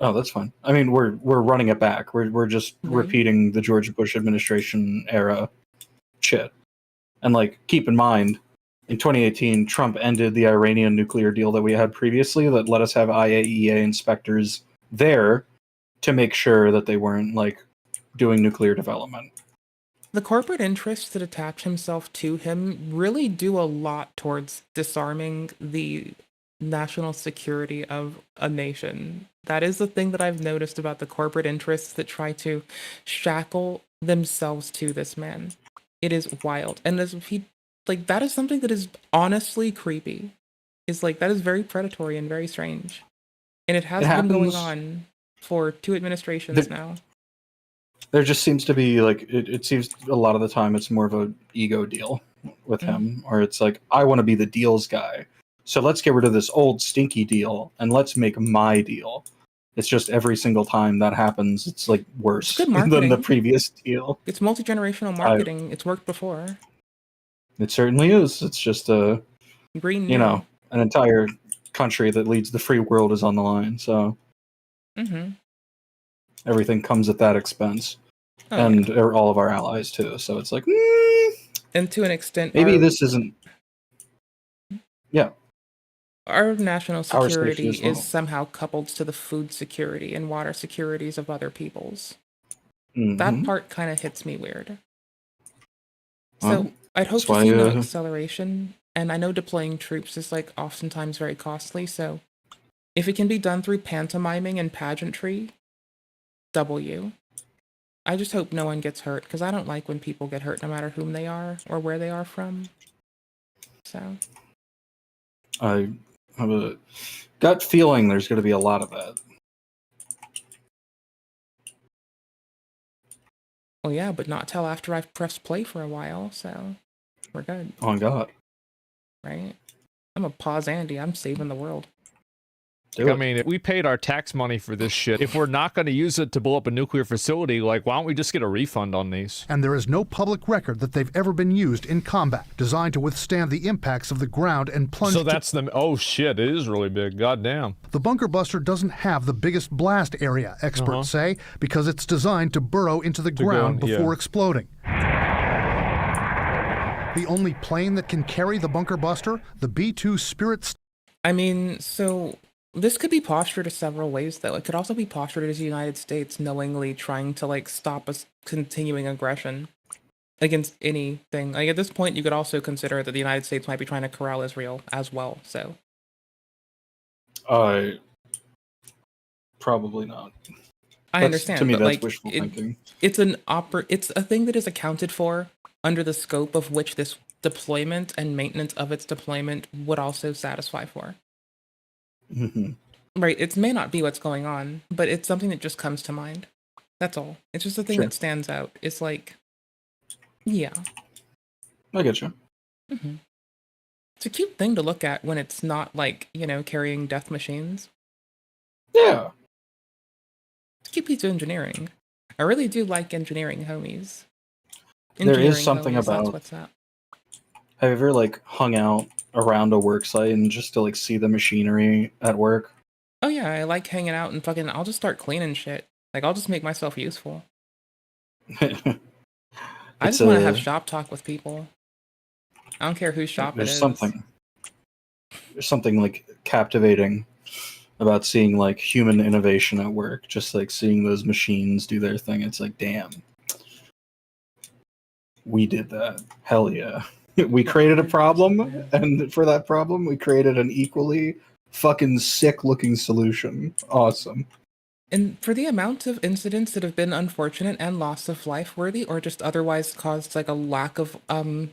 Oh, that's fine. I mean, we're running it back. We're just repeating the George Bush administration era shit. And like, keep in mind, in 2018, Trump ended the Iranian nuclear deal that we had previously that let us have IAEA inspectors there to make sure that they weren't like doing nuclear development.
The corporate interests that attach himself to him really do a lot towards disarming the national security of a nation. That is the thing that I've noticed about the corporate interests that try to shackle themselves to this man. It is wild. And as he, like, that is something that is honestly creepy. Is like, that is very predatory and very strange. And it has been going on for 2 administrations now.
There just seems to be like, it seems a lot of the time it's more of a ego deal with him, or it's like, I want to be the deals guy. So let's get rid of this old stinky deal and let's make my deal. It's just every single time that happens, it's like worse than the previous deal.
It's multi-generational marketing. It's worked before.
It certainly is. It's just an entire country that leads the free world is on the line. So everything comes at that expense, and all of our allies too. So it's like,
and to an extent,
maybe this isn't. Yeah.
Our national security
as well.
is somehow coupled to the food security and water securities of other peoples. That part kind of hits me weird. So I'd hope to see no acceleration, and I know deploying troops is like oftentimes very costly, so if it can be done through pantomiming and pageantry, W. I just hope no one gets hurt, because I don't like when people get hurt no matter whom they are or where they are from. So
I have a gut feeling there's going to be a lot of that.
Well, yeah, but not till after I've pressed play for a while, so we're good.
Oh, God.
Right? I'm a pause Andy. I'm saving the world.
I mean, if we paid our tax money for this shit, if we're not going to use it to blow up a nuclear facility, like, why don't we just get a refund on these?
And there is no public record that they've ever been used in combat, designed to withstand the impacts of the ground and plunge.
So that's the, oh shit, it is really big, goddamn.
The bunker buster doesn't have the biggest blast area, experts say, because it's designed to burrow into the ground before exploding. The only plane that can carry the bunker buster, the B-2 Spirit.
I mean, so this could be postured several ways, though. It could also be postured as the United States knowingly trying to, like, stop us continuing aggression against anything. Like, at this point, you could also consider that the United States might be trying to corral Israel as well, so.
Probably not.
I understand,
to me,
but,
that's
like,
wishful thinking.
It's a thing that is accounted for under the scope of which this deployment and maintenance of its deployment would also satisfy for. Right, it may not be what's going on, but it's something that just comes to mind. That's all. It's just a thing that stands out. It's like, yeah.
I get you.
It's a cute thing to look at when it's not like, you know, carrying death machines.
Yeah.
It's a cute piece of engineering. I really do like engineering homies.
There is something
homies,
about.
that's what's up.
Have you ever like hung out around a work site and just to like see the machinery at work?
Oh yeah, I like hanging out and fucking, I'll just start cleaning shit. Like, I'll just make myself useful. I just want to have shop talk with people. I don't care whose shop it is.
There's something like captivating about seeing like human innovation at work. Just like seeing those machines do their thing. It's like, damn, we did that. Hell yeah. We created a problem, and for that problem, we created an equally fucking sick-looking solution. Awesome.
And for the amount of incidents that have been unfortunate and loss of life worthy, or just otherwise caused like a lack of, I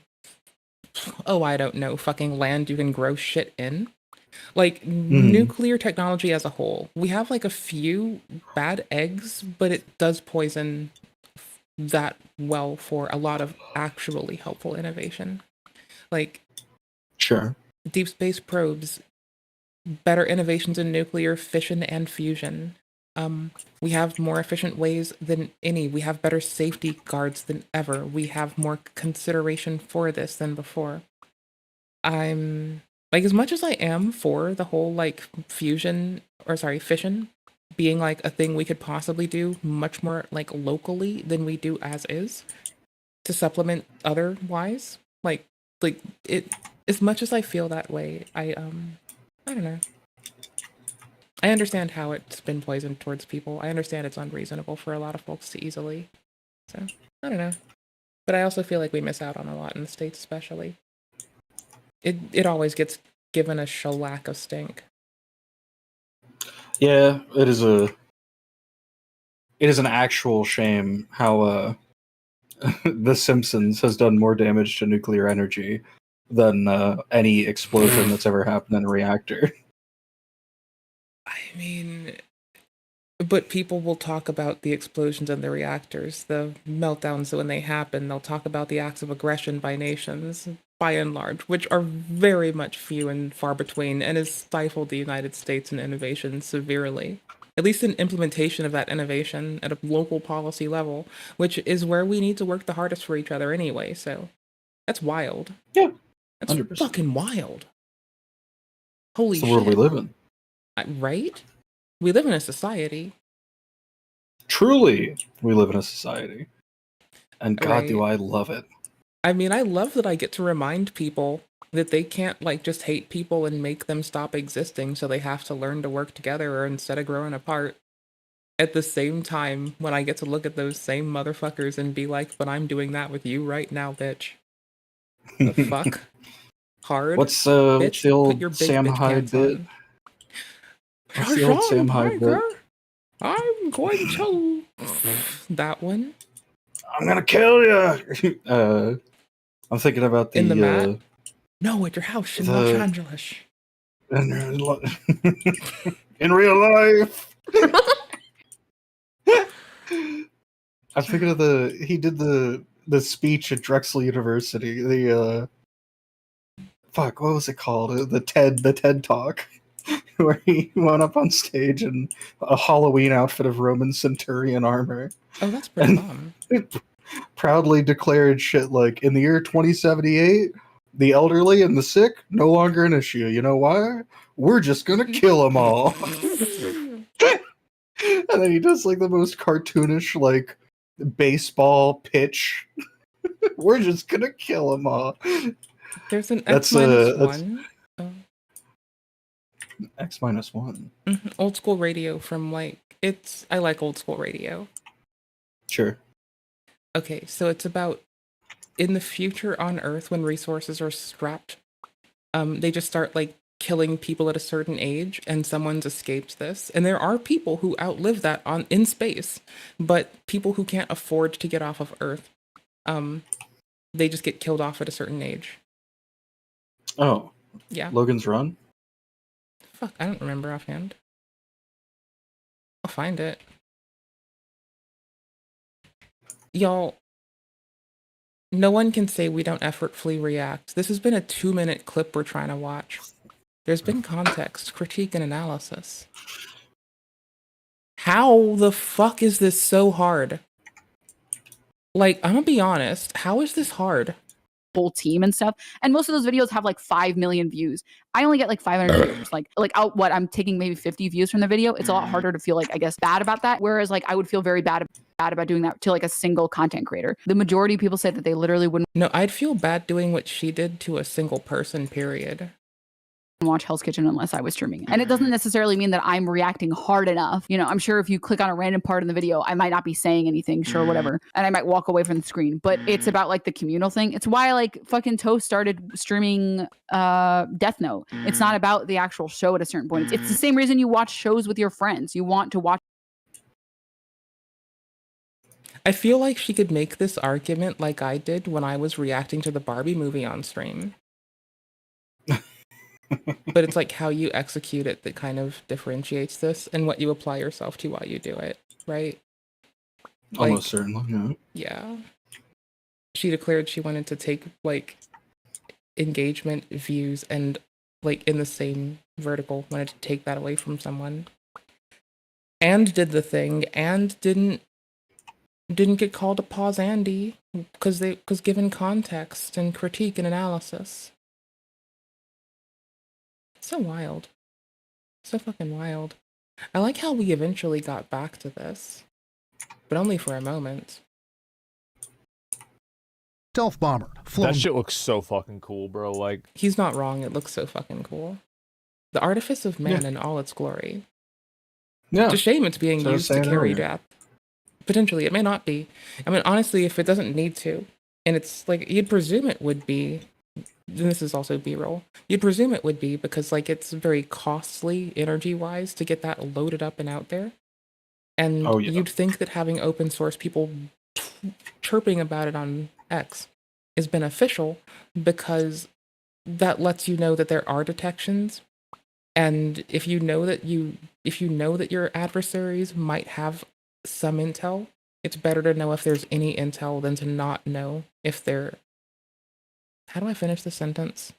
don't know, fucking land you can grow shit in. Like, nuclear technology as a whole. We have like a few bad eggs, but it does poison that well for a lot of actually helpful innovation. Like, deep space probes, better innovations in nuclear fission and fusion. We have more efficient ways than any. We have better safety guards than ever. We have more consideration for this than before. I'm like, as much as I am for the whole like fission, being like a thing we could possibly do much more like locally than we do as is to supplement otherwise. Like it, as much as I feel that way, I don't know. I understand how it's been poisoned towards people. I understand it's unreasonable for a lot of folks to easily. So, I don't know. But I also feel like we miss out on a lot in the States especially. It always gets given a shellac of stink.
Yeah, it is an actual shame how The Simpsons has done more damage to nuclear energy than any explosion that's ever happened in a reactor.
I mean, but people will talk about the explosions in the reactors, the meltdowns when they happen. They'll talk about the acts of aggression by nations, by and large, which are very much few and far between, and has stifled the United States in innovation severely. At least in implementation of that innovation at a local policy level, which is where we need to work the hardest for each other anyway. So that's wild.
Yeah,
that's
100%.
fucking wild. Holy
It's the
shit!
world we live in.
Right? We live in a society.
Truly, we live in a society. And God,
Right.
do I love it.
I mean, I love that I get to remind people that they can't, like, just hate people and make them stop existing, so they have to learn to work together or instead of growing apart. At the same time, when I get to look at those same motherfuckers and be like, but I'm doing that with you right now, bitch. The fuck? Hard?
What's
Bitch,
the
put
old
your big
Sam
bitch
Hyde
pants
bit?
on.
What's the old Sam Hyde bit?
I'm going to... That one?
I'm gonna kill you! I'm thinking about the...
In the mat? No, at your house in Los Angeles.
In real life! I'm thinking of he did the speech at Drexel University, fuck, what was it called? The TED Talk, where he went up on stage in a Halloween outfit of Roman centurion armor.
Oh, that's pretty bomb.
Proudly declared shit like, in the year 2078, the elderly and the sick, no longer an issue. You know why? We're just gonna kill them all. And then he does like the most cartoonish, like, baseball pitch. We're just gonna kill them all.
There's an X-1.
X-1.
Old school radio from I like old school radio.
Sure.
Okay, so it's about in the future on Earth when resources are strapped, they just start like killing people at a certain age, and someone's escaped this. And there are people who outlive that in space, but people who can't afford to get off of Earth, they just get killed off at a certain age.
Oh.
Yeah.
Logan's Run?
Fuck, I don't remember offhand. I'll find it. Y'all, no one can say we don't effortfully react. This has been a 2-minute clip we're trying to watch. There's been context, critique, and analysis. How the fuck is this so hard? Like, I'm gonna be honest, how is this hard?
Whole team and stuff, and most of those videos have like 5 million views. I only get like 500 views. I'm taking maybe 50 views from the video. It's a lot harder to feel like, I guess, bad about that, whereas like I would feel very bad about doing that to like a single content creator. The majority of people say that they literally wouldn't.
No, I'd feel bad doing what she did to a single person, period.
Watch Hell's Kitchen unless I was streaming it. And it doesn't necessarily mean that I'm reacting hard enough. You know, I'm sure if you click on a random part in the video, I might not be saying anything, sure, whatever. And I might walk away from the screen. But it's about like the communal thing. It's why like fucking Toast started streaming Death Note. It's not about the actual show at a certain point. It's the same reason you watch shows with your friends. You want to watch.
I feel like she could make this argument like I did when I was reacting to the Barbie movie on stream. But it's like how you execute it that kind of differentiates this and what you apply yourself to while you do it, right?
Almost certainly, yeah.
Yeah. She declared she wanted to take like engagement, views, and like in the same vertical, wanted to take that away from someone. And did the thing, and didn't get called to pause Andy because given context and critique and analysis. So wild. So fucking wild. I like how we eventually got back to this, but only for a moment.
Stealth bomber flown.
That shit looks so fucking cool, bro. Like,
he's not wrong. It looks so fucking cool. The artifice of man in all its glory.
Yeah.
It's a shame it's being
So I was
used to
saying
carry
earlier.
death. Potentially, it may not be. I mean, honestly, if it doesn't need to, and it's like, you'd presume it would be, and this is also B-roll, you'd presume it would be because, like, it's very costly energy-wise to get that loaded up and out there. And
Oh, yeah.
you'd think that having open source people chirping about it on X is beneficial because that lets you know that there are detections. And if you know that your adversaries might have some intel, it's better to know if there's any intel than to not know if they're... How do I finish the sentence?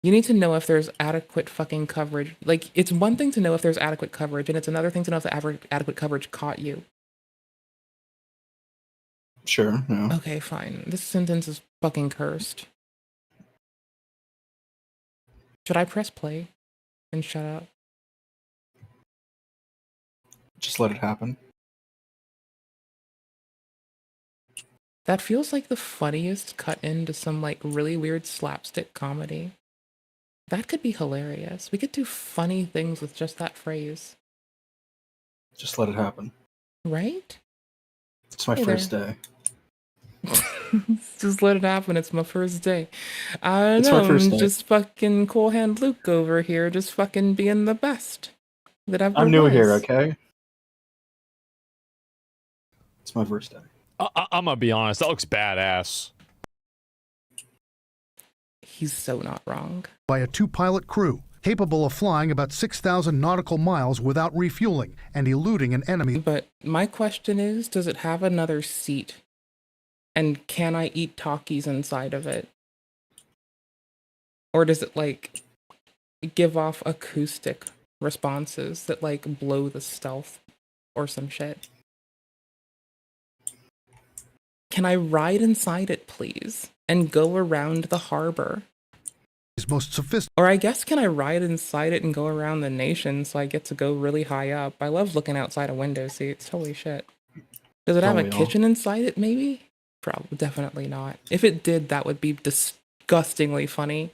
You need to know if there's adequate fucking coverage. Like, it's one thing to know if there's adequate coverage, and it's another thing to know if the adequate coverage caught you.
Sure, yeah.
Okay, fine. This sentence is fucking cursed. Should I press play and shut up?
Just let it happen.
That feels like the funniest cut into some, like, really weird slapstick comedy. That could be hilarious. We could do funny things with just that phrase.
Just let it happen.
Right?
It's my first day.
Just let it happen. It's my first day. I don't
It's
know.
my first
I'm
day.
just fucking Cool Hand Luke over here, just fucking being the best that ever
I'm new
was.
here, okay? It's my first day.
I'm gonna be honest, that looks badass.
He's so not wrong.
By a 2-pilot crew, capable of flying about 6,000 nautical miles without refueling and eluding an enemy.
But my question is, does it have another seat? And can I eat Takis inside of it? Or does it, like, give off acoustic responses that, like, blow the stealth or some shit? Can I ride inside it, please? And go around the harbor?
Most sophisticated.
Or I guess, can I ride inside it and go around the nation so I get to go really high up? I love looking outside of window seats. Holy shit. Does it have a
Don't we all?
kitchen inside it, maybe? Probably, definitely not. If it did, that would be disgustingly funny.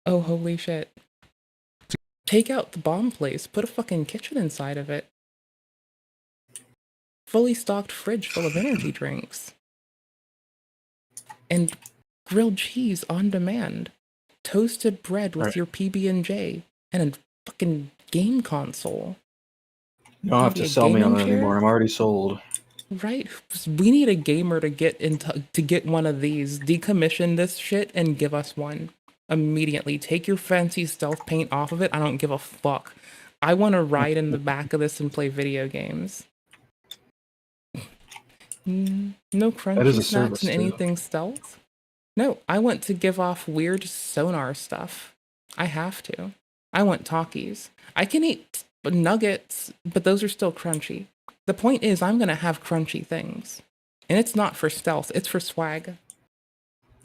Oh, holy shit. Take out the bomb place, put a fucking kitchen inside of it. Fully stocked fridge full of energy drinks. And grilled cheese on demand. Toasted bread with your PB&J. And a fucking game console.
You don't have
Maybe
to
a
sell me on
gaming
it
chair?
anymore. I'm already sold.
Right? We need a gamer to get one of these. Decommission this shit and give us one. Immediately. Take your fancy stealth paint off of it. I don't give a fuck. I want to ride in the back of this and play video games. No
That
crunchy
is a
snacks
service,
and
too.
anything stealth? No, I want to give off weird sonar stuff. I have to. I want Takis. I can eat nuggets, but those are still crunchy. The point is, I'm going to have crunchy things. And it's not for stealth, it's for swag.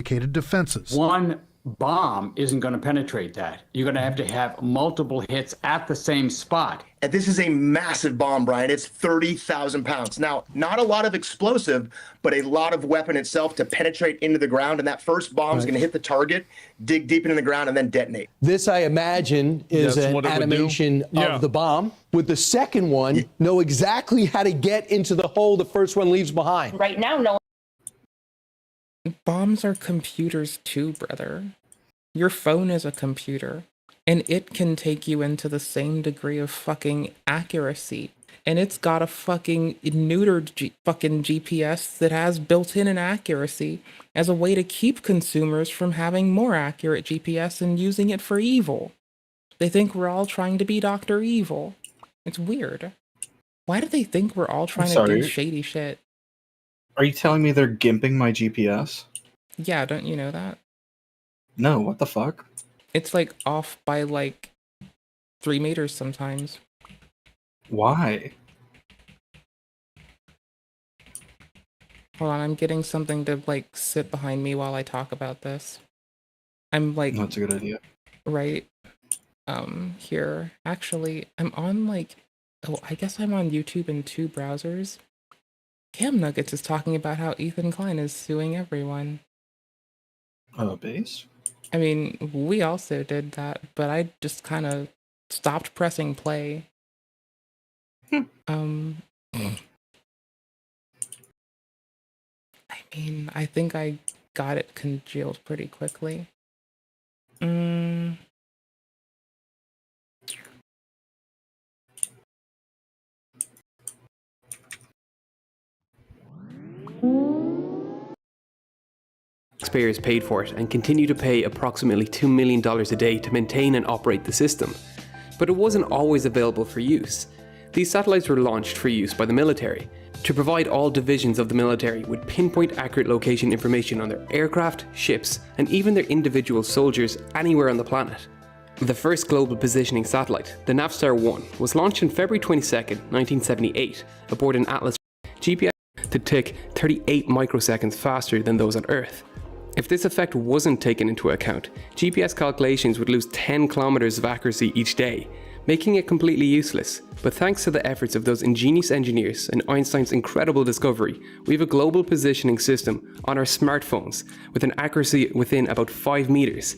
Defenses.
One bomb isn't going to penetrate that. You're going to have multiple hits at the same spot.
And this is a massive bomb, Brian. It's 30,000 pounds. Now, not a lot of explosive, but a lot of weapon itself to penetrate into the ground. And that first bomb is going to hit the target, dig deep into the ground, and then detonate.
This, I imagine, is
That's
an
what it would do?
animation
Yeah.
of the bomb. With the second one, know exactly how to get into the hole the first one leaves behind.
Right now, no.
Bombs are computers too, brother. Your phone is a computer, and it can take you into the same degree of fucking accuracy. And it's got a fucking neutered fucking GPS that has built-in inaccuracy as a way to keep consumers from having more accurate GPS and using it for evil. They think we're all trying to be Dr. Evil. It's weird. Why do they think we're all trying to
sorry.
do shady shit?
Are you telling me they're gimping my GPS?
Yeah, don't you know that?
No, what the fuck?
It's like off by like 3 meters sometimes.
Why?
Hold on, I'm getting something to like sit behind me while I talk about this. I'm like...
That's a good idea.
Right. here. Actually, I'm on like, oh, I guess I'm on YouTube in 2 browsers. Cam Nuggets is talking about how Ethan Klein is suing everyone.
Oh, base?
I mean, we also did that, but I just kind of stopped pressing play. I mean, I think I got it congealed pretty quickly.
Taxpayers paid for it and continue to pay approximately $2 million a day to maintain and operate the system. But it wasn't always available for use. These satellites were launched for use by the military to provide all divisions of the military with pinpoint accurate location information on their aircraft, ships, and even their individual soldiers anywhere on the planet. The first global positioning satellite, the Navstar 1, was launched on February 22, 1978, aboard an Atlas GPS to tick 38 microseconds faster than those on Earth. If this effect wasn't taken into account, GPS calculations would lose 10 kilometers of accuracy each day, making it completely useless. But thanks to the efforts of those ingenious engineers and Einstein's incredible discovery, we have a global positioning system on our smartphones with an accuracy within about 5 meters.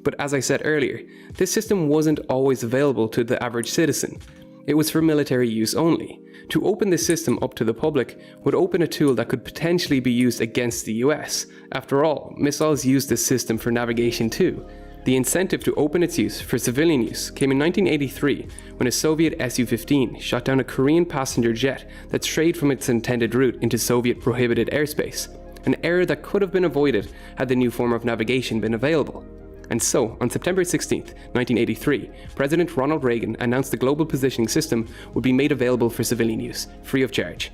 But as I said earlier, this system wasn't always available to the average citizen. It was for military use only. To open this system up to the public would open a tool that could potentially be used against the US. After all, missiles use this system for navigation too. The incentive to open its use for civilian use came in 1983 when a Soviet Su-15 shot down a Korean passenger jet that strayed from its intended route into Soviet prohibited airspace, an error that could have been avoided had the new form of navigation been available. And so, on September 16, 1983, President Ronald Reagan announced the global positioning system would be made available for civilian use, free of charge.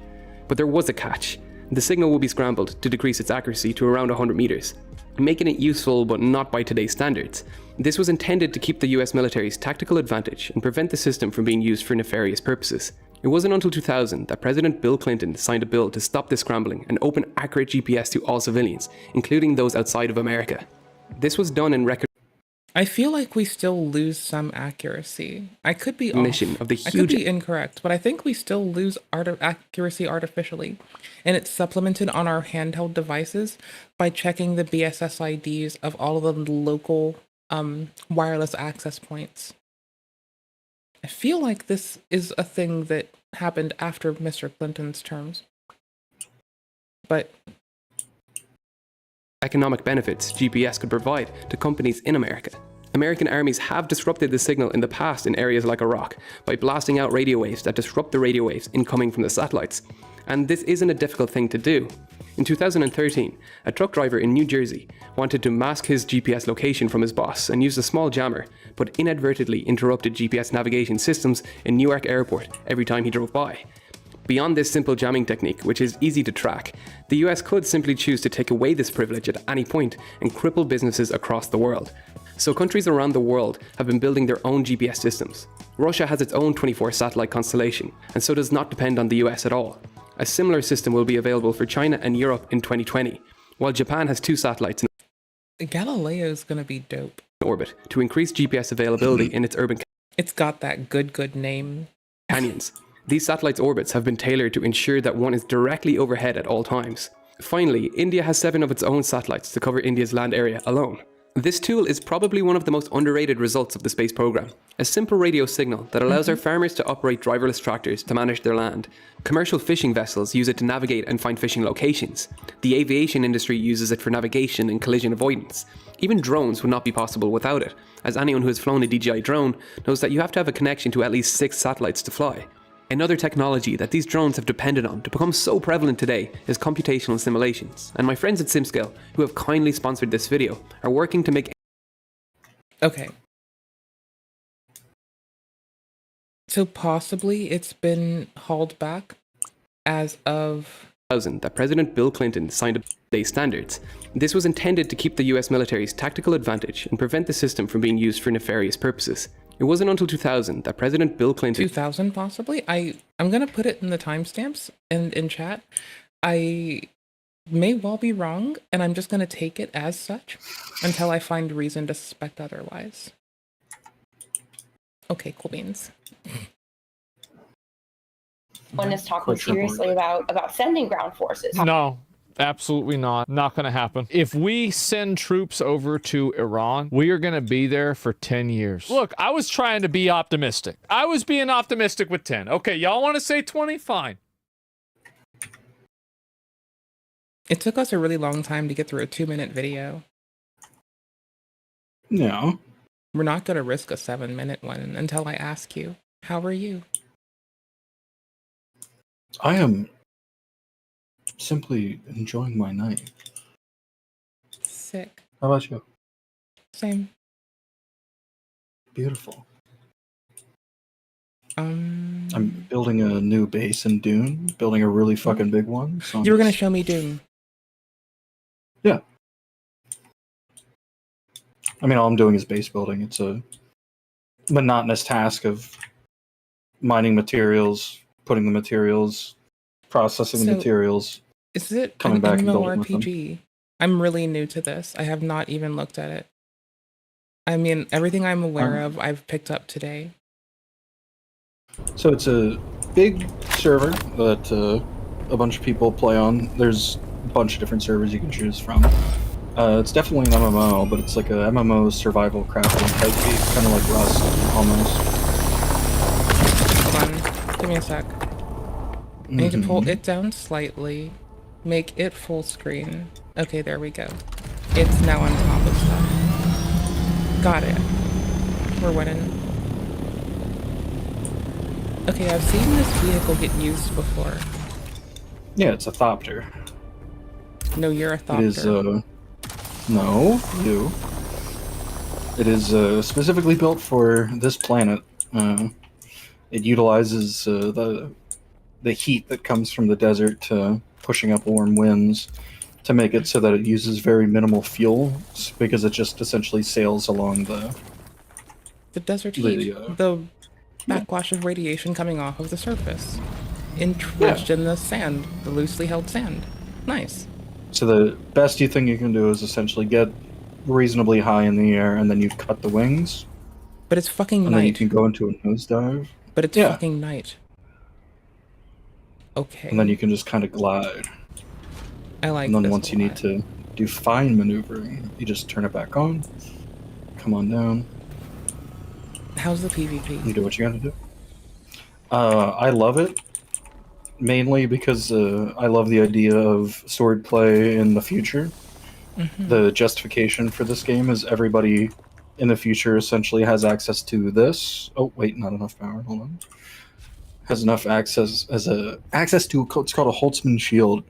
But there was a catch. The signal would be scrambled to decrease its accuracy to around 100 meters, making it useful but not by today's standards. This was intended to keep the US military's tactical advantage and prevent the system from being used for nefarious purposes. It wasn't until 2000 that President Bill Clinton signed a bill to stop this scrambling and open accurate GPS to all civilians, including those outside of America. This was done in record.
I feel like we still lose some accuracy. I could be
Recognition
off.
of the
I could
huge
be incorrect, but I think we still lose accuracy artificially, and it's supplemented on our handheld devices by checking the BSS IDs of all of the local wireless access points. I feel like this is a thing that happened after Mr. Clinton's terms, but
economic benefits GPS could provide to companies in America. American armies have disrupted the signal in the past in areas like Iraq by blasting out radio waves that disrupt the radio waves incoming from the satellites. And this isn't a difficult thing to do. In 2013, a truck driver in New Jersey wanted to mask his GPS location from his boss and used a small jammer, but inadvertently interrupted GPS navigation systems in Newark Airport every time he drove by. Beyond this simple jamming technique, which is easy to track, the US could simply choose to take away this privilege at any point and cripple businesses across the world. So countries around the world have been building their own GPS systems. Russia has its own 24 satellite constellation, and so does not depend on the US at all. A similar system will be available for China and Europe in 2020, while Japan has 2 satellites in
Galileo's gonna be dope.
orbit to increase GPS availability in its urban
It's got that good name.
canyons. These satellites' orbits have been tailored to ensure that one is directly overhead at all times. Finally, India has 7 of its own satellites to cover India's land area alone. This tool is probably one of the most underrated results of the space program. A simple radio signal that allows our farmers to operate driverless tractors to manage their land. Commercial fishing vessels use it to navigate and find fishing locations. The aviation industry uses it for navigation and collision avoidance. Even drones would not be possible without it, as anyone who has flown a DJI drone knows that you have to have a connection to at least 6 satellites to fly. Another technology that these drones have depended on to become so prevalent today is computational simulations, and my friends at SimScale, who have kindly sponsored this video, are working to make...
Okay. So possibly it's been hauled back as of...
that President Bill Clinton signed up today's standards. This was intended to keep the US military's tactical advantage and prevent the system from being used for nefarious purposes. It wasn't until 2000 that President Bill Clinton...
2000 possibly? I'm gonna put it in the timestamps and in chat. I may well be wrong, and I'm just gonna take it as such until I find reason to suspect otherwise. Okay, cool beans.
One is talking seriously about sending ground forces.
No, absolutely not. Not going to happen. If we send troops over to Iran, we are going to be there for 10 years. Look, I was trying to be optimistic. I was being optimistic with 10. Okay, y'all want to say 20? Fine.
It took us a really long time to get through a 2-minute video.
Yeah.
We're not going to risk a 7-minute one until I ask you, how are you?
I am simply enjoying my night.
Sick.
How about you?
Same.
Beautiful. I'm building a new base in Dune, building a really fucking big one. So
You were going to show me Dune.
Yeah. I mean, all I'm doing is base building. It's a monotonous task of mining materials, putting the materials, processing the materials.
Is it
coming
an
back and building with them.
MMORPG? I'm really new to this. I have not even looked at it. I mean, everything I'm aware of, I've picked up today.
So it's a big server that a bunch of people play on. There's a bunch of different servers you can choose from. It's definitely an MMO, but it's like a MMO survival crafting type game, kind of like Rust, almost.
Hold on, give me a sec. I need to pull it down slightly, make it full screen. Okay, there we go. It's now on top of stuff. Got it. We're winning. Okay, I've seen this vehicle get used before.
Yeah, it's a thopter.
No, you're a thopter.
It is, no, you. It is specifically built for this planet. It utilizes the heat that comes from the desert pushing up warm winds to make it so that it uses very minimal fuel, because it just essentially sails along the
desert heat, the backlash of radiation coming off of the surface, entrenched in the sand, the loosely held sand. Nice.
So the best thing you can do is essentially get reasonably high in the air, and then you cut the wings.
But it's fucking
and
night.
Then you can go into a nosedive.
But it's fucking night. Okay.
And then you can just kind of glide.
I like
And then
this
once you need to do fine maneuvering, you just turn it back on, come on down.
How's the PvP?
You do what you gotta do. I love it. Mainly because I love the idea of swordplay in the future. The justification for this game is everybody in the future essentially has access to this. Oh wait, not enough power. Hold on. Has enough access access to what's called a Holtzman shield,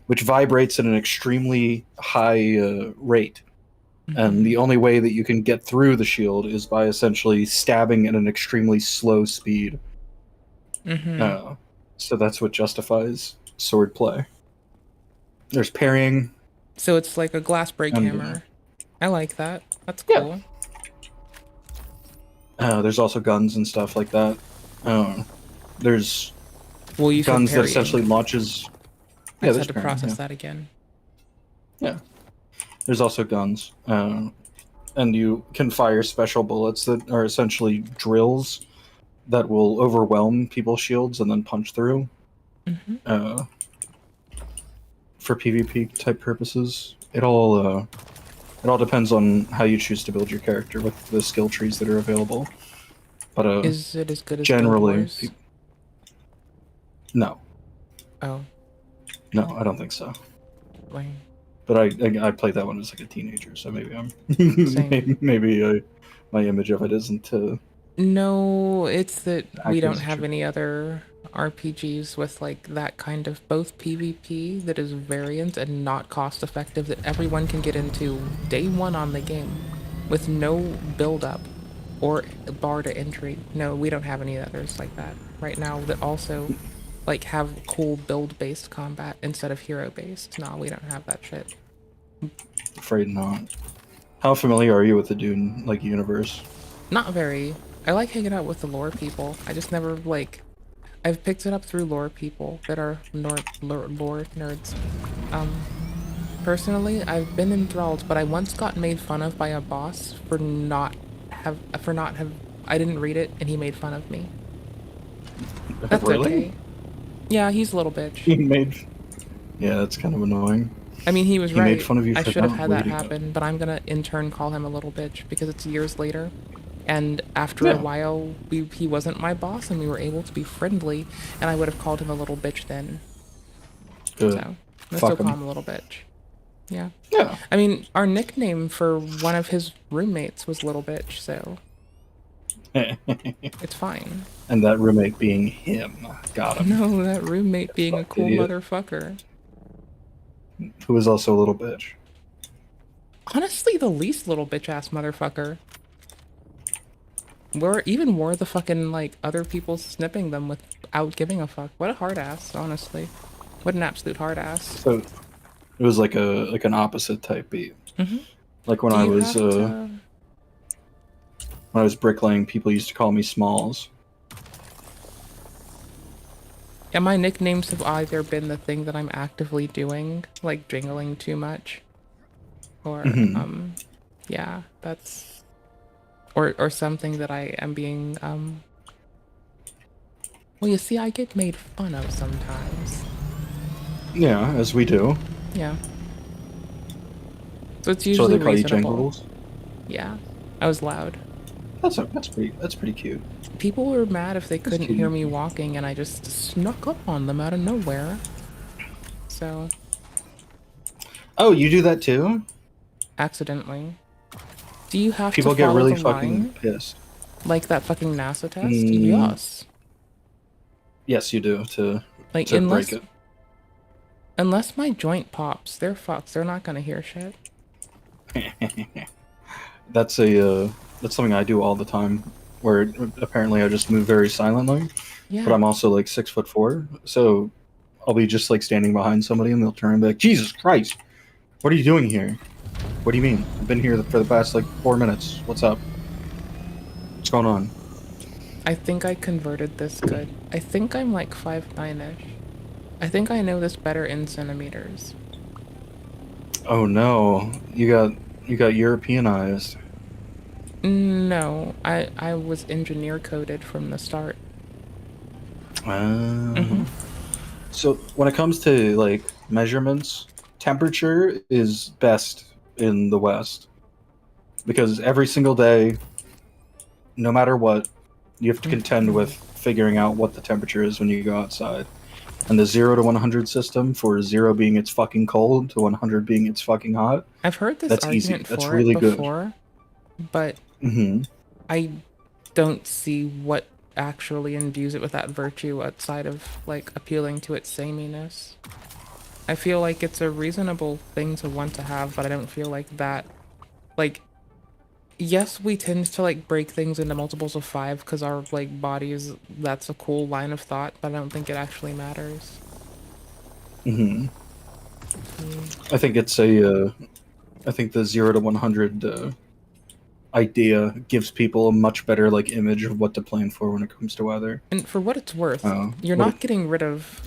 which vibrates at an extremely high rate. And the only way that you can get through the shield is by essentially stabbing at an extremely slow speed. So that's what justifies swordplay. There's parrying.
So it's like a glass break hammer. I like that. That's cool.
There's also guns and stuff like that. There's
you
guns
said
that essentially launches.
I just had to process that again.
Yeah. There's also guns. And you can fire special bullets that are essentially drills that will overwhelm people's shields and then punch through. For PvP type purposes, it all depends on how you choose to build your character with the skill trees that are available. But
is it as good as
generally? No.
Oh.
No, I don't think so.
Lame.
But I played that one as like a teenager, so maybe I'm maybe my image of it isn't.
No, it's that we don't have any other RPGs with like that kind of both PvP that is variant and not cost effective that everyone can get into day one on the game with no build up or bar to entry. No, we don't have any others like that right now that also like have cool build based combat instead of hero based. No, we don't have that shit.
Afraid not. How familiar are you with the Dune like universe?
Not very. I like hanging out with the lore people. I just never like. I've picked it up through lore people that are lore nerds. Personally, I've been enthralled, but I once got made fun of by a boss for not have I didn't read it, and he made fun of me. That's
Really?
okay. Yeah, he's a little bitch.
He made. Yeah, that's kind of annoying.
I mean, he was
He
right.
made fun of you
I
for
should have
not
had that
reading it.
happen, but I'm gonna in turn call him a little bitch because it's years later. And after a
Yeah.
while, he wasn't my boss, and we were able to be friendly, and I would have called him a little bitch then.
Good.
So, I'm
Fuck
still call
him.
him a little bitch. Yeah.
Yeah.
I mean, our nickname for one of his roommates was Little Bitch, so it's fine.
And that roommate being him. Got him.
No, that roommate being a cool
idiot.
motherfucker.
Who is also a little bitch.
Honestly, the least little bitch ass motherfucker. Even more the fucking, like, other people snipping them without giving a fuck. What a hard ass, honestly. What an absolute hard ass.
So it was like an opposite type beat.
Mhm.
Like when
Do
I
you
was
have to-
when I was bricklaying, people used to call me Smalls.
Yeah, my nicknames have either been the thing that I'm actively doing, like jingling too much, or
Mhm.
yeah, that's or something that I am being well, you see, I get made fun of sometimes.
Yeah, as we do.
Yeah. So it's
So
usually
they call you
reasonable.
Jingles?
Yeah, I was loud.
That's pretty cute.
People were mad if they couldn't
cute.
hear me walking, and I just snuck up on them out of nowhere. So,
Oh, you do that too?
accidentally. Do you have
People
to
get
follow
really
the
fucking
line?
pissed.
Like that fucking NASA test?
Mm.
Yes.
Yes, you do to
Like,
to
unless
break it.
unless my joint pops, they're fucked. They're not gonna hear shit.
That's something I do all the time. Where apparently I just move very silently,
Yeah.
but I'm also like 6'4", so I'll be just like standing behind somebody and they'll turn and be like, "Jesus Christ, what are you doing here? What do you mean? I've been here for the past like 4 minutes. What's up? What's going on?"
I think I converted this good. I think I'm like 5'9"-ish. I think I know this better in centimeters.
Oh no, you got Europeanized.
No, I was engineer coded from the start.
So when it comes to like measurements, temperature is best in the West because every single day, no matter what, you have to contend with figuring out what the temperature is when you go outside. And the 0 to 100 system, for 0 being it's fucking cold to 100 being it's fucking hot.
I've heard this
That's easy.
argument
That's
for
really
it
good.
before, but
Mm-hmm.
I don't see what actually imbues it with that virtue outside of, like, appealing to its sameness. I feel like it's a reasonable thing to want to have, but I don't feel like that, like, yes, we tend to, like, break things into multiples of 5 because our, like, bodies, that's a cool line of thought, but I don't think it actually matters.
Mm-hmm. I think it's I think the 0 to 100 idea gives people a much better like image of what to plan for when it comes to weather.
And for what it's worth, you're
what
not getting rid of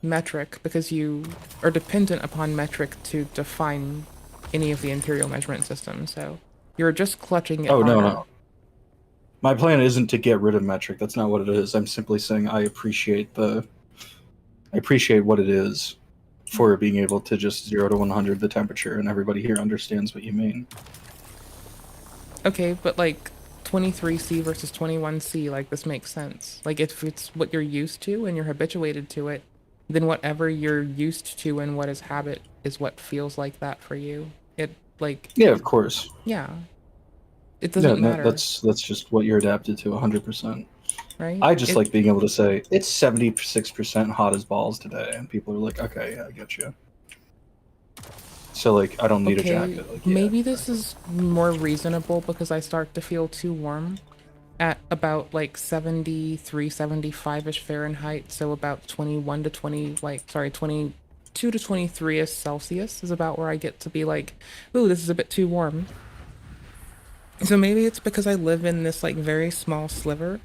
metric because you are dependent upon metric to define any of the imperial measurement system, so you're just clutching it
Oh no,
harder.
no. My plan isn't to get rid of metric. That's not what it is. I'm simply saying I appreciate what it is for being able to just 0 to 100 the temperature, and everybody here understands what you mean.
Okay, but like 23C versus 21C, like this makes sense. Like if it's what you're used to and you're habituated to it, then whatever you're used to and what is habit is what feels like that for you. It like
Yeah, of course.
yeah. It doesn't
No,
matter,
that's just what you're adapted to 100%.
right?
I just
It-
like being able to say it's 76% hot as balls today, and people are like, "Okay, yeah, I get you." So like, I don't need a jacket. Like,
maybe this is more reasonable because I start to feel too warm at about like 73, 75-ish Fahrenheit, so about 21 to 20, like, sorry, 22 to 23-ish Celsius is about where I get to be like, ooh, this is a bit too warm. So maybe it's because I live in this like very small sliver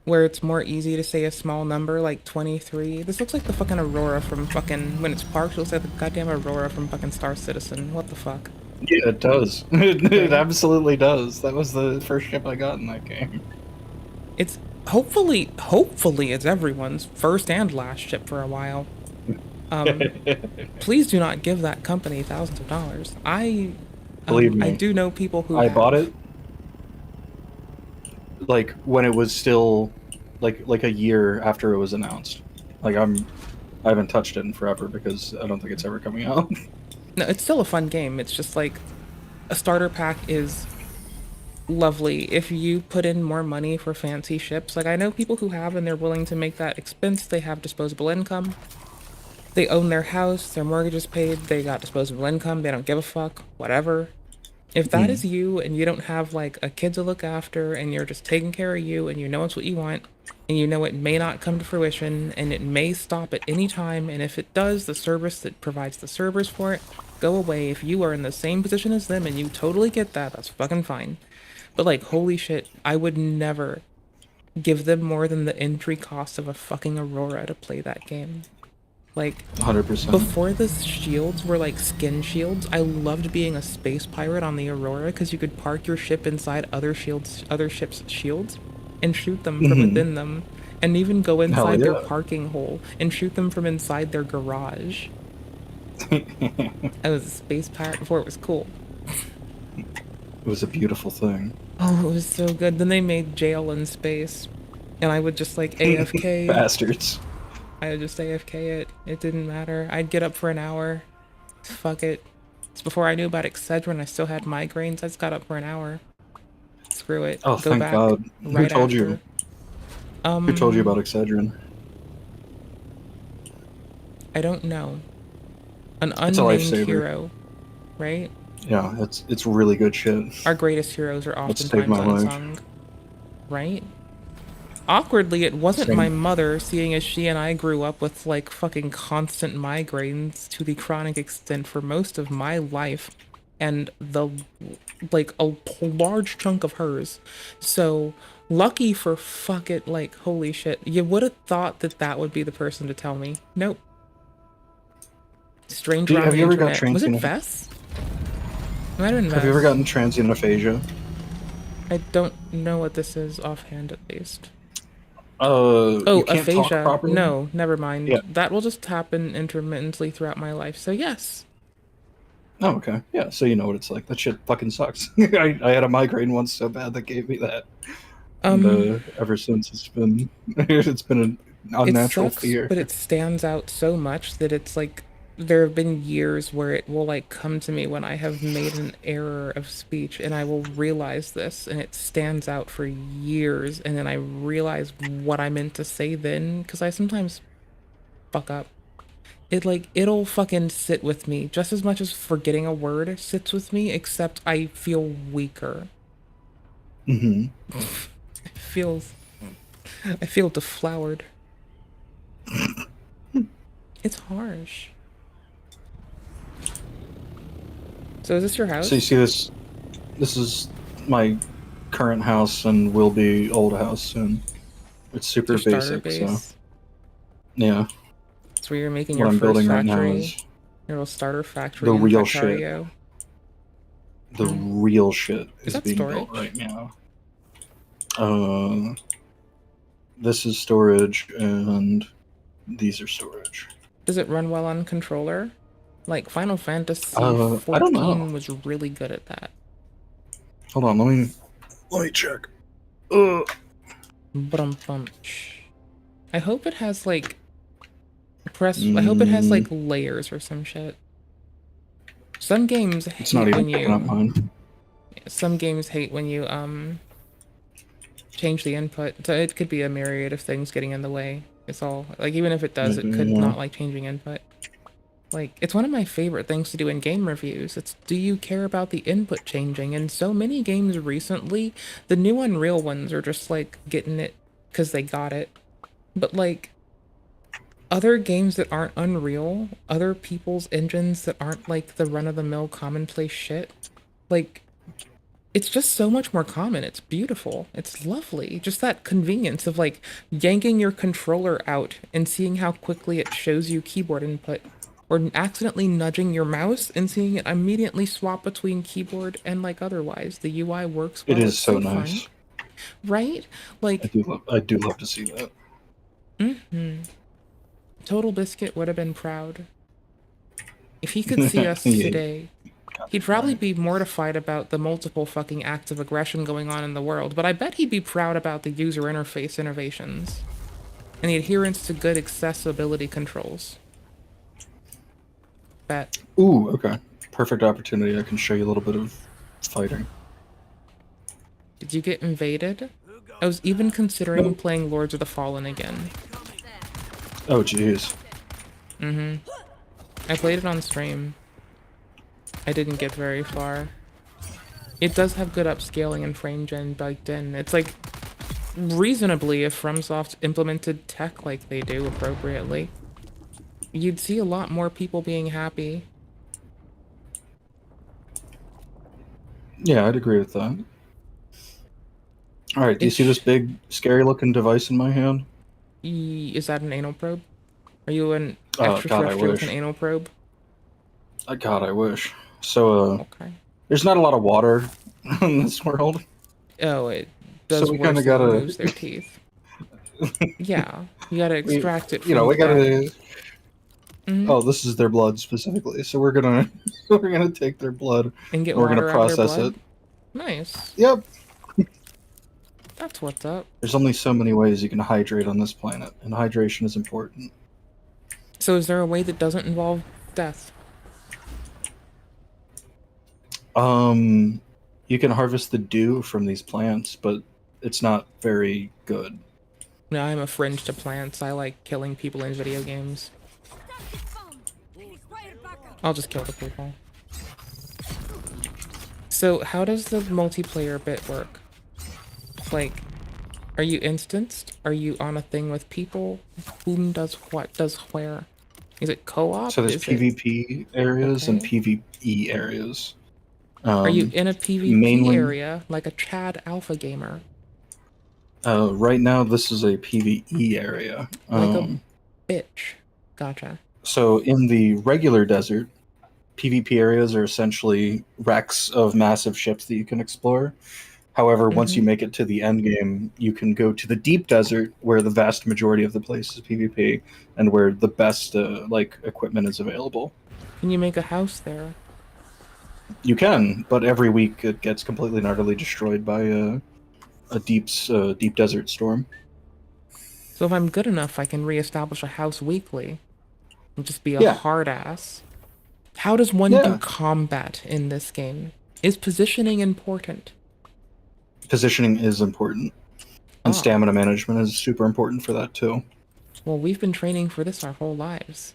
where it's more easy to say a small number like 23. This looks like the fucking aurora from fucking, when it's parked, it looks like the goddamn aurora from fucking Star Citizen. What the fuck?
Yeah, it does. It absolutely does. That was the first ship I got in that game.
It's hopefully it's everyone's first and last ship for a while. Please do not give that company thousands of dollars.
Believe me,
I do know people who
I
have.
bought it like when it was still like a year after it was announced. Like I haven't touched it in forever because I don't think it's ever coming out.
No, it's still a fun game. It's just like a starter pack is lovely if you put in more money for fancy ships. Like I know people who have and they're willing to make that expense. They have disposable income. They own their house, their mortgage is paid, they got disposable income, they don't give a fuck, whatever. If that is you and you don't have like a kid to look after and you're just taking care of you and you know it's what you want and you know it may not come to fruition and it may stop at any time, and if it does, the service that provides the servers for it go away. If you are in the same position as them and you totally get that, that's fucking fine. But like, holy shit, I would never give them more than the entry cost of a fucking Aurora to play that game. Like,
100%.
before the shields were like skin shields, I loved being a space pirate on the Aurora because you could park your ship inside other ships' shields and shoot them from within them, and even go inside their parking hole and shoot them from inside their garage. I was a space pirate before it was cool.
It was a beautiful thing.
Oh, it was so good. Then they made jail in space, and I would just like AFK.
Bastards.
I would just AFK it. It didn't matter. I'd get up for an hour. Fuck it. It's before I knew about Excedrin. I still had migraines. I just got up for an hour. Screw it.
Oh,
Go
thank
back
God.
right
Who told
after.
you? Who told you about Excedrin?
I don't know. An
It's a
unnamed
lifesaver.
hero, right?
Yeah, it's really good shit.
Our greatest heroes are
It saved
oftentimes
my life.
unsung, right? Awkwardly, it wasn't
Same.
my mother, seeing as she and I grew up with like fucking constant migraines to the chronic extent for most of my life, and like a large chunk of hers. So lucky for fuck it, like holy shit, you would have thought that that would be the person to tell me. Nope. Stranger on
Have
the
you ever got
internet. Was it
transient?
Vess? Might have been
Have you ever
Vess.
gotten transient aphasia?
I don't know what this is offhand, at least.
You
Oh,
can't talk
aphasia.
properly?
No, never mind.
Yeah.
That will just happen intermittently throughout my life. So yes.
Oh, okay. Yeah, so you know what it's like. That shit fucking sucks. I had a migraine once so bad that gave me that. And, ever since it's been an unnatural
It sucks,
fear.
but it stands out so much that it's like there have been years where it will like come to me when I have made an error of speech and I will realize this and it stands out for years, and then I realize what I meant to say then, because I sometimes fuck up. It'll fucking sit with me just as much as forgetting a word sits with me, except I feel weaker.
Mm-hmm.
I feel deflowered. It's harsh. So is this your house?
So you see this? This is my current house and will be old house soon. It's super
Your starter
basic,
base?
so yeah.
That's where you're making
What
your
I'm
first
building right now
factory.
is
Your little starter factory
the
in
real shit.
Ontario.
The real shit is
that
being
storage?
built right now. This is storage, and these are storage.
Does it run well on controller? Like Final Fantasy
I don't
14
know.
was really good at that.
Hold on, let me check.
Brum-bum-ch. I hope it has like I hope it has like layers or some shit. Some games hate
It's not even
when
picking up
you
mine.
some games hate when you change the input. So it could be a myriad of things getting in the way. It's all like, even if it does, it could
Yeah.
not like changing input. Like, it's one of my favorite things to do in game reviews. It's, do you care about the input changing? And so many games recently, the new Unreal ones are just like getting it because they got it. But like, other games that aren't Unreal, other people's engines that aren't like the run-of-the-mill commonplace shit, like, it's just so much more common. It's beautiful. It's lovely. Just that convenience of like yanking your controller out and seeing how quickly it shows you keyboard input. or accidentally nudging your mouse and seeing it immediately swap between keyboard and like otherwise. The UI works well.
It is
it's
so
fun,
nice.
right? Like
I do love to see that.
Total Biscuit would have been proud. If he could see us
Yeah.
today, he'd probably be mortified about the multiple fucking acts of aggression going on in the world, but I bet he'd be proud about the user interface innovations and the adherence to good accessibility controls. Bet.
Ooh, okay. Perfect opportunity. I can show you a little bit of fighting.
Did you get invaded? I was even considering playing Lords of the Fallen again.
Oh, jeez.
I played it on stream. I didn't get very far. It does have good upscaling and frame gen baked in. It's like, reasonably, if FromSoft implemented tech like they do appropriately, you'd see a lot more people being happy.
Yeah, I'd agree with that. Alright, do you see this big, scary-looking device in my hand?
Is that an anal probe? Are you an
God, I
extraterrestrial with
wish.
an anal probe?
God, I wish. So,
Okay.
there's not a lot of water in this world.
Oh, it does
So we
worse
kinda
than
gotta-
it moves their teeth. Yeah, you gotta extract it from
You know, we
the body.
gotta... Oh, this is their blood specifically. So we're gonna take their blood
And get
we're gonna
water out of their
process
blood?
it.
Nice.
Yep.
That's what's up.
There's only so many ways you can hydrate on this planet, and hydration is important.
So is there a way that doesn't involve death?
You can harvest the dew from these plants, but it's not very good.
No, I'm a fringe to plants. I like killing people in video games. I'll just kill the people. So how does the multiplayer bit work? Like, are you instanced? Are you on a thing with people? Whom does what does where? Is it co-op?
So there's
Is it-
PvP areas and PvE areas.
Are you in a PvP
mainly-
area like a Chad Alpha gamer?
Right now, this is a PvE area.
Like a bitch. Gotcha.
So in the regular desert, PvP areas are essentially wrecks of massive ships that you can explore. However, once you make it to the end game, you can go to the deep desert where the vast majority of the place is PvP and where the best like equipment is available.
Can you make a house there?
You can, but every week it gets completely and utterly destroyed by a deep desert storm.
So if I'm good enough, I can reestablish a house weekly and just be a hard ass. How does one do combat in this game? Is positioning important?
Positioning is important, and stamina management is super important for that too.
Well, we've been training for this our whole lives.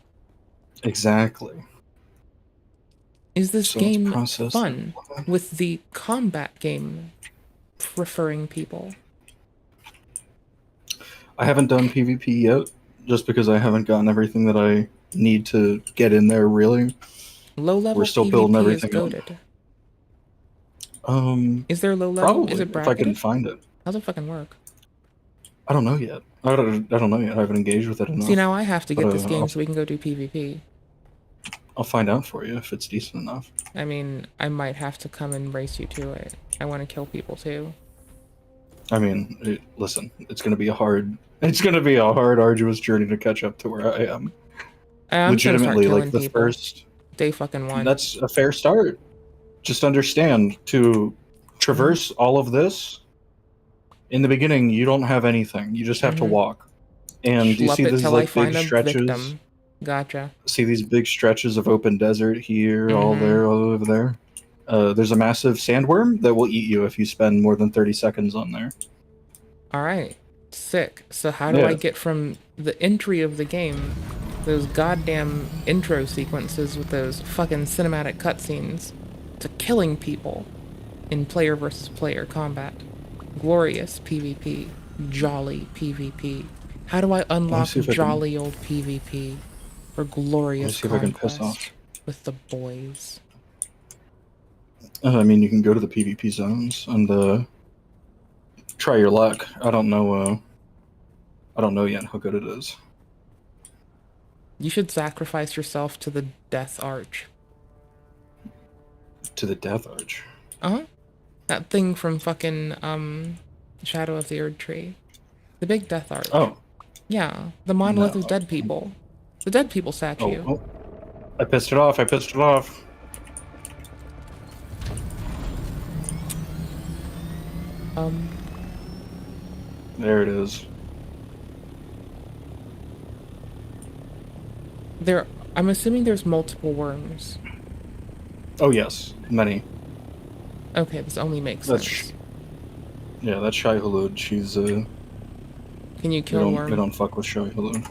Exactly.
Is this
So let's
game
process
fun with the combat game preferring people?
I haven't done PvP yet, just because I haven't gotten everything that I need to get in there. Really,
Low level
we're still
PvP
building
is
everything up.
goated.
Is
there low level?
Probably,
Is it
if I can
bracketed?
find it.
How's it fucking work?
I don't know yet. I don't know yet. I haven't engaged with it enough.
See, now I have to get
But,
this game
I'll,
so we can go do PvP.
I'll find out for you if it's decent enough.
I mean, I might have to come and race you to it. I want to kill people too.
I mean, listen, it's gonna be a hard, arduous journey to catch up to where I am.
I'm just gonna start
Legitimately,
killing
like the
people.
first.
Day fucking one.
That's a fair start. Just understand, to traverse all of this, in the beginning, you don't have anything. You just have to walk. And you
Schlup
see
it
these
till I
like
find
big
a
stretches.
victim. Gotcha.
See these big stretches of open desert here, all there, all over there. There's a massive sandworm that will eat you if you spend more than 30 seconds on there.
Alright. Sick. So how do
Yeah.
I get from the entry of the game, those goddamn intro sequences with those fucking cinematic cutscenes, to killing people in player versus player combat? Glorious PvP. Jolly PvP. How do I unlock
see if I can-
jolly old PvP for glorious
see if I can piss
conquest with the boys?
I mean, you can go to the PvP zones and try your luck. I don't know yet how good it is.
You should sacrifice yourself to the Death Arch.
To the Death Arch.
Uh-huh. That thing from fucking, Shadow of the Erd Tree. The big Death Arch.
Oh.
Yeah, the monolith of dead people. The dead people statue.
Oh, I pissed it off. There it is.
I'm assuming there's multiple worms.
Oh yes, many.
Okay, this only makes sense.
Yeah, that's Shai Hulud. She's
Can you kill Worm?
They don't fuck with Shai Hulud.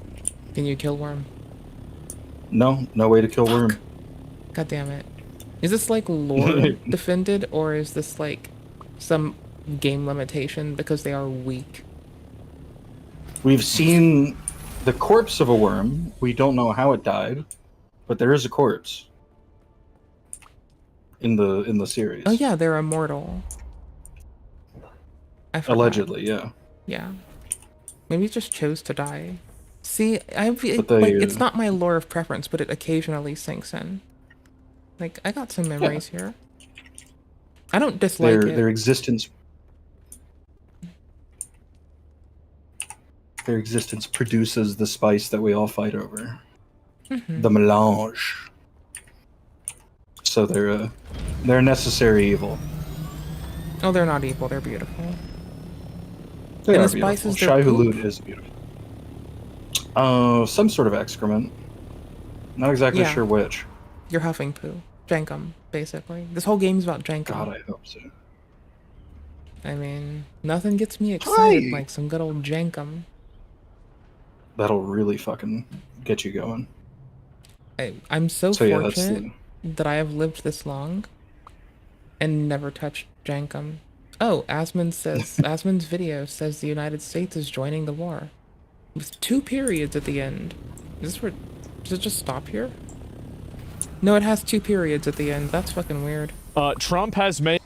Can you kill Worm?
No way to kill Worm.
God damn it. Is this like lore defended, or is this like some game limitation because they are weak?
We've seen the corpse of a worm. We don't know how it died, but there is a corpse in the series.
Oh yeah, they're immortal.
Allegedly, yeah.
Yeah. Maybe it just chose to die. See,
they,
it's not my lore of preference, but it occasionally sinks in. Like, I got some memories here. I don't dislike it.
Their existence produces the spice that we all fight over. The melange. So they're a necessary evil.
Oh, they're not evil. They're beautiful.
They
and
are
the spices
beautiful. Shai Hulud is beautiful. Some sort of excrement. Not exactly sure which.
You're huffing poo. Jankum, basically. This whole game's about Jankum.
God, I hope so.
I mean, nothing gets me excited like some good old Jankum.
That'll really fucking get you going.
I'm so fortunate that I have lived this long and never touched Jankum. Oh, Asmon's video says the United States is joining the war. With 2 periods at the end. Does it just stop here? No, it has 2 periods at the end. That's fucking weird.
Trump has made...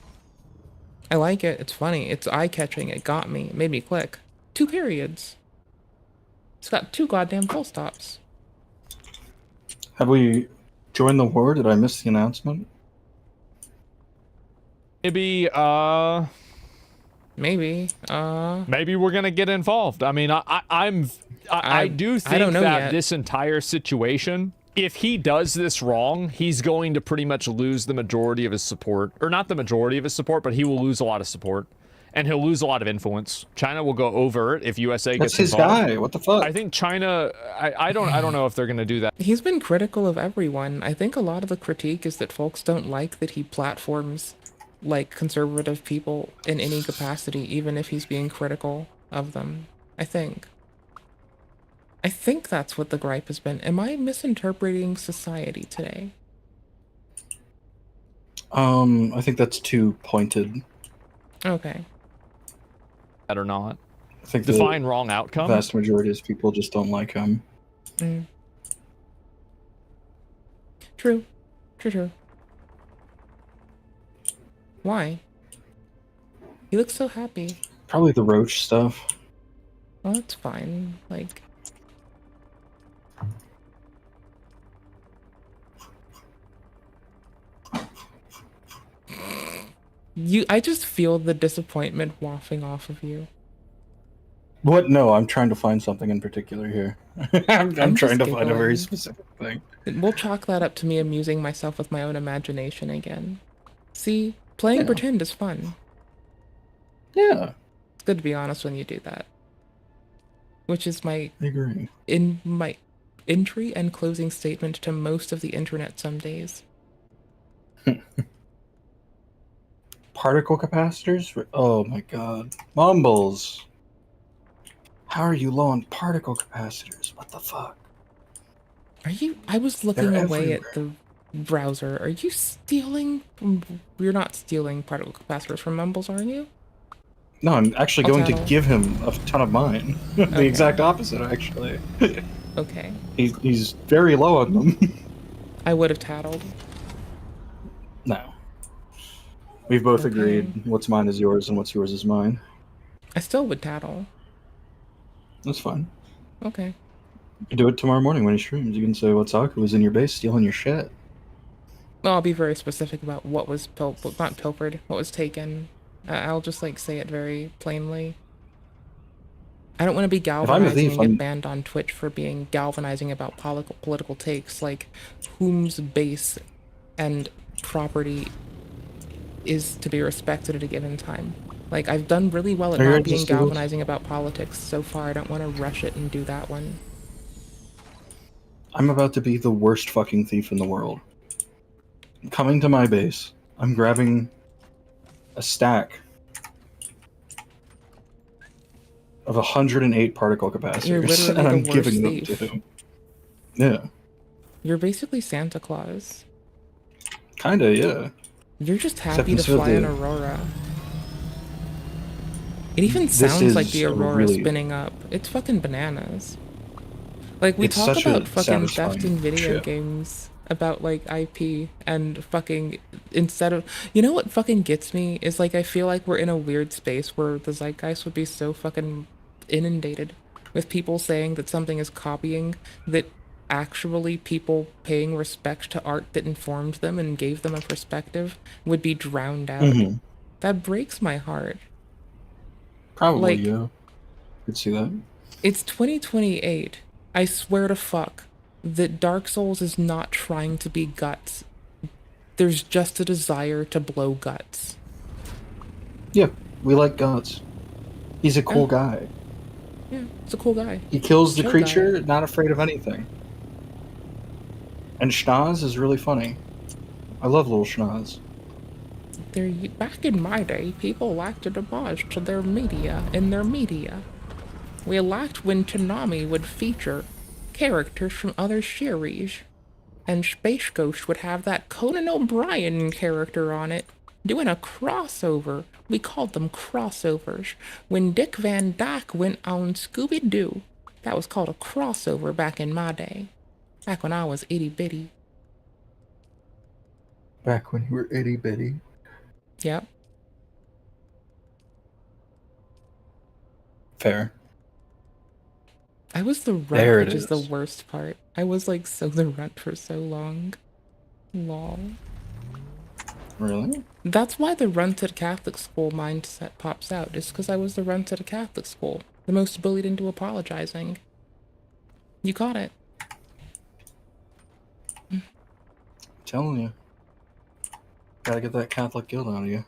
I like it. It's funny. It's eye-catching. It got me. It made me click. 2 periods. It's got 2 goddamn full stops.
Have we joined the war? Did I miss the announcement?
Maybe,
Maybe
we're gonna get involved. I mean, I do think that this entire situation, if he does this wrong, he's going to pretty much lose the majority of his support. Or not the majority of his support, but he will lose a lot of support. And he'll lose a lot of influence. China will go over it if USA gets involved.
That's his guy. What the fuck?
I think China, I don't know if they're gonna do that.
He's been critical of everyone. I think a lot of the critique is that folks don't like that he platforms like conservative people in any capacity, even if he's being critical of them. I think that's what the gripe has been. Am I misinterpreting society today?
I think that's too pointed.
Okay.
That or not.
I think
define wrong outcome.
The vast majority of people just don't like him.
True. Why? He looks so happy.
Probably the roach stuff.
Well, that's fine. Like... I just feel the disappointment wafting off of you.
What? No, I'm trying to find something in particular here. I'm trying to find a very specific thing.
We'll chalk that up to me amusing myself with my own imagination again. See, playing pretend is fun.
Yeah.
It's good to be honest when you do that. Which is my...
I agree.
In my entry and closing statement to most of the internet some days.
Particle capacitors? Oh my god. Mumbles! How are you low on particle capacitors? What the fuck?
Are you... I was looking away at the browser. Are you stealing... You're not stealing particle capacitors from Mumbles, are you?
No, I'm actually going to give him a ton of mine. The exact opposite, actually.
Okay.
He's very low on them.
I would have tattled.
No. We've both agreed what's mine is yours and what's yours is mine.
I still would tattle.
That's fine.
Okay.
Do it tomorrow morning when he streams. You can say Watsaku was in your base stealing your shit.
Well, I'll be very specific about what was not pilfered, what was taken. I'll just like say it very plainly. I don't want to be galvanizing and get banned on Twitch for being galvanizing about political takes, like whom's base and property is to be respected at a given time. Like, I've done really well at not being galvanizing about politics so far. I don't want to rush it and do that one.
I'm about to be the worst fucking thief in the world. Coming to my base, I'm grabbing a stack of 108 particle capacitors, and I'm giving them to him. Yeah.
You're basically Santa Claus.
Kinda, yeah.
You're just happy to fly an Aurora. It even sounds like the Aurora spinning up. It's fucking bananas. Like, we talk about fucking theft in video games, about, like, IP, and fucking, instead of... You know what fucking gets me? Is, like, I feel like we're in a weird space where the zeitgeist would be so fucking inundated with people saying that something is copying, that actually people paying respect to art that informed them and gave them a perspective would be drowned out. That breaks my heart.
Probably,
like,
yeah. Could see that.
It's 2028. I swear to fuck that Dark Souls is not trying to be Guts. There's just a desire to blow Guts.
Yeah, we like Guts. He's a cool guy.
Yeah, he's a cool guy.
He kills the
Chill
creature,
guy.
not afraid of anything. And Schnoz is really funny. I love little Schnoz.
Back in my day, people liked to homage to their media in their media. We liked when Konami would feature characters from other series, and Space Ghost would have that Conan O'Brien character on it, doing a crossover. We called them crossovers. When Dick Van Dyke went on Scooby-Doo, that was called a crossover back in my day. Back when I was itty-bitty.
Back when you were itty-bitty.
Yep.
Fair.
I was the runt,
There it
which is the
is.
worst part. I was like so the runt for so long. Lol.
Really?
That's why the runt at Catholic school mindset pops out, is because I was the runt at a Catholic school. The most bullied into apologizing. You caught it.
Telling you. Gotta get that Catholic guilt out of you.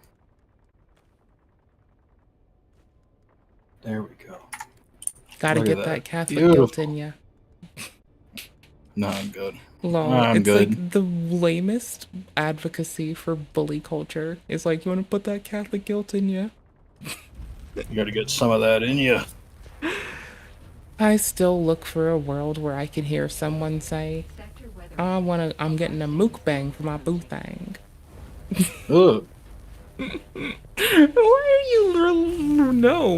There we go.
Gotta
Look at
get that Catholic
Beautiful.
guilt in ya.
No, I'm good.
Lol,
I'm
it's
good.
like the lamest advocacy for bully culture. It's like, you want to put that Catholic guilt in ya?
You gotta get some of that in you.
I still look for a world where I can hear someone say, I'm getting a mukbang for my boo-thang.
Ugh.
Why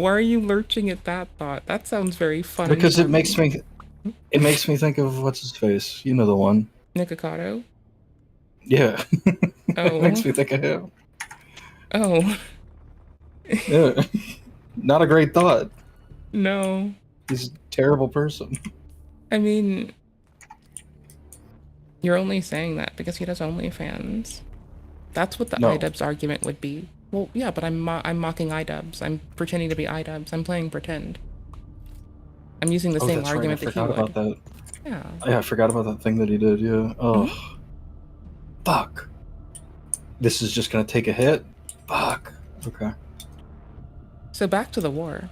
are you lurching at that thought? That sounds very funny.
Because it makes me think of what's his face. You know the one.
Nikocado?
Yeah.
Oh.
It makes me think of him.
Oh.
Yeah. Not a great thought.
No.
He's a terrible person.
I mean, you're only saying that because he does OnlyFans. That's what the
No.
iDubbbz argument would be. Well, yeah, but I'm mocking iDubbbz. I'm pretending to be iDubbbz. I'm playing pretend. I'm using the same
That's right.
argument
I
that he
forgot
would.
about that.
Yeah.
Yeah, I forgot about that thing that he did. Yeah. Oh. Fuck. This is just gonna take a hit. Fuck. Okay.
So back to the war.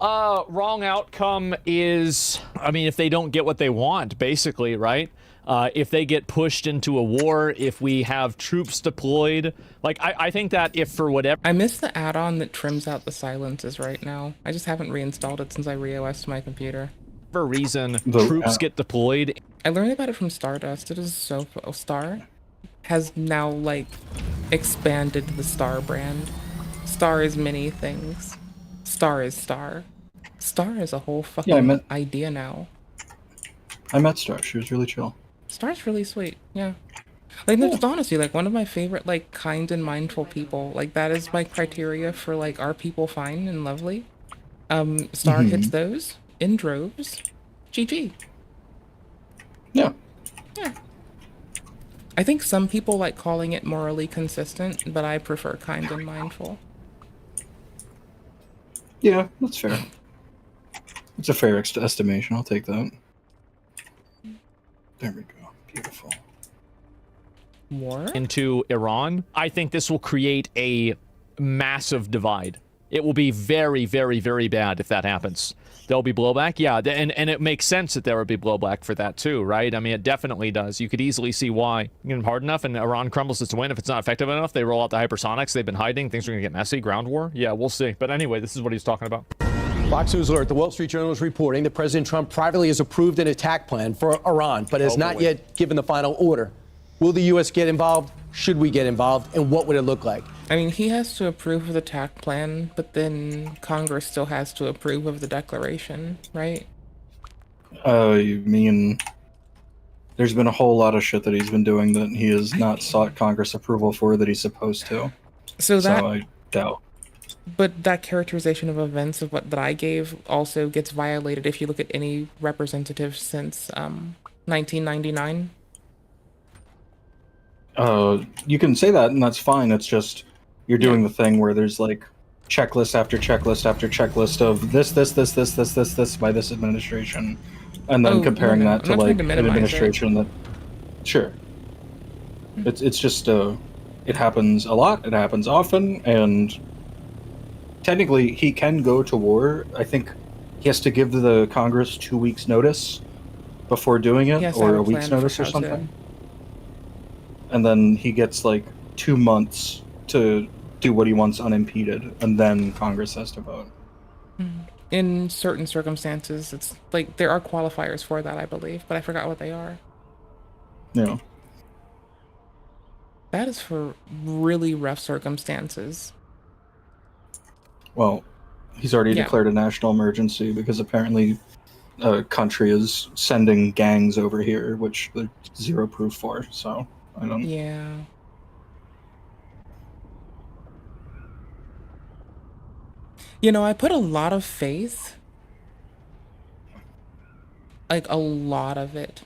Wrong outcome is, I mean, if they don't get what they want, basically, right? If they get pushed into a war, if we have troops deployed, like, I think that if for whatever...
I miss the add-on that trims out the silences right now. I just haven't reinstalled it since I re-OS'd my computer.
For reason, troops get deployed.
I learned about it from Stardust. It is so... Star has now, like, expanded the Star brand. Star is many things. Star is Star. Star is a whole fucking idea now.
I met Star. She was really chill.
Star's really sweet, yeah. Like, just honestly, like, one of my favorite, like, kind and mindful people. Like, that is my criteria for, like, are people fine and lovely? Star hits those in droves. GG.
Yeah.
Yeah. I think some people like calling it morally consistent, but I prefer kind and mindful.
Yeah, that's fair. It's a fair estimation. I'll take that. There we go. Beautiful.
War?
Into Iran, I think this will create a massive divide. It will be very, very, very bad if that happens. There'll be blowback, yeah, and it makes sense that there would be blowback for that too, right? I mean, it definitely does. You could easily see why. You get them hard enough and Iran crumbles its win. If it's not effective enough, they roll out the hypersonics. They've been hiding. Things are going to get messy. Ground war? Yeah, we'll see. But anyway, this is what he's talking about.
Fox News alert. The Wall Street Journal is reporting that President Trump privately has approved an attack plan for Iran, but has not yet given the final order. Will the U.S. get involved? Should we get involved? And what would it look like?
I mean, he has to approve of the attack plan, but then Congress still has to approve of the declaration, right?
You mean there's been a whole lot of shit that he's been doing that he has not sought Congress approval for that he's supposed to.
So
I doubt.
But that characterization of events of what that I gave also gets violated if you look at any representative since 1999.
You can say that, and that's fine. It's just you're doing the thing where there's like checklist after checklist after checklist of this by this administration, and then comparing that to like an administration that. Sure. It's just it happens a lot. It happens often, and technically he can go to war. I think he has to give the Congress 2 weeks notice before doing it, or a week's notice or something. And then he gets like 2 months to do what he wants unimpeded, and then Congress has to vote.
In certain circumstances, it's like there are qualifiers for that, I believe, but I forgot what they are.
Yeah.
That is for really rough circumstances.
Well, he's already declared a national emergency because apparently a country is sending gangs over here, which there's zero proof for, so I don't...
Yeah. You know, I put a lot of faith, like a lot of it,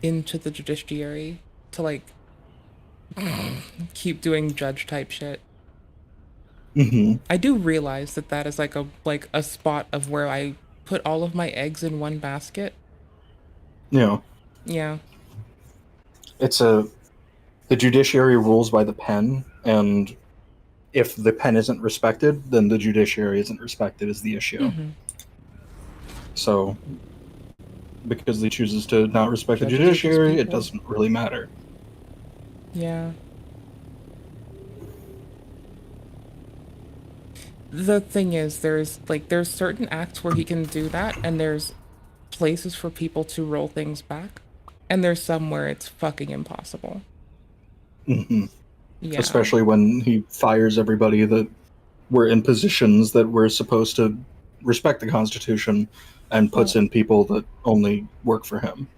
into the judiciary to like keep doing judge type shit. I do realize that that is like a spot of where I put all of my eggs in one basket.
Yeah.
Yeah.
It's the judiciary rules by the pen, and if the pen isn't respected, then the judiciary isn't respected is the issue. So, because he chooses to not respect the judiciary, it doesn't really matter.
Yeah. The thing is, there's certain acts where he can do that, and there's places for people to roll things back, and there's some where it's fucking impossible. Yeah.
Especially when he fires everybody that were in positions that were supposed to respect the Constitution and puts in people that only work for him.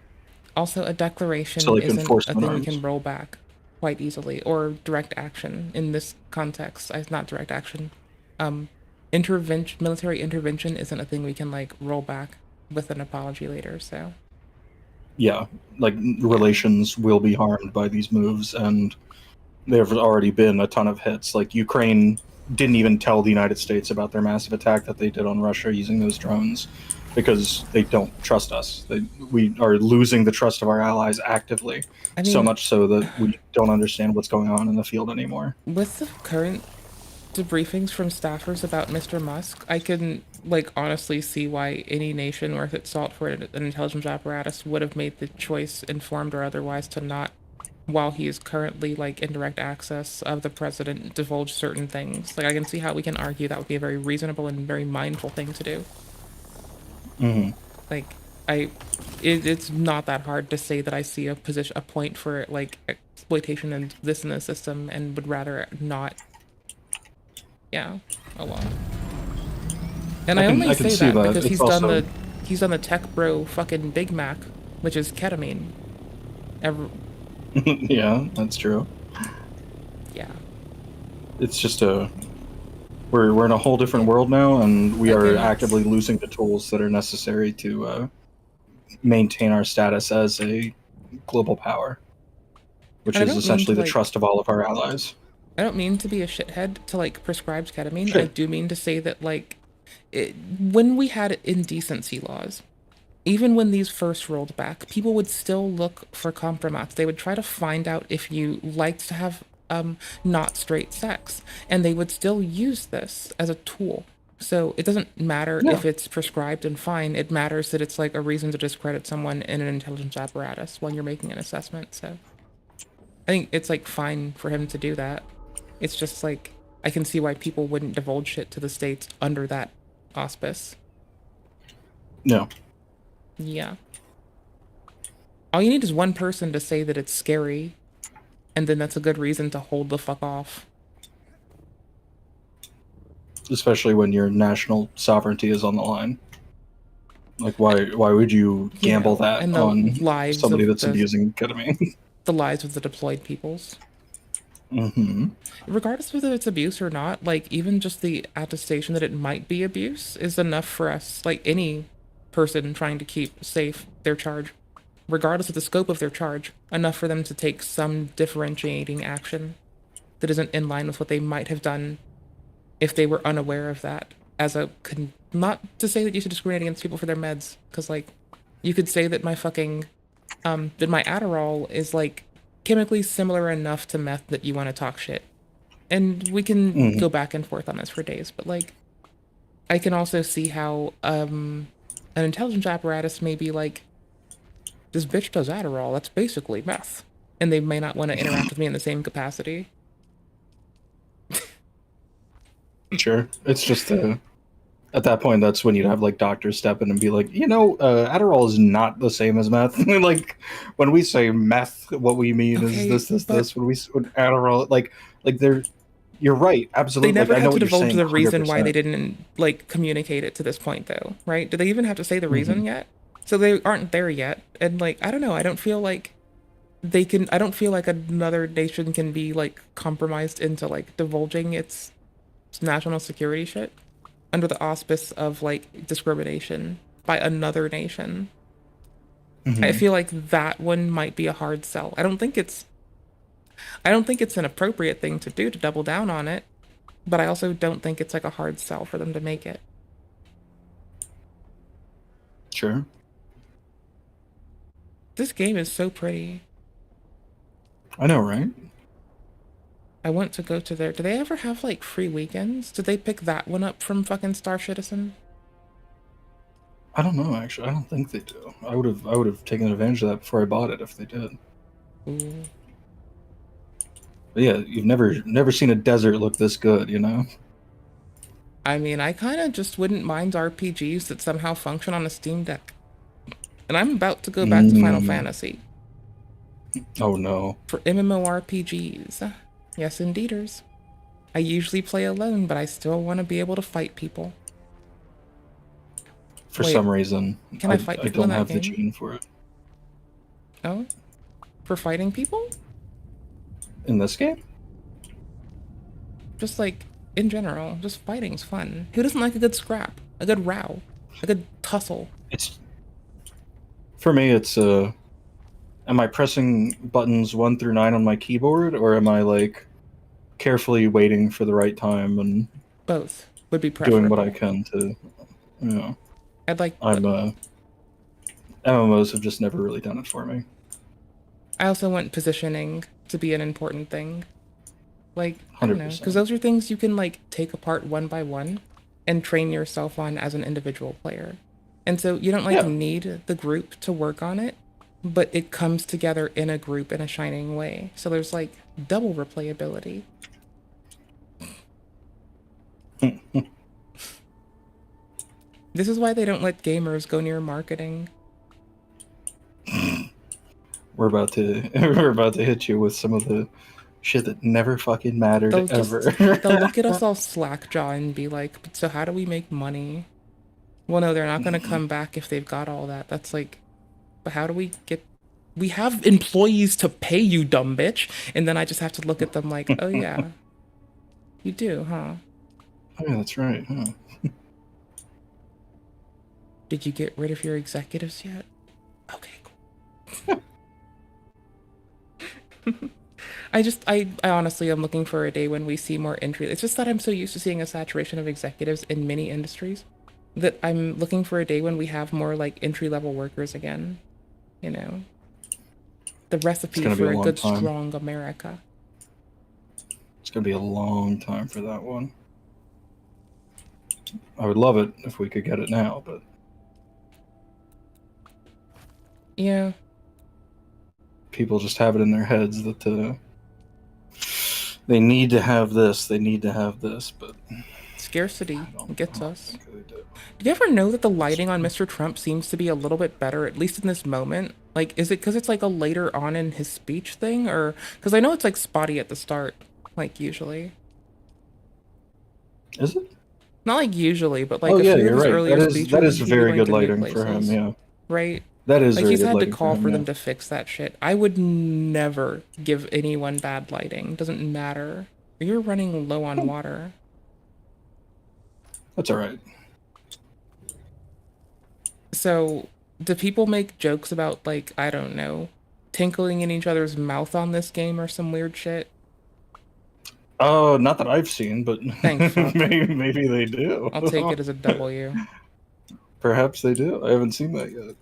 Also, a declaration
So, like,
isn't a
enforcement
thing we
arms.
can roll back quite easily, or direct action in this context. Not direct action. Military intervention isn't a thing we can like roll back with an apology later, so.
Yeah, like relations will be harmed by these moves, and there have already been a ton of hits. Like Ukraine didn't even tell the United States about their massive attack that they did on Russia using those drones because they don't trust us. We are losing the trust of our allies actively, so much so that we don't understand what's going on in the field anymore.
With the current debriefings from staffers about Mr. Musk, I can like honestly see why any nation worth its salt for an intelligence apparatus would have made the choice, informed or otherwise, to not, while he is currently like in direct access of the president, divulge certain things. Like I can see how we can argue that would be a very reasonable and very mindful thing to do. Like it's not that hard to say that I see a point for like exploitation and this in the system, and would rather not. Yeah, a lot. And I only say that because he's done the tech bro fucking Big Mac, which is ketamine.
Yeah, that's true.
Yeah.
It's just We're in a whole different world now, and we
Okay,
are
let's-
actively losing the tools that are necessary to maintain our status as a global power, which
I
is
don't mean
essentially
to,
the
like-
trust of all of our allies.
I don't mean to be a shithead to like prescribe ketamine.
Sure.
I do mean to say that like when we had indecency laws, even when these first rolled back, people would still look for compromise. They would try to find out if you liked to have not straight sex, and they would still use this as a tool. So it doesn't matter if it's prescribed and fine. It matters that it's like a reason to discredit someone in an intelligence apparatus when you're making an assessment. So I think it's like fine for him to do that. It's just like I can see why people wouldn't divulge shit to the states under that auspice.
No.
Yeah. All you need is one person to say that it's scary, and then that's a good reason to hold the fuck off.
Especially when your national sovereignty is on the line. Like, why would you gamble that
and the
on
lives
somebody
of
that's
the-
abusing ketamine?
The lives of the deployed peoples.
Mm-hmm.
Regardless of whether it's abuse or not, like even just the attestation that it might be abuse is enough for us, like any person trying to keep safe their charge, regardless of the scope of their charge, enough for them to take some differentiating action that isn't in line with what they might have done if they were unaware of that. As a not to say that you should discriminate against people for their meds, because like you could say that my fucking that my Adderall is like chemically similar enough to meth that you want to talk shit. And we can go back and forth on this for days, but like I can also see how an intelligence apparatus may be like, this bitch does Adderall, that's basically meth. And they may not want to interact with me in the same capacity.
Sure. It's just at that point, that's when you'd have like doctors step in and be like, Adderall is not the same as meth. Like when we say meth, what we mean is this. When we when Adderall, like they're, you're right, absolutely.
They never
like, I
had
know
to
what you're
divulge
saying,
the reason why
100%.
they didn't like communicate it to this point, though, right? Do they even have to say the reason
Mhm.
yet? So they aren't there yet, and like I don't know. I don't feel like they can. I don't feel like another nation can be like compromised into like divulging its national security shit under the auspice of like discrimination by another nation. I feel like that one might be a hard sell. I don't think it's an appropriate thing to do to double down on it, but I also don't think it's like a hard sell for them to make it.
Sure.
This game is so pretty.
I know, right?
I want to go to their... Do they ever have like free weekends? Did they pick that one up from fucking Star Citizen?
I don't know, actually. I don't think they do. I would have taken advantage of that before I bought it if they did.
Ooh.
But yeah, you've never seen a desert look this good, you know?
I mean, I kind of just wouldn't mind RPGs that somehow function on a Steam Deck. And I'm about to go back to Final Fantasy.
Oh no.
For MMORPGs. Yes, indeeders. I usually play alone, but I still want to be able to fight people.
For
Wait,
some reason,
can I fight people in
don't
that
have the
game?
gene for it.
Oh? For fighting people?
In this game?
Just like, in general, just fighting's fun. Who doesn't like a good scrap? A good row? A good tussle?
For me, it's am I pressing buttons 1 through 9 on my keyboard, or am I like carefully waiting for the right time and
both would be preferable.
doing what I can to, you know?
I'd like.
MMOs have just never really done it for me.
I also want positioning to be an important thing. Like, I don't know,
100%.
because those are things you can like take apart one by one and train yourself on as an individual player. And so you don't like need the group to work on it, but it comes together in a group in a shining way. So there's like double replayability. This is why they don't let gamers go near marketing.
We're about to hit you with some of the shit that never fucking mattered ever.
They'll look at us all slackjaw and be like, so how do we make money? Well, no, they're not going to come back if they've got all that. That's like, but how do we get... We have employees to pay you, dumb bitch. And then I just have to look at them like, oh yeah, you do, huh?
Oh, yeah, that's right. Huh.
Did you get rid of your executives yet? Okay, cool. I honestly am looking for a day when we see more entry. It's just that I'm so used to seeing a saturation of executives in many industries that I'm looking for a day when we have more like entry-level workers again. You know, the recipe
gonna be
for
a
a
long
good,
time.
strong America.
It's gonna be a long time for that one. I would love it if we could get it now, but
Yeah.
people just have it in their heads that they need to have this, they need to have this, but
Scarcity gets us. Did you ever know that the lighting on Mr. Trump seems to be a little bit better, at least in this moment? Like, is it because it's like a later on in his speech thing, or because I know it's like spotty at the start, like usually.
Is it?
Not like usually, but like
Oh
a
yeah,
few of
you're
his
right.
earlier speeches,
That is
he'd be
very
going
good
to new
lighting for him.
places,
Yeah,
right?
that is
Like
very
he's
good
had to
lighting
call
him,
for
yeah.
them to fix that shit. I would never give anyone bad lighting. Doesn't matter. You're running low on water.
That's all right.
So, do people make jokes about, like, I don't know, tinkling in each other's mouth on this game or some weird shit?
Oh, not that I've seen, but
Thank fuck.
maybe they do.
I'll take it as a W.
Perhaps they do. I haven't seen that yet.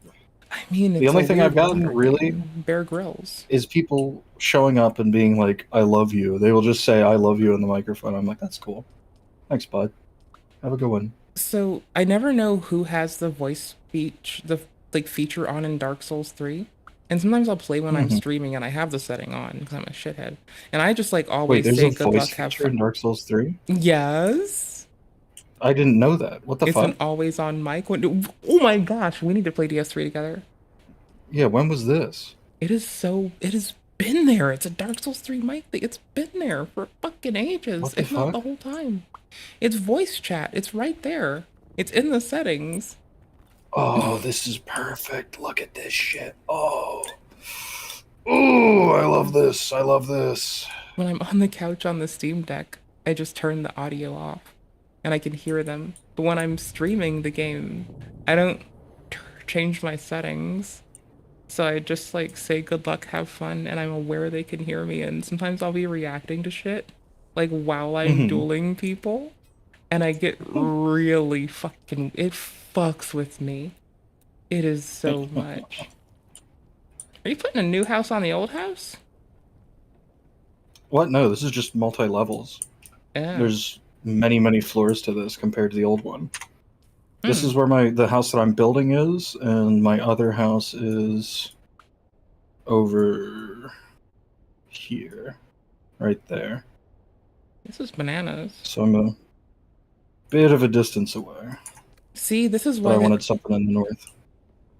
I mean, it's
The only
a
thing I've
weird
gotten
water
really
game. Bear Grylls.
is people showing up and being like, "I love you." They will just say, "I love you" in the microphone. I'm like, "That's cool. Thanks, bud. Have a good one."
So, I never know who has the voice speech, the like feature on in Dark Souls 3. And sometimes I'll play when I'm
Mhm.
streaming and I have the setting on because I'm a shithead. And I just like
Wait,
always
there's
say
a
good
voice
luck, have
feature in
fun.
Dark Souls 3?
Yes.
I didn't know that. What the
It's
fuck?
an always on mic. Oh my gosh, we need to play DS3 together.
Yeah, when was this?
It has been there. It's a Dark Souls 3 mic thing. It's been there for fucking ages,
What the
if not
fuck?
the whole time. It's voice chat. It's right there. It's in the settings.
Oh, this is perfect. Look at this shit. Oh. Ooh, I love this. I love this.
When I'm on the couch on the Steam Deck, I just turn the audio off and I can hear them. But when I'm streaming the game, I don't change my settings. So I just like say good luck, have fun, and I'm aware they can hear me. And sometimes I'll be reacting to shit like while I'm dueling people, and I get really fucking, it fucks with me. It is so much. Are you putting a new house on the old house?
What? No, this is just multi-levels.
Yeah.
There's many floors to this compared to the old one. This is where the house that I'm building is, and my other house is over here, right there.
This is bananas.
So I'm a bit of a distance away.
See, this is
But
why
I wanted something in the north.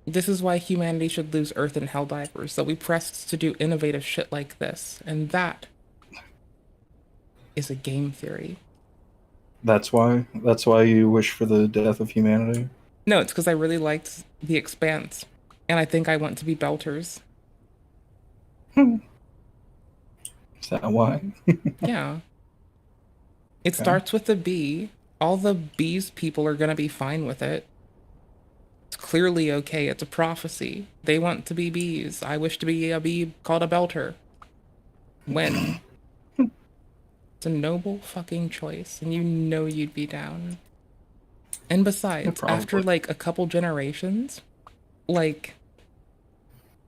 this is why humanity should lose Earth in Helldivers. So we pressed to do innovative shit like this, and that is a game theory.
That's why you wish for the death of humanity?
No, it's because I really liked The Expanse, and I think I want to be Belters.
Is that why?
Yeah. It
Okay.
starts with a B. All the bees people are gonna be fine with it. It's clearly okay. It's a prophecy. They want to be bees. I wish to be a bee called a Belter. When? It's a noble fucking choice, and you know you'd be down. And besides, after like a couple generations, like,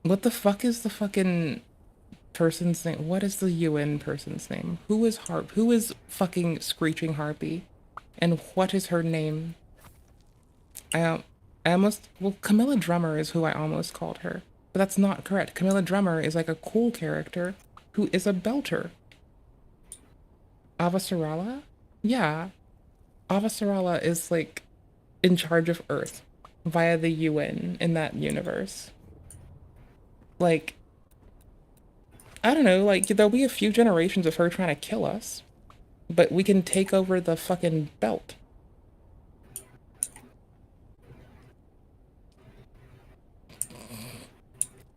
what the fuck is the fucking person's name? What is the UN person's name? Who is Who is fucking Screeching Harpy? And what is her name? I almost, well, Camilla Drummer is who I almost called her, but that's not correct. Camilla Drummer is like a cool character who is a Belter. Avasarala? Yeah. Avasarala is like in charge of Earth via the UN in that universe. Like, I don't know, like there'll be a few generations of her trying to kill us, but we can take over the fucking belt.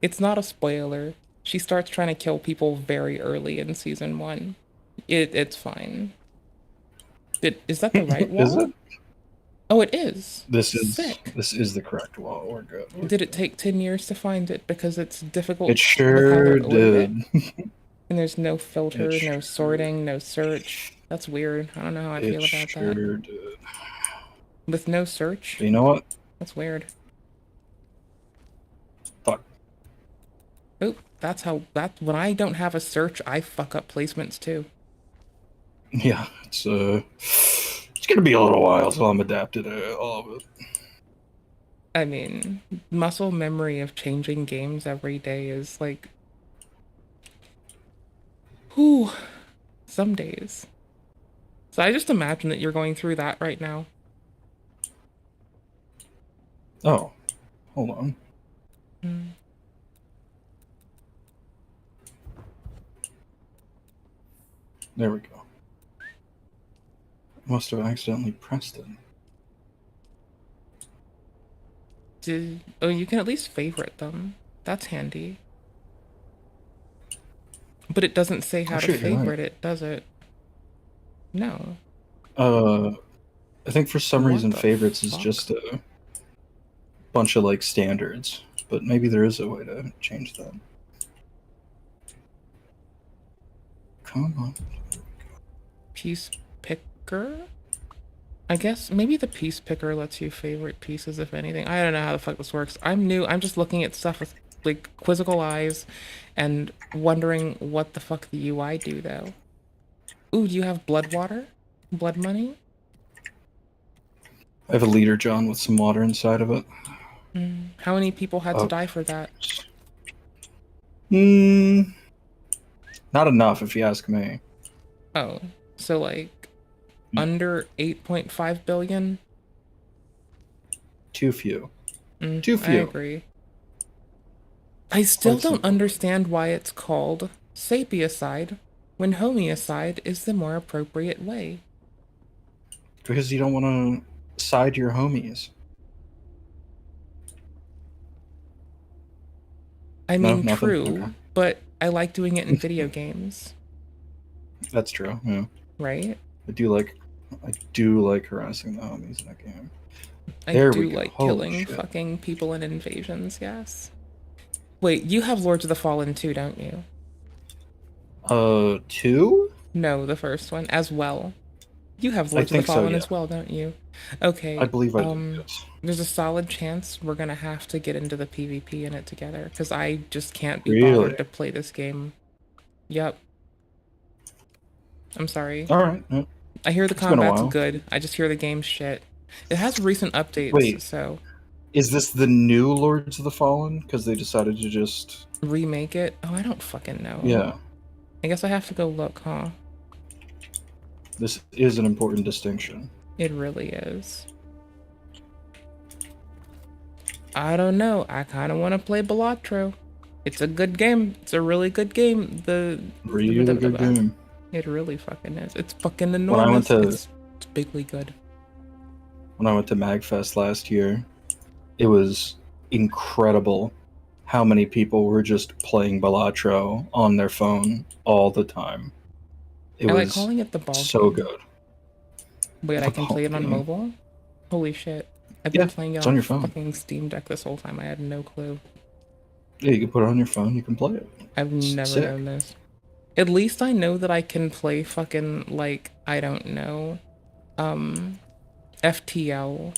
It's not a spoiler. She starts trying to kill people very early in season 1. It's fine. Is that the right wall?
Is it?
Oh, it is.
This is
Sick.
the correct wall. We're good.
Did it take 10 years to find it because it's difficult?
It sure
with how to order
did.
it? And there's no filter,
It
no
sure
sorting, no search. That's weird. I don't know how I feel about
sure
that.
did.
With no search?
But you know what?
That's weird.
Fuck.
Oh, that's when I don't have a search, I fuck up placements too.
Yeah, it's gonna be a little while till I'm adapted to all of it.
I mean, muscle memory of changing games every day is like, whew, some days. So I just imagine that you're going through that right now.
Oh, hold on. There we go. Must have accidentally pressed it.
Oh, you can at least favorite them. That's handy. But it doesn't say how to
shit, you're right.
favorite it, does it? No.
I think for some
What
reason
the
favorites is
fuck?
just a bunch of like standards, but maybe there is a way to change that. Come on.
Piece picker? I guess maybe the piece picker lets you favorite pieces, if anything. I don't know how the fuck this works. I'm new. I'm just looking at stuff with like quizzical eyes and wondering what the fuck the UI do though. Ooh, do you have blood water? Blood money?
I have a liter John with some water inside of it.
How many people had to die for that?
Not enough if you ask me.
Oh, so like under 8.5 billion?
Too few. Too few.
I agree. I still don't understand why it's called sapiocide when homeocide is the more appropriate way.
Because you don't want to side your homies.
I
No,
mean,
nothing?
true,
Okay.
but I like doing it in video games,
That's true, yeah.
right?
I do like harassing the homies in that game.
I
There
do
we go.
like
Holy
killing
shit.
fucking people in invasions, yes. Wait, you have Lords of the Fallen too, don't you?
2?
No, the first one as well. You have
I
Lords of the
think so,
Fallen
yeah.
as well, don't you? Okay.
I believe I do, yes.
There's a solid chance we're gonna have to get into the PvP in it together, because I just can't be
Really?
bothered to play this game. Yep. I'm sorry.
Alright. Yeah.
I hear the
It's been a
combat's
while.
good. I just hear the game's shit. It has recent updates,
Wait.
so
Is this the new Lords of the Fallen? Because they decided to just...
remake it? Oh, I don't fucking know.
Yeah.
I guess I have to go look, huh?
This is an important distinction.
It really is. I don't know. I kind of want to play Balatro. It's a good game. It's a really good game.
Really good game.
It really fucking is. It's fucking
When I
enormous.
went to-
It's bigly good.
When I went to MagFest last year, it was incredible how many people were just playing Balatro on their phone all the time. It
I like
was
calling it the ball
so
game.
good.
Wait, I
The
can
ball
play it on
game.
mobile? Holy shit. I've
Yeah,
been playing it
it's
on
on your phone.
fucking Steam Deck this whole time. I had no clue.
Yeah, you can put it on your phone, you can play it.
I've
It's
never
sick.
known this. At least I know that I can play fucking, like, I don't know, FTL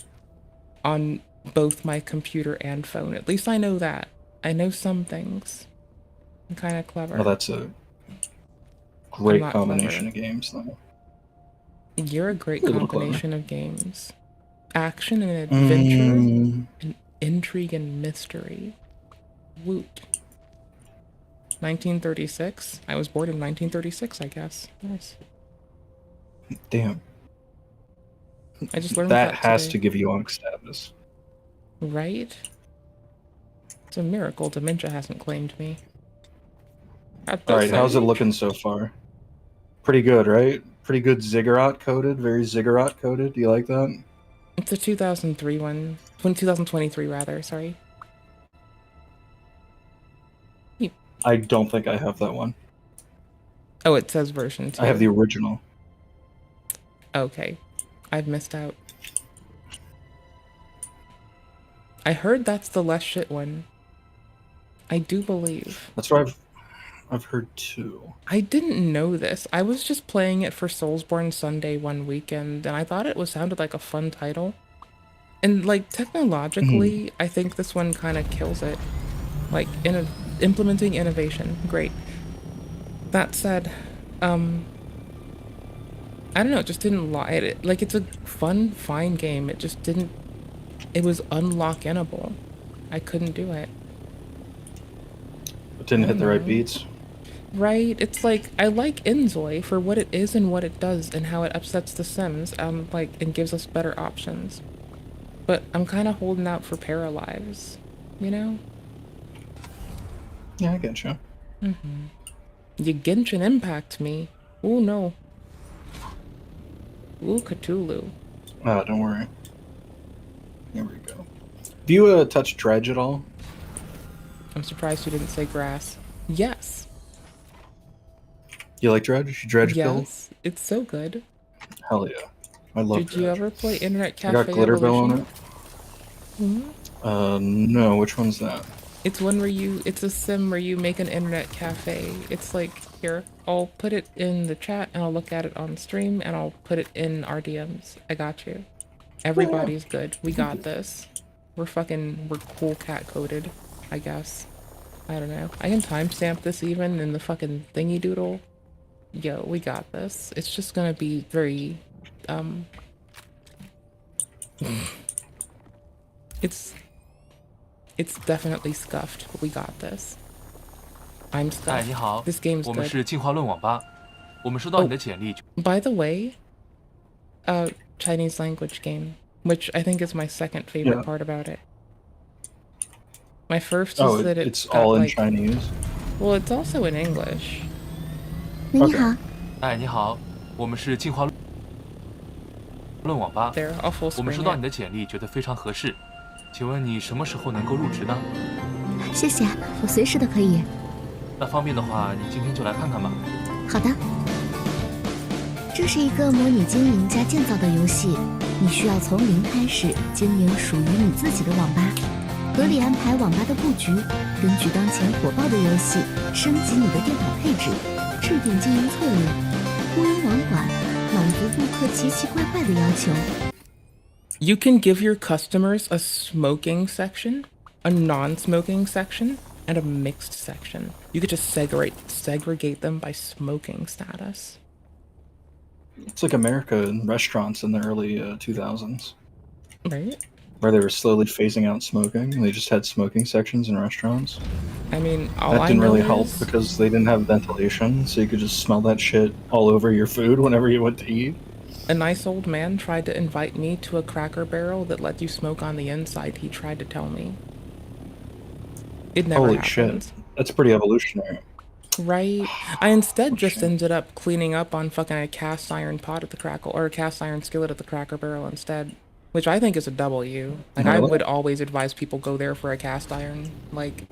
on both my computer and phone. At least I know that. I know some things. I'm kind of clever.
Well, that's a great
not
combination
clever.
of games, though.
You're a great
A little
combination of games. Action and adventure, and intrigue and mystery. Woot. 1936? I was born in 1936, I guess. Nice.
Damn.
I just learned
That
that
has
today.
to give you Unk status.
Right? It's a miracle dementia hasn't claimed me.
Alright, how's it looking so far? Pretty good, right? Pretty good ziggurat coded, very ziggurat coded. Do you like that?
It's a 2003 one. 2023 rather, sorry.
I don't think I have that one.
Oh, it says version 2.
I have the original.
Okay. I've missed out. I heard that's the less shit one. I do believe.
That's what I've heard too.
I didn't know this. I was just playing it for Soulsborne Sunday one weekend, and I thought it sounded like a fun title. And like technologically, I think this one kind of kills it. Like implementing innovation, great. That said, I don't know. It just didn't like it's a fun, fine game. It just didn't. It was unlock-inable. I couldn't do it.
It didn't hit the right beats.
Right? It's like, I like Inzoi for what it is and what it does and how it upsets the Sims, like, and gives us better options. But I'm kind of holding out for Paralives, you know?
Yeah, I get you.
You Genshin Impact me. Ooh, no. Ooh, Cthulhu.
Oh, don't worry. There we go. Do you touch Dredge at all?
I'm surprised you didn't say grass. Yes.
You like Dredge? You Dredge build?
Yes. It's so good.
Hell yeah. I love
Did you ever play Internet Cafe
I got Glitterbill on
Evolution?
it. No, which one's that?
It's one where it's a sim where you make an internet cafe. It's like, here, I'll put it in the chat and I'll look at it on stream and I'll put it in our DMs. I got you. Everybody's good. We got this. We're cool cat coded, I guess. I don't know. I can timestamp this even in the fucking thingy doodle. Yo, we got this. It's just gonna be very, It's definitely scuffed, but we got this. I'm scuffed. This game's good. By the way, Chinese language game, which I think is my second favorite part about it. My first is that
it's all in Chinese.
Well, it's also in English.
Okay.
There, I'll full screen it.
请问你什么时候能够入职呢？
谢谢，我随时都可以。
那方便的话，你今天就来看看吧。
好的。这是一个模拟经营加建造的游戏，你需要从零开始经营属于你自己的网吧，合理安排网吧的布局，根据当前火爆的游戏升级你的电脑配置，制定经营策略，无人网管，满足顾客奇奇怪怪的要求。
You can give your customers a smoking section, a non-smoking section, and a mixed section. You could just segregate them by smoking status.
It's like America in restaurants in the early 2000s.
Right?
Where they were slowly phasing out smoking. They just had smoking sections in restaurants.
I mean,
that didn't really help because they didn't have ventilation, so you could just smell that shit all over your food whenever you went to eat.
A nice old man tried to invite me to a Cracker Barrel that let you smoke on the inside, he tried to tell me. It never
Holy
happened.
shit. That's pretty evolutionary.
Right? I instead just ended up cleaning up on fucking a cast iron pot at the Crackle, or a cast iron skillet at the Cracker Barrel instead. Which I think is a W. Like, I would always advise people go there for a cast iron. Like,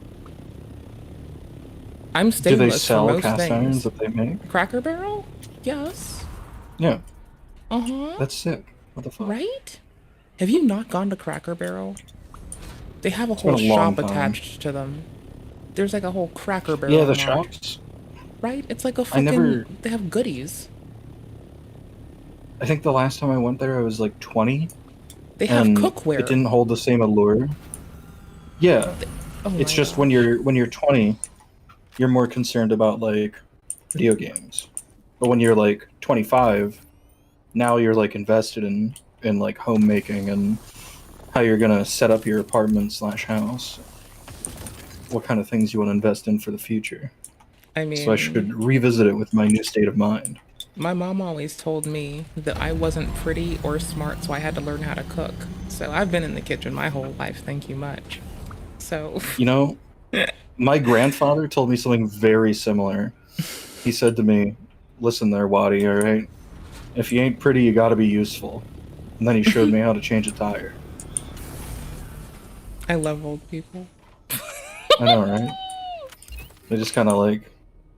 I'm stainless
Do they sell
for most
cast
things.
irons that they make?
Cracker Barrel? Yes.
Yeah.
Uh-huh.
That's sick. What the fuck?
Right? Have you not gone to Cracker Barrel? They have a whole
been a long
shop
time.
attached to them. There's like a whole Cracker Barrel.
Yeah, the
mart.
shops.
Right? It's like a fucking... They have goodies.
I think the last time I went there, I was like 20.
They have
and
cookware.
It didn't hold the same allure. Yeah. It's just when you're 20, you're more concerned about like video games. But when you're like 25, now you're like invested in like homemaking and how you're gonna set up your apartment/house. What kind of things you want to invest in for the future.
I mean,
so I should revisit it with my new state of mind.
My mom always told me that I wasn't pretty or smart, so I had to learn how to cook. So I've been in the kitchen my whole life, thank you much. So...
You know, my grandfather told me something very similar. He said to me, listen there, Waddy, alright? If you ain't pretty, you gotta be useful. And then he showed me how to change a tire.
I love old people.
I know, right? They just kind of like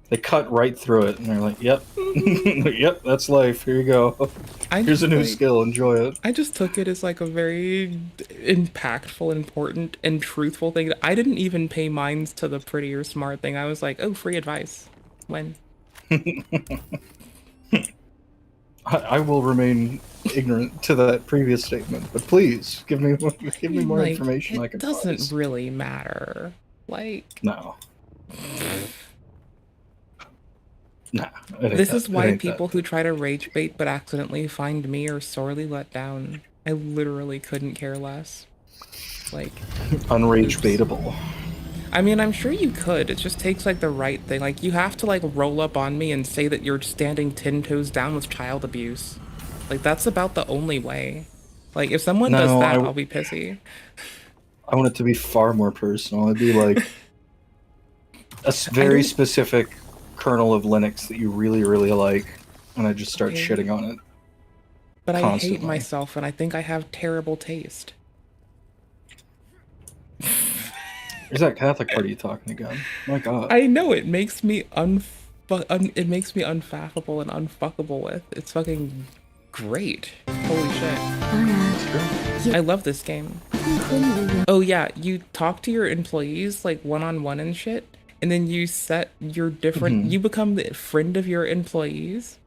They cut right through it, and they're like, "Yep, yep, that's life. Here you go. Here's a new skill. Enjoy it."
I just took it as like a very impactful, important, and truthful thing. I didn't even pay minds to the pretty or smart thing. I was like, "Oh, free advice." When?
I will remain ignorant to that previous statement, but please give me more
Like,
information. I can.
It doesn't really matter. Like,
no. Nah,
this is why people who try to rage bait but accidentally find me are sorely let down. I literally couldn't care less. Like,
unrage baitable.
I mean, I'm sure you could. It just takes like the right thing. Like, you have to like roll up on me and say that you're standing 10 toes down with child abuse. Like, that's about the only way. Like, if someone does that, I'll be pissy.
I want it to be far more personal. It'd be like a very specific kernel of Linux that you really, really like, and I just start shitting on it.
But
constantly.
I hate myself, and I think I have terrible taste.
Is that Catholic party talking again? My God.
I know, it makes me it makes me unfathomable and unfuckable with. It's fucking great. Holy shit. I love this game. Oh yeah, you talk to your employees like one-on-one and shit, and then you set your different you become the friend of your employees,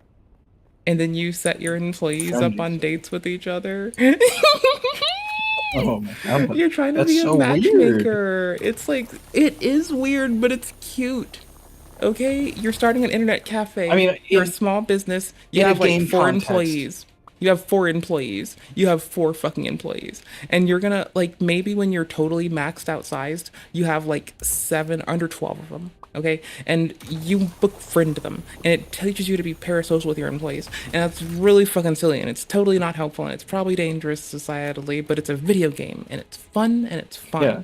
and then you set your employees up on dates with each other.
Oh my God.
You're trying to be a matchmaker. It's like, it is weird, but it's cute. Okay? You're starting an internet cafe.
I mean,
you're a small business. You have like 4 employees. You have 4 employees. You have 4 fucking employees. And you're gonna, like, maybe when you're totally maxed out sized, you have like 7, under 12 of them. Okay? And you befriend them. And it teaches you to be parasocial with your employees. And that's really fucking silly. And it's totally not helpful. And it's probably dangerous societally. But it's a video game. And it's fun. And it's fun.
Yeah.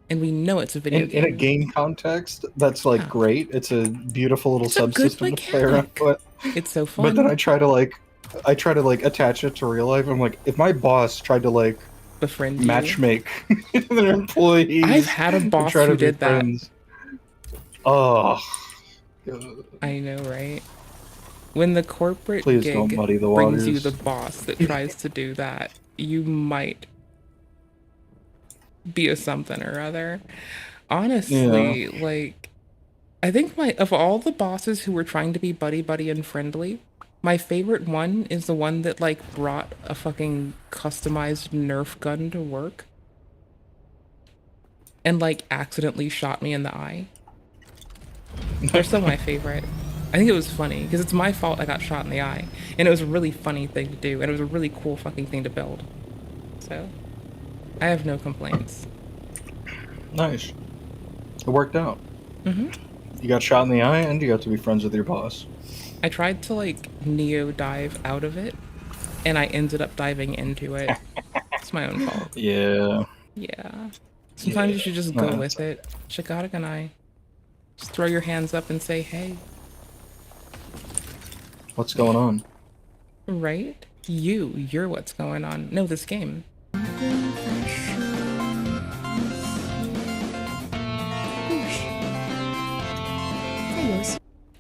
And we know it's a video game.
In a game context, that's like great. It's a beautiful little subsystem to play around with.
It's so fun.
But then I try to like attach it to real life. I'm like, if my boss tried to like
befriend you,
matchmake their employees,
I've had a boss who did that.
Oh,
I know, right? When the corporate
Please
gig
don't muddy the
brings you
waters.
the boss that tries to do that, you might be a something or other. Honestly, like, I think of all the bosses who were trying to be buddy and friendly, my favorite one is the one that like brought a fucking customized Nerf gun to work and like accidentally shot me in the eye. They're still my favorite. I think it was funny because it's my fault I got shot in the eye, and it was a really funny thing to do, and it was a really cool fucking thing to build. So I have no complaints.
Nice. It worked out.
Mm-hmm.
You got shot in the eye, and you got to be friends with your boss.
I tried to like neo dive out of it, and I ended up diving into it. It's my own fault.
Yeah.
Yeah. Sometimes you should just go with it. Shikaraganai. Just throw your hands up and say, hey.
What's going on?
Right? You're what's going on. No, this game.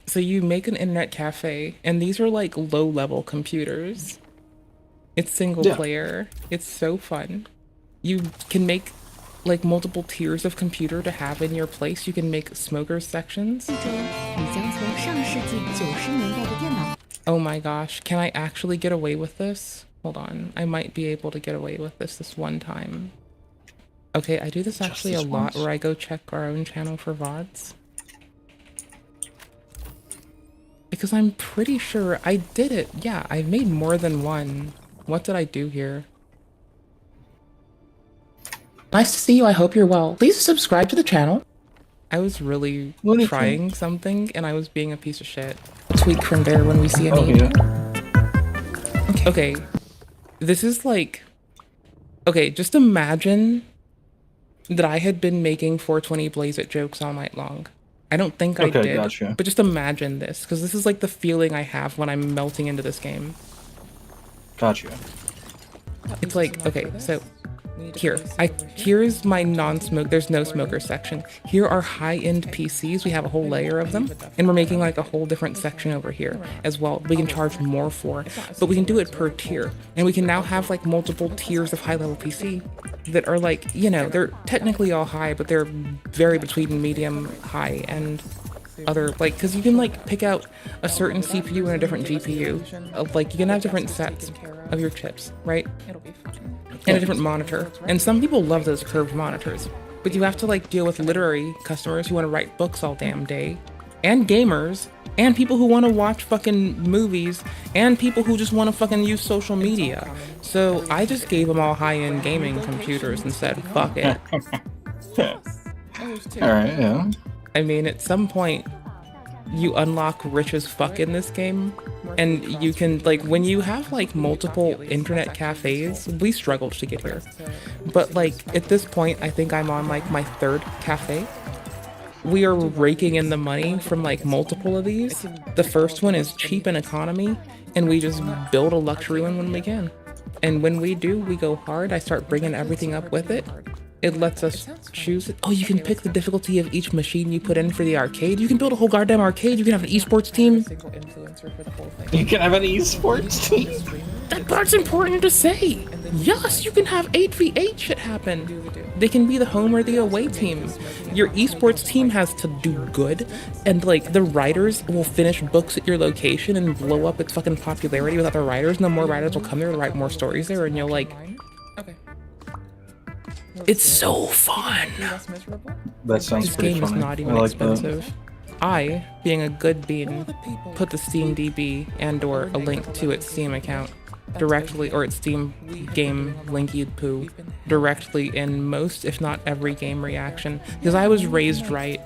So you make an internet cafe, and these are like low-level computers. It's single player. It's so fun. You can make like multiple tiers of computer to have in your place. You can make smoker sections. Oh my gosh, can I actually get away with this? Hold on, I might be able to get away with this one time. Okay, I do this actually a lot where I go check our own channel for VODs. Because I'm pretty sure I did it. Yeah, I made more than one. What did I do here? Nice to see you. I hope you're well. Please subscribe to the channel. I was really trying something, and I was being a piece of shit. Tweak from there when we see a need. Okay. This is like... Okay, just imagine that I had been making 420 Blaze It jokes all night long. I don't think I did,
gotcha.
but just imagine this, because this is like the feeling I have when I'm melting into this game.
Gotcha.
It's like, okay, so Here's my non-smoke. There's no smoker section. Here are high-end PCs. We have a whole layer of them, and we're making like a whole different section over here as well. We can charge more for, but we can do it per tier, and we can now have like multiple tiers of high-level PC that are like, you know, they're technically all high, but they're vary between medium, high, and other, like, because you can like pick out a certain CPU and a different GPU. Like you can have different sets of your chips, right? And a different monitor. And some people love those curved monitors, but you have to like deal with literary customers who want to write books all damn day, and gamers, and people who want to watch fucking movies, and people who just want to fucking use social media. So I just gave them all high-end gaming computers and said, fuck it.
Alright, yeah.
I mean, at some point, you unlock rich as fuck in this game, and you can, like, when you have, like, multiple internet cafes, we struggled to get here. But, like, at this point, I think I'm on, like, my third cafe. We are raking in the money from, like, multiple of these. The first one is cheap and economy, and we just build a luxury one when we can. And when we do, we go hard. I start bringing everything up with it. It lets us choose it. Oh, you can pick the difficulty of each machine you put in for the arcade. You can build a whole goddamn arcade. You can have an esports team.
You can have an esports team.
That part's important to say. Yes, you can have 8v8 shit happen. They can be the home or the away team. Your esports team has to do good, and like the writers will finish books at your location and blow up its fucking popularity without the writers. No more writers will come there to write more stories there, and you'll like. It's so fun.
That sounds
this
pretty
game
funny.
is not even
I like
expensive. I, being a good bean, put the Steam DB and/or a link to its Steam account directly, or its Steam game link you'd poo directly in most, if not every game reaction, because I was raised right.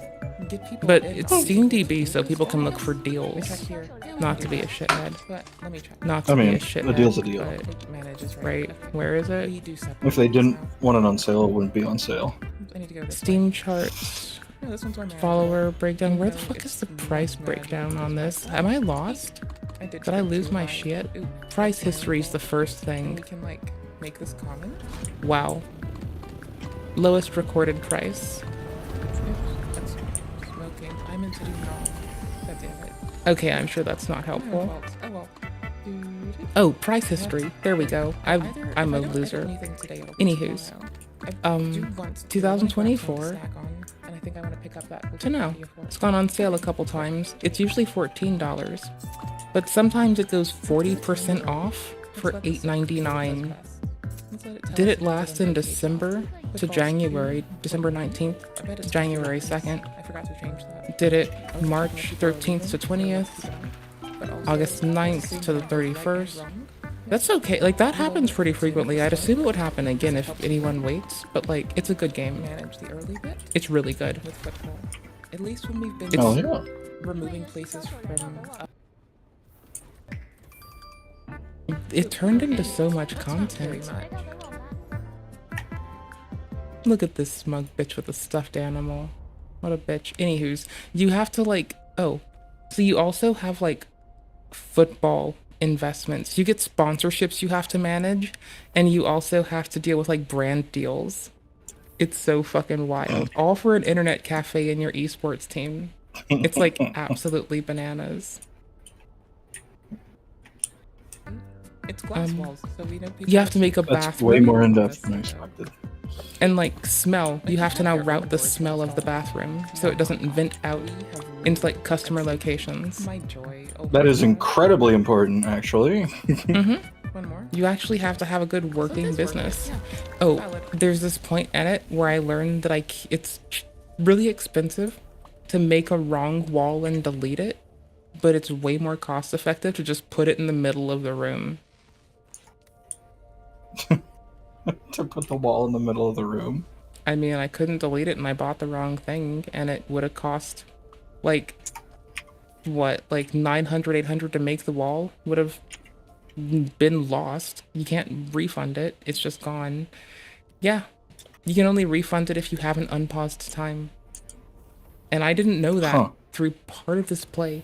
But it's Steam DB, so people can look for deals. Not to be a shithead. Not to be a shithead.
A deal's a deal.
Right? Where is it?
If they didn't want it on sale, it wouldn't be on sale.
Steam charts. Follower breakdown. Where the fuck is the price breakdown on this? Am I lost? Did I lose my shit? Price history is the first thing. We can like make this comment. Wow. Lowest recorded price. Smoking. I meant to do wrong. God damn it. Okay, I'm sure that's not helpful. Oh, price history. There we go. I'm a loser. Anywho's. 2024 to now. It's gone on sale a couple times. It's usually $14, but sometimes it goes 40% off for $8.99. Did it last in December to January, December 19th to January 2nd? Did it March 13th to 20th? August 9th to the 31st? That's okay. Like, that happens pretty frequently. I'd assume it would happen again if anyone waits, but like, it's a good game. It's really good. At least when we've been removing places from it turned into so much content. Look at this smug bitch with a stuffed animal. What a bitch. Anywho's, you have to like, oh, so you also have like football investments. You get sponsorships you have to manage, and you also have to deal with like brand deals. It's so fucking wild. All for an internet cafe in your esports team. It's like absolutely bananas. It's glass walls, so we know people. You have to make a bathroom.
That's way more in depth than I expected.
And like smell, you have to now route the smell of the bathroom so it doesn't vent out into like customer locations.
That is incredibly important, actually.
You actually have to have a good working business. Oh, there's this point in it where I learned that it's really expensive to make a wrong wall and delete it, but it's way more cost effective to just put it in the middle of the room.
To put the wall in the middle of the room.
I mean, I couldn't delete it and I bought the wrong thing, and it would have cost like what, like 900, 800 to make the wall. Would have been lost. You can't refund it. It's just gone. Yeah, you can only refund it if you haven't unpaused time. And I didn't know that through part of this play.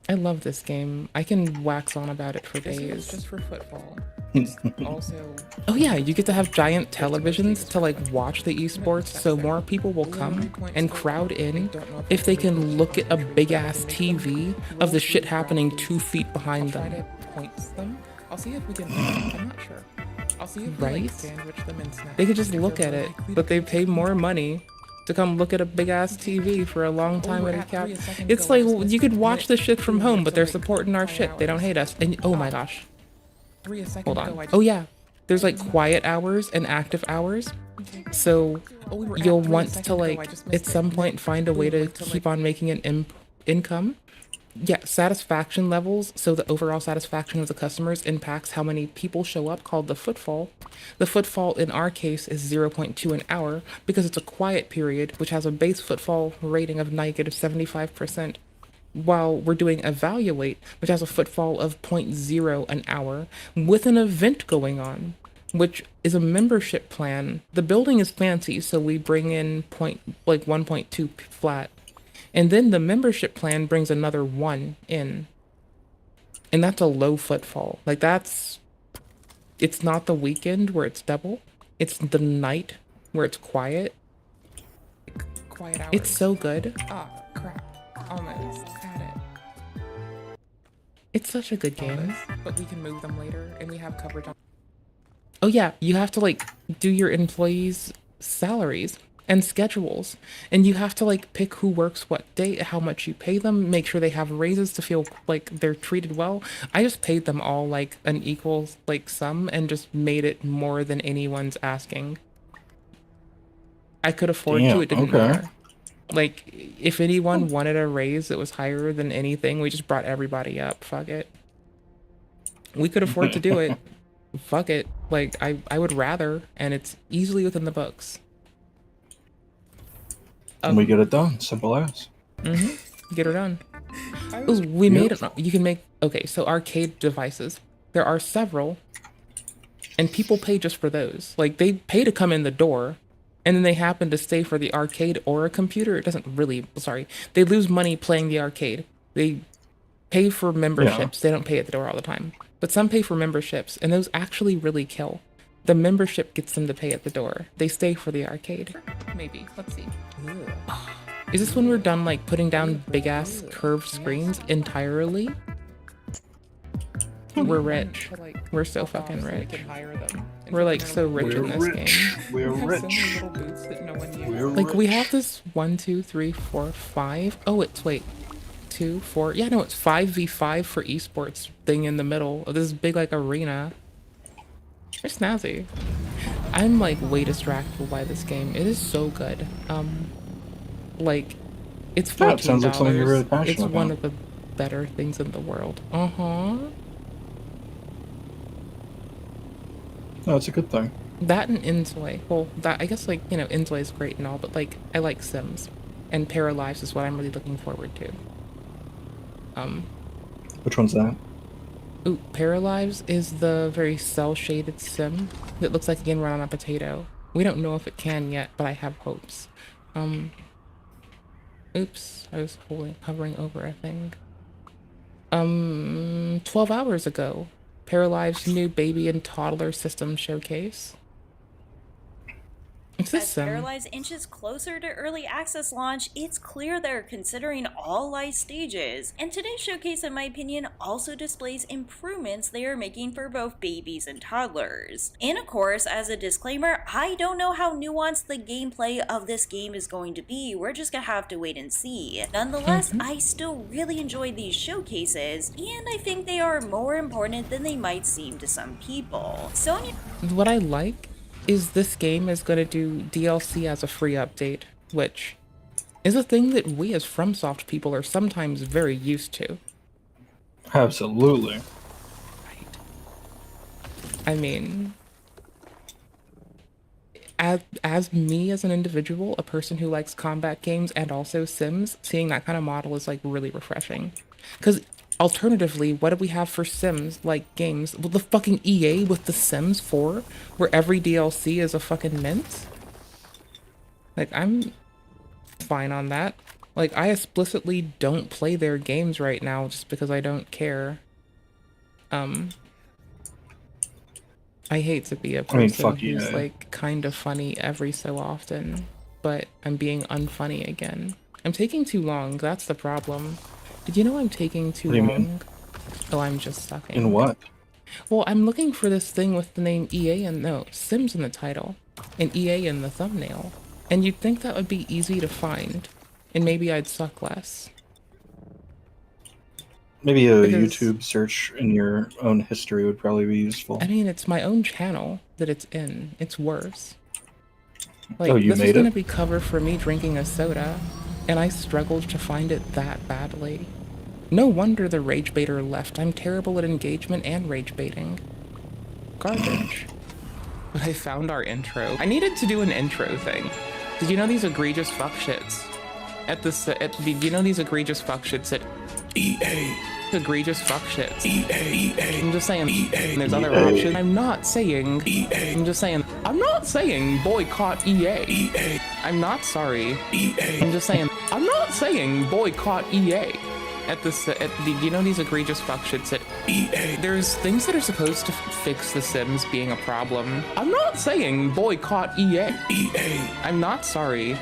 I love this game. I can wax on about it for days. Just for football. Also, oh yeah, you get to have giant televisions to like watch the esports, so more people will come and crowd in if they can look at a big ass TV of the shit happening 2 feet behind them. I'll see if we can. I'm not sure. I'll see if we like sandwich them in snacks. They could just look at it, but they pay more money to come look at a big ass TV for a long time at a cap. It's like you could watch the shit from home, but they're supporting our shit. They don't hate us. And oh my gosh. Hold on. Oh yeah, there's like quiet hours and active hours. So you'll want to like at some point find a way to keep on making an income. Yeah, satisfaction levels. So the overall satisfaction of the customers impacts how many people show up, called the footfall. The footfall in our case is 0.2 an hour because it's a quiet period, which has a base footfall rating of -75%. While we're doing evaluate, which has a footfall of 0.0 an hour, with an event going on, which is a membership plan. The building is fancy, so we bring in 1.2 flat. And then the membership plan brings another 1 in. And that's a low footfall. Like it's not the weekend where it's double. It's the night where it's quiet. Quiet hours. It's so good. Ah, crap. Almost had it. It's such a good game. But we can move them later and we have coverage on. Oh yeah, you have to like do your employees' salaries and schedules, and you have to like pick who works what day, how much you pay them, make sure they have raises to feel like they're treated well. I just paid them all like an equal like sum and just made it more than anyone's asking. I could afford to, it didn't matter. Like, if anyone wanted a raise that was higher than anything, we just brought everybody up. Fuck it. We could afford to do it. Fuck it. Like, I would rather, and it's easily within the books.
And we get it done. Simple as.
Get her done. Ooh, we made it. You can make... Okay, so arcade devices. There are several, and people pay just for those. Like, they pay to come in the door, and then they happen to stay for the arcade or a computer. It doesn't really... Sorry. They lose money playing the arcade. They pay for memberships. They don't pay at the door all the time. But some pay for memberships, and those actually really kill. The membership gets them to pay at the door. They stay for the arcade. Maybe. Let's see. Is this when we're done, like, putting down big-ass curved screens entirely? We're rich. We're so fucking rich. We're, like, so rich in this game.
We're rich.
Like, we have this 1, 2, 3, 4, 5. Oh, it's, wait. 2, 4. Yeah, no, it's 5v5 for esports thing in the middle of this big, like, arena. They're snazzy. I'm like way distracted by this game. It is so good. Like, it's $14.
It sounds like something you're really passionate
It's one
about.
of the better things in the world.
No, it's a good thing.
That and Inzoi. Well, that I guess, like, you know, Inzoi is great and all, but like I like Sims, and Paralives is what I'm really looking forward to.
Which one's that?
Ooh, Paralives is the very cel-shaded sim that looks like it can run on a potato. We don't know if it can yet, but I have hopes. Oops, I was hovering over a thing. 12 hours ago, Paralives' new baby and toddler system showcase. It's this
As
sim.
Paralives inches closer to early access launch, it's clear they're considering all life stages. And today's showcase, in my opinion, also displays improvements they are making for both babies and toddlers. And of course, as a disclaimer, I don't know how nuanced the gameplay of this game is going to be. We're just gonna have to wait and see. Nonetheless, I still really enjoy these showcases, and I think they are more important than they might seem to some people. Sonya.
What I like is this game is going to do DLC as a free update, which is a thing that we as FromSoft people are sometimes very used to.
Absolutely.
I mean, as me as an individual, a person who likes combat games and also Sims, seeing that kind of model is like really refreshing. Because alternatively, what do we have for Sims like games? Well, the fucking EA with The Sims 4, where every DLC is a fucking mint. Like, I'm fine on that. Like, I explicitly don't play their games right now just because I don't care. I hate to be a person who's like kind of funny every so often, but I'm being unfunny again. I'm taking too long, that's the problem. Did you know I'm taking too long? Mean? Oh, I'm just sucking.
In what?
Well, I'm looking for this thing with the name EA and no, Sims in the title, and EA in the thumbnail. And you'd think that would be easy to find, and maybe I'd suck less.
Maybe a YouTube search in your own history would probably be useful.
I mean, it's my own channel that it's in. It's worse. Like,
oh, you
this
made
is gonna
it?
be cover for me drinking a soda, and I struggled to find it that badly. No wonder the rage baiter left. I'm terrible at engagement and rage baiting. Garbage. But I found our intro. I needed to do an intro thing. Did you know these egregious fuck shits? Did you know these egregious fuck shits at EA? Egregious fuck shits. EA. I'm just saying, there's other options. I'm not saying EA. I'm just saying, I'm not saying boycott EA. I'm not sorry. EA. I'm just saying, I'm not saying boycott EA. You know these egregious fuck shits at EA? There's things that are supposed to fix The Sims being a problem. I'm not saying boycott EA. I'm not sorry.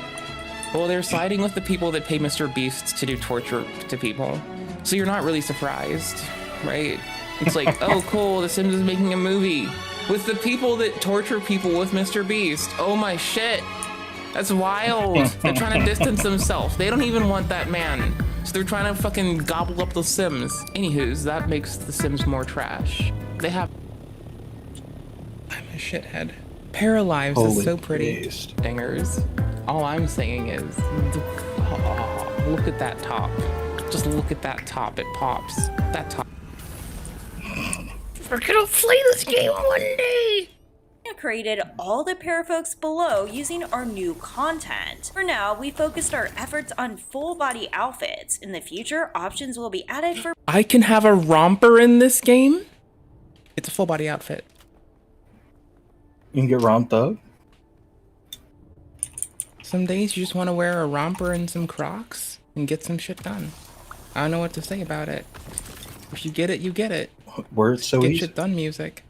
Well, they're siding with the people that pay Mr. Beast to do torture to people. So you're not really surprised, right? It's like, oh cool, The Sims is making a movie with the people that torture people with Mr. Beast. Oh my shit. That's wild. They're trying to distance themselves. They don't even want that man. So they're trying to fucking gobble up The Sims. Anywho's, that makes The Sims more trash. They have... I'm a shithead. Paralives is so pretty. Dingers. All I'm saying is, oh, look at that top. Just look at that top, it pops. That top. We're gonna play this game one day!
We created all the parafolks below using our new content. For now, we focused our efforts on full body outfits. In the future, options will be added for—
I can have a romper in this game? It's a full body outfit.
You can get romped up?
Some days you just want to wear a romper and some Crocs and get some shit done. I don't know what to say about it. If you get it, you get it.
Words so
get
easy.
Shit done music.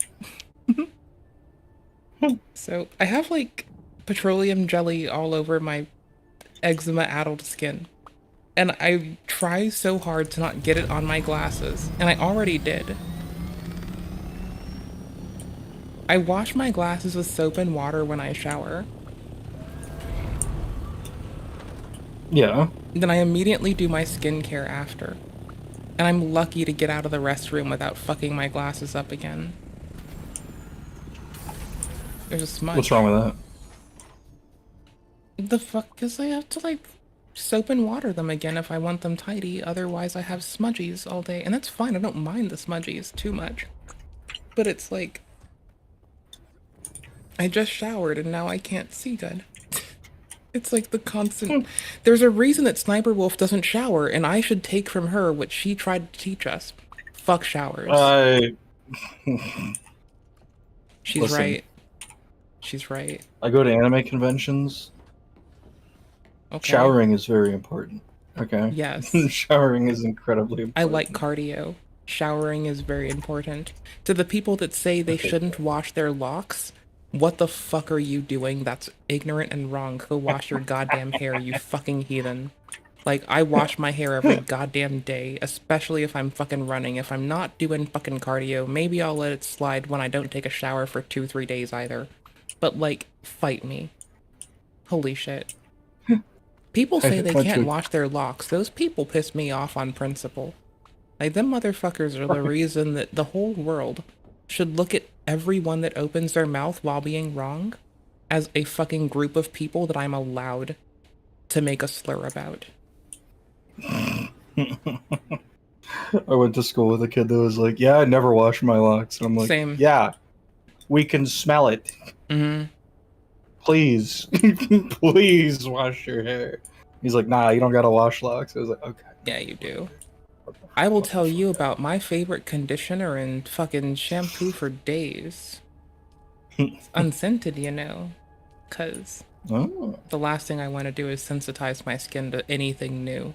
So I have like petroleum jelly all over my eczema-addled skin. And I try so hard to not get it on my glasses. And I already did. I wash my glasses with soap and water when I shower.
Yeah.
Then I immediately do my skincare after. And I'm lucky to get out of the restroom without fucking my glasses up again. There's a smudge.
What's wrong with that?
The fuck? Because I have to like soap and water them again if I want them tidy. Otherwise I have smudgies all day. And that's fine. I don't mind the smudgies too much. But it's like, I just showered and now I can't see good. It's like the constant... There's a reason that Sniper Wolf doesn't shower, and I should take from her what she tried to teach us. Fuck showers. She's
Listen,
right. She's right.
I go to anime conventions.
Okay.
Showering is very important. Okay?
Yes.
Showering is incredibly important.
I like cardio. Showering is very important. To the people that say they shouldn't wash their locks... What the fuck are you doing? That's ignorant and wrong. Go wash your goddamn hair, you fucking heathen. Like, I wash my hair every goddamn day, especially if I'm fucking running. If I'm not doing fucking cardio, maybe I'll let it slide when I don't take a shower for 2-3 days either. But, like, fight me. Holy shit. People say they can't wash their locks. Those people piss me off on principle. Like, them motherfuckers are the reason that the whole world should look at everyone that opens their mouth while being wrong as a fucking group of people that I'm allowed to make a slur about.
I went to school with a kid that was like, yeah, I never wash my locks. And I'm like,
same.
Yeah, we can smell it.
Mm-hmm.
Please, please wash your hair. He's like, nah, you don't gotta wash locks. I was like, okay.
Yeah, you do. I will tell you about my favorite conditioner and fucking shampoo for days. It's unscented, you know, 'cause
Oh.
The last thing I want to do is sensitize my skin to anything new.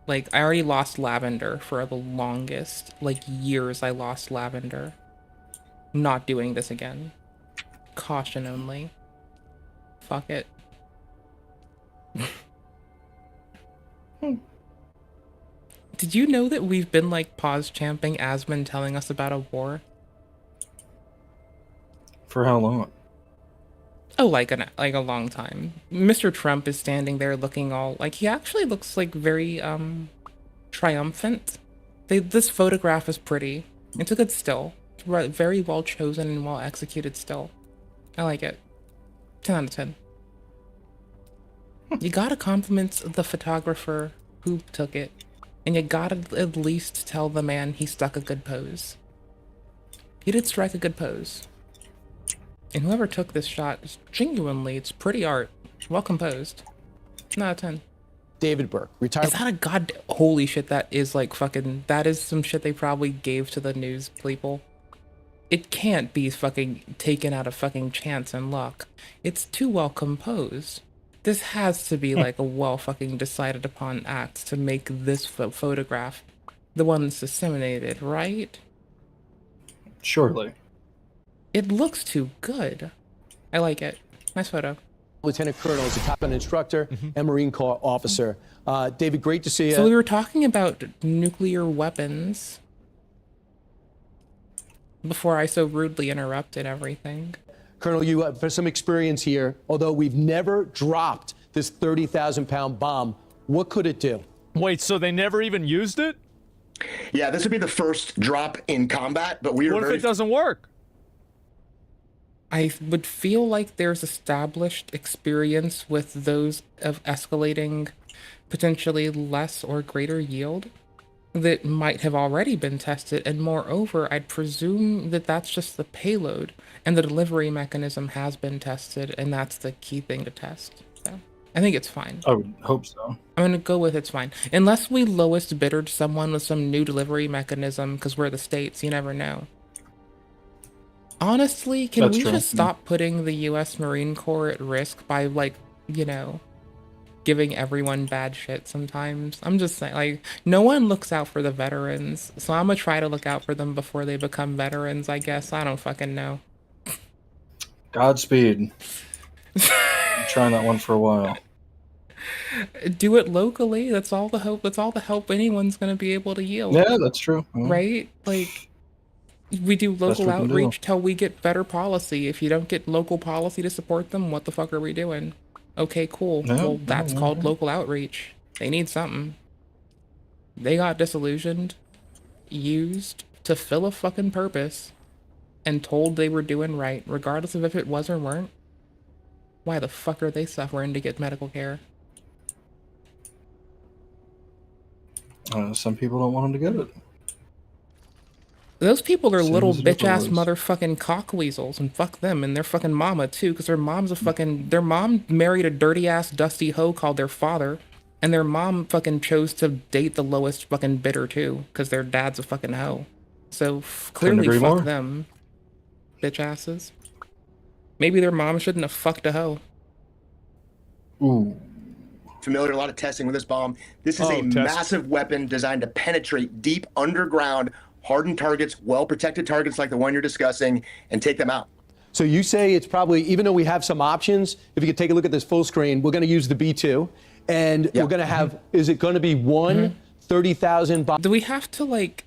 Like, I already lost lavender for the longest. Like, years I lost lavender. Not doing this again. Caution only. Fuck it. Did you know that we've been, like, pause champing Asmon telling us about a war?
For how long?
Oh, like a long time. Mr. Trump is standing there looking all like he actually looks like very triumphant. This photograph is pretty. It's a good still. Very well chosen and well executed still. I like it. 10 out of 10. You gotta compliment the photographer who took it, and you gotta at least tell the man he struck a good pose. He did strike a good pose. And whoever took this shot, genuinely, it's pretty art. Well composed. 10 out of 10.
David Burke, retired.
Is that a god? Holy shit, that is like fucking. That is some shit they probably gave to the news people. It can't be fucking taken out of fucking chance and luck. It's too well composed. This has to be like a well fucking decided upon act to make this photograph the one that's disseminated, right?
Surely.
It looks too good. I like it. Nice photo.
Lieutenant Colonel is a top gun instructor and Marine Corps officer. David, great to see you.
So we were talking about nuclear weapons before I so rudely interrupted everything.
Colonel, you have some experience here. Although we've never dropped this 30,000-pound bomb, what could it do?
Wait, so they never even used it?
Yeah, this would be the first drop in combat, but we were
What if it doesn't work?
I would feel like there's established experience with those of escalating potentially less or greater yield that might have already been tested, and moreover, I'd presume that that's just the payload, and the delivery mechanism has been tested, and that's the key thing to test. So I think it's fine.
I would hope so.
I'm gonna go with it's fine. Unless we lowest biddered someone with some new delivery mechanism, because we're the States, you never know. Honestly, can
That's
we
true.
just stop putting the U.S. Marine Corps at risk by, like, you know, giving everyone bad shit sometimes? I'm just saying, like, no one looks out for the veterans, so I'm gonna try to look out for them before they become veterans, I guess. I don't fucking know.
Godspeed. I'm trying that one for a while.
Do it locally. That's all the hope. That's all the help anyone's gonna be able to yield.
Yeah, that's true.
Right? Like, we do
Best we
local
can do.
outreach till we get better policy. If you don't get local policy to support them, what the fuck are we doing? Okay, cool.
Yeah,
Well, that's
yeah,
called
yeah.
local outreach. They need something. They got disillusioned, used to fill a fucking purpose, and told they were doing right, regardless of if it was or weren't. Why the fuck are they suffering to get medical care?
Some people don't want them to get it.
Those people are
Same
little
as
bitch-ass
otherwise.
motherfucking cockweasels, and fuck them and their fucking mama too, because their mom's a fucking, their mom married a dirty-ass dusty hoe called their father, and their mom fucking chose to date the lowest fucking bidder too, because their dad's a fucking hoe. So clearly
agree
fuck
more.
them, bitch-asses. Maybe their mom shouldn't have fucked a hoe.
Ooh.
Familiar, a lot of testing with this bomb. This is a
test.
massive weapon designed to penetrate deep underground, hardened targets, well-protected targets like the one you're discussing, and take them out.
So you say it's probably, even though we have some options, if you could take a look at this full screen, we're going to use the B2, and we're going to have, is it going to be one 30,000 bomb?
Do we have to, like,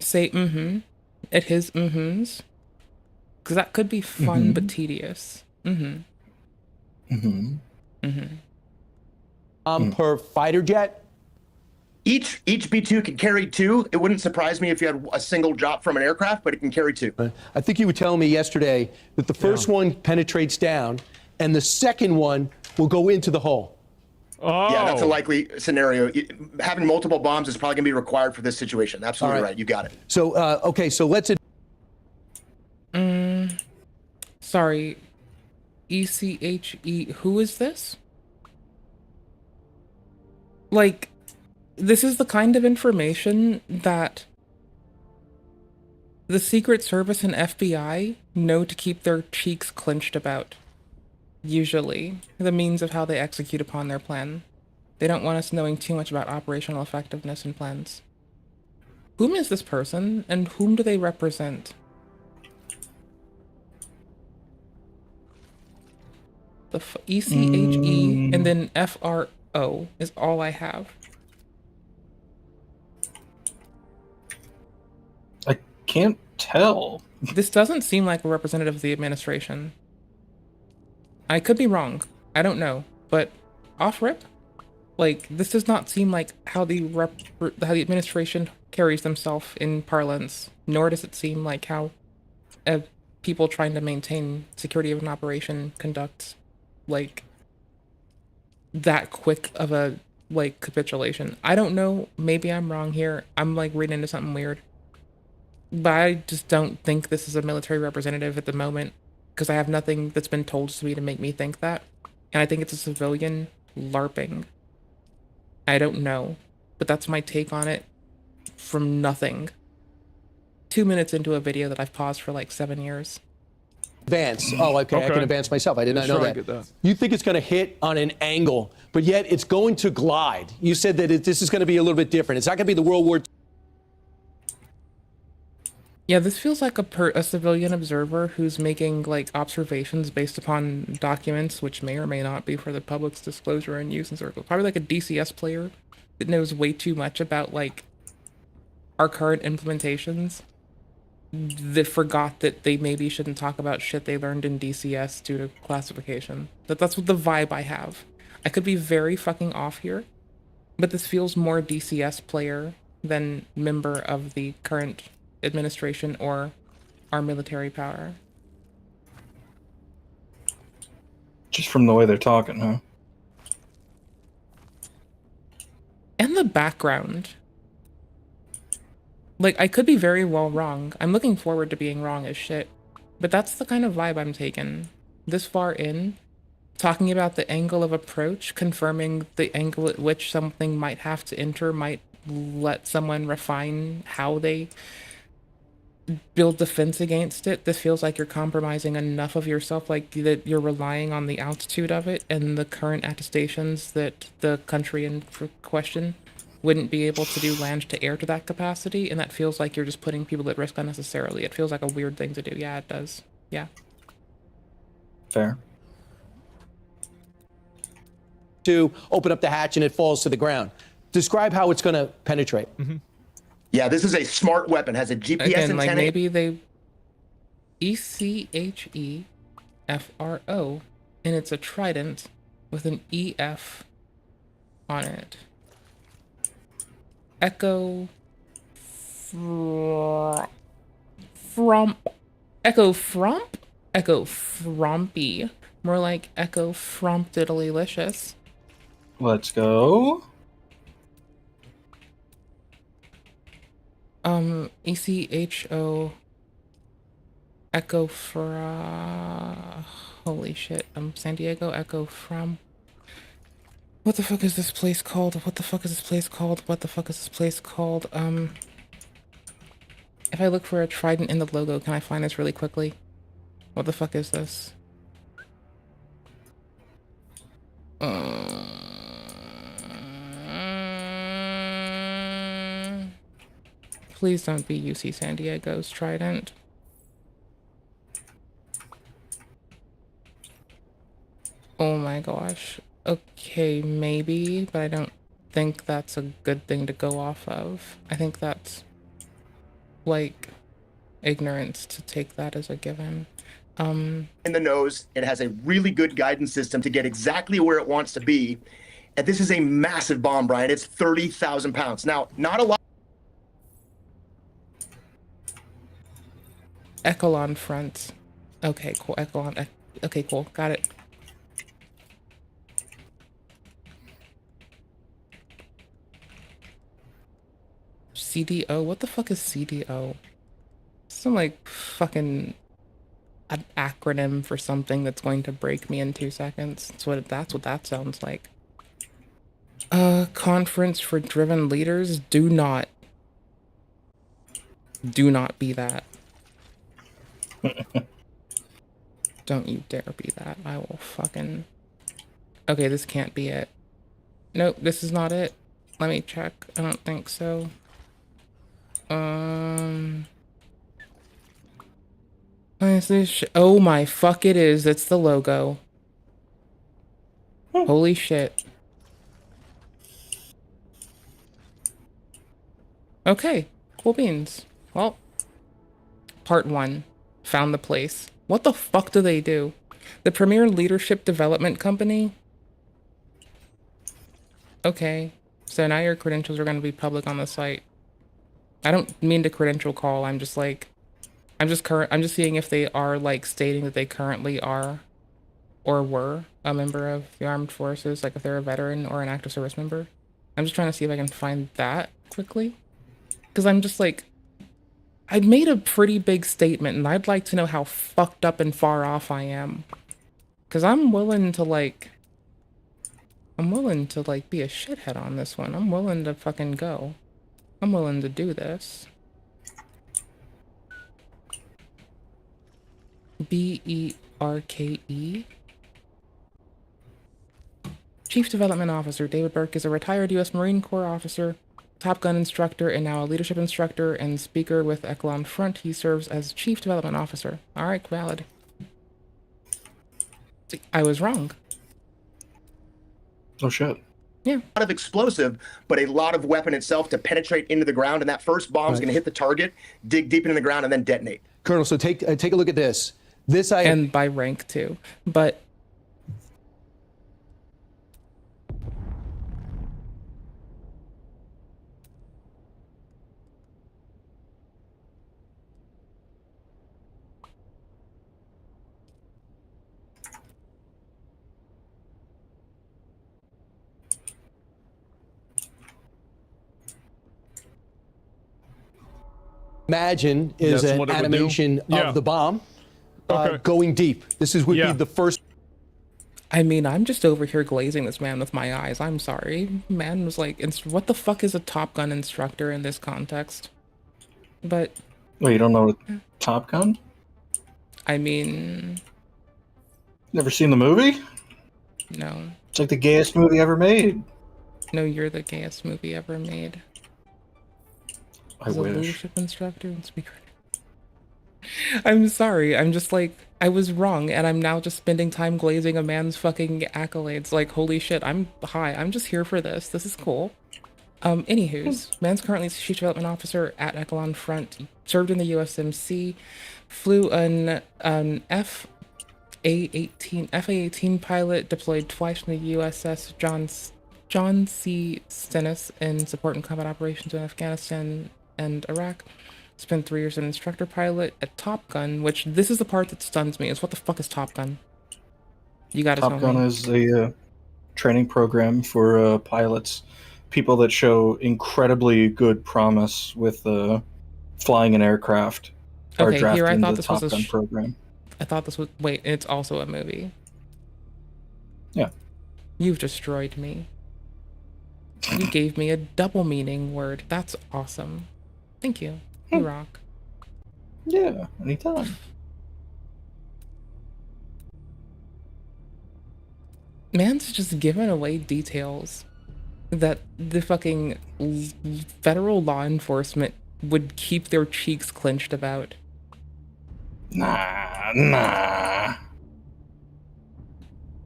say at his because that could be fun but tedious.
Per fighter jet?
Each B2 can carry 2. It wouldn't surprise me if you had a single drop from an aircraft, but it can carry 2.
I think you were telling me yesterday that the first one penetrates down, and the second one will go into the hole.
Oh.
Yeah, that's a likely scenario. Having multiple bombs is probably going to be required for this situation. Absolutely right. You got it.
So, okay, so let's...
Sorry. ECHE, who is this? Like, this is the kind of information that the Secret Service and FBI know to keep their cheeks clenched about. usually, the means of how they execute upon their plan. They don't want us knowing too much about operational effectiveness and plans. Whom is this person, and whom do they represent? The ECHE and then FRO is all I have.
I can't tell.
This doesn't seem like a representative of the administration. I could be wrong. I don't know. But off rip, like, this does not seem like how the administration carries themselves in parlance, nor does it seem like how people trying to maintain security of an operation conducts, like, that quick of a, like, capitulation. I don't know. Maybe I'm wrong here. I'm, like, reading into something weird. But I just don't think this is a military representative at the moment, because I have nothing that's been told to me to make me think that. And I think it's a civilian LARPing. I don't know, but that's my take on it from nothing. 2 minutes into a video that I've paused for like 7 years.
Advance. Oh, okay. I can advance myself. I did not know that. You think it's going to hit on an angle, but yet it's going to glide. You said that this is going to be a little bit different. It's not going to be the World War II.
Yeah, this feels like a civilian observer who's making like observations based upon documents which may or may not be for the public's disclosure and use in circles. Probably like a DCS player that knows way too much about like our current implementations that forgot that they maybe shouldn't talk about shit they learned in DCS due to classification. That's what the vibe I have. I could be very fucking off here, but this feels more DCS player than member of the current administration or our military power.
Just from the way they're talking, huh?
And the background. Like, I could be very well wrong. I'm looking forward to being wrong as shit. But that's the kind of vibe I'm taking. This far in, talking about the angle of approach, confirming the angle at which something might have to enter, might let someone refine how they build defense against it. This feels like you're compromising enough of yourself, like that you're relying on the altitude of it and the current attestations that the country in question wouldn't be able to do land to air to that capacity, and that feels like you're just putting people at risk unnecessarily. It feels like a weird thing to do. Yeah, it does. Yeah.
Fair.
To open up the hatch and it falls to the ground. Describe how it's going to penetrate.
Yeah, this is a smart weapon. Has a GPS
Again,
antenna.
like maybe they ECHE FRO, and it's a trident with an EF on it. Echo Fromp. Echo Fromp? Echo Frompy. More like Echo Frompdiddlylicious.
Let's go.
ECHO Echo holy shit. San Diego Echo from. What the fuck is this place called? What the fuck is this place called? What the fuck is this place called? If I look for a trident in the logo, can I find this really quickly? What the fuck is this? Please don't be UC San Diego's trident. Oh my gosh. Okay, maybe, but I don't think that's a good thing to go off of. I think that's, like, ignorance to take that as a given.
In the nose, it has a really good guidance system to get exactly where it wants to be. And this is a massive bomb, Brian. It's 30,000 pounds. Now, not a lot.
Echelon front. Okay, cool. Echelon. Okay, cool. Got it. CDO? What the fuck is CDO? Some like fucking an acronym for something that's going to break me in 2 seconds. That's what that sounds like. Conference for driven leaders? Do not be that. Don't you dare be that. I will fucking... Okay, this can't be it. Nope, this is not it. Let me check. I don't think so. What is this? Oh my fuck, it is. It's the logo. Holy shit. Okay, cool beans. Well, part 1. Found the place. What the fuck do they do? The Premier Leadership Development Company? Okay, so now your credentials are going to be public on the site. I don't mean to credential call, I'm just like... I'm just seeing if they are, like, stating that they currently are or were a member of the armed forces, like if they're a veteran or an active service member. I'm just trying to see if I can find that quickly. Because I'm just like, I made a pretty big statement and I'd like to know how fucked up and far off I am. Because I'm willing to like be a shithead on this one. I'm willing to fucking go. I'm willing to do this. B-E-R-K-E. Chief Development Officer David Burke is a retired U.S. Marine Corps officer, Top Gun instructor, and now a leadership instructor and speaker with Echelon Front. He serves as Chief Development Officer. Alright, valid. See, I was wrong.
Oh shit.
Yeah. A lot of explosive, but a lot of weapon itself to penetrate into the ground, and that first bomb's going to hit the target, dig deep into the ground, and then detonate.
Colonel, so take a look at this.
And by rank too, but
imagine is an animation of the bomb going deep. This would be the first.
I mean, I'm just over here glazing this man with my eyes. I'm sorry. Man was like, what the fuck is a Top Gun instructor in this context? But...
Wait, you don't know Top Gun?
I mean...
Never seen the movie?
No.
It's like the gayest movie ever made.
No, you're the gayest movie ever made.
I
As a
wish.
leadership instructor and speaker. I'm sorry. I'm just like, I was wrong, and I'm now just spending time glazing a man's fucking accolades. Like, holy shit, I'm just here for this. This is cool. Anywho's, man's currently Chief Development Officer at Echelon Front, served in the USMC, flew an FA-18 pilot, deployed twice from the USS John C. Stennis in support and combat operations in Afghanistan and Iraq. Spent 3 years as an instructor pilot at Top Gun, which this is the part that stuns me, is what the fuck is Top Gun? You gotta tell me.
Top Gun is a training program for pilots, people that show incredibly good promise with flying an aircraft are
Okay,
drafted
here I
into
thought
the
this
Top
was
Gun program.
I thought this was, wait, it's also a movie.
Yeah.
You've destroyed me. You gave me a double meaning word. That's awesome. Thank you. You rock.
Yeah, anytime.
Man's just giving away details that the fucking federal law enforcement would keep their cheeks clenched about.
Nah.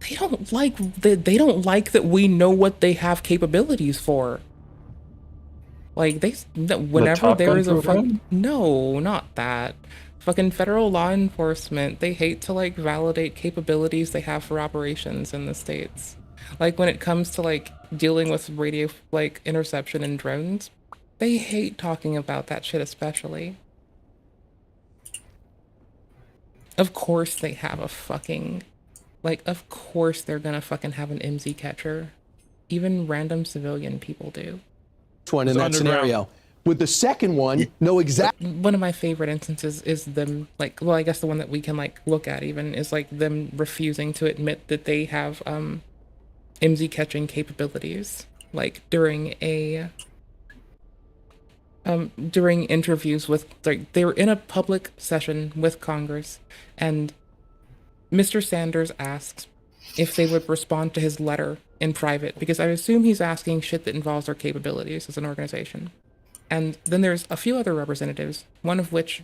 They don't like that we know what they have capabilities for. Like whenever there is a no, not that. Fucking federal law enforcement, they hate to like validate capabilities they have for operations in the States. Like when it comes to like dealing with radio like interception and drones, they hate talking about that shit especially. Of course they have a fucking of course they're gonna fucking have an MZ catcher. Even random civilian people do.
One in that scenario. With the second one, know exactly.
One of my favorite instances is them well, I guess the one that we can look at even is them refusing to admit that they have MZ catching capabilities. During during interviews with they were in a public session with Congress, and Mr. Sanders asks if they would respond to his letter in private, because I assume he's asking shit that involves their capabilities as an organization. And then there's a few other representatives, one of which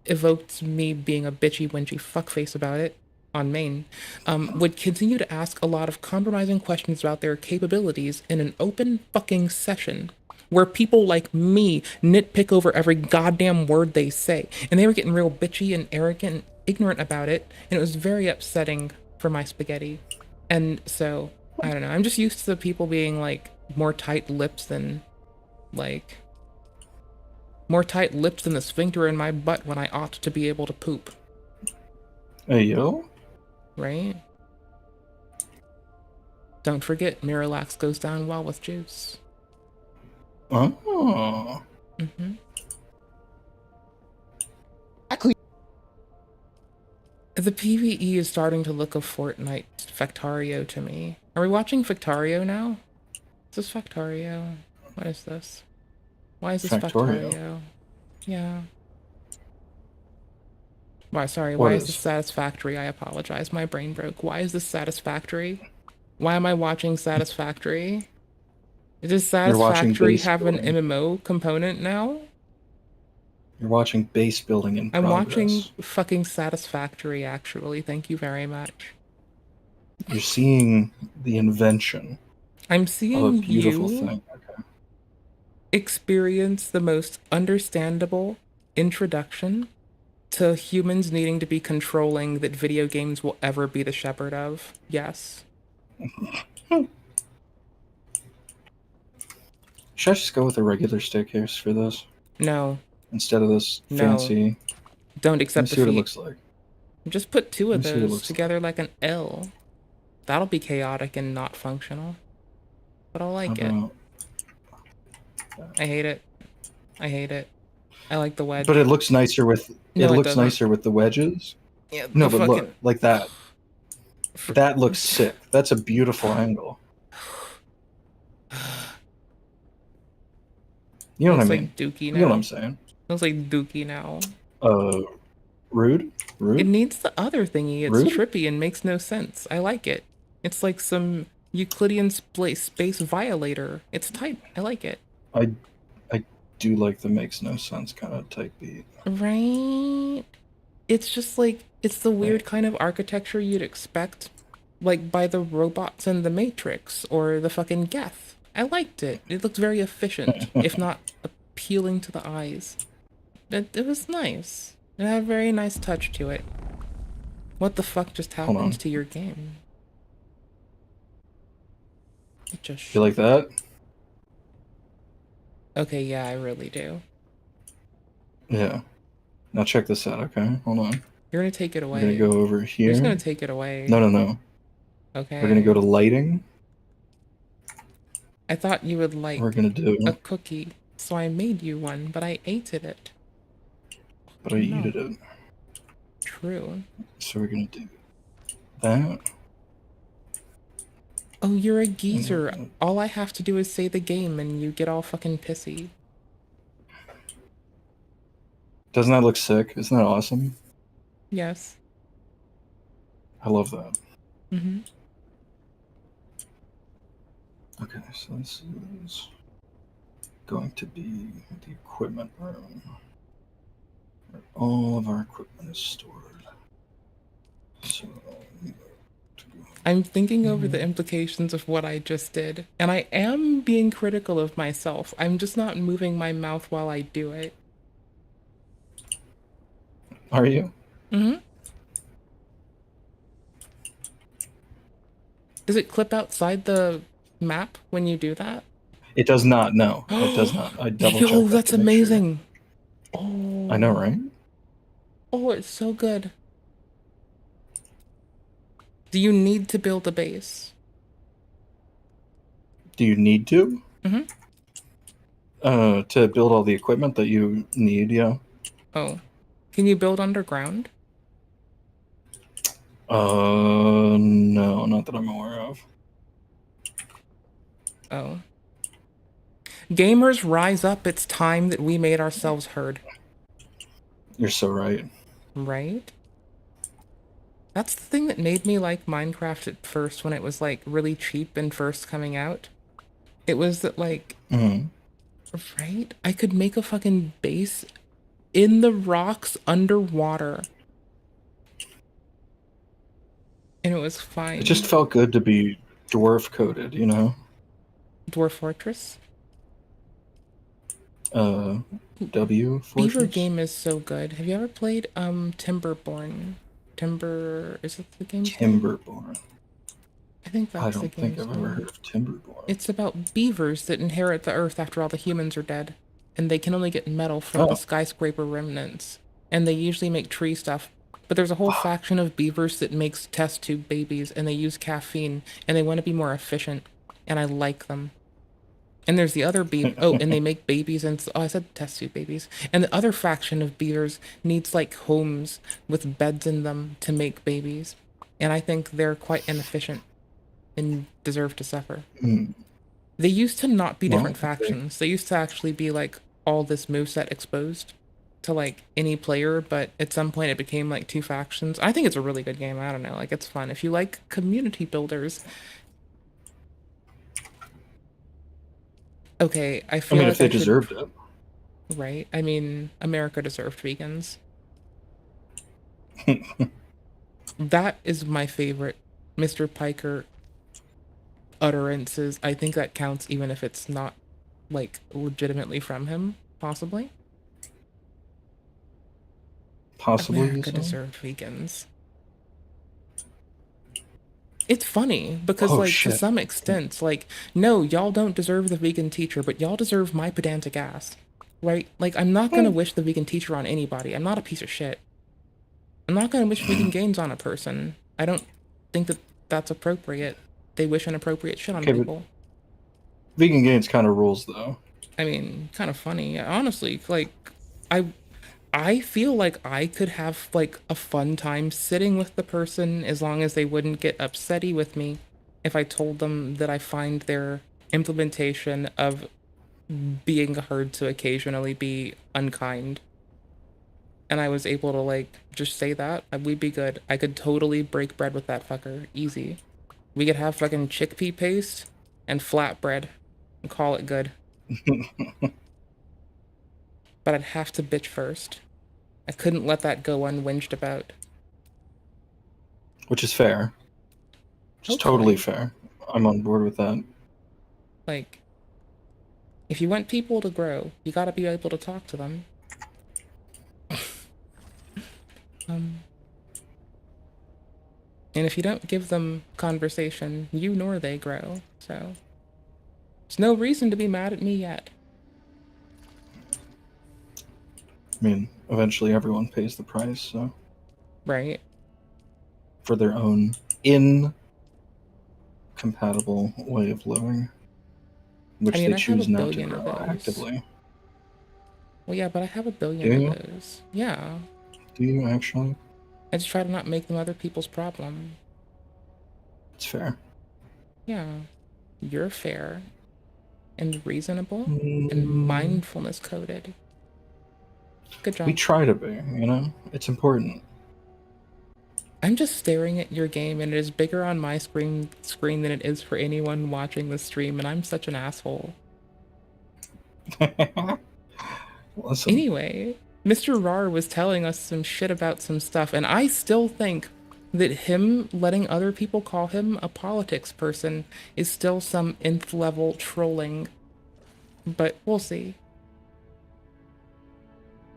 evoked me being a bitchy, winchy fuckface about it on Maine, would continue to ask a lot of compromising questions about their capabilities in an open fucking session where people like me nitpick over every goddamn word they say. And they were getting real bitchy and arrogant and ignorant about it, and it was very upsetting for my spaghetti. And so, I don't know, I'm just used to the people being like more tight-lipped than like... more tight-lipped than the sphincter in my butt when I ought to be able to poop.
Hey, yo.
Right? Don't forget, Miralax goes down well with juice.
Oh.
Mm-hmm. The PvE is starting to look a Fortnite Factario to me. Are we watching Factario now? Is this Factario? What is this? Why is this Factario? Yeah. Why, sorry, why is this Satisfactory? I apologize, my brain broke. Why is this Satisfactory? Why am I watching Satisfactory? Does Satisfactory have an MMO component now?
You're watching base building in
I'm
progress.
watching fucking Satisfactory, actually. Thank you very much.
You're seeing the invention.
I'm seeing
of a beautiful
you
thing. Okay.
experience the most understandable introduction to humans needing to be controlling that video games will ever be the shepherd of. Yes.
Should I just go with a regular staircase for this?
No.
Instead of this
No.
fancy.
Don't accept
Let me see what it
defeat.
looks like.
Just put two of
Let me see what it
those
looks
together like an L. That'll be chaotic and not functional. But I like it. I hate it. I hate it. I like the wedge.
But it looks nicer with
No, it
looks
doesn't.
nicer with the wedges.
Yeah,
No,
the
but
fucking-
look, like that. That looks sick. That's a beautiful angle. You know what I
Looks
mean?
like Dookie
You
now.
know what I'm saying?
Looks like Dookie now.
Rude? Rude?
It needs the other thingy. It's
Rude?
trippy and makes no sense. I like it. It's like some Euclidean space violator. It's tight. I like it.
I do like the makes no sense kind of type beat.
Right? It's just like, it's the weird kind of architecture you'd expect, like by the robots in the Matrix or the fucking Geth. I liked it. It looked very efficient, if not appealing to the eyes. It was nice. It had a very nice touch to it. What the fuck just happened to your game? It just...
You like that?
Okay, yeah, I really do.
Yeah. Now check this out, okay? Hold on.
You're gonna take it away.
We're gonna go over here.
You're just gonna take it away.
No.
Okay.
We're gonna go to lighting.
I thought you would like
We're gonna do
a cookie, so I made you one, but I ate it.
But I eated it.
True.
So we're gonna do that.
Oh, you're a geezer. All I have to do is say the game and you get all fucking pissy.
Doesn't that look sick? Isn't that awesome?
Yes.
I love that.
Mm-hmm.
Okay, so this is going to be the equipment room, where all of our equipment is stored. So,
I'm thinking over the implications of what I just did, and I am being critical of myself. I'm just not moving my mouth while I do it.
Are you?
Mm-hmm. Does it clip outside the map when you do that?
It does not. No, it does not. I double checked.
Yo,
that
that's
to make sure.
amazing. Oh.
I know, right?
Oh, it's so good. Do you need to build a base?
Do you need to?
Mm-hmm.
To build all the equipment that you need, yeah.
Oh. Can you build underground?
No, not that I'm aware of.
Oh. Gamers, rise up. It's time that we made ourselves heard.
You're so right.
Right? That's the thing that made me like Minecraft at first when it was like really cheap and first coming out. It was that like, right? I could make a fucking base in the rocks underwater. And it was fine.
It just felt good to be dwarf coded, you know?
Dwarf Fortress?
W Fortress?
Beaver game is so good. Have you ever played Timberborn? Is it the game's name?
Timberborn.
I think that's
I
the
don't
game's
think I've ever
name.
heard of Timberborn.
It's about beavers that inherit the earth after all the humans are dead. And they can only get metal from the skyscraper remnants. And they usually make tree stuff. But there's a whole faction of beavers that makes test tube babies, and they use caffeine, and they want to be more efficient. And I like them. And there's the other and they make babies, and I said test tube babies. And the other faction of beavers needs like homes with beds in them to make babies. And I think they're quite inefficient and deserve to suffer. They used to not be different factions. They used to actually be like all this moveset exposed to like any player, but at some point it became like two factions. I think it's a really good game. I don't know, like it's fun if you like community builders. Okay, I feel like
if they deserved it.
Right? I mean, America deserved vegans. That is my favorite Mr. Piker utterances. I think that counts even if it's not like legitimately from him, possibly.
Possibly.
America deserved vegans. It's funny because to some extent, like, no, y'all don't deserve the vegan teacher, but y'all deserve my pedantic ass. Right? Like, I'm not gonna wish the vegan teacher on anybody. I'm not a piece of shit. I'm not gonna wish vegan gains on a person. I don't think that that's appropriate. They wish inappropriate shit on people.
Vegan gains kind of rules, though.
I mean, kind of funny. Honestly, like, I feel like I could have like a fun time sitting with the person as long as they wouldn't get upsetty with me if I told them that I find their implementation of being heard to occasionally be unkind. And I was able to like just say that, we'd be good. I could totally break bread with that fucker. Easy. We could have fucking chickpea paste and flatbread and call it good. But I'd have to bitch first. I couldn't let that go unwhinged about.
Which is fair. It's totally fair. I'm on board with that.
Like, if you want people to grow, you gotta be able to talk to them. And if you don't give them conversation, you nor they grow, so... There's no reason to be mad at me yet.
I mean, eventually everyone pays the price, so...
Right.
For their own incompatible way of living. Which they choose not to grow actively.
Well, yeah, but I have a billion of those. Yeah.
Do you actually?
I just try to not make them other people's problem.
It's fair.
Yeah. You're fair. And reasonable. And mindfulness coded. Good job.
We try to be, you know? It's important.
I'm just staring at your game, and it is bigger on my screen than it is for anyone watching the stream, and I'm such an asshole.
Listen.
Anyway, Mr. Rar was telling us some shit about some stuff, and I still think that him letting other people call him a politics person is still some nth level trolling. But we'll see.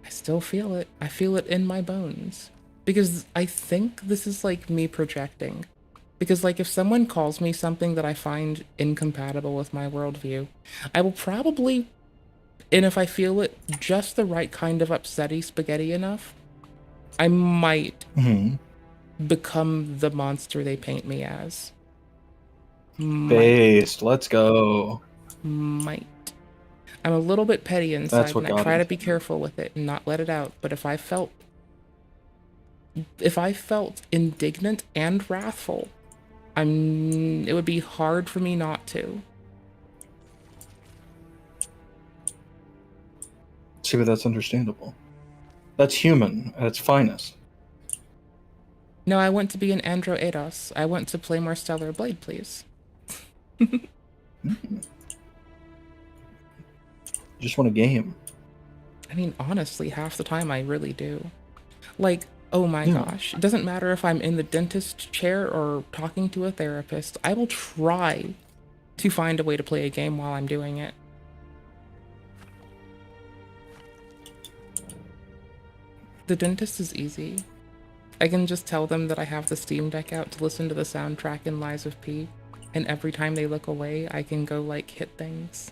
I still feel it. I feel it in my bones. Because I think this is like me projecting. Because like if someone calls me something that I find incompatible with my worldview, I will probably, and if I feel it just the right kind of upsetty spaghetti enough, I might become the monster they paint me as.
Based, let's go.
Might. I'm a little bit petty inside, and I try to be careful with it and not let it out, but if I felt indignant and wrathful, it would be hard for me not to.
See, but that's understandable. That's human at its finest.
No, I want to be an Andro Eidos. I want to play more Stellar Blade, please.
Just want a game.
I mean, honestly, half the time I really do. Like, oh my gosh. It doesn't matter if I'm in the dentist chair or talking to a therapist. I will try to find a way to play a game while I'm doing it. The dentist is easy. I can just tell them that I have the Steam Deck out to listen to the soundtrack in Lies of P, and every time they look away, I can go, like, hit things.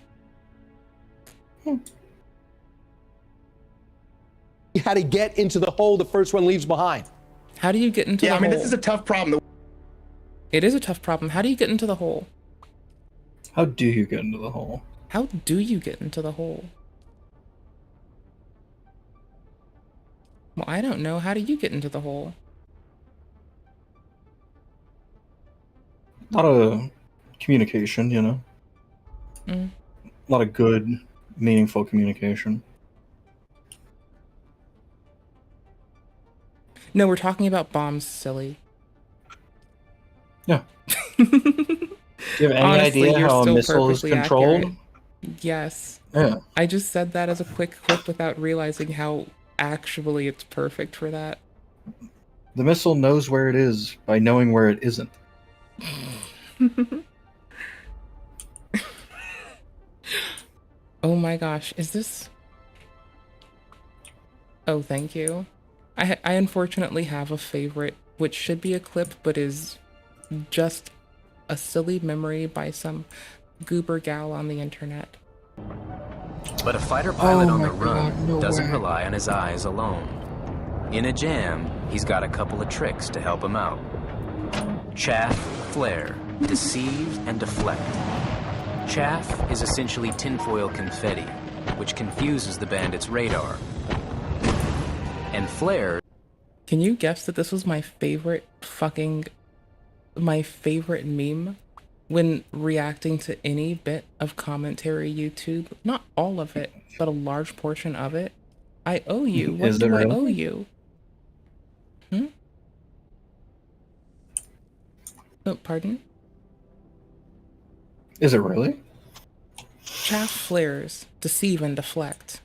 How to get into the hole the first one leaves behind.
How do you get into the hole?
Yeah, I mean, this is a tough problem.
It is a tough problem. How do you get into the hole?
How do you get into the hole?
How do you get into the hole? Well, I don't know. How do you get into the hole?
A lot of communication, you know?
Mm.
A lot of good, meaningful communication.
No, we're talking about bombs, silly.
Yeah. Do you have any
Honestly,
idea
you're
how a
still
missile is
perfectly
controlled?
accurate. Yes.
Yeah.
I just said that as a quick clip without realizing how actually it's perfect for that.
The missile knows where it is by knowing where it isn't.
Oh my gosh, is this... Oh, thank you. I unfortunately have a favorite, which should be a clip, but is just a silly memory by some goober gal on the internet.
But a fighter pilot on the run doesn't rely on his eyes alone. In a jam, he's got a couple of tricks to help him out. Chaff, flare, deceive, and deflect. Chaff is essentially tinfoil confetti, which confuses the bandit's radar. And flare...
Can you guess that this was my favorite meme when reacting to any bit of commentary YouTube? Not all of it, but a large portion of it. I owe you. What do I owe you? Oh, pardon?
Is it really?
Chaff, flares, deceive, and deflect.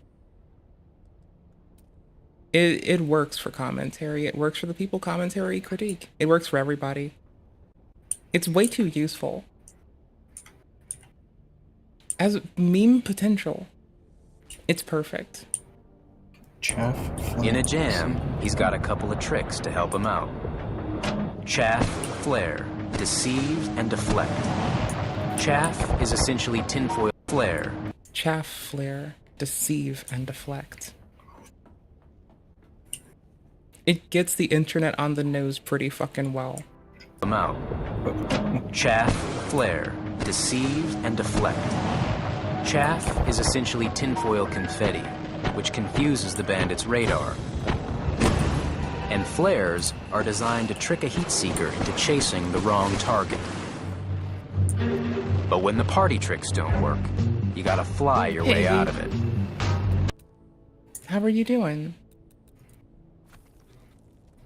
It works for commentary. It works for the people commentary critique. It works for everybody. It's way too useful. As meme potential, it's perfect.
Chaff.
In a jam, he's got a couple of tricks to help him out. Chaff, flare, deceive, and deflect. Chaff is essentially tinfoil flare.
Chaff, flare, deceive, and deflect. It gets the internet on the nose pretty fucking well.
Him out. Chaff, flare, deceive, and deflect. Chaff is essentially tinfoil confetti, which confuses the bandit's radar. And flares are designed to trick a heat seeker into chasing the wrong target. But when the party tricks don't work, you gotta fly your way out of it.
How are you doing?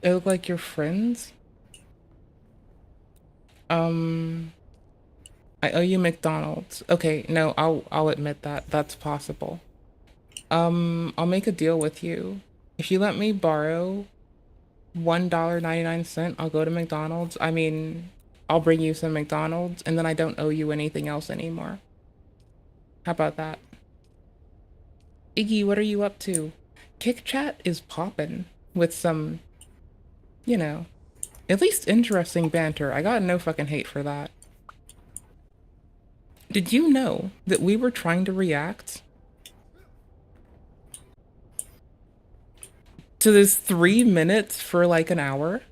It look like you're friends? I owe you McDonald's. Okay, no, I'll admit that. That's possible. I'll make a deal with you. If you let me borrow $1.99, I'll go to McDonald's. I mean, I'll bring you some McDonald's, and then I don't owe you anything else anymore. How about that? Iggy, what are you up to? Kick Chat is poppin' with some, you know, at least interesting banter. I got no fucking hate for that. Did you know that we were trying to react to this 3 minutes for like an hour?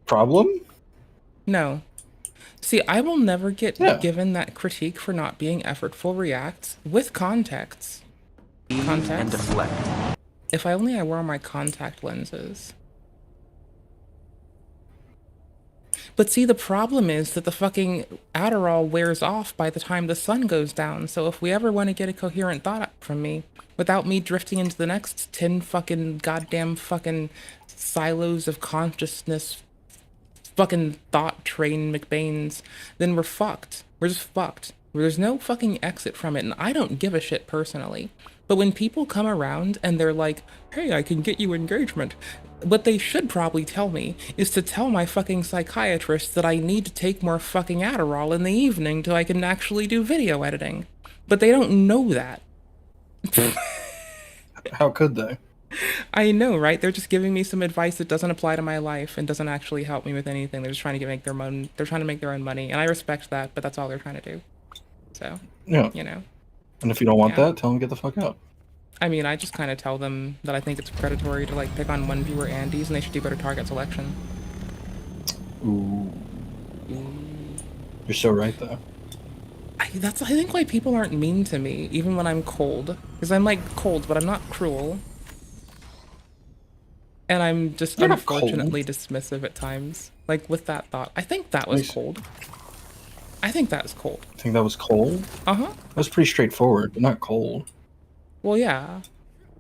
Problem?
No. See, I will never get given that critique for not being effortful reacts with context.
And deflect.
If I only wore my contact lenses. But see, the problem is that the fucking Adderall wears off by the time the sun goes down. So if we ever want to get a coherent thought from me, without me drifting into the next 10 fucking goddamn fucking silos of consciousness, fucking thought train McBains, then we're fucked. We're just fucked. There's no fucking exit from it, and I don't give a shit personally. But when people come around and they're like, hey, I can get you engagement, what they should probably tell me is to tell my fucking psychiatrist that I need to take more fucking Adderall in the evening till I can actually do video editing. But they don't know that.
How could they?
I know, right? They're just giving me some advice that doesn't apply to my life and doesn't actually help me with anything. They're just trying to make their money. They're trying to make their own money, and I respect that, but that's all they're trying to do. So,
Yeah.
you know.
And if you don't want that, tell them to get the fuck out.
I mean, I just kind of tell them that I think it's predatory to like pick on one viewer Andes, and they should do better target selection.
Ooh. You're so right, though.
I think why people aren't mean to me, even when I'm cold. Because I'm like cold, but I'm not cruel. And I'm just
You're not
unfortunately dismissive at times. Like with that thought. I think that was cold. I think that was cold.
I think that was cold?
Uh-huh.
That was pretty straightforward, but not cold.
Well, yeah.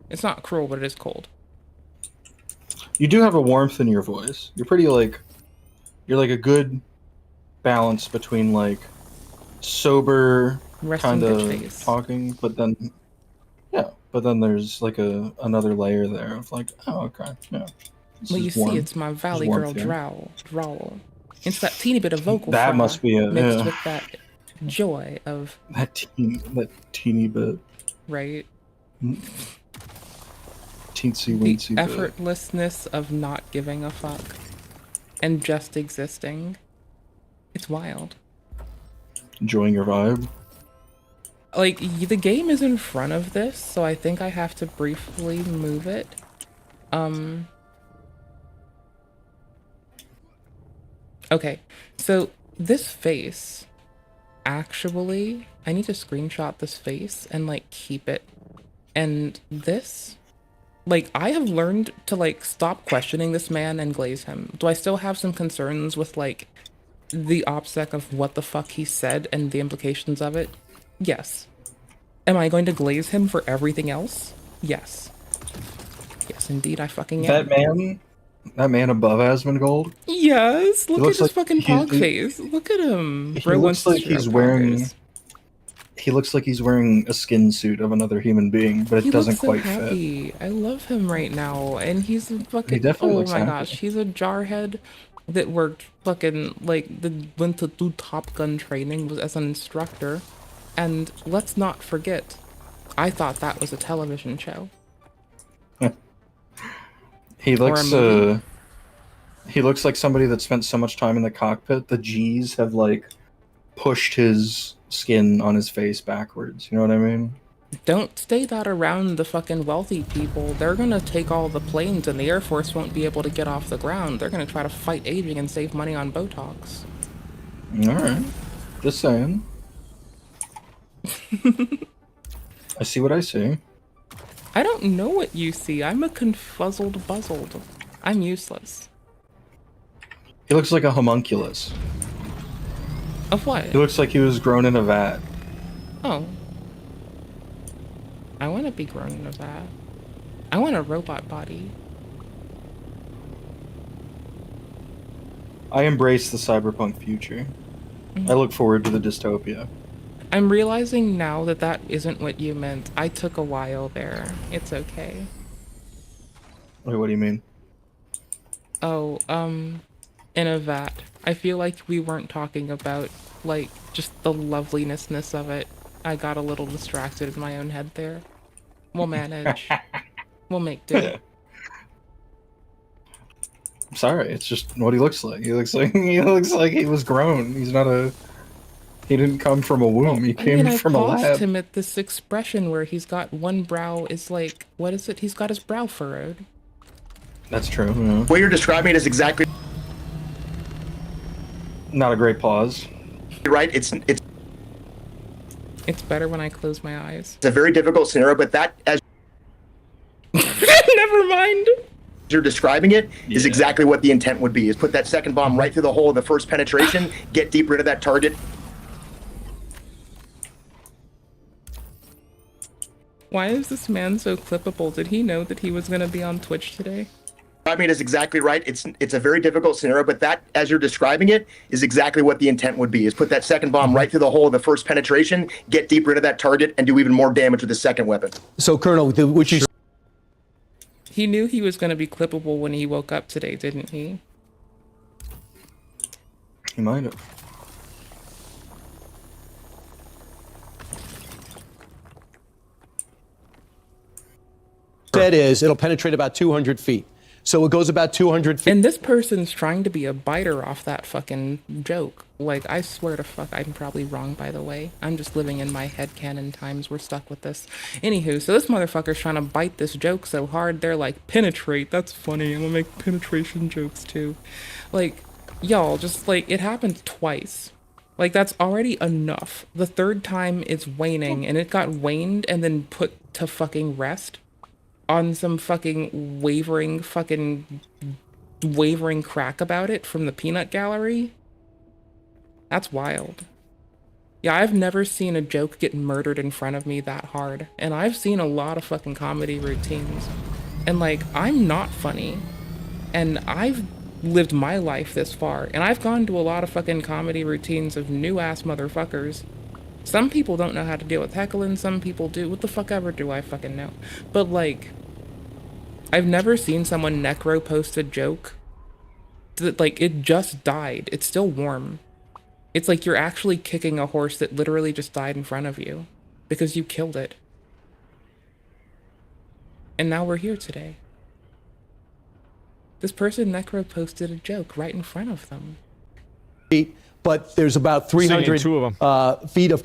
It's not cruel, but it is cold.
You do have a warmth in your voice. You're pretty like... You're like a good balance between like sober kind of talking, but then... Yeah, but then there's like another layer there of like, oh, okay, yeah.
Well, you see, it's my Valley Girl drawl. It's that teeny bit of vocal
that
fry
mixed
with that joy of
that teeny bit,
right?
Teensy weensy
The
bit.
effortlessness of not giving a fuck and just existing. It's wild.
Enjoying your vibe.
Like, the game is in front of this, so I think I have to briefly move it. Okay, so this face, actually, I need to screenshot this face and, like, keep it. And this, like, I have learned to, like, stop questioning this man and glaze him. Do I still have some concerns with, like, the OPSEC of what the fuck he said and the implications of it? Yes. Am I going to glaze him for everything else? Yes. Yes, indeed, I fucking am.
That man above Asmongold.
Yes, look at his
like
fucking pog face. Look at him.
He looks like he's wearing. He looks like he's wearing a skin suit of another human being, but it doesn't quite fit.
I love him right now, and he's a fucking.
He definitely looks happy.
Gosh, he's a jarhead that worked fucking went to do Top Gun training was as an instructor, and let's not forget, I thought that was a television show.
He looks like somebody that spent so much time in the cockpit, the G's have like pushed his skin on his face backwards. You know what I mean?
Don't say that around the fucking wealthy people. They're gonna take all the planes and the Air Force won't be able to get off the ground. They're gonna try to fight aging and save money on Botox.
Alright. Just saying. I see what I see.
I don't know what you see. I'm a confuzzled buzzled. I'm useless.
He looks like a homunculus.
Of what?
He looks like he was grown in a vat.
Oh. I want to be grown in a vat. I want a robot body.
I embrace the cyberpunk future. I look forward to the dystopia.
I'm realizing now that that isn't what you meant. I took a while there. It's okay.
Wait, what do you mean?
Oh, in a vat. I feel like we weren't talking about, like, just the lovelinessness of it. I got a little distracted in my own head there. We'll manage. We'll make do.
I'm sorry, it's just what he looks like. He looks like he was grown. He's not a... He didn't come from a womb. He came from a lab.
I paused him at this expression where he's got one brow is like, what is it? He's got his brow furrowed.
That's true. Yeah.
What you're describing is exactly
not a great pause.
Right? It's
better when I close my eyes.
It's a very difficult scenario, but that as
never mind.
you're describing it is exactly what the intent would be, is put that second bomb right through the hole of the first penetration, get deeper into that target.
Why is this man so clippable? Did he know that he was going to be on Twitch today?
I mean, it's exactly right. It's a very difficult scenario, but that, as you're describing it, is exactly what the intent would be, is put that second bomb right through the hole of the first penetration, get deeper into that target, and do even more damage with the second weapon.
So, Colonel, would you...
He knew he was going to be clippable when he woke up today, didn't he?
He might have.
Said is it'll penetrate about 200 feet. So it goes about 200 feet.
And this person's trying to be a biter off that fucking joke. Like, I swear to fuck, I'm probably wrong, by the way. I'm just living in my headcanon times. We're stuck with this. Anywho, so this motherfucker's trying to bite this joke so hard, they're like, penetrate, that's funny, I'm gonna make penetration jokes too. Like, y'all, just like, it happened twice. Like, that's already enough. The third time it's waning, and it got waned and then put to fucking rest on some fucking wavering crack about it from the peanut gallery. That's wild. Yeah, I've never seen a joke get murdered in front of me that hard. And I've seen a lot of fucking comedy routines. And like, I'm not funny. And I've lived my life this far. And I've gone to a lot of fucking comedy routines of new ass motherfuckers. Some people don't know how to deal with heckling, some people do. What the fuck ever do I fucking know? But like, I've never seen someone necro post a joke that, like, it just died. It's still warm. It's like you're actually kicking a horse that literally just died in front of you because you killed it. And now we're here today. This person necro posted a joke right in front of them.
But there's about 300 feet of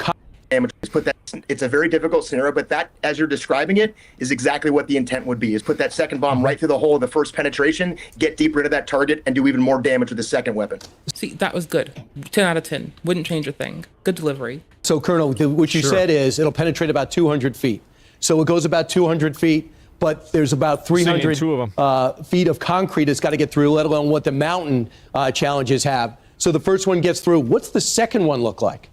damage. Put that. It's a very difficult scenario, but that, as you're describing it, is exactly what the intent would be, is put that second bomb right through the hole of the first penetration, get deeper into that target, and do even more damage with the second weapon.
See, that was good. 10 out of 10. Wouldn't change a thing. Good delivery.
So, Colonel, what you said is it'll penetrate about 200 feet. So it goes about 200 feet, but there's about 300 feet of concrete it's got to get through, let alone what the mountain challenges have. So the first one gets through. What's the second one look like?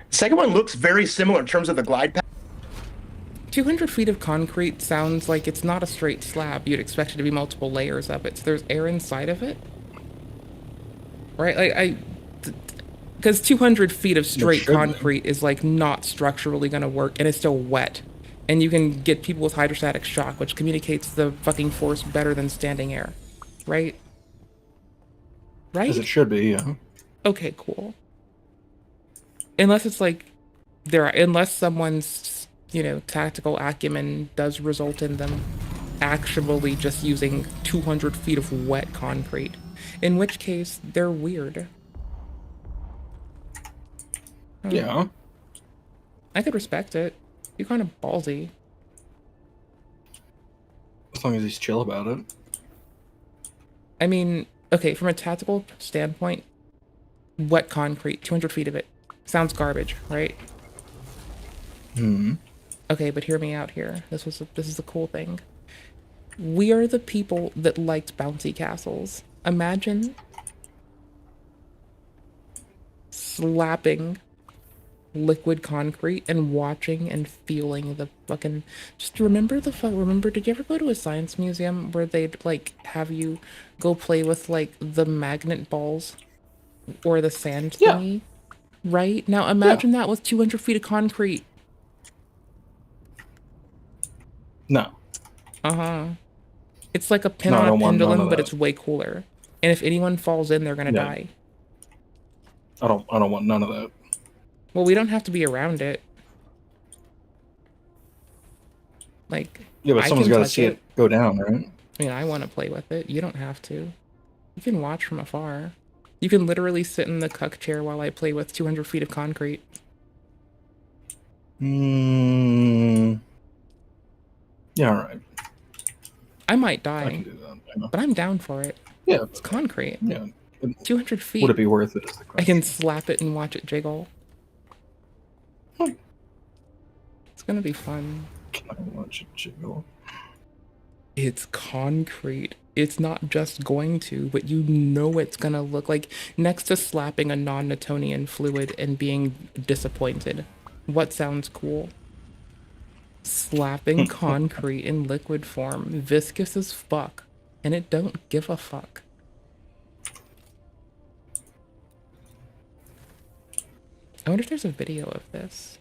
The second one looks very similar in terms of the glide path.
200 feet of concrete sounds like it's not a straight slab. You'd expect it to be multiple layers of it. So there's air inside of it. Right? Like, because 200 feet of straight concrete is like not structurally going to work, and it's still wet. And you can get people with hydrostatic shock, which communicates the fucking force better than standing air. Right? Right?
As it should be, yeah.
Okay, cool. Unless it's like, unless someone's, you know, tactical acumen does result in them actually just using 200 feet of wet concrete. In which case, they're weird.
Yeah.
I could respect it. You're kind of ballsy.
As long as he's chill about it.
I mean, okay, from a tactical standpoint, wet concrete, 200 feet of it, sounds garbage, right?
Hmm.
Okay, but hear me out here. This is the cool thing. We are the people that liked bouncy castles. Imagine slapping liquid concrete and watching and feeling the fucking, just remember did you ever go to a science museum where they'd like have you go play with like the magnet balls or the sand thingy? Right? Now imagine that with 200 feet of concrete.
No.
It's like a pin on a pendulum, but it's way cooler. And if anyone falls in, they're gonna die.
I don't want none of that.
Well, we don't have to be around it. Like,
yeah, but someone's got to see it go down, right?
I mean, I want to play with it. You don't have to. You can watch from afar. You can literally sit in the cuck chair while I play with 200 feet of concrete.
Yeah, all right.
I might die,
I can do that,
but I'm down for it.
Yeah.
It's concrete.
Yeah.
200 feet.
Would it be worth it?
I can slap it and watch it jiggle. It's gonna be fun.
Can I watch it jiggle?
It's concrete. It's not just going to, but you know it's gonna look like, next to slapping a non-Newtonian fluid and being disappointed. What sounds cool? Slapping concrete in liquid form, viscous as fuck, and it don't give a fuck. I wonder if there's a video of this.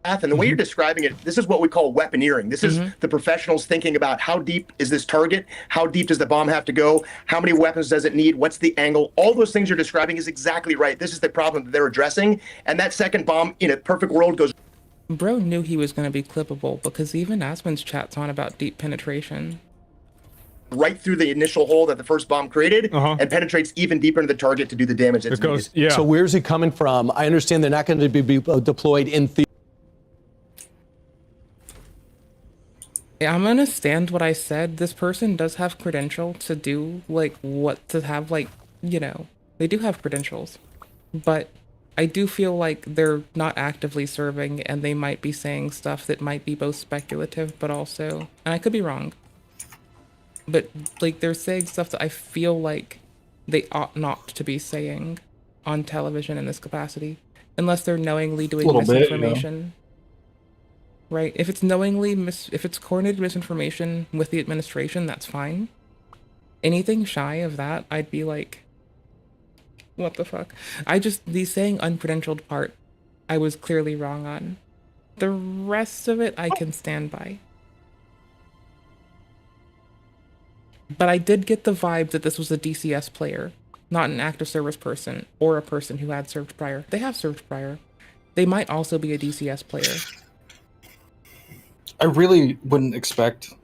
And the way you're describing it, this is what we call weaponeering. This is the professionals thinking about how deep is this target? How deep does the bomb have to go? How many weapons does it need? What's the angle? All those things you're describing is exactly right. This is the problem that they're addressing. And that second bomb, in a perfect world, goes...
Bro knew he was going to be clippable because even Aspen's chat's on about deep penetration.
Right through the initial hole that the first bomb created and penetrates even deeper into the target to do the damage that's needed.
So where's it coming from? I understand they're not going to be deployed in theory.
I'm gonna stand what I said. This person does have credential to do, like, what to have, like, you know, they do have credentials. But I do feel like they're not actively serving and they might be saying stuff that might be both speculative, but also, and I could be wrong, but, like, they're saying stuff that I feel like they ought not to be saying on television in this capacity, unless they're knowingly doing misinformation. Right? If it's knowingly if it's coordinated misinformation with the administration, that's fine. Anything shy of that, I'd be like, what the fuck? The saying uncredentialed part, I was clearly wrong on. The rest of it, I can stand by. But I did get the vibe that this was a DCS player, not an active service person, or a person who had served prior. They have served prior. They might also be a DCS player.
I really wouldn't expect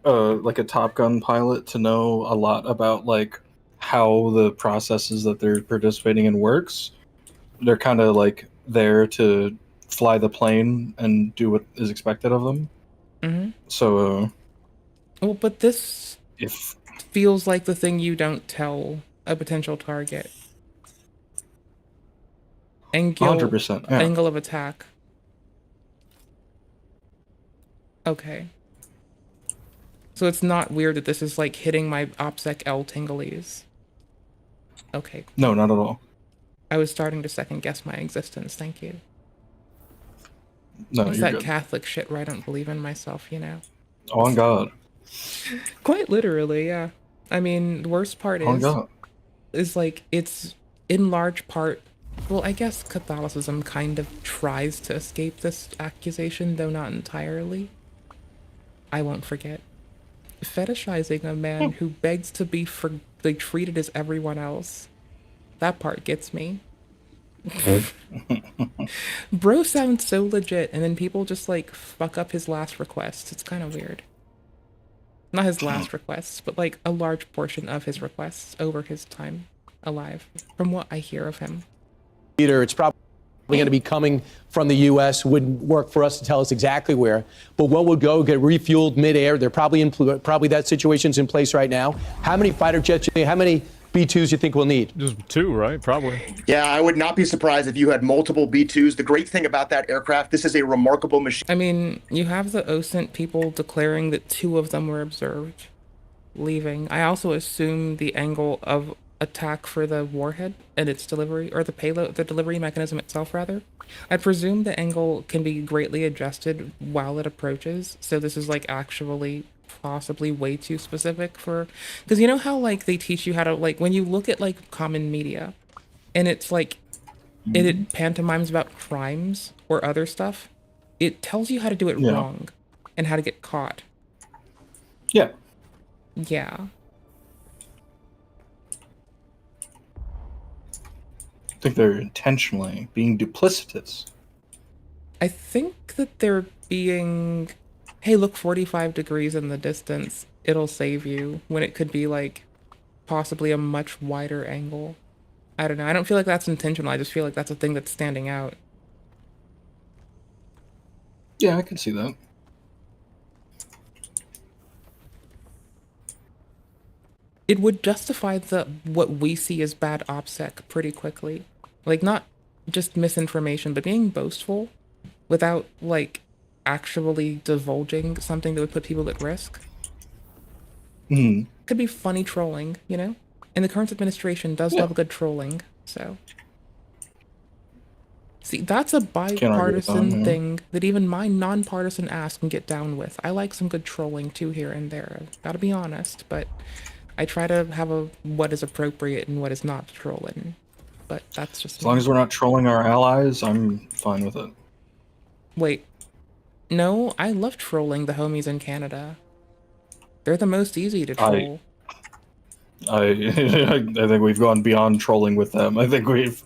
like a Top Gun pilot to know a lot about like how the processes that they're participating in works. They're kind of like there to fly the plane and do what is expected of them. So
well, but this feels like the thing you don't tell a potential target. Angle
100%, yeah.
Angle of attack. Okay. So it's not weird that this is like hitting my OPSEC L tinglies. Okay.
No, not at all.
I was starting to second guess my existence, thank you.
No,
it's
you're
that
good.
Catholic shit where I don't believe in myself, you know?
On God.
Quite literally, yeah. I mean, the worst part
On God.
is like, it's in large part, well, I guess Catholicism kind of tries to escape this accusation, though not entirely. I won't forget. Fetishizing a man who begs to be treated as everyone else. That part gets me. Bro sounds so legit, and then people just like fuck up his last request. It's kind of weird. Not his last requests, but like a large portion of his requests over his time alive, from what I hear of him.
It's probably going to be coming from the U.S. Wouldn't work for us to tell us exactly where, but one would go get refueled midair. They're probably that situation's in place right now. How many fighter jets? How many B-2s you think we'll need?
Just 2, right? Probably.
Yeah, I would not be surprised if you had multiple B-2s. The great thing about that aircraft, this is a remarkable machine.
I mean, you have the OSINT people declaring that 2 of them were observed leaving. I also assume the angle of attack for the warhead and its delivery, or the payload, the delivery mechanism itself, rather. I presume the angle can be greatly adjusted while it approaches, so this is like actually possibly way too specific for, because you know how like they teach you how to, like when you look at like common media and it's like it pantomimes about crimes or other stuff, it tells you how to do it wrong and how to get caught.
Yeah. I think they're intentionally being duplicitous.
I think that they're being, hey, look, 45 degrees in the distance, it'll save you, when it could be like possibly a much wider angle. I don't know. I don't feel like that's intentional. I just feel like that's a thing that's standing out.
Yeah, I can see that.
It would justify what we see as bad OPSEC pretty quickly. Like, not just misinformation, but being boastful without, like, actually divulging something that would put people at risk. Could be funny trolling, you know? And the current administration does love a good trolling, so. See, that's a bipartisan thing that even my nonpartisan ass can get down with. I like some good trolling too here and there, gotta be honest, but I try to have a what is appropriate and what is not trolling. But that's just
As long as we're not trolling our allies, I'm fine with it.
Wait. No, I love trolling the homies in Canada. They're the most easy to troll.
I think we've gone beyond trolling with them. I think we've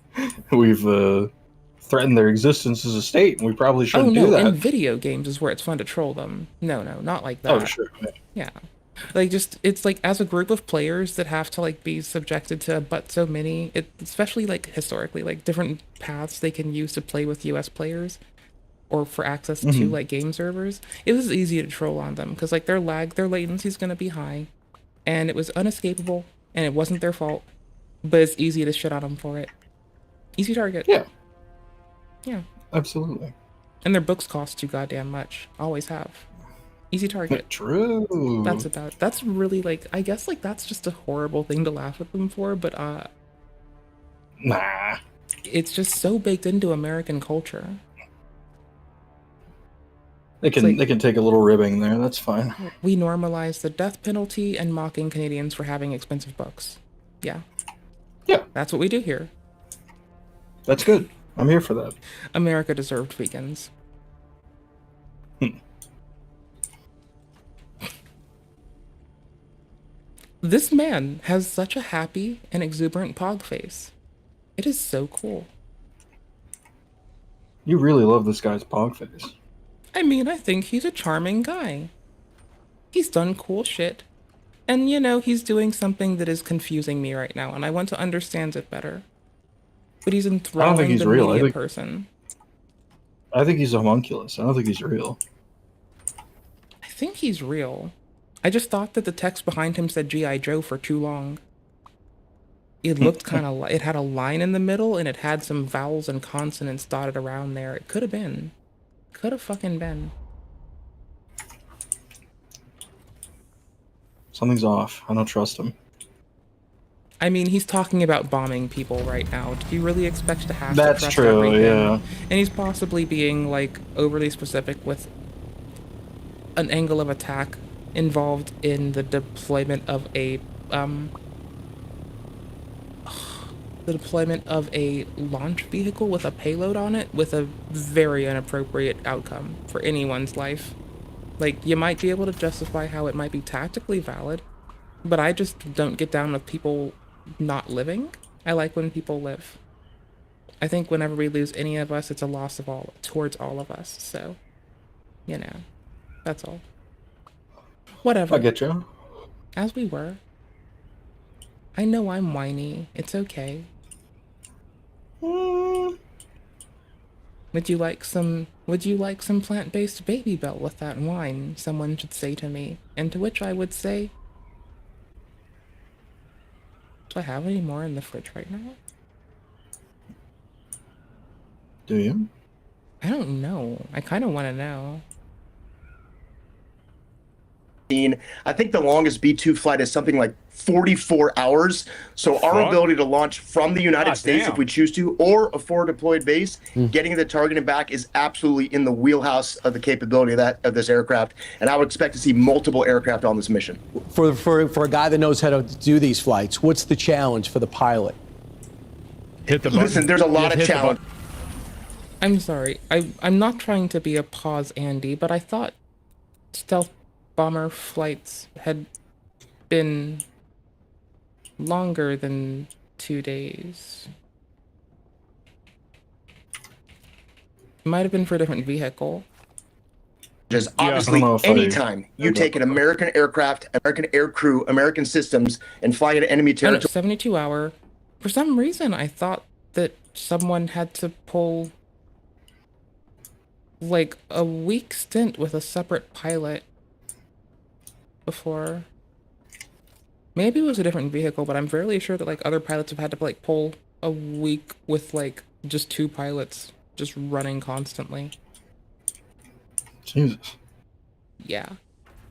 threatened their existence as a state, and we probably shouldn't do that.
In video games is where it's fun to troll them. No, not like that.
Oh, sure.
Yeah. Like, just, it's like, as a group of players that have to, like, be subjected to but so many, especially, like, historically, like, different paths they can use to play with US players, or for access to, like, game servers, it was easy to troll on them, because, like, their latency is going to be high, and it was unescapable, and it wasn't their fault, but it's easy to shit on them for it. Easy target.
Yeah.
Yeah.
Absolutely.
And their books cost too goddamn much. Always have. Easy target.
True.
That's really, like, I guess, like, that's just a horrible thing to laugh at them for, but,
nah.
It's just so baked into American culture.
They can take a little ribbing there, that's fine.
We normalize the death penalty and mocking Canadians for having expensive books. Yeah.
Yeah.
That's what we do here.
That's good. I'm here for that.
America deserved vegans. This man has such a happy and exuberant pog face. It is so cool.
You really love this guy's pog face.
I mean, I think he's a charming guy. He's done cool shit. And, you know, he's doing something that is confusing me right now, and I want to understand it better. But he's enthralling the media person.
I think he's a homunculus. I don't think he's real.
I think he's real. I just thought that the text behind him said G.I. Joe for too long. It looked kind of like it had a line in the middle, and it had some vowels and consonants dotted around there. It could have been. Could have fucking been.
Something's off. I don't trust him.
I mean, he's talking about bombing people right now. Do you really expect to have
That's
to trust
true,
everything?
yeah.
And he's possibly being, like, overly specific with an angle of attack involved in the deployment of a launch vehicle with a payload on it, with a very inappropriate outcome for anyone's life. Like, you might be able to justify how it might be tactically valid, but I just don't get down with people not living. I like when people live. I think whenever we lose any of us, it's a loss of towards all of us. So, you know, that's all. Whatever.
I get you.
As we were. I know I'm whiny. It's okay. Would you like some plant-based Baby Bell with that wine? Someone should say to me. And to which I would say, do I have any more in the fridge right now?
Do you?
I don't know. I kind of want to know.
I think the longest B-2 flight is something like 44 hours. So our ability to launch from the United States, if we choose to, or a forward deployed base, getting to the target and back is absolutely in the wheelhouse of the capability of this aircraft. And I would expect to see multiple aircraft on this mission.
For a guy that knows how to do these flights, what's the challenge for the pilot?
Hit the button.
Listen, there's a lot of challenge.
I'm sorry. I'm not trying to be a pause Andy, but I thought stealth bomber flights had been longer than 2 days. It might have been for a different vehicle.
Just obviously, anytime you take an American aircraft, American air crew, American systems, and fly into enemy territory.
72 hour. For some reason, I thought that someone had to pull like a week stint with a separate pilot before. Maybe it was a different vehicle, but I'm fairly sure that like other pilots have had to like pull a week with like just 2 pilots just running constantly.
Jesus.
Yeah.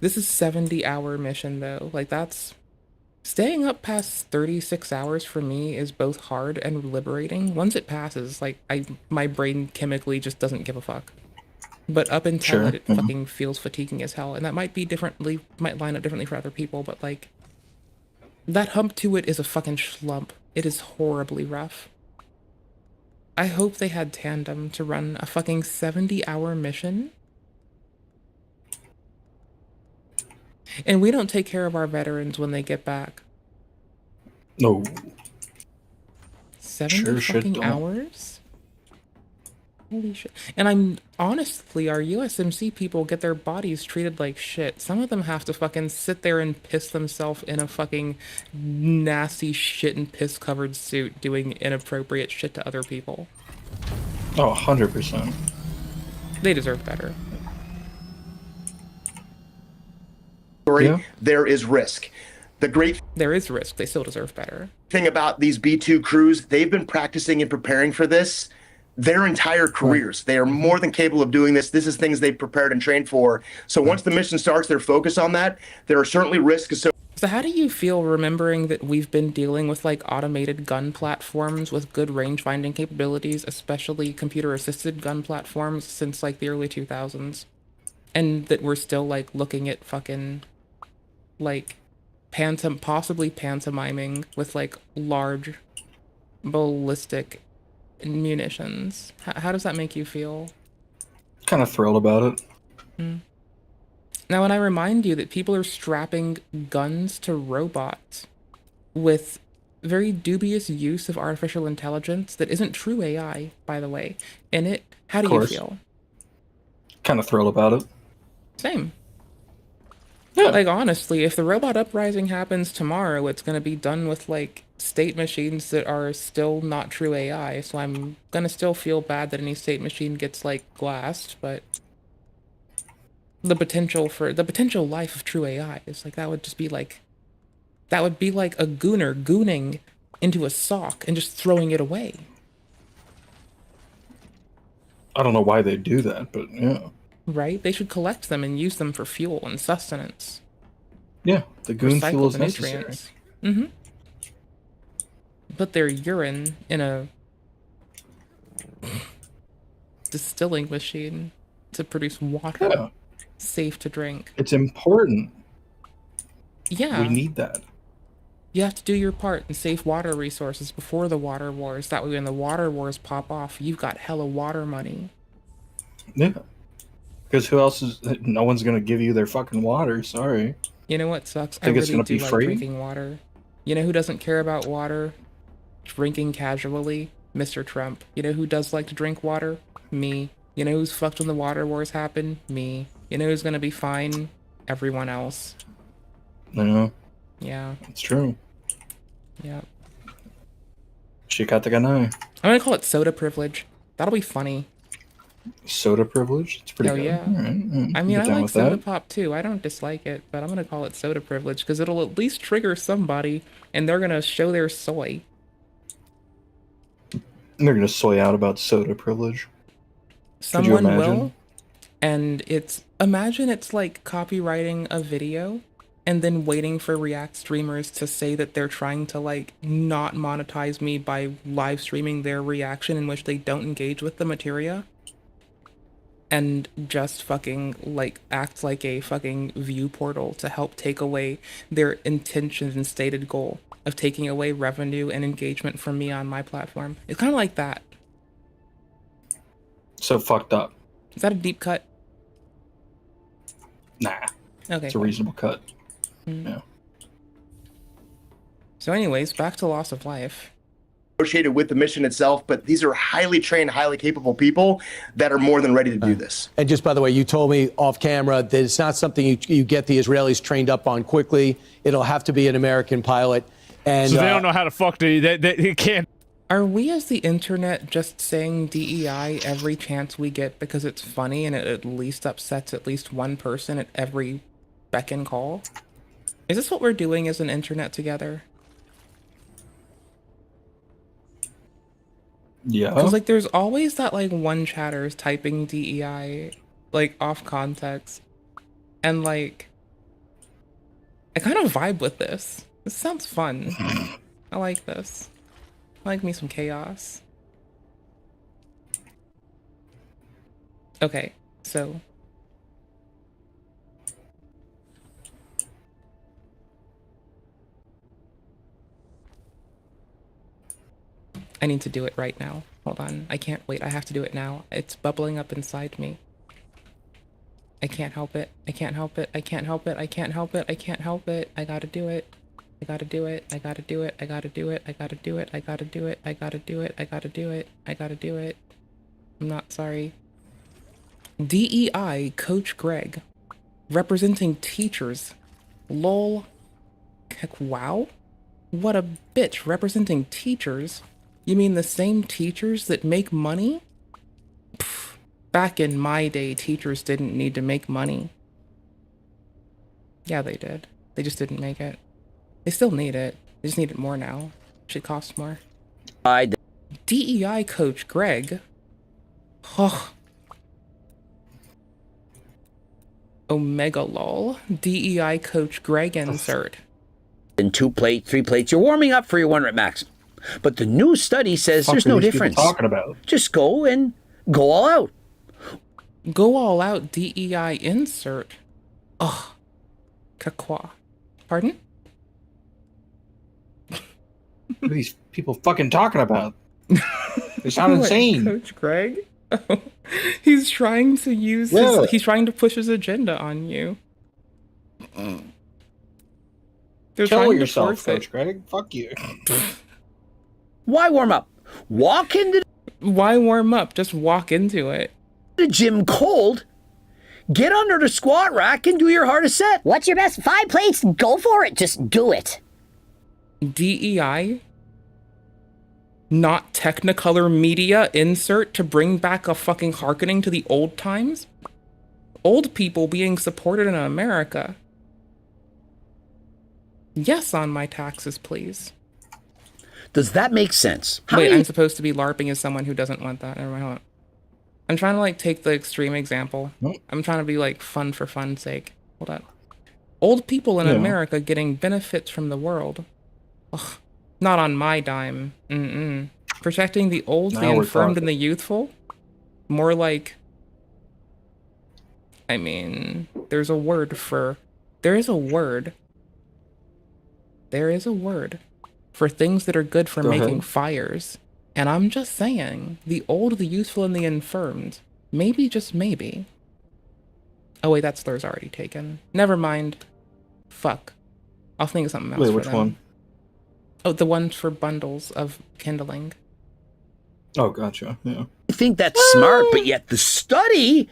This is 70-hour mission though. Like that's staying up past 36 hours for me is both hard and liberating. Once it passes, like my brain chemically just doesn't give a fuck. But up until it fucking feels fatiguing as hell. And that might line up differently for other people, but like that hump to it is a fucking schlump. It is horribly rough. I hope they had Tandem to run a fucking 70-hour mission. And we don't take care of our veterans when they get back.
No.
70 fucking hours? Holy shit. And honestly, our USMC people get their bodies treated like shit. Some of them have to fucking sit there and piss themselves in a fucking nasty shit and piss covered suit doing inappropriate shit to other people.
Oh, 100%.
They deserve better.
There is risk.
There is risk. They still deserve better.
Thing about these B2 crews, they've been practicing and preparing for this their entire careers. They are more than capable of doing this. This is things they've prepared and trained for. So once the mission starts, they're focused on that. There are certainly risks.
So how do you feel remembering that we've been dealing with like automated gun platforms with good range finding capabilities, especially computer assisted gun platforms since like the early 2000s? And that we're still like looking at fucking like possibly pantomiming with like large ballistic munitions. How does that make you feel?
Kind of thrilled about it.
Now, when I remind you that people are strapping guns to robots with very dubious use of artificial intelligence that isn't true AI, by the way, in it, how do you feel?
Kind of thrilled about it.
Same. Yeah. Like, honestly, if the robot uprising happens tomorrow, it's going to be done with, like, state machines that are still not true AI, so I'm going to still feel bad that any state machine gets, like, glassed, but the potential life of true AI is, like, that would be like a gooner gooning into a sock and just throwing it away.
I don't know why they do that, but yeah.
Right? They should collect them and use them for fuel and sustenance.
Yeah, the goon fuel is
nutrients. Mm-hmm. Put their urine in a distilling machine to produce water safe to drink.
It's important.
Yeah.
We need that.
You have to do your part and save water resources before the water wars. That way when the water wars pop off, you've got hella water money.
Yeah. Because who else is... No one's going to give you their fucking water, sorry.
You know what sucks?
Think it's going to be
like
free?
Drinking water. You know who doesn't care about water? Drinking casually? Mr. Trump. You know who does like to drink water? Me. You know who's fucked when the water wars happen? Me. You know who's going to be fine? Everyone else.
No.
Yeah.
It's true.
Yeah.
Shikatakana.
I'm going to call it soda privilege. That'll be funny.
Soda privilege? It's pretty good.
Yeah.
All right.
I mean, I like soda pop too. I don't dislike it, but I'm going to call it soda privilege because it'll at least trigger somebody and they're going to show their soy.
They're going to soy out about soda privilege.
Someone will. And imagine it's like copywriting a video and then waiting for React streamers to say that they're trying to like not monetize me by live streaming their reaction in which they don't engage with the materia. And just fucking like act like a fucking view portal to help take away their intentions and stated goal of taking away revenue and engagement from me on my platform. It's kind of like that.
So fucked up.
Is that a deep cut?
Nah.
Okay.
It's a reasonable cut. Yeah.
So anyways, back to loss of life.
Associated with the mission itself, but these are highly trained, highly capable people that are more than ready to do this.
And just by the way, you told me off camera that it's not something you get the Israelis trained up on quickly. It'll have to be an American pilot. And
so they don't know how to fuck they can't.
Are we as the internet just saying DEI every chance we get because it's funny and it at least upsets at least one person at every beck and call? Is this what we're doing as an internet together?
Yeah.
Because like there's always that like one chatter's typing DEI like off context. And like I kind of vibe with this. This sounds fun. I like this. I like me some chaos. Okay, so I need to do it right now. Hold on. I can't wait. I have to do it now. It's bubbling up inside me. I can't help it. I can't help it. I can't help it. I can't help it. I can't help it. I gotta do it. I gotta do it. I gotta do it. I gotta do it. I gotta do it. I gotta do it. I gotta do it. I gotta do it. I gotta do it. I'm not sorry. DEI Coach Greg. Representing teachers. Lol. Heck, wow. What a bitch. Representing teachers? You mean the same teachers that make money? Pfft. Back in my day, teachers didn't need to make money. Yeah, they did. They just didn't make it. They still need it. They just need it more now. Should cost more. DEI Coach Greg. Oh. Omega lol. DEI Coach Greg insert.
In 2 plate, 3 plates, you're warming up for your 1 rep max. But the new study says there's no difference.
Talking about?
Just go and go all out.
Go all out DEI insert. Ugh. Kakwa. Pardon?
What are these people fucking talking about? They sound insane.
Coach Greg? Oh, he's trying to use he's trying to push his agenda on you. They're
Kill yourself, Coach Greg. Fuck you.
Why warm up? Walk into
Why warm up? Just walk into it.
The gym cold. Get under the squat rack and do your hardest set.
What's your best 5 plates? Go for it. Just do it.
DEI? Not Technicolor Media insert to bring back a fucking hearkening to the old times? Old people being supported in America. Yes on my taxes, please.
Does that make sense?
Wait, I'm supposed to be LARPing as someone who doesn't want that. Never mind, hold on. I'm trying to like take the extreme example. I'm trying to be like fun for fun's sake. Hold on. Old people in America getting benefits from the world. Ugh, not on my dime. Protecting the old, the infirmed, and the youthful? More like... I mean, there's a word for... There is a word for things that are good for making fires. And I'm just saying, the old, the youthful, and the infirmed. Maybe, just maybe. Oh wait, that slur's already taken. Never mind. Fuck. I'll think of something else.
Wait, which one?
Oh, the ones for bundles of kindling.
Oh, gotcha. Yeah.
I think that's smart, but yet the study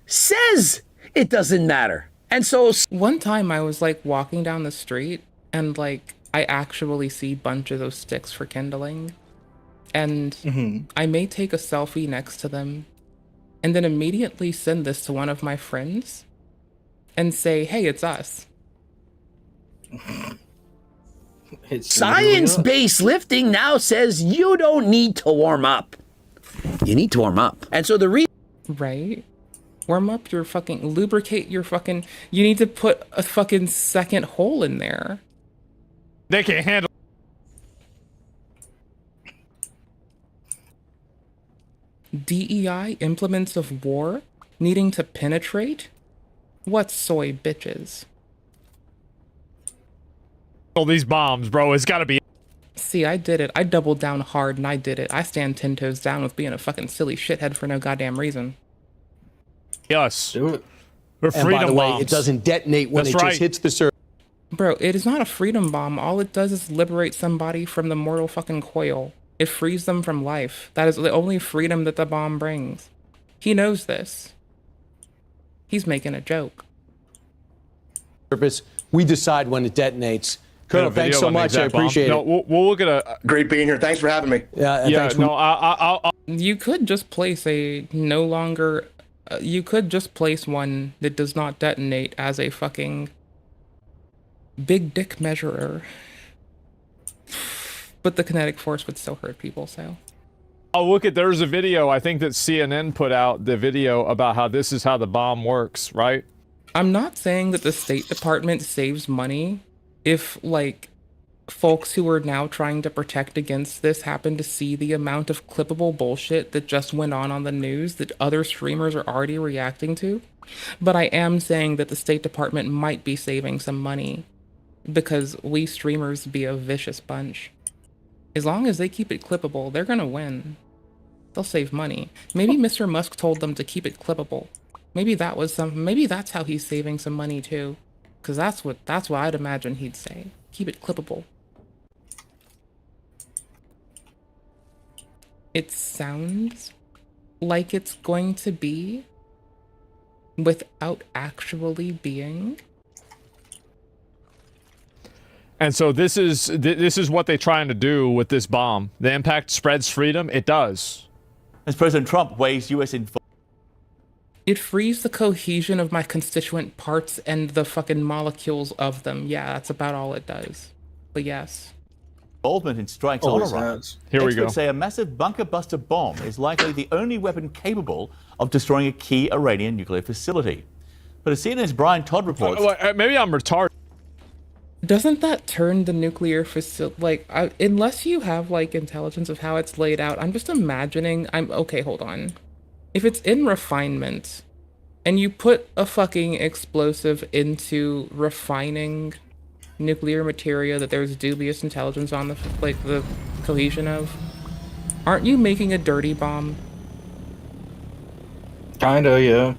says it doesn't matter. And so
one time I was like walking down the street and like I actually see a bunch of those sticks for kindling. And I may take a selfie next to them and then immediately send this to one of my friends and say, hey, it's us.
Science-based lifting now says you don't need to warm up. You need to warm up. And so the reason...
Right? Warm up your fucking... Lubricate your fucking... You need to put a fucking second hole in there.
They can't handle...
DEI implements of war needing to penetrate? What soy bitches?
All these bombs, bro. It's gotta be...
See, I did it. I doubled down hard and I did it. I stand 10 toes down with being a fucking silly shithead for no goddamn reason.
Yes.
Do it.
We're
And by the way, it doesn't detonate when just hits the surface.
Bro, it is not a freedom bomb. All it does is liberate somebody from the mortal fucking coil. It frees them from life. That is the only freedom that the bomb brings. He knows this. He's making a joke.
We decide when it detonates. Colonel, thanks so much. I appreciate it.
No, we'll look at a...
Great being here. Thanks for having me.
Yeah,
no, I'll...
You could just place a no longer... you could just place one that does not detonate as a fucking... big dick measurer. But the kinetic force would still hurt people, so...
Oh, look at, there's a video, I think that CNN put out the video about how this is how the bomb works, right?
I'm not saying that the State Department saves money if, like, folks who are now trying to protect against this happen to see the amount of clippable bullshit that just went on the news that other streamers are already reacting to. But I am saying that the State Department might be saving some money because we streamers be a vicious bunch. As long as they keep it clippable, they're gonna win. They'll save money. Maybe Mr. Musk told them to keep it clippable. Maybe that was some. Maybe that's how he's saving some money too, because that's what I'd imagine he'd say. Keep it clippable. It sounds like it's going to be without actually being.
And so this is what they're trying to do with this bomb. The impact spreads freedom. It does.
As President Trump weighs U.S. involvement.
It frees the cohesion of my constituent parts and the fucking molecules of them. Yeah, that's about all it does. But yes.
Involvement in strikes on Iran.
Here we go.
Experts say a massive bunker buster bomb is likely the only weapon capable of destroying a key Iranian nuclear facility. But as CNN's Brian Todd reports,
maybe I'm retarded.
Doesn't that turn the nuclear facility, like, unless you have, like, intelligence of how it's laid out, I'm just imagining, okay, hold on. If it's in refinement, and you put a fucking explosive into refining nuclear material that there's dubious intelligence on the cohesion of, aren't you making a dirty bomb?
Kinda, yeah.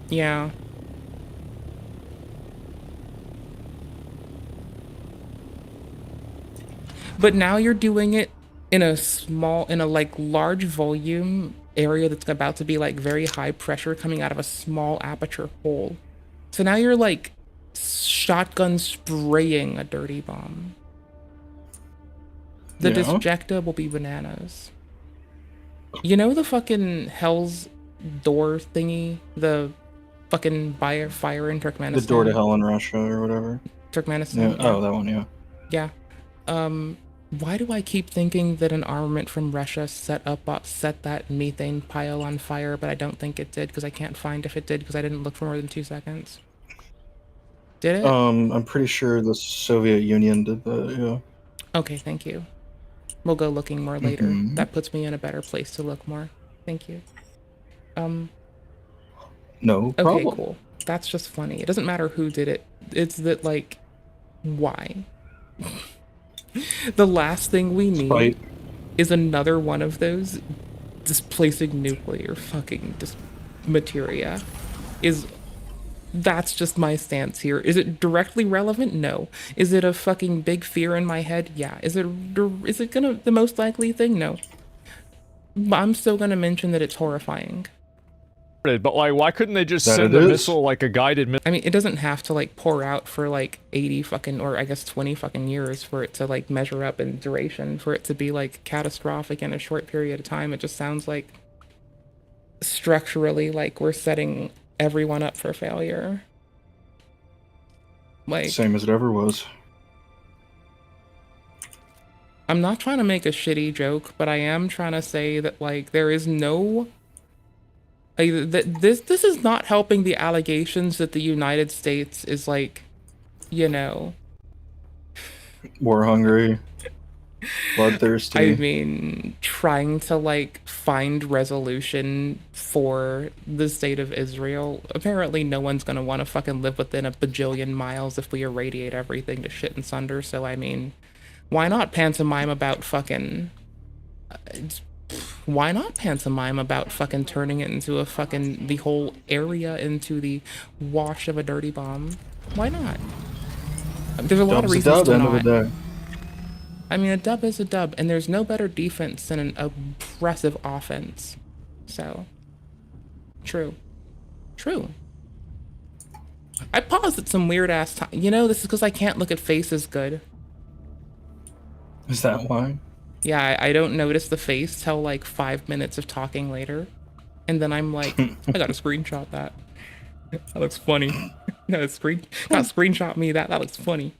Yeah. But now you're doing it in a large volume area that's about to be like very high pressure coming out of a small aperture hole. So now you're like shotgun spraying a dirty bomb. The disjecta will be bananas. You know the fucking Hell's Door thingy? The fucking fire in Turkmenistan?
The door to hell in Russia or whatever.
Turkmenistan.
Yeah. Oh, that one, yeah.
Yeah. Why do I keep thinking that an armament from Russia set that methane pile on fire, but I don't think it did because I can't find if it did because I didn't look for more than 2 seconds. Did it?
I'm pretty sure the Soviet Union did that, yeah.
Okay, thank you. We'll go looking more later. That puts me in a better place to look more. Thank you.
No problem.
Okay, cool. That's just funny. It doesn't matter who did it. It's that, like, why? The last thing we need is another one of those displacing nuclear fucking materia. That's just my stance here. Is it directly relevant? No. Is it a fucking big fear in my head? Yeah. Is it gonna the most likely thing? No. But I'm still gonna mention that it's horrifying.
But like, why couldn't they just send a missile, like a guided missile?
I mean, it doesn't have to like pour out for like 80 fucking, or I guess 20 fucking years for it to like measure up in duration, for it to be like catastrophic in a short period of time. It just sounds like structurally like we're setting everyone up for failure. Like,
same as it ever was.
I'm not trying to make a shitty joke, but I am trying to say that like there is no this is not helping the allegations that the United States is like, you know,
war hungry, bloodthirsty.
I mean, trying to like find resolution for the state of Israel. Apparently no one's gonna want to fucking live within a bajillion miles if we irradiate everything to shit and sunder. So I mean, why not pantomime about fucking turning it into a fucking, the whole area into the wash of a dirty bomb? Why not? There's a lot of reasons to not. I mean, a dub is a dub, and there's no better defense than an oppressive offense. So, true. I paused at some weird ass time. You know, this is because I can't look at faces good.
Is that why?
Yeah, I don't notice the face till like 5 minutes of talking later. And then I'm like, I gotta screenshot that. That looks funny. Gotta screenshot me that. That looks funny.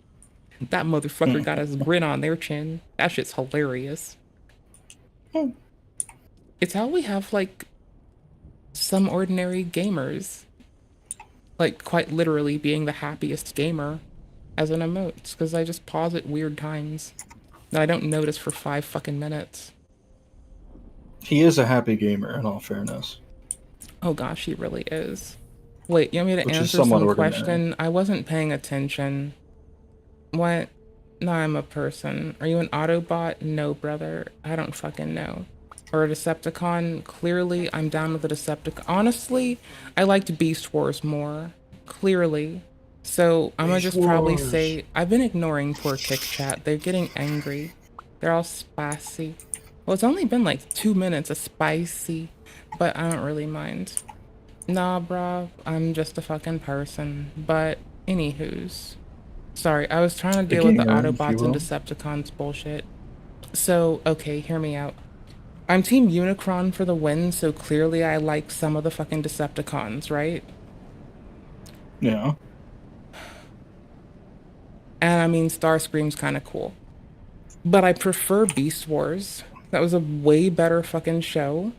That motherfucker got a grin on their chin. That shit's hilarious. It's how we have, like, some ordinary gamers. Like, quite literally being the happiest gamer as an emotes, because I just pause at weird times that I don't notice for 5 fucking minutes.
He is a happy gamer, in all fairness.
Oh gosh, he really is. Wait, you want me to
Which is
answer
somewhat
some
ordinary.
question? I wasn't paying attention. What? No, I'm a person. Are you an Autobot? No, brother. I don't fucking know. Or a Decepticon? Clearly, I'm down with the Decepticon. Honestly, I liked Beast Wars more. Clearly. So, I'm gonna just probably say, I've been ignoring poor Kick Chat. They're getting angry. They're all spicy. Well, it's only been like 2 minutes of spicy, but I don't really mind. Nah, bruh, I'm just a fucking person. But, anywho's. Sorry, I was trying to deal with the Autobots and Decepticons bullshit. So, okay, hear me out. I'm Team Unicron for the win, so clearly I like some of the fucking Decepticons, right?
Yeah.
And I mean, Starscream's kind of cool. But I prefer Beast Wars. That was a way better fucking show.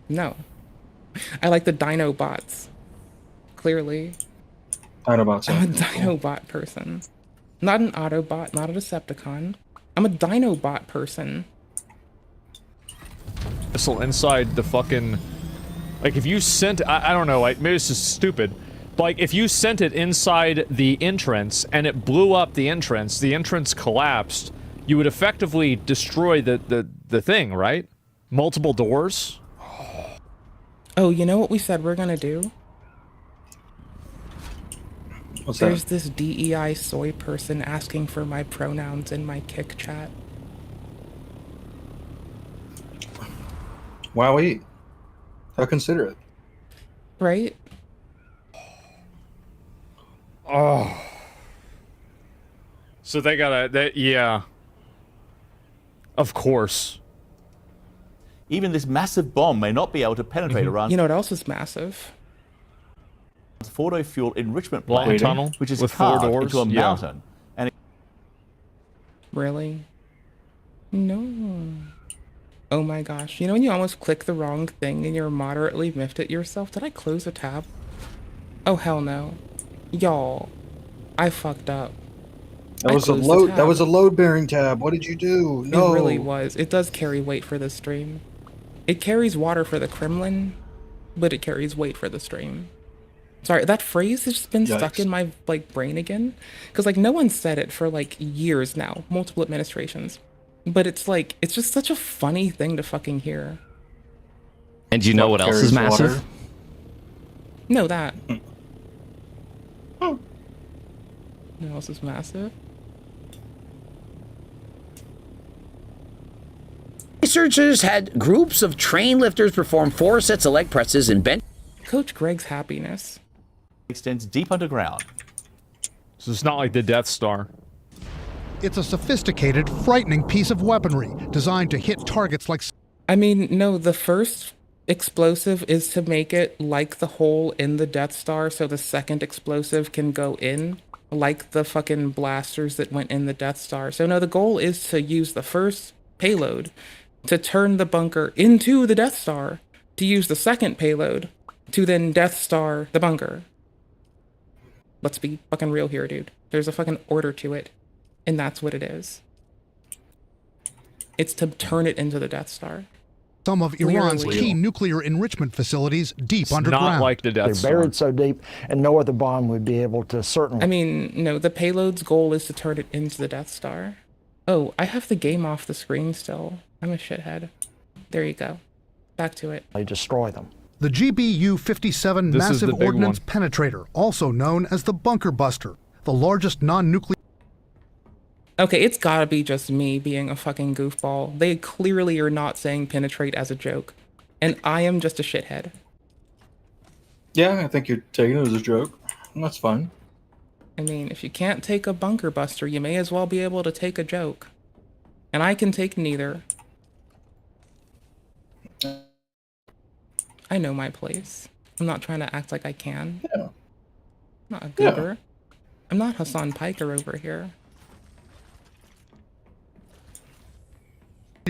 No. I like the Dinobots. Clearly.
Dinobots.
I'm a Dinobot person. Not an Autobot, not a Decepticon. I'm a Dinobot person.
Missile inside the fucking... Like, if you sent... I don't know, like, maybe this is stupid. But, like, if you sent it inside the entrance, and it blew up the entrance collapsed, you would effectively destroy the thing, right? Multiple doors?
Oh, you know what we said we're gonna do?
What's
There's
that?
this DEI soy person asking for my pronouns in my Kick Chat.
Wowee. How considerate.
Right?
Oh. So they gotta... yeah. Of course.
Even this massive bomb may not be able to penetrate around.
You know what else is massive?
Fordo fuel enrichment
Long
plant,
tunnel
which is
with 4
carved
doors?
into a
Yeah.
mountain. And
Really? No. Oh my gosh. You know when you almost click the wrong thing and you're moderately miffed at yourself? Did I close a tab? Oh hell no. Y'all. I fucked up.
That was a load. That was a load-bearing tab. What did you do? No.
It really was. It does carry weight for the stream. It carries water for the Kremlin, but it carries weight for the stream. Sorry, that phrase has just been stuck in my like brain again, because like no one said it for like years now, multiple administrations. But it's like it's just such a funny thing to fucking hear.
And do you know what else is massive?
Water?
No, that. What else is massive?
Researchers had groups of train lifters perform 4 sets of leg presses and bench.
Coach Greg's happiness
extends deep underground.
So it's not like the Death Star.
It's a sophisticated, frightening piece of weaponry designed to hit targets like...
I mean, no, the first explosive is to make it like the hole in the Death Star so the second explosive can go in, like the fucking blasters that went in the Death Star. So no, the goal is to use the first payload to turn the bunker into the Death Star, to use the second payload to then Death Star the bunker. Let's be fucking real here, dude. There's a fucking order to it, and that's what it is. It's to turn it into the Death Star.
Some of Iran's key nuclear enrichment facilities deep underground.
Not like the Death Star.
They're buried so deep, and no other bomb would be able to certainly...
I mean, no, the payload's goal is to turn it into the Death Star. Oh, I have the game off the screen still. I'm a shithead. There you go. Back to it.
They destroy them.
The GBU-57 Massive Ordnance Penetrator, also known as the Bunker Buster, the largest non-nuclear...
Okay, it's gotta be just me being a fucking goofball. They clearly are not saying penetrate as a joke. And I am just a shithead.
Yeah, I think you're taking it as a joke. And that's fine.
I mean, if you can't take a bunker buster, you may as well be able to take a joke. And I can take neither. I know my place. I'm not trying to act like I can.
Yeah.
I'm not a goober. I'm not Hassan Piker over here.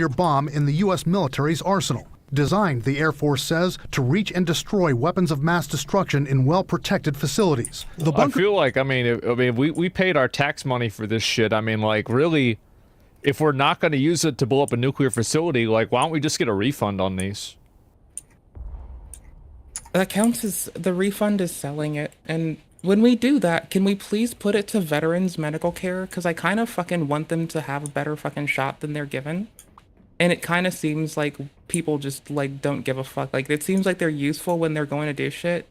bomb in the U.S. military's arsenal. Designed, the Air Force says, to reach and destroy weapons of mass destruction in well-protected facilities. The bunker.
I feel like, we paid our tax money for this shit. I mean, like, really, if we're not going to use it to blow up a nuclear facility, like, why don't we just get a refund on these?
That counts as the refund is selling it. And when we do that, can we please put it to veterans medical care? Because I kind of fucking want them to have a better fucking shot than they're given. And it kind of seems like people just, like, don't give a fuck. Like, it seems like they're useful when they're going to do shit,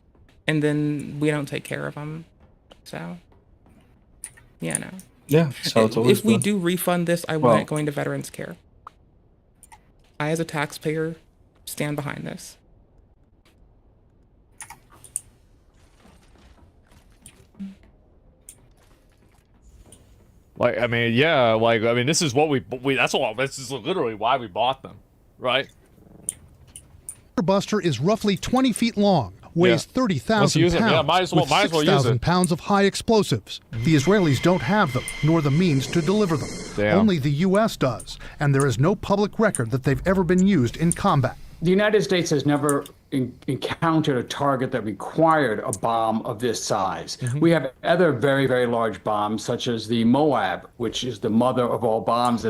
and then we don't take care of them. So, yeah, no.
Yeah, so it's always
if we do refund this, I want it going to veterans care. I, as a taxpayer, stand behind this.
Like, I mean, yeah, like, I mean, this is what this is literally why we bought them, right?
The Buster is roughly 20 feet long, weighs 30,000 pounds,
yeah, might as well use
6,000
it.
pounds of high explosives. The Israelis don't have them, nor the means to deliver them.
Damn.
Only the U.S. does, and there is no public record that they've ever been used in combat.
The United States has never encountered a target that required a bomb of this size. We have other very, very large bombs, such as the Moab, which is the mother of all bombs.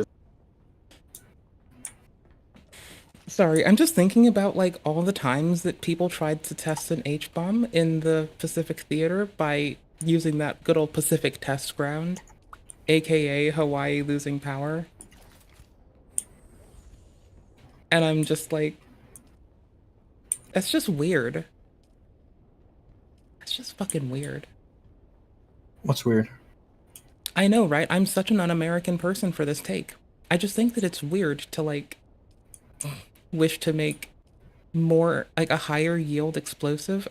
Sorry, I'm just thinking about, like, all the times that people tried to test an H-bomb in the Pacific Theater by using that good old Pacific test ground, aka Hawaii losing power. And I'm just like, that's just weird. It's just fucking weird.
What's weird?
I know, right? I'm such an un-American person for this take. I just think that it's weird to, like, wish to make more, like, a higher yield explosive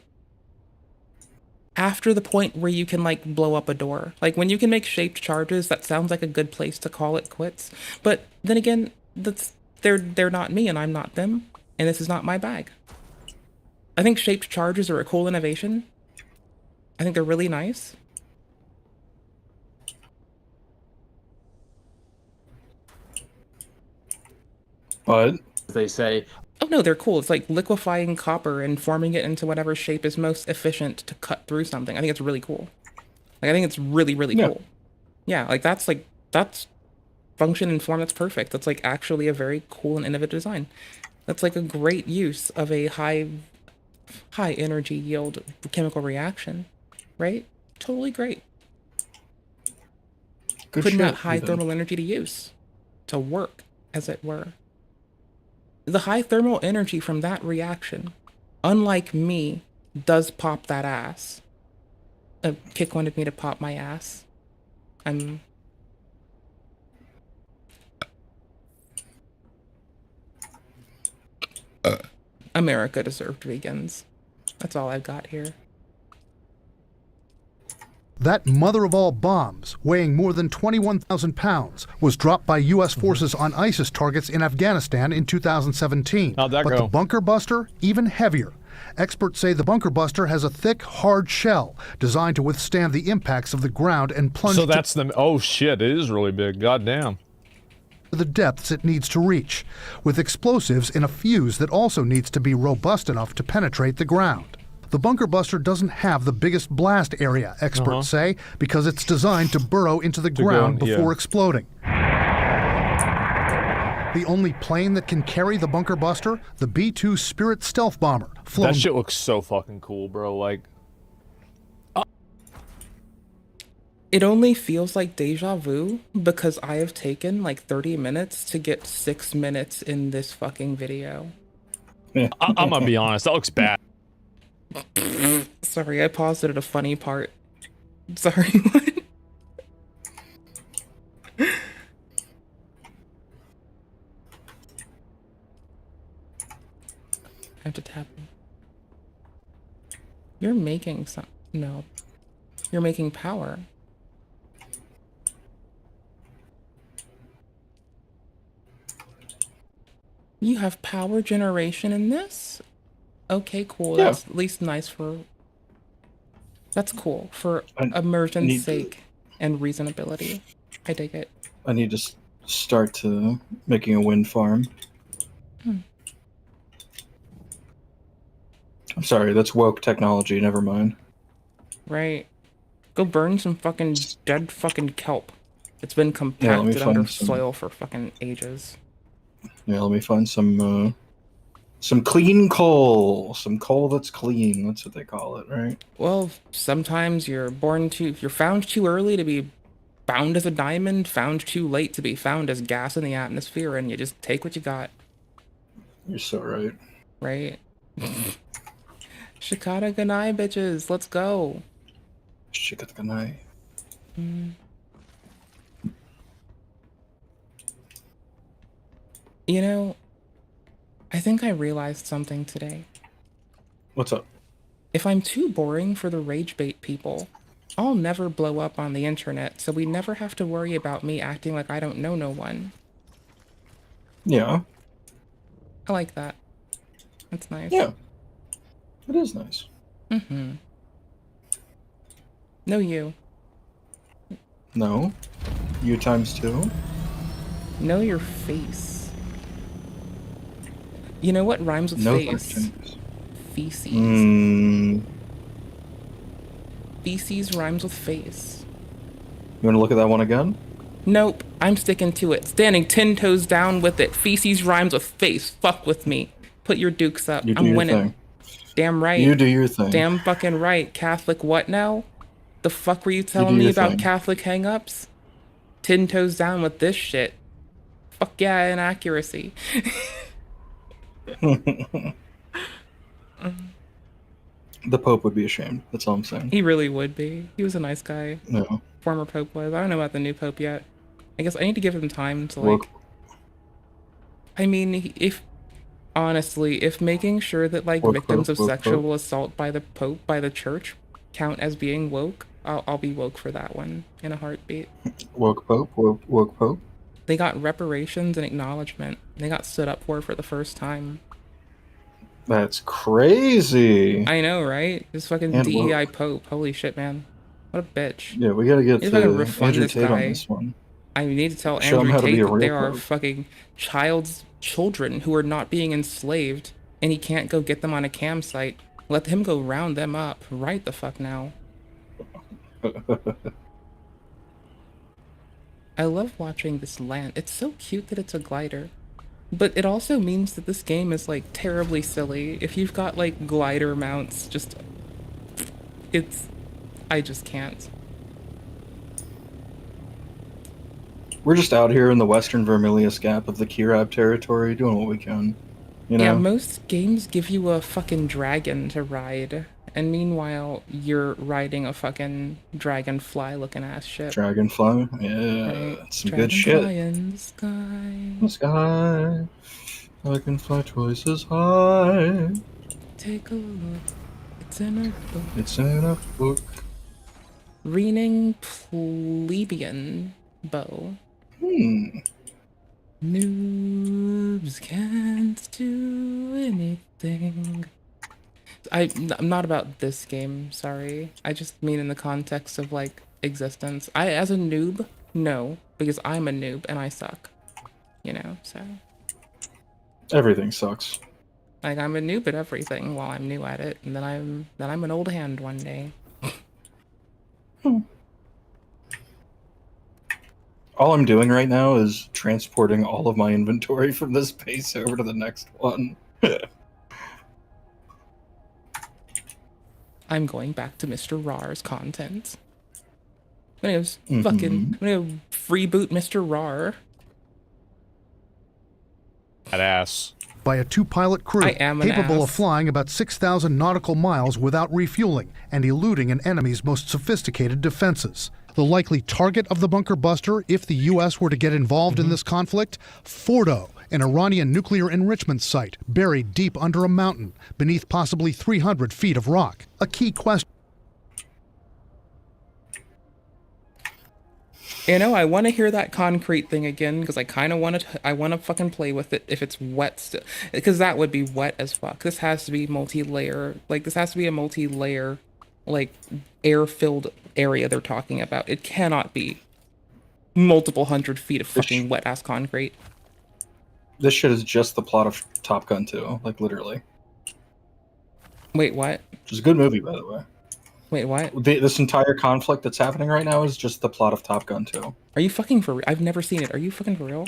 after the point where you can, like, blow up a door. Like, when you can make shaped charges, that sounds like a good place to call it quits. But then again, they're not me and I'm not them, and this is not my bag. I think shaped charges are a cool innovation. I think they're really nice.
But
they say,
oh no, they're cool. It's like liquefying copper and forming it into whatever shape is most efficient to cut through something. I think it's really cool. Like, I think it's really, really cool. Yeah, like that's function and form that's perfect. That's like actually a very cool and innovative design. That's like a great use of a high energy yield chemical reaction, right? Totally great. Putting that high thermal energy to use, to work, as it were. The high thermal energy from that reaction, unlike me, does pop that ass. Kick wanted me to pop my ass. America deserved vegans. That's all I've got here.
That mother of all bombs, weighing more than 21,000 pounds, was dropped by U.S. forces on ISIS targets in Afghanistan in 2017.
How'd that
but
go?
The bunker buster, even heavier. Experts say the bunker buster has a thick, hard shell designed to withstand the impacts of the ground and plunge
So that's oh shit, it is really big, goddamn.
To the depths it needs to reach, with explosives in a fuse that also needs to be robust enough to penetrate the ground. The bunker buster doesn't have the biggest blast area, experts say, because it's designed to burrow into the ground before exploding. The only plane that can carry the bunker buster, the B-2 Spirit stealth bomber, flown.
That shit looks so fucking cool, bro. Like,
it only feels like deja vu because I have taken like 30 minutes to get 6 minutes in this fucking video.
I'm gonna be honest, that looks bad.
Sorry, I paused it at a funny part. Sorry, what? I have to tap him. You're making some... No. You're making power. You have power generation in this? Okay, cool.
Yeah.
That's at least nice for... That's cool. For immersion's sake and reasonability. I dig it.
I need to start to making a wind farm. I'm sorry, that's woke technology. Never mind.
Right. Go burn some fucking dead fucking kelp. It's been compacted under soil for fucking ages.
Yeah, let me find some clean coal. Some coal that's clean. That's what they call it, right?
Well, sometimes you're found too early to be found as a diamond, found too late to be found as gas in the atmosphere, and you just take what you got.
You're so right.
Right? Shikata Ganai, bitches. Let's go.
Shikata Ganai.
You know, I think I realized something today.
What's up?
If I'm too boring for the rage bait people, I'll never blow up on the internet, so we never have to worry about me acting like I don't know no one.
Yeah.
I like that. That's nice.
Yeah. It is nice.
Mm-hmm. No you.
No. You times 2.
Know your face. You know what rhymes with face? Feces. Feces rhymes with face.
You want to look at that one again?
Nope, I'm sticking to it. Standing 10 toes down with it. Feces rhymes with face. Fuck with me. Put your dukes up. I'm winning. Damn right.
You do your thing.
Damn fucking right. Catholic what now? The fuck were you telling me about Catholic hang-ups? 10 toes down with this shit. Fuck yeah, inaccuracy.
The Pope would be ashamed. That's all I'm saying.
He really would be. He was a nice guy.
No.
Former Pope was. I don't know about the new Pope yet. I guess I need to give him time to like... I mean, if making sure that like victims of sexual assault by the Pope, by the church, count as being woke, I'll be woke for that one in a heartbeat.
Woke Pope? Woke Pope?
They got reparations and acknowledgement. They got stood up for the first time.
That's crazy.
I know, right? This fucking DEI Pope. Holy shit, man. What a bitch.
Yeah, we gotta get to Andrew Tate on this one.
I need to tell Andrew Tate that there are fucking children who are not being enslaved, and he can't go get them on a campsite. Let him go round them up. Right the fuck now. I love watching this land. It's so cute that it's a glider. But it also means that this game is like terribly silly. If you've got like glider mounts, I just can't.
We're just out here in the western Vermilius Gap of the Kirab territory, doing what we can. You know?
Yeah, most games give you a fucking dragon to ride, and meanwhile, you're riding a fucking dragonfly-looking ass ship.
Dragonfly? Yeah, right. Some good shit.
Dragonfly in the sky.
In the sky, I can fly twice as high.
Take a look. It's in a book.
It's in a book.
Reading plebeian bow. Noobs can't do anything. I'm not about this game, sorry. I just mean in the context of like existence. As a noob, no, because I'm a noob and I suck. You know, so.
Everything sucks.
Like I'm a noob at everything while I'm new at it, and then I'm an old hand one day.
All I'm doing right now is transporting all of my inventory from this base over to the next one.
I'm going back to Mr. Rar's content. I'm gonna freeboot Mr. Rar.
Badass.
By a 2-pilot crew capable of flying about 6,000 nautical miles without refueling and eluding an enemy's most sophisticated defenses. The likely target of the bunker buster, if the U.S. were to get involved in this conflict, Fordo, an Iranian nuclear enrichment site buried deep under a mountain beneath possibly 300 feet of rock. A key question.
You know, I want to hear that concrete thing again because I kind of want to fucking play with it if it's wet still, because that would be wet as fuck. This has to be multi-layer, like this has to be a multi-layer, like air-filled area they're talking about. It cannot be multiple hundred feet of fucking wet ass concrete.
This shit is just the plot of Top Gun 2, like literally.
Wait, what?
Which is a good movie, by the way.
Wait, what?
This entire conflict that's happening right now is just the plot of Top Gun 2.
Are you fucking for real? I've never seen it. Are you fucking for real?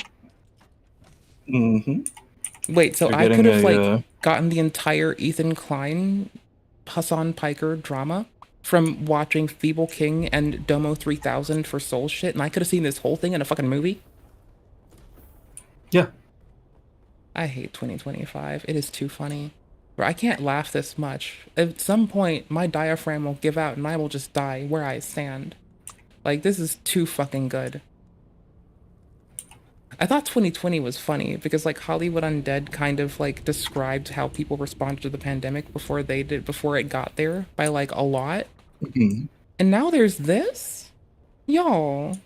Mm-hmm.
Wait, so I could have gotten the entire Ethan Klein, Hassan Piker drama from watching Feeble King and Domo 3000 for Soul shit, and I could have seen this whole thing in a fucking movie?
Yeah.
I hate 2025. It is too funny. Bro, I can't laugh this much. At some point, my diaphragm will give out and I will just die where I stand. Like, this is too fucking good. I thought 2020 was funny because, like, Hollywood Undead kind of, like, described how people responded to the pandemic before it got there by, like, a lot.
Mm-hmm.
And now there's this? Y'all.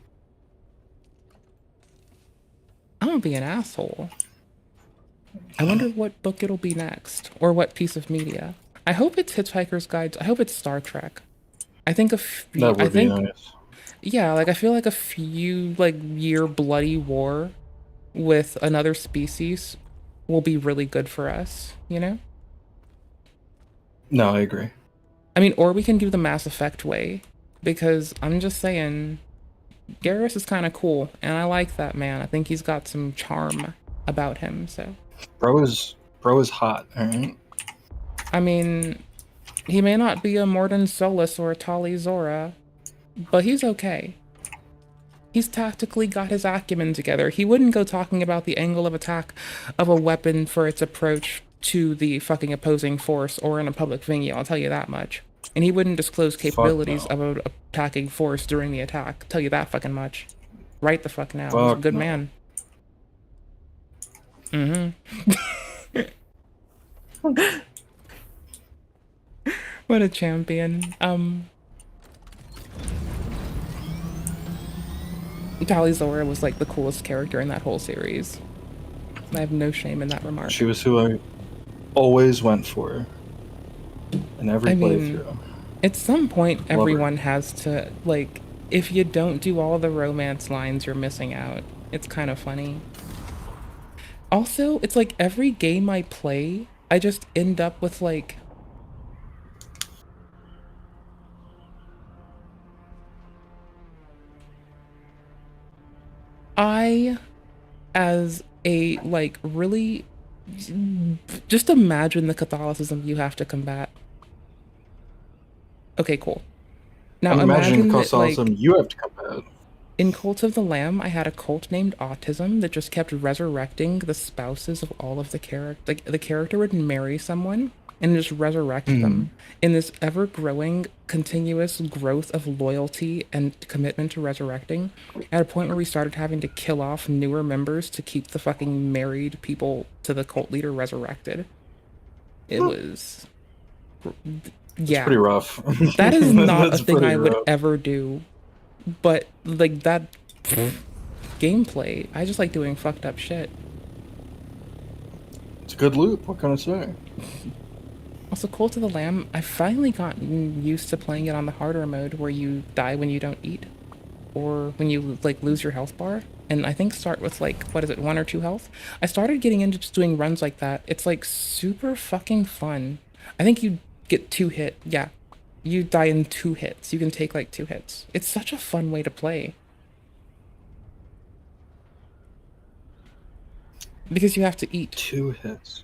I'm gonna be an asshole. I wonder what book it'll be next, or what piece of media. I hope it's Hitchhiker's Guides. I hope it's Star Trek. I think
that would be nice.
Yeah, like I feel like a few year bloody war with another species will be really good for us, you know?
No, I agree.
I mean, or we can do the Mass Effect way, because I'm just saying, Garrus is kind of cool, and I like that man. I think he's got some charm about him, so.
Bro is hot, alright?
I mean, he may not be a Mordin Solus or a Tali Zora, but he's okay. He's tactically got his acumen together. He wouldn't go talking about the angle of attack of a weapon for its approach to the fucking opposing force or in a public venue, I'll tell you that much. And he wouldn't disclose capabilities of an attacking force during the attack, I'll tell you that fucking much. Right the fuck now. He's a good man. Mm-hmm. What a champion. Tali Zora was like the coolest character in that whole series. I have no shame in that remark.
She was who I always went for in every playthrough.
At some point, everyone has to, like, if you don't do all the romance lines, you're missing out. It's kind of funny. Also, it's like every game I play, I just end up with like... as a, like, really... Just imagine the Catholicism you have to combat. Okay, cool. Now
imagine
that,
Catholicism
like,
you have to combat.
in Cult of the Lamb, I had a cult named Autism that just kept resurrecting the spouses of all of the characters. Like, the character would marry someone and just resurrect them in this ever-growing, continuous growth of loyalty and commitment to resurrecting, at a point where we started having to kill off newer members to keep the fucking married people to the cult leader resurrected. It was... Yeah.
It's pretty rough.
That is not a thing I would ever do. But, like, that gameplay, I just like doing fucked up shit.
It's a good loop, what can I say?
Also, Cult of the Lamb, I've finally gotten used to playing it on the harder mode where you die when you don't eat. Or when you, like, lose your health bar. And I think start with, like, what is it, 1 or 2 health? I started getting into just doing runs like that. It's, like, super fucking fun. I think you get 2 hit, yeah. You die in 2 hits. You can take, like, 2 hits. It's such a fun way to play. Because you have to eat.
2 hits.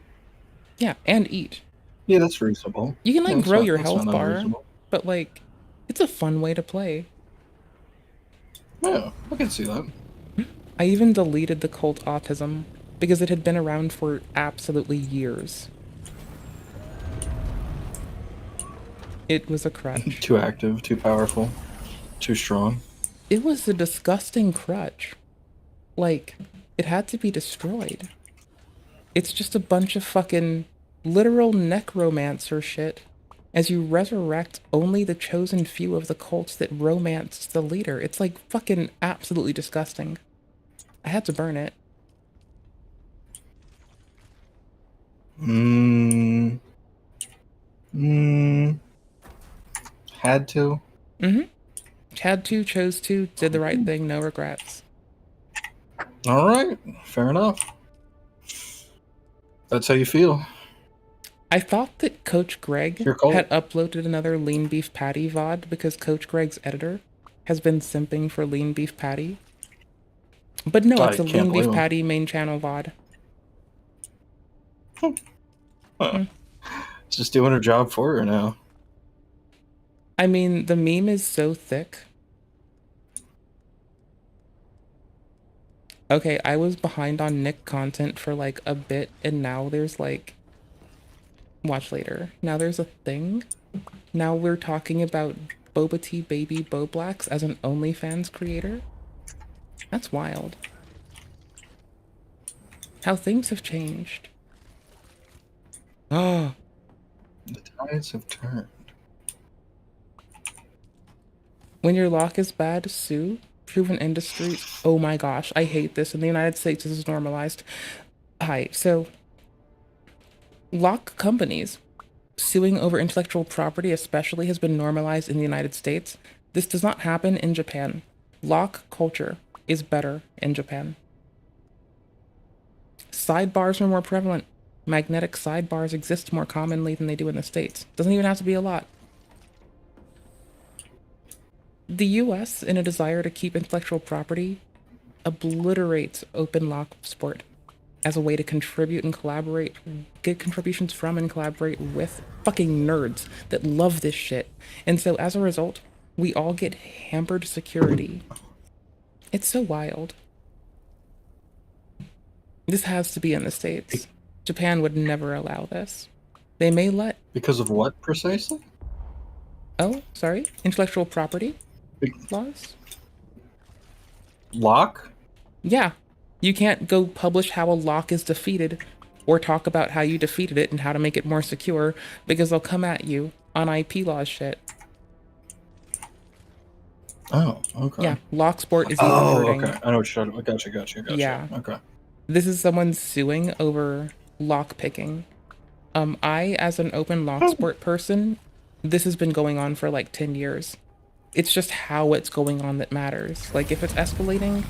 Yeah, and eat.
Yeah, that's reasonable.
You can, like,
Yeah,
grow your health
not
bar,
unreasonable.
but, like, it's a fun way to play.
Yeah, I can see that.
I even deleted the cult Autism, because it had been around for absolutely years. It was a crutch.
Too active, too powerful, too strong.
It was a disgusting crutch. Like, it had to be destroyed. It's just a bunch of fucking literal necromancer shit as you resurrect only the chosen few of the cults that romanced the leader. It's like fucking absolutely disgusting. I had to burn it.
Had to?
Mm-hmm. Had to, chose to, did the right thing, no regrets.
All right, fair enough. That's how you feel.
I thought that Coach Greg had uploaded another lean beef patty VOD because Coach Greg's editor has been simping for lean beef patty. But no, it's a lean beef patty main channel VOD.
It's just doing her job for her now.
I mean, the meme is so thick. Okay, I was behind on Nick content for like a bit, and now there's like... Watch later. Now there's a thing. Now we're talking about Boba Tea Baby Bo Blacks as an OnlyFans creator. That's wild. How things have changed. Oh.
The tides have turned.
When your lock is bad, sue. Proven industry. Oh my gosh, I hate this. In the United States, this is normalized. Hi, so... Lock companies suing over intellectual property especially has been normalized in the United States. This does not happen in Japan. Lock culture is better in Japan. Sidebars are more prevalent. Magnetic sidebars exist more commonly than they do in the States. Doesn't even have to be a lot. The US, in a desire to keep intellectual property, obliterates open lock sport as a way to contribute and collaborate, get contributions from and collaborate with fucking nerds that love this shit. And so as a result, we all get hampered security. It's so wild. This has to be in the States. Japan would never allow this. They may let...
Because of what, precisely?
Oh, sorry? Intellectual property laws?
Lock?
Yeah. You can't go publish how a lock is defeated or talk about how you defeated it and how to make it more secure because they'll come at you on IP laws shit.
Oh, okay.
Yeah, lock sport is even hurting.
Okay. I know what you're talking about. Gotcha.
Yeah.
Okay.
This is someone suing over lock picking. I, as an open lock sport person, this has been going on for like 10 years. It's just how it's going on that matters. Like, if it's escalating,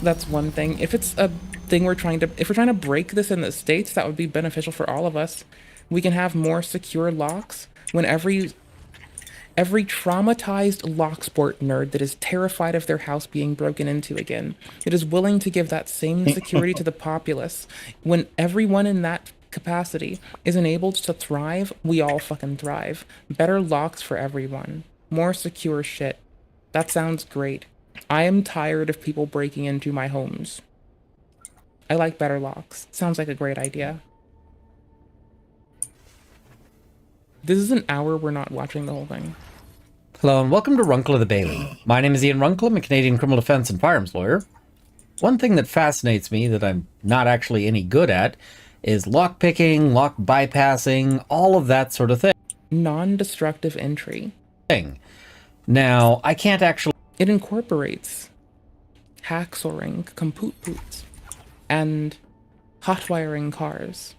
that's one thing. If it's a thing if we're trying to break this in the States, that would be beneficial for all of us. We can have more secure locks when every traumatized lock sport nerd that is terrified of their house being broken into again, that is willing to give that same security to the populace, when everyone in that capacity is enabled to thrive, we all fucking thrive. Better locks for everyone. More secure shit. That sounds great. I am tired of people breaking into my homes. I like better locks. Sounds like a great idea. This is an hour we're not watching the whole thing.
Hello and welcome to Runkle of the Bailey. My name is Ian Runkle. I'm a Canadian criminal defense and firearms lawyer. One thing that fascinates me that I'm not actually any good at is lock picking, lock bypassing, all of that sort of thing.
Non-destructive entry.
Now, I can't actually...
It incorporates hacksawying, compute boots, and hot wiring cars.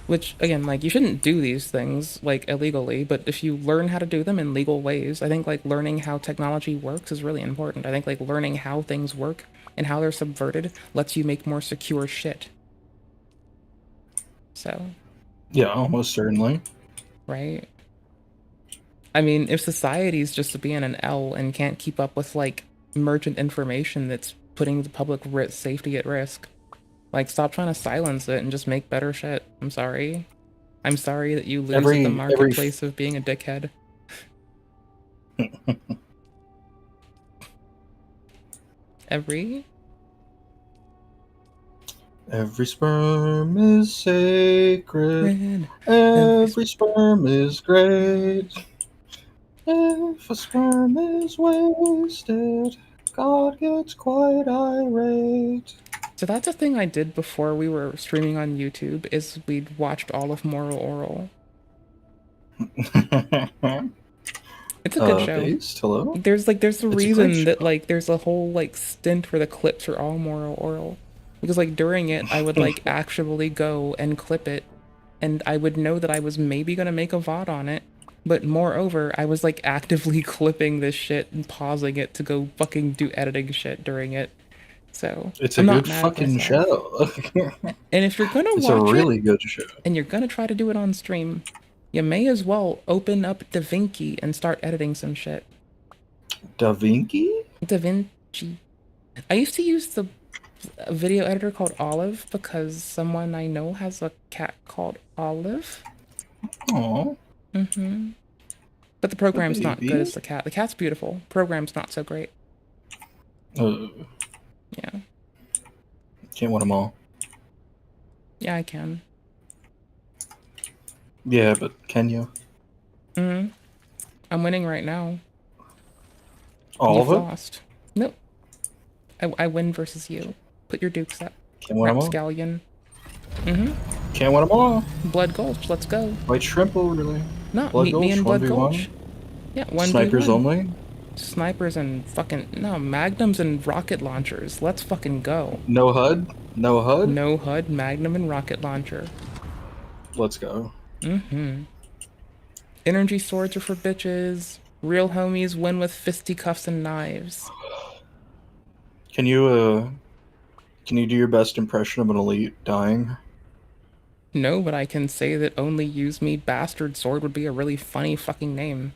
Which, again, like, you shouldn't do these things, like, illegally, but if you learn how to do them in legal ways, I think, like, learning how technology works is really important. I think, like, learning how things work and how they're subverted lets you make more secure shit. So...
Yeah, almost certainly.
Right? I mean, if society's just being an L and can't keep up with, like, merchant information that's putting the public safety at risk, like, stop trying to silence it and just make better shit. I'm sorry. I'm sorry that you lose at the marketplace of being a dickhead. Every
sperm is sacred. Every sperm is great. If a sperm is wasted, God gets quite irate.
So that's a thing I did before we were streaming on YouTube, is we'd watched all of Moral Oral. It's a good show.
Based, hello?
There's a reason that, like, there's a whole, like, stint where the clips are all Moral Oral. Because, like, during it, I would, like, actually go and clip it, and I would know that I was maybe gonna make a VOD on it. But moreover, I was, like, actively clipping this shit and pausing it to go fucking do editing shit during it. So
It's
I'm
a
not
good
mad at
fucking
myself.
show.
And if you're gonna
It's
watch
a really
it,
good show.
and you're gonna try to do it on stream, you may as well open up DaVinci and start editing some shit.
DaVinci?
DaVinci. I used to use the video editor called Olive because someone I know has a cat called Olive.
Aww.
Mm-hmm. But the program's not
baby.
good as the cat. The cat's beautiful. Program's not so great. Yeah.
Can't win them all.
Yeah, I can.
Yeah, but can you?
Mm-hmm. I'm winning right now.
All
You've
of it?
lost. Nope. I win versus you. Put your dukes up.
Can't win them all.
Rapscallion. Mm-hmm.
Can't win them all.
Blood Gulch, let's go.
White shrimp overlay.
No,
Blood
meet me in Blood
1v1?
Gulch. Yeah, 1v1.
Snipers only?
Snipers and fucking... No, magnums and rocket launchers. Let's fucking go.
No HUD? No HUD?
No HUD, magnum and rocket launcher.
Let's go.
Mm-hmm. Energy swords are for bitches. Real homies win with fisticuffs and knives.
Can you do your best impression of an elite dying?
No, but I can say that only use me bastard sword would be a really funny fucking name.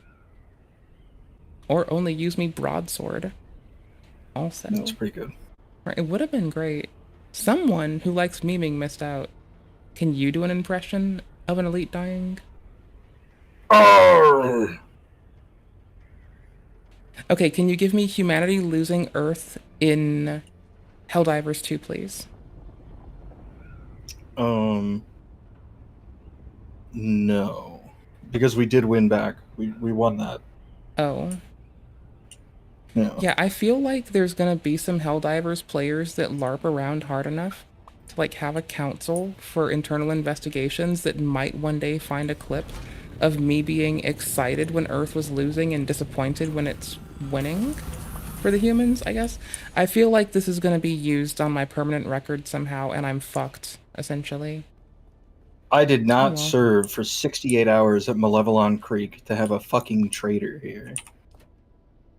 Or only use me broadsword. Also.
That's pretty good.
Right, it would have been great. Someone who likes memeing missed out. Can you do an impression of an elite dying?
Arrgh!
Okay, can you give me humanity losing Earth in Helldivers 2, please?
No. Because we did win back. We won that.
Oh.
Yeah.
Yeah, I feel like there's gonna be some Helldivers players that LARP around hard enough to like have a council for internal investigations that might one day find a clip of me being excited when Earth was losing and disappointed when it's winning for the humans, I guess. I feel like this is gonna be used on my permanent record somehow and I'm fucked, essentially.
I did not
well.
serve for 68 hours at Malevelon Creek to have a fucking traitor here.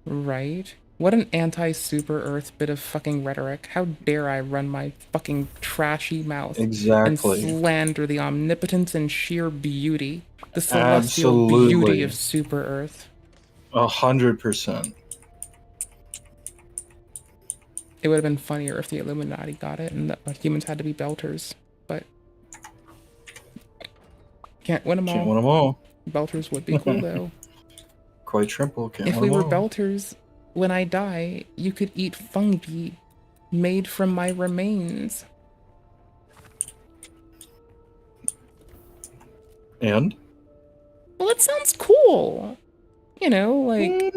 Right? What an anti-Super Earth bit of fucking rhetoric. How dare I run my fucking trashy mouth
Exactly.
and slander the omnipotence and sheer beauty, the celestial
Absolutely.
beauty of Super Earth.
100%.
It would have been funnier if the Illuminati got it and the humans had to be belters, but can't win them all.
Can't win them all.
Belters would be cool though.
Quite triple. Can't
If
win
we
them
were
all.
belters, when I die, you could eat fungi made from my remains.
And?
Well, that sounds cool. You know, like,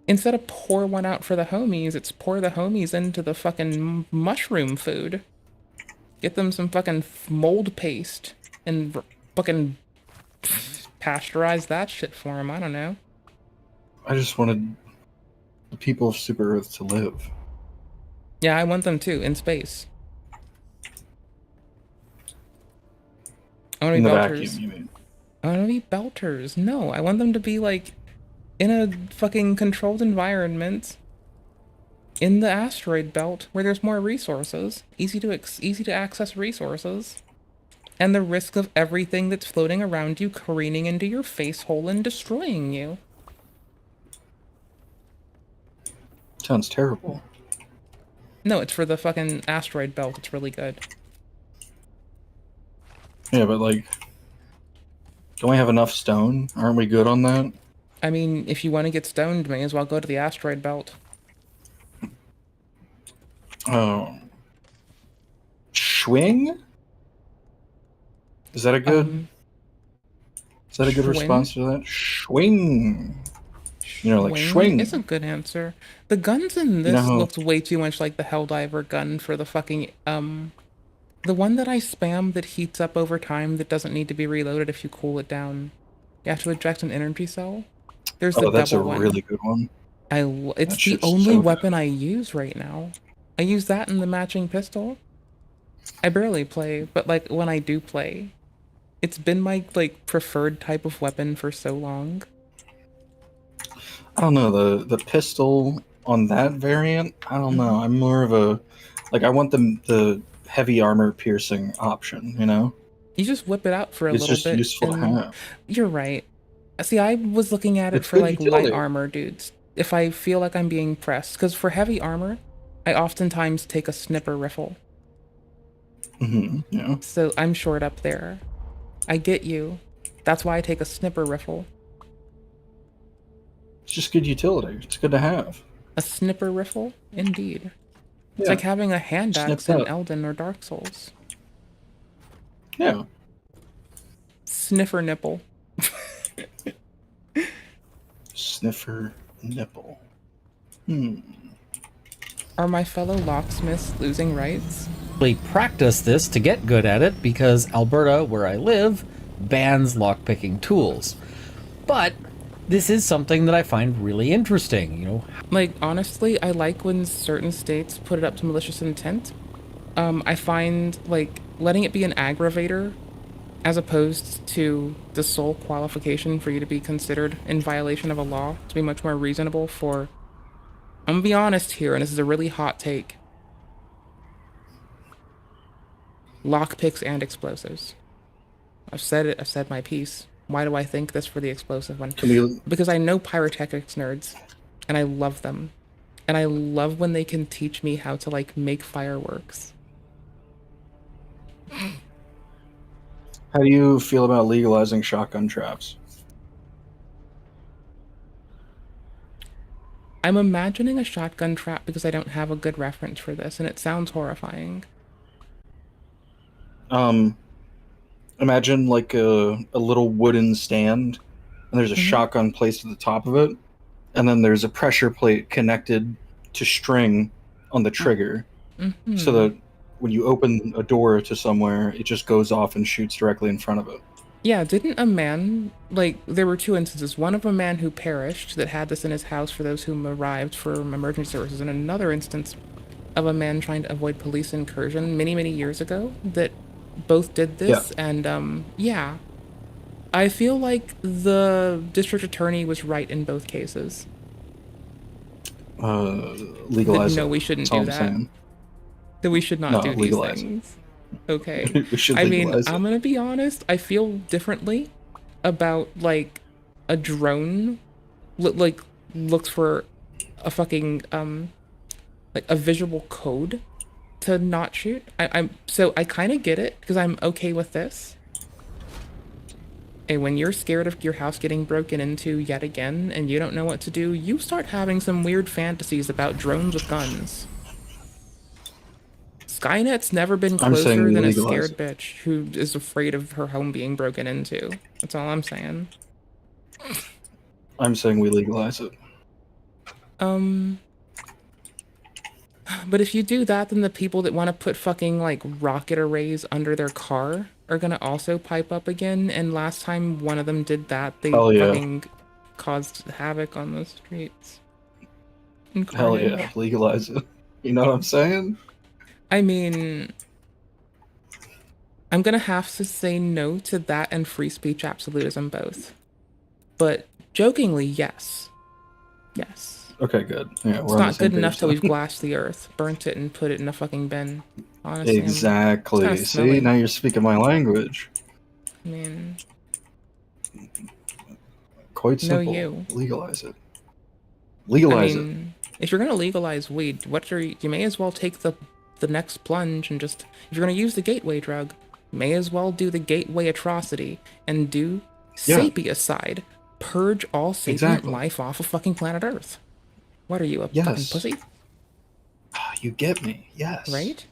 instead of pour one out for the homies, it's pour the homies into the fucking mushroom food. Get them some fucking mold paste and fucking pasteurize that shit for them. I don't know.
I just wanted the people of Super Earth to live.
Yeah, I want them too, in space. I want to
In
be
the
belters.
vacuum, you mean?
I want to be belters. No, I want them to be like in a fucking controlled environment in the asteroid belt where there's more resources, easy to access resources, and the risk of everything that's floating around you careening into your face hole and destroying you.
Sounds terrible.
No, it's for the fucking asteroid belt. It's really good.
Yeah, but like, don't we have enough stone? Aren't we good on that?
I mean, if you want to get stoned, may as well go to the asteroid belt.
Oh. Swing? Is that a good? Is that a good
Swing?
response to that? Swing. You know, like swing.
Is a good answer. The guns in this looked way too much like the Helldiver gun for the fucking the one that I spam that heats up over time that doesn't need to be reloaded if you cool it down. You have to eject an energy cell. There's the
that's
double
a
one.
really good one.
It's the
shit's
only
so good.
weapon I use right now. I use that in the matching pistol. I barely play, but like when I do play, it's been my like preferred type of weapon for so long.
I don't know, the pistol on that variant, I don't know. I'm more of a like I want the heavy armor piercing option. You know,
You just whip it out for a
it's
little
just
bit.
useful to
And
have.
you're right. See, I was looking at it
It's
for
good
like light
utility.
armor dudes. If I feel like I'm being pressed, because for heavy armor, I oftentimes take a snipper riffle.
Yeah.
So I'm short up there. I get you. That's why I take a snipper riffle.
It's just good utility. It's good to have.
A snipper riffle? Indeed. It's
Yeah.
like having a hand axe
Snip
in
that.
Elden or Dark Souls.
Yeah.
Sniffer nipple.
Sniffer nipple.
Are my fellow locksmiths losing rights?
We practice this to get good at it because Alberta, where I live, bans lockpicking tools. But this is something that I find really interesting, you know.
Like, honestly, I like when certain states put it up to malicious intent. I find, like, letting it be an aggravator as opposed to the sole qualification for you to be considered in violation of a law to be much more reasonable for... I'm gonna be honest here, and this is a really hot take. Lockpicks and explosives. I've said it, I've said my piece. Why do I think this for the explosive one? Because I know pyrotechnics nerds, and I love them. And I love when they can teach me how to, like, make fireworks.
How do you feel about legalizing shotgun traps?
I'm imagining a shotgun trap because I don't have a good reference for this, and it sounds horrifying.
Imagine like a little wooden stand, and there's a shotgun placed at the top of it, and then there's a pressure plate connected to string on the trigger, so that when you open a door to somewhere, it just goes off and shoots directly in front of it.
Yeah, didn't a man, like, there were two instances. One of a man who perished that had this in his house for those who arrived for emergency services, and another instance of a man trying to avoid police incursion many, many years ago that both did this.
Yeah.
And, yeah. I feel like the district attorney was right in both cases.
Legalize
No,
it.
we shouldn't
That's all
do
I'm
that.
saying.
That we should not
No,
do
legalize
these
it.
things. Okay.
We should
I mean,
legalize it.
I'm gonna be honest, I feel differently about, like, a drone like looks for a fucking like a visual code to not shoot. So I kind of get it because I'm okay with this. And when you're scared of your house getting broken into yet again and you don't know what to do, you start having some weird fantasies about drones with guns. Skynet's never been closer than a scared bitch who is afraid of her home being broken into. That's all I'm saying.
I'm saying we legalize it.
But if you do that, then the people that want to put fucking, like, rocket arrays under their car are gonna also pipe up again, and last time one of them did that, they fucking caused havoc on the streets.
Hell yeah, legalize it. You know what I'm saying?
I mean, I'm gonna have to say no to that and free speech absolutism both. But jokingly, yes. Yes.
Okay, good. Yeah,
It's not good enough till we've glassed the earth, burnt it, and put it in a fucking bin. Honestly,
exactly. See, now you're speaking my language.
I mean,
quite simple.
No, you.
Legalize it. Legalize
I mean, if you're gonna legalize weed, you may as well take the next plunge and just, if you're gonna use the gateway drug, may as well do the gateway atrocity and do sapiocide. Purge all sapient life off of fucking planet Earth. What are you, a fucking pussy?
You get me, yes.
Right?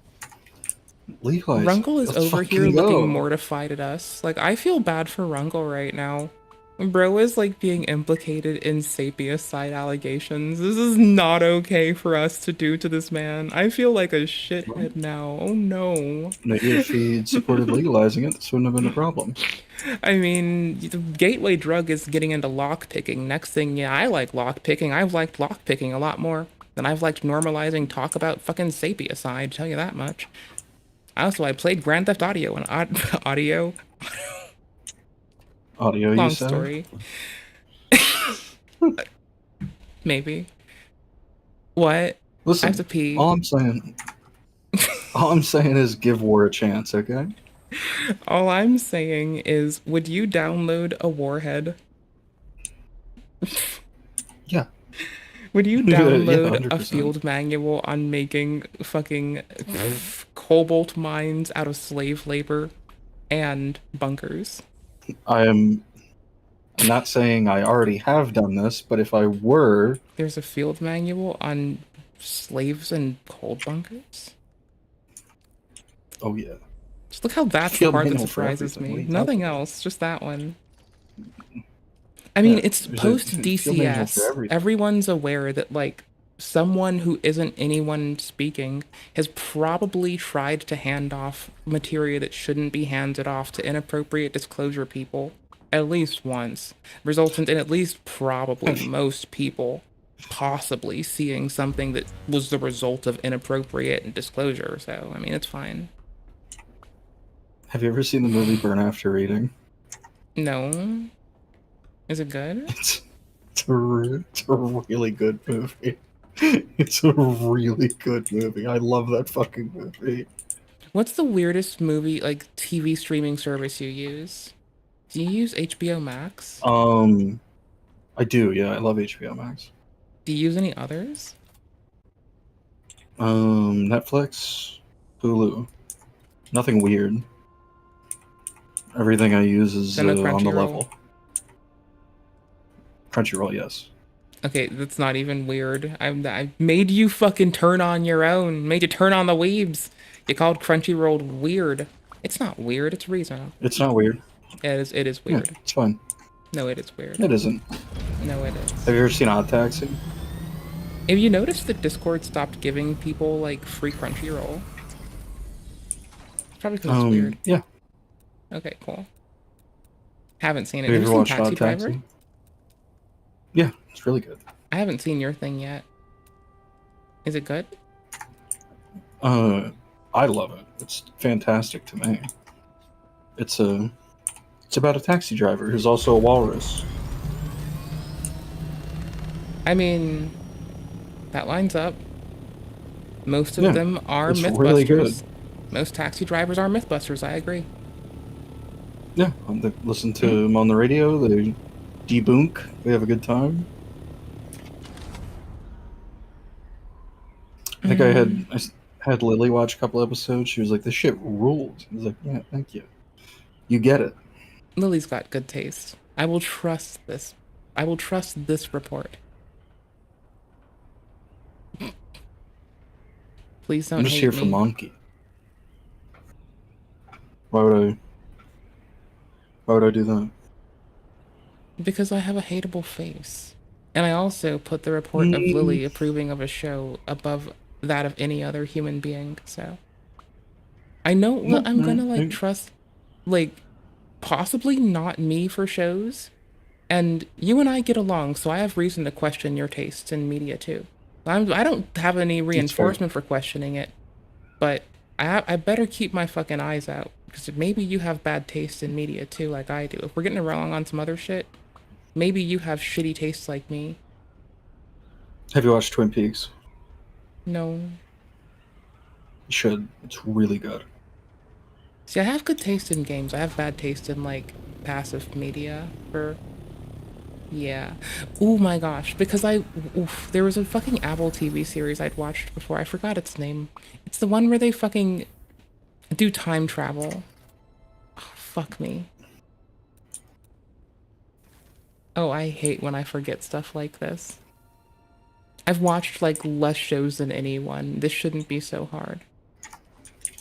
Legalize.
Runkle is
Let's
over here
fucking go.
looking mortified at us. Like, I feel bad for Runkle right now. Bro is, like, being implicated in sapiocide allegations. This is not okay for us to do to this man. I feel like a shithead now. Oh no.
Maybe if he'd supported legalizing it, this wouldn't have been a problem.
I mean, the gateway drug is getting into lockpicking. Next thing, I like lockpicking. I've liked lockpicking a lot more than I've liked normalizing talk about fucking sapiocide, tell you that much. Also, I played Grand Theft Audio and Audio,
Long
story. Maybe. What?
Listen,
I have to pee.
all I'm saying is give war a chance, okay?
All I'm saying is, would you download a warhead?
Yeah.
Would you
Yeah,
download a
100%.
field manual on making fucking cobalt mines out of slave labor and bunkers?
I'm not saying I already have done this, but if I were...
There's a field manual on slaves and coal bunkers?
Oh, yeah.
Just look how that's the
Field
part that
manual for
surprises
everything. What are
me.
you
Nothing
talking about?
else, just that one. I mean,
Yeah,
it's
there's a
post
field manual for
DCS.
everything.
Everyone's aware that, like, someone who isn't anyone speaking has probably tried to hand off material that shouldn't be handed off to inappropriate disclosure people at least once, resultant in at least probably most people possibly seeing something that was the result of inappropriate disclosure. So, I mean, it's fine.
Have you ever seen the movie Burn After Reading?
No. Is it good?
It's a really good movie. It's a really good movie. I love that fucking movie.
What's the weirdest movie, like, TV streaming service you use? Do you use HBO Max?
I do, yeah. I love HBO Max.
Do you use any others?
Netflix, Hulu. Nothing weird. Everything I use is on the
Crunchyroll?
level. Crunchyroll, yes.
Okay, that's not even weird. I made you fucking turn on your own. Made you turn on the weebs. You called Crunchyroll weird. It's not weird, it's reasonable.
It's not weird.
It is weird.
Yeah, it's fine.
No, it is weird.
It isn't.
No, it is.
Have you ever seen Odd Taxi?
Have you noticed that Discord stopped giving people, like, free Crunchyroll? Probably because it's weird.
Yeah.
Okay, cool. Haven't seen it.
Have you ever
seen
watched
Taxi
Odd
Driver?
Taxi? Yeah, it's really good.
I haven't seen your thing yet. Is it good?
I love it. It's fantastic to me. It's about a taxi driver who's also a walrus.
I mean, that lines up. Most of them are
it's
Mythbusters.
really good.
Most taxi drivers are Mythbusters, I agree.
Yeah, they listen to them on the radio, they debunk, they have a good time. I think I had Lily watch a couple episodes. She was like, "This shit ruled." I was like, "Yeah, thank you. You get it."
Lily's got good taste. I will trust this. I will trust this report. Please don't
I'm just
hate
here
me.
for Monkey. Why would I do that?
Because I have a hateable face. And I also put the report of Lily approving of a show above that of any other human being, so. I know I'm gonna, like, trust, like, possibly not me for shows. And you and I get along, so I have reason to question your tastes in media, too. I don't have any reinforcement for questioning it, but I better keep my fucking eyes out, because maybe you have bad taste in media, too, like I do. If we're getting wrong on some other shit, maybe you have shitty tastes like me.
Have you watched Twin Peaks?
No.
You should. It's really good.
See, I have good taste in games. I have bad taste in, like, passive media for... Yeah. Oh my gosh, because there was a fucking Apple TV series I'd watched before. I forgot its name. It's the one where they fucking do time travel. Oh, fuck me. Oh, I hate when I forget stuff like this. I've watched, like, less shows than anyone. This shouldn't be so hard.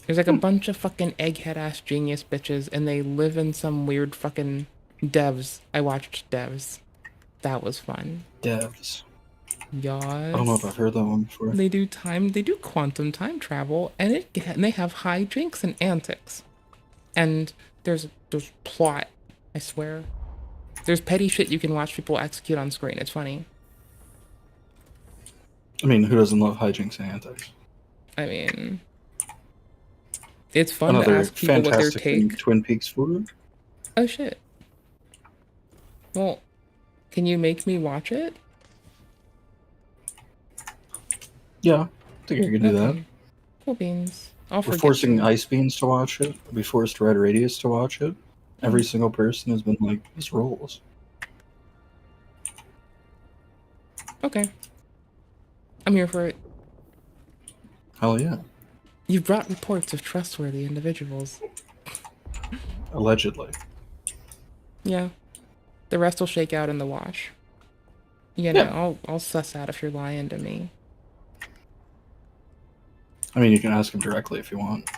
There's, like, a bunch of fucking egghead-ass genius bitches, and they live in some weird fucking Devs. I watched Devs. That was fun.
Devs.
Yes.
I don't know if I've heard that one before.
They do quantum time travel, and they have hijinks and antics. And there's plot, I swear. There's petty shit you can watch people execute on screen. It's funny.
I mean, who doesn't love hijinks and antics?
I mean, it's fun to ask people what their take.
Twin Peaks food.
Oh shit. Well, can you make me watch it?
Yeah, I think I can do that.
Cool beans. I'll
We're
forget
forcing
you.
Ice Beans to watch it. We forced Red Radius to watch it. Every single person has been like, this rules.
Okay. I'm here for it.
Hell yeah.
You've brought reports of trustworthy individuals.
Allegedly.
Yeah. The rest will shake out in the wash. You know, I'll suss out if you're lying to me.
I mean, you can ask him directly if you want.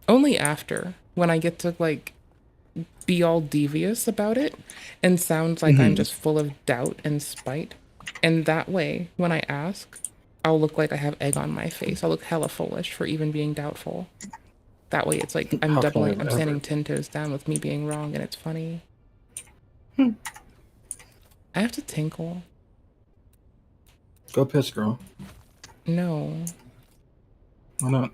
Only after, when I get to, like, be all devious about it and sound like I'm just full of doubt and spite. And that way, when I ask, I'll look like I have egg on my face. I'll look hella foolish for even being doubtful. That way it's like I'm standing 10 toes down with me being wrong and it's funny. I have to tinkle.
Go piss, girl.
No.
Why not?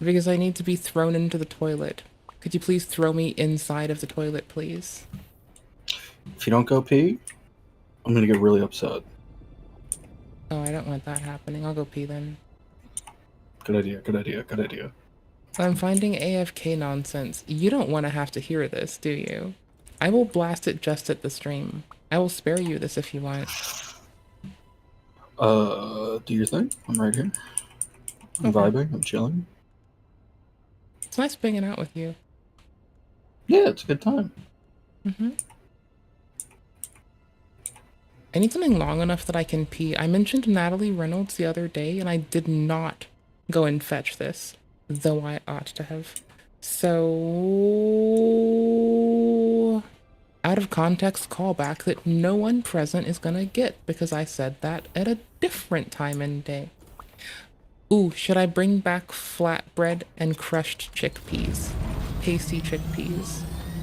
Because I need to be thrown into the toilet. Could you please throw me inside of the toilet, please?
If you don't go pee, I'm gonna get really upset.
Oh, I don't want that happening. I'll go pee then.
Good idea, good idea, good idea.
I'm finding AFK nonsense. You don't want to have to hear this, do you? I will blast it just at the stream. I will spare you this if you want.
Do your thing. I'm right here. I'm vibing, I'm chilling.
It's nice hanging out with you.
Yeah, it's a good time.
I need something long enough that I can pee. I mentioned Natalie Reynolds the other day, and I did not go and fetch this, though I ought to have. So, out of context callback that no one present is gonna get, because I said that at a different time and day. Ooh, should I bring back flatbread and crushed chickpeas? Pasty chickpeas.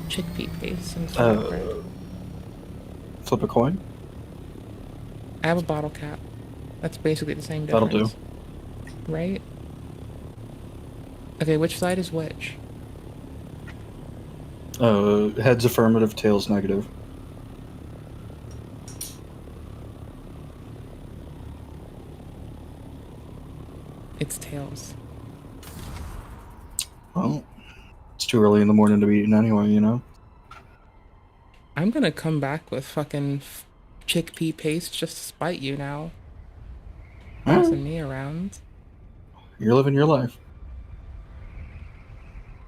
Chickpea paste and flatbread.
Flip a coin?
I have a bottle cap. That's basically the same
That'll
difference.
do.
Right? Okay, which side is which?
Heads affirmative, tails negative.
It's tails.
Well, it's too early in the morning to be eating anyway, you know?
I'm gonna come back with fucking chickpea paste just to spite you now. Passing me around.
You're living your life.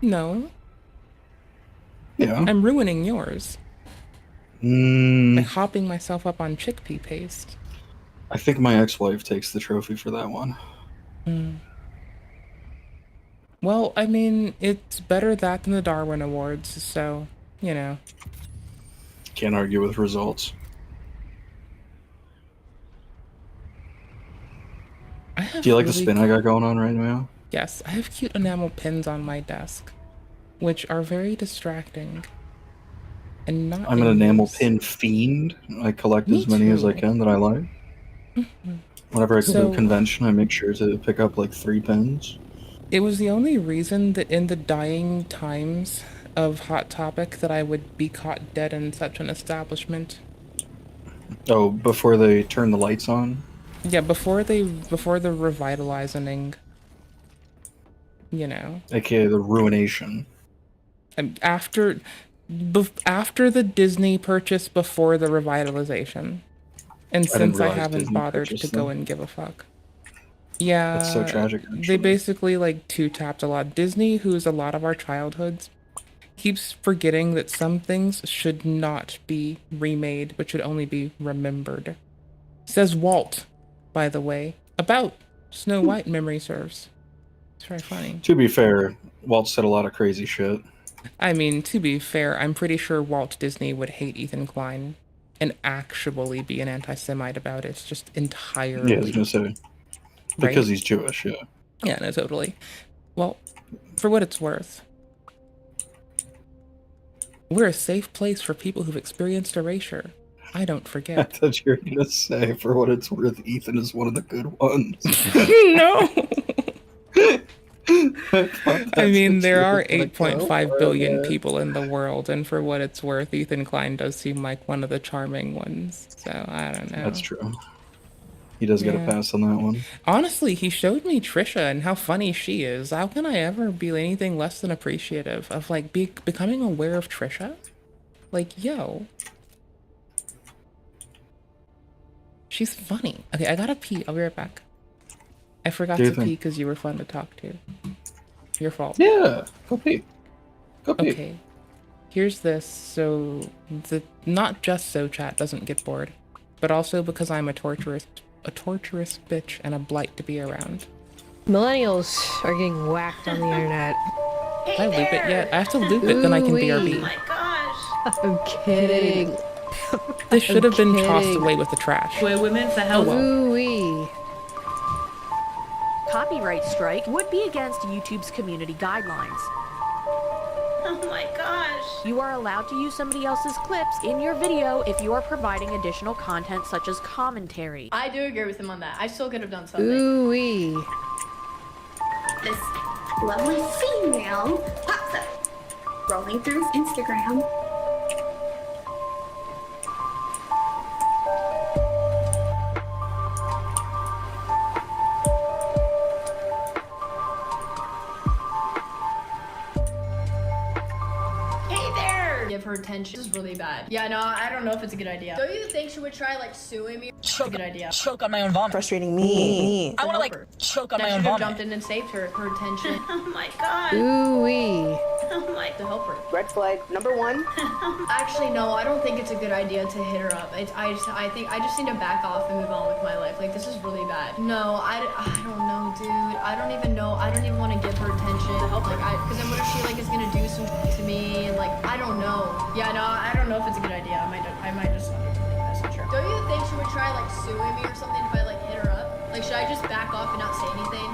No.
Yeah.
I'm ruining yours. By hopping myself up on chickpea paste.
I think my ex-wife takes the trophy for that one.
Well, I mean, it's better that than the Darwin Awards, so, you know.
Can't argue with results. Do you like the spin I got going on right now?
Yes, I have cute enamel pins on my desk, which are very distracting. And not
I'm an enamel pin fiend. I collect as many as I can that I like. Whenever I go to a convention, I make sure to pick up like 3 pins.
It was the only reason that in the dying times of Hot Topic that I would be caught dead in such an establishment.
Oh, before they turn the lights on?
Yeah, before the revitalizing, you know.
AKA the ruination.
After the Disney purchase, before the revitalization. And since I haven't
Disney
bothered to go and give a fuck. Yeah.
That's so tragic, actually.
They basically like two-tapped a lot. Disney, who's a lot of our childhoods, keeps forgetting that some things should not be remade, but should only be remembered. Says Walt, by the way, about Snow White memory serves. It's very funny.
To be fair, Walt said a lot of crazy shit.
I mean, to be fair, I'm pretty sure Walt Disney would hate Ethan Klein and actually be an anti-Semite about it. It's just entirely...
Yeah, I was gonna say. Because he's Jewish, yeah.
Yeah, no, totally. Well, for what it's worth, we're a safe place for people who've experienced erasure. I don't forget.
I thought you were gonna say, for what it's worth, Ethan is one of the good ones.
No! I mean, there are 8.5 billion people in the world, and for what it's worth, Ethan Klein does seem like one of the charming ones. So, I don't know.
That's true. He does get a
Yeah.
pass on that one.
Honestly, he showed me Trisha and how funny she is. How can I ever be anything less than appreciative of like becoming aware of Trisha? Like, yo. She's funny. Okay, I gotta pee. I'll be right back. I forgot
Do
to
your thing.
pee because you were fun to talk to. Your fault.
Yeah, go pee. Go pee.
Okay. Here's this, so not just so chat doesn't get bored, but also because I'm a torturous bitch and a blight to be around.
Millennials are getting whacked on the internet.
Did I loop it yet? I have to loop it, then I can BRB.
Oh my gosh. I'm kidding.
This should have been tossed
kidding.
away with the trash.
Queer women for
help.
Ooh-wee.
Copyright strike would be against YouTube's community guidelines.
Oh my gosh.
You are allowed to use somebody else's clips in your video if you are providing additional content such as commentary.
I do agree with him on that. I still could have done something.
Ooh-wee.
This lovely female pops up, scrolling through Instagram.
Give her attention. This is really bad. Yeah, no, I don't know if it's a good idea. Don't you think she would try like suing me? Choke. Good idea.
Choke on my own vomit.
Frustrating
me. I want to like choke on my own
should have
vomit.
jumped in and saved her attention.
Oh my god.
Ooh-wee.
Oh my.
To help her.
Red flag number 1.
Actually, no, I don't think it's a good idea to hit her up. I think I just need to back off and move on with my life. Like, this is really bad. No, I don't know, dude. I don't even know. I don't even want to give her attention. To help, like, because then what if she like is gonna do some to me? And, like, I don't know. Yeah, no, I don't know if it's a good idea. I might just not even make that sure. Don't you think she would try like suing me or something if I like hit her up? Like, should I just back off and not say anything?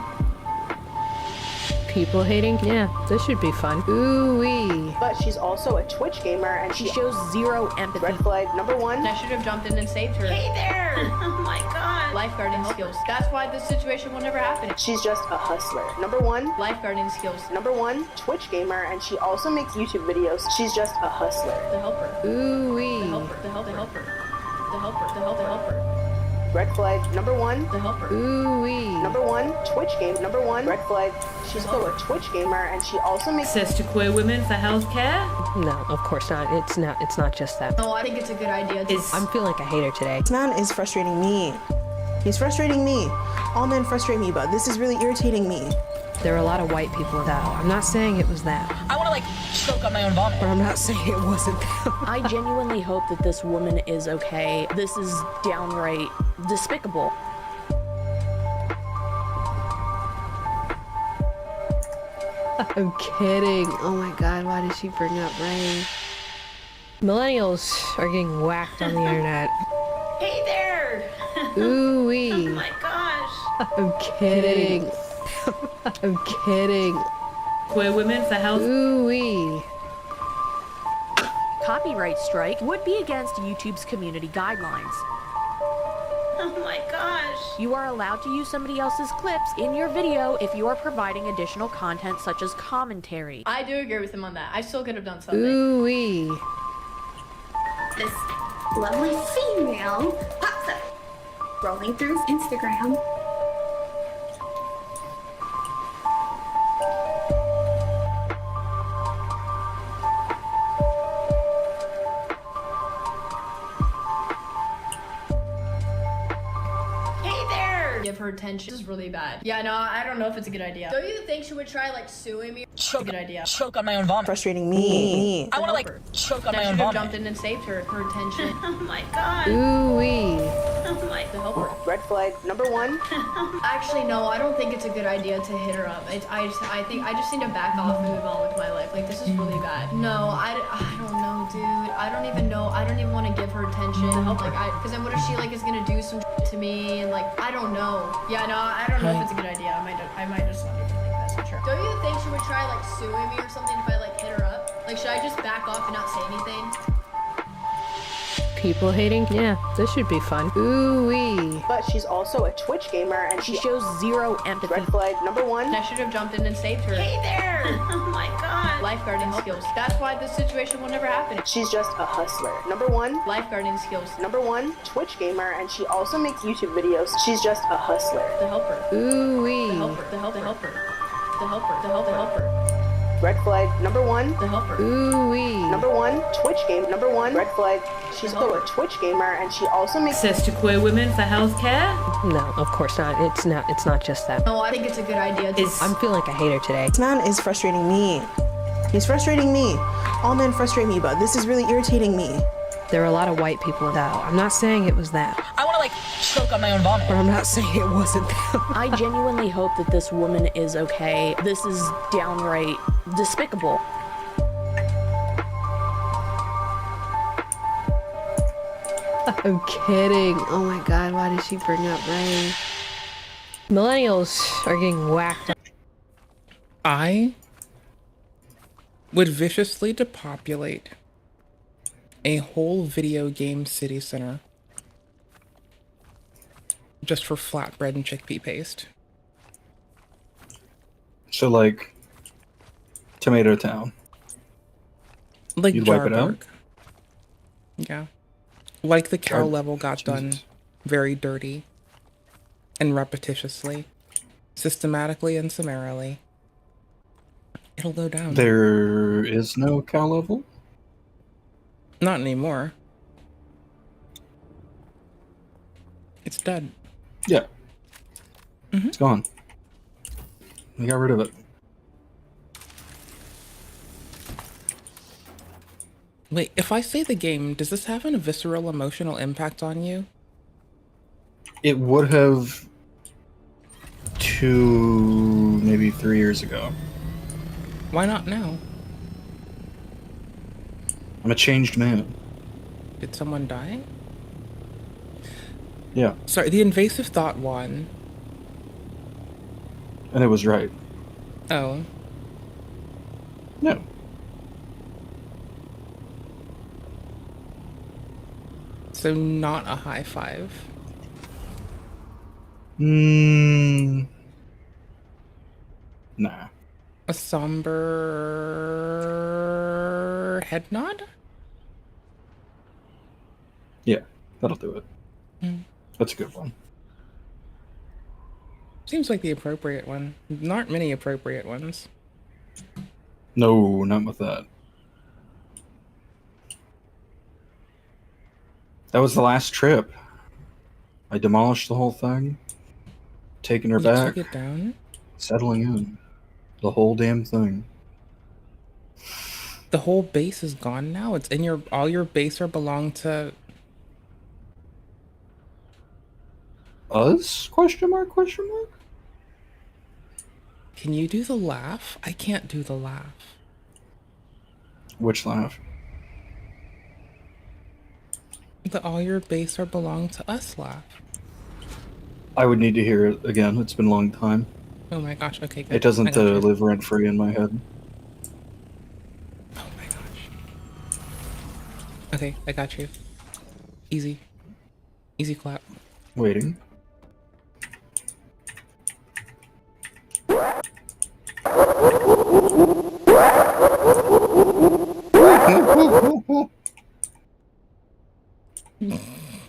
People hating? Yeah, this should be fun. Ooh-wee.
But she's also a Twitch gamer and
She shows zero empathy.
Red flag number 1.
I should have jumped in and saved her.
Hey there. Oh my god.
Lifeguarding skills. That's why this situation will never happen.
She's just a hustler. Number 1.
Lifeguarding skills.
Number 1, Twitch gamer, and she also makes YouTube videos. She's just a hustler.
To help her.
Ooh-wee.
To help her. To help her. To help her. To help her.
Red flag number 1.
To help her.
Ooh-wee.
Number 1, Twitch game. Number 1, red flag. She's still a Twitch gamer, and she also makes
access to queer women for healthcare? No, of course not. It's not just that.
No, I think it's a good idea.
I'm feeling like a hater today.
This man is frustrating me. He's frustrating me. All men frustrate me, but this is really irritating me.
There are a lot of white people that. I'm not saying it was that.
I want to like choke on my own vomit.
But I'm not saying it wasn't that.
I genuinely hope that this woman is okay. This is downright despicable.
I'm kidding. Oh my god, why did she bring up Ray? Millennials are getting whacked on the internet.
Hey there.
Ooh-wee.
Oh my gosh.
I'm kidding. I'm kidding. Queer women for health. Ooh-wee.
Copyright strike would be against YouTube's community guidelines.
Oh my gosh.
You are allowed to use somebody else's clips in your video if you are providing additional content such as commentary.
I do agree with him on that. I still could have done something.
Ooh-wee.
This lovely female pops up, scrolling through Instagram.
Hey there.
Give her attention. This is really bad. Yeah, no, I don't know if it's a good idea. Don't you think she would try like suing me?
Choke.
Good idea.
Choke on my own vomit.
Frustrating me.
I want to like choke on my own
should have
vomit.
jumped in and saved her attention.
Oh my god.
Ooh-wee.
Oh my.
To help her.
red flag number 1.
Actually, no, I don't think it's a good idea to hit her up. I think I just need to back off and move on with my life. Like, this is really bad. No, I don't know, dude. I don't even know. I don't even want to give her attention. To help, like, because then what if she like is gonna do some to me and like I don't know. Yeah, no, I don't know if it's a good idea. I might just not even make that sure. Don't you think she would try like suing me or something if I like hit her up? Like, should I just back off and not say anything?
People hating? Yeah, this should be fun. Ooh-wee.
But she's also a Twitch gamer, and
She shows zero empathy.
red flag number one.
I should have jumped in and saved her.
Hey there! Oh my god.
Lifeguarding skills. That's why this situation will never happen.
She's just a hustler. Number one.
Lifeguarding skills.
Number one, Twitch gamer, and she also makes YouTube videos. She's just a hustler.
The helper.
Ooh-wee.
The helper. The helper. The helper. The helper. The helper. The helper.
Red flag number one.
The helper.
Ooh-wee.
Number one, Twitch game. Number one, red flag. She's also a Twitch gamer, and she also makes
access to queer women for healthcare.
No, of course not. It's not just that.
No, I think it's a good idea.
I'm feeling like a hater today.
This man is frustrating me. He's frustrating me. All men frustrate me, but this is really irritating me.
There are a lot of white people though. I'm not saying it was that.
I want to like choke on my own vomit.
But I'm not saying it wasn't them.
I genuinely hope that this woman is okay. This is downright despicable.
I'm kidding. Oh my god, why did she bring up Ray? Millennials are getting whacked.
I would viciously depopulate a whole video game city center just for flatbread and chickpea paste.
So like Tomato Town.
Like
You'd wipe it out?
Jarburg. Yeah. Like the cow level got done very dirty and repetitiously, systematically and summarily. It'll go down.
There is no cow level?
Not anymore. It's dead.
Yeah. It's gone. We got rid of it.
Wait, if I say the game, does this have a visceral emotional impact on you?
It would have 2, maybe 3 years ago.
Why not now?
I'm a changed man.
Did someone die?
Yeah.
Sorry, the invasive thought won.
And it was right.
Oh.
No.
So not a high five.
Nah.
A somber head nod?
Yeah, that'll do it.
Mm.
That's a good one.
Seems like the appropriate one. There aren't many appropriate ones.
No, not with that. That was the last trip. I demolished the whole thing, taking her
You
back,
took it down?
settling in. The whole damn thing.
The whole base is gone now? It's in your... All your base are belong to...
Us? Question mark, question mark?
Can you do the laugh? I can't do the laugh.
Which laugh?
The all your base are belong to us laugh.
I would need to hear it again. It's been a long time.
Oh my gosh, okay, good.
It doesn't
I got you.
live rent-free in my head.
Oh my gosh. Okay, I got you. Easy. Easy clap.
Waiting.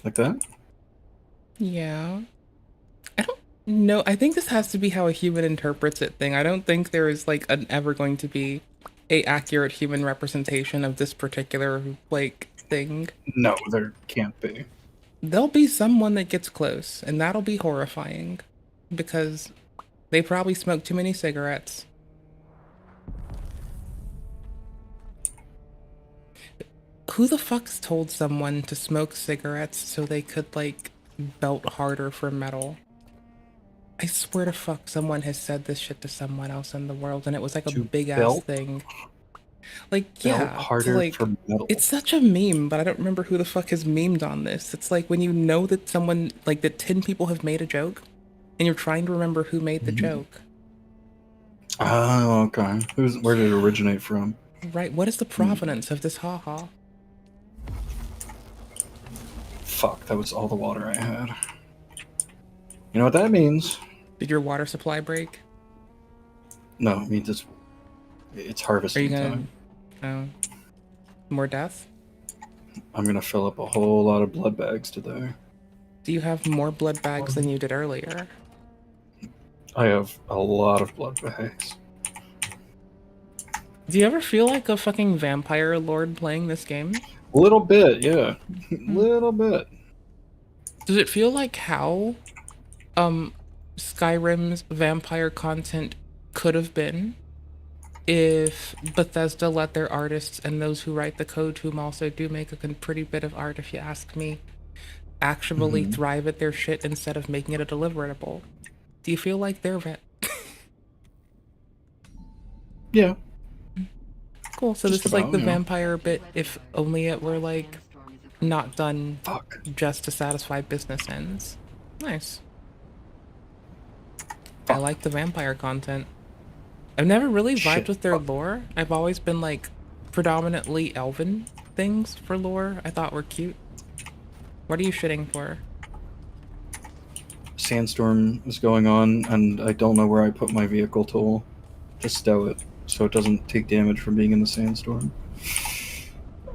Like that?
Yeah. I don't know. I think this has to be how a human interprets it thing. I don't think there is like ever going to be a accurate human representation of this particular like thing.
No, there can't be.
There'll be someone that gets close, and that'll be horrifying because they probably smoked too many cigarettes. Who the fuck's told someone to smoke cigarettes so they could, like, belt harder for metal? I swear to fuck someone has said this shit to someone else in the world, and it was like a big-ass
belt?
thing. Like,
Belt
yeah,
harder
like,
for metal.
it's such a meme, but I don't remember who the fuck has memed on this. It's like when you know that someone, like, that 10 people have made a joke, and you're trying to remember who made the joke.
Oh, okay. Where did it originate from?
Right, what is the provenance of this haha?
fuck, that was all the water I had. You know what that means?
Did your water supply break?
No, it means it's harvesting time.
Oh. More death?
I'm gonna fill up a whole lot of blood bags today.
Do you have more blood bags than you did earlier?
I have a lot of blood bags.
Do you ever feel like a fucking vampire lord playing this game?
A little bit, yeah. Little bit.
Does it feel like how Skyrim's vampire content could have been if Bethesda let their artists and those who write the code, whom also do make a pretty bit of art if you ask me, actually thrive at their shit instead of making it a deliverable? Do you feel like they're
Yeah.
Cool, so this is like the vampire bit, if only it were like not done just to satisfy business ends. Nice. I like the vampire content. I've never really vibed with their lore. I've always been like predominantly elven things for lore I thought were cute. What are you shitting for?
Sandstorm is going on, and I don't know where I put my vehicle tool. Just stow it, so it doesn't take damage from being in the sandstorm.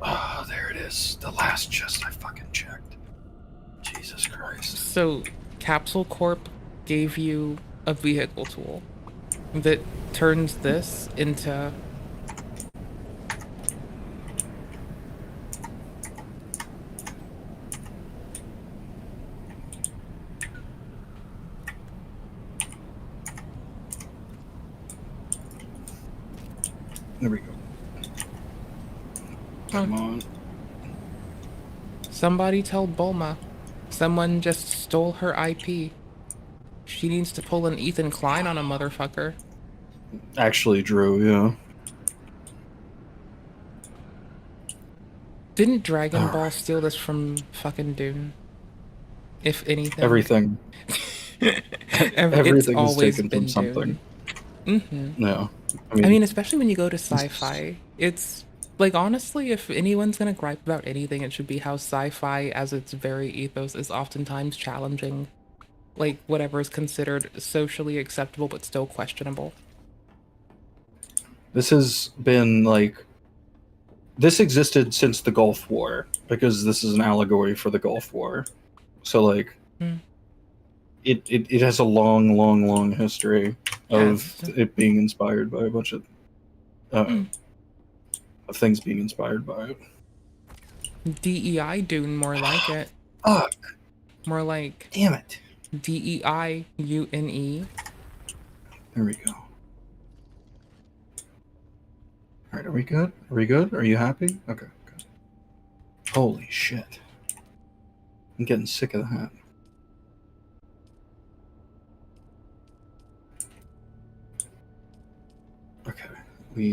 Oh, there it is. The last chest I fucking checked. Jesus Christ.
So, Capsule Corp gave you a vehicle tool that turns this into...
There we go. Come on.
Somebody tell Bulma. Someone just stole her IP. She needs to pull an Ethan Klein on a motherfucker.
Actually, Drew, yeah.
Didn't Dragon Ball steal this from fucking Dune? If anything.
Everything. Everything is taken from
Dune.
something. No.
I mean, especially when you go to sci-fi, it's like, honestly, if anyone's gonna gripe about anything, it should be how sci-fi, as its very ethos, is oftentimes challenging, like, whatever is considered socially acceptable but still questionable.
This has been, like... This existed since the Gulf War, because this is an allegory for the Gulf War. So, like... It has a long history of it being inspired by a bunch of things being inspired by it.
DEI Dune, more like it.
Fuck.
More like...
Damn it.
DEIUNE.
There we go. Alright, are we good? Are we good? Are you happy? Okay, good. Holy shit. I'm getting sick of that. Okay.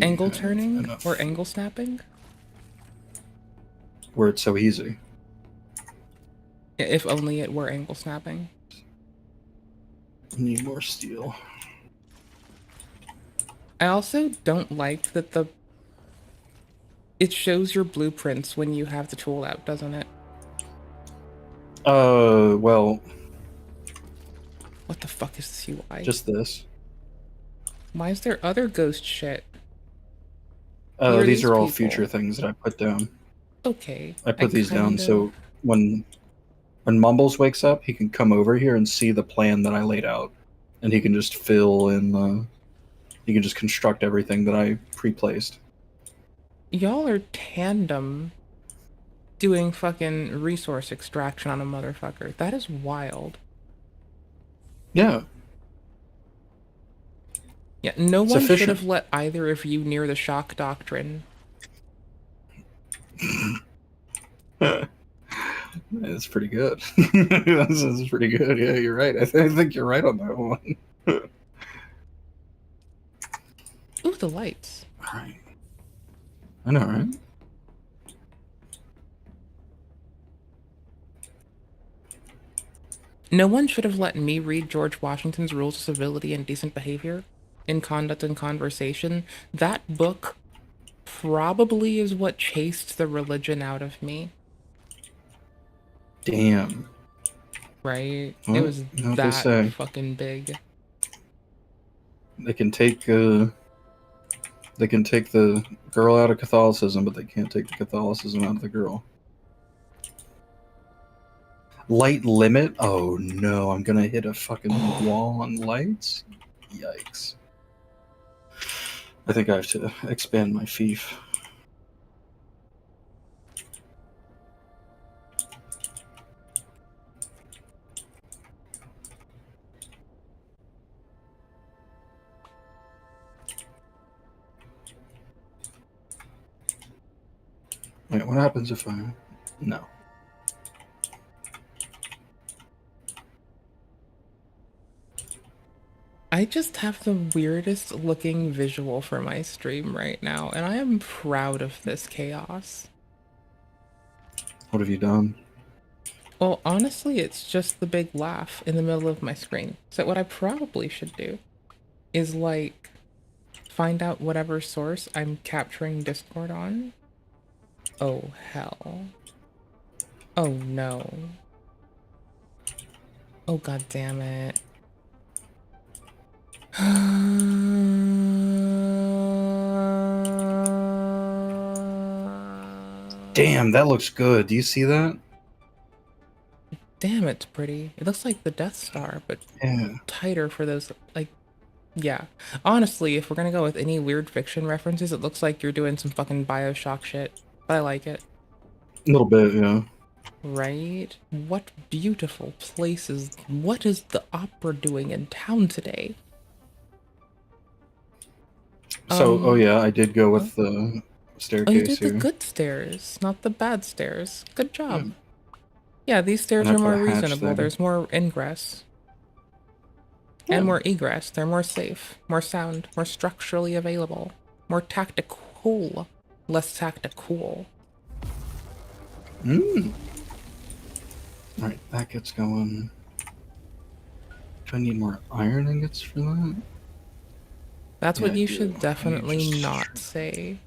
Angle turning or angle snapping?
Where it's so easy.
If only it were angle snapping.
Need more steel.
I also don't like that it shows your blueprints when you have the tool out, doesn't it?
Well...
What the fuck is this UI?
Just this.
Why is there other ghost shit?
These are all future things that I put down.
Okay.
I put these down so when Mumbles wakes up, he can come over here and see the plan that I laid out. And he can just fill in he can just construct everything that I pre-placed.
Y'all are tandem doing fucking resource extraction on a motherfucker. That is wild.
Yeah.
Yeah, no one should have let either of you near the shock doctrine.
It's pretty good. This is pretty good. Yeah, you're right. I think you're right on that one.
Ooh, the lights.
All right. I know, right?
No one should have let me read George Washington's Rules of Civility and Decent Behavior in Conduct and Conversation. That book probably is what chased the religion out of me.
Damn.
Right?
Well,
It was
you know what they
that
say.
fucking big.
They can take the girl out of Catholicism, but they can't take the Catholicism out of the girl. Light limit? Oh no, I'm gonna hit a fucking wall on lights? Yikes. I think I have to expand my fief. Wait, what happens if I... No.
I just have the weirdest looking visual for my stream right now, and I am proud of this chaos.
What have you done?
Well, honestly, it's just the big laugh in the middle of my screen. So what I probably should do is, like, find out whatever source I'm capturing Discord on. Oh, hell. Oh, no. Oh, god damn it.
Damn, that looks good. Do you see that?
Damn, it's pretty. It looks like the Death Star, but
Yeah.
tighter for those, like, yeah. Honestly, if we're gonna go with any weird fiction references, it looks like you're doing some fucking Bioshock shit. But I like it.
A little bit, yeah.
Right? What beautiful places. What is the opera doing in town today?
So, oh yeah, I did go with the staircase
Oh, you did
here.
the good stairs, not the bad stairs. Good job. Yeah, these stairs
And
are
I put
more
a hatch
reasonable.
there.
There's more ingress. And more egress. They're more safe, more sound, more structurally available, more tactical, less tactical.
Alright, that gets going. Do I need more iron ingots for that?
That's
Yeah,
what
I
you
do.
should definitely
just-
not say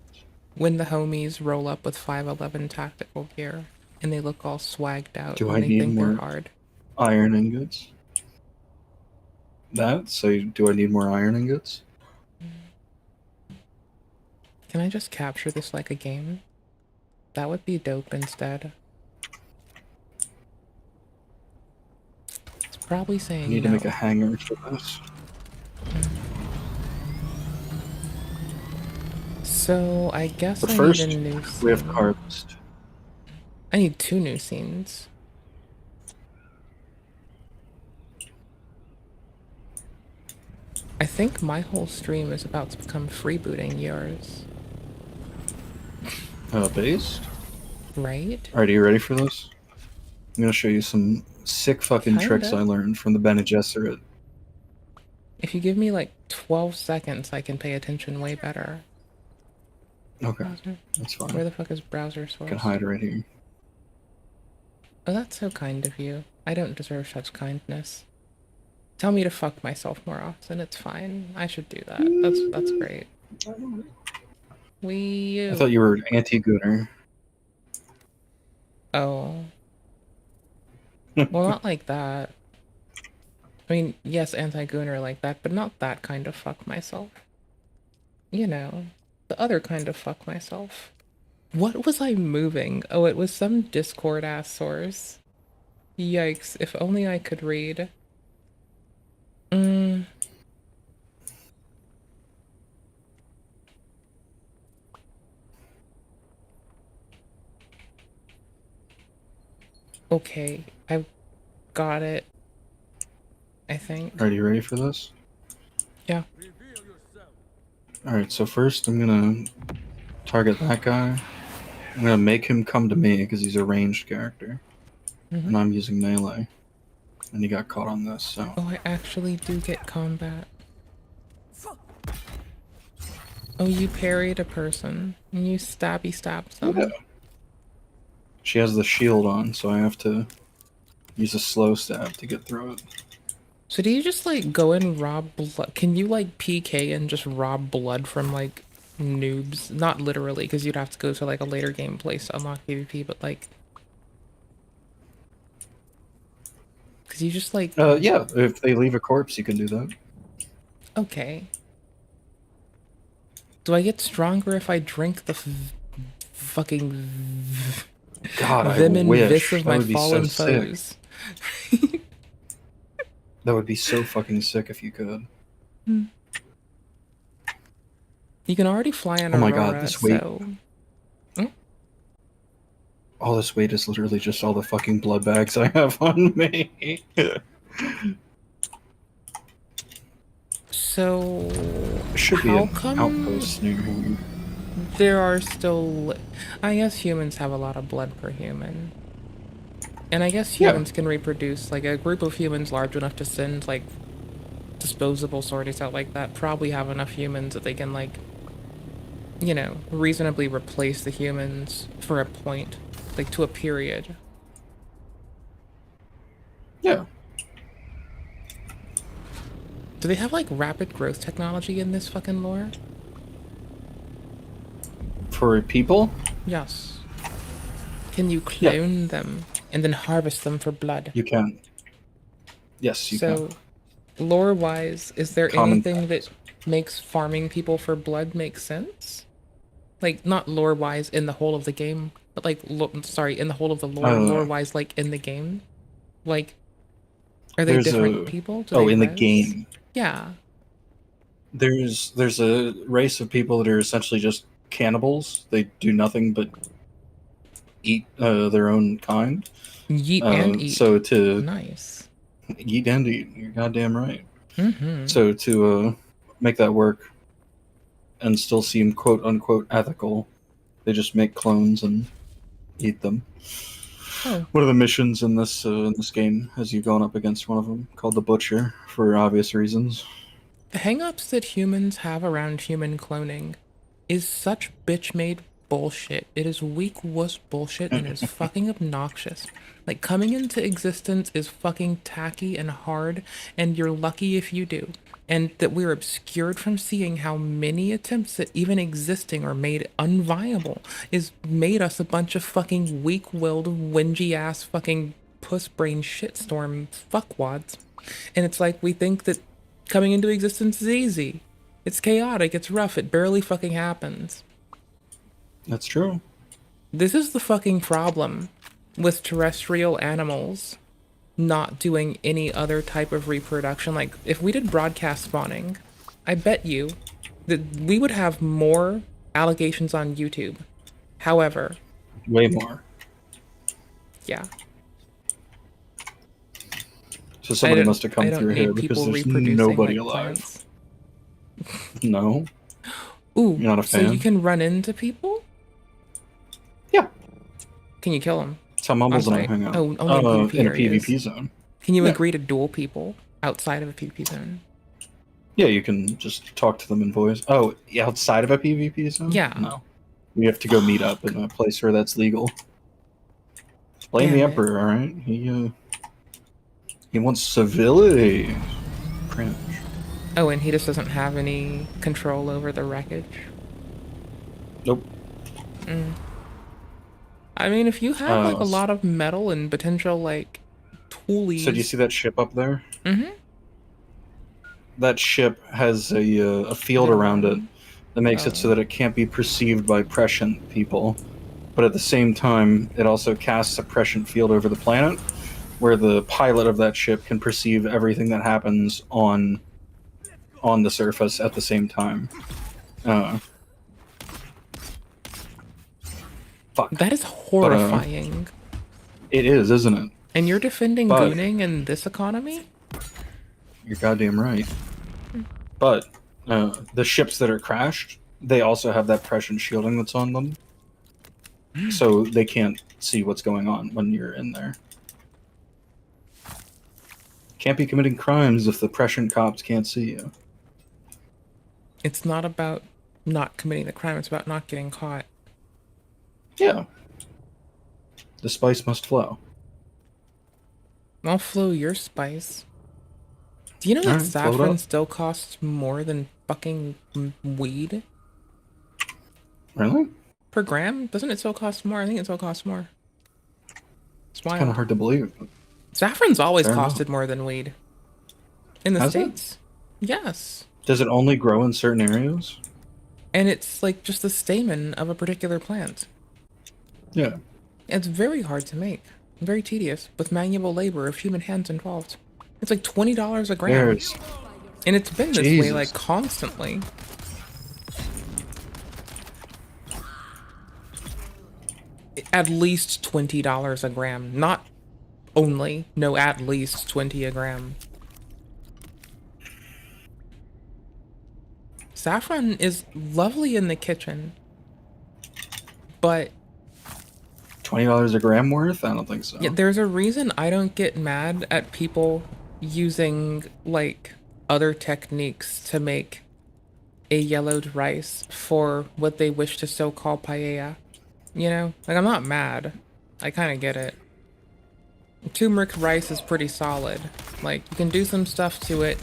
when the homies roll up with 511 tactical gear and they look all swagged out
Do
and
I
they
need
think
more
they're hard.
iron ingots? That? So, do I need more iron ingots?
Can I just capture this like a game? That would be dope instead. It's probably
I
saying
need
no.
to make a hanger for this.
So I guess
But
I
first,
need a new
we have
scene.
harvest.
I need 2 new scenes. I think my whole stream is about to become freebooting yours.
Based?
Right?
Alright, are you ready for this? I'm gonna show you some sick fucking tricks I
Kinda.
learned from the Bene Gesserit.
If you give me like 12 seconds, I can pay attention way better.
Okay,
Browser?
that's fine.
Where the fuck is browser
I
source?
can hide right here.
Oh, that's so kind of you. I don't deserve such kindness. Tell me to fuck myself more often. It's fine. I should do that. That's great.
I thought you were anti-gooner.
Oh. Well, not like that. I mean, yes, anti-gooner like that, but not that kind of fuck myself. You know, the other kind of fuck myself. What was I moving? Oh, it was some Discord ass source. Yikes, if only I could read. Okay, I've got it. I think.
Are you ready for this?
Yeah.
Alright, so first I'm gonna target that guy. I'm gonna make him come to me because he's a ranged character.
Mhm.
And I'm using melee. And he got caught on this, so.
Oh, I actually do get combat. Oh, you parried a person. And you stabby stabbed them.
Yeah. She has the shield on, so I have to use a slow stab to get through it.
So do you just like go and rob blood? Can you like PK and just rob blood from like noobs? Not literally, because you'd have to go to like a later game place to unlock PvP, but like Because you just like...
Yeah, if they leave a corpse, you can do that.
Okay. Do I get stronger if I drink the fucking
God, I
vim and
wish.
vis of
That
my
would be
fallen
so sick.
foes?
That would be so fucking sick if you could.
You can already fly on
Oh my
Aurora,
god, this weight.
so...
All this weight is literally just all the fucking blood bags I have on me.
So...
Should be
how
an
come
outpost near here.
there are still... I guess humans have a lot of blood per human. And I guess humans can reproduce, like a group of humans large enough to send, like, disposable sorties out like that probably have enough humans that they can, like, you know, reasonably replace the humans for a point, like, to a period.
Yeah.
Do they have, like, rapid growth technology in this fucking lore?
For people?
Yes. Can you clone them and then harvest them for blood?
You can. Yes, you can.
So, lore-wise, is there
Common
anything that makes farming people for blood make sense? Like, not lore-wise in the whole of the game, but like, in the whole of the lore, lore-wise, like, in the game? Like, are they different people?
In the game.
Yeah.
There's a race of people that are essentially just cannibals. They do nothing but eat their own kind.
Yeet and eat.
So to
nice.
Eat and eat. You're goddamn right.
Mm-hmm.
So to make that work and still seem quote unquote ethical, they just make clones and eat them.
Oh.
One of the missions in this game has you going up against one of them called the Butcher for obvious reasons.
The hang-ups that humans have around human cloning is such bitch-made bullshit. It is weak wuss bullshit and it is fucking obnoxious. Like, coming into existence is fucking tacky and hard, and you're lucky if you do. And that we're obscured from seeing how many attempts at even existing are made unviable is made us a bunch of fucking weak-willed, whingy-ass fucking puss-brain shitstorm fuckwads. And it's like we think that coming into existence is easy. It's chaotic, it's rough, it barely fucking happens.
That's true.
This is the fucking problem with terrestrial animals not doing any other type of reproduction. Like, if we did broadcast spawning, I bet you that we would have more allegations on YouTube. However...
Way more.
Yeah.
So somebody must have come through here because there's nobody alive. No.
Ooh,
you're not a fan?
So you can run into people?
Yeah.
Can you kill them?
That's how Mumbles and I hang out.
Oh, only
in a PvP zone.
Can you agree to duel people outside of a PvP zone?
Yeah, you can just talk to them in voice. Oh, yeah, outside of a PvP zone?
Yeah.
No. We have to go meet up in a place where that's legal. Blame the Emperor, alright? He wants civility. Cringe.
Oh, and he just doesn't have any control over the wreckage?
Nope.
I mean, if you have, like, a lot of metal and potential, like, toolies...
So do you see that ship up there?
Mm-hmm.
That ship has a field around it that makes it so that it can't be perceived by prescient people. But at the same time, it also casts a prescient field over the planet, where the pilot of that ship can perceive everything that happens on the surface at the same time. Fuck.
That is horrifying.
It is, isn't it?
And you're defending gooning in this economy?
You're goddamn right. But the ships that are crashed, they also have that prescient shielding that's on them. So they can't see what's going on when you're in there. Can't be committing crimes if the prescient cops can't see you.
It's not about not committing the crime, it's about not getting caught.
Yeah. The spice must flow.
I'll flow your spice. Do you know that saffron still costs more than fucking weed?
Really?
Per gram? Doesn't it still cost more? I think it still costs more. It's wild.
Kind of hard to believe.
Saffron's always
Fair
costed more than weed. In the
Has it?
States. Yes.
Does it only grow in certain areas?
And it's like just the stamen of a particular plant.
Yeah.
It's very hard to make. Very tedious, with manual labor of human hands involved. It's like $20 a gram.
There's...
And it's been this way
Jesus.
like constantly. At least $20 a gram. Not only, no, at least 20 a gram. Saffron is lovely in the kitchen, but
$20 a gram worth? I don't think so.
yeah, there's a reason I don't get mad at people using like other techniques to make a yellowed rice for what they wish to so call paella. You know, like I'm not mad. I kind of get it. Turmeric rice is pretty solid. Like you can do some stuff to it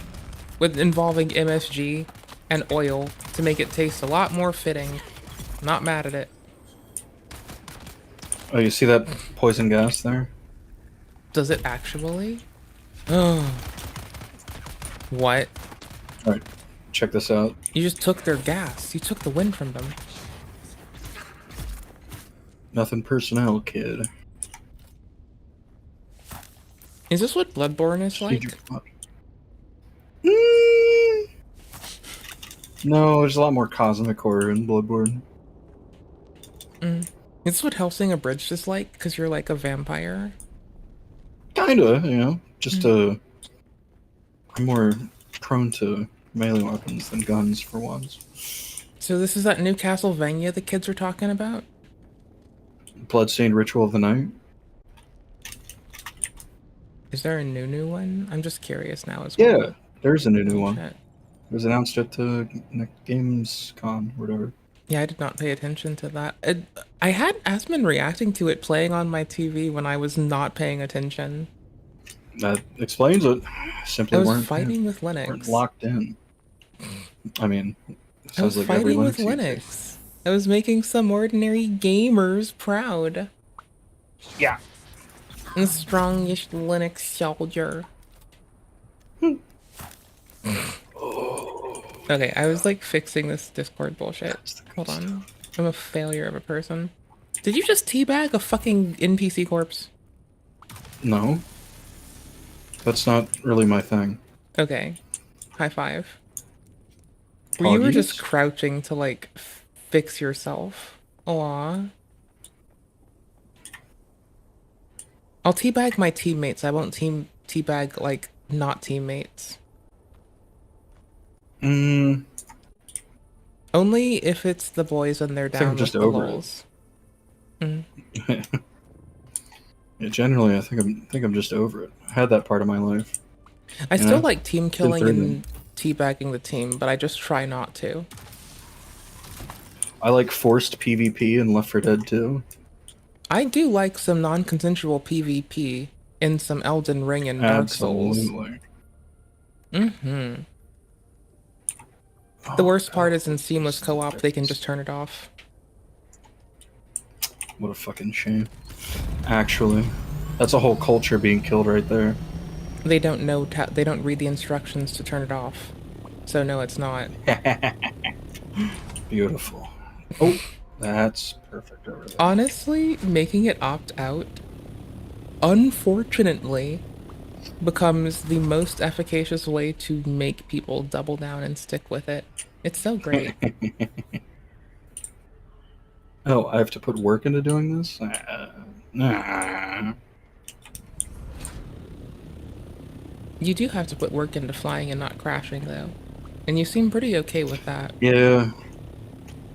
with involving MSG and oil to make it taste a lot more fitting. Not mad at it.
Oh, you see that poison gas there?
Does it actually? Oh. What?
Alright, check this out.
You just took their gas. You took the wind from them.
Nothing personnel, kid.
Is this what Bloodborne is like?
No, there's a lot more cosmic horror in Bloodborne.
Is this what Hellsing Abridged is like? Because you're like a vampire?
Kinda, you know. Just I'm more prone to melee weapons than guns for once.
So this is that new Castlevania the kids are talking about?
Bloodstained Ritual of the Night.
Is there a new one? I'm just curious now as well.
Yeah, there's a new one.
Shit.
It was announced at Gamescom, whatever.
Yeah, I did not pay attention to that. I had Asmon reacting to it playing on my TV when I was not paying attention.
That explains it. Simply
I was
weren't
fighting with Linux.
weren't locked in. I mean, it
I was
sounds like every
fighting with
Linux user.
Linux. I was making some ordinary gamers proud.
Yeah.
The strongest Linux soldier. Okay, I was like fixing this Discord bullshit. Hold on. I'm a failure of a person. Did you just teabag a fucking NPC corpse?
No. That's not really my thing.
Okay. High five. You were just crouching to like fix yourself. Aw. I'll teabag my teammates. I won't teabag like not teammates. Only if it's the boys and they're down with the lulz.
Yeah, generally, I think I'm just over it. I had that part of my life.
I still like team killing and teabagging the team, but I just try not to.
I like forced PvP in Left 4 Dead 2.
I do like some non-consensual PvP in some Elden Ring and Dark Souls.
Absolutely.
The worst part is in seamless co-op, they can just turn it off.
What a fucking shame. Actually, that's a whole culture being killed right there.
They don't know. They don't read the instructions to turn it off. So no, it's not.
Beautiful. Oh, that's perfect over there.
Honestly, making it opt out, unfortunately, becomes the most efficacious way to make people double down and stick with it. It's so great.
Oh, I have to put work into doing this? Nah.
You do have to put work into flying and not crashing, though. And you seem pretty okay with that.
Yeah.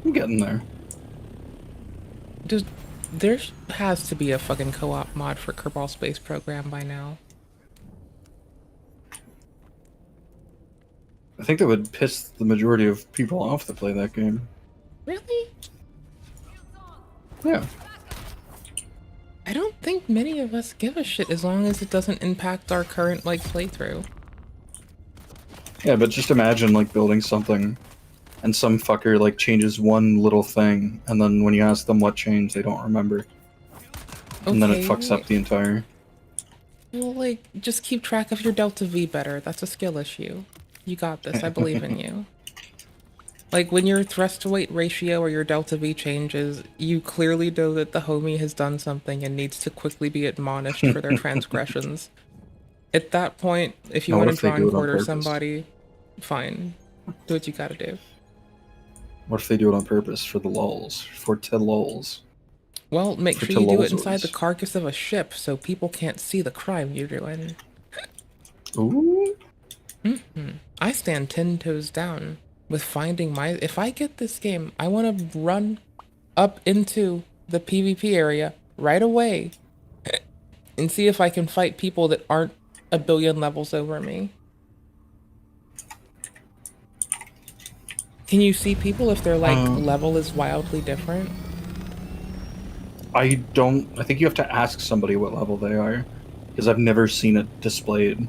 I'm getting there.
There has to be a fucking co-op mod for Kerbal Space Program by now.
I think that would piss the majority of people off that play that game.
Really?
Yeah.
I don't think many of us give a shit as long as it doesn't impact our current, like, playthrough.
Yeah, but just imagine, like, building something and some fucker, like, changes one little thing, and then when you ask them what changed, they don't remember. And then it fucks up the entire...
Well, like, just keep track of your delta V better. That's a skill issue. You got this. I believe in you. Like, when your thrust to weight ratio or your delta V changes, you clearly know that the homie has done something and needs to quickly be admonished for their transgressions. At that point, if you
Now, what
want to
if they
draw
do
and
it on
quarter
purpose?
somebody, fine. Do what you gotta do.
What if they do it on purpose for the lulz? For the lulz?
Well, make
For
sure you do it inside
Telolzoids.
the carcass of a ship so people can't see the crime you're doing.
Ooh.
I stand 10 toes down with finding my... If I get this game, I want to run up into the PvP area right away and see if I can fight people that aren't a billion levels over me. Can you see people if their, like, level is wildly different?
I think you have to ask somebody what level they are, because I've never seen it displayed.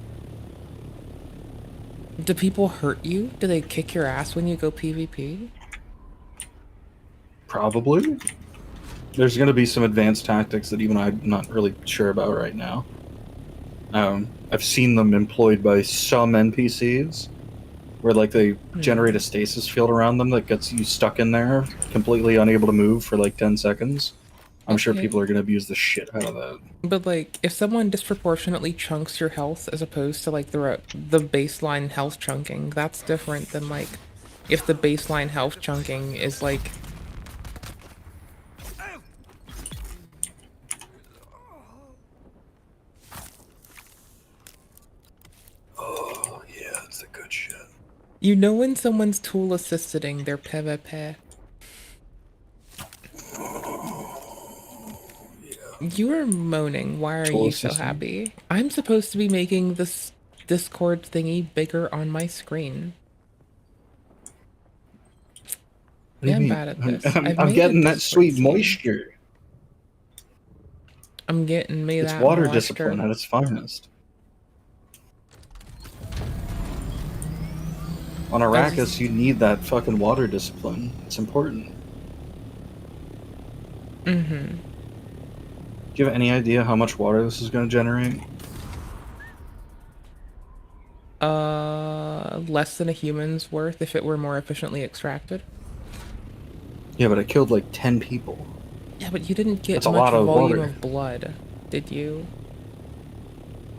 Do people hurt you? Do they kick your ass when you go PvP?
Probably. There's going to be some advanced tactics that even I'm not really sure about right now. I've seen them employed by some NPCs, where like they generate a stasis field around them that gets you stuck in there, completely unable to move for like 10 seconds. I'm sure
Okay.
people are going to abuse the shit out of that.
But, like, if someone disproportionately chunks your health as opposed to, like, the baseline health chunking, that's different than, like, if the baseline health chunking is, like...
Oh, yeah, that's the good shit.
You know when someone's tool assisting their PvP. You are moaning. Why are
Tool
you so
assisting?
happy? I'm supposed to be making this Discord thingy bigger on my screen.
What do you
I'm
mean?
bad at this.
I'm getting that sweet moisture.
I'm getting me
It's
that
water
moisture.
discipline at its finest. On Arrakis, you need that fucking water discipline. It's important.
Mm-hmm.
Do you have any idea how much water this is going to generate?
Less than a human's worth if it were more efficiently extracted.
Yeah, but I killed like 10 people.
Yeah, but you didn't get
That's a
much
lot of
volume
water.
of blood, did you?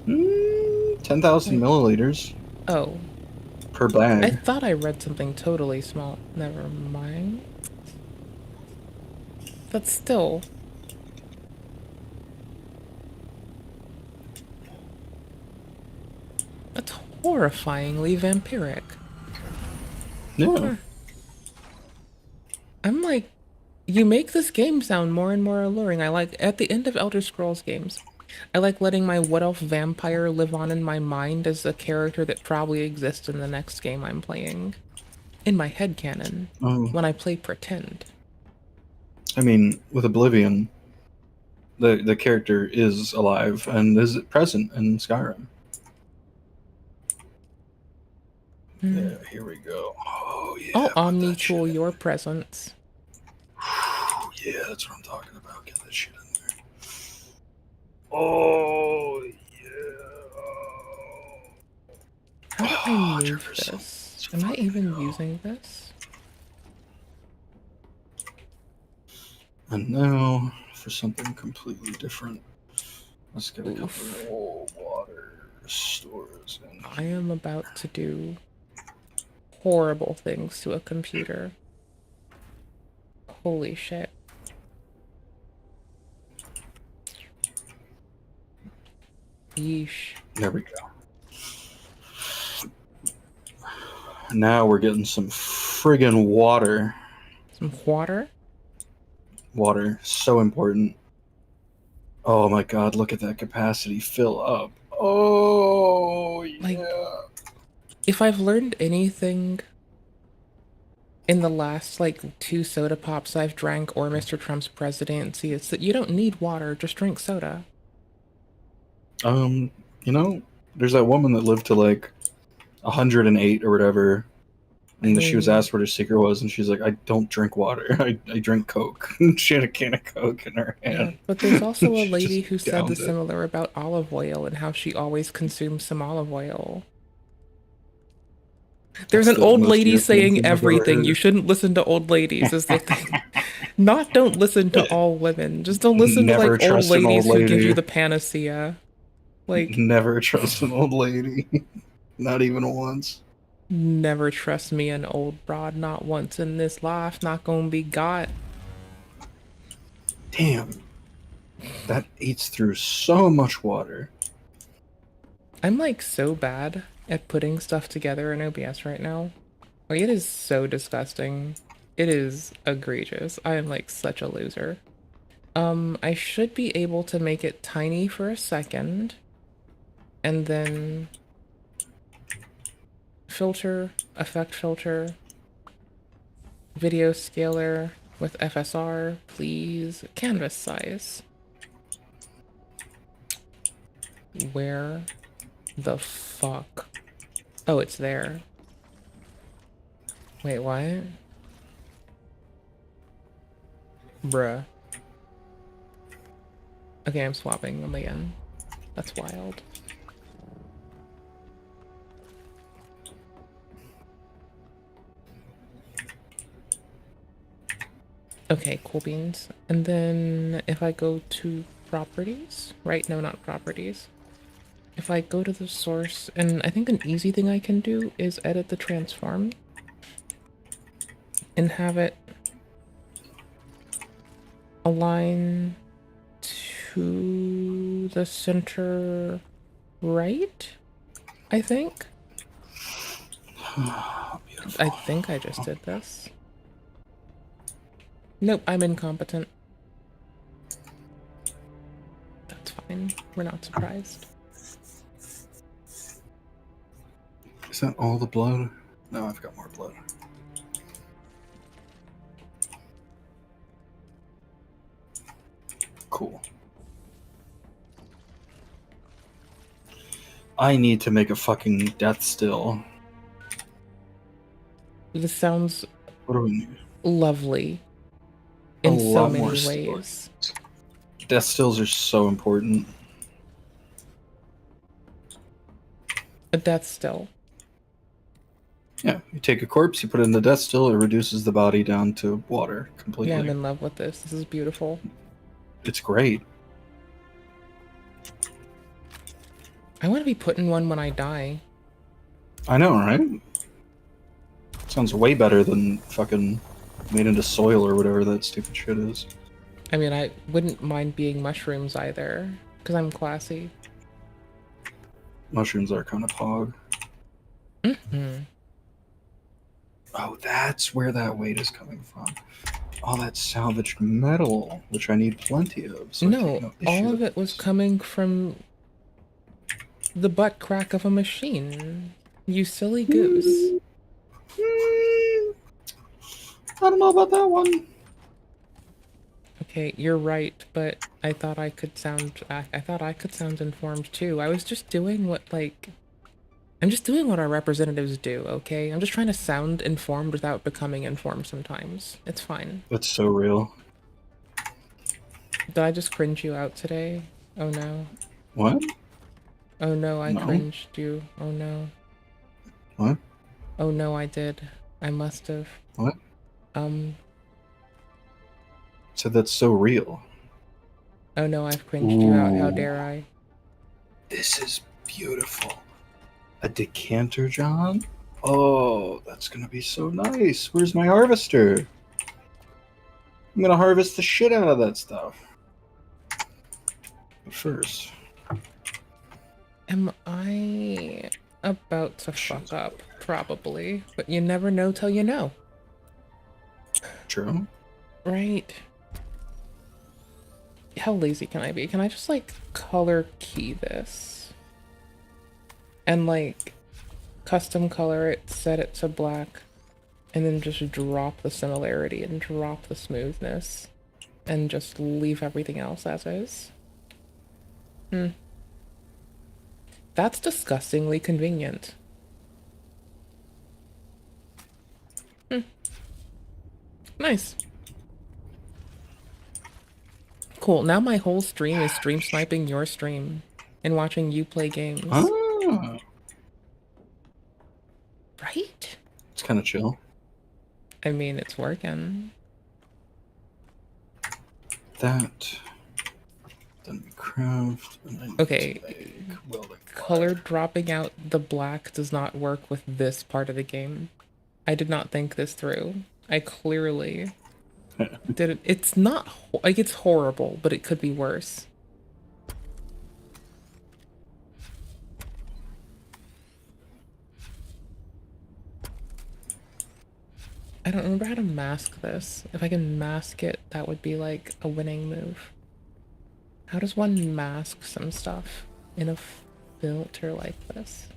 10,000 milliliters
Oh.
per
I
bag.
thought I read something totally small. Never mind. But still. That's horrifyingly vampiric.
Yeah.
I'm like, you make this game sound more and more alluring. I like, at the end of Elder Scrolls games, I like letting my Wood Elf vampire live on in my mind as a character that probably exists in the next game I'm playing. In my headcanon, when I play Pretend.
I mean, with Oblivion, the character is alive and is present in Skyrim. Yeah, here we go. Oh, yeah.
I'll omni-tool your presence.
Yeah, that's what I'm talking about. Get that shit in there. Oh,
How do I move this? Am I even using this?
And now for something completely different. Let's get a couple more water stores in.
I am about to do horrible things to a computer. Holy shit. Yeesh.
There we go. Now we're getting some friggin' water.
Some water?
Water, so important. Oh my god, look at that capacity fill up. Oh, yeah.
Like, if I've learned anything in the last, like, 2 soda pops I've drank or Mr. Trump's presidency, it's that you don't need water, just drink soda.
You know, there's that woman that lived to like 108 or whatever, And she was asked what her secret was, and she's like, I don't drink water. I drink Coke. She had a can of Coke in her hand.
Yeah, but there's also a
She
lady
just
who said the
downed it.
similar about olive oil and how she always consumes some olive oil. There's
That's
an
the
old
most
lady
European
saying
thing I've ever
everything.
heard.
You shouldn't listen to old ladies is the thing. Not don't listen to all women. Just don't listen to
Never
like old
trust an
ladies
old
who give you
lady.
the panacea. Like
Never trust an old lady. Not even once.
never trust me an old broad, not once in this life, not gonna be got.
Damn. That eats through so much water.
I'm like so bad at putting stuff together in OBS right now. Like it is so disgusting. It is egregious. I am like such a loser. I should be able to make it tiny for a second. And then filter, effect filter, video scaler with FSR, please. Canvas size. Where the fuck? Oh, it's there. Wait, what? Bruh. Okay, I'm swapping them again. That's wild. Okay, cool beans. And then if I go to properties, right? No, not properties. If I go to the source, and I think an easy thing I can do is edit the transform and have it align to the center right, I think. I think I just did this. Nope, I'm incompetent. That's fine. We're not surprised.
Is that all the blood? No, I've got more blood. Cool. I need to make a fucking death still.
This sounds
What do we need?
lovely
A
in so
lot
many
more
ways.
Death stills are so important.
A death still.
Yeah, you take a corpse, you put it in the death still, it reduces the body down to water completely.
Yeah, I'm in love with this. This is beautiful.
It's great.
I want to be put in one when I die.
I know, right? Sounds way better than fucking made into soil or whatever that stupid shit is.
I mean, I wouldn't mind being mushrooms either, because I'm classy.
Mushrooms are kind of pog.
Mm-hmm.
Oh, that's where that weight is coming from. All that salvaged metal, which I need plenty of. So
No, all of it was coming from the butt crack of a machine. You silly goose.
I don't know about that one.
Okay, you're right, but I thought I could sound informed too. I was just doing what I'm just doing what our representatives do, okay? I'm just trying to sound informed without becoming informed sometimes. It's fine.
That's so real.
Did I just cringe you out today? Oh no.
What?
Oh no, I
No.
cringed you. Oh no.
What?
Oh no, I did. I must have.
What?
So
that's so real.
Oh no, I've cringed you out. How
Ooh.
dare I?
This is beautiful. A decanter, John? Oh, that's gonna be so nice. Where's my harvester? I'm gonna harvest the shit out of that stuff. But first.
Am I about to fuck up? Probably. But you never know till you know.
True.
Right. How lazy can I be? Can I just like color key this? And like custom color it, set it to black, and then just drop the similarity and drop the smoothness and just leave everything else as is? That's disgustingly convenient. Nice. Cool. Now my whole stream is stream sniping your stream and watching you play games.
Ah,
Right?
it's kind of chill.
I mean, it's working.
That. Then we craft. And then
Okay.
make welding
Color dropping out the black does not work with this part of the game. I did not think this through. I clearly did it. It's not like it's horrible, but it could be worse. I don't remember how to mask this. If I can mask it, that would be like a winning move. How does one mask some stuff in a filter like this?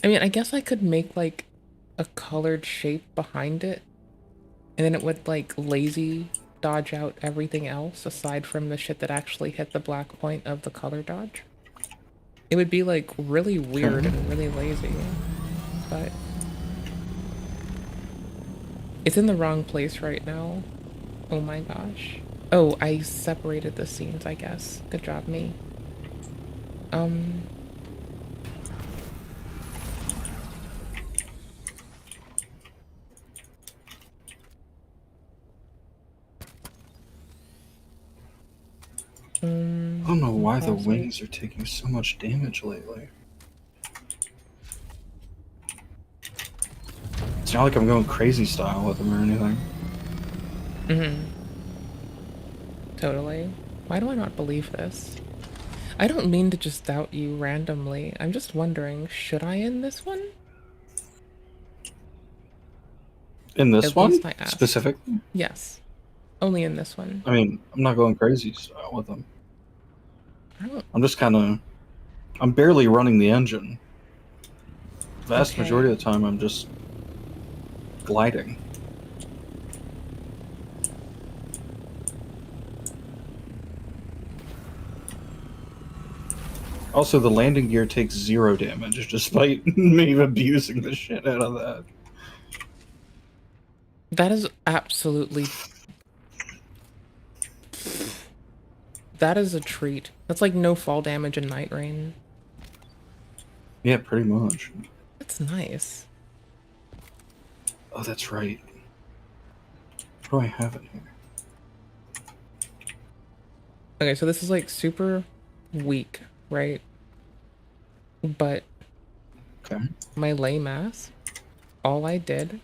I mean, I guess I could make like a colored shape behind it, and then it would like lazy dodge out everything else aside from the shit that actually hit the black point of the color dodge. It would be like really weird and really lazy, but it's in the wrong place right now. Oh my gosh. Oh, I separated the scenes, I guess. Good job, me.
I don't know why the wings are taking so much damage lately. It's not like I'm going crazy style with them or anything.
Totally. Why do I not believe this? I don't mean to just doubt you randomly. I'm just wondering, should I end this one?
In this
At
one?
least I asked.
Specifically?
Yes. Only in this one.
I mean, I'm not going crazy style with them.
I don't...
I'm just kind of... I'm barely running the engine. Vast majority of the time, I'm just gliding. Also, the landing gear takes 0 damage, despite me abusing the shit out of that.
That is absolutely... That is a treat. That's like no fall damage in Night Rain.
Yeah, pretty much.
That's nice.
Oh, that's right. What do I have in here?
Okay, so this is like super weak, right? But my lame ass, all I did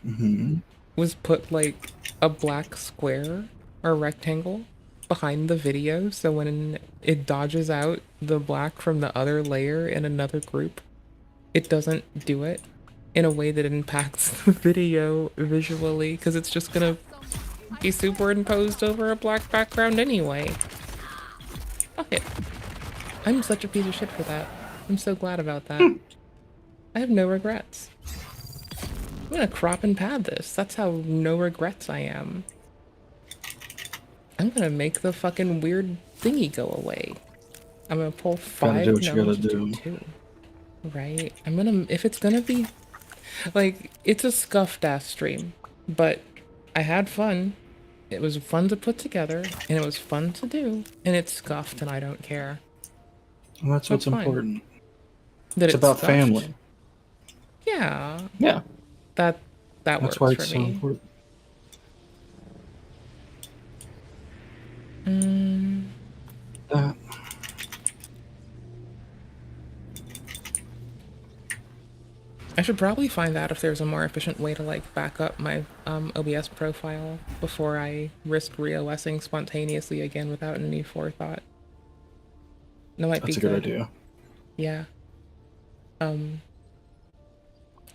was put like a black square or rectangle behind the video, so when it dodges out the black from the other layer in another group, it doesn't do it in a way that impacts the video visually, because it's just gonna be superimposed over a black background anyway. Fuck it. I'm such a piece of shit for that. I'm so glad about that. I have no regrets. I'm gonna crop and pad this. That's how no regrets I am. I'm gonna make the fucking weird thingy go away. I'm gonna pull 5
do what you
gnomes
gotta
to
do.
2. Right? I'm gonna, if it's gonna be, like, it's a scuffed ass stream, but I had fun. It was fun to put together, and it was fun to do, and it's scuffed, and I don't care.
Well, that's what's
fine.
important.
That
It's about
scuffed.
family.
Yeah.
Yeah.
That
That's
works
why
for
it's so
me.
important.
I should probably find out if there's a more efficient way to like back up my OBS profile before I risk re-OSing spontaneously again without any forethought. That might be
That's a good idea.
Yeah. I'm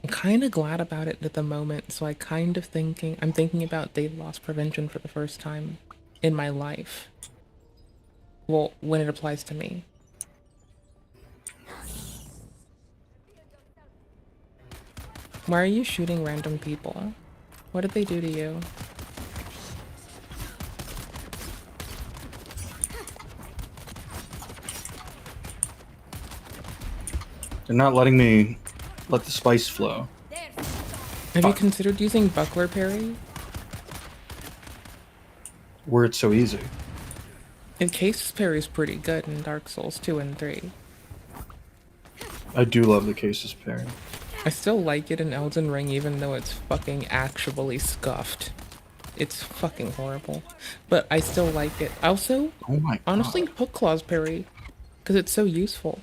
kind of glad about it at the moment, so I'm thinking about data loss prevention for the first time in my life. Well, when it applies to me. Why are you shooting random people? What did they do to you?
They're not letting me let the spice flow.
Have you considered using buckler parry?
Where it's so easy.
Case parry is pretty good in Dark Souls 2 and 3.
I do love the cases parry.
I still like it in Elden Ring even though it's fucking actually scuffed. It's fucking horrible. But I still like it. Also,
oh my
honestly, hook claws parry. Because it's so useful.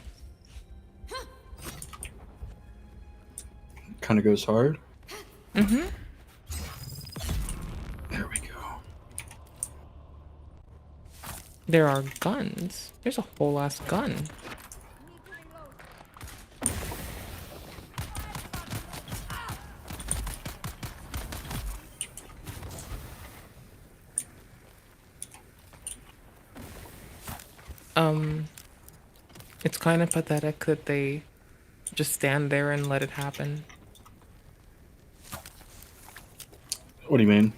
Kind of goes hard.
Mm-hmm.
There we go.
There are guns. There's a whole ass gun. It's kind of pathetic that they just stand there and let it happen.
What do you mean?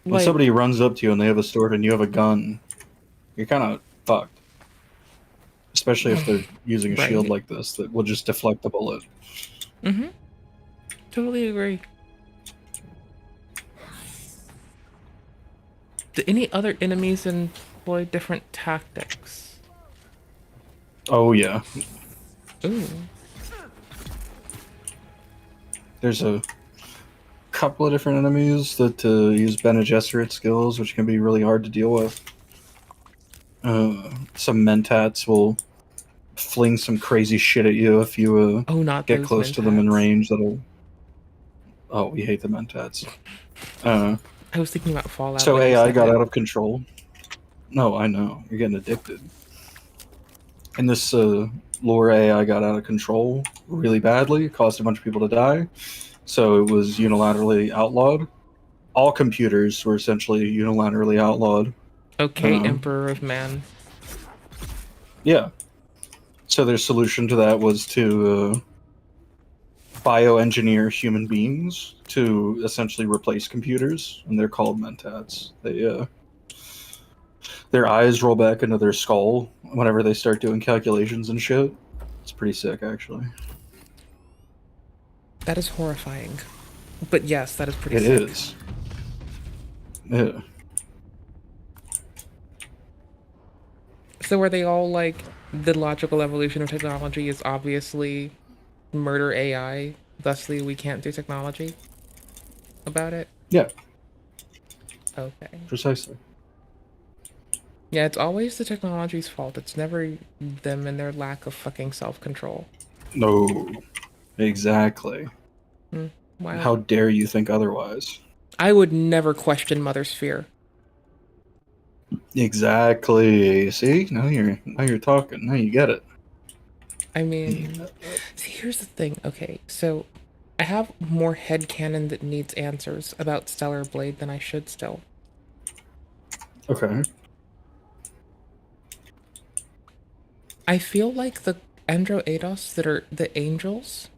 When
Like,
somebody runs up to you and they have a sword and you have a gun, you're kind of fucked. Especially if they're using a shield like this that will just deflect the bullet.
Mm-hmm. Totally agree. Do any other enemies employ different tactics?
Oh, yeah.
Ooh.
There's a couple of different enemies that use Bene Gesserit skills, which can be really hard to deal with. Some mentats will fling some crazy shit at you if you get close to them in range. Oh, we hate the mentats.
I was thinking about Fallout.
So
like
AI got out of control. No, I know. You're getting addicted. And this lore AI got out of control really badly. It caused a bunch of people to die. So it was unilaterally outlawed. All computers were essentially unilaterally outlawed.
Okay, Emperor of Man.
Yeah. So their solution to that was to bioengineer human beings to essentially replace computers, and they're called mentats. They their eyes roll back into their skull whenever they start doing calculations and shit. It's pretty sick, actually.
That is horrifying. But yes, that is pretty
sick. It is. Yeah.
So are they all like, the logical evolution of technology is obviously murder AI, thusly we can't do technology about it?
Yeah.
Okay.
Precisely.
Yeah, it's always the technology's fault. It's never them and their lack of fucking self-control.
No. Exactly.
Wow.
How dare you think otherwise?
I would never question Mother's fear.
Exactly. See? Now you're talking. Now you get it.
I mean, see, here's the thing. Okay, so I have more headcanon that needs answers about Stellar Blade than I should still.
Okay.
I feel like the Androidos that are the angels,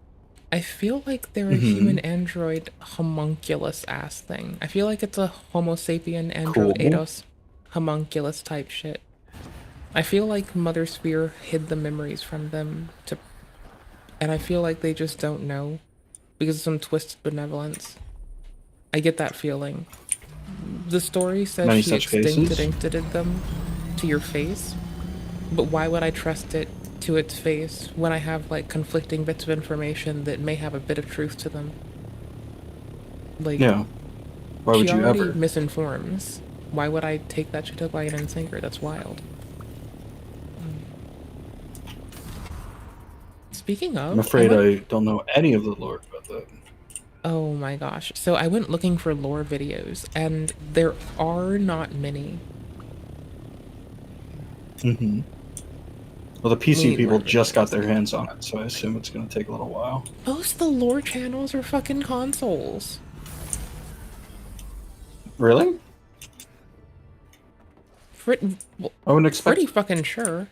I feel like they're a human android homunculus ass thing. I feel like it's a Homo sapien Androidos homunculus type shit. I feel like Mother Sphere hid the memories from them and I feel like they just don't know because of some twisted benevolence. I get that feeling. The story says she extincted them to your face, but why would I trust it to its face when I have like conflicting bits of information that may have a bit of truth to them? Like,
yeah. Why would
she
you
already
ever?
misinforms. Why would I take that shit to line and sinker? That's wild. Speaking of,
I'm afraid I don't know any of the lore about that.
Oh my gosh. So I went looking for lore videos, and there are not many.
Mm-hmm. Well, the PC people just got their hands on it, so I assume it's going to take a little while.
Most of the lore channels are fucking consoles.
Really? I wouldn't expect.
Pretty fucking sure.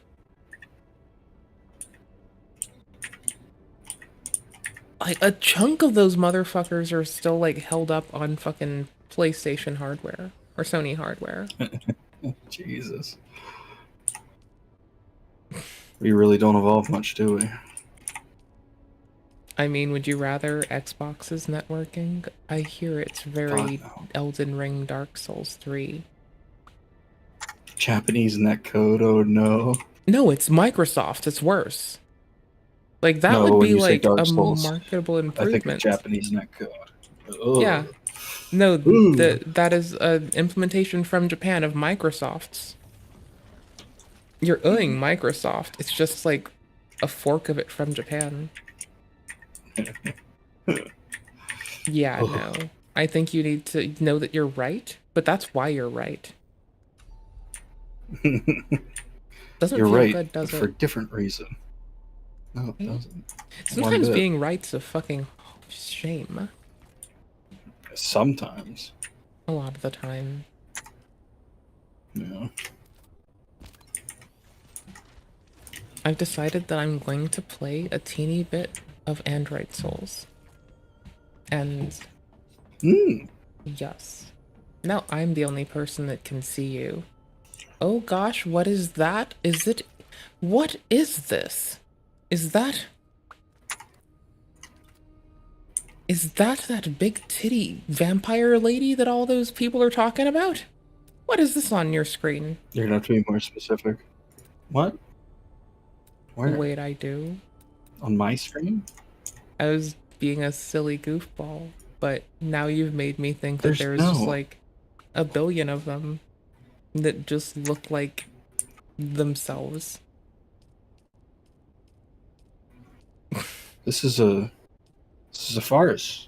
Like, a chunk of those motherfuckers are still, like, held up on fucking PlayStation hardware. Or Sony hardware.
Jesus. We really don't evolve much, do we?
I mean, would you rather Xbox's networking? I hear it's very Elden Ring, Dark Souls 3.
Japanese netcode, oh no.
No, it's Microsoft. It's worse. Like, that
No,
would
when
be
you say
like
Dark
a
Souls,
marketable
I think of
improvement.
Japanese netcode. Ugh.
Yeah. No,
Ooh.
that is an implementation from Japan of Microsoft's. You're owing Microsoft. It's just like a fork of it from Japan. Yeah, no. I think you need to know that you're right, but that's why you're right. Doesn't
You're
feel
right,
good, does
but for a
it?
different reason. No, it doesn't.
Sometimes being right's a fucking shame.
Sometimes.
A lot of the time.
Yeah.
I've decided that I'm going to play a teeny bit of Android Souls. And... Yes. Now I'm the only person that can see you. Oh gosh, what is that? Is it... What is this? Is that that big titty vampire lady that all those people are talking about? What is this on your screen?
You're gonna have to be more specific. What? Where?
Wait, I do?
On my screen?
I was being a silly goofball, but now you've made me think that there's just like a billion of them that just look like themselves.
This is a farce.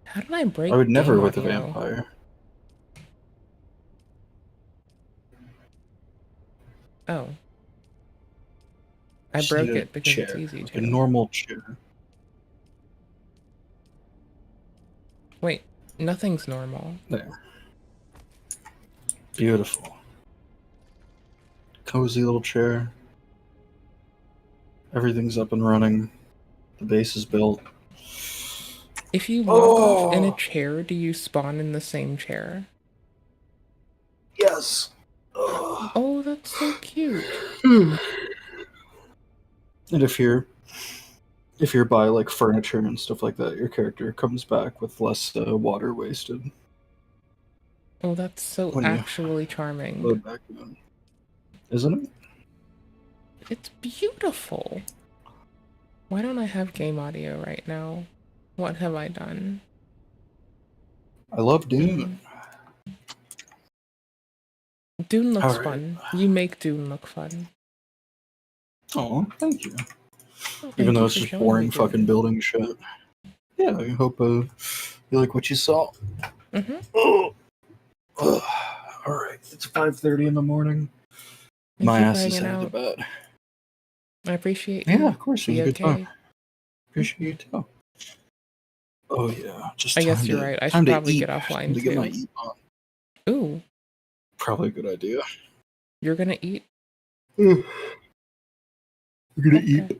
How did I break?
I would never
game
with a
audio?
vampire.
Oh. I
Just
broke
need a
it because it's
chair,
easy
like
to.
a normal chair.
Wait, nothing's normal.
There. Beautiful. Cozy little chair. Everything's up and running. The base is built.
If you log off in a chair, do you spawn in the same chair?
Yes.
Oh, that's so cute.
And if you're by like furniture and stuff like that, your character comes back with less water wasted.
Oh, that's so
When you
actually charming.
Load back in. Isn't it?
It's beautiful. Why don't I have game audio right now? What have I done?
I love Dune.
Dune looks
Alright.
fun. You make Dune look fun.
Oh, thank you.
Well,
Even
thank
though
you
it's
for
just
showing me
boring
Dune.
fucking building shit. Yeah, I hope you like what you saw.
Mm-hmm.
Alright, it's 5:30 in the morning.
Thank
My
you for
ass is
hanging
headed to
out.
bed.
I appreciate you.
Yeah, of course, it was
Be
a good
okay.
time. Appreciate you too. Oh yeah, just
I guess
time
you're
to-
right. I
time
should
to
probably
eat.
get
Time
offline
to get my
too.
eat on.
Ooh,
Probably a good idea.
you're gonna eat?
We're gonna eat.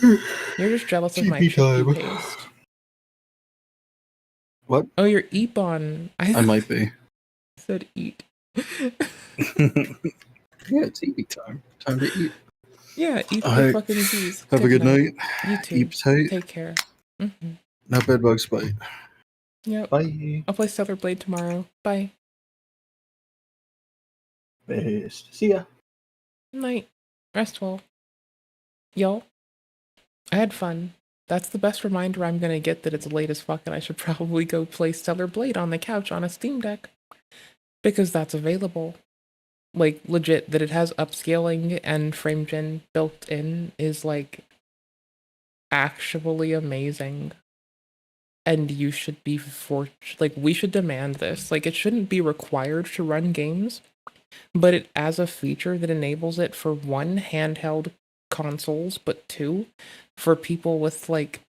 You're just jealous of my
TP
chickpea
time.
paste.
What?
Oh, you're Ebon.
I might be.
said eat.
Yeah, it's eating time. Time to eat.
Yeah, eat the
Alright.
fucking peas.
Have a good night.
You too.
Keep tight.
Take care. Mm-hmm.
No bed bugs bite.
Yep.
Bye.
I'll play Stellar Blade tomorrow. Bye.
Best. See ya.
Night. Rest well. Y'all, I had fun. That's the best reminder I'm gonna get that it's late as fuck and I should probably go play Stellar Blade on the couch on a Steam Deck. Because that's available. Like, legit, that it has upscaling and frame gen built in is, like, actually amazing. And you should be like, we should demand this. Like, it shouldn't be required to run games, but it as a feature that enables it for one, handheld consoles, but two, for people with, like,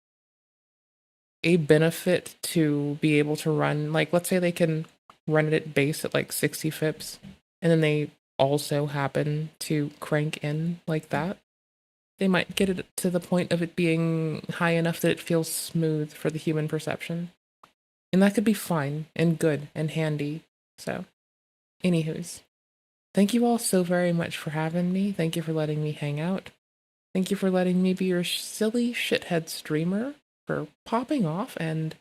a benefit to be able to run, like, let's say they can run it at base at, like, 60 FIPS, and then they also happen to crank in like that. They might get it to the point of it being high enough that it feels smooth for the human perception. And that could be fine and good and handy. So, anywho's. Thank you all so very much for having me. Thank you for letting me hang out. Thank you for letting me be your silly shithead streamer, for popping off and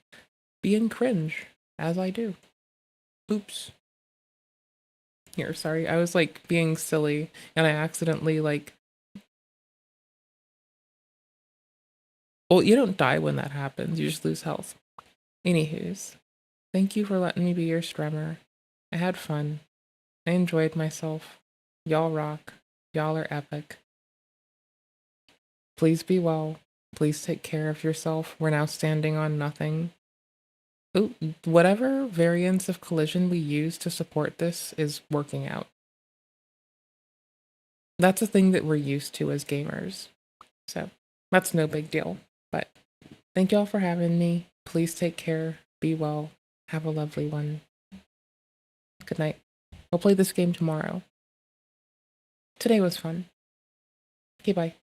being cringe, as I do. Oops. Here, sorry, I was like being silly, and I accidentally like... Well, you don't die when that happens, you just lose health. Anywho's, thank you for letting me be your streamer. I had fun. I enjoyed myself. Y'all rock. Y'all are epic. Please be well. Please take care of yourself. We're now standing on nothing. Ooh, whatever variants of collision we use to support this is working out. That's a thing that we're used to as gamers. So, that's no big deal. But thank y'all for having me. Please take care. Be well. Have a lovely one. Good night. We'll play this game tomorrow. Today was fun. Okay, bye.